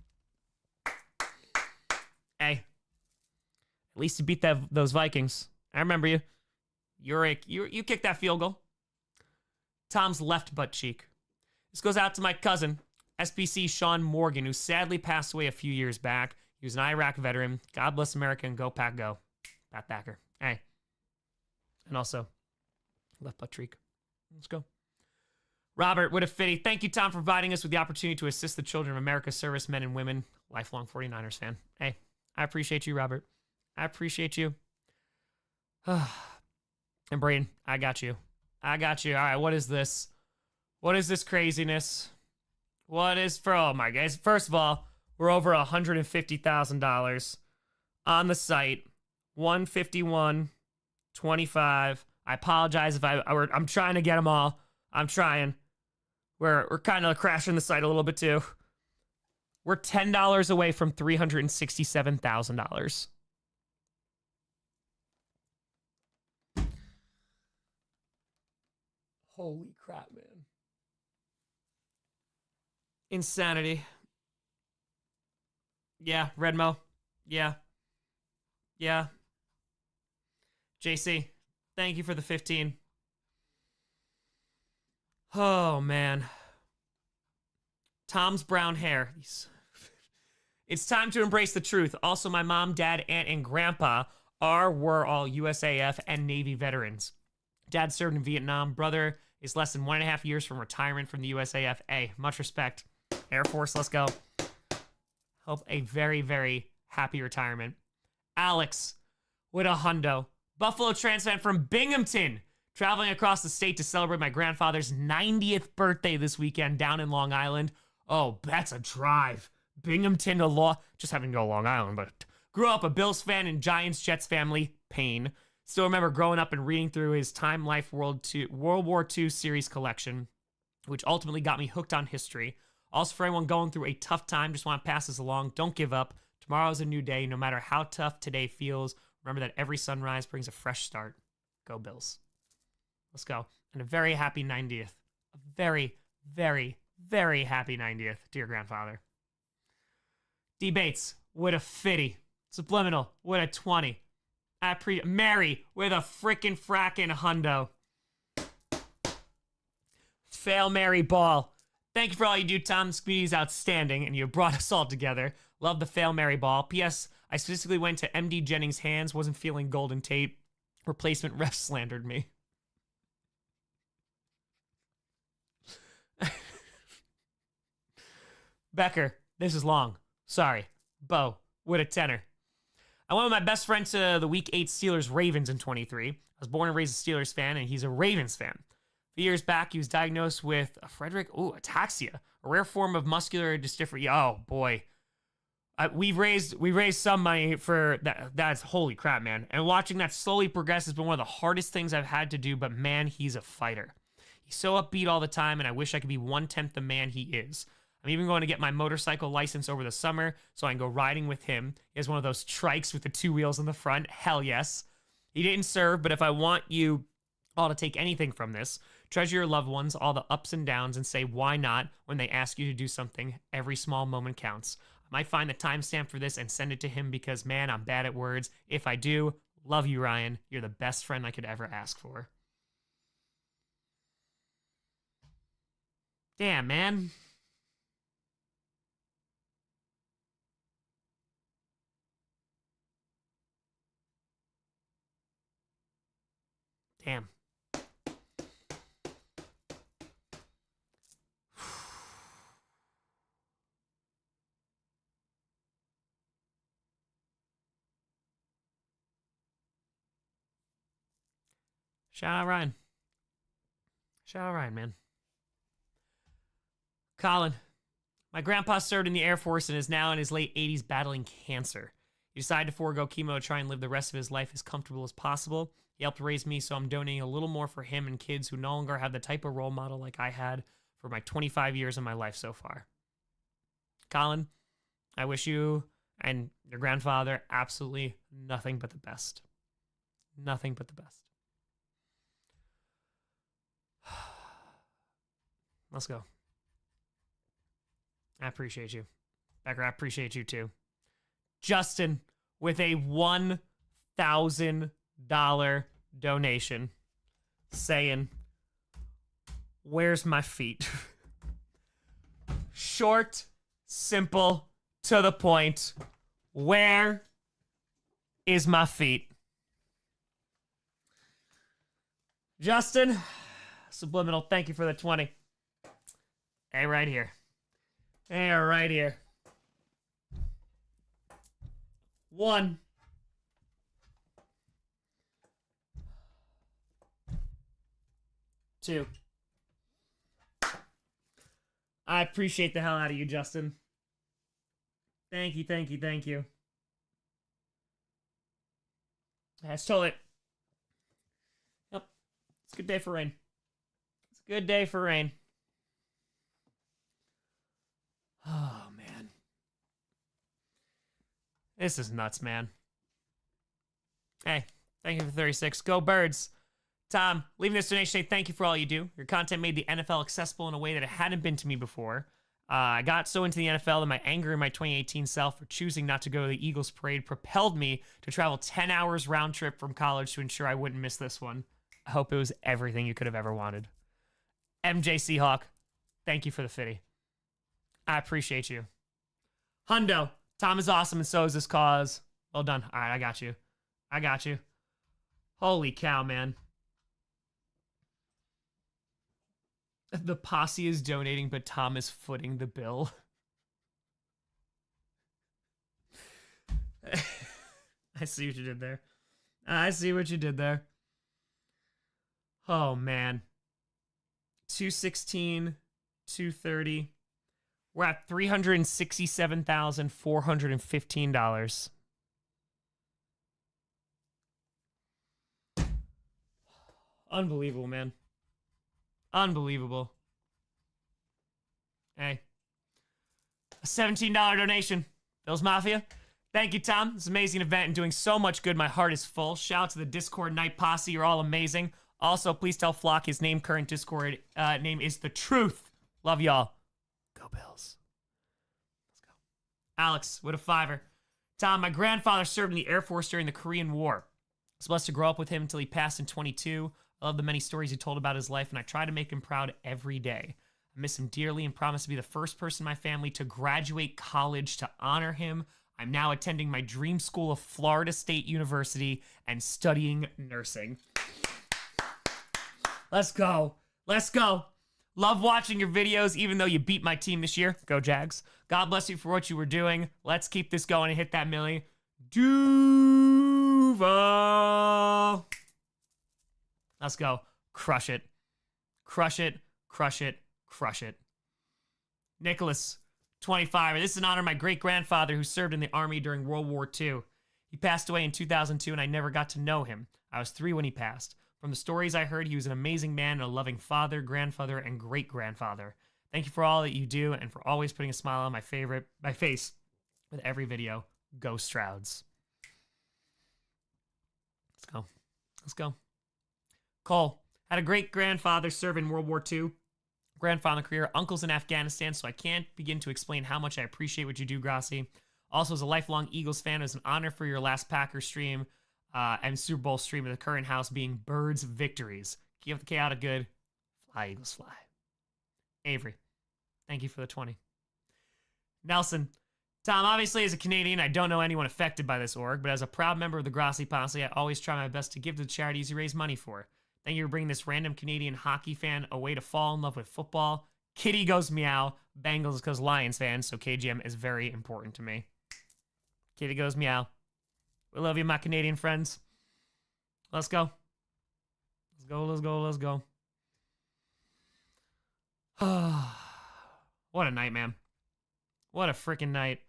Hey, at least you beat those Vikings. I remember you. You kicked that field goal. Tom's left butt cheek. This goes out to my cousin, SBC Sean Morgan, who sadly passed away a few years back. He was an Iraq veteran. God bless America and go Pack go. Pat Thacker. Hey. And also, left butt cheek. Let's go. Robert, what a fitty. Thank you, Tom, for providing us with the opportunity to assist the children of America's servicemen and women. Lifelong 49ers fan. Hey, I appreciate you, Robert. I appreciate you. And Braden, I got you. I got you. All right, what is this? What is this craziness? What is for, oh my guys. First of all, we're over $150,000 on the site. 151.25. I apologize if I'm trying to get them all. I'm trying. We're kind of crashing the site a little bit too. We're $10 away from $367,000. Holy crap, man. Insanity. Yeah, Redmo. Yeah. Yeah. JC, thank you for the 15. Oh, man. Tom's brown hair. It's time to embrace the truth. Also, my mom, dad, aunt, and grandpa were all USAF and Navy veterans. Dad served in Vietnam. Brother is less than 1.5 years from retirement from the USAF. Hey, much respect. Air Force, let's go. Hope a very, very happy retirement. Alex with a hundo. Buffalo transplant from Binghamton. Traveling across the state to celebrate my grandfather's 90th birthday this weekend down in Long Island. Oh, that's a drive. Binghamton to just having to go to Long Island, but grew up a Bills fan and Giants Jets family. Pain. Still remember growing up and reading through his Time Life World War II series collection, which ultimately got me hooked on history. Also, for anyone going through a tough time, just want to pass this along. Don't give up. Tomorrow's a new day. No matter how tough today feels, remember that every sunrise brings a fresh start. Go Bills. Let's go. And a very happy 90th. A very, very, very happy 90th to your grandfather. D. Bates with a 50. Subliminal with a 20. Mary with a frickin' frackin' hundo. Fail Mary Ball. Thank you for all you do, Tom. This community is outstanding, and you brought us all together. Love the Fail Mary Ball. P.S. I specifically went to MD Jennings' hands. Wasn't feeling Golden Tate. Replacement ref slandered me. Becker, this is long. Sorry. Bo, with a tenor. I went with my best friend to the Week 8 Steelers Ravens in 23. I was born and raised a Steelers fan, and he's a Ravens fan. A few years back, he was diagnosed with ataxia, a rare form of muscular dystrophy. Oh, boy. We've raised some money for that. That's holy crap, man. And watching that slowly progress has been one of the hardest things I've had to do, but man, he's a fighter. He's so upbeat all the time, and I wish I could be 1/10 the man he is. I'm even going to get my motorcycle license over the summer so I can go riding with him. He has one of those trikes with the 2 wheels on the front. Hell yes. He didn't serve, but if I want you all to take anything from this, treasure your loved ones, all the ups and downs, and say why not when they ask you to do something. Every small moment counts. I might find the timestamp for this and send it to him because, man, I'm bad at words. If I do, love you, Ryan. You're the best friend I could ever ask for. Damn, man. Damn. Shout out Ryan. Shout out Ryan, man. Colin. My grandpa served in the Air Force and is now in his late 80s battling cancer. He decided to forego chemo to try and live the rest of his life as comfortable as possible. He helped raise me, so I'm donating a little more for him and kids who no longer have the type of role model like I had for my 25 years of my life so far. Colin, I wish you and your grandfather absolutely nothing but the best. Nothing but the best. Let's go. I appreciate you. Becker, I appreciate you too. Justin with a $1,000 donation saying, where's my feet? Short, simple, to the point. Where is my feet? Justin, subliminal, thank you for the 20. Hey, right here. Hey, right here. 1. 2. I appreciate the hell out of you, Justin. Thank you, thank you, thank you. That's totally. Yep. It's a good day for rain. It's a good day for rain. Oh, man. This is nuts, man. Hey, thank you for 36. Go Birds. Tom, leaving this donation, say thank you for all you do. Your content made the NFL accessible in a way that it hadn't been to me before. I got so into the NFL that my anger in my 2018 self for choosing not to go to the Eagles parade propelled me to travel 10 hours round trip from college to ensure I wouldn't miss this one. I hope it was everything you could have ever wanted. MJ Seahawk, thank you for the fitty. I appreciate you. Hundo, Tom is awesome and so is this cause. Well done. All right, I got you. I got you. Holy cow, man. The posse is donating, but Tom is footing the bill. I see what you did there. I see what you did there. Oh, man. 216, 230. We're at $367,415. Unbelievable, man. Unbelievable. Hey. A $17 donation. Bills Mafia. Thank you, Tom. This amazing event and doing so much good. My heart is full. Shout out to the Discord Night Posse. You're all amazing. Also, please tell Flock his current Discord name is The Truth. Love y'all. Go Bills. Let's go. Alex with a $5. Tom, my grandfather served in the Air Force during the Korean War. I was blessed to grow up with him until he passed in 22. I love the many stories he told about his life, and I try to make him proud every day. I miss him dearly and promise to be the first person in my family to graduate college to honor him. I'm now attending my dream school of Florida State University and studying nursing. Let's go. Let's go. Love watching your videos, even though you beat my team this year. Go Jags. God bless you for what you were doing. Let's keep this going and hit that milli. Duval. Let's go. Crush it. Crush it. Crush it. Crush it. Nicholas, 25. This is in honor of my great-grandfather who served in the Army during World War II. He passed away in 2002, and I never got to know him. I was 3 when he passed. From the stories I heard, he was an amazing man and a loving father, grandfather, and great-grandfather. Thank you for all that you do and for always putting a smile on my face with every video. Go Strouds. Let's go. Let's go. Cole, had a great grandfather serve in World War II. Grandfather career, uncles in Afghanistan, so I can't begin to explain how much I appreciate what you do, Grossi. Also, as a lifelong Eagles fan, it was an honor for your last Packers stream and Super Bowl stream of the current house being Birds Victories. Keep up the chaotic good. Fly, Eagles, fly. Avery, thank you for the 20. Nelson, Tom, obviously as a Canadian, I don't know anyone affected by this org, but as a proud member of the Grossi Posse, I always try my best to give to the charities you raise money for. Thank you for bringing this random Canadian hockey fan a way to fall in love with football. Kitty goes meow. Bengals goes Lions fan, so KGM is very important to me. Kitty goes meow. We love you, my Canadian friends. Let's go. Let's go, let's go, let's go. What a night, man. What a freaking night.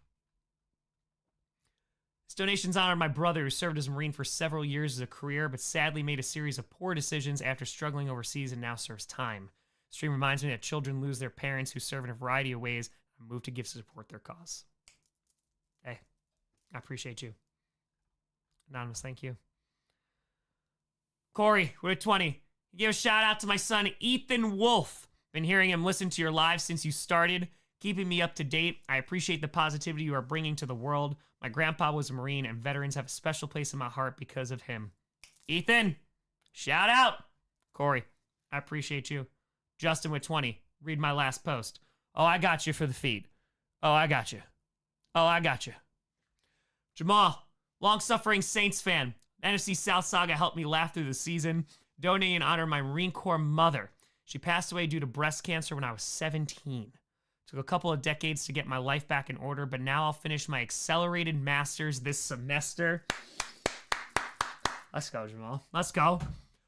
This donation's honored my brother who served as a Marine for several years as a career, but sadly made a series of poor decisions after struggling overseas and now serves time. Stream reminds me that children lose their parents who serve in a variety of ways and move to give support their cause. Hey, I appreciate you. Anonymous, thank you. Corey, with a 20. Give a shout out to my son, Ethan Wolf. Been hearing him listen to your live since you started, keeping me up to date. I appreciate the positivity you are bringing to the world. My grandpa was a Marine, and veterans have a special place in my heart because of him. Ethan, shout out. Corey, I appreciate you. Justin with 20. Read my last post. Oh, I got you for the feed. Oh, I got you. Oh, I got you. Jamal, long-suffering Saints fan. NFC South Saga helped me laugh through the season. Donating in honor of my Marine Corps mother. She passed away due to breast cancer when I was 17. Took a couple of decades to get my life back in order, but now I'll finish my accelerated masters this semester. Let's go, Jamal. Let's go.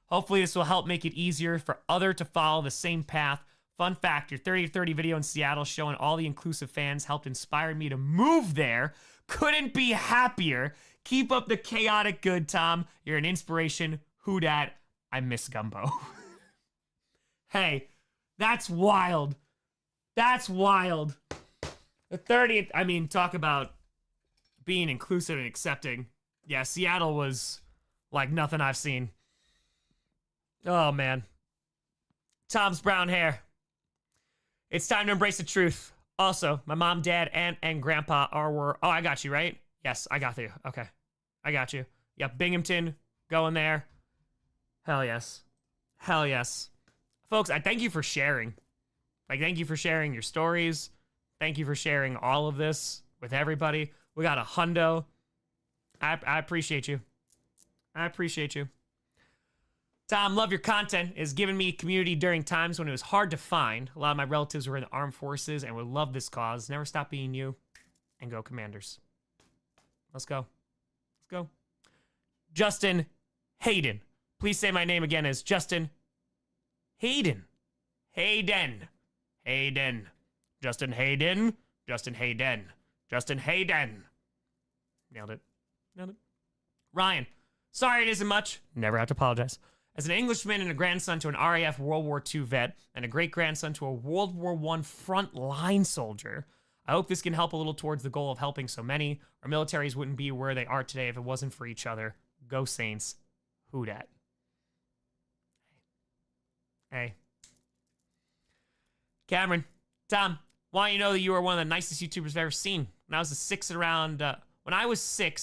Hopefully this will help make it easier for others to follow the same path. Fun fact, your 30-30 video in Seattle showing all the inclusive fans helped inspire me to move there. Couldn't be happier. Keep up the chaotic good, Tom. You're an inspiration. Who dat? I miss Gumbo. Hey, that's wild. That's wild. The 30th, I mean, talk about being inclusive and accepting. Yeah, Seattle was like nothing I've seen. Oh, man. Tom's brown hair. It's time to embrace the truth. Also, my mom, dad, aunt, and grandpa were... Oh, I got you, right? Yes, I got you. Okay. I got you. Yep, Binghamton, going there. Hell yes. Hell yes. Folks, I thank you for sharing. Like, thank you for sharing your stories. Thank you for sharing all of this with everybody. We got a hundo. I appreciate you. I appreciate you. Tom, love your content. It's given me community during times when it was hard to find. A lot of my relatives were in the armed forces and would love this cause. Never stop being you. And go Commanders. Let's go. Let's go. Justin Hayden. Please say my name again as Justin Hayden. Hayden. Hayden. Justin Hayden. Justin Hayden. Justin Hayden. Nailed it. Nailed it. Ryan. Sorry it isn't much. Never have to apologize. As an Englishman and a grandson to an RAF World War II vet and a great-grandson to a World War I front-line soldier, I hope this can help a little towards the goal of helping so many. Our militaries wouldn't be where they are today if it wasn't for each other. Go Saints. Who dat? Hey. Cameron. Tom, want you to know that you are one of the nicest YouTubers I've ever seen. When I was six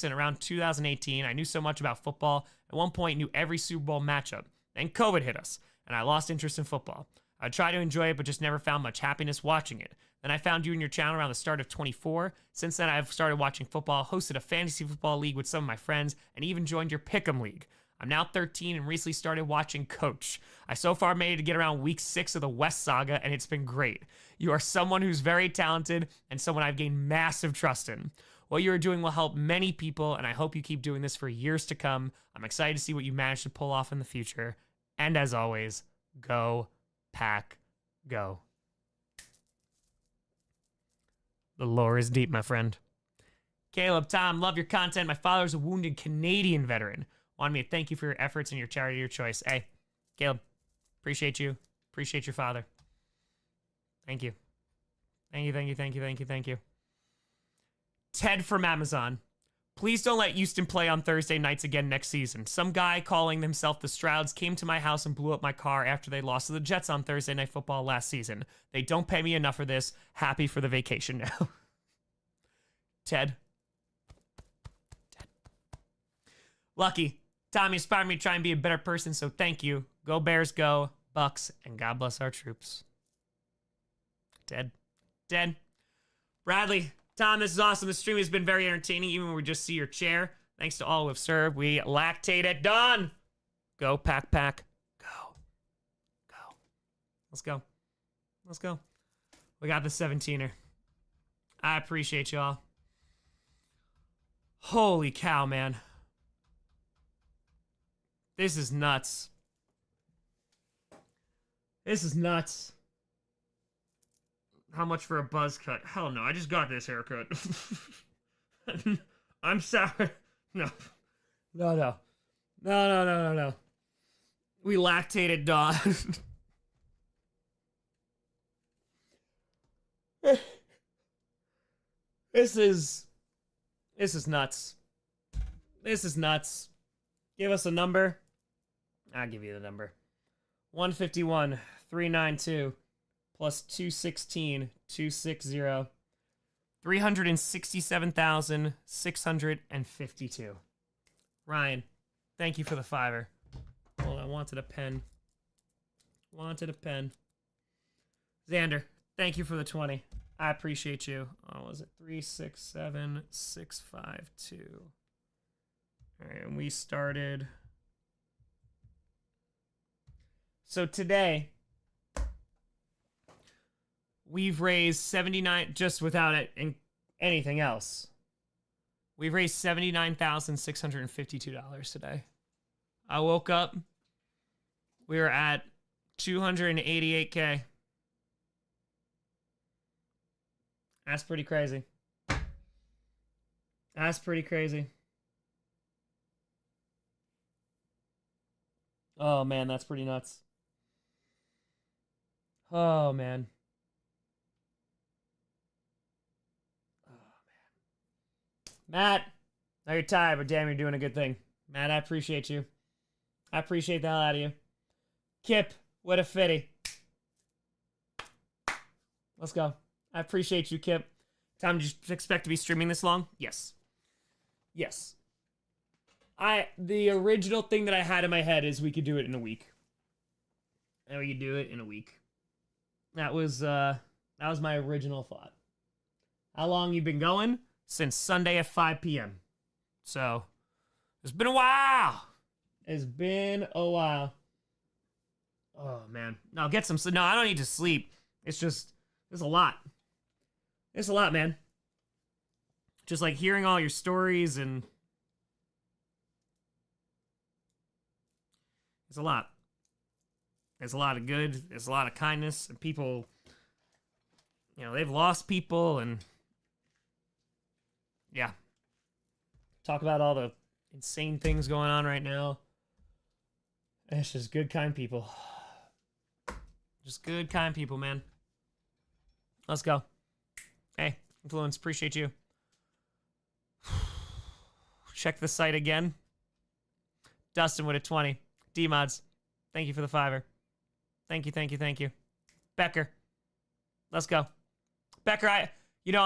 and around 2018, I knew so much about football. At one point, knew every Super Bowl matchup. Then COVID hit us, and I lost interest in football. I tried to enjoy it, but just never found much happiness watching it. Then I found you and your channel around the start of 24. Since then, I've started watching football, hosted a fantasy football league with some of my friends, and even joined your Pick'em League. I'm now 13 and recently started watching Coach. I so far made it to get around week 6 of the West Saga, and it's been great. You are someone who's very talented and someone I've gained massive trust in. What you are doing will help many people, and I hope you keep doing this for years to come. I'm excited to see what you manage to pull off in the future. And as always, go, Pack, go. The lore is deep, my friend. Caleb, Tom, love your content. My father's a wounded Canadian veteran. Wanted me to thank you for your efforts and your charity of your choice. Hey, Caleb, appreciate you. Appreciate your father. Thank you. Thank you. Ted from Amazon. Please don't let Houston play on Thursday nights again next season. Some guy calling himself the Strouds came to my house and blew up my car after they lost to the Jets on Thursday Night Football last season. They don't pay me enough for this. Happy for the vacation now. Ted. Lucky. Tom, you inspired me to try and be a better person, so thank you. Go Bears, go Bucks, and God bless our troops. Ted. Bradley. Tom, this is awesome. The stream has been very entertaining, even when we just see your chair. Thanks to all who have served. We lactate at dawn. Go, pack. Go. Let's go. We got the 17er. I appreciate y'all. Holy cow, man. This is nuts. How much for a buzz cut? Hell no, I just got this haircut. I'm sorry. No. We lactated dog. This is nuts. This is nuts. Give us a number. I'll give you the number. 151, 392. Plus 216, 260, 367,652. Ryan, thank you for the $5. Hold on, I wanted a pen. Xander, thank you for the 20. I appreciate you. Oh, was it 367,652? All right, and we started. So today, we've raised 79, just without it and anything else. We've raised $79,652 today. I woke up. We were at 288K. That's pretty crazy. Oh, man, that's pretty nuts. Oh, man. Matt, now you're tired, but damn, you're doing a good thing. Matt, I appreciate you. I appreciate the hell out of you. Kip, what a fitty. Let's go. I appreciate you, Kip. Tom, did you expect to be streaming this long? Yes. The original thing that I had in my head is we could do it in a week. And we could do it in a week. That was my original thought. How long you been going? Since Sunday at 5 p.m. So, it's been a while. Oh, man. No, get some sleep. No, I don't need to sleep. It's just, there's a lot. It's a lot, man. Just like hearing all your stories and... It's a lot. There's a lot of good. There's a lot of kindness. And people, they've lost people and... Yeah. Talk about all the insane things going on right now. And it's just good, kind people. Just good, kind people, man. Let's go. Hey, Influence, appreciate you. Check the site again. Dustin with a 20. D-Mods, thank you for the $5. Thank you. Becker, let's go. Becker, I'm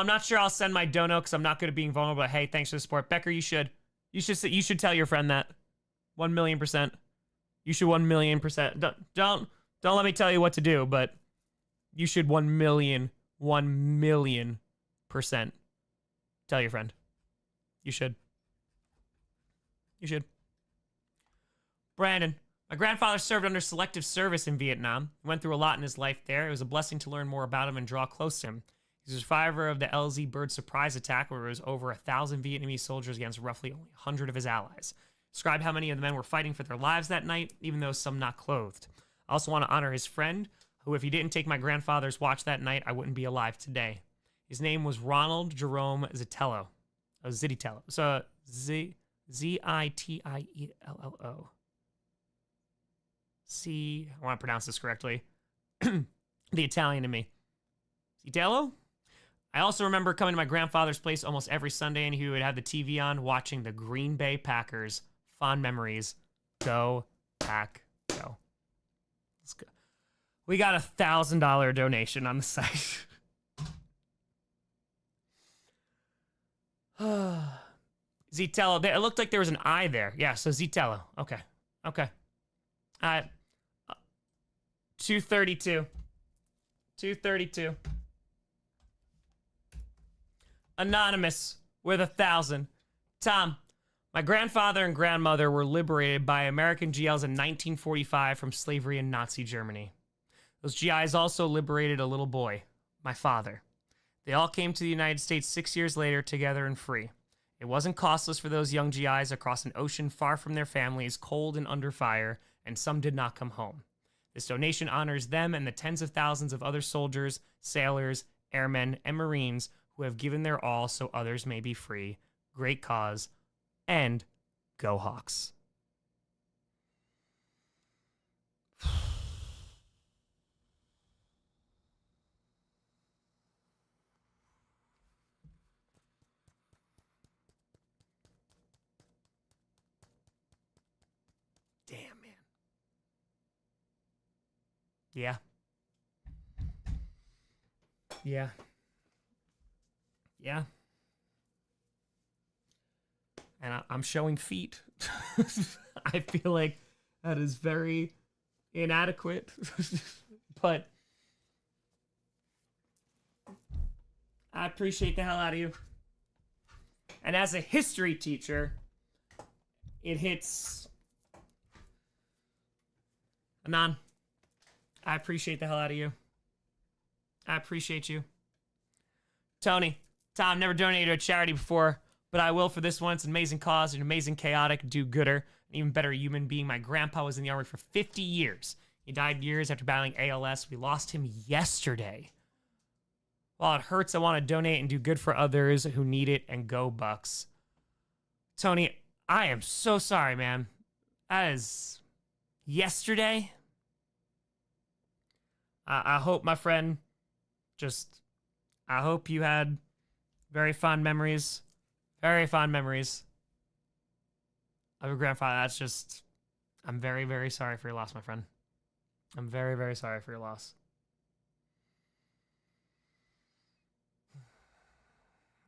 not sure I'll send my dono because I'm not good at being vulnerable, but hey, thanks for the support. Becker, you should tell your friend that. 1,000,000%. You should 1,000,000%. Don't let me tell you what to do, but you should 1,000,000% tell your friend. You should. Brandon, my grandfather served under selective service in Vietnam. He went through a lot in his life there. It was a blessing to learn more about him and draw close to him. He's a survivor of the LZ Bird surprise attack, where it was over 1,000 Vietnamese soldiers against roughly only 100 of his allies. Describe how many of the men were fighting for their lives that night, even though some not clothed. I also want to honor his friend, who, if he didn't take my grandfather's watch that night, I wouldn't be alive today. His name was Ronald Jerome Zitello. Zitello. So, Zitiello. I want to pronounce this correctly. The Italian in me. Zitello? I also remember coming to my grandfather's place almost every Sunday, and he would have the TV on watching the Green Bay Packers. Fond memories. Go, Pack, go. Let's go. We got a $1,000 donation on the site. Zitello. It looked like there was an I there. Yeah, so Zitello. Okay. 232. 232. Anonymous with 1,000. Tom, my grandfather and grandmother were liberated by American GLs in 1945 from slavery in Nazi Germany. Those GIs also liberated a little boy, my father. They all came to the United States 6 years later, together and free. It wasn't costless for those young GIs across an ocean far from their families, cold and under fire, and some did not come home. This donation honors them and the tens of thousands of other soldiers, sailors, airmen, and Marines who have given their all so others may be free. Great cause. And go Hawks. Damn, man. Yeah. And I'm showing feet. I feel like that is very inadequate. But I appreciate the hell out of you. And as a history teacher, it hits. Anon, I appreciate the hell out of you. I appreciate you. Tony, Tom, never donated to a charity before, but I will for this one. It's an amazing cause, an amazing chaotic do-gooder, an even better human being. My grandpa was in the army for 50 years. He died years after battling ALS. We lost him yesterday. While it hurts, I want to donate and do good for others who need it, and go Bucks. Tony, I am so sorry, man. That is yesterday. I hope, my friend, I hope you had very fond memories of your grandfather. That's just, I'm very, very sorry for your loss, my friend. I'm very, very sorry for your loss.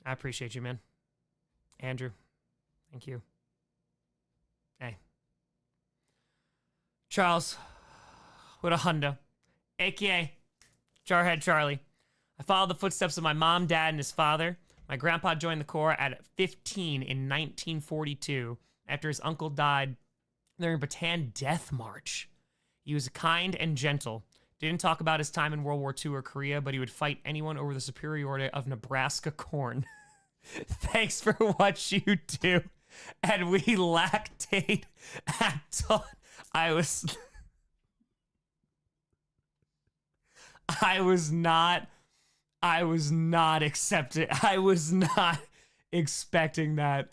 I appreciate you, man. Andrew, thank you. Hey. Charles, with a hundo, a.k.a. Jarhead Charlie. I followed the footsteps of my mom, dad, and his father. My grandpa joined the Corps at 15 in 1942 after his uncle died during Bataan Death March. He was kind and gentle. Didn't talk about his time in World War II or Korea, but he would fight anyone over the superiority of Nebraska corn. Thanks for what you do. And we lactate at dawn. I was not expecting that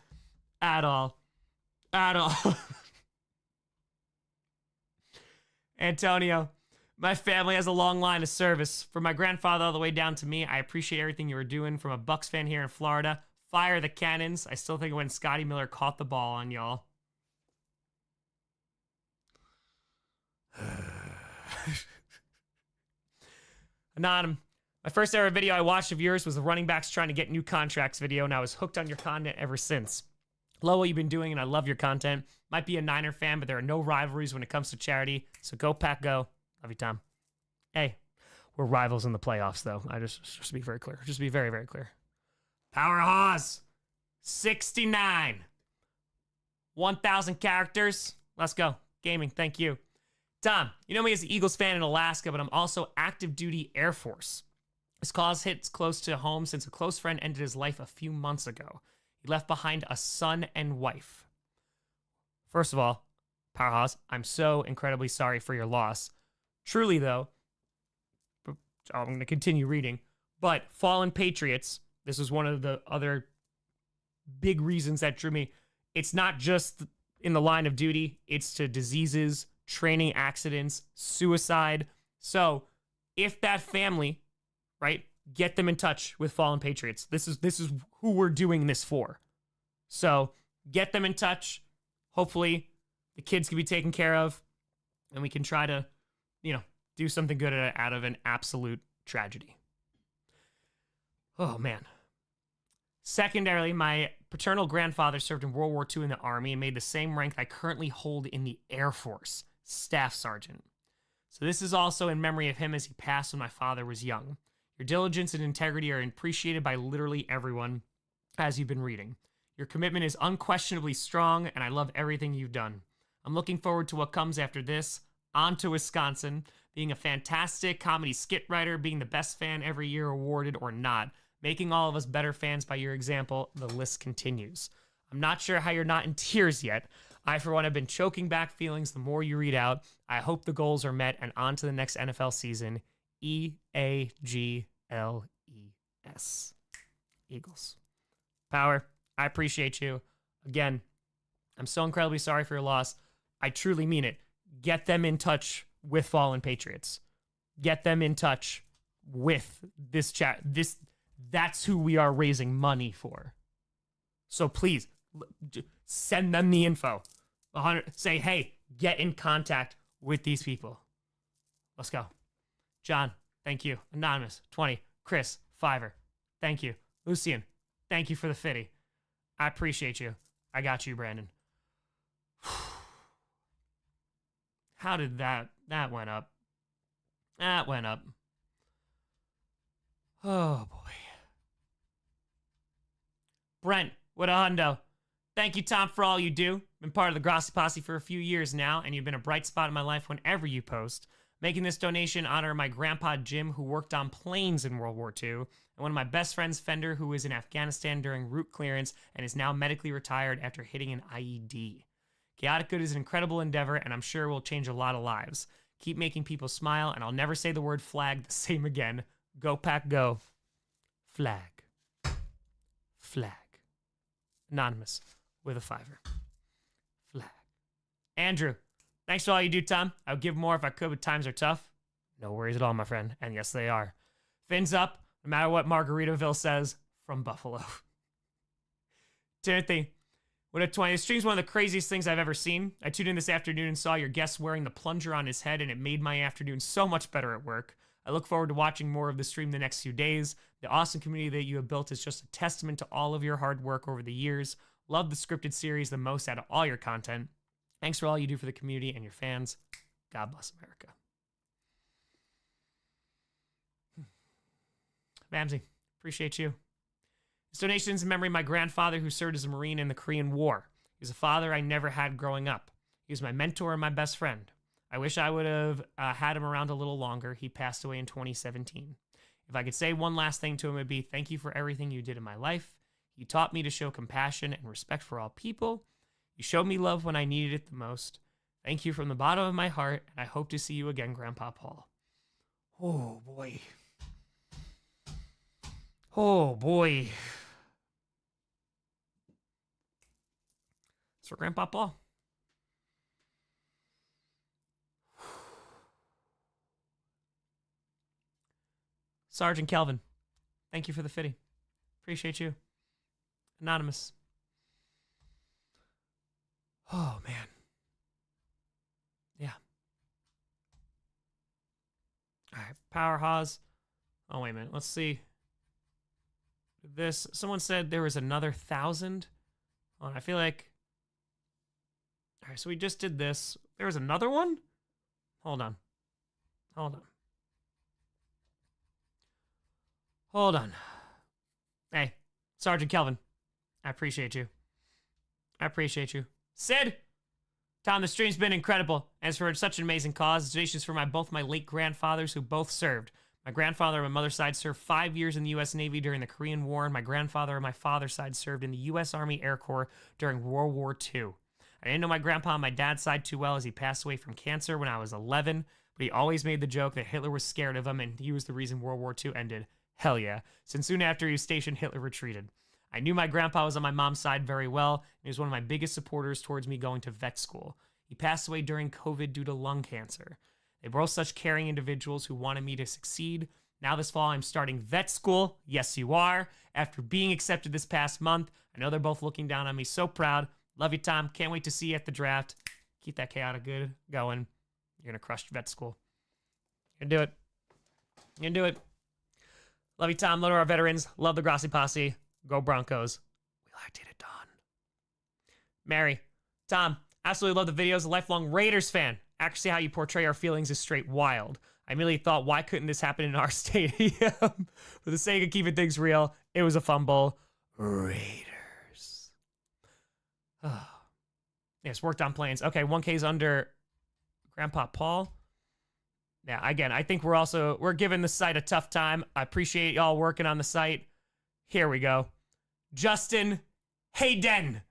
at all. Antonio, my family has a long line of service. From my grandfather all the way down to me, I appreciate everything you were doing. From a Bucks fan here in Florida, fire the cannons. I still think when Scotty Miller caught the ball on y'all. Anonym, my first ever video I watched of yours was the running backs trying to get new contracts video, and I was hooked on your content ever since. Love what you've been doing, and I love your content. Might be a Niner fan, but there are no rivalries when it comes to charity, so go Pack go. Love you, Tom. Hey, we're rivals in the playoffs, though. Just to be very clear. Just to be very, very clear. Power Haws, 69. 1,000 characters. Let's go. Gaming, thank you. Tom, you know me as an Eagles fan in Alaska, but I'm also active duty Air Force. This cause hits close to home since a close friend ended his life a few months ago. He left behind a son and wife. First of all, Powerhouse, I'm so incredibly sorry for your loss. Truly, though, I'm going to continue reading, but Fallen Patriots, this was one of the other big reasons that drew me. It's not just in the line of duty, it's to diseases, training accidents, suicide. So if that family, right, get them in touch with fallen patriots. This is who we're doing this for. So get them in touch. Hopefully the kids can be taken care of and we can try to, do something good out of an absolute tragedy. Oh, man. Secondarily, my paternal grandfather served in World War II in the Army and made the same rank I currently hold in the Air Force, Staff Sergeant. So this is also in memory of him as he passed when my father was young. Your diligence and integrity are appreciated by literally everyone as you've been reading. Your commitment is unquestionably strong, and I love everything you've done. I'm looking forward to what comes after this. On to Wisconsin, being a fantastic comedy skit writer, being the best fan every year awarded or not, making all of us better fans by your example. The list continues. I'm not sure how you're not in tears yet. I, for one, have been choking back feelings the more you read out. I hope the goals are met and on to the next NFL season. EAGLES. Eagles. Power, I appreciate you. Again, I'm so incredibly sorry for your loss. I truly mean it. Get them in touch with fallen patriots. Get them in touch with this chat. That's who we are raising money for. So please send them the info. Say, hey, get in contact with these people. Let's go. John, thank you. Anonymous, 20. Chris, $5. Thank you. Lucian, thank you for the 50. I appreciate you. I got you, Brandon. How did that went up? That went up. Oh, boy. Brent, what a hundo. Thank you, Tom, for all you do. Been part of the Grossi Posse for a few years now, and you've been a bright spot in my life whenever you post. Making this donation honor my grandpa, Jim, who worked on planes in World War II, and one of my best friends, Fender, who was in Afghanistan during route clearance and is now medically retired after hitting an IED. Chaotic Good is an incredible endeavor, and I'm sure will change a lot of lives. Keep making people smile, and I'll never say the word flag the same again. Go Pack Go. Flag. Flag. Anonymous with a $5. Flag. Andrew, thanks for all you do, Tom. I would give more if I could, but times are tough. No worries at all, my friend. And yes, they are. Fins up, no matter what Margaritaville says, from Buffalo. Timothy, what a 20. This stream's one of the craziest things I've ever seen. I tuned in this afternoon and saw your guest wearing the plunger on his head, and it made my afternoon so much better at work. I look forward to watching more of the stream the next few days. The awesome community that you have built is just a testament to all of your hard work over the years. Love the scripted series the most out of all your content. Thanks for all you do for the community and your fans. God bless America. Bamsey, appreciate you. This donation is in memory of my grandfather who served as a Marine in the Korean War. He was a father I never had growing up. He was my mentor and my best friend. I wish I would have had him around a little longer. He passed away in 2017. If I could say one last thing to him, it would be thank you for everything you did in my life. You taught me to show compassion and respect for all people. You showed me love when I needed it the most. Thank you from the bottom of my heart, and I hope to see you again, Grandpa Paul. Oh, boy. Oh, boy. It's for Grandpa Paul. Sergeant Kelvin, thank you for the 50. Appreciate you. Anonymous. Oh, man. Yeah. All right, Power Haas. Oh, wait a minute. Let's see. This. Someone said there was another 1,000. Oh, I feel like. All right, so we just did this. There was another one? Hold on. Hold on. Hey, Sergeant Kelvin. I appreciate you. Sid! Tom, the stream's been incredible. As for such an amazing cause, donations for both my late grandfathers who both served. My grandfather on my mother's side served 5 years in the U.S. Navy during the Korean War, and my grandfather on my father's side served in the U.S. Army Air Corps during World War II. I didn't know my grandpa on my dad's side too well as he passed away from cancer when I was 11, but he always made the joke that Hitler was scared of him and he was the reason World War II ended. Hell yeah. Since soon after he was stationed, Hitler retreated. I knew my grandpa was on my mom's side very well, and he was one of my biggest supporters towards me going to vet school. He passed away during COVID due to lung cancer. They were both such caring individuals who wanted me to succeed. Now this fall, I'm starting vet school. Yes, you are. After being accepted this past month, I know they're both looking down on me. So proud. Love you, Tom. Can't wait to see you at the draft. Keep that chaotic good going. You're going to crush vet school. You're going to do it. You're going to do it. Love you, Tom. Love our veterans. Love the Grossi posse. Go Broncos. We liked it, Don. Mary. Tom. Absolutely love the videos. A lifelong Raiders fan. Actually, how you portray our feelings is straight wild. I immediately thought, why couldn't this happen in our stadium? For the sake of keeping things real, it was a fumble. Raiders. Yes, worked on planes. Okay, 1K's under Grandpa Paul. Yeah, again, I think we're giving the site a tough time. I appreciate y'all working on the site. Here we go. Justin Hayden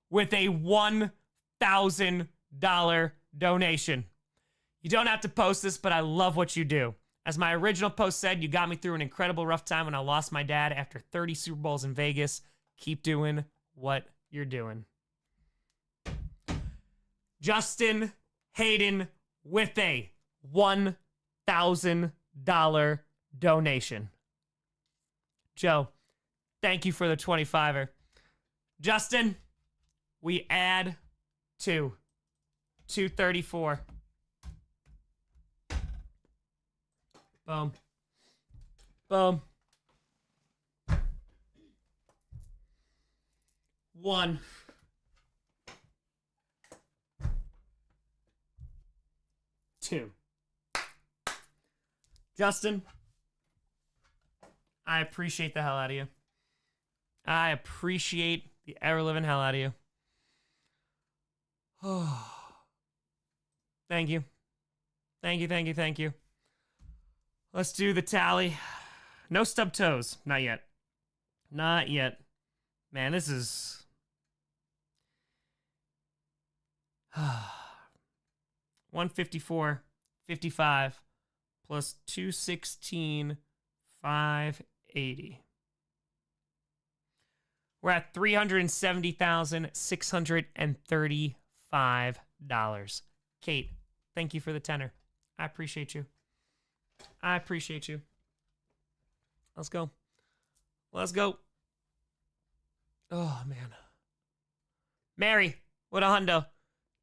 with a $1,000 donation. You don't have to post this, but I love what you do. As my original post said, you got me through an incredible rough time when I lost my dad after 30 Super Bowls in Vegas. Keep doing what you're doing. Justin Hayden with a $1,000 donation. Joe, thank you for the 25er. Justin, we add to 234. Boom. Boom. 1. Two. Justin, I appreciate the hell out of you. I appreciate the ever-living hell out of you. Oh. Thank you. Thank you, thank you, thank you. Let's do the tally. No stub toes. Not yet. Not yet. Man, this is... 154.55 plus 216,580. We're at $370,635. Kate, thank you for the tenor. I appreciate you. I appreciate you. Let's go. Let's go. Oh, man. Mary, what a hundo.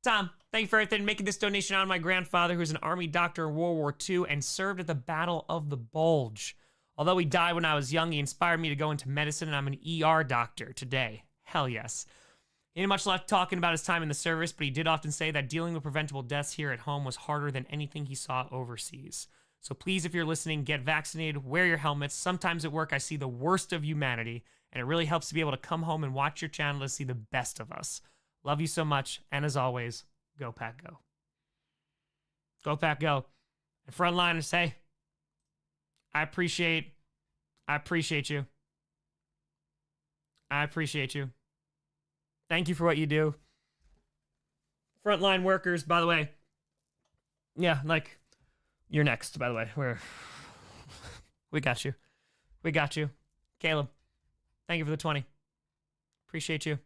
Tom, thank you for everything. Making this donation on my grandfather, who's an Army doctor in World War II and served at the Battle of the Bulge. Although he died when I was young, he inspired me to go into medicine, and I'm an ER doctor today. Hell yes. He didn't much left talking about his time in the service, but he did often say that dealing with preventable deaths here at home was harder than anything he saw overseas. So please, if you're listening, get vaccinated, wear your helmets. Sometimes at work, I see the worst of humanity, and it really helps to be able to come home and watch your channel to see the best of us. Love you so much, and as always, go Pack Go. Go Pack Go. And frontliners, hey, I appreciate you. I appreciate you. Thank you for what you do. Frontline workers, by the way. Yeah, like, you're next, by the way. We got you. We got you. Caleb, thank you for the 20. Appreciate you.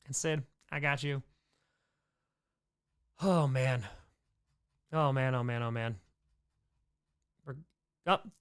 And Sid, I got you. Oh, man. Oh, man, oh, man, oh, man.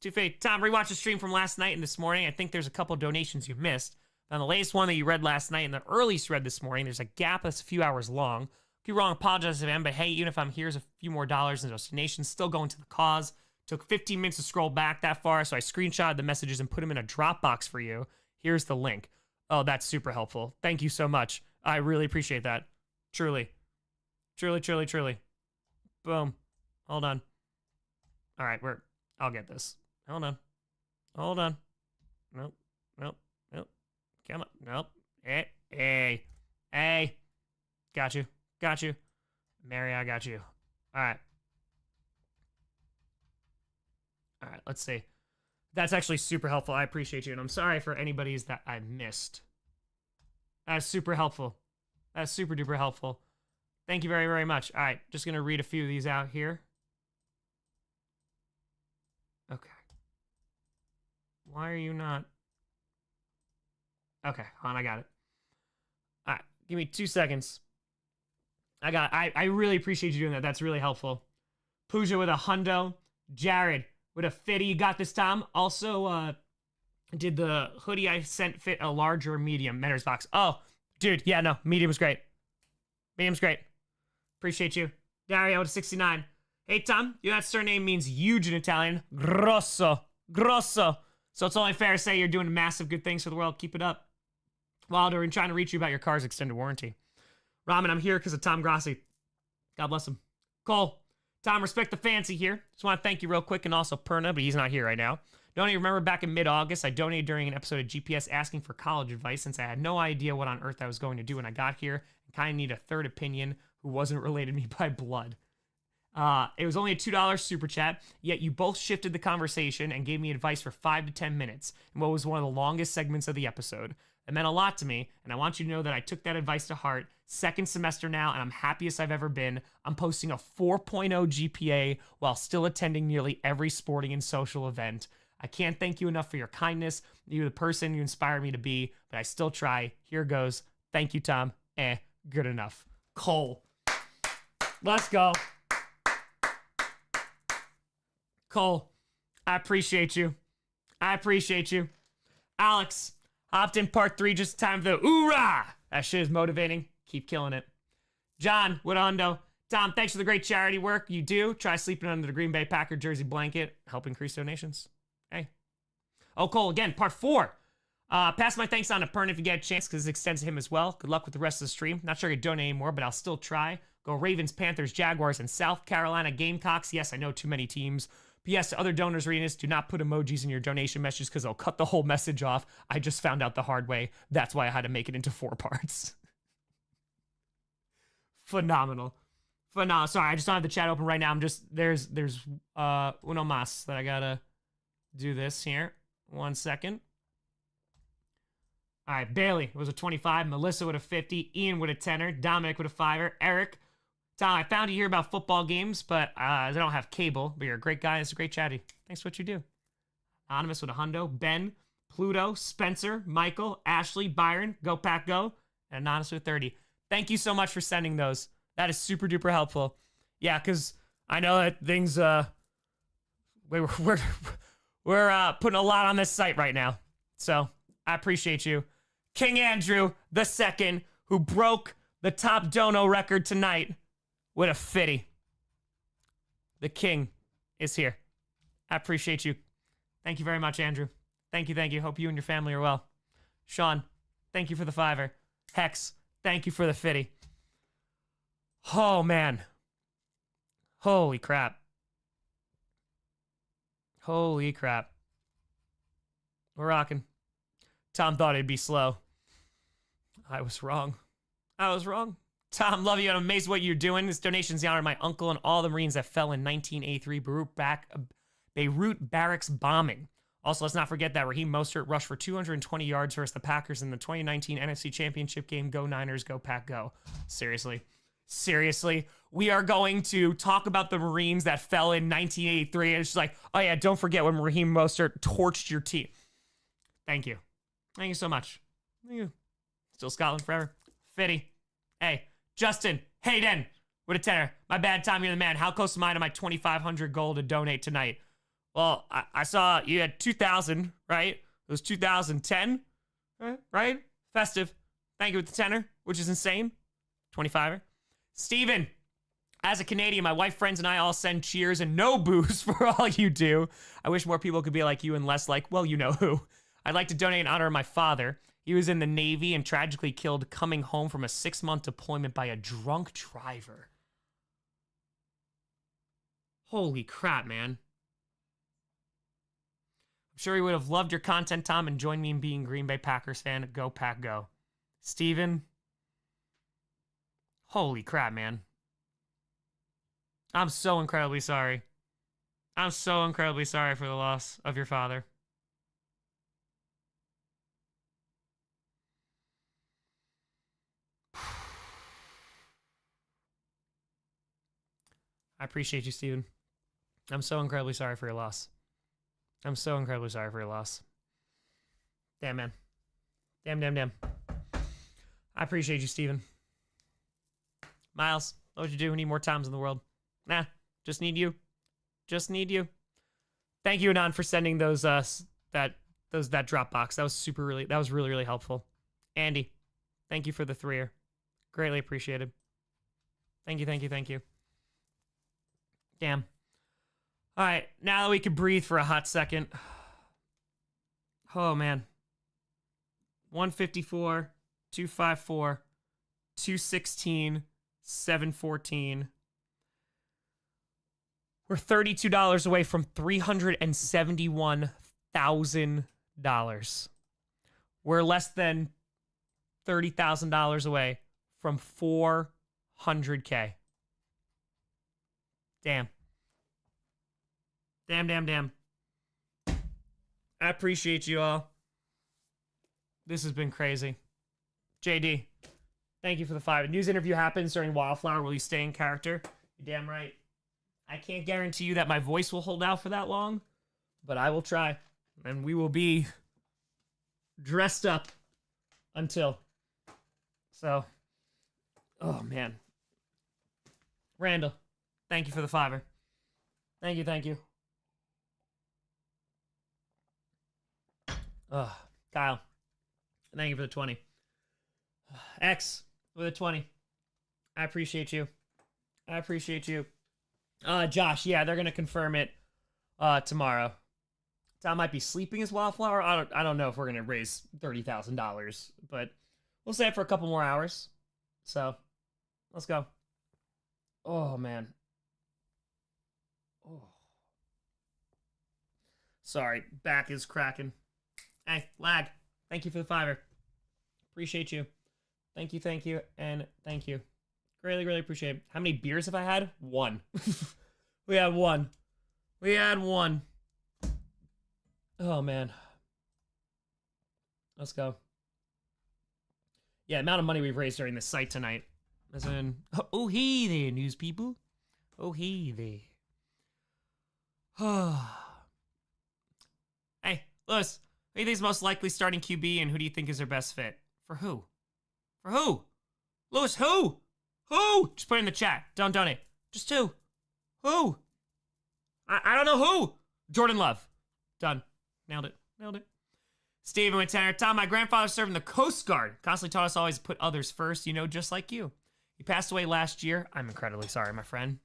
Too fake. Tom, rewatch the stream from last night and this morning. I think there's a couple donations you missed. On the latest one that you read last night and the earliest read this morning, there's a gap that's a few hours long. If you're wrong, apologize if I am, but hey, even if I'm here's a few more dollars in donations, still going to the cause. Took 15 minutes to scroll back that far, so I screenshotted the messages and put them in a Dropbox for you. Here's the link. Oh, that's super helpful. Thank you so much. I really appreciate that. Truly. Truly, truly, truly. Boom. Hold on. All right, I'll get this. Hold on. Hold on. Nope. Nope. Nope. Come on. Nope. Hey. Got you. Got you. Mary, I got you. All right. All right, let's see. That's actually super helpful. I appreciate you. And I'm sorry for anybody's that I missed. That's super helpful. That's super duper helpful. Thank you very, very much. All right, just going to read a few of these out here. Okay. Why are you not? Okay, hold on, I got it. All right, give me 2 seconds. I really appreciate you doing that. That's really helpful. Pooja with a hundo. Jared with a fitty. You got this, Tom. Also, did the hoodie I sent fit a large or medium? Mentor's box. Oh, dude, yeah, no, medium was great. Medium's great. Appreciate you. Dario to 69. Hey, Tom, you know that surname means huge in Italian. Grosso. Grosso. So it's only fair to say you're doing massive good things for the world. Keep it up. Wilder, and trying to reach you about your car's extended warranty. Ramen, I'm here because of Tom Grossi. God bless him. Cole, Tom, respect the fancy here. Just want to thank you real quick, and also Perna, but he's not here right now. Don't even remember back in mid-August, I donated during an episode of GPS asking for college advice since I had no idea what on earth I was going to do when I got here and kind of need a third opinion who wasn't related to me by blood. It was only a $2 super chat, yet you both shifted the conversation and gave me advice for 5 to 10 minutes in what was one of the longest segments of the episode. It meant a lot to me, and I want you to know that I took that advice to heart. Second semester now, and I'm happiest I've ever been. I'm posting a 4.0 GPA while still attending nearly every sporting and social event. I can't thank you enough for your kindness. You're the person you inspire me to be, but I still try. Here goes. Thank you, Tom. Good enough. Cole. Let's go. Cole, I appreciate you. I appreciate you. Alex, hopped in part 3 just in time for the oorah. That shit is motivating. Keep killing it. John, Woodhundo. Tom, thanks for the great charity work you do. Try sleeping under the Green Bay Packer jersey blanket. Help increase donations. Hey. Oh, Cole, again, part 4. Pass my thanks on to Pern if you get a chance, because it extends to him as well. Good luck with the rest of the stream. Not sure I could donate anymore, but I'll still try. Go Ravens, Panthers, Jaguars, and South Carolina Gamecocks. Yes, I know too many teams. P.S. to other donors reading this, do not put emojis in your donation messages because they'll cut the whole message off. I just found out the hard way. That's why I had to make it into 4 parts. Phenomenal. Phenomenal. Sorry, I just don't have the chat open right now. I'm just, there's uno mas that I gotta do this here. 1 second. All right, Bailey was a 25. Melissa with a 50. Ian with a 10er. Dominic with a 5er. Eric. Tom, I found you here about football games, but I don't have cable. But you're a great guy. It's a great chatty. Thanks for what you do. Anonymous with a hundo. Ben, Pluto, Spencer, Michael, Ashley, Byron, Go Pack Go, and Anonymous with 30. Thank you so much for sending those. That is super duper helpful. Yeah, because I know that things we're putting a lot on this site right now. So I appreciate you. King Andrew II, who broke the top dono record tonight with a 50. The king is here. I appreciate you. Thank you very much, Andrew. Thank you, thank you. Hope you and your family are well. Sean, thank you for the 5er. Hex, thank you for the 50. Oh, man. Holy crap. Holy crap. We're rocking. Tom thought it'd be slow. I was wrong. I was wrong. Tom, love you. I'm amazed what you're doing. This donation's in honor of my uncle and all the Marines that fell in 1983 Beirut barracks bombing. Also, let's not forget that Raheem Mostert rushed for 220 yards versus the Packers in the 2019 NFC Championship game. Go Niners, go Pack, go. Seriously. Seriously. We are going to talk about the Marines that fell in 1983. And it's just like, oh yeah, don't forget when Raheem Mostert torched your team. Thank you. Thank you so much. Thank you. Still Scotland forever. Fitty. Hey, Justin Hayden with a 10er. My bad, Tom, you're the man. How close am I to my 2,500 goal to donate tonight? Well, I saw you had 2,000, right? It was 2010, right? Festive. Thank you with the 10er, which is insane. 25er. Steven, as a Canadian, my wife, friends, and I all send cheers and no booze for all you do. I wish more people could be like you and less like, well, you know who. I'd like to donate in honor of my father. He was in the Navy and tragically killed coming home from a 6-month deployment by a drunk driver. Holy crap, man. I'm sure he would have loved your content, Tom, and joined me in being Green Bay Packers fan. Go Pack, go. Steven. Holy crap, man. I'm so incredibly sorry. I'm so incredibly sorry for the loss of your father. I appreciate you, Steven. I'm so incredibly sorry for your loss. I'm so incredibly sorry for your loss. Damn, man. Damn. I appreciate you, Steven. Miles, what would you do? We need more Toms in the world. Nah, just need you. Just need you. Thank you, Anon, for sending those that Dropbox. That was really, really helpful. Andy, thank you for the 3-er. Greatly appreciated. Thank you. Damn. All right, now that we can breathe for a hot second. Oh, man. 154, 254, 216, 714. We're $32 away from $371,000. We're less than $30,000 away from 400K. Damn. Damn. I appreciate you all. This has been crazy. JD, thank you for the 5. News interview happens during Wildflower. Will you stay in character? You're damn right. I can't guarantee you that my voice will hold out for that long, but I will try. And we will be dressed up until. So, oh man. Randall, thank you for the 5. Thank you. Kyle, thank you for the 20. X with a 20. I appreciate you. Josh, yeah, they're gonna confirm it tomorrow. Tom might be sleeping as Wildflower. I don't know if we're gonna raise $30,000, but we'll say it for a couple more hours. So let's go. Oh man. Oh. Sorry, back is cracking. Hey, lag. Thank you for the 5. Appreciate you. Thank you, and thank you. Really appreciate it. How many beers have I had? 1. We had one. Oh, man. Let's go. Yeah, amount of money we've raised during this site tonight. As in, oh, hey there, news people. Oh, hey there. Hey, Lewis, who do you think is most likely starting QB, and who do you think is their best fit? For who? Lewis, who? Who? Just put it in the chat. Don't donate. Just 2. Who? I don't know who. Jordan Love. Done. Nailed it. Steven with Tanner. Tom, my grandfather served in the Coast Guard. Constantly taught us always to put others first, just like you. He passed away last year. I'm incredibly sorry, my friend.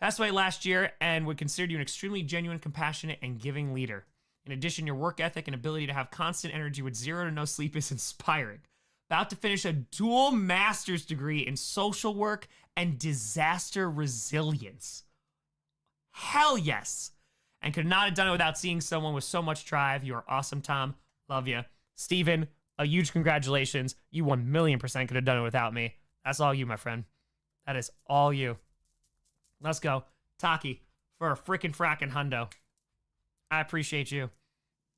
Passed away last year and would consider you an extremely genuine, compassionate, and giving leader. In addition, your work ethic and ability to have constant energy with 0 to no sleep is inspiring. About to finish a dual master's degree in social work and disaster resilience. Hell yes. And could not have done it without seeing someone with so much drive. You are awesome, Tom. Love you. Steven, a huge congratulations. You 1,000,000% could have done it without me. That's all you, my friend. That is all you. Let's go. Taki, for a frickin' frackin' hundo. I appreciate you.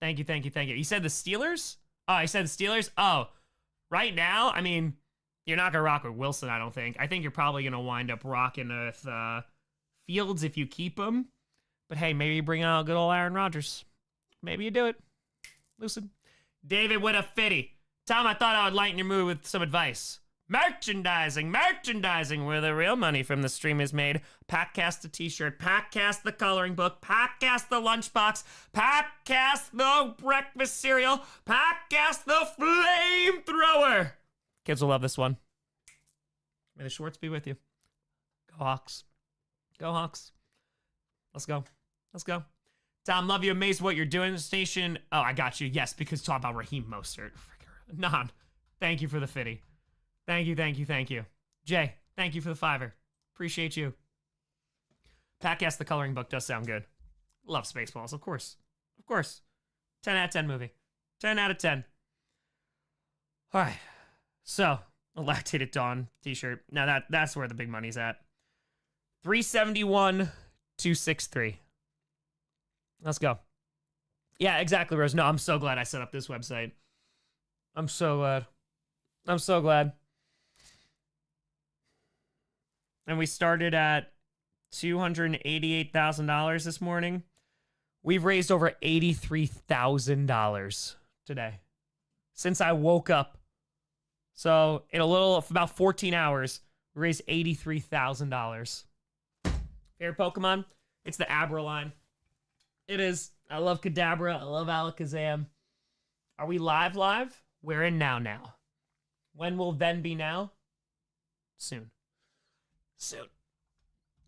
Thank you. You said the Steelers? Oh, I said the Steelers? Oh, right now, I mean, you're not going to rock with Wilson, I don't think. I think you're probably going to wind up rocking with Fields if you keep him. But hey, maybe you bring out good old Aaron Rodgers. Maybe you do it. Lucid. David with a 50. Tom, I thought I would lighten your mood with some advice. Merchandising, where the real money from the stream is made. Packcast the t-shirt, Packcast the coloring book, Packcast the lunchbox, Packcast the breakfast cereal, Packcast the flamethrower. Kids will love this one. May the shorts be with you. Go Hawks. Go Hawks. Let's go. Tom, love you. Amazed what you're doing. Station. Oh, I got you. Yes, because talk about Raheem Mostert. Non. Thank you for the 50. Thank you. Jay, thank you for the 5. Appreciate you. Packcast the coloring book does sound good. Love Spaceballs, of course. 10 out of 10 movie. 10 out of 10. All right. So, a Lactated Dawn t-shirt. Now that's where the big money's at. 371,263. Let's go. Yeah, exactly, Rose. No, I'm so glad I set up this website. I'm so glad. And we started at $288,000 this morning. We've raised over $83,000 today since I woke up. So in about 14 hours, we raised $83,000. Favorite Pokemon? It's the Abra line. It is. I love Kadabra. I love Alakazam. Are we live? We're in now. When will then be now? Soon.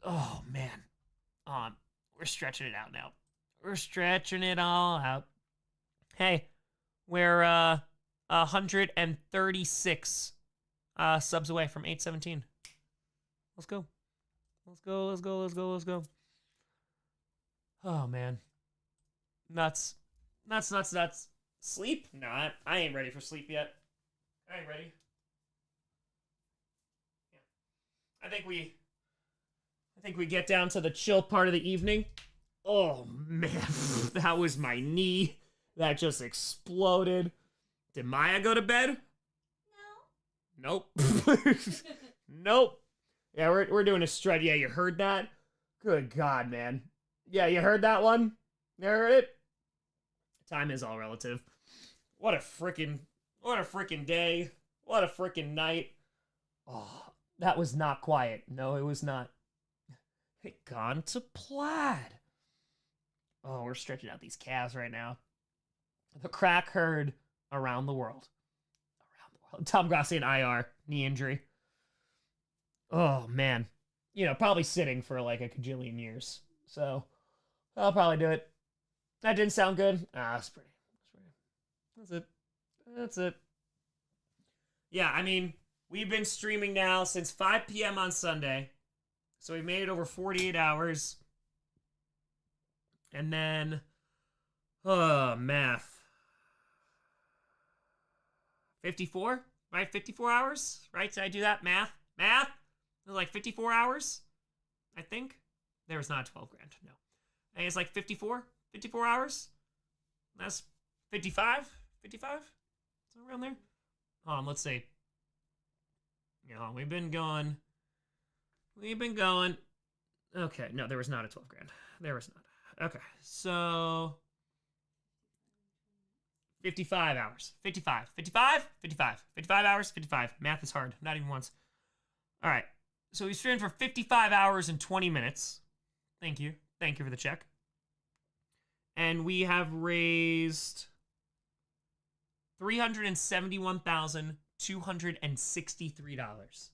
Oh, man. We're stretching it out now. We're stretching it all out. Hey, we're 136 subs away from 817. Let's go. Oh, man. Nuts. Sleep? Nah, I ain't ready for sleep yet. I ain't ready. Yeah. I think we get down to the chill part of the evening. Oh, man. That was my knee. That just exploded. Did Maya go to bed? No. Nope. Nope. Yeah, we're doing a stretch. Yeah, you heard that? Good God, man. Yeah, you heard that one? You heard it? Time is all relative. What a freaking day. What a freaking night. Oh, that was not quiet. No, it was not. It gone to plaid. Oh, we're stretching out these calves right now. The crack herd around the world. Tom Grossi in IR, knee injury. Oh, man. Probably sitting for like a cajillion years. So, I'll probably do it. That didn't sound good. That's pretty. That's it. Yeah, I mean, we've been streaming now since 5 p.m. on Sunday. So we made it over 48 hours. And then, math. 54? Right? 54 hours? Right? Did I do that? Math? It was like 54 hours? I think. There was not 12 grand. No. I think it's like 54 hours? That's 55? 55? Is that around there? Let's see. We've been going. Okay, no, there was not a 12 grand. There was not. Okay, so 55 hours. 55 hours, 55. Math is hard, not even once. All right, so we streamed for 55 hours and 20 minutes. Thank you for the check. And we have raised $371,263.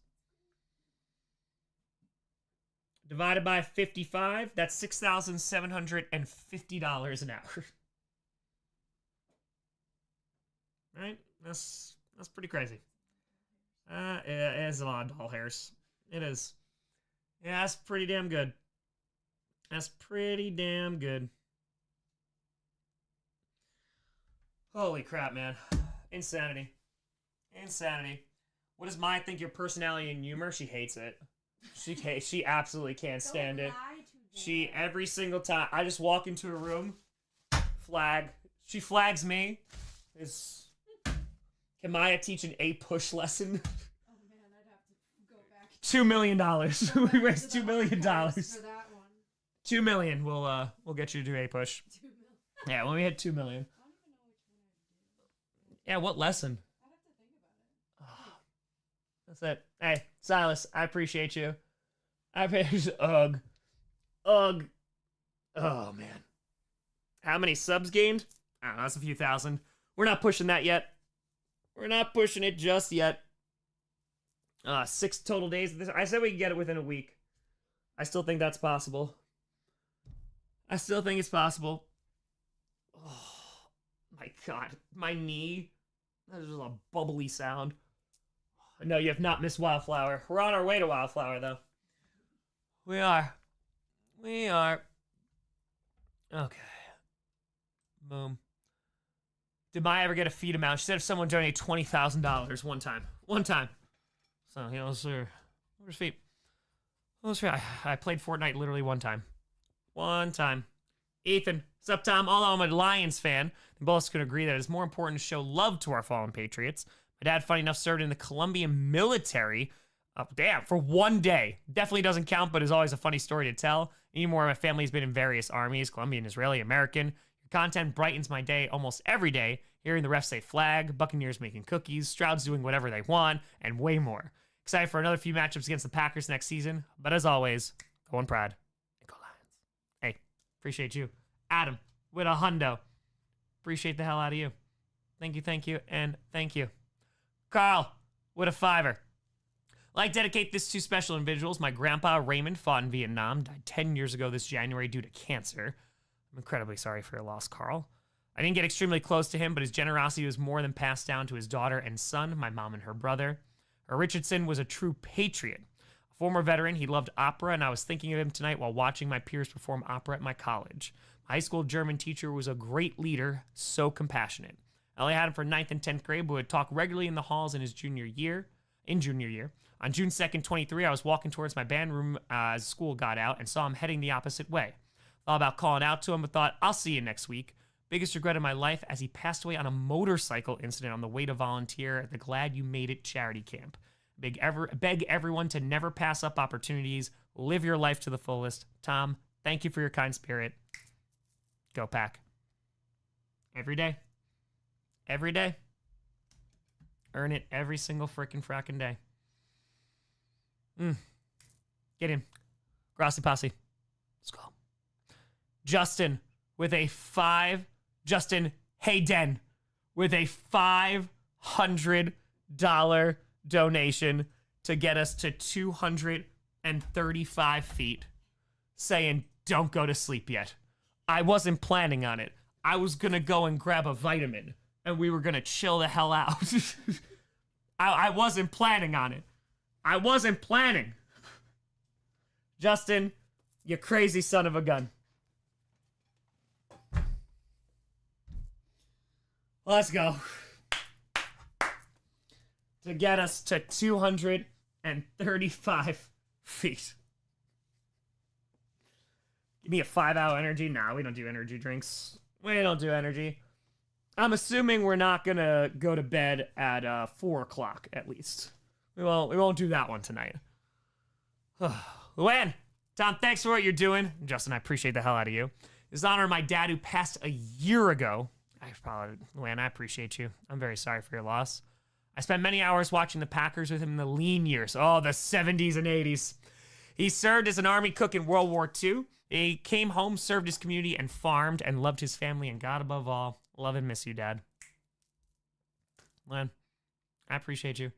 Divided by 55, that's $6,750 an hour. Right? That's pretty crazy. It is a lot of doll hairs. It is. Yeah, that's pretty damn good. Holy crap, man. Insanity. What does Maya think your personality and humor? She hates it. She absolutely can't stand it. She, every single time, I just walk into a room, flag. She flags me. Can Maya teach an A-push lesson? Oh man, I'd have to go back. $2 million. We raised $2 million. For that one. 2 million. We'll get you to do A-push. 2 million. Yeah, when we hit 2 million. I don't even know which one I'd do. Yeah, what lesson? I'd have to think about it. That's it. Hey, Silas, I appreciate you. Ugh. Oh, man. How many subs gained? I don't know, that's a few thousand. We're not pushing that yet. We're not pushing it just yet. 6 total days. I said we could get it within a week. I still think that's possible. I still think it's possible. Oh, my God. My knee. That is just a bubbly sound. No, you have not missed Wildflower. We're on our way to Wildflower, though. We are. Okay. Boom. Did Maya ever get a feed amount? She said if someone donated $20,000 one time. So, sir. Where's feet? I played Fortnite literally one time. Ethan. What's up, Tom? Although I'm a Lions fan, the both can agree that it's more important to show love to our fallen patriots. My dad, funny enough, served in the Colombian military. For one day. Definitely doesn't count, but is always a funny story to tell. Anymore, my family's been in various armies, Colombian, Israeli, American. Your content brightens my day almost every day. Hearing the refs say flag, Buccaneers making cookies, Stroud's doing whatever they want, and way more. Excited for another few matchups against the Packers next season. But as always, go on Pride and go Lions. Hey, appreciate you. Adam with a hundo. Appreciate the hell out of you. Thank you, and thank you. Carl with a $5. I'd like to dedicate this to special individuals. My grandpa Raymond fought in Vietnam, died 10 years ago this January due to cancer. I'm incredibly sorry for your loss, Carl. I didn't get extremely close to him, but his generosity was more than passed down to his daughter and son, my mom and her brother. Richardson was a true patriot. A former veteran, he loved opera, and I was thinking of him tonight while watching my peers perform opera at my college. My high school German teacher was a great leader, so compassionate. I only had him for 9th and 10th grade, but would talk regularly in the halls in his junior year. On June 2nd, 23, I was walking towards my band room as school got out and saw him heading the opposite way. Thought about calling out to him, but thought, I'll see you next week. Biggest regret of my life as he passed away on a motorcycle incident on the way to volunteer at the Glad You Made It charity camp. Beg everyone to never pass up opportunities. Live your life to the fullest. Tom, thank you for your kind spirit. Go Pack. Every day. Every day. Earn it every single frackin' day. Get in. Grossi Posse. Let's go. Justin with a 5. Justin Hayden with a $500 donation to get us to 235 feet, saying, don't go to sleep yet. I wasn't planning on it. I was going to go and grab a vitamin, and we were going to chill the hell out. I wasn't planning on it. I wasn't planning. Justin, you crazy son of a gun. Let's go. To get us to 235 feet. Give me a 5-hour energy. Nah, we don't do energy drinks. We don't do energy. I'm assuming we're not going to go to bed at 4 o'clock, at least. We won't do that one tonight. Luann, Tom, thanks for what you're doing. Justin, I appreciate the hell out of you. This honor of my dad who passed a year ago. Luann, I appreciate you. I'm very sorry for your loss. I spent many hours watching the Packers with him in the lean years. Oh, the 70s and 80s. He served as an Army cook in World War II. He came home, served his community, and farmed, and loved his family, and God above all. Love and miss you, Dad. Luann, I appreciate you.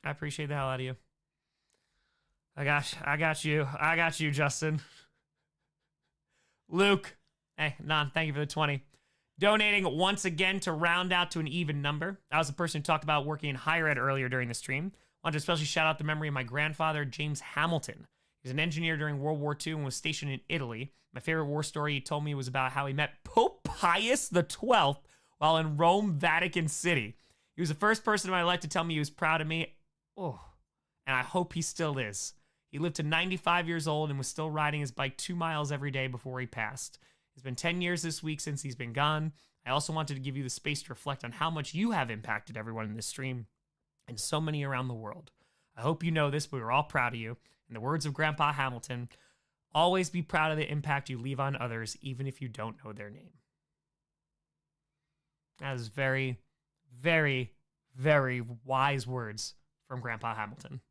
I appreciate the hell out of you. I got you, Justin. Luke. Hey, Nan, thank you for the 20. Donating once again to round out to an even number. I was the person who talked about working in higher ed earlier during the stream. I want to especially shout out the memory of my grandfather, James Hamilton. He was an engineer during World War II and was stationed in Italy. My favorite war story he told me was about how he met Pope Pius XII while in Rome, Vatican City. He was the first person in my life to tell me he was proud of me. Oh, and I hope he still is. He lived to 95 years old and was still riding his bike 2 miles every day before he passed. It's been 10 years this week since he's been gone. I also wanted to give you the space to reflect on how much you have impacted everyone in this stream and so many around the world. I hope you know this, but we're all proud of you. In the words of Grandpa Hamilton, always be proud of the impact you leave on others, even if you don't know their name. That is very, very, very wise words from Grandpa Hamilton.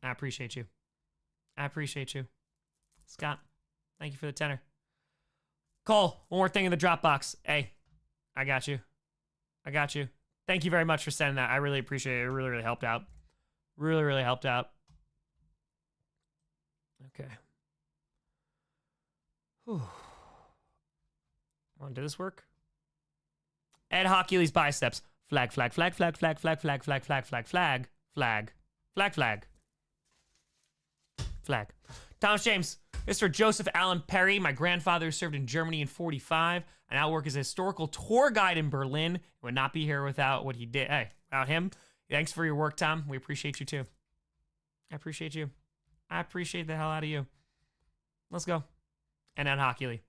I appreciate you. I appreciate you. Scott, thank you for the tenor. Cole, one more thing in the Dropbox. Hey, I got you. I got you. Thank you very much for sending that. I really appreciate it. It really, really helped out. Really, really helped out. Okay. Whew. Want to do this work? Ed Hockley's biceps. Flag, flag, flag, flag, flag, flag, flag, flag, flag, flag, flag, flag, flag, flag. Flag. Thomas James, Mr. Joseph Allen Perry, my grandfather served in Germany in 45. I now work as a historical tour guide in Berlin. Would not be here without what he did. Hey, without him. Thanks for your work, Tom. We appreciate you too. I appreciate you. I appreciate the hell out of you. Let's go. And Ed Hockley.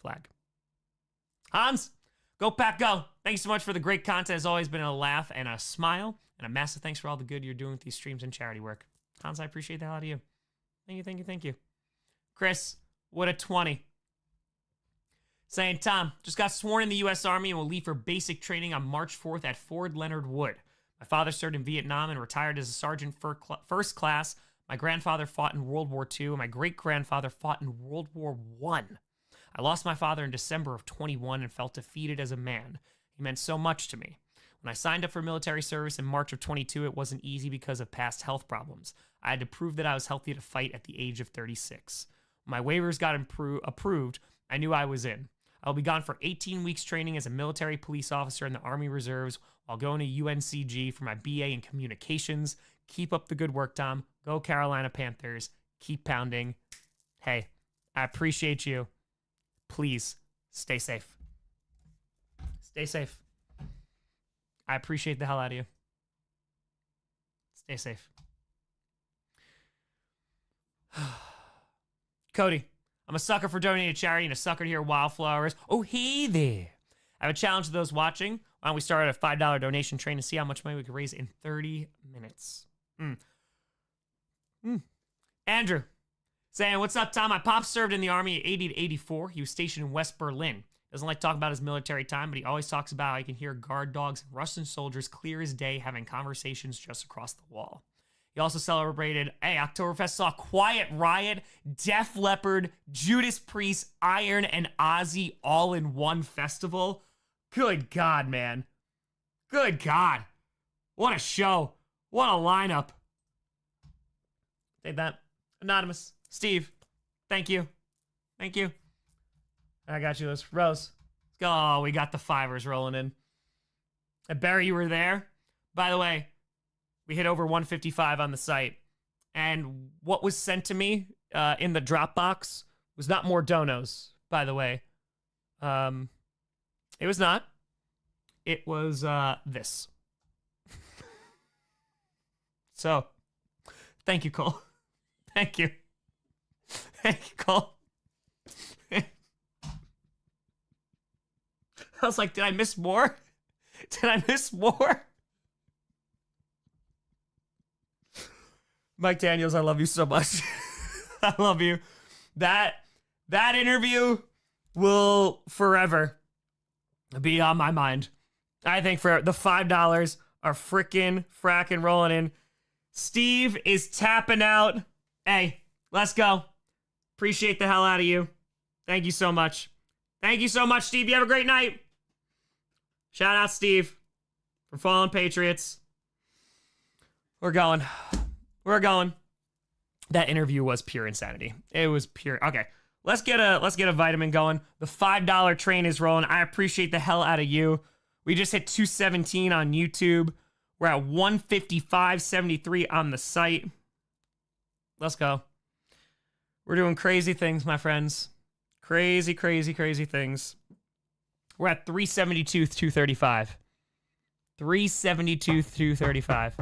Flag. Hans, go Pack, go. Thank you so much for the great content. It's always been a laugh and a smile. And a massive thanks for all the good you're doing with these streams and charity work. Hans, I appreciate the hell out of you. Thank you, thank you, thank you. Chris, what a 20. Saying, Tom, just got sworn in the U.S. Army and will leave for basic training on March 4th at Fort Leonard Wood. My father served in Vietnam and retired as a sergeant first class. My grandfather fought in World War II, and my great-grandfather fought in World War One. I lost my father in December of 21 and felt defeated as a man. He meant so much to me. When I signed up for military service in March of 22, it wasn't easy because of past health problems. I had to prove that I was healthy to fight at the age of 36. When my waivers got approved, I knew I was in. I'll be gone for 18 weeks training as a military police officer in the Army Reserves while going to UNCG for my BA in communications. Keep up the good work, Tom. Go Carolina Panthers. Keep pounding. Hey, I appreciate you. Please, stay safe. Stay safe. I appreciate the hell out of you. Stay safe. Cody, I'm a sucker for donating to charity and a sucker to hear Wildflowers. Oh, hey there. I have a challenge to those watching. Why don't we start at a $5 donation train and see how much money we can raise in 30 minutes? Andrew saying, what's up, Tom? My pop served in the Army at 80 to 84. He was stationed in West Berlin. Doesn't like talking about his military time, but he always talks about how he can hear guard dogs and Russian soldiers clear as day having conversations just across the wall. He also celebrated, Oktoberfest saw Quiet Riot, Def Leppard, Judas Priest, Iron, and Ozzy all in one festival. Good God, man. Good God. What a show. What a lineup. Take that. Anonymous. Steve. Thank you. Thank you. I got you, Liz. Rose. Let's go. Oh, we got the fivers rolling in. And Barry, you were there? By the way, we hit over 155 on the site. And what was sent to me in the Dropbox was not more donos, by the way. It was not. It was this. So, thank you, Cole. Thank you. Thank you, Cole. I was like, did I miss more? Did I miss more? Mike Daniels, I love you so much. I love you. That interview will forever be on my mind. I think for the $5 are fracking rolling in. Steve is tapping out. Hey, let's go. Appreciate the hell out of you. Thank you so much. Thank you so much, Steve. You have a great night. Shout out, Steve, for Fallen Patriots. We're going. We're going. That interview was pure insanity. It was pure. Okay, let's get a vitamin going. The $5 train is rolling. I appreciate the hell out of you. We just hit 217 on YouTube. We're at 155.73 on the site. Let's go. We're doing crazy things, my friends. Crazy, crazy, crazy things. We're at 372.235. 372.235.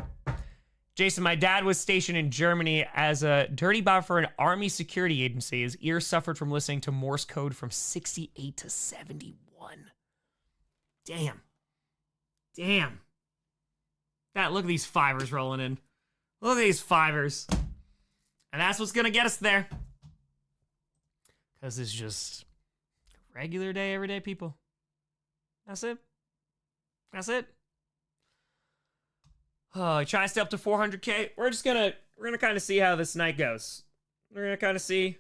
Jason, my dad was stationed in Germany as a dirty bot for an army security agency. His ears suffered from listening to Morse code from 68 to 71. Damn. Damn. Look at these fivers rolling in. Look at these fivers. And that's what's going to get us there. Because it's just regular day, everyday people. That's it. That's it. Oh, try to stay up to 400K. We're gonna kind of see how this night goes. We're gonna kind of see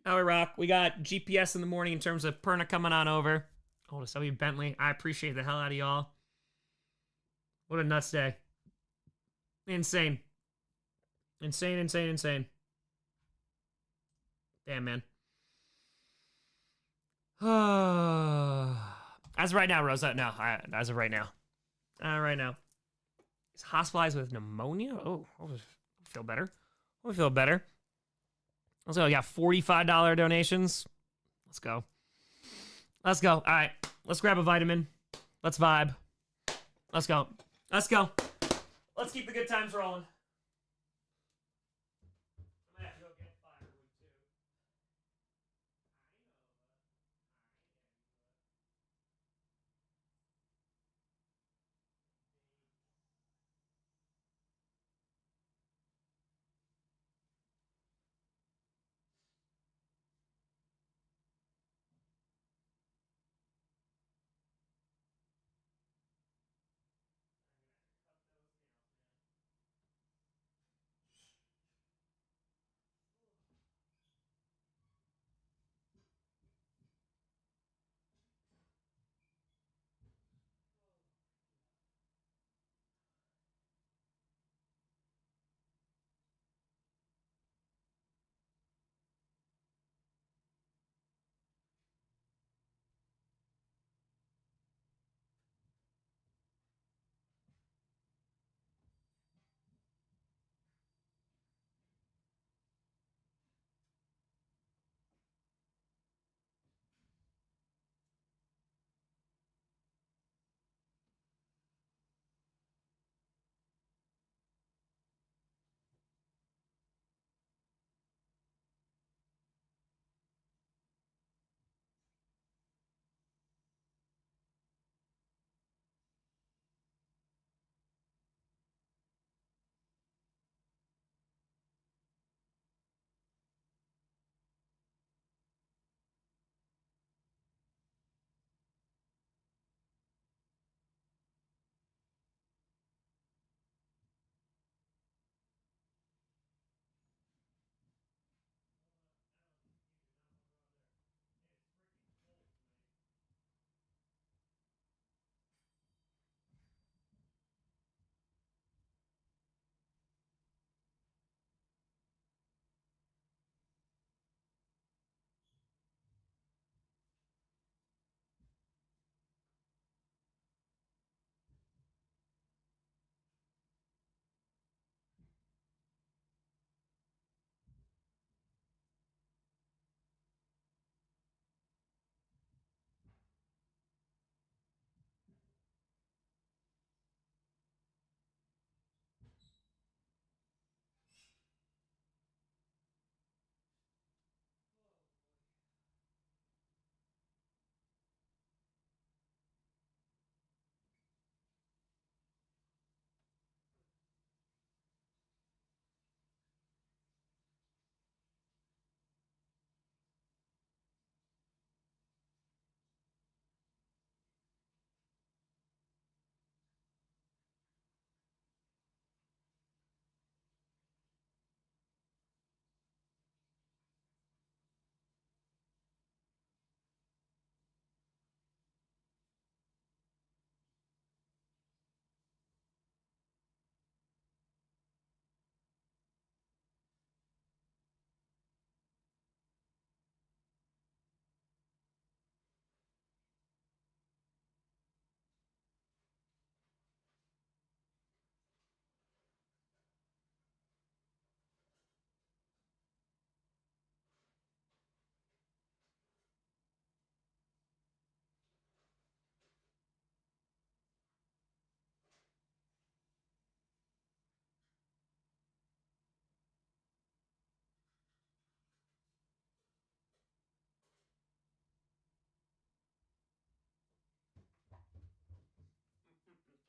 how we rock. We got GPS in the morning in terms of Perna coming on over. Oh, to W Bentley. I appreciate the hell out of y'all. What a nuts day. Insane. Insane, insane, insane. Damn, man. As of right now, Rosa. No, as of right now. Right now. He's hospitalized with pneumonia. Oh, I'll feel better. I'll feel better. Also, I got $45 donations. Let's go. Let's go. All right. Let's grab a vitamin. Let's vibe. Let's go. Let's go. Let's keep the good times rolling. I might have to go get firewood too.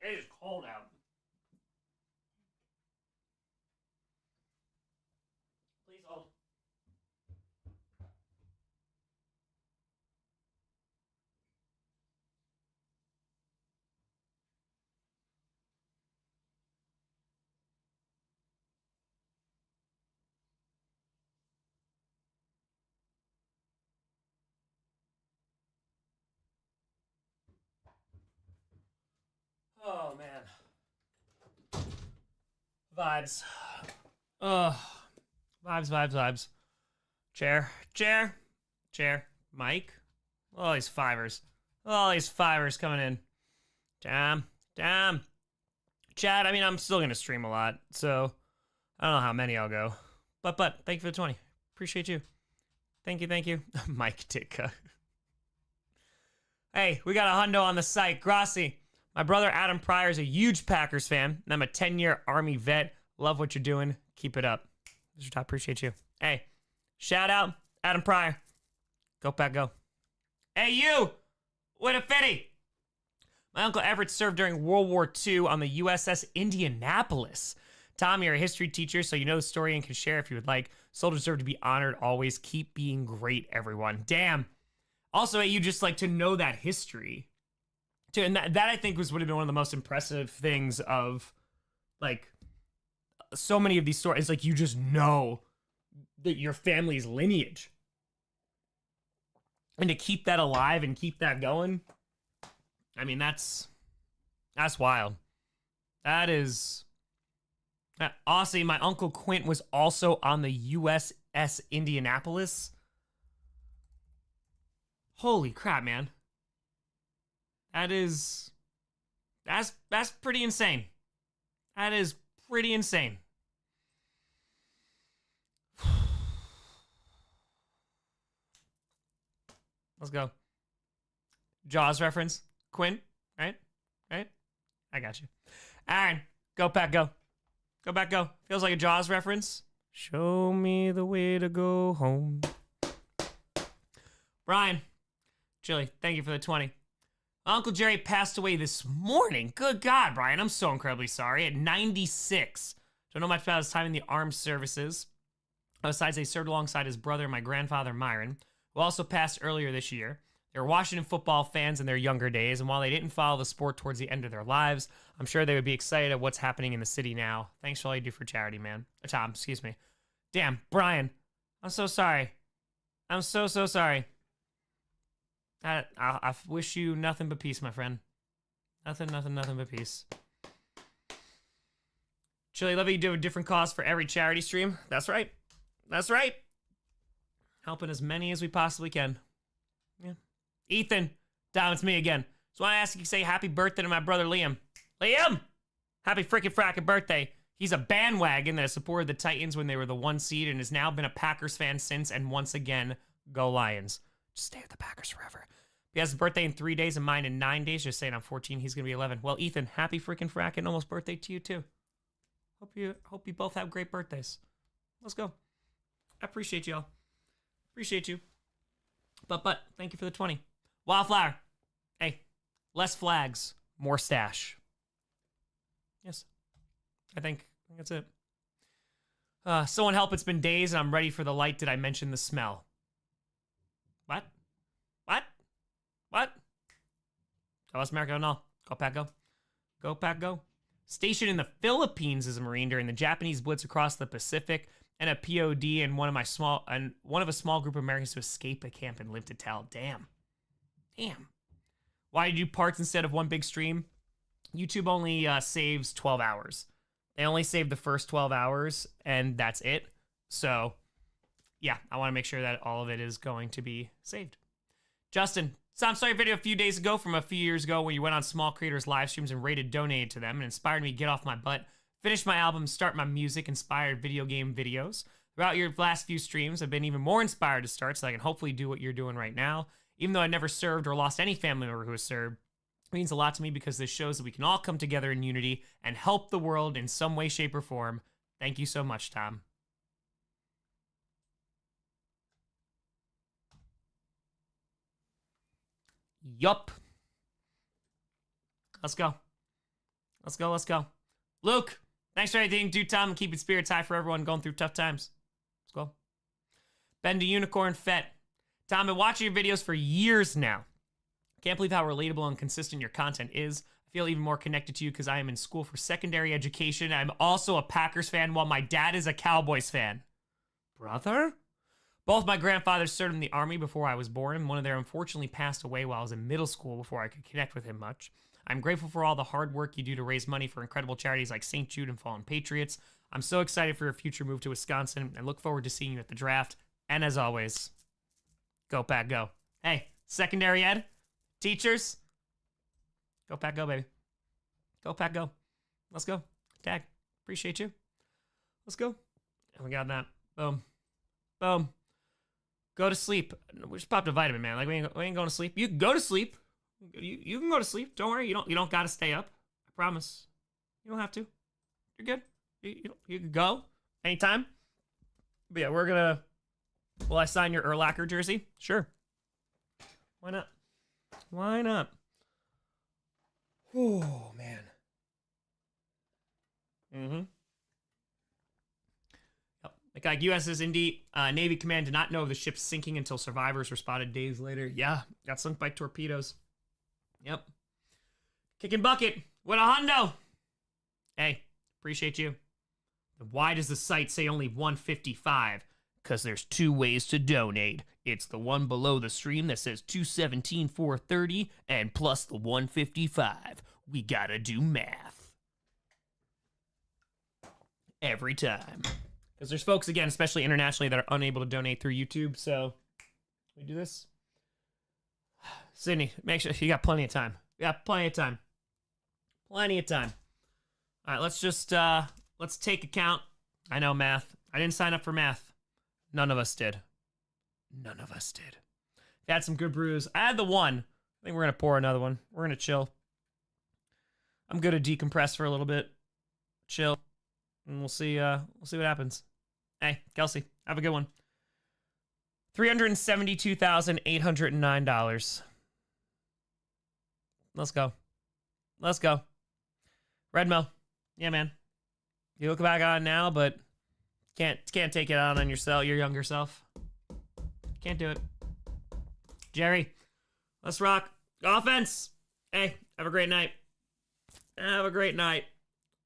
It is cold out. Please hold. Oh man. Vibes. Ugh. Vibes. Chair. Mike. All these fivers. Coming in. Damn. Chad, I mean, I'm still gonna stream a lot, so I don't know how many I'll go. But thank you for the 20. Appreciate you. Thank you. Mike Ditka. Hey, we got a hundo on the site. Grossi. My brother Adam Pryor is a huge Packers fan, and I'm a 10-year Army vet. Love what you're doing. Keep it up. Mr. Top, appreciate you. Hey, shout out Adam Pryor. Go Pack, go. Hey, you! With a fitty! My Uncle Everett served during World War II on the USS Indianapolis. Tom, you're a history teacher, so you know the story and can share if you would like. Soldiers deserve to be honored always. Keep being great, everyone. Damn. Also, you just like to know that history. And that I think would have been one of the most impressive things of, like, so many of these stories. Like, you just know that your family's lineage. And to keep that alive and keep that going, I mean, that's wild. That is... Aussie, my Uncle Quint was also on the USS Indianapolis. Holy crap, man. That's pretty insane. That is pretty insane. Let's go. Jaws reference. Quinn, right? I got you. Aaron, go Pack, go. Go Pack, go. Feels like a Jaws reference. Show me the way to go home. Brian, Chili, thank you for the 20. Uncle Jerry passed away this morning. Good God, Brian, I'm so incredibly sorry. At 96. Don't know much about his time in the armed services. Besides, they served alongside his brother, my grandfather, Myron, who also passed earlier this year. They were Washington football fans in their younger days, and while they didn't follow the sport towards the end of their lives, I'm sure they would be excited at what's happening in the city now. Thanks for all you do for charity, man. Tom, excuse me. Damn, Brian, I'm so sorry. I'm so sorry. I wish you nothing but peace, my friend. Nothing but peace. Chili, love you do a different cause for every charity stream. That's right. Helping as many as we possibly can. Yeah. Ethan, Dom, it's me again. So I ask you to say happy birthday to my brother Liam. Liam! Happy freaking fracking birthday. He's a bandwagon that supported the Titans when they were the 1 seed and has now been a Packers fan since, and once again, go Lions. Just stay with the Packers forever. He has his birthday in 3 days and mine in 9 days. Just saying I'm 14, he's going to be 11. Well, Ethan, happy freaking fracking almost birthday to you too. Hope you both have great birthdays. Let's go. I appreciate y'all. Appreciate you. But thank you for the 20. Wildflower. Hey, less flags, more stash. Yes. I think that's it. Someone help, it's been days and I'm ready for the light. Did I mention the smell? What? Tell us, America, no. Go Pack, go. Go Pack, go. Stationed in the Philippines as a Marine during the Japanese blitz across the Pacific, and a POD and one of a small group of Americans to escape a camp and live to tell. Damn. Why did you do parts instead of one big stream? YouTube only saves 12 hours. They only save the first 12 hours, and that's it. So, yeah, I want to make sure that all of it is going to be saved. Justin, I'm sorry, video a few days ago from a few years ago when you went on small creators live streams and rated donated to them and inspired me to get off my butt, finish my album, start my music, inspired video game videos. Throughout your last few streams, I've been even more inspired to start so I can hopefully do what you're doing right now. Even though I never served or lost any family member who has served, it means a lot to me because this shows that we can all come together in unity and help the world in some way, shape, or form. Thank you so much, Tom. Yup. Let's go. Let's go, let's go. Luke, thanks for everything. Do Tom and keeping spirits high for everyone going through tough times. Let's go. Ben the Unicorn Fett. Tom, I've been watching your videos for years now. Can't believe how relatable and consistent your content is. I feel even more connected to you because I am in school for secondary education. I'm also a Packers fan while my dad is a Cowboys fan. Brother? Both my grandfathers served in the Army before I was born, and one of them unfortunately passed away while I was in middle school before I could connect with him much. I'm grateful for all the hard work you do to raise money for incredible charities like St. Jude and Fallen Patriots. I'm so excited for your future move to Wisconsin and look forward to seeing you at the draft. And as always, go Pack, go. Hey, secondary ed, teachers, go Pack, go, baby. Go Pack, go. Let's go. Tag. Appreciate you. Let's go. And we got that. Boom. Boom. Go to sleep. We just popped a vitamin, man. Like we ain't going to sleep. You can go to sleep. You can go to sleep. Don't worry. You don't got to stay up. I promise. You don't have to. You're good. You can go anytime. But yeah, will I sign your Urlacher jersey? Sure. Why not? Why not? Oh, man. Mm-hmm. Like USS Indy, Navy Command did not know of the ship sinking until survivors were spotted days later. Yeah, got sunk by torpedoes. Yep. Kicking bucket. What a hundo. Hey, appreciate you. Why does the site say only 155? Because there's two ways to donate. It's the one below the stream that says 217,430 and plus the 155. We gotta do math. Every time. Because there's folks, again, especially internationally, that are unable to donate through YouTube, so we do this. Sydney, make sure you got plenty of time. Yeah, plenty of time. Plenty of time. All right, let's just, let's take account. I know math. I didn't sign up for math. None of us did. None of us did. If had some good brews. I had the one. I think we're going to pour another one. We're going to chill. I'm going to decompress for a little bit. Chill. And we'll see what happens. Hey, Kelsey, have a good one. $372,809. Let's go. Let's go. Red Mill. Yeah, man. You look back on it now, but can't take it out on yourself, your younger self. Can't do it. Jerry, let's rock. Offense. Hey, have a great night. Have a great night.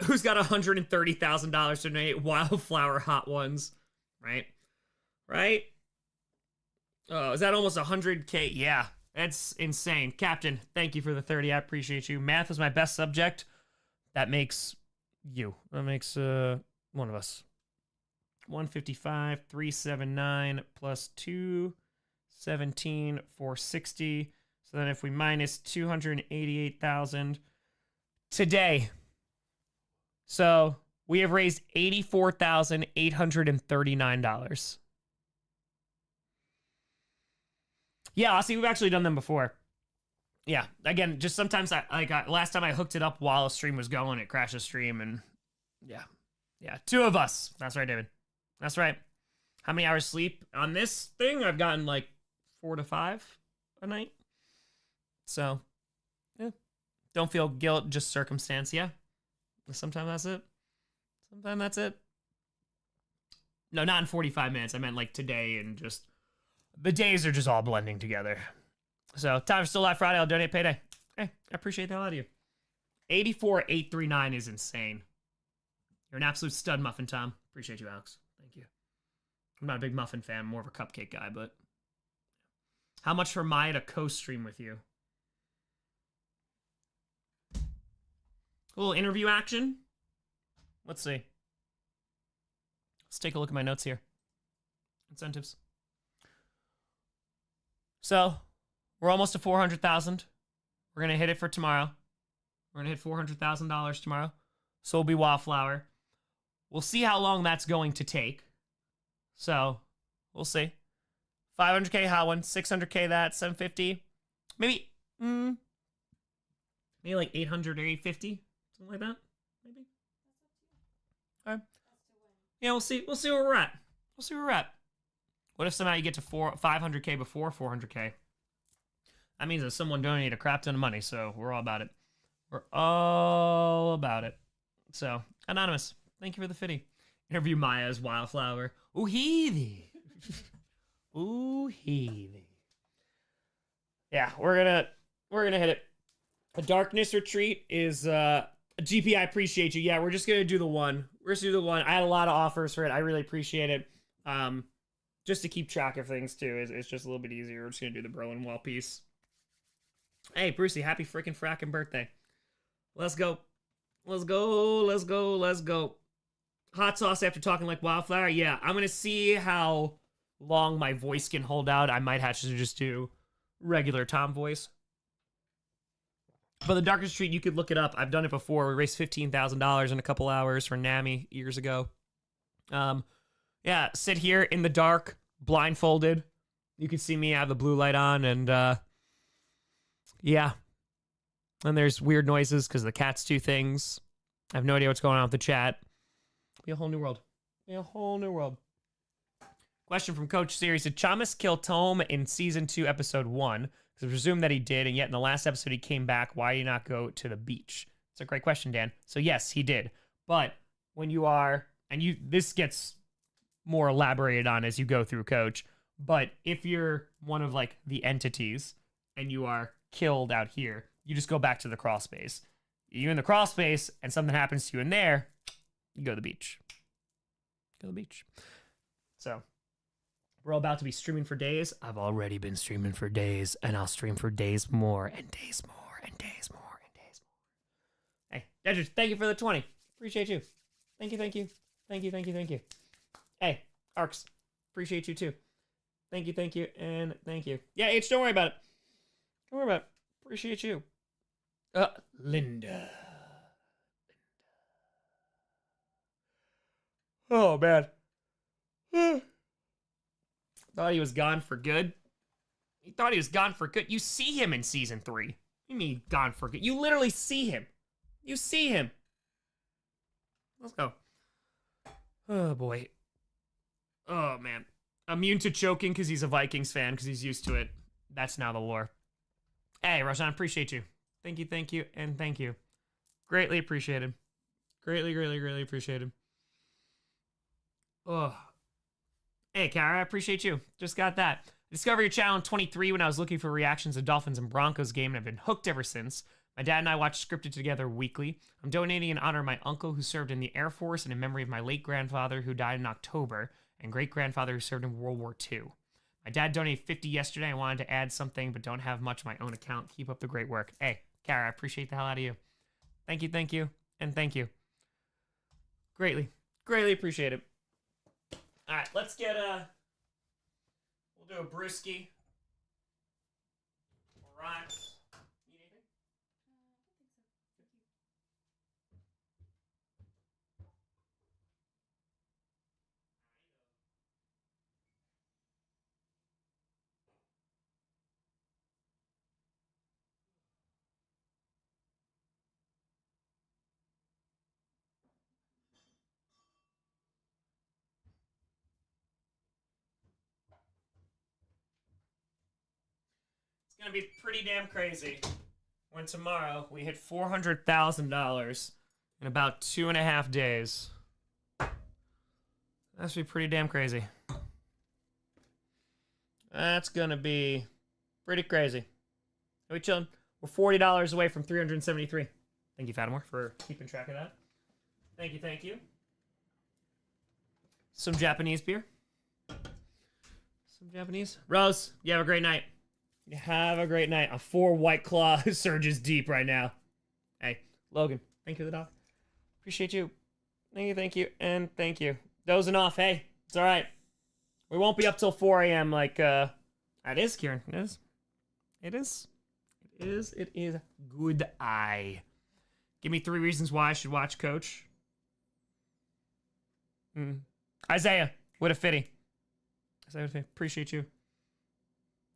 Who's got $130,000 to donate Wildflower Hot Ones? Right? Right? Oh, is that almost 100K? Yeah, that's insane. Captain, thank you for the 30. I appreciate you. Math is my best subject. That makes you. That makes one of us. 155, 379 plus 217, 460. So then if we minus 288,000 today. So we have raised $84,839. Yeah, Aussie, we've actually done them before. Yeah, again, just sometimes last time I hooked it up while a stream was going, it crashed the stream, and yeah, two of us. That's right, David. That's right. How many hours sleep on this thing? I've gotten like 4 to 5 a night. So, yeah, don't feel guilt, just circumstance. Yeah. Sometimes that's it. Sometimes that's it. No, not in 45 minutes. I meant like today, and just the days are just all blending together. So, time for Still Live Friday. I'll donate payday. Hey, I appreciate the hell out of you. 84,839 is insane. You're an absolute stud, Muffin Tom. Appreciate you, Alex. Thank you. I'm not a big muffin fan. I'm more of a cupcake guy, but how much for Maya to co-stream with you? A little interview action. Let's see. Let's take a look at my notes here. Incentives. So, we're almost to 400,000. We're going to hit it for tomorrow. We're going to hit $400,000 tomorrow. So will be Wildflower. We'll see how long that's going to take. So, we'll see. 500K hot one, 600K that, 750. Maybe like 800 or 850. Something like that, maybe. All right. Yeah, we'll see. We'll see where we're at. We'll see where we're at. What if somehow you get to 500K before 400K? That means that someone donated a crap ton of money, so we're all about it. We're all about it. So, Anonymous, thank you for the fitty. Interview Maya as Wildflower. Ooh, heathy. Ooh, heathy. Yeah, we're gonna hit it. A Darkness Retreat is GP, I appreciate you. Yeah, we're just gonna do the one. We're just gonna do the one. I had a lot of offers for it. I really appreciate it. Just to keep track of things too, it's just a little bit easier. We're just gonna do the Berlin Wall piece. Hey, Brucey, happy freaking fracking birthday. Let's go. Let's go. Let's go. Let's go. Hot sauce after talking like Wildflower. Yeah, I'm gonna see how long my voice can hold out. I might have to just do regular Tom voice. But the Darkest Street, you could look it up. I've done it before. We raised $15,000 in a couple hours for NAMI years ago. Yeah, sit here in the dark, blindfolded. You can see me. I have the blue light on, and yeah. And there's weird noises because the cats do things. I have no idea what's going on with the chat. Be a whole new world. Be a whole new world. Question from Coach Series. Did Chamas kill Tome in Season 2, Episode 1? Because I presume that he did, and yet in the last episode he came back. Why did he not go to the beach? It's a great question, Dan. So yes, he did. But when you are, and this gets more elaborated on as you go through, Coach, but if you're one of like the entities and you are killed out here, you just go back to the crawl space. You're in the crawl space and something happens to you in there, you go to the beach. Go to the beach. So we're all about to be streaming for days. I've already been streaming for days, and I'll stream for days more, and days more, and days more, and days more. Hey, Dedrick, thank you for the 20. Appreciate you. Thank you, thank you. Thank you, thank you, thank you. Hey, Arcs, appreciate you too. Thank you, and thank you. Yeah, H, don't worry about it. Don't worry about it. Appreciate you. Linda. Oh, man. Thought he was gone for good. He thought he was gone for good. You see him in Season 3. What do you mean gone for good? You literally see him. You see him. Let's go. Oh, boy. Oh, man. Immune to choking because he's a Vikings fan, because he's used to it. That's now the lore. Hey, Roshan, appreciate you. Thank you, and thank you. Greatly appreciated. Greatly appreciated. Oh. Hey, Kara, I appreciate you. Just got that. I discovered your channel in 23 when I was looking for reactions to Dolphins and Broncos game, and I've been hooked ever since. My dad and I watch Scripted together weekly. I'm donating in honor of my uncle who served in the Air Force and in memory of my late grandfather who died in October and great-grandfather who served in World War II. My dad donated 50 yesterday. I wanted to add something, but don't have much of my own account. Keep up the great work. Hey, Kara, I appreciate the hell out of you. Thank you, and thank you. Greatly appreciate it. All right, let's get we'll do a brewski. Rocks. Need anything? It's gonna be pretty damn crazy when tomorrow we hit $400,000 in about 2.5 days. That's gonna be pretty damn crazy. That's gonna be pretty crazy. Are we chilling? We're $40 away from 373. Thank you, Fatimore, for keeping track of that. Thank you. Some Japanese beer. Some Japanese. Rose, you have a great night. You have a great night. A 4 White Claw surges deep right now. Hey, Logan, thank you for the dog. Appreciate you. Thank you, and thank you. Dozing off, hey, it's all right. We won't be up till 4 a.m. like, that is, Kieran. It is. Good eye. Give me 3 reasons why I should watch Coach. Isaiah, what a fitty. Isaiah, appreciate you.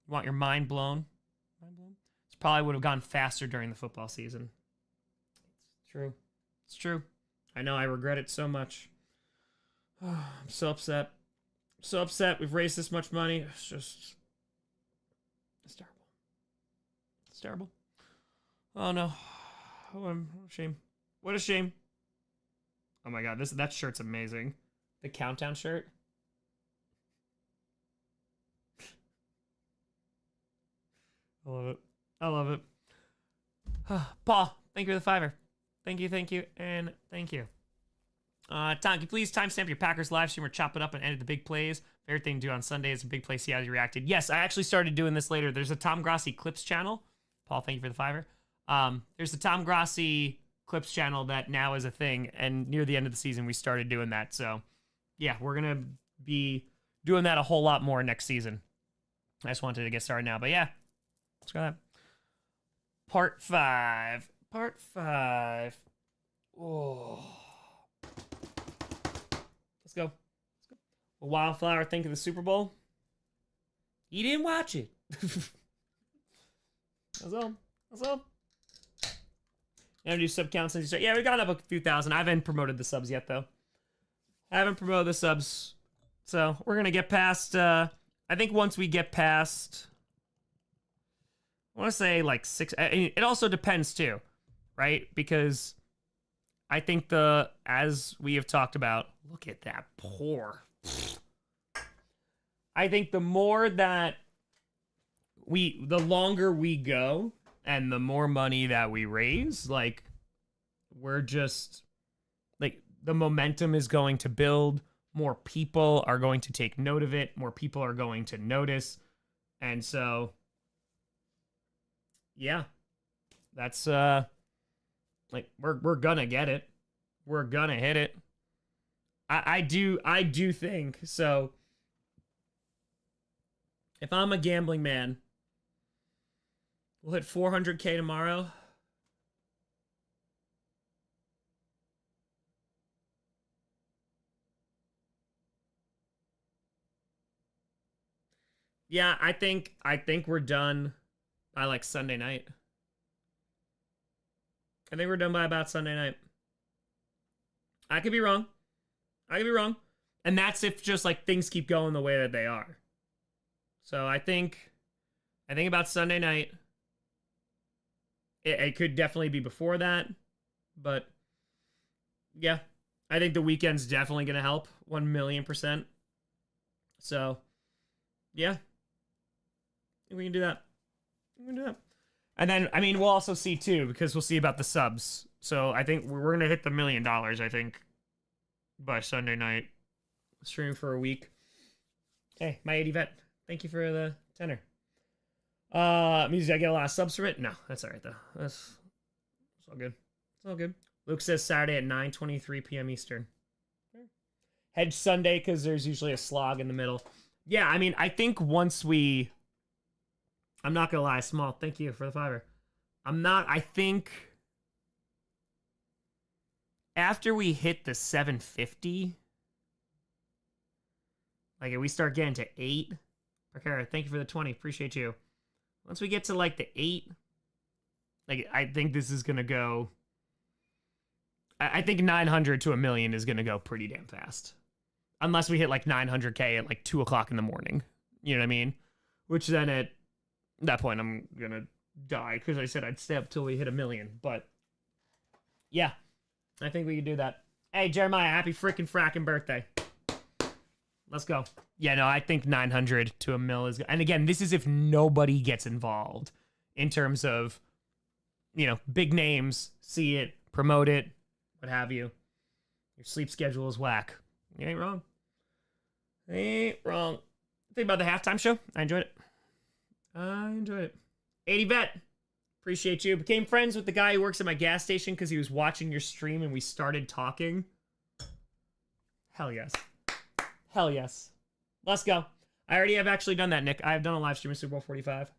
You want your mind blown? This probably would have gone faster during the football season. It's true. It's true. I know, I regret it so much. Oh, I'm so upset. I'm so upset. We've raised this much money. It's terrible. It's terrible. Oh no. what a shame. What a shame. Oh my god, that shirt's amazing. The countdown shirt. I love it. I love it. Paul, thank you for the $5. Thank you, and thank you. Tom, can you please timestamp your Packers live stream or chop it up and edit the big plays? Favorite thing to do on Sunday is a big play, see how you reacted. Yes, I actually started doing this later. There's a Tom Grossi Clips channel. Paul, thank you for the $5. There's a Tom Grossi Clips channel that now is a thing, and near the end of the season, we started doing that. So, yeah, we're going to be doing that a whole lot more next season. I just wanted to get started now, but yeah, let's go that. Part 5. Part 5. Oh. Let's go. Wildflower, think of the Super Bowl. You didn't watch it. That's all. That's all. You gonna do sub counts since you start? Yeah, we got up a few thousand. I haven't promoted the subs yet, though. I haven't promoted the subs. So we're gonna get past, I think once we get past, I want to say like 6. It also depends too, right? Because I think as we have talked about, look at that pour. I think the more that the longer we go and the more money that we raise, like, we're just, like, the momentum is going to build. More people are going to take note of it. More people are going to notice. And so, yeah, that's, like, we're gonna get it. We're gonna hit it. I do think so. If I'm a gambling man, we'll hit 400K tomorrow. Yeah, I think we're done by like Sunday night. I think we're done by about Sunday night. I could be wrong. And that's if just like things keep going the way that they are. So I think about Sunday night. It could definitely be before that. But yeah, I think the weekend's definitely going to help 1,000,000%. So yeah, we can do that. And then, I mean, we'll also see too, because we'll see about the subs. So I think we're going to hit the $1 million, I think, by Sunday night. Stream for a week. Hey, my 80 vet. Thank you for the tenor. Means I get a lot of subs from it? No, that's all right, though. It's all good. It's all good. Luke says Saturday at 9:23 p.m. Eastern. Hedge Sunday, because there's usually a slog in the middle. Yeah, I mean, I think once we... I'm not going to lie, Small, thank you for the $5. I think... After we hit the 750... Like, if we start getting to 8... Okay, thank you for the 20. Appreciate you. Once we get to, like, the 8... Like, I think this is going to go... I think 900 to 1 million is going to go pretty damn fast. Unless we hit, like, 900K at, like, 2 o'clock in the morning. You know what I mean? Which then at that point, I'm going to die. Because I said I'd stay up till we hit 1 million. But, yeah. I think we can do that. Hey, Jeremiah, happy freaking fracking birthday. Let's go. Yeah, no, I think 900 to 1 mil is good. And again, this is if nobody gets involved in terms of, you know, big names, see it, promote it, what have you. Your sleep schedule is whack. You ain't wrong. Think about the halftime show. I enjoyed it. 80 vet. Appreciate you. Became friends with the guy who works at my gas station because he was watching your stream and we started talking. Hell yes. Hell yes. Let's go. I already have actually done that, Nick. I have done a live stream of Super Bowl 45.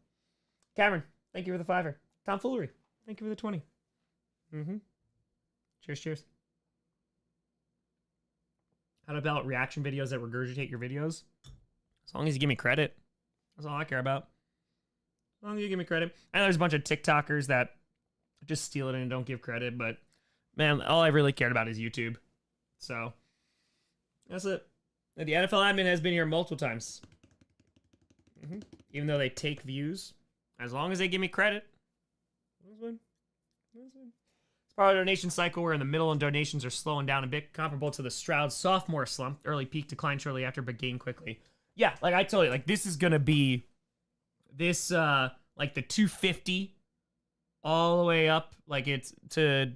Cameron, thank you for the $5. Tomfoolery, thank you for the 20. Cheers. How about reaction videos that regurgitate your videos? As long as you give me credit. That's all I care about. As long as you give me credit. And there's a bunch of TikTokers that just steal it and don't give credit, but man, all I really cared about is YouTube. So that's it. The NFL admin has been here multiple times. Even though they take views, as long as they give me credit. That's fine. Part of the donation cycle, we're in the middle and donations are slowing down a bit, comparable to the Stroud sophomore slump. Early peak decline shortly after, but gain quickly. Yeah, like I told you, like this is gonna be this like the 250 all the way up, like it's to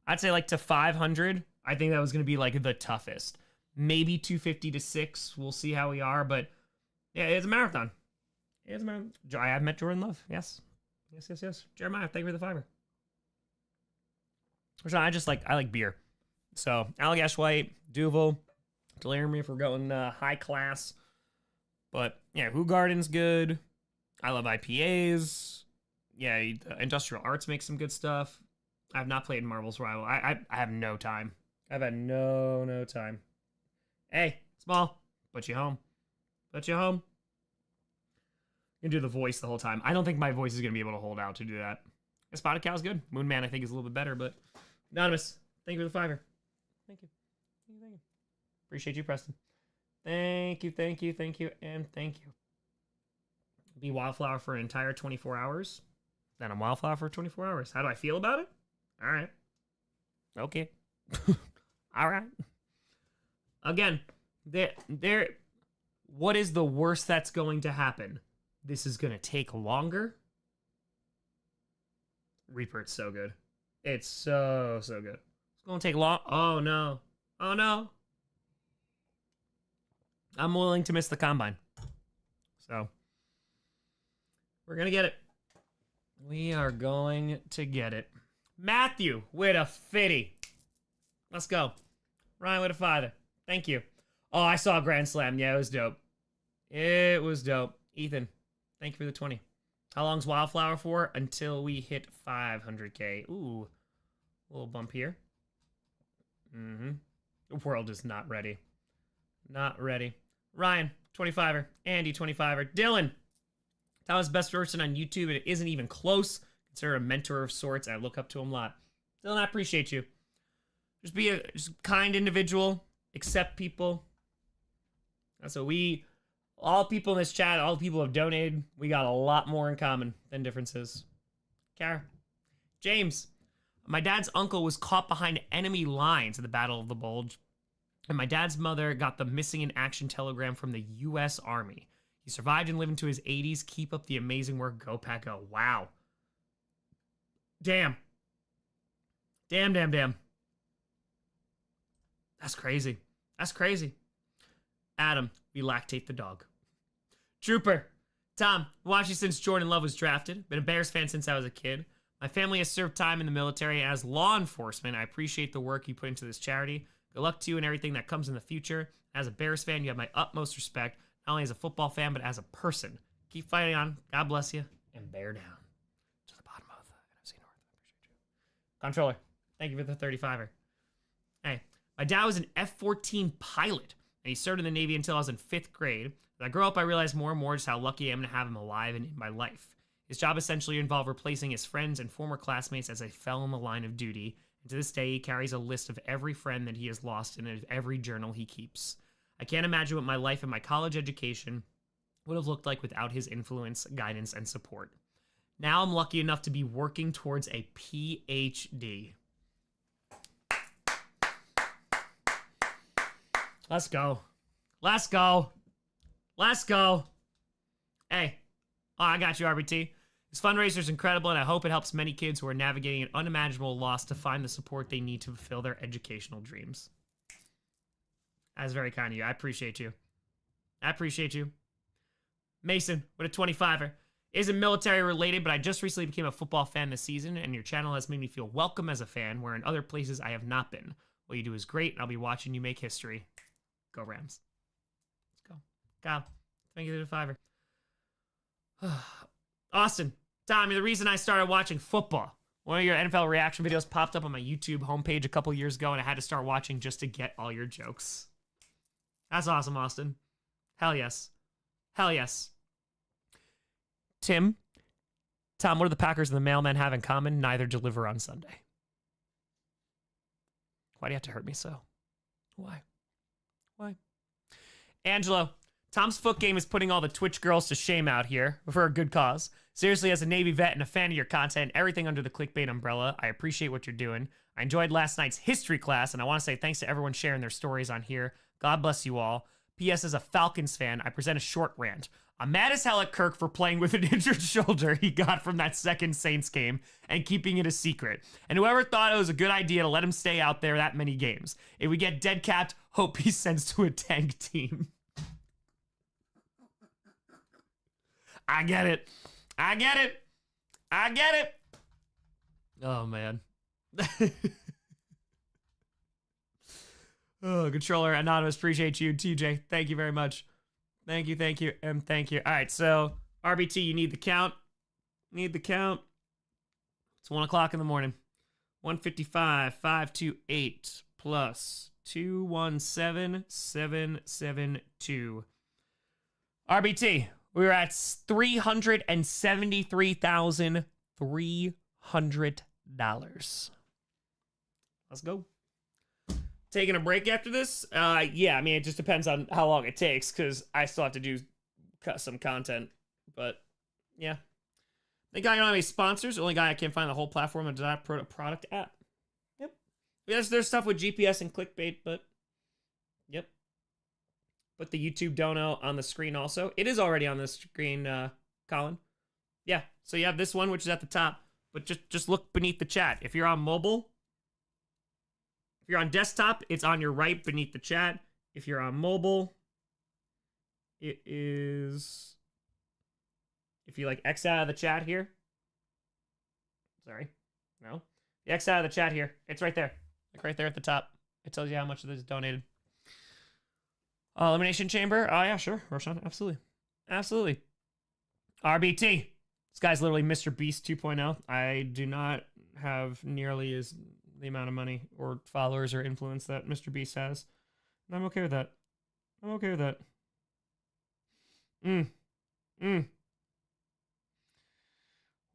I'd say like to 500. I think that was gonna be like the toughest. Maybe 250 to 6. We'll see how we are, but yeah, it's a marathon. It's a marathon. I have met Jordan Love. Yes. Yes. Jeremiah, thank you for the fiber. I like beer. So, Allagash White, Duvel, Delirium if we're going high class. But, yeah, Who Garden's good. I love IPAs. Yeah, Industrial Arts makes some good stuff. I have not played Marvel's Rival. I have no time. I've had no time. Hey, Small, put you home. Put you home. You can do the voice the whole time. I don't think my voice is going to be able to hold out to do that. Spotted Cow's good. Moon Man, I think, is a little bit better, but... Anonymous, thank you for the fiver. Thank you. Appreciate you, Preston. Thank you, and thank you. Be Wildflower for an entire 24 hours. Then I'm Wildflower for 24 hours. How do I feel about it? All right. Okay. All right. Again, what is the worst that's going to happen? This is going to take longer. Reaper, it's so good. It's so good. It's going to take long. Oh, no. I'm willing to miss the combine. So, we're going to get it. We are going to get it. Matthew with a 50. Let's go. Ryan with a 5. Thank you. Oh, I saw a Grand Slam. Yeah, it was dope. It was dope. Ethan, thank you for the 20. How long's Wildflower for? Until we hit 500K. Ooh, a little bump here. The world is not ready. Not ready. Ryan, 25er. Andy, 25er. Dylan, Tyler's best person on YouTube, and it isn't even close. Consider a mentor of sorts. I look up to him a lot. Dylan, I appreciate you. Just be a kind individual. Accept people. So all people in this chat, all people who have donated, we got a lot more in common than differences. Kara. James. My dad's uncle was caught behind enemy lines at the Battle of the Bulge, and my dad's mother got the missing in action telegram from the U.S. Army. He survived and lived into his 80s. Keep up the amazing work. Go Pack Go. Wow. Damn. That's crazy. Adam, we lactate the dog. Trooper. Tom, watched you since Jordan Love was drafted. Been a Bears fan since I was a kid. My family has served time in the military as law enforcement. I appreciate the work you put into this charity. Good luck to you and everything that comes in the future. As a Bears fan, you have my utmost respect, not only as a football fan, but as a person. Keep fighting on. God bless you. And bear down. To the bottom of the NFC North. I appreciate you. Controller, thank you for the 35er. Hey, my dad was an F-14 pilot, and he served in the Navy until I was in 5th grade. As I grow up, I realized more and more just how lucky I am to have him alive and in my life. His job essentially involved replacing his friends and former classmates as they fell in the line of duty. And to this day, he carries a list of every friend that he has lost in every journal he keeps. I can't imagine what my life and my college education would have looked like without his influence, guidance, and support. Now I'm lucky enough to be working towards a PhD. Let's go. Hey, I got you, RBT. This fundraiser is incredible, and I hope it helps many kids who are navigating an unimaginable loss to find the support they need to fulfill their educational dreams. That's very kind of you. I appreciate you. Mason with a 25er. Isn't military related, but I just recently became a football fan this season, and your channel has made me feel welcome as a fan, where in other places I have not been. What you do is great, and I'll be watching you make history. Go Rams. Let's go. Kyle, thank you for the 5er. Austin, Tommy, the reason I started watching football. One of your NFL reaction videos popped up on my YouTube homepage a couple years ago, and I had to start watching just to get all your jokes. That's awesome, Austin. Hell yes. Tim, Tom, what do the Packers and the mailman have in common? Neither deliver on Sunday. Why do you have to hurt me so? Why? Angelo, Tom's foot game is putting all the Twitch girls to shame out here for a good cause. Seriously, as a Navy vet and a fan of your content, everything under the clickbait umbrella, I appreciate what you're doing. I enjoyed last night's history class, and I want to say thanks to everyone sharing their stories on here. God bless you all. P.S. As a Falcons fan, I present a short rant. I'm mad as hell at Kirk for playing with an injured shoulder he got from that second Saints game and keeping it a secret. And whoever thought it was a good idea to let him stay out there that many games. If we get dead capped, hope he sends to a tank team. I get it. I get it. I get it. Oh, man. Oh, Controller Anonymous, appreciate you. TJ, thank you very much. Thank you, and thank you. All right, so RBT, you need the count. Need the count. It's 1 o'clock in the morning. 155, 528 plus 217772. RBT, we were at $373,300. Let's go. Taking a break after this? Yeah, I mean, it just depends on how long it takes, because I still have to do some content. But, yeah. The guy don't have any sponsors. The only guy I can't find the whole platform and design product app. Yep. Yes, there's stuff with GPS and clickbait, but, yep. Put the YouTube dono on the screen also. It is already on the screen, Colin. Yeah, so you have this one, which is at the top. But just look beneath the chat. If you're on mobile... If you're on desktop, it's on your right beneath the chat. If you're on mobile, it is... If you like X out of the chat here. Sorry. No. The X out of the chat here. It's right there. Like right there at the top. It tells you how much of this is donated. Elimination Chamber. Oh, yeah, sure. Roshan, absolutely. Absolutely. RBT. This guy's literally Mr. Beast 2.0. I do not have nearly as... the amount of money or followers or influence that Mr. Beast has. And I'm okay with that. I'm okay with that. We're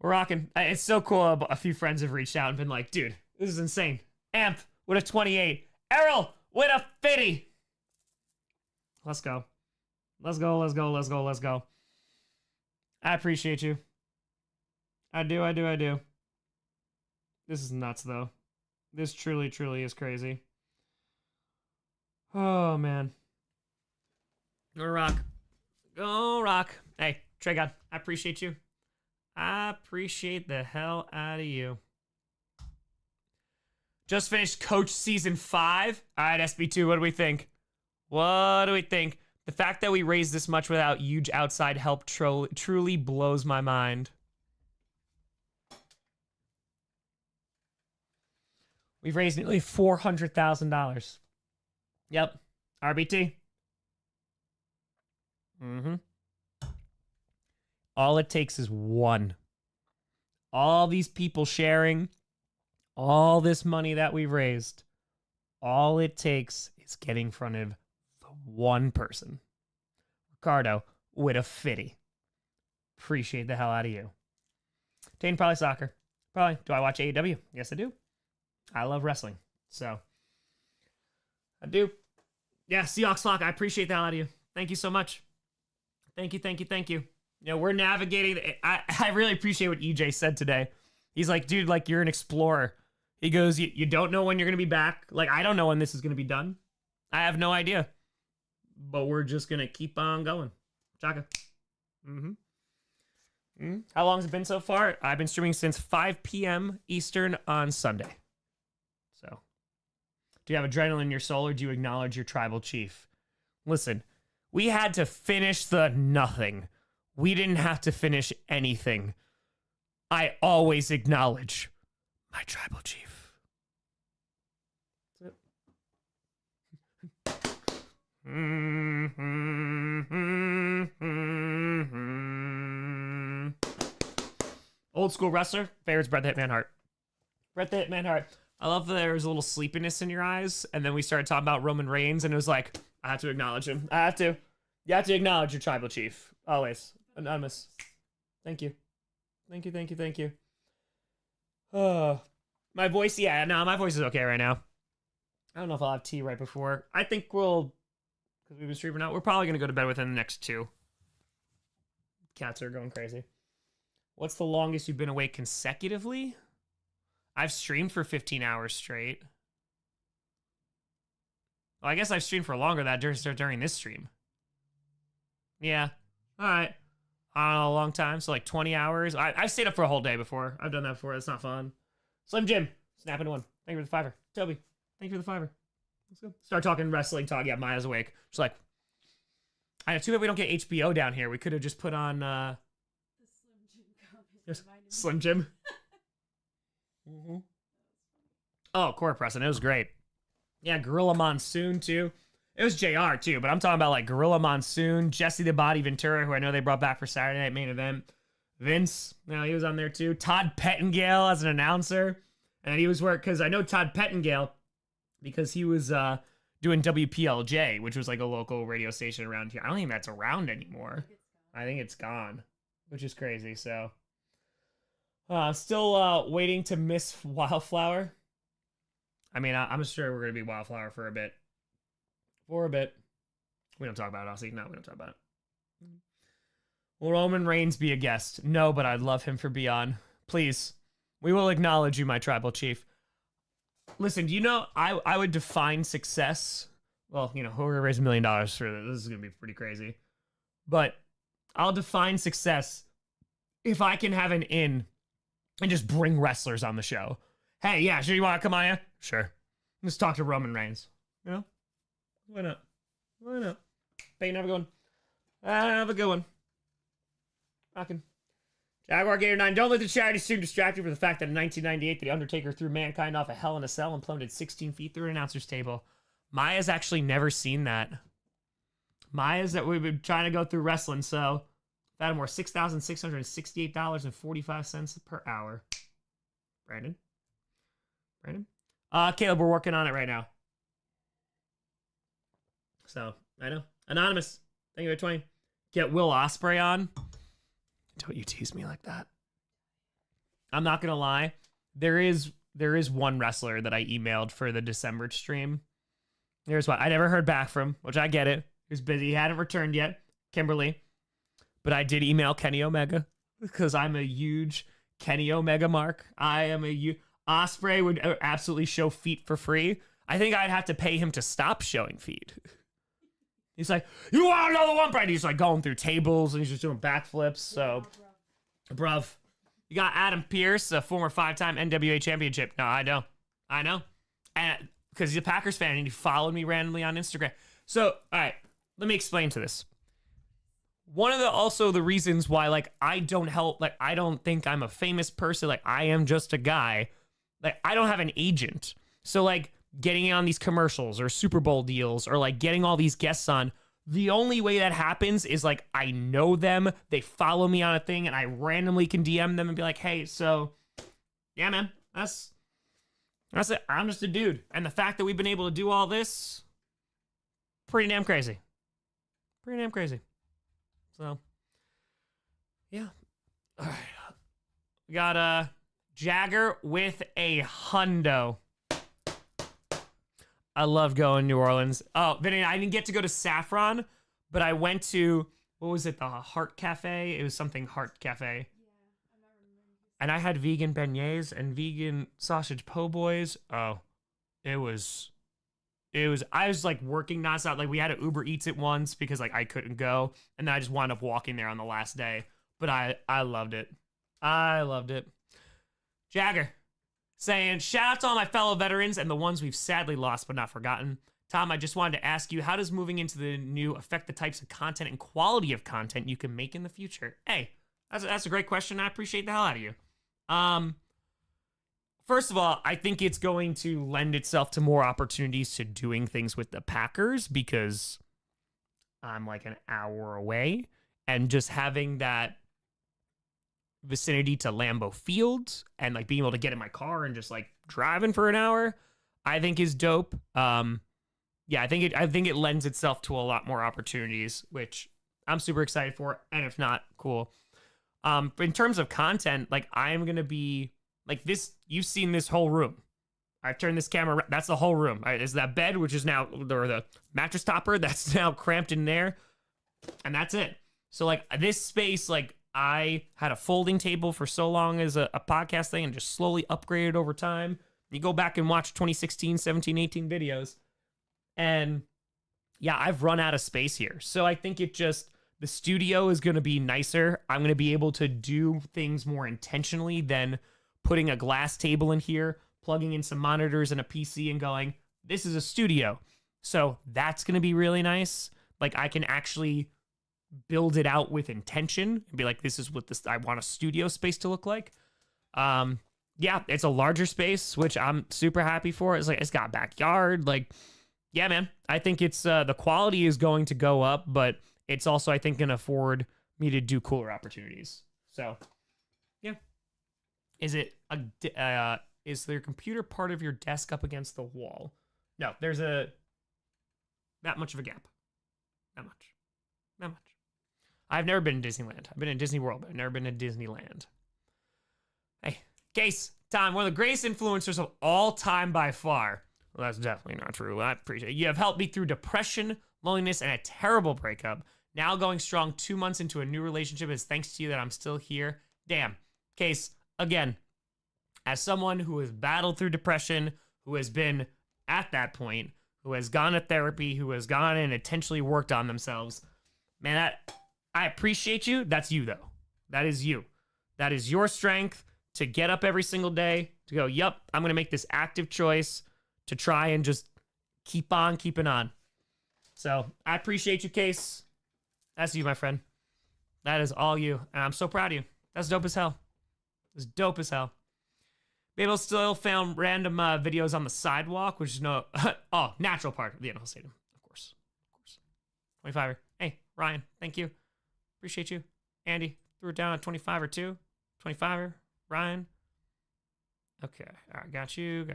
rocking. It's so cool. A few friends have reached out and been like, dude, this is insane. Amp with a 28. Errol with a 50. Let's go. Let's go, let's go, let's go, let's go. I appreciate you. I do. This is nuts, though. This truly, truly is crazy. Oh, man. Go rock. Go rock. Hey, Trey God, I appreciate you. I appreciate the hell out of you. Just finished Coach Season 5. All right, SB2, what do we think? What do we think? The fact that we raised this much without huge outside help truly blows my mind. We've raised nearly $400,000. Yep. RBT. All it takes is one. All these people sharing, all this money that we've raised, all it takes is getting in front of the one person. Ricardo with a 50. Appreciate the hell out of you. Tane, probably soccer. Probably. Do I watch AEW? Yes, I do. I love wrestling, so I do. Yeah, Seahawks Flock, I appreciate the hell out of you. Thank you so much. Thank you. You know, we're navigating. I really appreciate what EJ said today. He's like, dude, like, you're an explorer. He goes, you don't know when you're going to be back. Like, I don't know when this is going to be done. I have no idea. But we're just going to keep on going. Chaka. How long has it been so far? I've been streaming since 5 p.m. Eastern on Sunday. So, do you have adrenaline in your soul, or do you acknowledge your tribal chief? Listen, we had to finish the nothing. We didn't have to finish anything. I always acknowledge my tribal chief. That's it. Old school wrestler, favorites Bret the Hitman Hart. Bret the Hitman Hart. I love that there was a little sleepiness in your eyes, and then we started talking about Roman Reigns, and it was like, I have to acknowledge him. I have to. You have to acknowledge your tribal chief. Always. Anonymous. Thank you. Thank you. My voice, yeah, no, my voice is okay right now. I don't know if I'll have tea right before. I think we'll because we've been streaming out. We're probably gonna go to bed within the next 2. Cats are going crazy. What's the longest you've been awake consecutively? I've streamed for 15 hours straight. Well, I guess I've streamed for longer than that during this stream. Yeah. All right. I don't know, a long time. So like 20 hours. I've stayed up for a whole day before. I've done that before. That's not fun. Slim Jim, snap into 1. Thank you for the 5. Toby, thank you for the 5. Let's go. Start talking wrestling talk. Yeah, Maya's awake. She's like, I know, too bad we don't get HBO down here. We could have just put on The Slim Jim comment yes, reminded me. Slim Jim. Oh, Core Preston. It was great. Yeah, Gorilla Monsoon, too. It was JR, too, but I'm talking about like Gorilla Monsoon, Jesse the Body Ventura, who I know they brought back for Saturday Night Main Event. Vince, he was on there, too. Todd Pettingale as an announcer. And he was because I know Todd Pettingale because he was doing WPLJ, which was like a local radio station around here. I don't think that's around anymore. I think it's gone, which is crazy. So, still waiting to miss Wildflower. I mean, I'm sure we're gonna be Wildflower for a bit. We don't talk about it, Aussie. No, we don't talk about it. Will Roman Reigns be a guest? No, but I'd love him for Beyond. Please, we will acknowledge you, my tribal chief. Listen, do you know I would define success? Well, we're gonna raise $1 million for this. This is gonna be pretty crazy, but I'll define success if I can have an in and just bring wrestlers on the show. Hey, yeah, sure, you want to come on? Yeah, sure. Let's talk to Roman Reigns. Why not? Why not? Peyton, have a good one. Have a good one. Rockin'. Jaguar Gator 9. Don't let the charity stream distract you from the fact that in 1998, The Undertaker threw Mankind off a Hell in a Cell and plummeted 16 feet through an announcer's table. Maya's actually never seen that. Maya's that we've been trying to go through wrestling, so that more $6,668.45 per hour. Brandon? Caleb, we're working on it right now. So, I know. Anonymous. Thank you for 20. Get Will Ospreay on. Don't you tease me like that. I'm not going to lie. There is one wrestler that I emailed for the December stream. Here's what. I never heard back from, which I get it. He was busy. He hadn't returned yet. Kimberly. But I did email Kenny Omega because I'm a huge Kenny Omega mark. Ospreay would absolutely show feet for free. I think I'd have to pay him to stop showing feet. He's like, you want another one, Brady? He's like going through tables and he's just doing backflips. So, bruv. You got Adam Pearce, a former 5-time NWA championship. No, I know. And because he's a Packers fan and he followed me randomly on Instagram. So, all right, let me explain to this. One of the reasons why, I don't think I'm a famous person. I am just a guy. I don't have an agent. So, getting on these commercials or Super Bowl deals or getting all these guests on, the only way that happens is I know them, they follow me on a thing, and I randomly can DM them and be like, hey, so yeah, man, that's it. I'm just a dude. And the fact that we've been able to do all this, pretty damn crazy. So, yeah. All right. We got Jagger with a hundo. I love going to New Orleans. Oh, Vinny, I didn't get to go to Saffron, but I went to, what was it, the Heart Cafe? It was something Heart Cafe. And I had vegan beignets and vegan sausage po' boys. Oh, I was working nonstop. We had to Uber Eats it once because I couldn't go. And then I just wound up walking there on the last day. But I loved it. Jagger saying, shout out to all my fellow veterans and the ones we've sadly lost but not forgotten. Tom, I just wanted to ask you, how does moving into the new affect the types of content and quality of content you can make in the future? Hey, that's a great question. I appreciate the hell out of you. First of all, I think it's going to lend itself to more opportunities to doing things with the Packers because I'm an hour away, and just having that vicinity to Lambeau Field and being able to get in my car and just driving for an hour, I think is dope. Yeah, I think it lends itself to a lot more opportunities, which I'm super excited for. And if not, cool. But in terms of content, I'm gonna be this. You've seen this whole room. I've turned this camera. That's the whole room. All right, is that bed, which is now, or the mattress topper that's now cramped in there, and that's it. So like this space, like I had a folding table for so long as a podcast thing, and just slowly upgraded over time. You go back and watch 2016, 17, 18 videos, and yeah, I've run out of space here. So I think the studio is going to be nicer. I'm going to be able to do things more intentionally than putting a glass table in here, plugging in some monitors and a PC and going, this is a studio. So that's going to be really nice. Like I can actually build it out with intention and be like, this is what I want a studio space to look like. Yeah, it's a larger space, which I'm super happy for. It's like, it's got backyard. Like, yeah, man, I think it's, the quality is going to go up, but it's also, I think, going to afford me to do cooler opportunities. So, yeah. Is their computer part of your desk up against the wall? No, there's that much of a gap. Not much. I've never been to Disneyland. I've been in Disney World, but I've never been to Disneyland. Hey, Case, Tom, one of the greatest influencers of all time by far. Well, that's definitely not true. I appreciate it. You have helped me through depression, loneliness, and a terrible breakup. Now going strong 2 months into a new relationship is thanks to you that I'm still here. Damn. Case, again, as someone who has battled through depression, who has been at that point, who has gone to therapy, who has gone and intentionally worked on themselves, man, I appreciate you. That's you, though. That is you. That is your strength to get up every single day, to go, yep, I'm going to make this active choice to try and just keep on keeping on. So I appreciate you, Case. That's you, my friend. That is all you. And I'm so proud of you. That's dope as hell. It's dope as hell. Babel still found random videos on the sidewalk, which is natural part of the NFL Stadium, of course. 25er. Hey, Ryan, thank you. Appreciate you. Andy, threw it down at 25 or 2. 25er. Ryan. Okay. All right. Got you.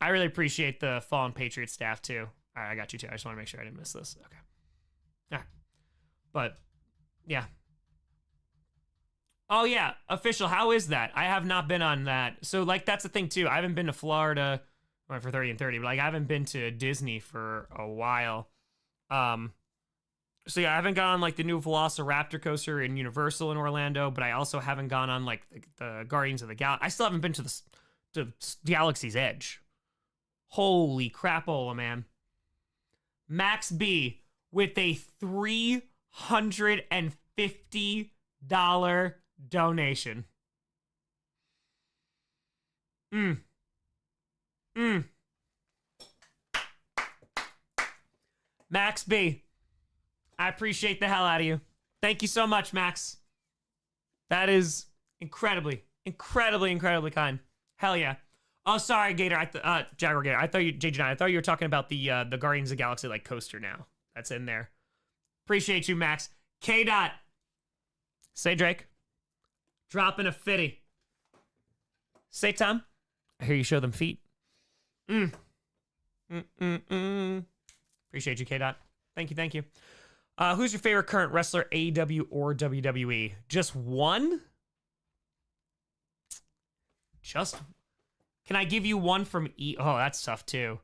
I really appreciate the Fallen Patriots staff, too. All right. I got you, too. I just want to make sure I didn't miss this. Okay. All right. But, yeah. Oh, yeah. Official. How is that? I have not been on that. So, like, that's the thing, too. I haven't been to Florida for 30 and 30, but, like, I haven't been to Disney for a while. So yeah, I haven't gone on like the new Velociraptor coaster in Universal in Orlando, but I also haven't gone on like the Guardians of the Galaxy. I still haven't been to the Galaxy's Edge. Holy crapola, man. Max B with a $350 donation. Max B, I appreciate the hell out of you. Thank you so much, Max. That is incredibly kind. Hell yeah. Oh, sorry, Gator. Jaguar Gator. I thought you, JJ9. I thought you were talking about the Guardians of the Galaxy like coaster now. That's in there. Appreciate you, Max. K. Dot. Say Drake. Dropping a fitty. Say Tom. I hear you show them feet. Appreciate you, K. Dot. Thank you. Who's your favorite current wrestler, AEW or WWE? Just one? Can I give you one from Oh, that's tough too.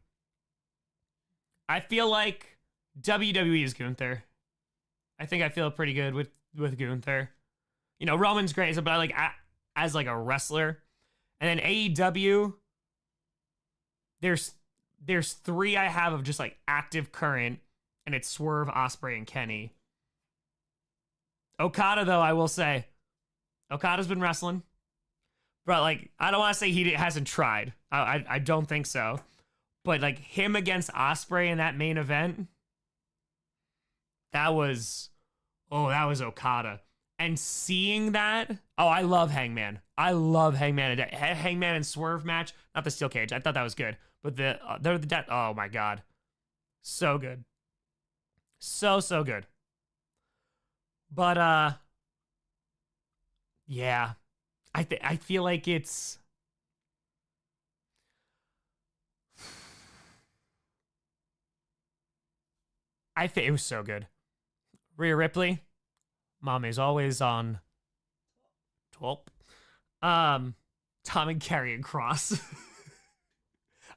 I feel like WWE is Gunther. I think I feel pretty good with Gunther. You know, Roman's great, but I like as like a wrestler. And then AEW, there's 3 I have of just like active current. And it's Swerve, Ospreay, and Kenny. Okada, though, I will say, Okada's been wrestling. But, like, I don't want to say he hasn't tried. I don't think so. But, like, him against Ospreay in that main event, that was Okada. And seeing that, I love Hangman. Hangman and Swerve match, not the steel cage. I thought that was good. But oh my God. So good. So good. But yeah. I feel like it's it was so good. Rhea Ripley, Mom is always on top. Tom and Carrie Cross.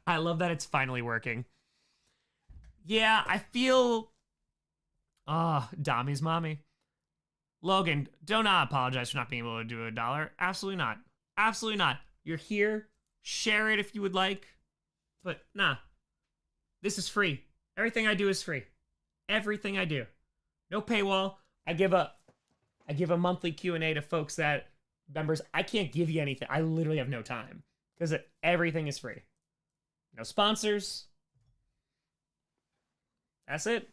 I love that it's finally working. Yeah, I feel... Dommy's mommy. Logan, do not apologize for not being able to do $1. Absolutely not. Absolutely not. You're here. Share it if you would like. But nah. This is free. Everything I do is free. Everything I do. No paywall. I give a monthly Q&A to folks that members. I can't give you anything. I literally have no time because everything is free. No sponsors. That's it.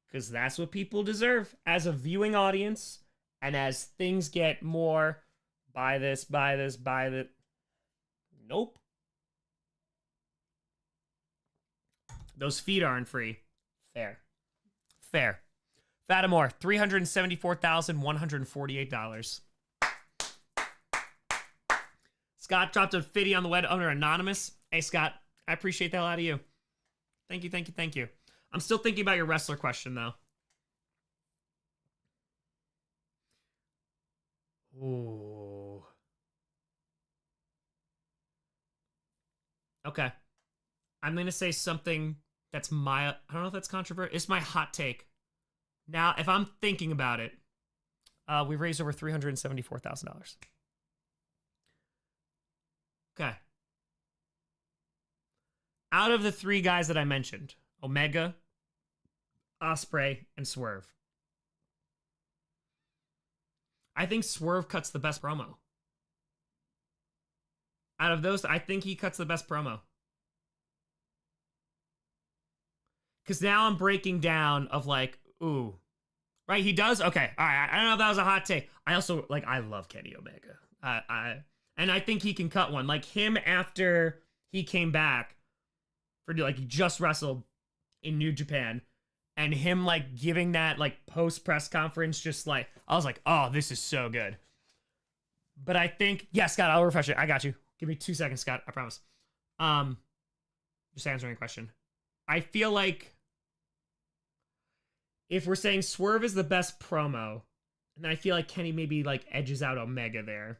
Because that's what people deserve as a viewing audience. And as things get more, buy this, buy this, buy that. Nope. Those feet aren't free. Fair. Fair. Fatimore, $374,148. Scott dropped a fitty on the web owner anonymous. Hey, Scott, I appreciate that a lot of you. Thank you, thank you, thank you. I'm still thinking about your wrestler question, though. Ooh. Okay. I'm going to say something that's I don't know if that's controversial. It's my hot take. Now, if I'm thinking about it, we've raised over $374,000. Okay. Out of the three guys that I mentioned, Omega, Ospreay, and Swerve, I think Swerve cuts the best promo. Out of those, I think he cuts the best promo. Because now I'm breaking down of like, ooh, right? He does? Okay. All right. I don't know if that was a hot take. I also, like, I love Kenny Omega. And I think he can cut one. Like him after he came back for, like, he just wrestled in New Japan. And him, like, giving that, like, post-press conference, just like, I was like, oh, this is so good. But I think, yeah, Scott, I'll refresh it. I got you. Give me 2 seconds, Scott. I promise. Just answering a question. I feel like if we're saying Swerve is the best promo, and I feel like Kenny maybe like edges out Omega there.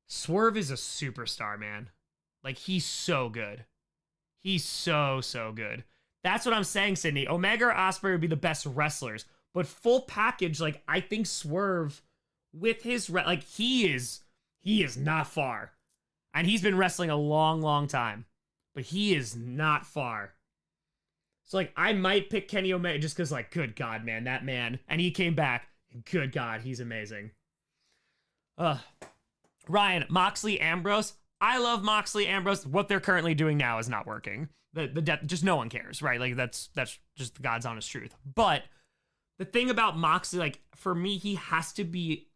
Swerve is a superstar, man. Like, he's so good. He's so good. That's what I'm saying, Sydney. Omega or Ospreay would be the best wrestlers, but full package, like, I think Swerve with his like he is not far, and he's been wrestling a long time. But he is not far. So, like, I might pick Kenny Omega just because, like, good God, man, that man. And he came back. And good God, he's amazing. Ryan, Moxley, Ambrose. I love Moxley, Ambrose. What they're currently doing now is not working. The depth, just no one cares, right? Like, that's just the God's honest truth. But the thing about Moxley, like, for me, he has to be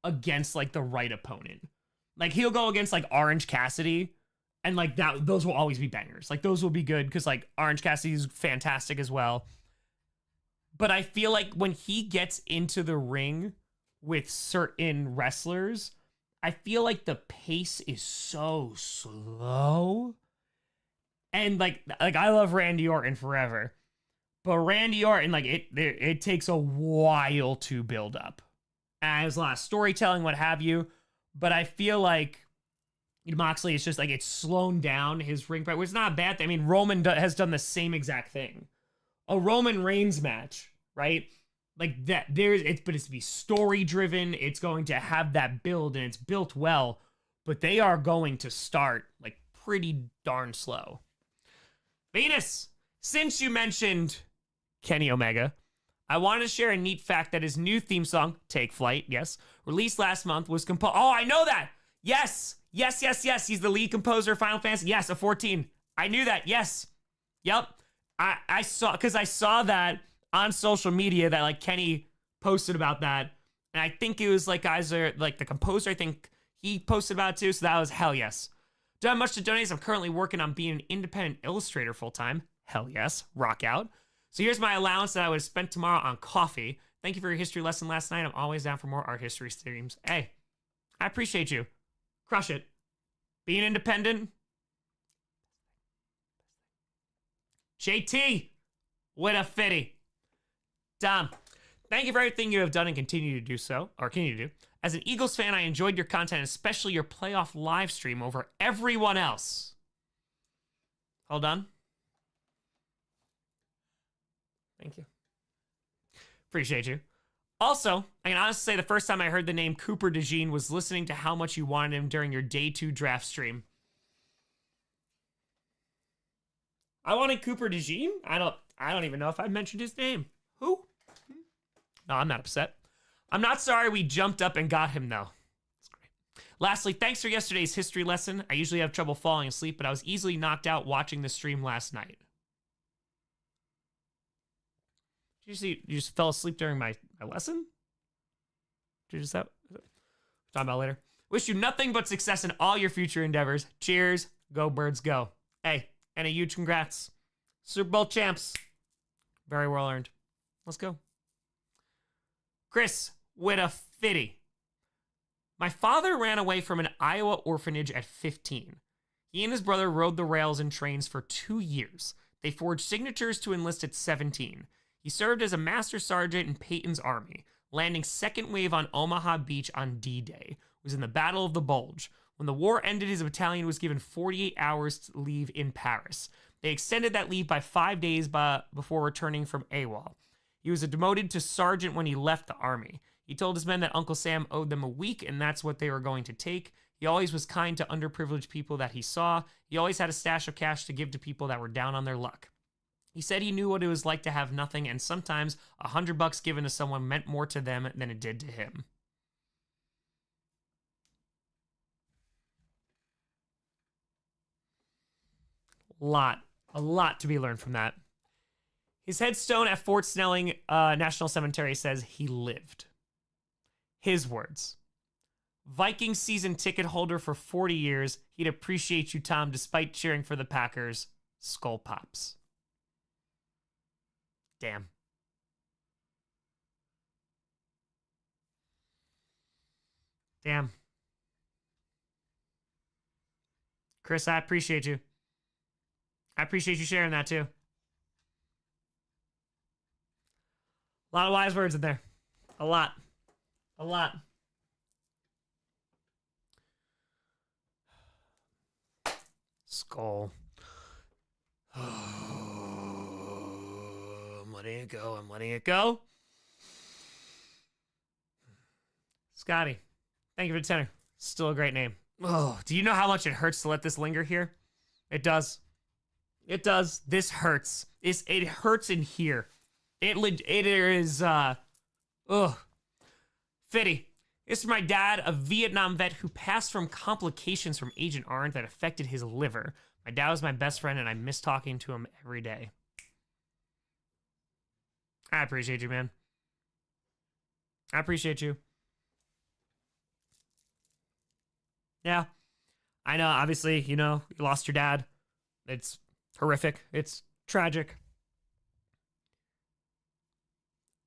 against, like, the right opponent. Like, he'll go against, like, Orange Cassidy. And, like, those will always be bangers. Like, those will be good because, like, Orange Cassidy's fantastic as well. But I feel like when he gets into the ring with certain wrestlers, I feel like the pace is so slow. And, like I love Randy Orton forever. But Randy Orton, like, it takes a while to build up. And there's a lot of storytelling, what have you. But I feel like Moxley is just like, it's slowed down his ring prep, which is not a bad thing. I mean, Roman has done the same exact thing. A Roman Reigns match, right? Like that, but it's to be story driven. It's going to have that build, and it's built well, but they are going to start like pretty darn slow. Venus, since you mentioned Kenny Omega, I wanted to share a neat fact that his new theme song, Take Flight, yes, released last month, was composed. Oh, I know that. Yes. He's the lead composer of Final Fantasy. Yes, of 14. I knew that. Yes. Yep. I saw that on social media that like Kenny posted about that. And I think it was like guys are like the composer, I think he posted about it too. So that was hell yes. Don't have much to donate. I'm currently working on being an independent illustrator full time. Hell yes. Rock out. So here's my allowance that I would have spent tomorrow on coffee. Thank you for your history lesson last night. I'm always down for more art history streams. Hey, I appreciate you. Crush it. Being independent. JT, what a fitty. Dom, thank you for everything you have done and continue to do so, or continue to do. As an Eagles fan, I enjoyed your content, especially your playoff live stream over everyone else. Hold on. Thank you. Appreciate you. Also, I can honestly say the first time I heard the name Cooper DeJean was listening to how much you wanted him during your day 2 draft stream. I wanted Cooper DeJean? I don't even know if I mentioned his name. Who? No, I'm not upset. I'm not sorry we jumped up and got him, though. That's great. Lastly, thanks for yesterday's history lesson. I usually have trouble falling asleep, but I was easily knocked out watching the stream last night. You just fell asleep during my lesson? Did you just that? Talk about later. Wish you nothing but success in all your future endeavors. Cheers. Go Birds, go. Hey, and a huge congrats. Super Bowl champs. Very well earned. Let's go. Chris with a fitty. My father ran away from an Iowa orphanage at 15. He and his brother rode the rails and trains for 2 years. They forged signatures to enlist at 17. He served as a master sergeant in Peyton's army, landing second wave on Omaha Beach on D-Day. Was in the Battle of the Bulge. When the war ended, his battalion was given 48 hours to leave in Paris. They extended that leave by 5 days before returning from AWOL. He was demoted to sergeant when he left the army. He told his men that Uncle Sam owed them a week, and that's what they were going to take. He always was kind to underprivileged people that he saw. He always had a stash of cash to give to people that were down on their luck. He said he knew what it was like to have nothing, and sometimes $100 given to someone meant more to them than it did to him. A lot to be learned from that. His headstone at Fort Snelling National Cemetery says he lived. His words. Viking season ticket holder for 40 years. He'd appreciate you, Tom, despite cheering for the Packers. Skull Pops. Damn. Damn. Chris, I appreciate you. I appreciate you sharing that too. A lot of wise words in there. A lot. A lot. Skull. I'm letting it go. I'm letting it go. Scotty, thank you for the tenor. Still a great name. Oh, do you know how much it hurts to let this linger here? It does. It does. This hurts. It hurts in here. It is, Fitty. It's my dad, a Vietnam vet who passed from complications from Agent Orange that affected his liver. My dad was my best friend, and I miss talking to him every day. I appreciate you, man. I appreciate you. Yeah. I know, obviously, you know, you lost your dad. It's horrific. It's tragic.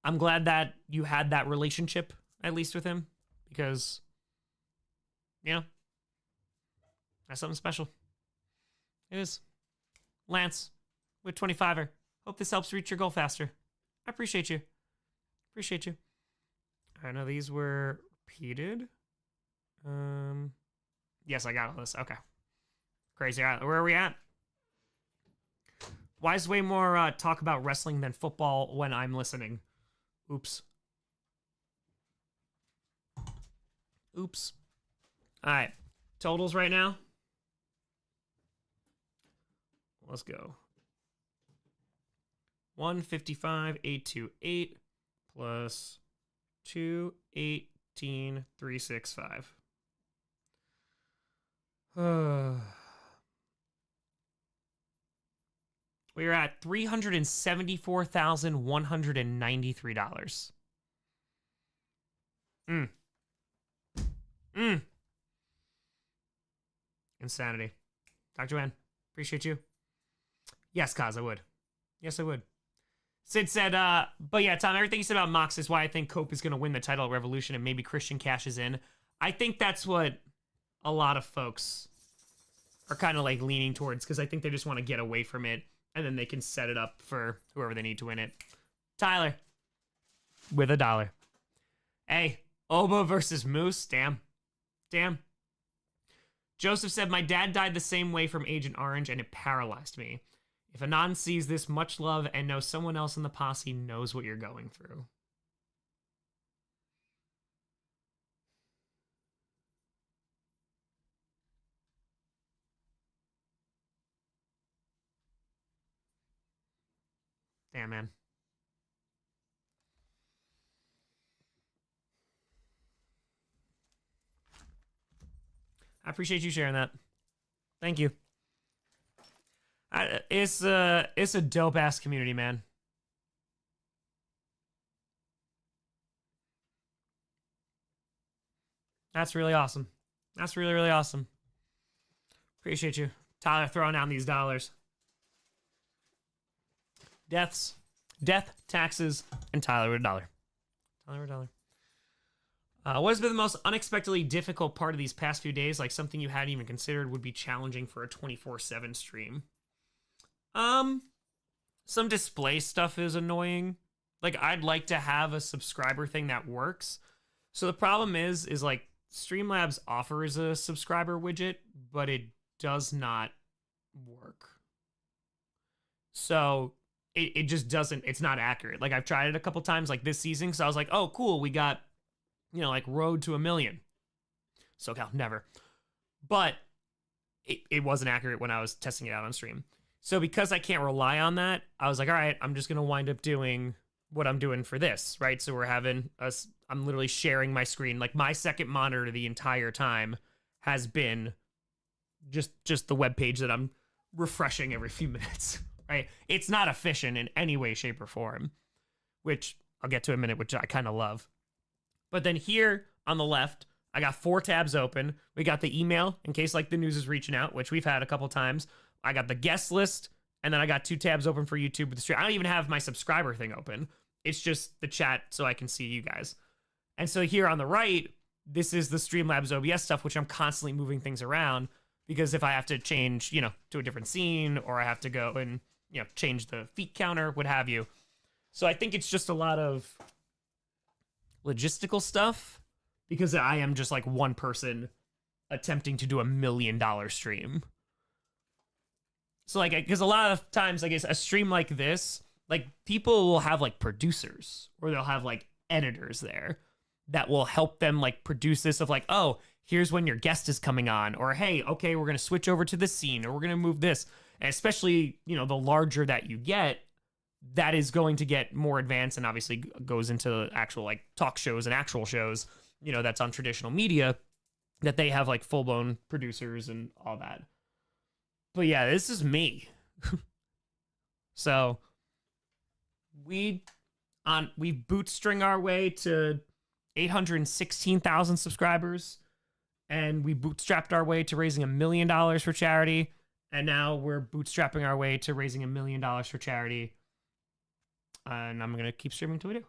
I'm glad that you had that relationship, at least with him, because, you know, that's something special. It is. Lance, with 25er. Hope this helps reach your goal faster. I appreciate you. Appreciate you. I know these were repeated. Yes, I got all this. Okay. Crazy. All right, where are we at? Why is way more talk about wrestling than football when I'm listening? Oops. Oops. All right. Totals right now. Let's go. 155,828 plus 218,365. We are at $374,193. Insanity. Dr. Joanne, appreciate you. Yes, Kaz, I would. Yes, I would. Sid said, but yeah, Tom, everything you said about Mox is why I think Cope is going to win the title at Revolution and maybe Christian cashes in. I think that's what a lot of folks are kind of like leaning towards, because I think they just want to get away from it and then they can set it up for whoever they need to win it. Tyler, with $1. Hey, Oba versus Moose. Damn. Joseph said, my dad died the same way from Agent Orange, and it paralyzed me. If Anon sees this, much love, and knows someone else in the posse knows what you're going through. Damn, man. I appreciate you sharing that. Thank you. It's a dope ass community, man. That's really awesome. That's really, really awesome. Appreciate you, Tyler, throwing down these dollars. Death, taxes, and Tyler with a dollar. Tyler with a dollar. What has been the most unexpectedly difficult part of these past few days? Like something you hadn't even considered would be challenging for a 24/7 stream. Some display stuff is annoying. Like I'd like to have a subscriber thing that works. So the problem is like Streamlabs offers a subscriber widget, but it does not work. So it just doesn't, it's not accurate. Like I've tried it a couple times like this season. So I was like, oh, cool. We got, like road to 1 million. SoCal, never. But it wasn't accurate when I was testing it out on stream. So because I can't rely on that, I was like, all right, I'm just going to wind up doing what I'm doing for this, right? So we're having us, I'm literally sharing my screen. Like my second monitor the entire time has been just the web page that I'm refreshing every few minutes, right? It's not efficient in any way, shape, or form, which I'll get to in a minute, which I kind of love. But then here on the left, I got 4 tabs open. We got the email in case like the news is reaching out, which we've had a couple times. I got the guest list, and then I got 2 tabs open for YouTube with the stream. I don't even have my subscriber thing open. It's just the chat so I can see you guys. And so here on the right, this is the Streamlabs OBS stuff, which I'm constantly moving things around because if I have to change, to a different scene or I have to go and, change the feet counter, what have you. So I think it's just a lot of logistical stuff because I am just like one person attempting to do $1 million stream. So like, because a lot of times, I guess a stream like this, like people will have like producers or they'll have like editors there that will help them like produce this of like, oh, here's when your guest is coming on, or hey, okay, we're going to switch over to this scene, or we're going to move this. And especially, the larger that you get, that is going to get more advanced and obviously goes into actual like talk shows and actual shows, that's on traditional media that they have like full blown producers and all that. But yeah, this is me. So we bootstring our way to 816,000 subscribers, and we bootstrapped our way to raising $1 million for charity, and now we're bootstrapping our way to raising $1 million for charity. And I'm gonna keep streaming till we do.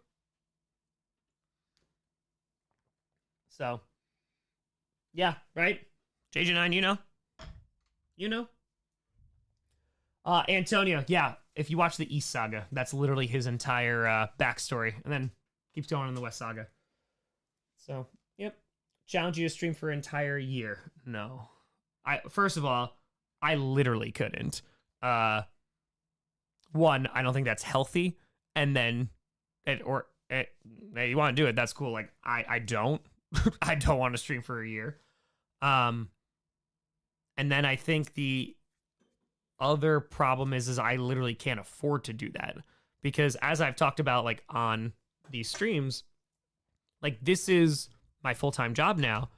So, yeah, right? JJ9, Antonio, yeah. If you watch the East Saga, that's literally his entire backstory, and then keeps going in the West Saga. So, yep. Challenge you to stream for an entire year. No. First of all, I literally couldn't. One, I don't think that's healthy. And then, hey, you want to do it, that's cool. Like, I don't. I don't want to stream for a year. And then I think the other problem is I literally can't afford to do that. Because as I've talked about, like, on these streams, like, this is my full-time job now.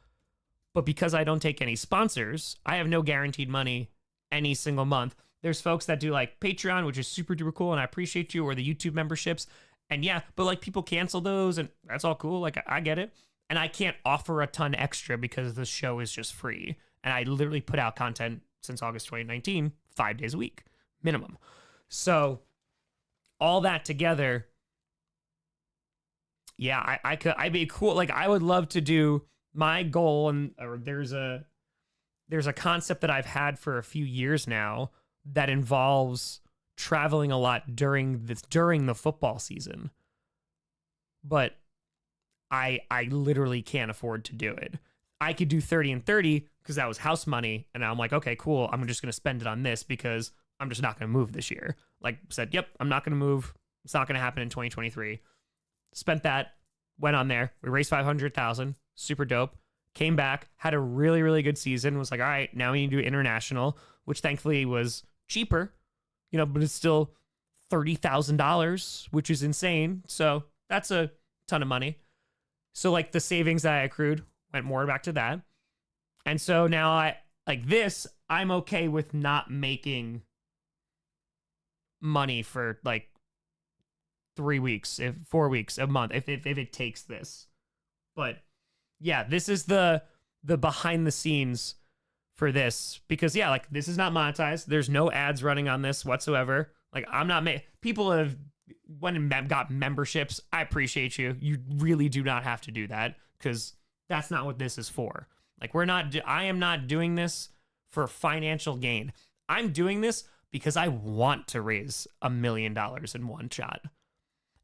But because I don't take any sponsors, I have no guaranteed money any single month. There's folks that do like Patreon, which is super duper cool, and I appreciate you, or the YouTube memberships. And yeah, but like people cancel those, and that's all cool. Like I get it. And I can't offer a ton extra because the show is just free. And I literally put out content since August 2019, 5 days a week, minimum. So all that together, yeah, I'd be cool. Like I would love to do my goal, or there's a concept that I've had for a few years now that involves traveling a lot during the football season. But I literally can't afford to do it. I could do 30 and 30 because that was house money. And I'm like, okay, cool. I'm just going to spend it on this because I'm just not going to move this year. Like said, yep, I'm not going to move. It's not going to happen in 2023. Spent that, went on there. We raised 500,000. Super dope. Came back, had a really, really good season. Was like, all right, now we need to do international, which thankfully was cheaper, you know, but it's still $30,000, which is insane. So that's a ton of money. So like the savings that I accrued went more back to that. And so now I'm okay with not making money for like 3 weeks, 4 weeks, a month, if it takes this. But yeah, this is the behind the scenes for this, because yeah, like this is not monetized. There's no ads running on this whatsoever. Like I'm not people have went and got memberships. I appreciate you. You really do not have to do that, because that's not what this is for. Like I am not doing this for financial gain. I'm doing this because I want to raise $1 million in one shot.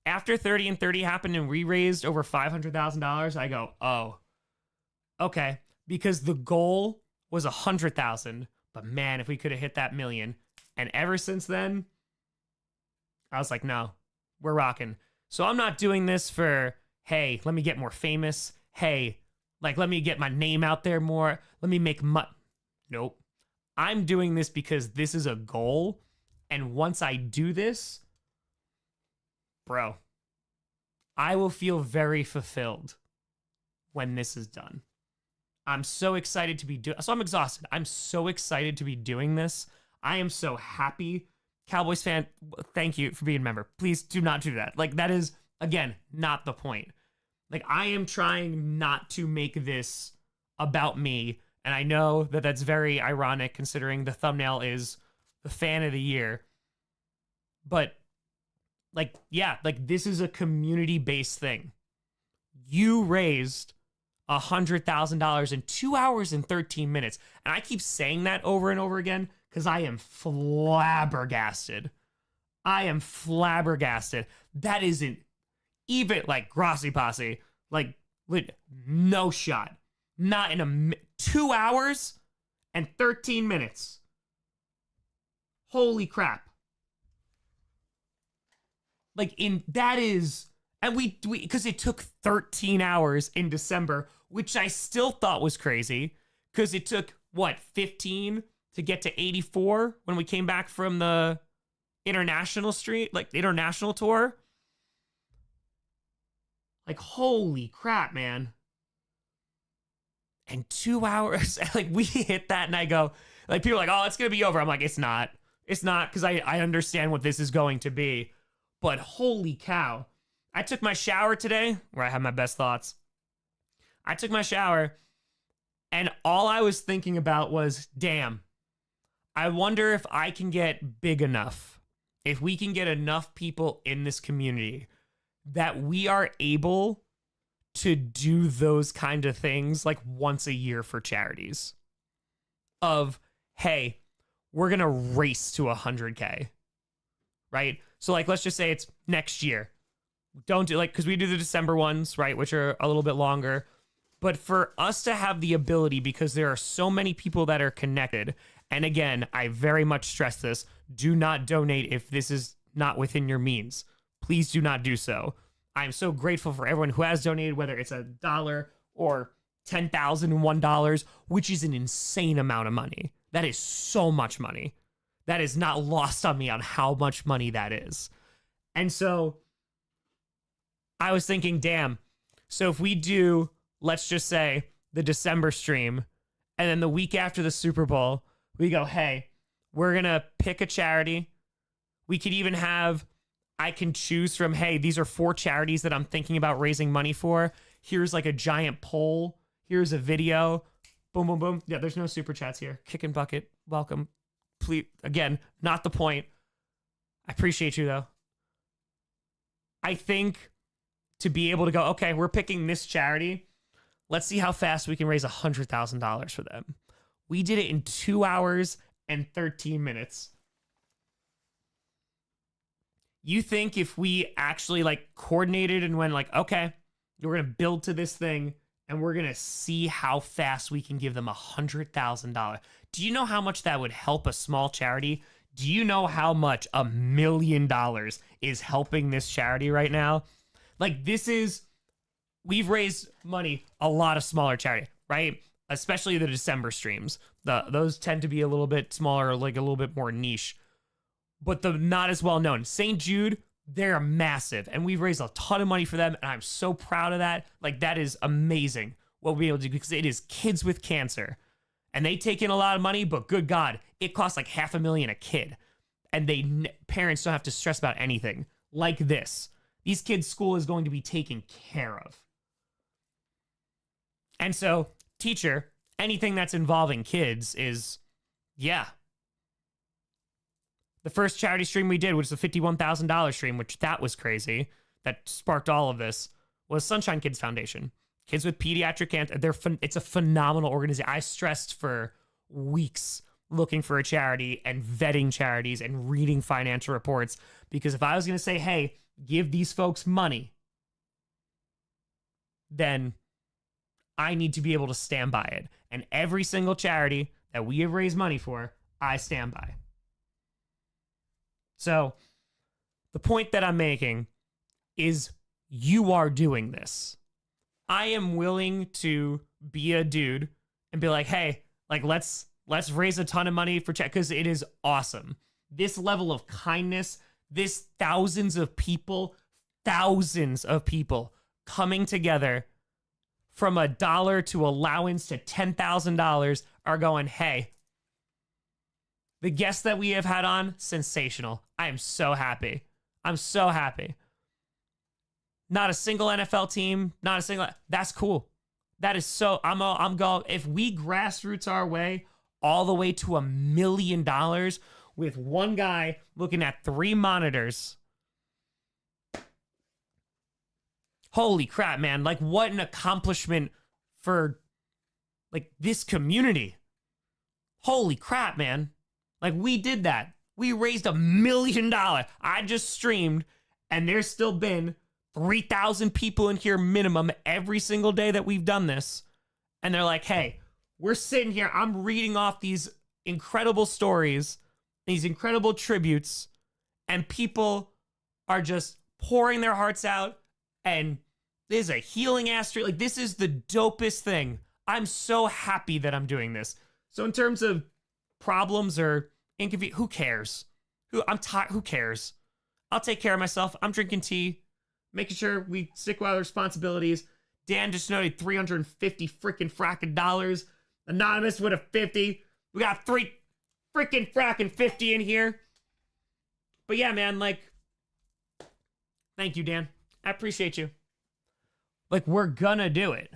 After 30 and 30 happened and we raised over $500,000, I go, oh, okay. Because the goal was 100,000, but man, if we could have hit that million. And ever since then, I was like, no, we're rocking. So I'm not doing this for, hey, let me get more famous. Hey, like, let me get my name out there more. Let me make money. Nope. I'm doing this because this is a goal. And once I do this, bro, I will feel very fulfilled when this is done. I'm so excited to be so I'm exhausted. I'm so excited to be doing this. I am so happy. Cowboys fan, thank you for being a member. Please do not do that. Like, that is, again, not the point. Like, I am trying not to make this about me. And I know that that's very ironic considering the thumbnail is the fan of the year. But, like, yeah, like, this is a community-based thing. You raised $100,000 in 2 hours and 13 minutes. And I keep saying that over and over again because I am flabbergasted. I am flabbergasted. That isn't even like Grossi Posse. Like, no shot. Not in 2 hours and 13 minutes. Holy crap. Like, that is, and we because it took 13 hours in December, which I still thought was crazy, because it took, 15 to get to 84 when we came back from the international tour. Like, holy crap, man. And 2 hours, like, we hit that, and I go, like, people are like, oh, it's going to be over. I'm like, it's not. It's not, because I understand what this is going to be. But holy cow. I took my shower today, where I have my best thoughts. I took my shower, and all I was thinking about was, damn, I wonder if I can get big enough, if we can get enough people in this community that we are able to do those kind of things like once a year for charities. Of, hey, we're going to race to 100K, right? So, like, let's just say it's next year. Don't do, like, because we do the December ones, right, which are a little bit longer. But for us to have the ability, because there are so many people that are connected, and again, I very much stress this, do not donate if this is not within your means. Please do not do so. I'm so grateful for everyone who has donated, whether it's $1 or $10,001, which is an insane amount of money. That is so much money. That is not lost on me on how much money that is. And so I was thinking, damn, so if we do, let's just say, the December stream, and then the week after the Super Bowl, we go, hey, we're going to pick a charity. We could even have, I can choose from, hey, these are 4 charities that I'm thinking about raising money for. Here's like a giant poll. Here's a video. Boom, boom, boom. Yeah, there's no super chats here. Kick and bucket. Welcome. Please, again, not the point. I appreciate you, though. I think to be able to go, okay, we're picking this charity. Let's see how fast we can raise $100,000 for them. We did it in 2 hours and 13 minutes. You think if we actually like coordinated and went like, okay, We're going to build to this thing, and we're going to see how fast we can give them $100,000. Do you know how much that would help a small charity? Do you know how much $1 million is helping this charity right now? Like, we've raised money, a lot of smaller charity, right? Especially the December streams. Those tend to be a little bit smaller, like a little bit more niche. But the not as well known. St. Jude, they're massive. And we've raised a ton of money for them. And I'm so proud of that. Like, that is amazing what we'll be able to do, because it is kids with cancer. And they take in a lot of money, but good God, it costs like $500,000 a kid. And parents don't have to stress about anything like this. These kids' school is going to be taken care of. And so, teacher, anything that's involving kids is, yeah. The first charity stream we did, which was a $51,000 stream, which that was crazy, that sparked all of this, was Sunshine Kids Foundation. Kids with pediatric cancer. It's a phenomenal organization. I stressed for weeks looking for a charity and vetting charities and reading financial reports, because if I was going to say, hey, give these folks money, then I need to be able to stand by it. And every single charity that we have raised money for, I stand by. So the point that I'm making is you are doing this. I am willing to be a dude and be like, hey, like let's raise a ton of money for chat, because it is awesome. This level of kindness, this thousands of people coming together from $1 to allowance to $10,000 are going, hey, the guests that we have had on, sensational. I am so happy. I'm so happy. Not a single NFL team, that's cool. That is so, I'm going, if we grassroots our way all the way to $1 million with one guy looking at 3 monitors. Holy crap, man. Like, what an accomplishment for, like, this community. Holy crap, man. Like, we did that. We raised $1 million. I just streamed, and there's still been 3,000 people in here minimum every single day that we've done this. And they're like, hey, we're sitting here. I'm reading off these incredible stories, these incredible tributes, and people are just pouring their hearts out. And this is a healing ass stream. Like, this is the dopest thing. I'm so happy that I'm doing this. So in terms of problems or inconvenience, who cares? Who cares? I'll take care of myself. I'm drinking tea, making sure we stick with our responsibilities. Dan just noted 350 freaking fracking dollars. Anonymous with a 50. We got 3 freaking fracking 50 in here. But yeah, man, like, thank you, Dan. I appreciate you. Like, we're gonna do it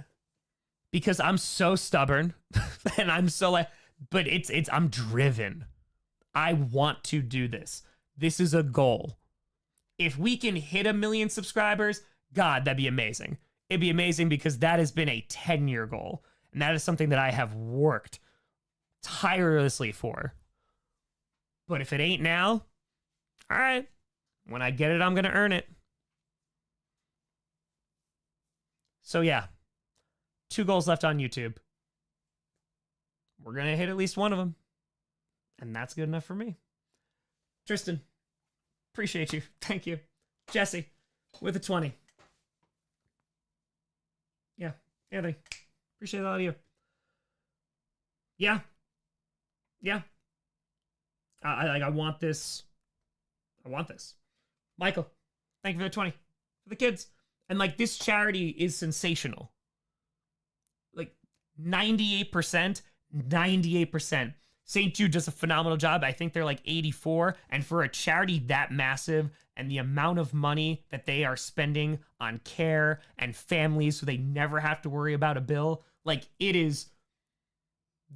because I'm so stubborn and I'm so like, but I'm driven. I want to do this. This is a goal. If we can hit 1 million subscribers, God, that'd be amazing. It'd be amazing because that has been a 10-year goal. And that is something that I have worked tirelessly for. But if it ain't now, all right, when I get it, I'm going to earn it. So yeah, 2 goals left on YouTube. We're going to hit at least one of them. And that's good enough for me. Tristan, appreciate you. Thank you. Jesse, with a 20. Yeah, Anthony, appreciate all of you. Yeah. I want this. I want this. Michael, thank you for the 20. For the kids. And like, this charity is sensational. Like 98%. St. Jude does a phenomenal job. I think they're like 84. And for a charity that massive and the amount of money that they are spending on care and families so they never have to worry about a bill, like, it is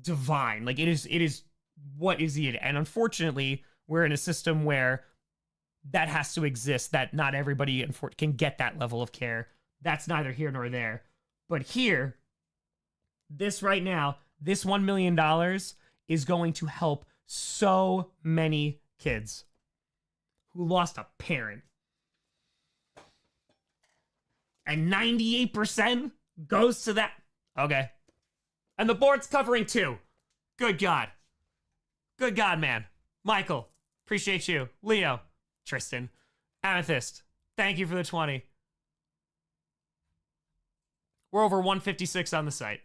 divine. Like, it is what is needed. And unfortunately, we're in a system where that has to exist, that not everybody can get that level of care. That's neither here nor there. But here, this right now, this $1 million is going to help so many kids who lost a parent. and 98% goes to that. Okay. And the board's covering 2. Good God. Good God, man. Michael, appreciate you. Leo, Tristan, Amethyst, thank you for the 20. We're over 156 on the site.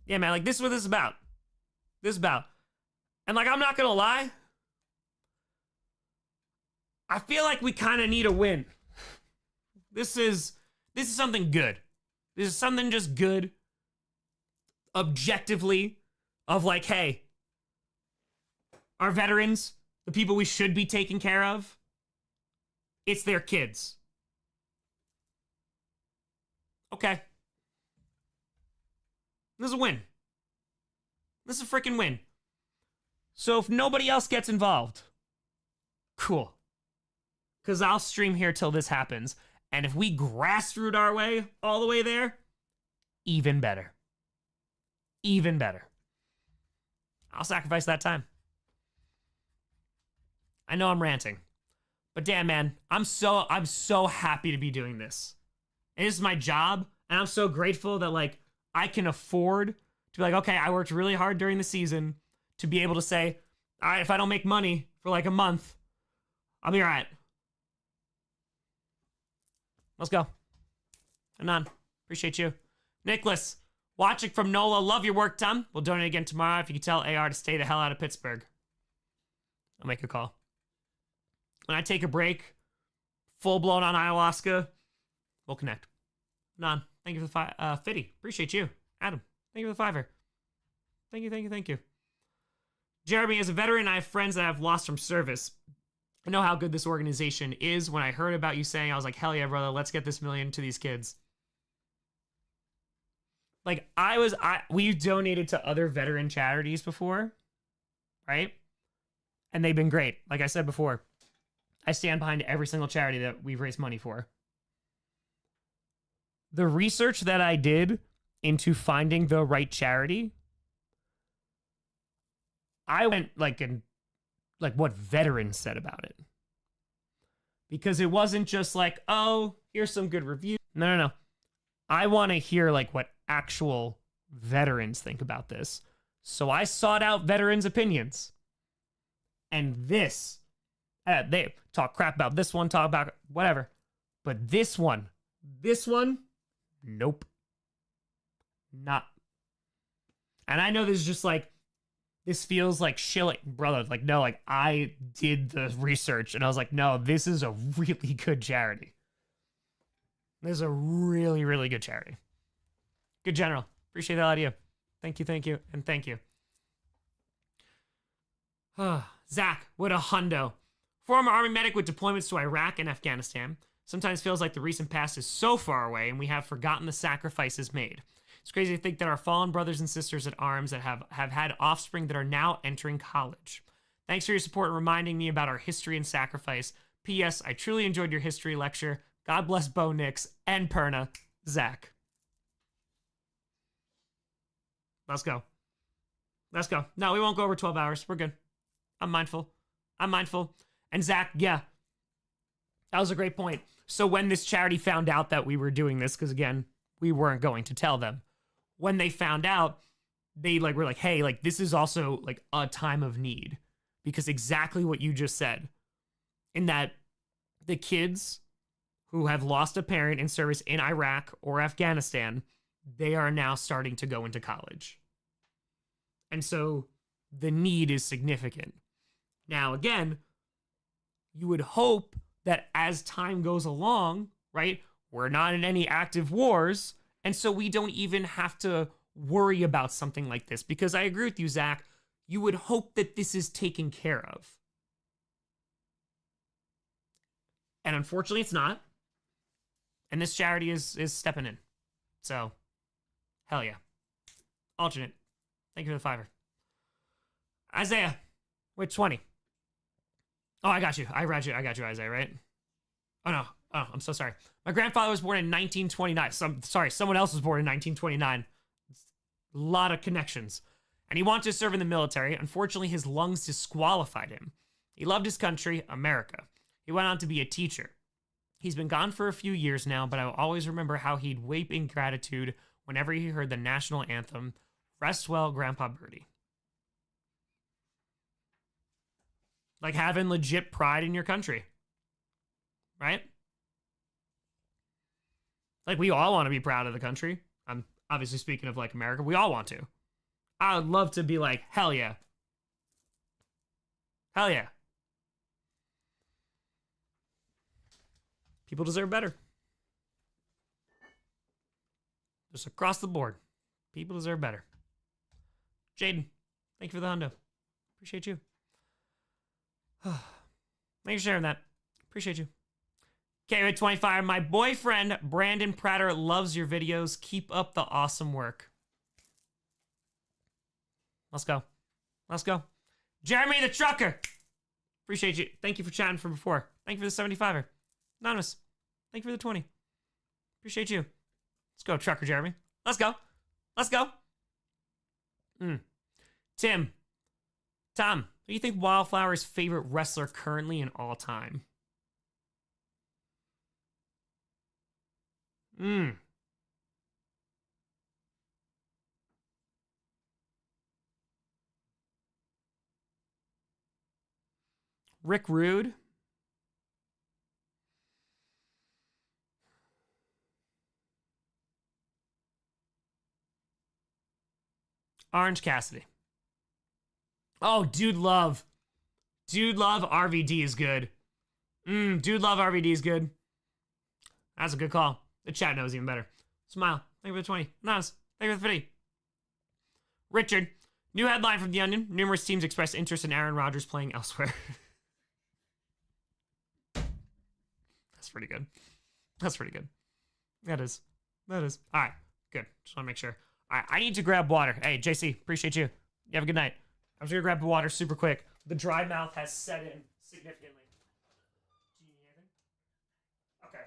Yeah, man, like, this is what this is about. This is about. And, like, I'm not gonna lie, I feel like we kind of need a win. This is something good. This is something just good, objectively, of like, hey, our veterans, the people we should be taking care of, it's their kids. Okay. This is a win. This is a freaking win. So if nobody else gets involved, cool. Because I'll stream here till this happens. And if we grassrooted our way all the way there, even better. Even better. I'll sacrifice that time. I know I'm ranting. But damn, man, I'm so happy to be doing this. And this is my job. And I'm so grateful that, like, I can afford to be like, okay, I worked really hard during the season to be able to say, all right, if I don't make money for like a month, I'll be all right. Let's go. Anon, appreciate you. Nicholas, watching from NOLA. Love your work, Tom. We'll donate again tomorrow if you can tell AR to stay the hell out of Pittsburgh. I'll make a call. When I take a break, full-blown on ayahuasca, we'll connect. Anon, thank you for the Fitty. Appreciate you. Adam, thank you for the $5. Thank you. Jeremy, as a veteran, I have friends that I've lost from service. I know how good this organization is. When I heard about you saying, I was like, hell yeah, brother, let's get this $1 million to these kids. Like, we donated to other veteran charities before, right? And they've been great. Like I said before, I stand behind every single charity that we've raised money for. The research that I did into finding the right charity, I went like what veterans said about it. Because it wasn't just like, oh, here's some good reviews. No. I want to hear like what actual veterans think about this. So I sought out veterans' opinions. And this, they talk crap about this one, talk about whatever. But this one, nope. Not. And I know this is just like, this feels like shilling, brother. Like, no, like I did the research and I was like, no, this is a really good charity. This is a really, really good charity. Good general. Appreciate that idea. Thank you, and thank you. Zach, what a hundo. Former Army medic with deployments to Iraq and Afghanistan. Sometimes feels like the recent past is so far away and we have forgotten the sacrifices made. It's crazy to think that our fallen brothers and sisters at arms that have had offspring that are now entering college. Thanks for your support and reminding me about our history and sacrifice. P.S. I truly enjoyed your history lecture. God bless Bo Nix and Perna. Zach. Let's go. No, we won't go over 12 hours. We're good. I'm mindful. And Zach, yeah, that was a great point. So when this charity found out that we were doing this, because again, we weren't going to tell them. When they found out, they were like, hey, like this is also like a time of need. Because exactly what you just said. In that the kids who have lost a parent in service in Iraq or Afghanistan, they are now starting to go into college. And so the need is significant. Now, again, you would hope that as time goes along, right, we're not in any active wars, and so we don't even have to worry about something like this. Because I agree with you, Zach, you would hope that this is taken care of. And unfortunately, it's not. And this charity is stepping in. So, hell yeah. Alternate. Thank you for the $5. Isaiah, with 20. Oh, I got you. I got you, Isaiah, right? Oh, no. Oh, I'm so sorry. My grandfather was born in 1929. Someone else was born in 1929. A lot of connections. And he wanted to serve in the military. Unfortunately, his lungs disqualified him. He loved his country, America. He went on to be a teacher. He's been gone for a few years now, but I will always remember how he'd weep in gratitude whenever he heard the national anthem. Rest well, Grandpa Birdie. Like having legit pride in your country. Right? Like we all want to be proud of the country. I'm obviously speaking of like America. We all want to. I would love to be like, hell yeah. Hell yeah. People deserve better. Just across the board. People deserve better. Jaden, thank you for the hundo. Appreciate you. Thanks for sharing that. Appreciate you. Okay, 25. My boyfriend, Brandon Prater, loves your videos. Keep up the awesome work. Let's go. Let's go. Jeremy the Trucker. Appreciate you. Thank you for chatting from before. Thank you for the 75er. Anonymous. Thank you for the 20. Appreciate you. Let's go, Trucker Jeremy. Let's go. Let's go. Tom, who do you think Wildflower's favorite wrestler currently and all time? Rick Rude. Orange Cassidy. Oh, Dude Love. Dude Love RVD is good. Dude Love RVD is good. That's a good call. The chat knows even better. Smile. Thank you for the 20. Nice. Thank you for the 50. Richard. New headline from The Onion. Numerous teams express interest in Aaron Rodgers playing elsewhere. That's pretty good. That's pretty good. That is. That is. All right. Good. Just want to make sure. All right. I need to grab water. Hey, JC. Appreciate you. You have a good night. I'm just going to grab the water super quick. The dry mouth has set in significantly. Do you need anything? Okay.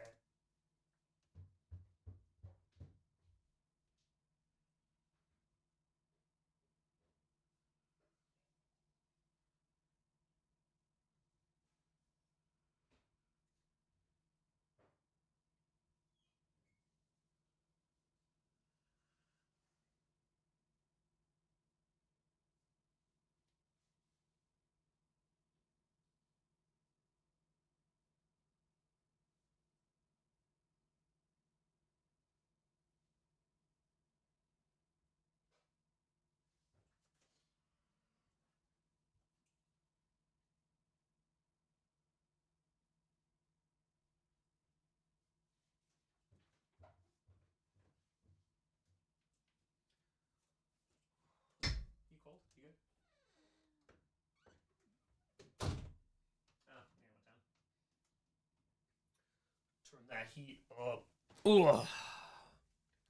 You cold? You good? Oh, yeah, went down. Turn that heat up. Ooh.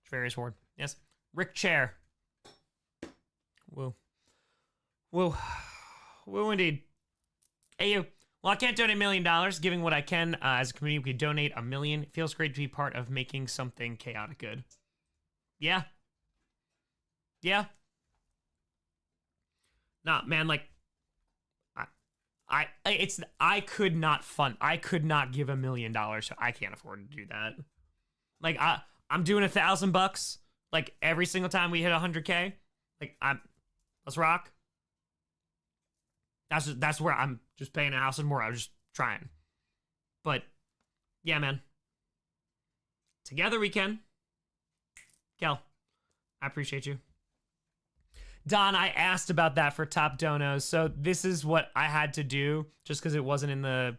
Various Ward. Yes. Rick Chair. Woo. Woo. Woo indeed. Hey you. Well, I can't donate $1 million. Giving what I can as a community, we could donate $1 million. It feels great to be part of making something chaotic good. Yeah. Yeah. Nah, man, like I could not give $1 million, so I can't afford to do that. Like I'm doing $1,000 like every single time we hit 100K. Like let's rock. That's where I'm just paying a house and more. I was just trying. But yeah, man. Together we can. Kel, I appreciate you. Don, I asked about that for top donos. So this is what I had to do just because it wasn't in the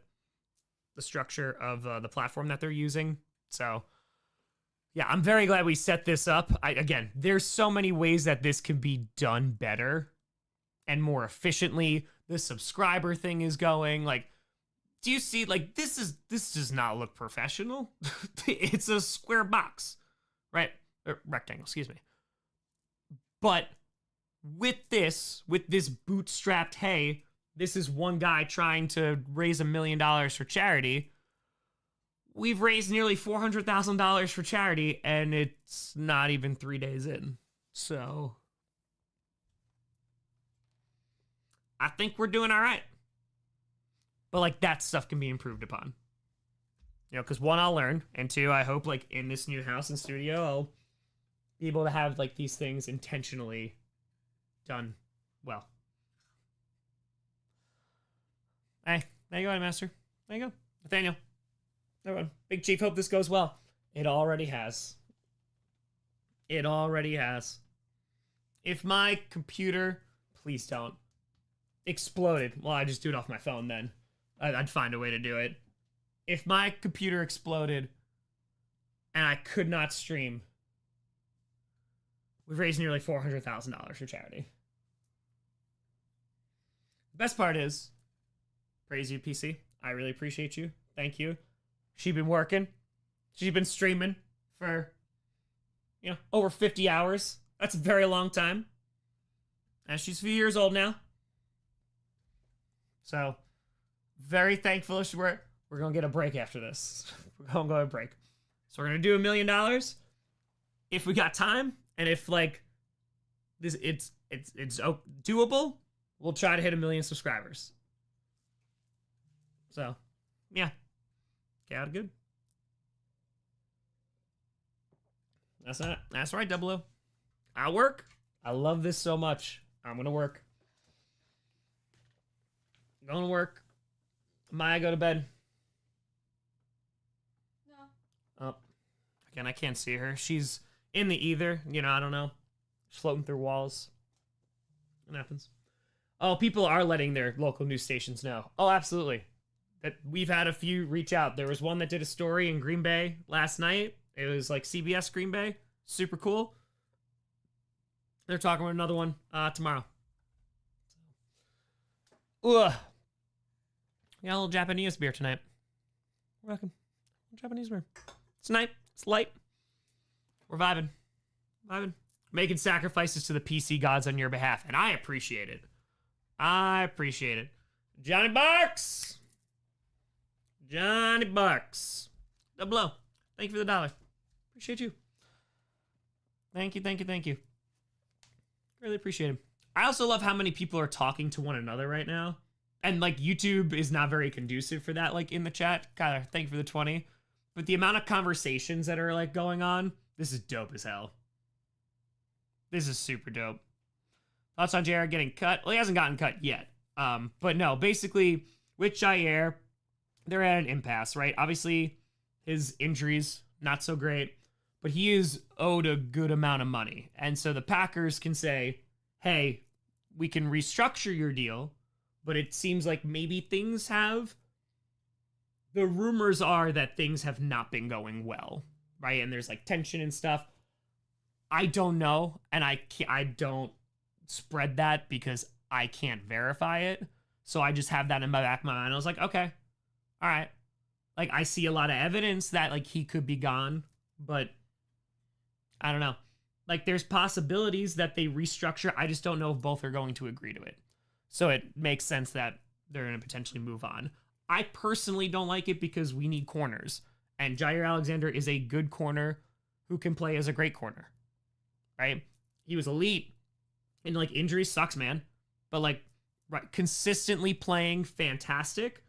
structure of the platform that they're using. So yeah, I'm very glad we set this up. Again, there's so many ways that this can be done better and more efficiently. The subscriber thing is going like, do you see, like, this does not look professional. It's a square box, right? Or rectangle, excuse me. But with this bootstrapped, hey, this is one guy trying to raise $1 million for charity. We've raised nearly $400,000 for charity, and it's not even 3 days in. So I think we're doing all right. But like that stuff can be improved upon. You know, because one, I'll learn, and two, I hope like in this new house and studio, I'll be able to have like these things intentionally done well. Hey, there you go, Master. There you go, Nathaniel. Everyone, Big Chief, hope this goes well. It already has. It already has. If my computer, please don't, exploded, well, I just do it off my phone then. I'd find a way to do it. If my computer exploded and I could not stream, we've raised nearly $400,000 for charity. The best part is, praise you, PC. I really appreciate you. Thank you. She's been working. She's been streaming for, over 50 hours. That's a very long time. And she's a few years old now. So, very thankful. We're going to get a break after this. We're going to go on a break. So we're going to do $1 million. If we got time, and if, this it's doable, we'll try to hit 1 million subscribers. So, yeah. Got good. That's right, Double O. I'll work. I love this so much. I'm gonna work. I'm gonna work. Maya, go to bed. No. Oh. Again, I can't see her. She's in the ether. I don't know. She's floating through walls. It happens. Oh, people are letting their local news stations know. Oh, absolutely. That we've had a few reach out. There was one that did a story in Green Bay last night. It was like CBS Green Bay. Super cool. They're talking about another one tomorrow. Ugh. We got a little Japanese beer tonight. We're welcome. Japanese beer. It's nice. It's light. We're vibing. Making sacrifices to the PC gods on your behalf. And I appreciate it. Johnny Bucks! Double O. Thank you for the $1. Appreciate you. Thank you. Really appreciate it. I also love how many people are talking to one another right now. And, YouTube is not very conducive for that, in the chat. God, thank you for the 20. But the amount of conversations that are, going on, this is dope as hell. This is super dope. Thoughts on Jair getting cut? Well, he hasn't gotten cut yet. But no, basically, with Jair, they're at an impasse, right? Obviously, his injuries, not so great. But he is owed a good amount of money. And so the Packers can say, hey, we can restructure your deal, but it seems like maybe things have. The rumors are that things have not been going well, right? And there's tension and stuff. I don't know, and I don't spread that because I can't verify it. So I just have that in my back of my mind. I was like, okay, all right. I see a lot of evidence that he could be gone, but I don't know. There's possibilities that they restructure. I just don't know if both are going to agree to it. So it makes sense that they're going to potentially move on. I personally don't like it because we need corners. And Jair Alexander is a good corner who can play as a great corner. Right? He was elite. And, injury sucks, man. But, right, consistently playing fantastic.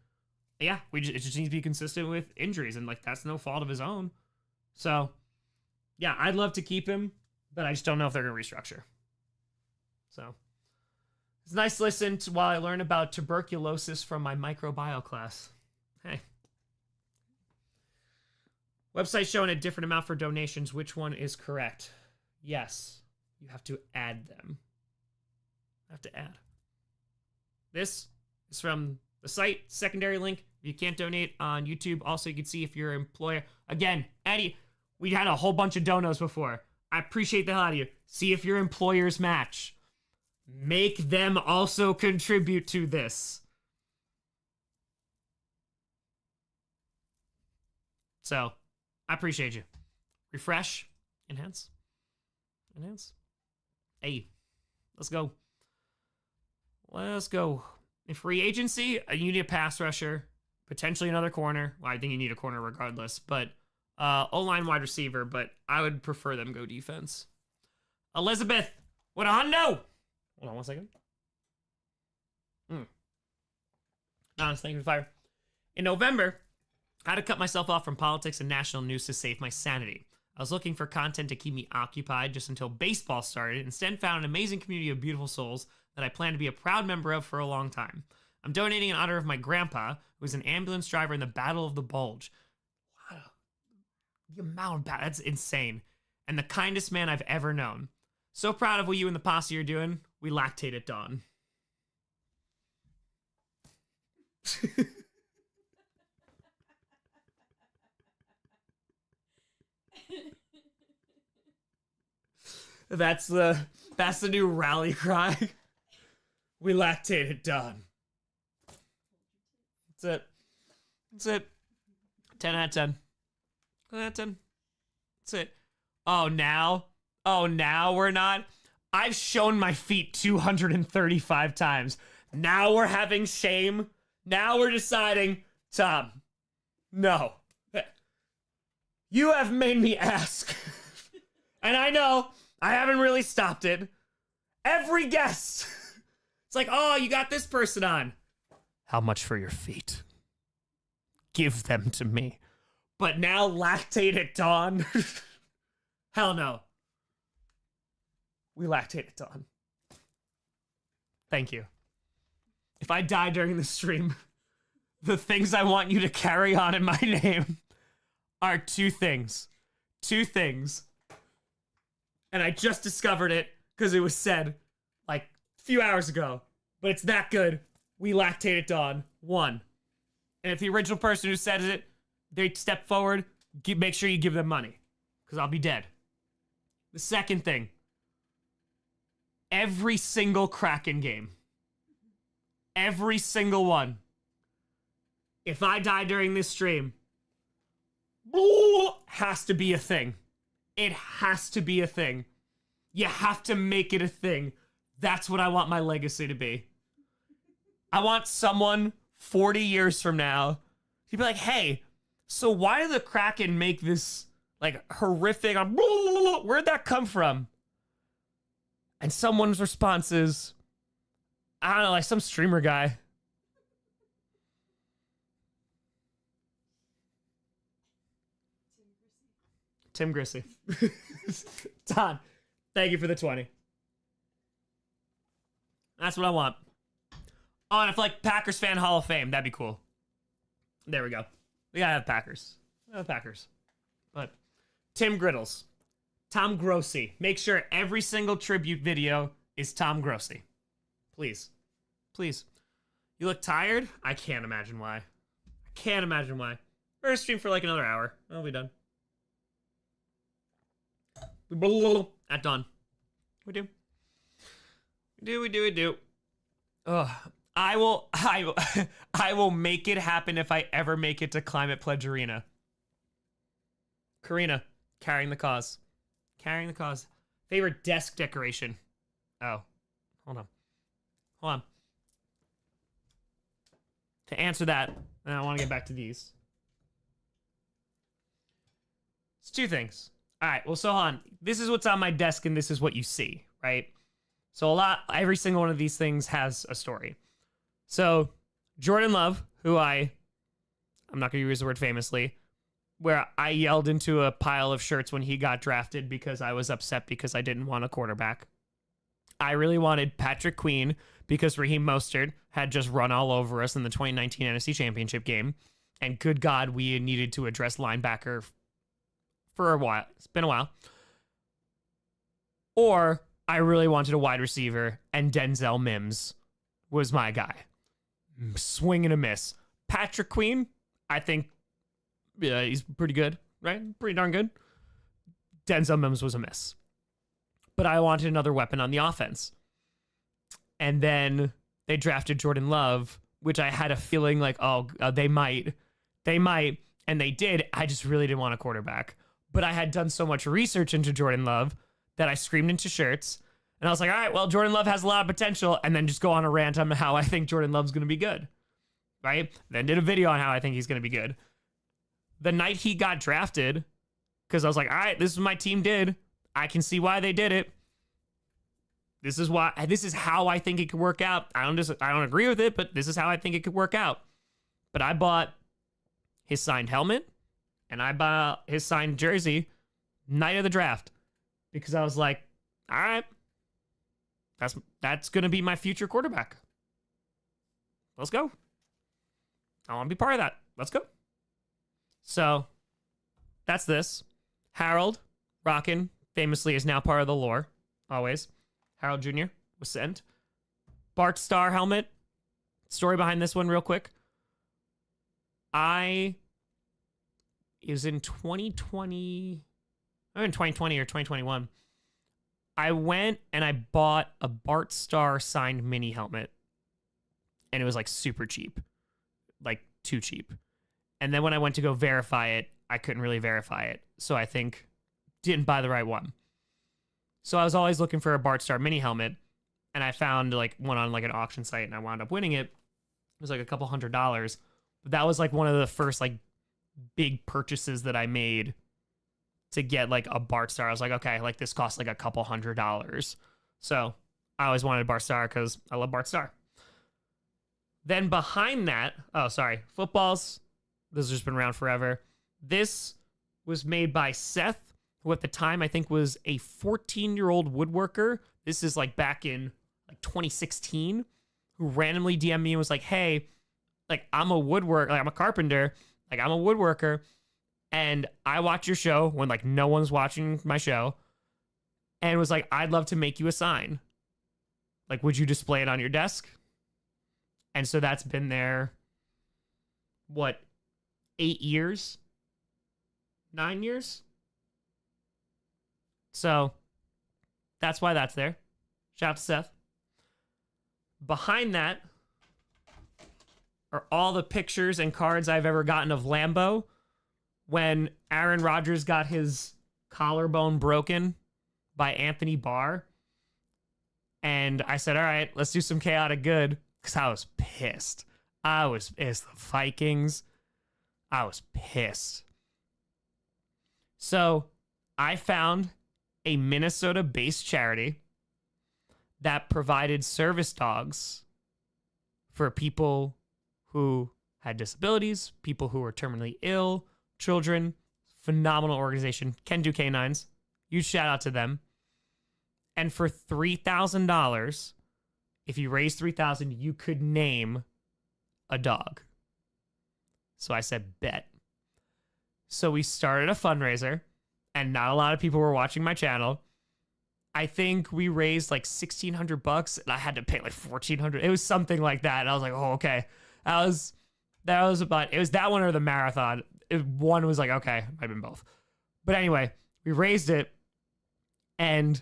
Yeah, it just needs to be consistent with injuries. And, that's no fault of his own. So, yeah, I'd love to keep him. But I just don't know if they're going to restructure. So, it's nice to listen to while I learn about tuberculosis from my microbiome class. Hey. Website showing a different amount for donations. Which one is correct? Yes. You have to add them. This is from the site, secondary link. You can't donate on YouTube. Also, you can see if your employer. Again, Eddie, we had a whole bunch of donos before. I appreciate the hell out of you. See if your employers match. Make them also contribute to this. So, I appreciate you. Refresh. Enhance. Hey, let's go. In free agency, you need a pass rusher, potentially another corner. Well, I think you need a corner regardless, but O-line wide receiver, but I would prefer them go defense. Elizabeth, what a hundo! Hold on 1 second. Honest, thank you for the fire. In November, I had to cut myself off from politics and national news to save my sanity. I was looking for content to keep me occupied just until baseball started. Instead, found an amazing community of beautiful souls that I plan to be a proud member of for a long time. I'm donating in honor of my grandpa, who was an ambulance driver in the Battle of the Bulge. Wow, the amount of that's insane. And the kindest man I've ever known. So proud of what you and the posse are doing. We lactate at dawn. That's the new rally cry. We lactate at dawn. That's it. 10 out of 10. 10 out of 10. That's it. Oh, now we're not. I've shown my feet 235 times. Now we're having shame. Now we're deciding, Tom, no. You have made me ask. And I know I haven't really stopped it. Every guest. It's like, oh, you got this person on. How much for your feet? Give them to me. But now lactate at dawn? Hell no. We lactate at dawn. Thank you. If I die during the stream, the things I want you to carry on in my name are two things. Two things. And I just discovered it because it was said like a few hours ago. But it's that good. We lactate at dawn. One. And if the original person who said it, they step forward, make sure you give them money. Because I'll be dead. The second thing. Every single Kraken game. Every single one. If I die during this stream, has to be a thing. It has to be a thing. You have to make it a thing. That's what I want my legacy to be. I want someone 40 years from now to be like, hey, so why did the Kraken make this like horrific, where'd that come from? And someone's response is, I don't know, like some streamer guy. Tim Grossi. Don, thank you for the 20. That's what I want. Oh, and if like Packers fan Hall of Fame, that'd be cool. There we go. We gotta have Packers. Packers. But Tim Griddles. Tom Grossi. Make sure every single tribute video is Tom Grossi. Please. Please. You look tired? I can't imagine why. I can't imagine why. We're gonna stream for like another hour. I'll be done. At dawn. We do. We do. Ugh. I will make it happen if I ever make it to Climate Pledge Arena. Karina, carrying the cause. Carrying the cause. Favorite desk decoration. Oh. Hold on. To answer that, and I want to get back to these. It's two things. All right, well, so Han, this is what's on my desk and this is what you see, right? So every single one of these things has a story. So Jordan Love, who I'm not going to use the word famously, where I yelled into a pile of shirts when he got drafted because I was upset because I didn't want a quarterback. I really wanted Patrick Queen because Raheem Mostert had just run all over us in the 2019 NFC Championship game. And good God, we needed to address linebacker for a while. It's been a while. Or I really wanted a wide receiver, and Denzel Mims was my guy. Swing and a miss. Patrick Queen, I think he's pretty good, right? Pretty darn good. Denzel Mims was a miss. But I wanted another weapon on the offense. And then they drafted Jordan Love, which I had a feeling like, they might, and they did. I just really didn't want a quarterback. But I had done so much research into Jordan Love that I screamed into shirts. And I was like, all right, well, Jordan Love has a lot of potential. And then just go on a rant on how I think Jordan Love's going to be good. Right? Then did a video on how I think he's going to be good. The night he got drafted, because I was like, all right, this is what my team did. I can see why they did it. This is how I think it could work out. I don't agree with it, but this is how I think it could work out. But I bought his signed helmet, and I bought his signed jersey night of the draft because I was like, all right, that's going to be my future quarterback. Let's go. I want to be part of that. Let's go. So that's this. Harold Rockin famously is now part of the lore. Always. Harold Jr. was sent. Bart Starr helmet. Story behind this one real quick. It was in 2020. In 2020 or 2021. I went and I bought a Bart Starr signed mini helmet. And it was like super cheap. Like too cheap. And then when I went to go verify it, I couldn't really verify it. So I think didn't buy the right one. So I was always looking for a Bart Starr mini helmet. And I found like one on like an auction site and I wound up winning it. It was like a couple $100. But that was like one of the first like big purchases that I made to get like a Bart Starr. I was like, okay, like this costs like a couple $100. So I always wanted Bart Starr because I love Bart Starr. Then behind that, footballs. This has just been around forever. This was made by Seth, who at the time I think was a 14-year-old woodworker. This is like back in like 2016, who randomly DM'd me and was like, hey, like I'm a carpenter, like I'm a woodworker, and I watch your show when like no one's watching my show, and was like, I'd love to make you a sign. Like, would you display it on your desk? And so that's been there, 8 years? 9 years? So that's why that's there. Shout out to Seth. Behind that are all the pictures and cards I've ever gotten of Lambeau when Aaron Rodgers got his collarbone broken by Anthony Barr. And I said, all right, let's do some chaotic good. Because I was pissed. It's the Vikings. I was pissed. So I found a Minnesota-based charity that provided service dogs for people who had disabilities, people who were terminally ill, children. Phenomenal organization. Can do canines. Huge shout out to them. And for $3,000, if you raise $3,000, you could name a dog. So I said, bet. So we started a fundraiser, and not a lot of people were watching my channel. I think we raised like $1,600, and I had to pay like $1,400. It was something like that. And I was like, oh, okay. That was about, it was that one or the marathon. One was like, okay, might have been both. But anyway, we raised it and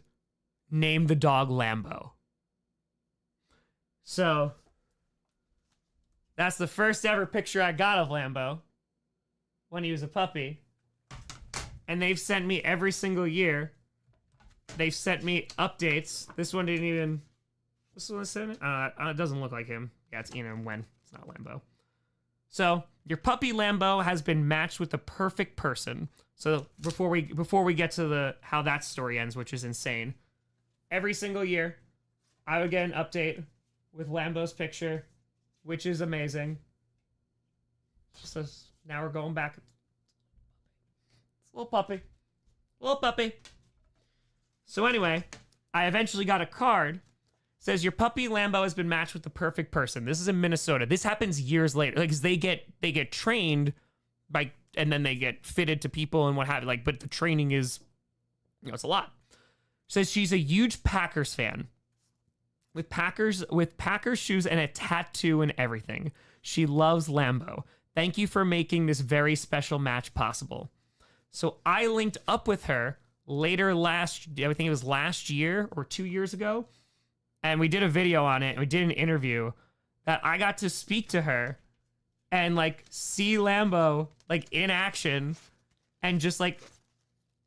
named the dog Lambeau. So that's the first ever picture I got of Lambeau when he was a puppy. And they've sent me every single year. They've sent me updates. This one didn't even... This one sent it? It doesn't look like him. Yeah, it's Ian Wen. It's not Lambeau. So your puppy Lambeau has been matched with the perfect person. So before we get to how that story ends, which is insane, every single year I would get an update with Lambeau's picture, which is amazing. Just as now we're going back. It's a little puppy. Little puppy. So anyway, I eventually got a card. It says your puppy Lambeau has been matched with the perfect person. This is in Minnesota. This happens years later. Like, 'cause they get trained by, and then they get fitted to people and what have you. Like, but the training is, it's a lot. It says she's a huge Packers fan. With Packers shoes and a tattoo and everything. She loves Lambeau. Thank you for making this very special match possible. So I linked up with her later I think it was last year or 2 years ago. And we did a video on it. And we did an interview that I got to speak to her and like see Lambeau like in action. And just like,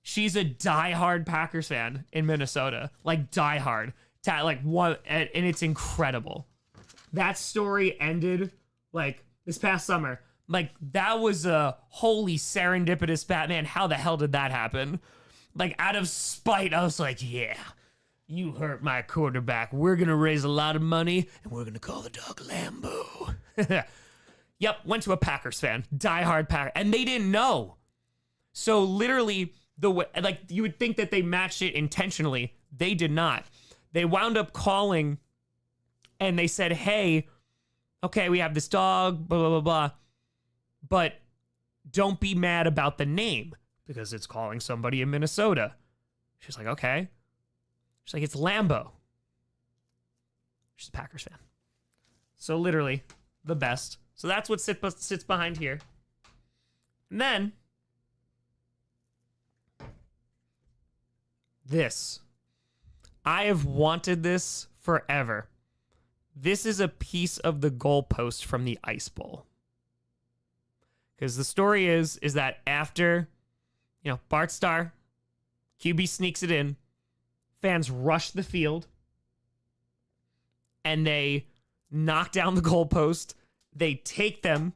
she's a diehard Packers fan in Minnesota. Like diehard. Like one, and it's incredible. That story ended like this past summer. Like that was a holy serendipitous Batman. How the hell did that happen? Like out of spite, I was like, yeah, you hurt my quarterback. We're gonna raise a lot of money and we're gonna call the dog Lambeau. Yep, went to a Packers fan, diehard Packer, and they didn't know. So literally, the way, like, you would think that they matched it intentionally. They did not. They wound up calling, and they said, "Hey, okay, we have this dog, blah blah blah blah, but don't be mad about the name because it's calling somebody in Minnesota." She's like, "Okay." She's like, "It's Lambo." She's a Packers fan. So literally, the best. So that's what sits behind here. And then this. I have wanted this forever. This is a piece of the goalpost from the Ice Bowl. Because the story is that after, Bart Starr, QB sneaks it in, fans rush the field, and they knock down the goalpost. They take them,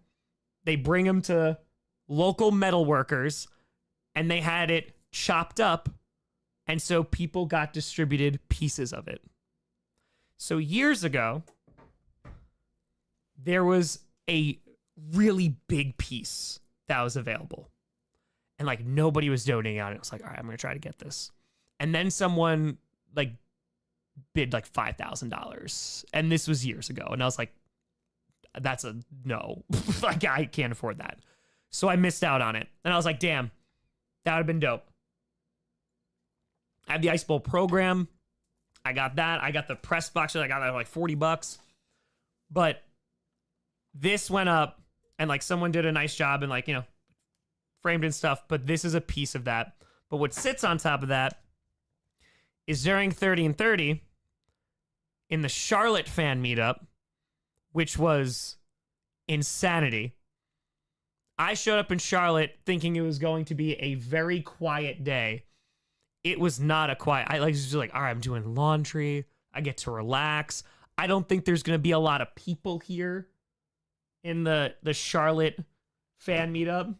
they bring them to local metal workers, and they had it chopped up, and so people got distributed pieces of it. So years ago, there was a really big piece that was available, and like nobody was donating on it. It was like, all right, I'm gonna try to get this, and then someone like bid like $5,000, and this was years ago, and I was like, that's a no. Like, I can't afford that. So I missed out on it, and I was like, damn, that would have been dope. I had the Ice Bowl program. I got that. I got the press box. I got that for like $40. But this went up, and like someone did a nice job and like, framed and stuff. But this is a piece of that. But what sits on top of that is during 30 and 30 in the Charlotte fan meetup, which was insanity. I showed up in Charlotte thinking it was going to be a very quiet day. It was not a quiet. I was just like, all right, I'm doing laundry. I get to relax. I don't think there's going to be a lot of people here in the Charlotte fan meetup.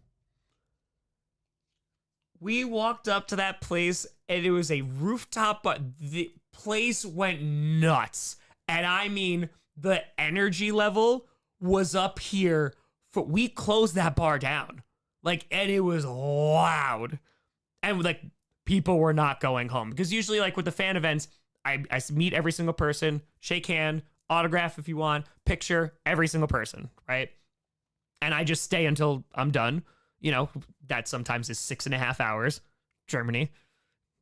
We walked up to that place, and it was a rooftop, but the place went nuts. And I mean, the energy level was up here. We closed that bar down. And it was loud. And people were not going home. Because usually, with the fan events, I meet every single person, shake hand, autograph if you want, picture every single person, right? And I just stay until I'm done. That sometimes is 6.5 hours. Germany,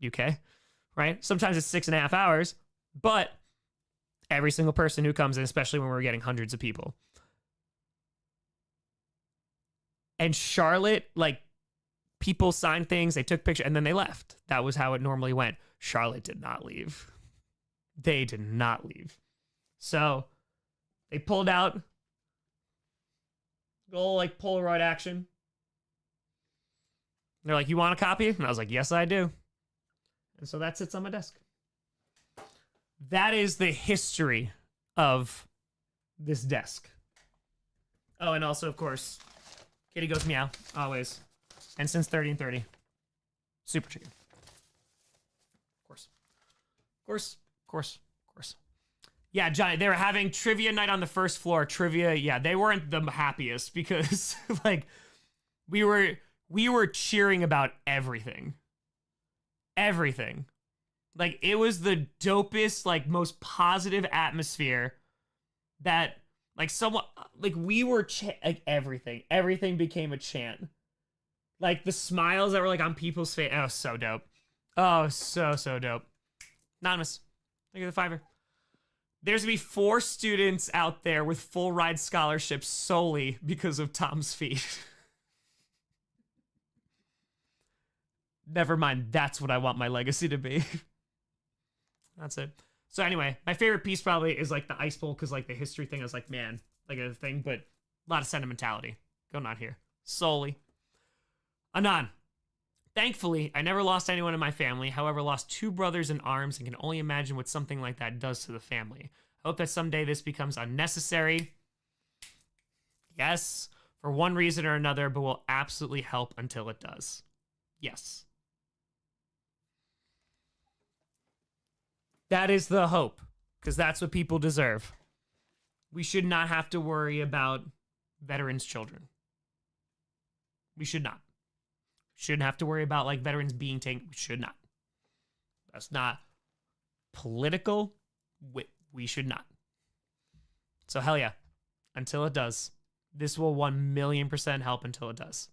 UK, right? Sometimes it's 6.5 hours. But every single person who comes in, especially when we're getting hundreds of people. And Charlotte, people signed things, they took pictures, and then they left. That was how it normally went. Charlotte did not leave. They did not leave. So they pulled out good old Polaroid action. They're like, "You want a copy?" And I was like, "Yes, I do." And so that sits on my desk. That is the history of this desk. Oh, and also, of course, Kitty goes meow, always. And since 30 and 30, Super Chicken. Of course. Yeah, Johnny, they were having trivia night on the first floor. Trivia, yeah, they weren't the happiest because, we were cheering about everything. Everything. It was the dopest, most positive atmosphere that, we were, everything became a chant. The smiles that were, on people's face. Oh, so dope. Oh, so dope. Anonymous. Look at the $5. There's going to be 4 students out there with full ride scholarships solely because of Tom's feet. Never mind. That's what I want my legacy to be. That's it. So anyway, my favorite piece probably is the Ice Bowl because the history thing is man, a thing, but a lot of sentimentality going on here. Solely. Anon. Thankfully, I never lost anyone in my family. However, lost 2 brothers in arms and can only imagine what something like that does to the family. I hope that someday this becomes unnecessary. Yes, for one reason or another, but will absolutely help until it does. Yes. That is the hope, because that's what people deserve. We should not have to worry about veterans' children. We should not. Shouldn't have to worry about like veterans being taken. We should not. That's not political. We should not. So hell yeah. Until it does. This will 1,000,000% help until it does.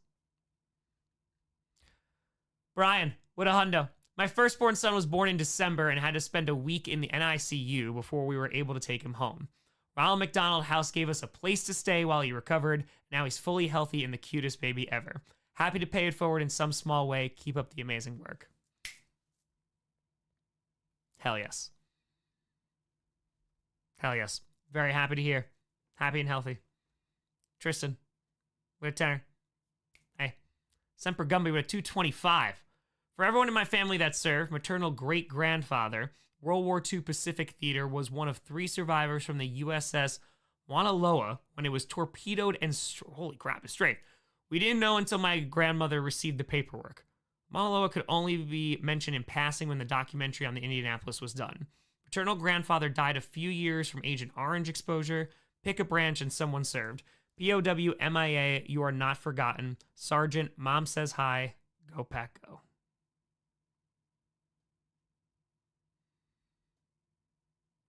Brian, what a hundo. My firstborn son was born in December and had to spend a week in the NICU before we were able to take him home. Ronald McDonald House gave us a place to stay while he recovered. Now he's fully healthy and the cutest baby ever. Happy to pay it forward in some small way. Keep up the amazing work. Hell yes. Hell yes. Very happy to hear. Happy and healthy. Tristan, with a tenor. Hey. Semper Gumby with a 225. For everyone in my family that served, maternal great-grandfather, World War II Pacific Theater was one of 3 survivors from the USS Mauna Loa when it was torpedoed and... holy crap, it's straight. We didn't know until my grandmother received the paperwork. Mauna Loa could only be mentioned in passing when the documentary on the Indianapolis was done. Paternal grandfather died a few years from Agent Orange exposure. Pick a branch and someone served. POW MIA, you are not forgotten. Sergeant, mom says hi. Go Pack, go.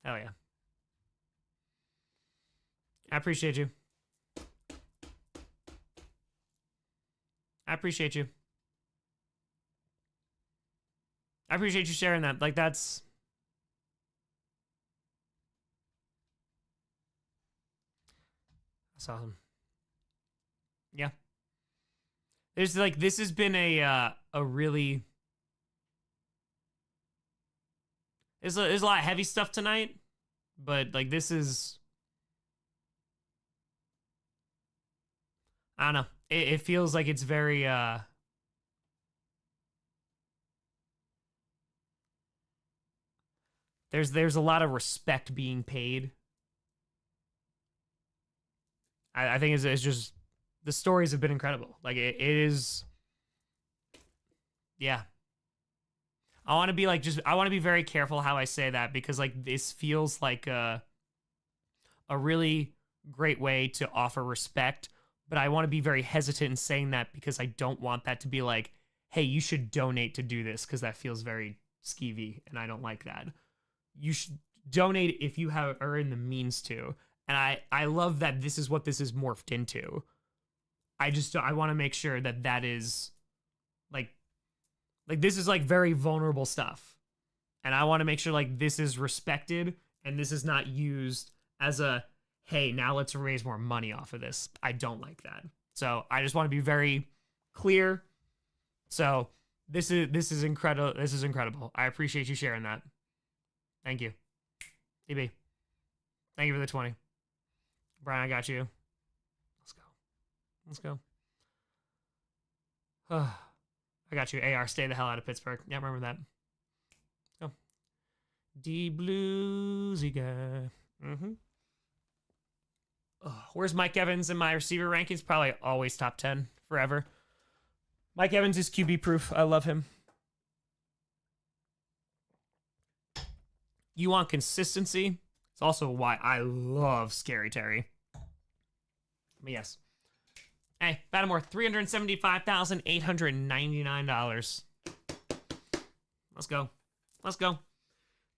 Hell yeah. I appreciate you. I appreciate you. I appreciate you sharing that. Like, that's awesome. Yeah. There's like, this has been a really, there's a lot of heavy stuff tonight, but like this is, I don't know. It feels like it's very, there's a lot of respect being paid. I think it's just, the stories have been incredible. Like it is, yeah. I want to be like, I want to be very careful how I say that because like this feels like a really great way to offer respect. But I want to be very hesitant in saying that because I don't want that to be like, hey, you should donate to do this because that feels very skeevy and I don't like that. You should donate if you are in the means to. And I love that this is what this is morphed into. I want to make sure that is like this is like very vulnerable stuff. And I want to make sure like this is respected and this is not used as a, hey, now let's raise more money off of this. I don't like that. So I just want to be very clear. So this is incredible. This is incredible. I appreciate you sharing that. Thank you. EB. Thank you for the 20. Brian, I got you. Let's go. I got you. AR, stay the hell out of Pittsburgh. Yeah, remember that. Let's go. D bluesy guy. Where's Mike Evans in my receiver rankings? Probably always top 10 forever. Mike Evans is QB proof. I love him. You want consistency? It's also why I love Scary Terry. But yes. Hey, Battimore, $375,899. Let's go. Let's go.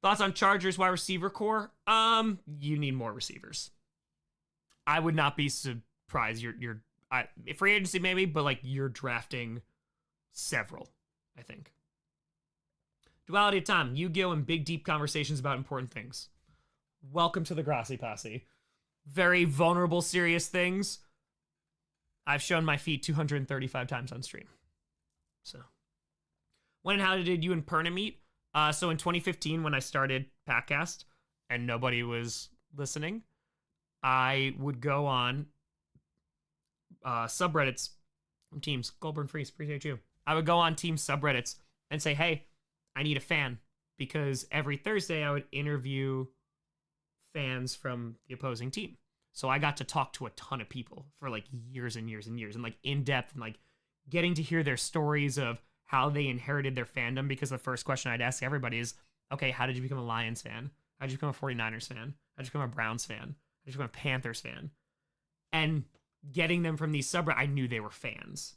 Thoughts on Chargers wide receiver core? You need more receivers. I would not be surprised. You're free agency maybe, but like you're drafting several, I think. Duality of time, Yu-Gi-Oh! And big deep conversations about important things. Welcome to the Grossi Posse. Very vulnerable, serious things. I've shown my feet 235 times on stream. So, when and how did you and Perna meet? So in 2015, when I started Packcast and nobody was listening, I would go on subreddits from teams. Goldburn Freeze, appreciate you. I would go on team subreddits and say, hey, I need a fan. Because every Thursday I would interview fans from the opposing team. So I got to talk to a ton of people for like years and years and years and like in depth and like getting to hear their stories of how they inherited their fandom. Because the first question I'd ask everybody is, okay, how did you become a Lions fan? How did you become a 49ers fan? How did you become a Browns fan? How did you become a Panthers fan? And getting them from these subreddits, I knew they were fans.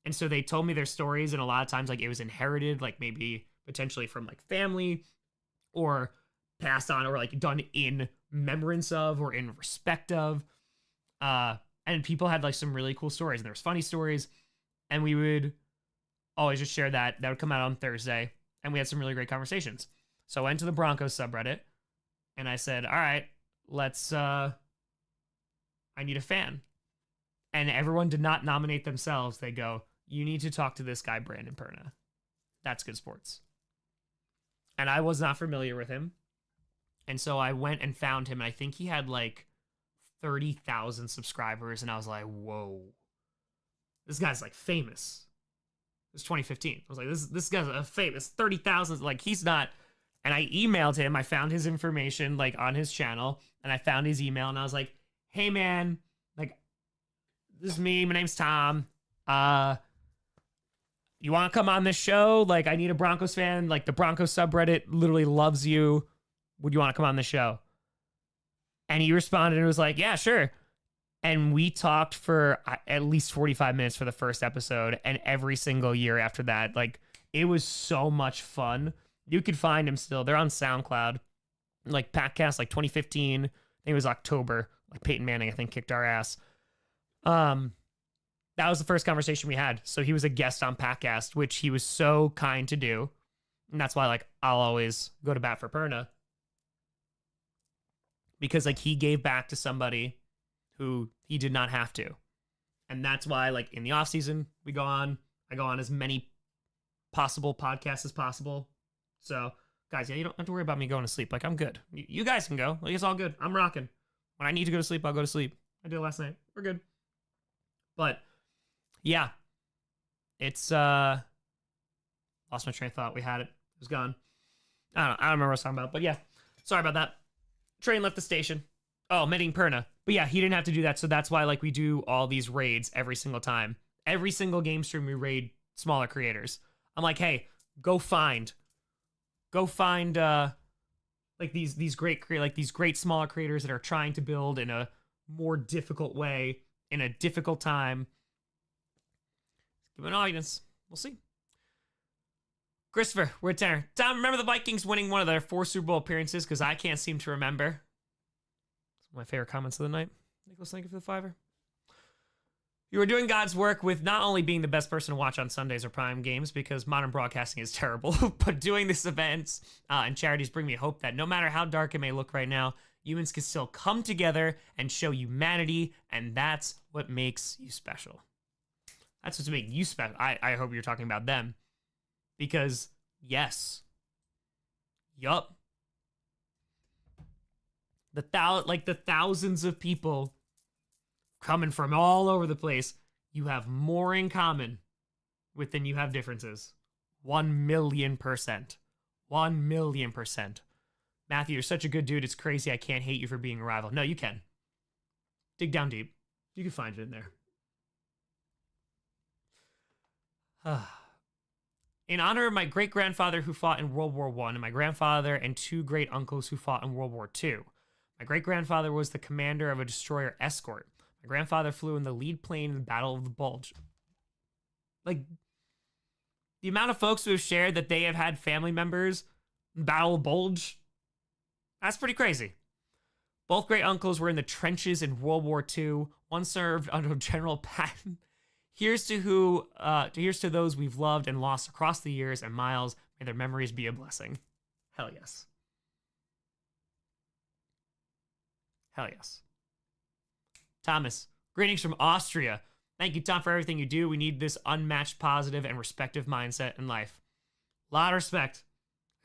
And so they told me their stories, and a lot of times like it was inherited, like maybe potentially from like family or passed on or like done in remembrance of or in respect of. And people had like some really cool stories, and there was funny stories, and we would always just share that. That would come out on Thursday, and we had some really great conversations. So I went to the Broncos subreddit, and I said, all right, let's, I need a fan. And everyone did not nominate themselves. They go, you need to talk to this guy, Brandon Perna. That's Good Sports. And I was not familiar with him. And so I went and found him, and I think he had like 30,000 subscribers, and I was like, whoa, this guy's like famous. It was 2015. I was like, this guy's a famous 30,000. Like, he's not. And I emailed him. I found his information like on his channel, and I found his email, and I was like, hey man, like, this is me. My name's Tom. You want to come on this show? Like, I need a Broncos fan. Like, the Broncos subreddit literally loves you. Would you want to come on the show? And he responded and was like, yeah, sure. And we talked for at least 45 minutes for the first episode. And every single year after that, like, it was so much fun. You could find him still. They're on SoundCloud. Like, Packcast, like 2015. I think it was October. Like, Peyton Manning, I think, kicked our ass. That was the first conversation we had. So he was a guest on Packcast, which he was so kind to do. And that's why, like, I'll always go to bat for Perna. Because, like, he gave back to somebody who he did not have to. And that's why, like, in the off season, I go on as many possible podcasts as possible. So, guys, yeah, you don't have to worry about me going to sleep. Like, I'm good. You guys can go. Like, it's all good. I'm rocking. When I need to go to sleep, I'll go to sleep. I did last night. We're good. But, yeah. It's, lost my train of thought. We had it. It was gone. I don't remember what I was talking about. But, yeah. Sorry about that. Train left the station. Oh, meeting Perna. But yeah, he didn't have to do that. So that's why, like, we do all these raids every single time. Every single game stream, we raid smaller creators. I'm like, hey, go find like these great smaller creators that are trying to build in a more difficult way in a difficult time. Give an audience. We'll see. Christopher, we're at 10. Tom, remember the Vikings winning one of their 4 Super Bowl appearances? Because I can't seem to remember. It's one of my favorite comments of the night. Nicholas, thank you for the $5. You are doing God's work with not only being the best person to watch on Sundays or prime games, because modern broadcasting is terrible, but doing these events and charities bring me hope that no matter how dark it may look right now, humans can still come together and show humanity, and that's what makes you special. That's what's making you special. I hope you're talking about them. Because, yes. Yup. The thousands of people coming from all over the place, you have more in common with than you have differences. 1,000,000%. 1,000,000%. Matthew, you're such a good dude. It's crazy. I can't hate you for being a rival. No, you can. Dig down deep. You can find it in there. In honor of my great-grandfather who fought in World War I, and my grandfather and 2 great-uncles who fought in World War II. My great-grandfather was the commander of a destroyer escort. My grandfather flew in the lead plane in the Battle of the Bulge. Like, the amount of folks who have shared that they have had family members in Battle of Bulge, that's pretty crazy. Both great-uncles were in the trenches in World War II. One served under General Patton. Here's to those we've loved and lost across the years and miles. May their memories be a blessing. Hell yes. Hell yes. Thomas, greetings from Austria. Thank you, Tom, for everything you do. We need this unmatched positive and respective mindset in life. A lot of respect.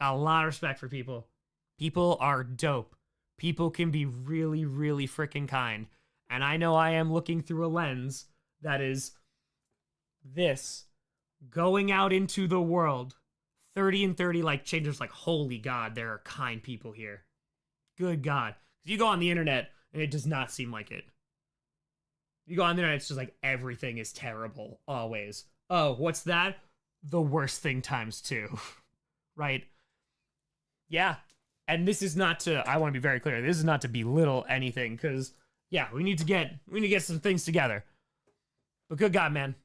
A lot of respect for people. People are dope. People can be really, really freaking kind. And I know I am looking through a lens that is this going out into the world 30 and 30 like changes like holy god, there are kind people here. Good god. You go on the internet and it does not seem like it. You go on the internet, it's just like everything is terrible always. Oh, what's that? The worst thing times 2. Right? Yeah. And this is not to, I want to be very clear, this is not to belittle anything, because Yeah, we need to get some things together. But good God, man.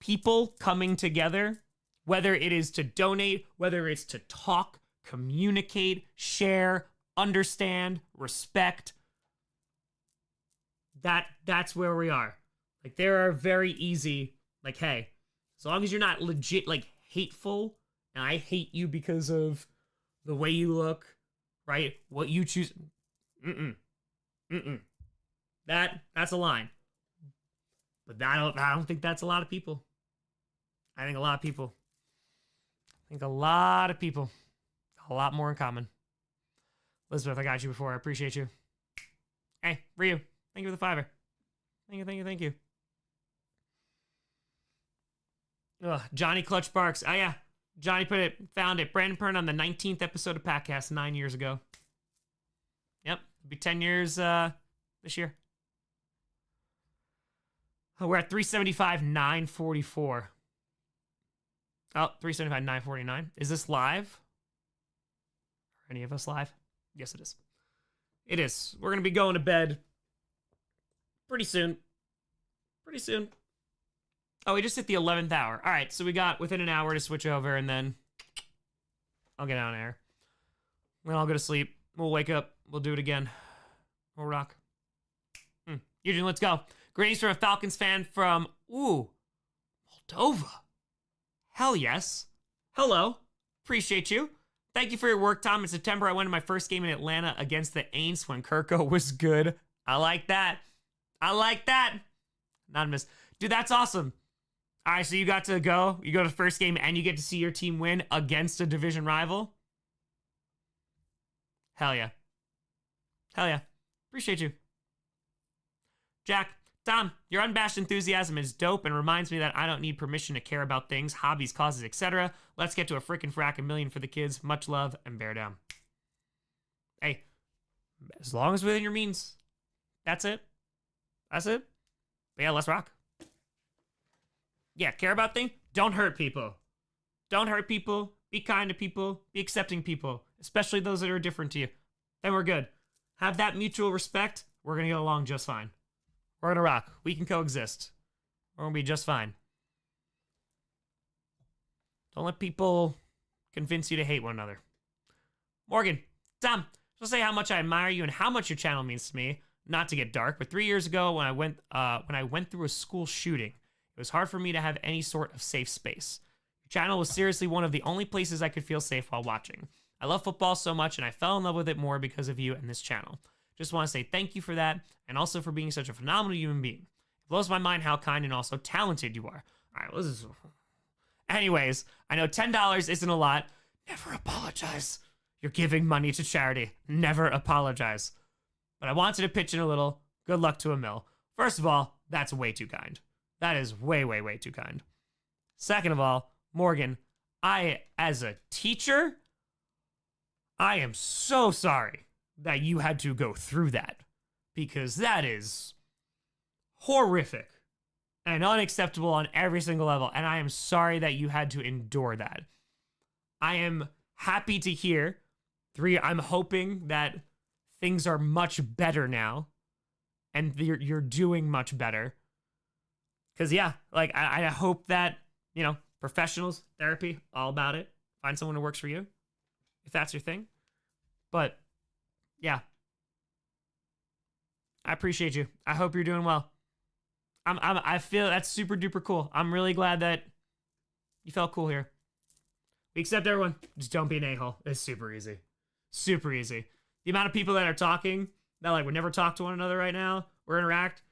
People coming together, whether it is to donate, whether it's to talk, communicate, share, understand, respect, that's where we are. Like, there are very easy, like, hey, as long as you're not legit, like, hateful, and I hate you because of the way you look, right? What you choose. That's a line. But I don't think that's a lot of people. I think a lot of people. A lot more in common. Elizabeth, I got you before. I appreciate you. Hey, Ryu, thank you for the $5. Thank you. Ugh, Johnny Clutch Barks. Oh, yeah. Johnny found it. Brandon Pern on the 19th episode of Packcast 9 years ago. Yep. It'll be 10 years this year. Oh, we're at 375, 944. Oh, 375, 949. Is this live? Are any of us live? Yes, it is. It is. We're going to be going to bed pretty soon. Oh, we just hit the 11th hour. All right, so we got within an hour to switch over, and then I'll get on air. Then I'll go to sleep. We'll wake up. We'll do it again. We'll rock. Eugene, let's go. Greetings from a Falcons fan from, Moldova. Hell yes. Hello. Appreciate you. Thank you for your work, Tom. In September, I went to my first game in Atlanta against the Aints when Kirko was good. I like that. Anonymous. Dude, that's awesome. All right, so you got to go. You go to the first game, and you get to see your team win against a division rival. Hell yeah. Appreciate you. Jack. Tom, your unabashed enthusiasm is dope and reminds me that I don't need permission to care about things, hobbies, causes, etc. Let's get to a frickin' frack a million for the kids. Much love and bear down. Hey, as long as within your means. That's it. But yeah, let's rock. Yeah, care about things. Don't hurt people. Be kind to people. Be accepting people, especially those that are different to you. Then we're good. Have that mutual respect. We're going to get along just fine. We're gonna rock. We can coexist. We're gonna be just fine. Don't let people convince you to hate one another. Morgan, Tom, just say how much I admire you and how much your channel means to me. Not to get dark, but 3 years ago when I went through a school shooting, it was hard for me to have any sort of safe space. Your channel was seriously one of the only places I could feel safe while watching. I love football so much and I fell in love with it more because of you and this channel. Just want to say thank you for that, and also for being such a phenomenal human being. It blows my mind how kind and also talented you are. All right, well, this is... Anyways, I know $10 isn't a lot. Never apologize. You're giving money to charity. Never apologize. But I wanted to pitch in a little. Good luck to a mill. First of all, that's way too kind. That is way, way, way too kind. Second of all, Morgan, as a teacher, I am so sorry that you had to go through that, because that is horrific and unacceptable on every single level, and I am sorry that you had to endure that. I am happy to hear. I'm hoping that things are much better now, and you're doing much better. Because, yeah, like, I hope that, professionals, therapy, all about it. Find someone who works for you, if that's your thing. But yeah, I appreciate you. I hope you're doing well. I feel that's super duper cool. I'm really glad that you felt cool here. We accept everyone. Just don't be an a-hole. It's super easy. Super easy. The amount of people that are talking that would never talk to one another right now or interact.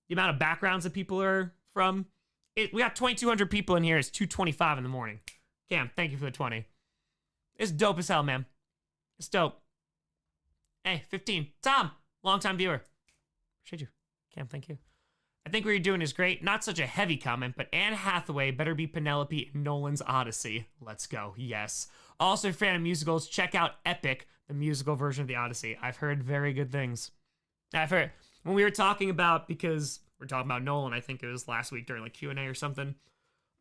The amount of backgrounds that people are from. We got 2,200 people in here. It's 2:25 in the morning. Cam, thank you for the 20. It's dope as hell, man. It's dope. Hey, 15. Tom, longtime viewer. Appreciate you. Cam, thank you. I think what you're doing is great. Not such a heavy comment, but Anne Hathaway better be Penelope in Nolan's Odyssey. Let's go. Yes. Also, a fan of musicals, check out Epic, the musical version of the Odyssey. I've heard very good things. I've heard, when we were talking about, because we're talking about Nolan, I think it was last week during Q&A or something,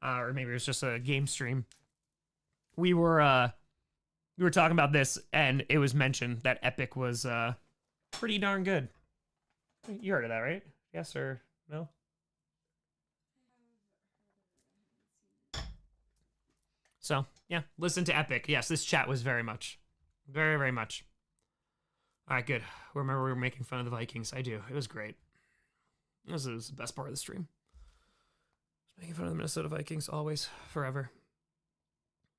or maybe it was just a game stream. We were talking about this, and it was mentioned that Epic was pretty darn good. You heard of that, right? Yes or no? So, yeah, listen to Epic. Yes, this chat was very much. Very, very much. All right, good. Remember we were making fun of the Vikings. I do. It was great. This is the best part of the stream. Making fun of the Minnesota Vikings always, forever.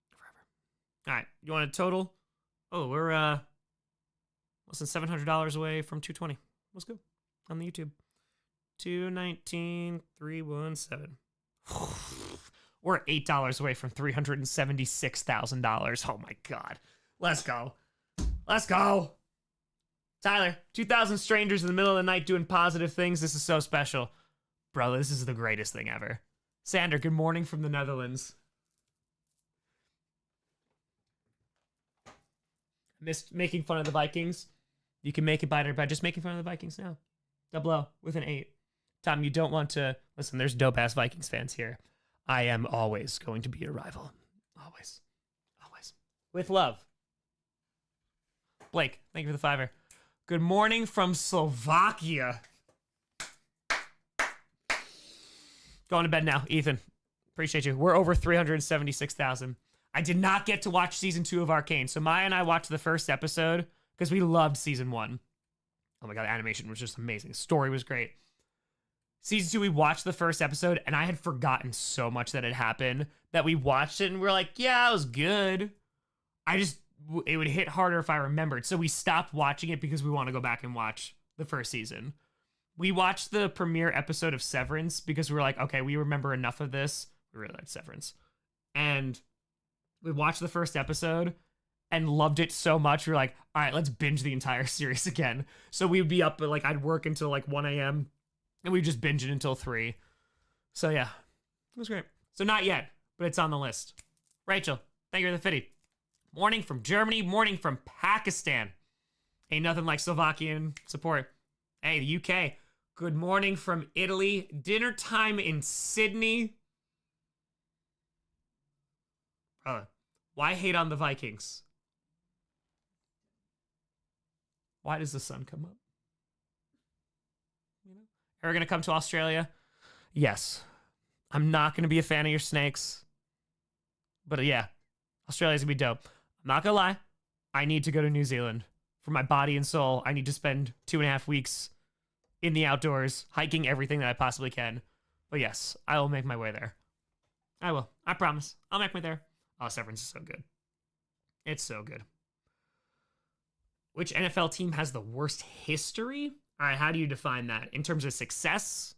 Forever. All right, you want a total? Oh, we're less than $700 away from 220. Let's go on the YouTube. 219,317. We're $8 away from $376,000. Oh my god. Let's go. Let's go. Tyler, 2,000 strangers in the middle of the night doing positive things. This is so special. Bro, this is the greatest thing ever. Sander, good morning from the Netherlands. Missed making fun of the Vikings. You can make it by just making fun of the Vikings now. Double O with an 8. Tom, you don't want to... Listen, there's dope-ass Vikings fans here. I am always going to be your rival. Always. Always. With love. Blake, thank you for the $5. Good morning from Slovakia. Going to bed now, Ethan. Appreciate you. We're over 376,000. I did not get to watch season 2 of Arcane. So Maya and I watched the first episode because we loved season 1. Oh my god, the animation was just amazing. The story was great. Season 2, we watched the first episode, and I had forgotten so much that had happened that we watched it, and we were like, yeah, it was good. It would hit harder if I remembered. So we stopped watching it because we want to go back and watch the first season. We watched the premiere episode of Severance because we were like, okay, we remember enough of this. We really liked Severance. And we watched the first episode and loved it so much. We were like, all right, let's binge the entire series again. So we'd be up, like, I'd work until like 1 a.m., and we just binge it until 3. So yeah, it was great. So not yet, but it's on the list. Rachel, thank you for the 50. Morning from Germany, morning from Pakistan. Ain't nothing like Slovakian support. Hey, the UK. Good morning from Italy. Dinner time in Sydney. Brother, why hate on the Vikings? Why does the sun come up? You know? Ever gonna come to Australia? Yes. I'm not gonna be a fan of your snakes. But yeah, Australia's gonna be dope. I'm not gonna lie. I need to go to New Zealand. For my body and soul, I need to spend 2.5 weeks in the outdoors, hiking everything that I possibly can. But yes, I will make my way there. I will. I promise. I'll make my way there. Oh, Severance is so good. It's so good. Which NFL team has the worst history? All right, how do you define that? In terms of success,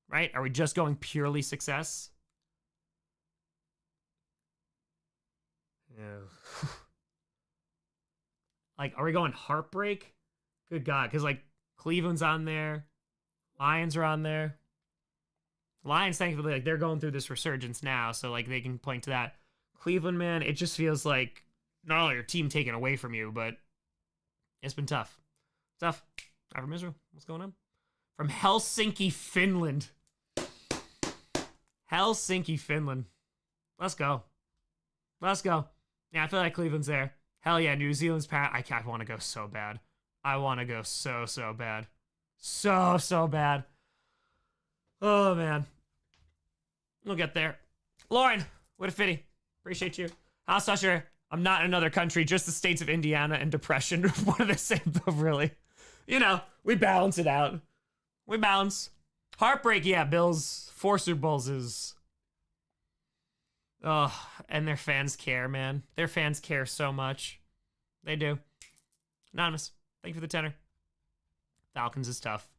right? Are we just going purely success? Yeah. Like, are we going heartbreak? Good God, because, like, Cleveland's on there. Lions are on there. Lions, thankfully, like, they're going through this resurgence now, so, like, they can point to that. Cleveland, man, it just feels like not only your team taken away from you, but it's been tough. Tough. I'm from Israel. What's going on? From Helsinki, Finland. Helsinki, Finland. Let's go. Let's go. Yeah, I feel like Cleveland's there. Hell yeah, New Zealand's I want to go so bad. I want to go so bad. So bad. Oh, man. We'll get there. Lauren, what a fitty. Appreciate you. House Usher, I'm not in another country, just the states of Indiana and depression. One of the same, though, really. You know, we balance it out. We balance. Heartbreak, yeah, Bills 4 Super Bowls is... Oh, and their fans care, man. Their fans care so much. They do. Anonymous, thank you for the tenor. Falcons is tough.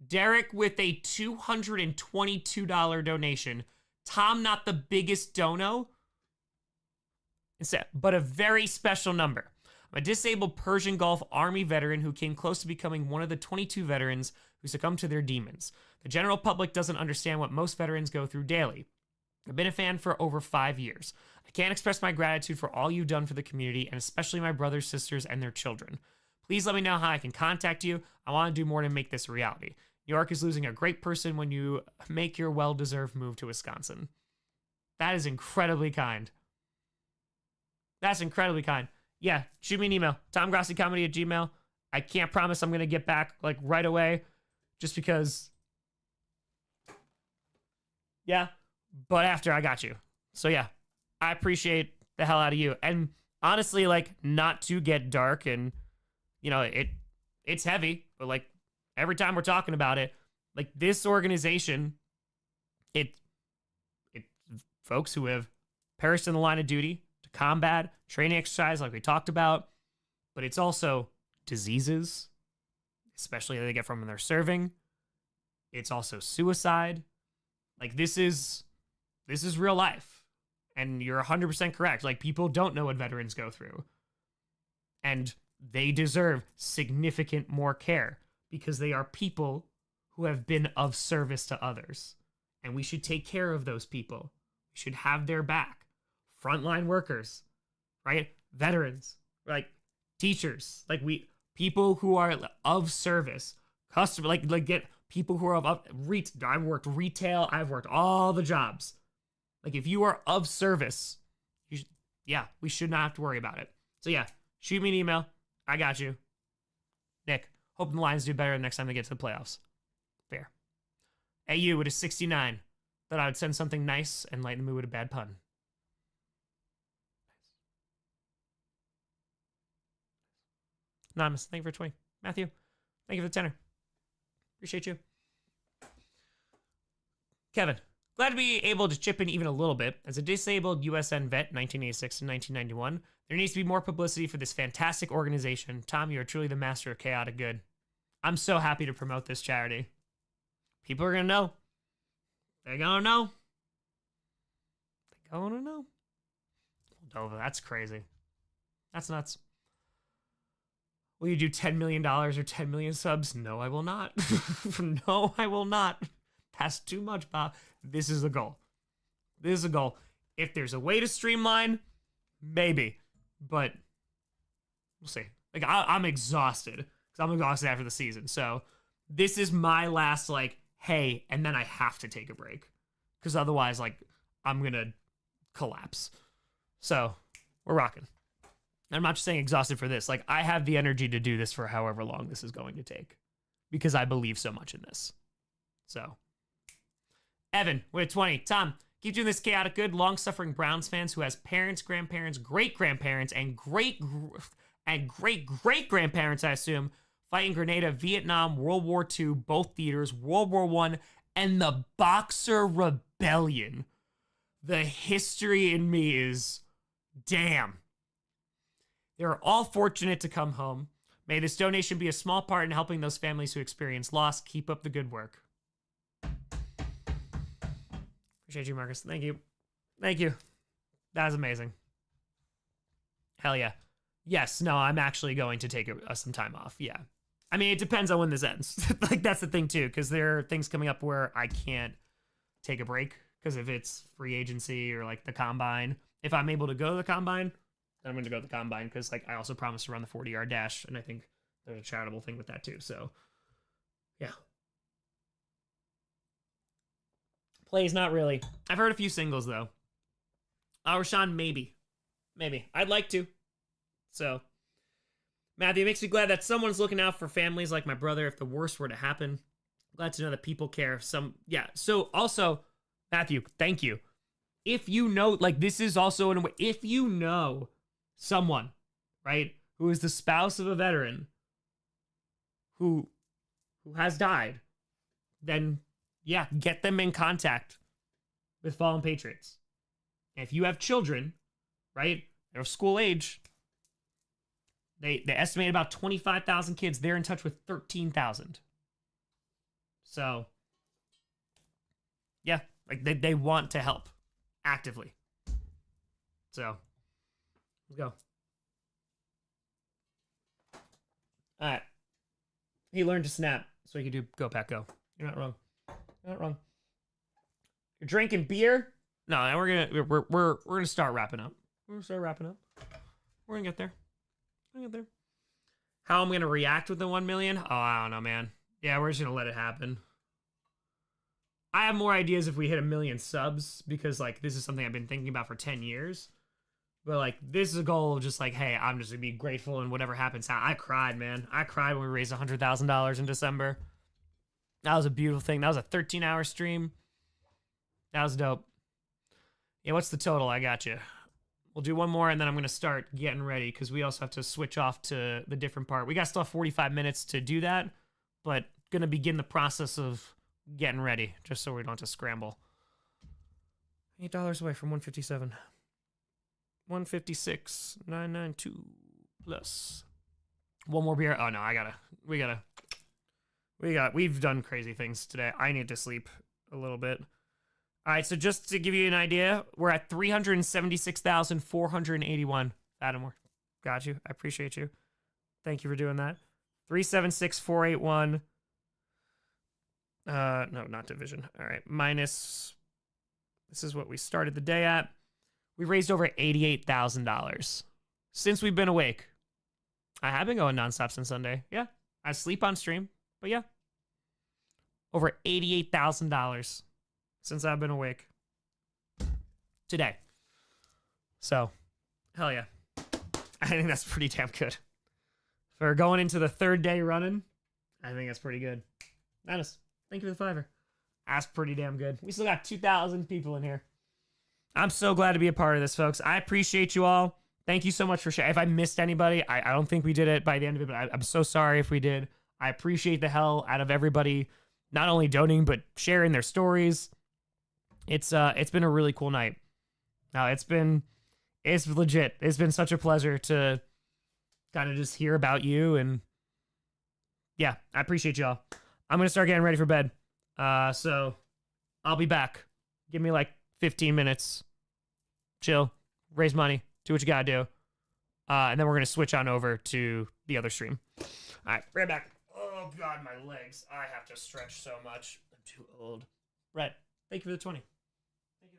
Derek with a $222 donation. Tom, not the biggest dono, but a very special number. I'm a disabled Persian Gulf Army veteran who came close to becoming one of the 22 veterans who succumbed to their demons. The general public doesn't understand what most veterans go through daily. I've been a fan for over 5 years. I can't express my gratitude for all you've done for the community, and especially my brothers, sisters, and their children. Please let me know how I can contact you. I want to do more to make this a reality. New York is losing a great person when you make your well-deserved move to Wisconsin. That is incredibly kind. That's incredibly kind. Yeah, shoot me an email. TomGrossiComedy@gmail. I can't promise I'm gonna get back like right away, just because. Yeah, but after I got you. So yeah, I appreciate the hell out of you. And honestly, like, not to get dark and, you know, it's heavy, but like every time we're talking about it, like this organization, it folks who have perished in the line of duty to combat, training exercise like we talked about, but it's also diseases, especially that they get from when they're serving. It's also suicide. Like this is real life. And you're 100% correct. Like people don't know what veterans go through. And they deserve significant more care because they are people who have been of service to others. And we should take care of those people. We should have their back. Frontline workers, right? Veterans, like teachers, like people who are of service, customer, like get people who are I've worked retail, I've worked all the jobs. Like if you are of service, we should not have to worry about it. So yeah, shoot me an email. I got you. Nick, hope the Lions do better next time they get to the playoffs. Fair. AU with a 69. Thought I would send something nice and lighten the mood with a bad pun. Anonymous, thank you for 20. Matthew, thank you for the tenor. Appreciate you. Kevin, glad to be able to chip in even a little bit. As a disabled USN vet, 1986 and 1991, there needs to be more publicity for this fantastic organization. Tom, you are truly the master of chaotic good. I'm so happy to promote this charity. People are going to know. They're going to know. They're going to know. Moldova, that's crazy. That's nuts. Will you do $10 million or 10 million subs? No, I will not. No, I will not. That's too much, Bob. This is the goal. This is a goal. If there's a way to streamline, maybe. But we'll see. Like, I'm exhausted. Because I'm exhausted after the season. So this is my last, like, hey, and then I have to take a break. Because otherwise, like, I'm going to collapse. So we're rocking. I'm not just saying exhausted for this. Like, I have the energy to do this for however long this is going to take. Because I believe so much in this. So, Evan, with a 20. Tom, keep doing this chaotic good. Long-suffering Browns fans who has parents, grandparents, great-grandparents, and great-great-grandparents, I assume, fighting Grenada, Vietnam, World War II, both theaters, World War I, and the Boxer Rebellion. The history in me is, damn. They are all fortunate to come home. May this donation be a small part in helping those families who experience loss. Keep up the good work. Appreciate you, Marcus. Thank you. Thank you. That was amazing. Hell yeah. Yes, no, I'm actually going to take some time off. Yeah. I mean, it depends on when this ends. Like, that's the thing, too, because there are things coming up where I can't take a break because if it's free agency or, like, the combine. If I'm able to go to the combine, then I'm going to go to the combine because, like, I also promised to run the 40-yard dash, and I think there's a charitable thing with that, too. So, yeah. Plays, not really. I've heard a few singles, though. Rashawn, maybe. Maybe. I'd like to. So, Matthew, it makes me glad that someone's looking out for families like my brother if the worst were to happen. Glad to know that people care. Yeah. So, also, Matthew, thank you. If you know, like, this is also in a way, if you know someone, right, who is the spouse of a veteran who has died, then, yeah, get them in contact with Fallen Patriots. And if you have children, right, they're of school age, they estimate about 25,000 kids. They're in touch with 13,000. So, yeah, like they want to help actively. So, let's go. All right. He learned to snap so he could do Go Pack Go. You're not wrong. You're not wrong. You're drinking beer? No, we're gonna start wrapping up. We're gonna start wrapping up. We're gonna get there. How I'm gonna react with the 1 million? Oh, I don't know, man. Yeah, we're just gonna let it happen. I have more ideas if we hit 1 million subs because, like, this is something I've been thinking about for 10 years. But like, this is a goal of just like, hey, I'm just gonna be grateful and whatever happens. I cried, man. I cried when we raised $100,000 in December. That was a beautiful thing. That was a 13-hour stream. That was dope. Yeah, what's the total? I got you. We'll do one more, and then I'm gonna start getting ready because we also have to switch off to the different part. We got still have 45 minutes to do that, but gonna begin the process of getting ready just so we don't have to scramble. $8 away from 157. 156,992 plus. One more beer. Oh no, we've done crazy things today. I need to sleep a little bit. All right, so just to give you an idea, we're at 376,481. Adam, got you. I appreciate you. Thank you for doing that. 376,481. No, not division. All right, minus. This is what we started the day at. We raised over $88,000 since we've been awake. I have been going nonstop since Sunday. Yeah, I sleep on stream, but yeah, over $88,000 since I've been awake today. So, hell yeah, I think that's pretty damn good for going into the third day running. I think that's pretty good. Dennis, thank you for the $5. That's pretty damn good. We still got 2,000 people in here. I'm so glad to be a part of this, folks. I appreciate you all. Thank you so much for sharing. If I missed anybody, I don't think we did it by the end of it, but I'm so sorry if we did. I appreciate the hell out of everybody, not only donating, but sharing their stories. It's been a really cool night. Now, it's legit. It's been such a pleasure to kind of just hear about you, and yeah, I appreciate y'all. I'm going to start getting ready for bed. So I'll be back. Give me like 15 minutes. Chill, raise money, do what you gotta do. And then we're gonna switch on over to the other stream. All right, right back. Oh God, my legs. I have to stretch so much. I'm too old. Brett, thank you for the 20. Thank you.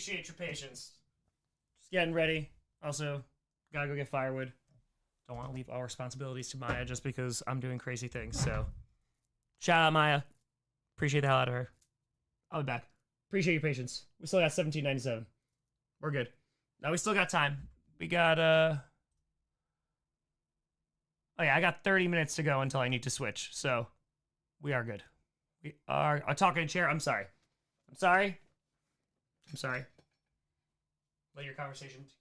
Appreciate your patience. Just getting ready. Also, gotta go get firewood. Don't want to leave all responsibilities to Maya just because I'm doing crazy things. So, shout out Maya. Appreciate the hell out of her. I'll be back. Appreciate your patience. We still got 1797. We're good. Now we still got time. We got oh yeah, I got 30 minutes to go until I need to switch. So, we are good. We are talking to chair. I'm sorry. I'm sorry. I'm sorry. Let your conversation continue.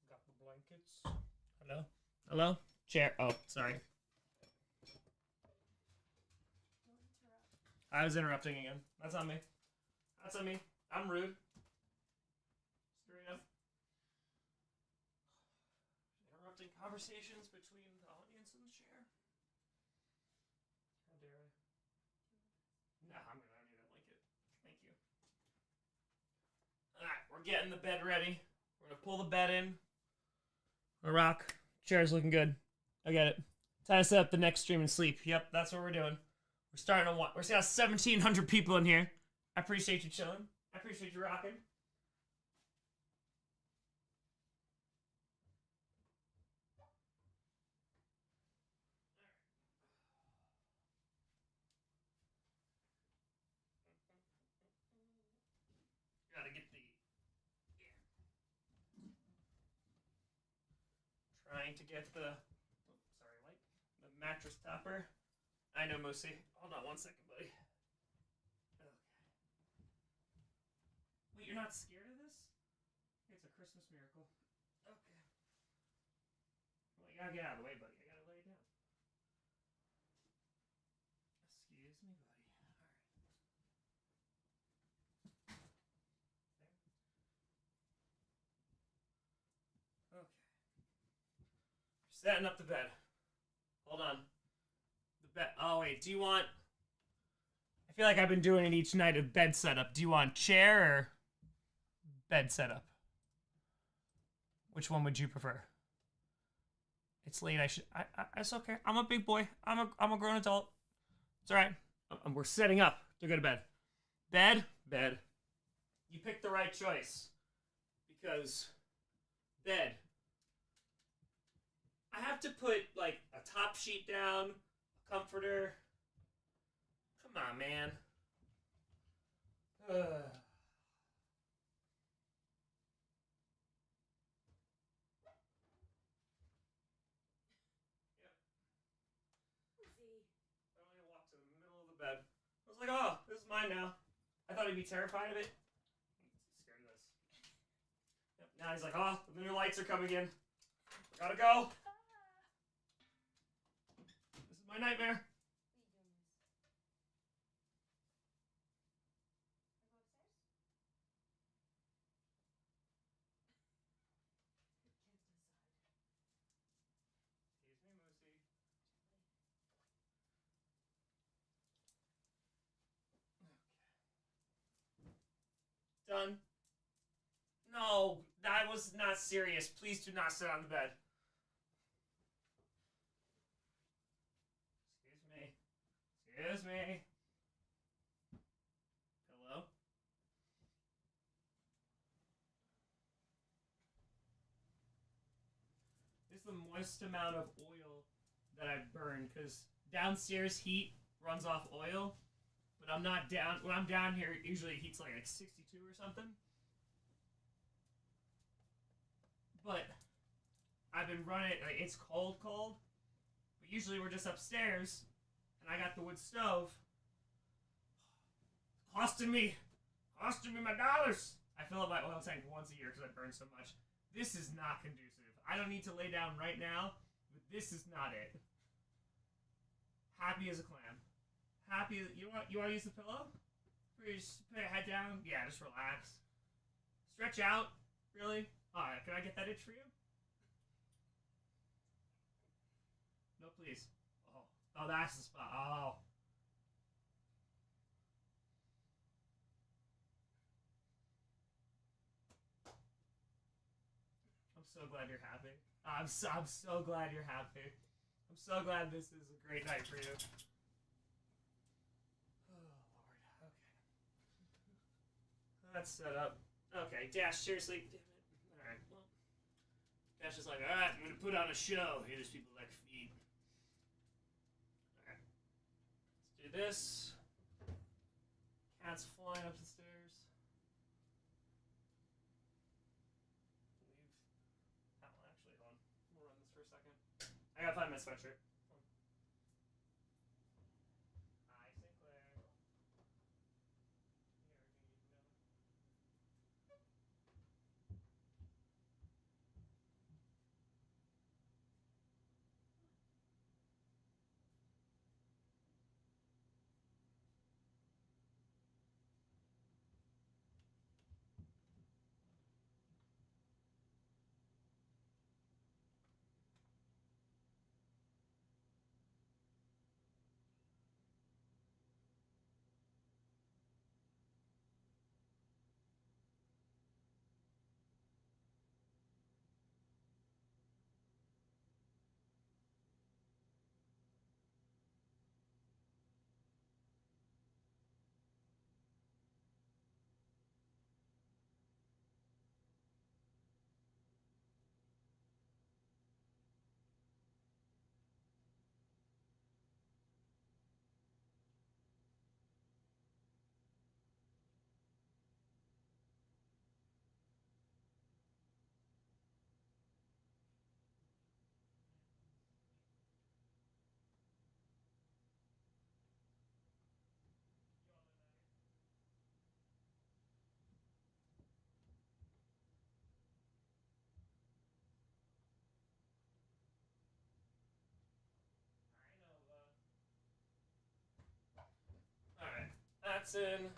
Got the blankets. Hello? Hello? Chair. Oh, sorry. I was interrupting again. That's on me. That's on me. I'm rude. Straight up. Interrupting conversations between the audience and the chair. How dare I? No, I'm good. I don't need that blanket. Thank you. Alright, we're getting the bed ready. We're gonna pull the bed in. A rock. Chair's looking good. I get it. Time to set up the next stream and sleep. Yep, that's what we're doing. We're starting to watch. We're got 1,700 people in here. I appreciate you chilling. I appreciate you rocking. Gotta get the. Yeah. Trying to get the. Oh, sorry, light. The mattress topper. I know, Moosey. Hold on one second, buddy. Okay. Wait, you're not scared of this? It's a Christmas miracle. Okay. Well, you gotta get out of the way, buddy. I gotta lay it down. Excuse me, buddy. Alright. Okay. Setting up the bed. Hold on. The bed. Oh, wait. Do you want. I feel like I've been doing it each night of bed setup. Do you want chair or bed setup? Which one would you prefer? It's late. It's okay. I'm a big boy. I'm a grown adult. It's all right. We're setting up to go to bed. Bed. You picked the right choice because bed. I have to put like a top sheet down, a comforter. Come on, man. I only walked to the middle of the bed. I was like, oh, this is mine now. I thought he'd be terrified of it. He's scared of this. Yep. Now he's like, oh, the new lights are coming in. Gotta go. This is my nightmare. Excuse me, Moosey. Done. No, that was not serious. Please do not sit on the bed. Excuse me. Hello? This is the moist amount of oil that I've burned, because downstairs heat runs off oil, but I'm not down. When I'm down here, usually heat's like 62 or something. But I've been running, like, it's cold, but usually we're just upstairs, and I got the wood stove. Costing me my dollars. I fill up my oil tank once a year because I burn so much. This is not conducive. I don't need to lay down right now, but this is not it. Happy as a clam. Happy. You want to use the pillow? Or you just put your head down? Yeah, just relax. Stretch out. Really? Alright, can I get that itch for you? No, please. Oh, that's the spot. Oh. I'm so glad you're happy. I'm so glad you're happy. I'm so glad this is a great night for you. Oh, Lord. Okay. That's set up. Okay, Dash, seriously. Damn it. Alright, well. Dash is like, alright, I'm gonna put on a show. Here, there's people like feet. Alright. Let's do this. Cat's flying up the stairs. Actually, hold on. We'll run this for a second. I gotta find my sweatshirt. Hi, Sinclair. Watson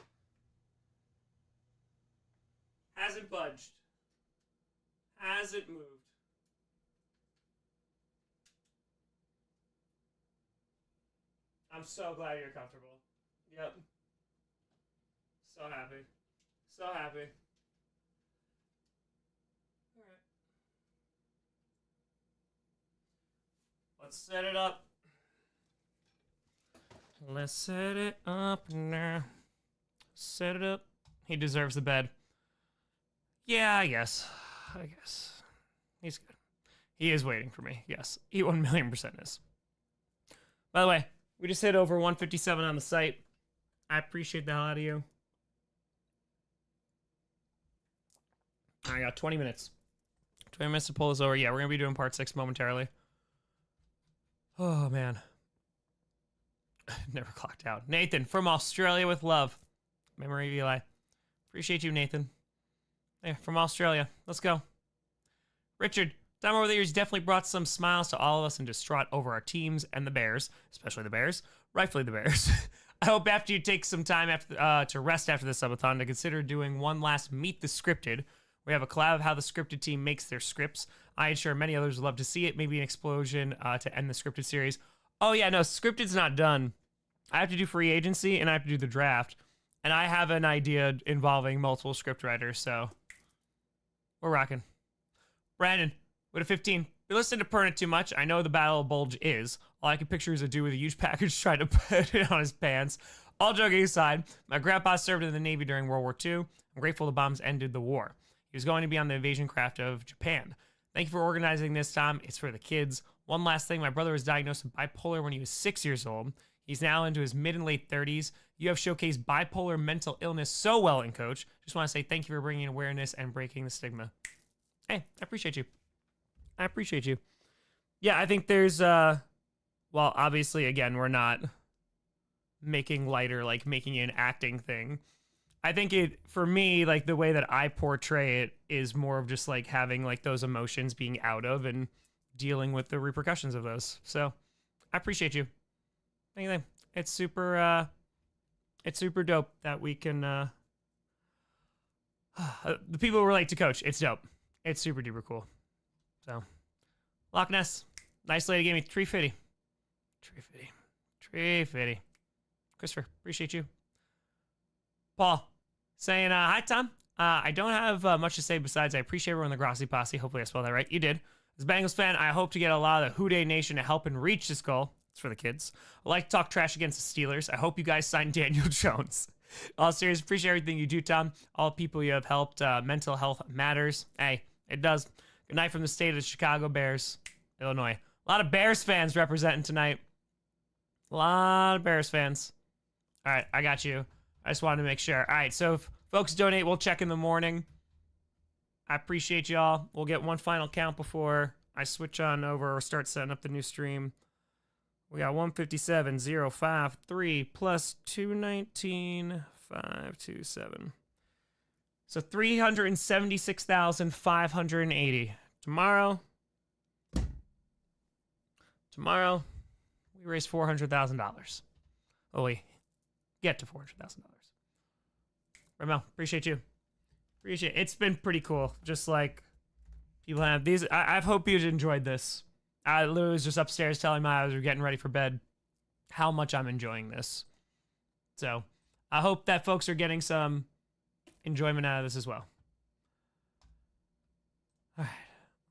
hasn't budged. Hasn't moved. I'm so glad you're comfortable. Yep. So happy. So happy. Alright. Let's set it up. Let's set it up now. Set it up. He deserves the bed. Yeah, I guess. He's good. He is waiting for me. Yes. He 1,000,000% is. By the way, we just hit over 157 on the site. I appreciate the hell out of you. I got 20 minutes. 20 minutes to pull this over. Yeah, we're going to be doing part 6 momentarily. Oh, man. Never clocked out. Nathan from Australia with love. Memory of Eli. Appreciate you, Nathan. Hey, from Australia. Let's go. Richard, time over the years definitely brought some smiles to all of us and distraught over our teams and the Bears, especially the Bears. Rightfully the Bears. I hope after you take some time after to rest after this subathon to consider doing one last Meet the Scripted. We have a collab of how the scripted team makes their scripts. I and sure many others would love to see it. Maybe an explosion to end the scripted series. Oh yeah, no, scripted's not done. I have to do free agency and I have to do the draft. And I have an idea involving multiple script writers, so we're rocking. Brandon, with a 15. You listen to Pernit too much. I know the Battle of Bulge is. All I can picture is a dude with a huge package trying to put it on his pants. All joking aside, my grandpa served in the Navy during World War II. I'm grateful the bombs ended the war. He was going to be on the invasion craft of Japan. Thank you for organizing this, Tom. It's for the kids. One last thing. My brother was diagnosed with bipolar when he was 6 years old. He's now into his mid and late 30s. You have showcased bipolar mental illness so well in Coach. Just want to say thank you for bringing awareness and breaking the stigma. Hey, I appreciate you. I appreciate you. Yeah, I think there's, well, obviously, again, we're not making lighter, like making it an acting thing. I think it, for me, like the way that I portray it is more of just like having like those emotions being out of and dealing with the repercussions of those. So I appreciate you. Thank you. It's super dope that we can, the people who relate to Coach, it's dope. It's super duper cool. So, Loch Ness, nice lady gave me 350. 350. 350. Christopher, appreciate you. Paul, saying, hi, Tom. I don't have much to say besides I appreciate everyone in the Grossi posse. Hopefully I spelled that right. You did. As a Bengals fan, I hope to get a lot of the Houday Nation to help and reach this goal. It's for the kids. I like to talk trash against the Steelers. I hope you guys sign Daniel Jones. All serious, appreciate everything you do, Tom. All people you have helped. Mental health matters. Hey, it does. Good night from the state of the Chicago Bears, Illinois. A lot of Bears fans representing tonight. A lot of Bears fans. All right, I got you. I just wanted to make sure. All right, so if folks donate, we'll check in the morning. I appreciate y'all. We'll get one final count before I switch on over or start setting up the new stream. We got 157,053 plus 219,527. So 376,580. Tomorrow, we raise $400,000. Oh, we get to $400,000. Ramel, appreciate you. Appreciate it. It's been pretty cool. Just like people have these. I hope you enjoyed this. I literally was just upstairs telling my eyes we were getting ready for bed how much I'm enjoying this. So I hope that folks are getting some enjoyment out of this as well. All right,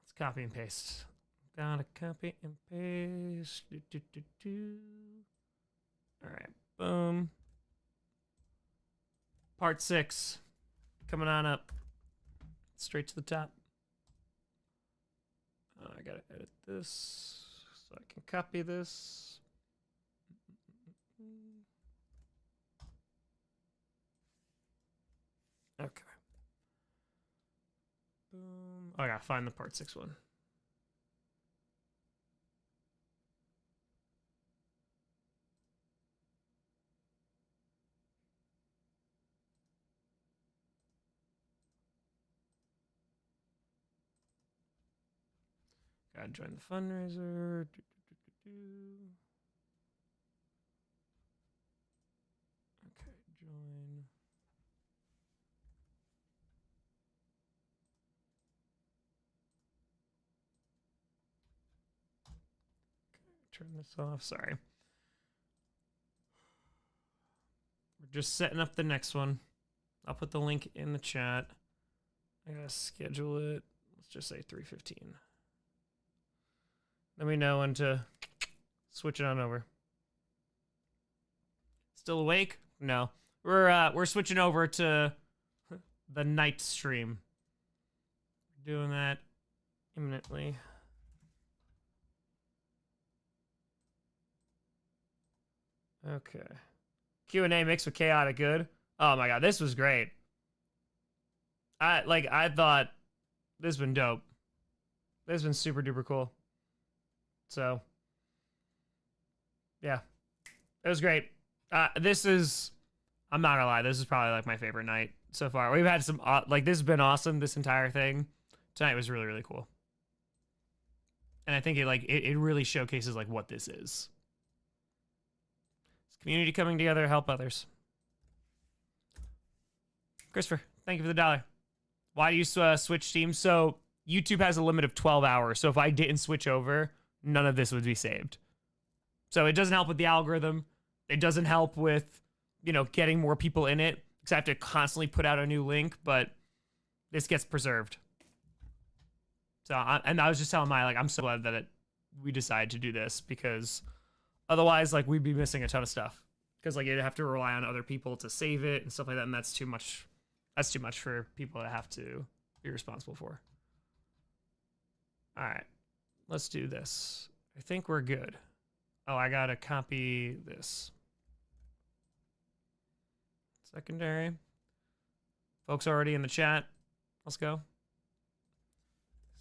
let's copy and paste. Gotta copy and paste. All right, boom. Part 6 coming on up. Straight to the top. I gotta edit this so I can copy this. Okay. Boom. Oh, I gotta find the part 6 one. Gotta join the fundraiser. Okay, join. turn this off. Sorry. We're just setting up the next one. I'll put the link in the chat. I gotta schedule it. Let's just say 3:15. Let me know when to switch it on over. Still awake? No. We're switching over to the night stream. Doing that imminently. Okay. Q&A mixed with chaotic good. Oh my god, this was great. I thought this has been dope. This has been super duper cool. So yeah. It was great. This is, I'm not gonna lie, this is probably like my favorite night so far. We've had some like, this has been awesome, this entire thing. Tonight was really, really cool. And I think it really showcases like what this is. It's community coming together to help others. Christopher, thank you for the $1. Why do you switch teams? So YouTube has a limit of 12 hours. So if I didn't switch over, none of this would be saved. So it doesn't help with the algorithm. It doesn't help with, you know, getting more people in it, because I have to constantly put out a new link, but this gets preserved. So, and I was just telling Maya, like, I'm so glad that we decided to do this, because otherwise, like, we'd be missing a ton of stuff. Because, like, you'd have to rely on other people to save it and stuff like that, and that's too much. That's too much for people to have to be responsible for. All right, let's do this. I think we're good. Oh, I gotta copy this. Secondary. Folks already in the chat. Let's go.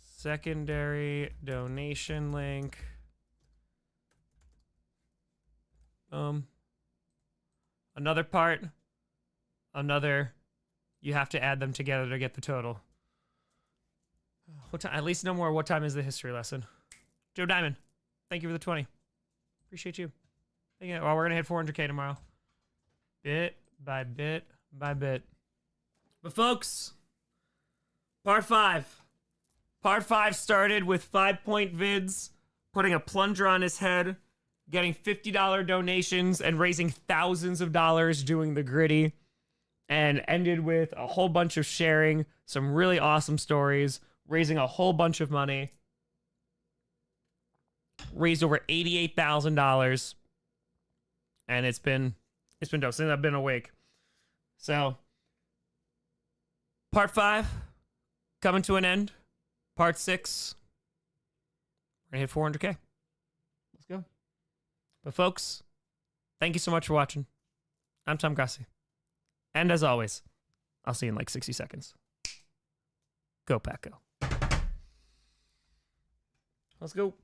Secondary donation link. Another part. Another. You have to add them together to get the total. What time? At least no more. What time is the history lesson? Joe Diamond, thank you for the 20. Appreciate you. Well, we're gonna hit 400K tomorrow. Bit by bit by bit. But folks, part 5. Part 5 started with 5-point vids, putting a plunger on his head, getting $50 donations, and raising thousands of dollars doing the gritty, and ended with a whole bunch of sharing, some really awesome stories, raising a whole bunch of money. Raised over $88,000, and it's been dope since I've been awake. So, part 5 coming to an end. Part 6, we're gonna hit 400K. Let's go. But folks, thank you so much for watching. I'm Tom Grossi, and as always, I'll see you in like 60 seconds. Go Pack Go. Let's go.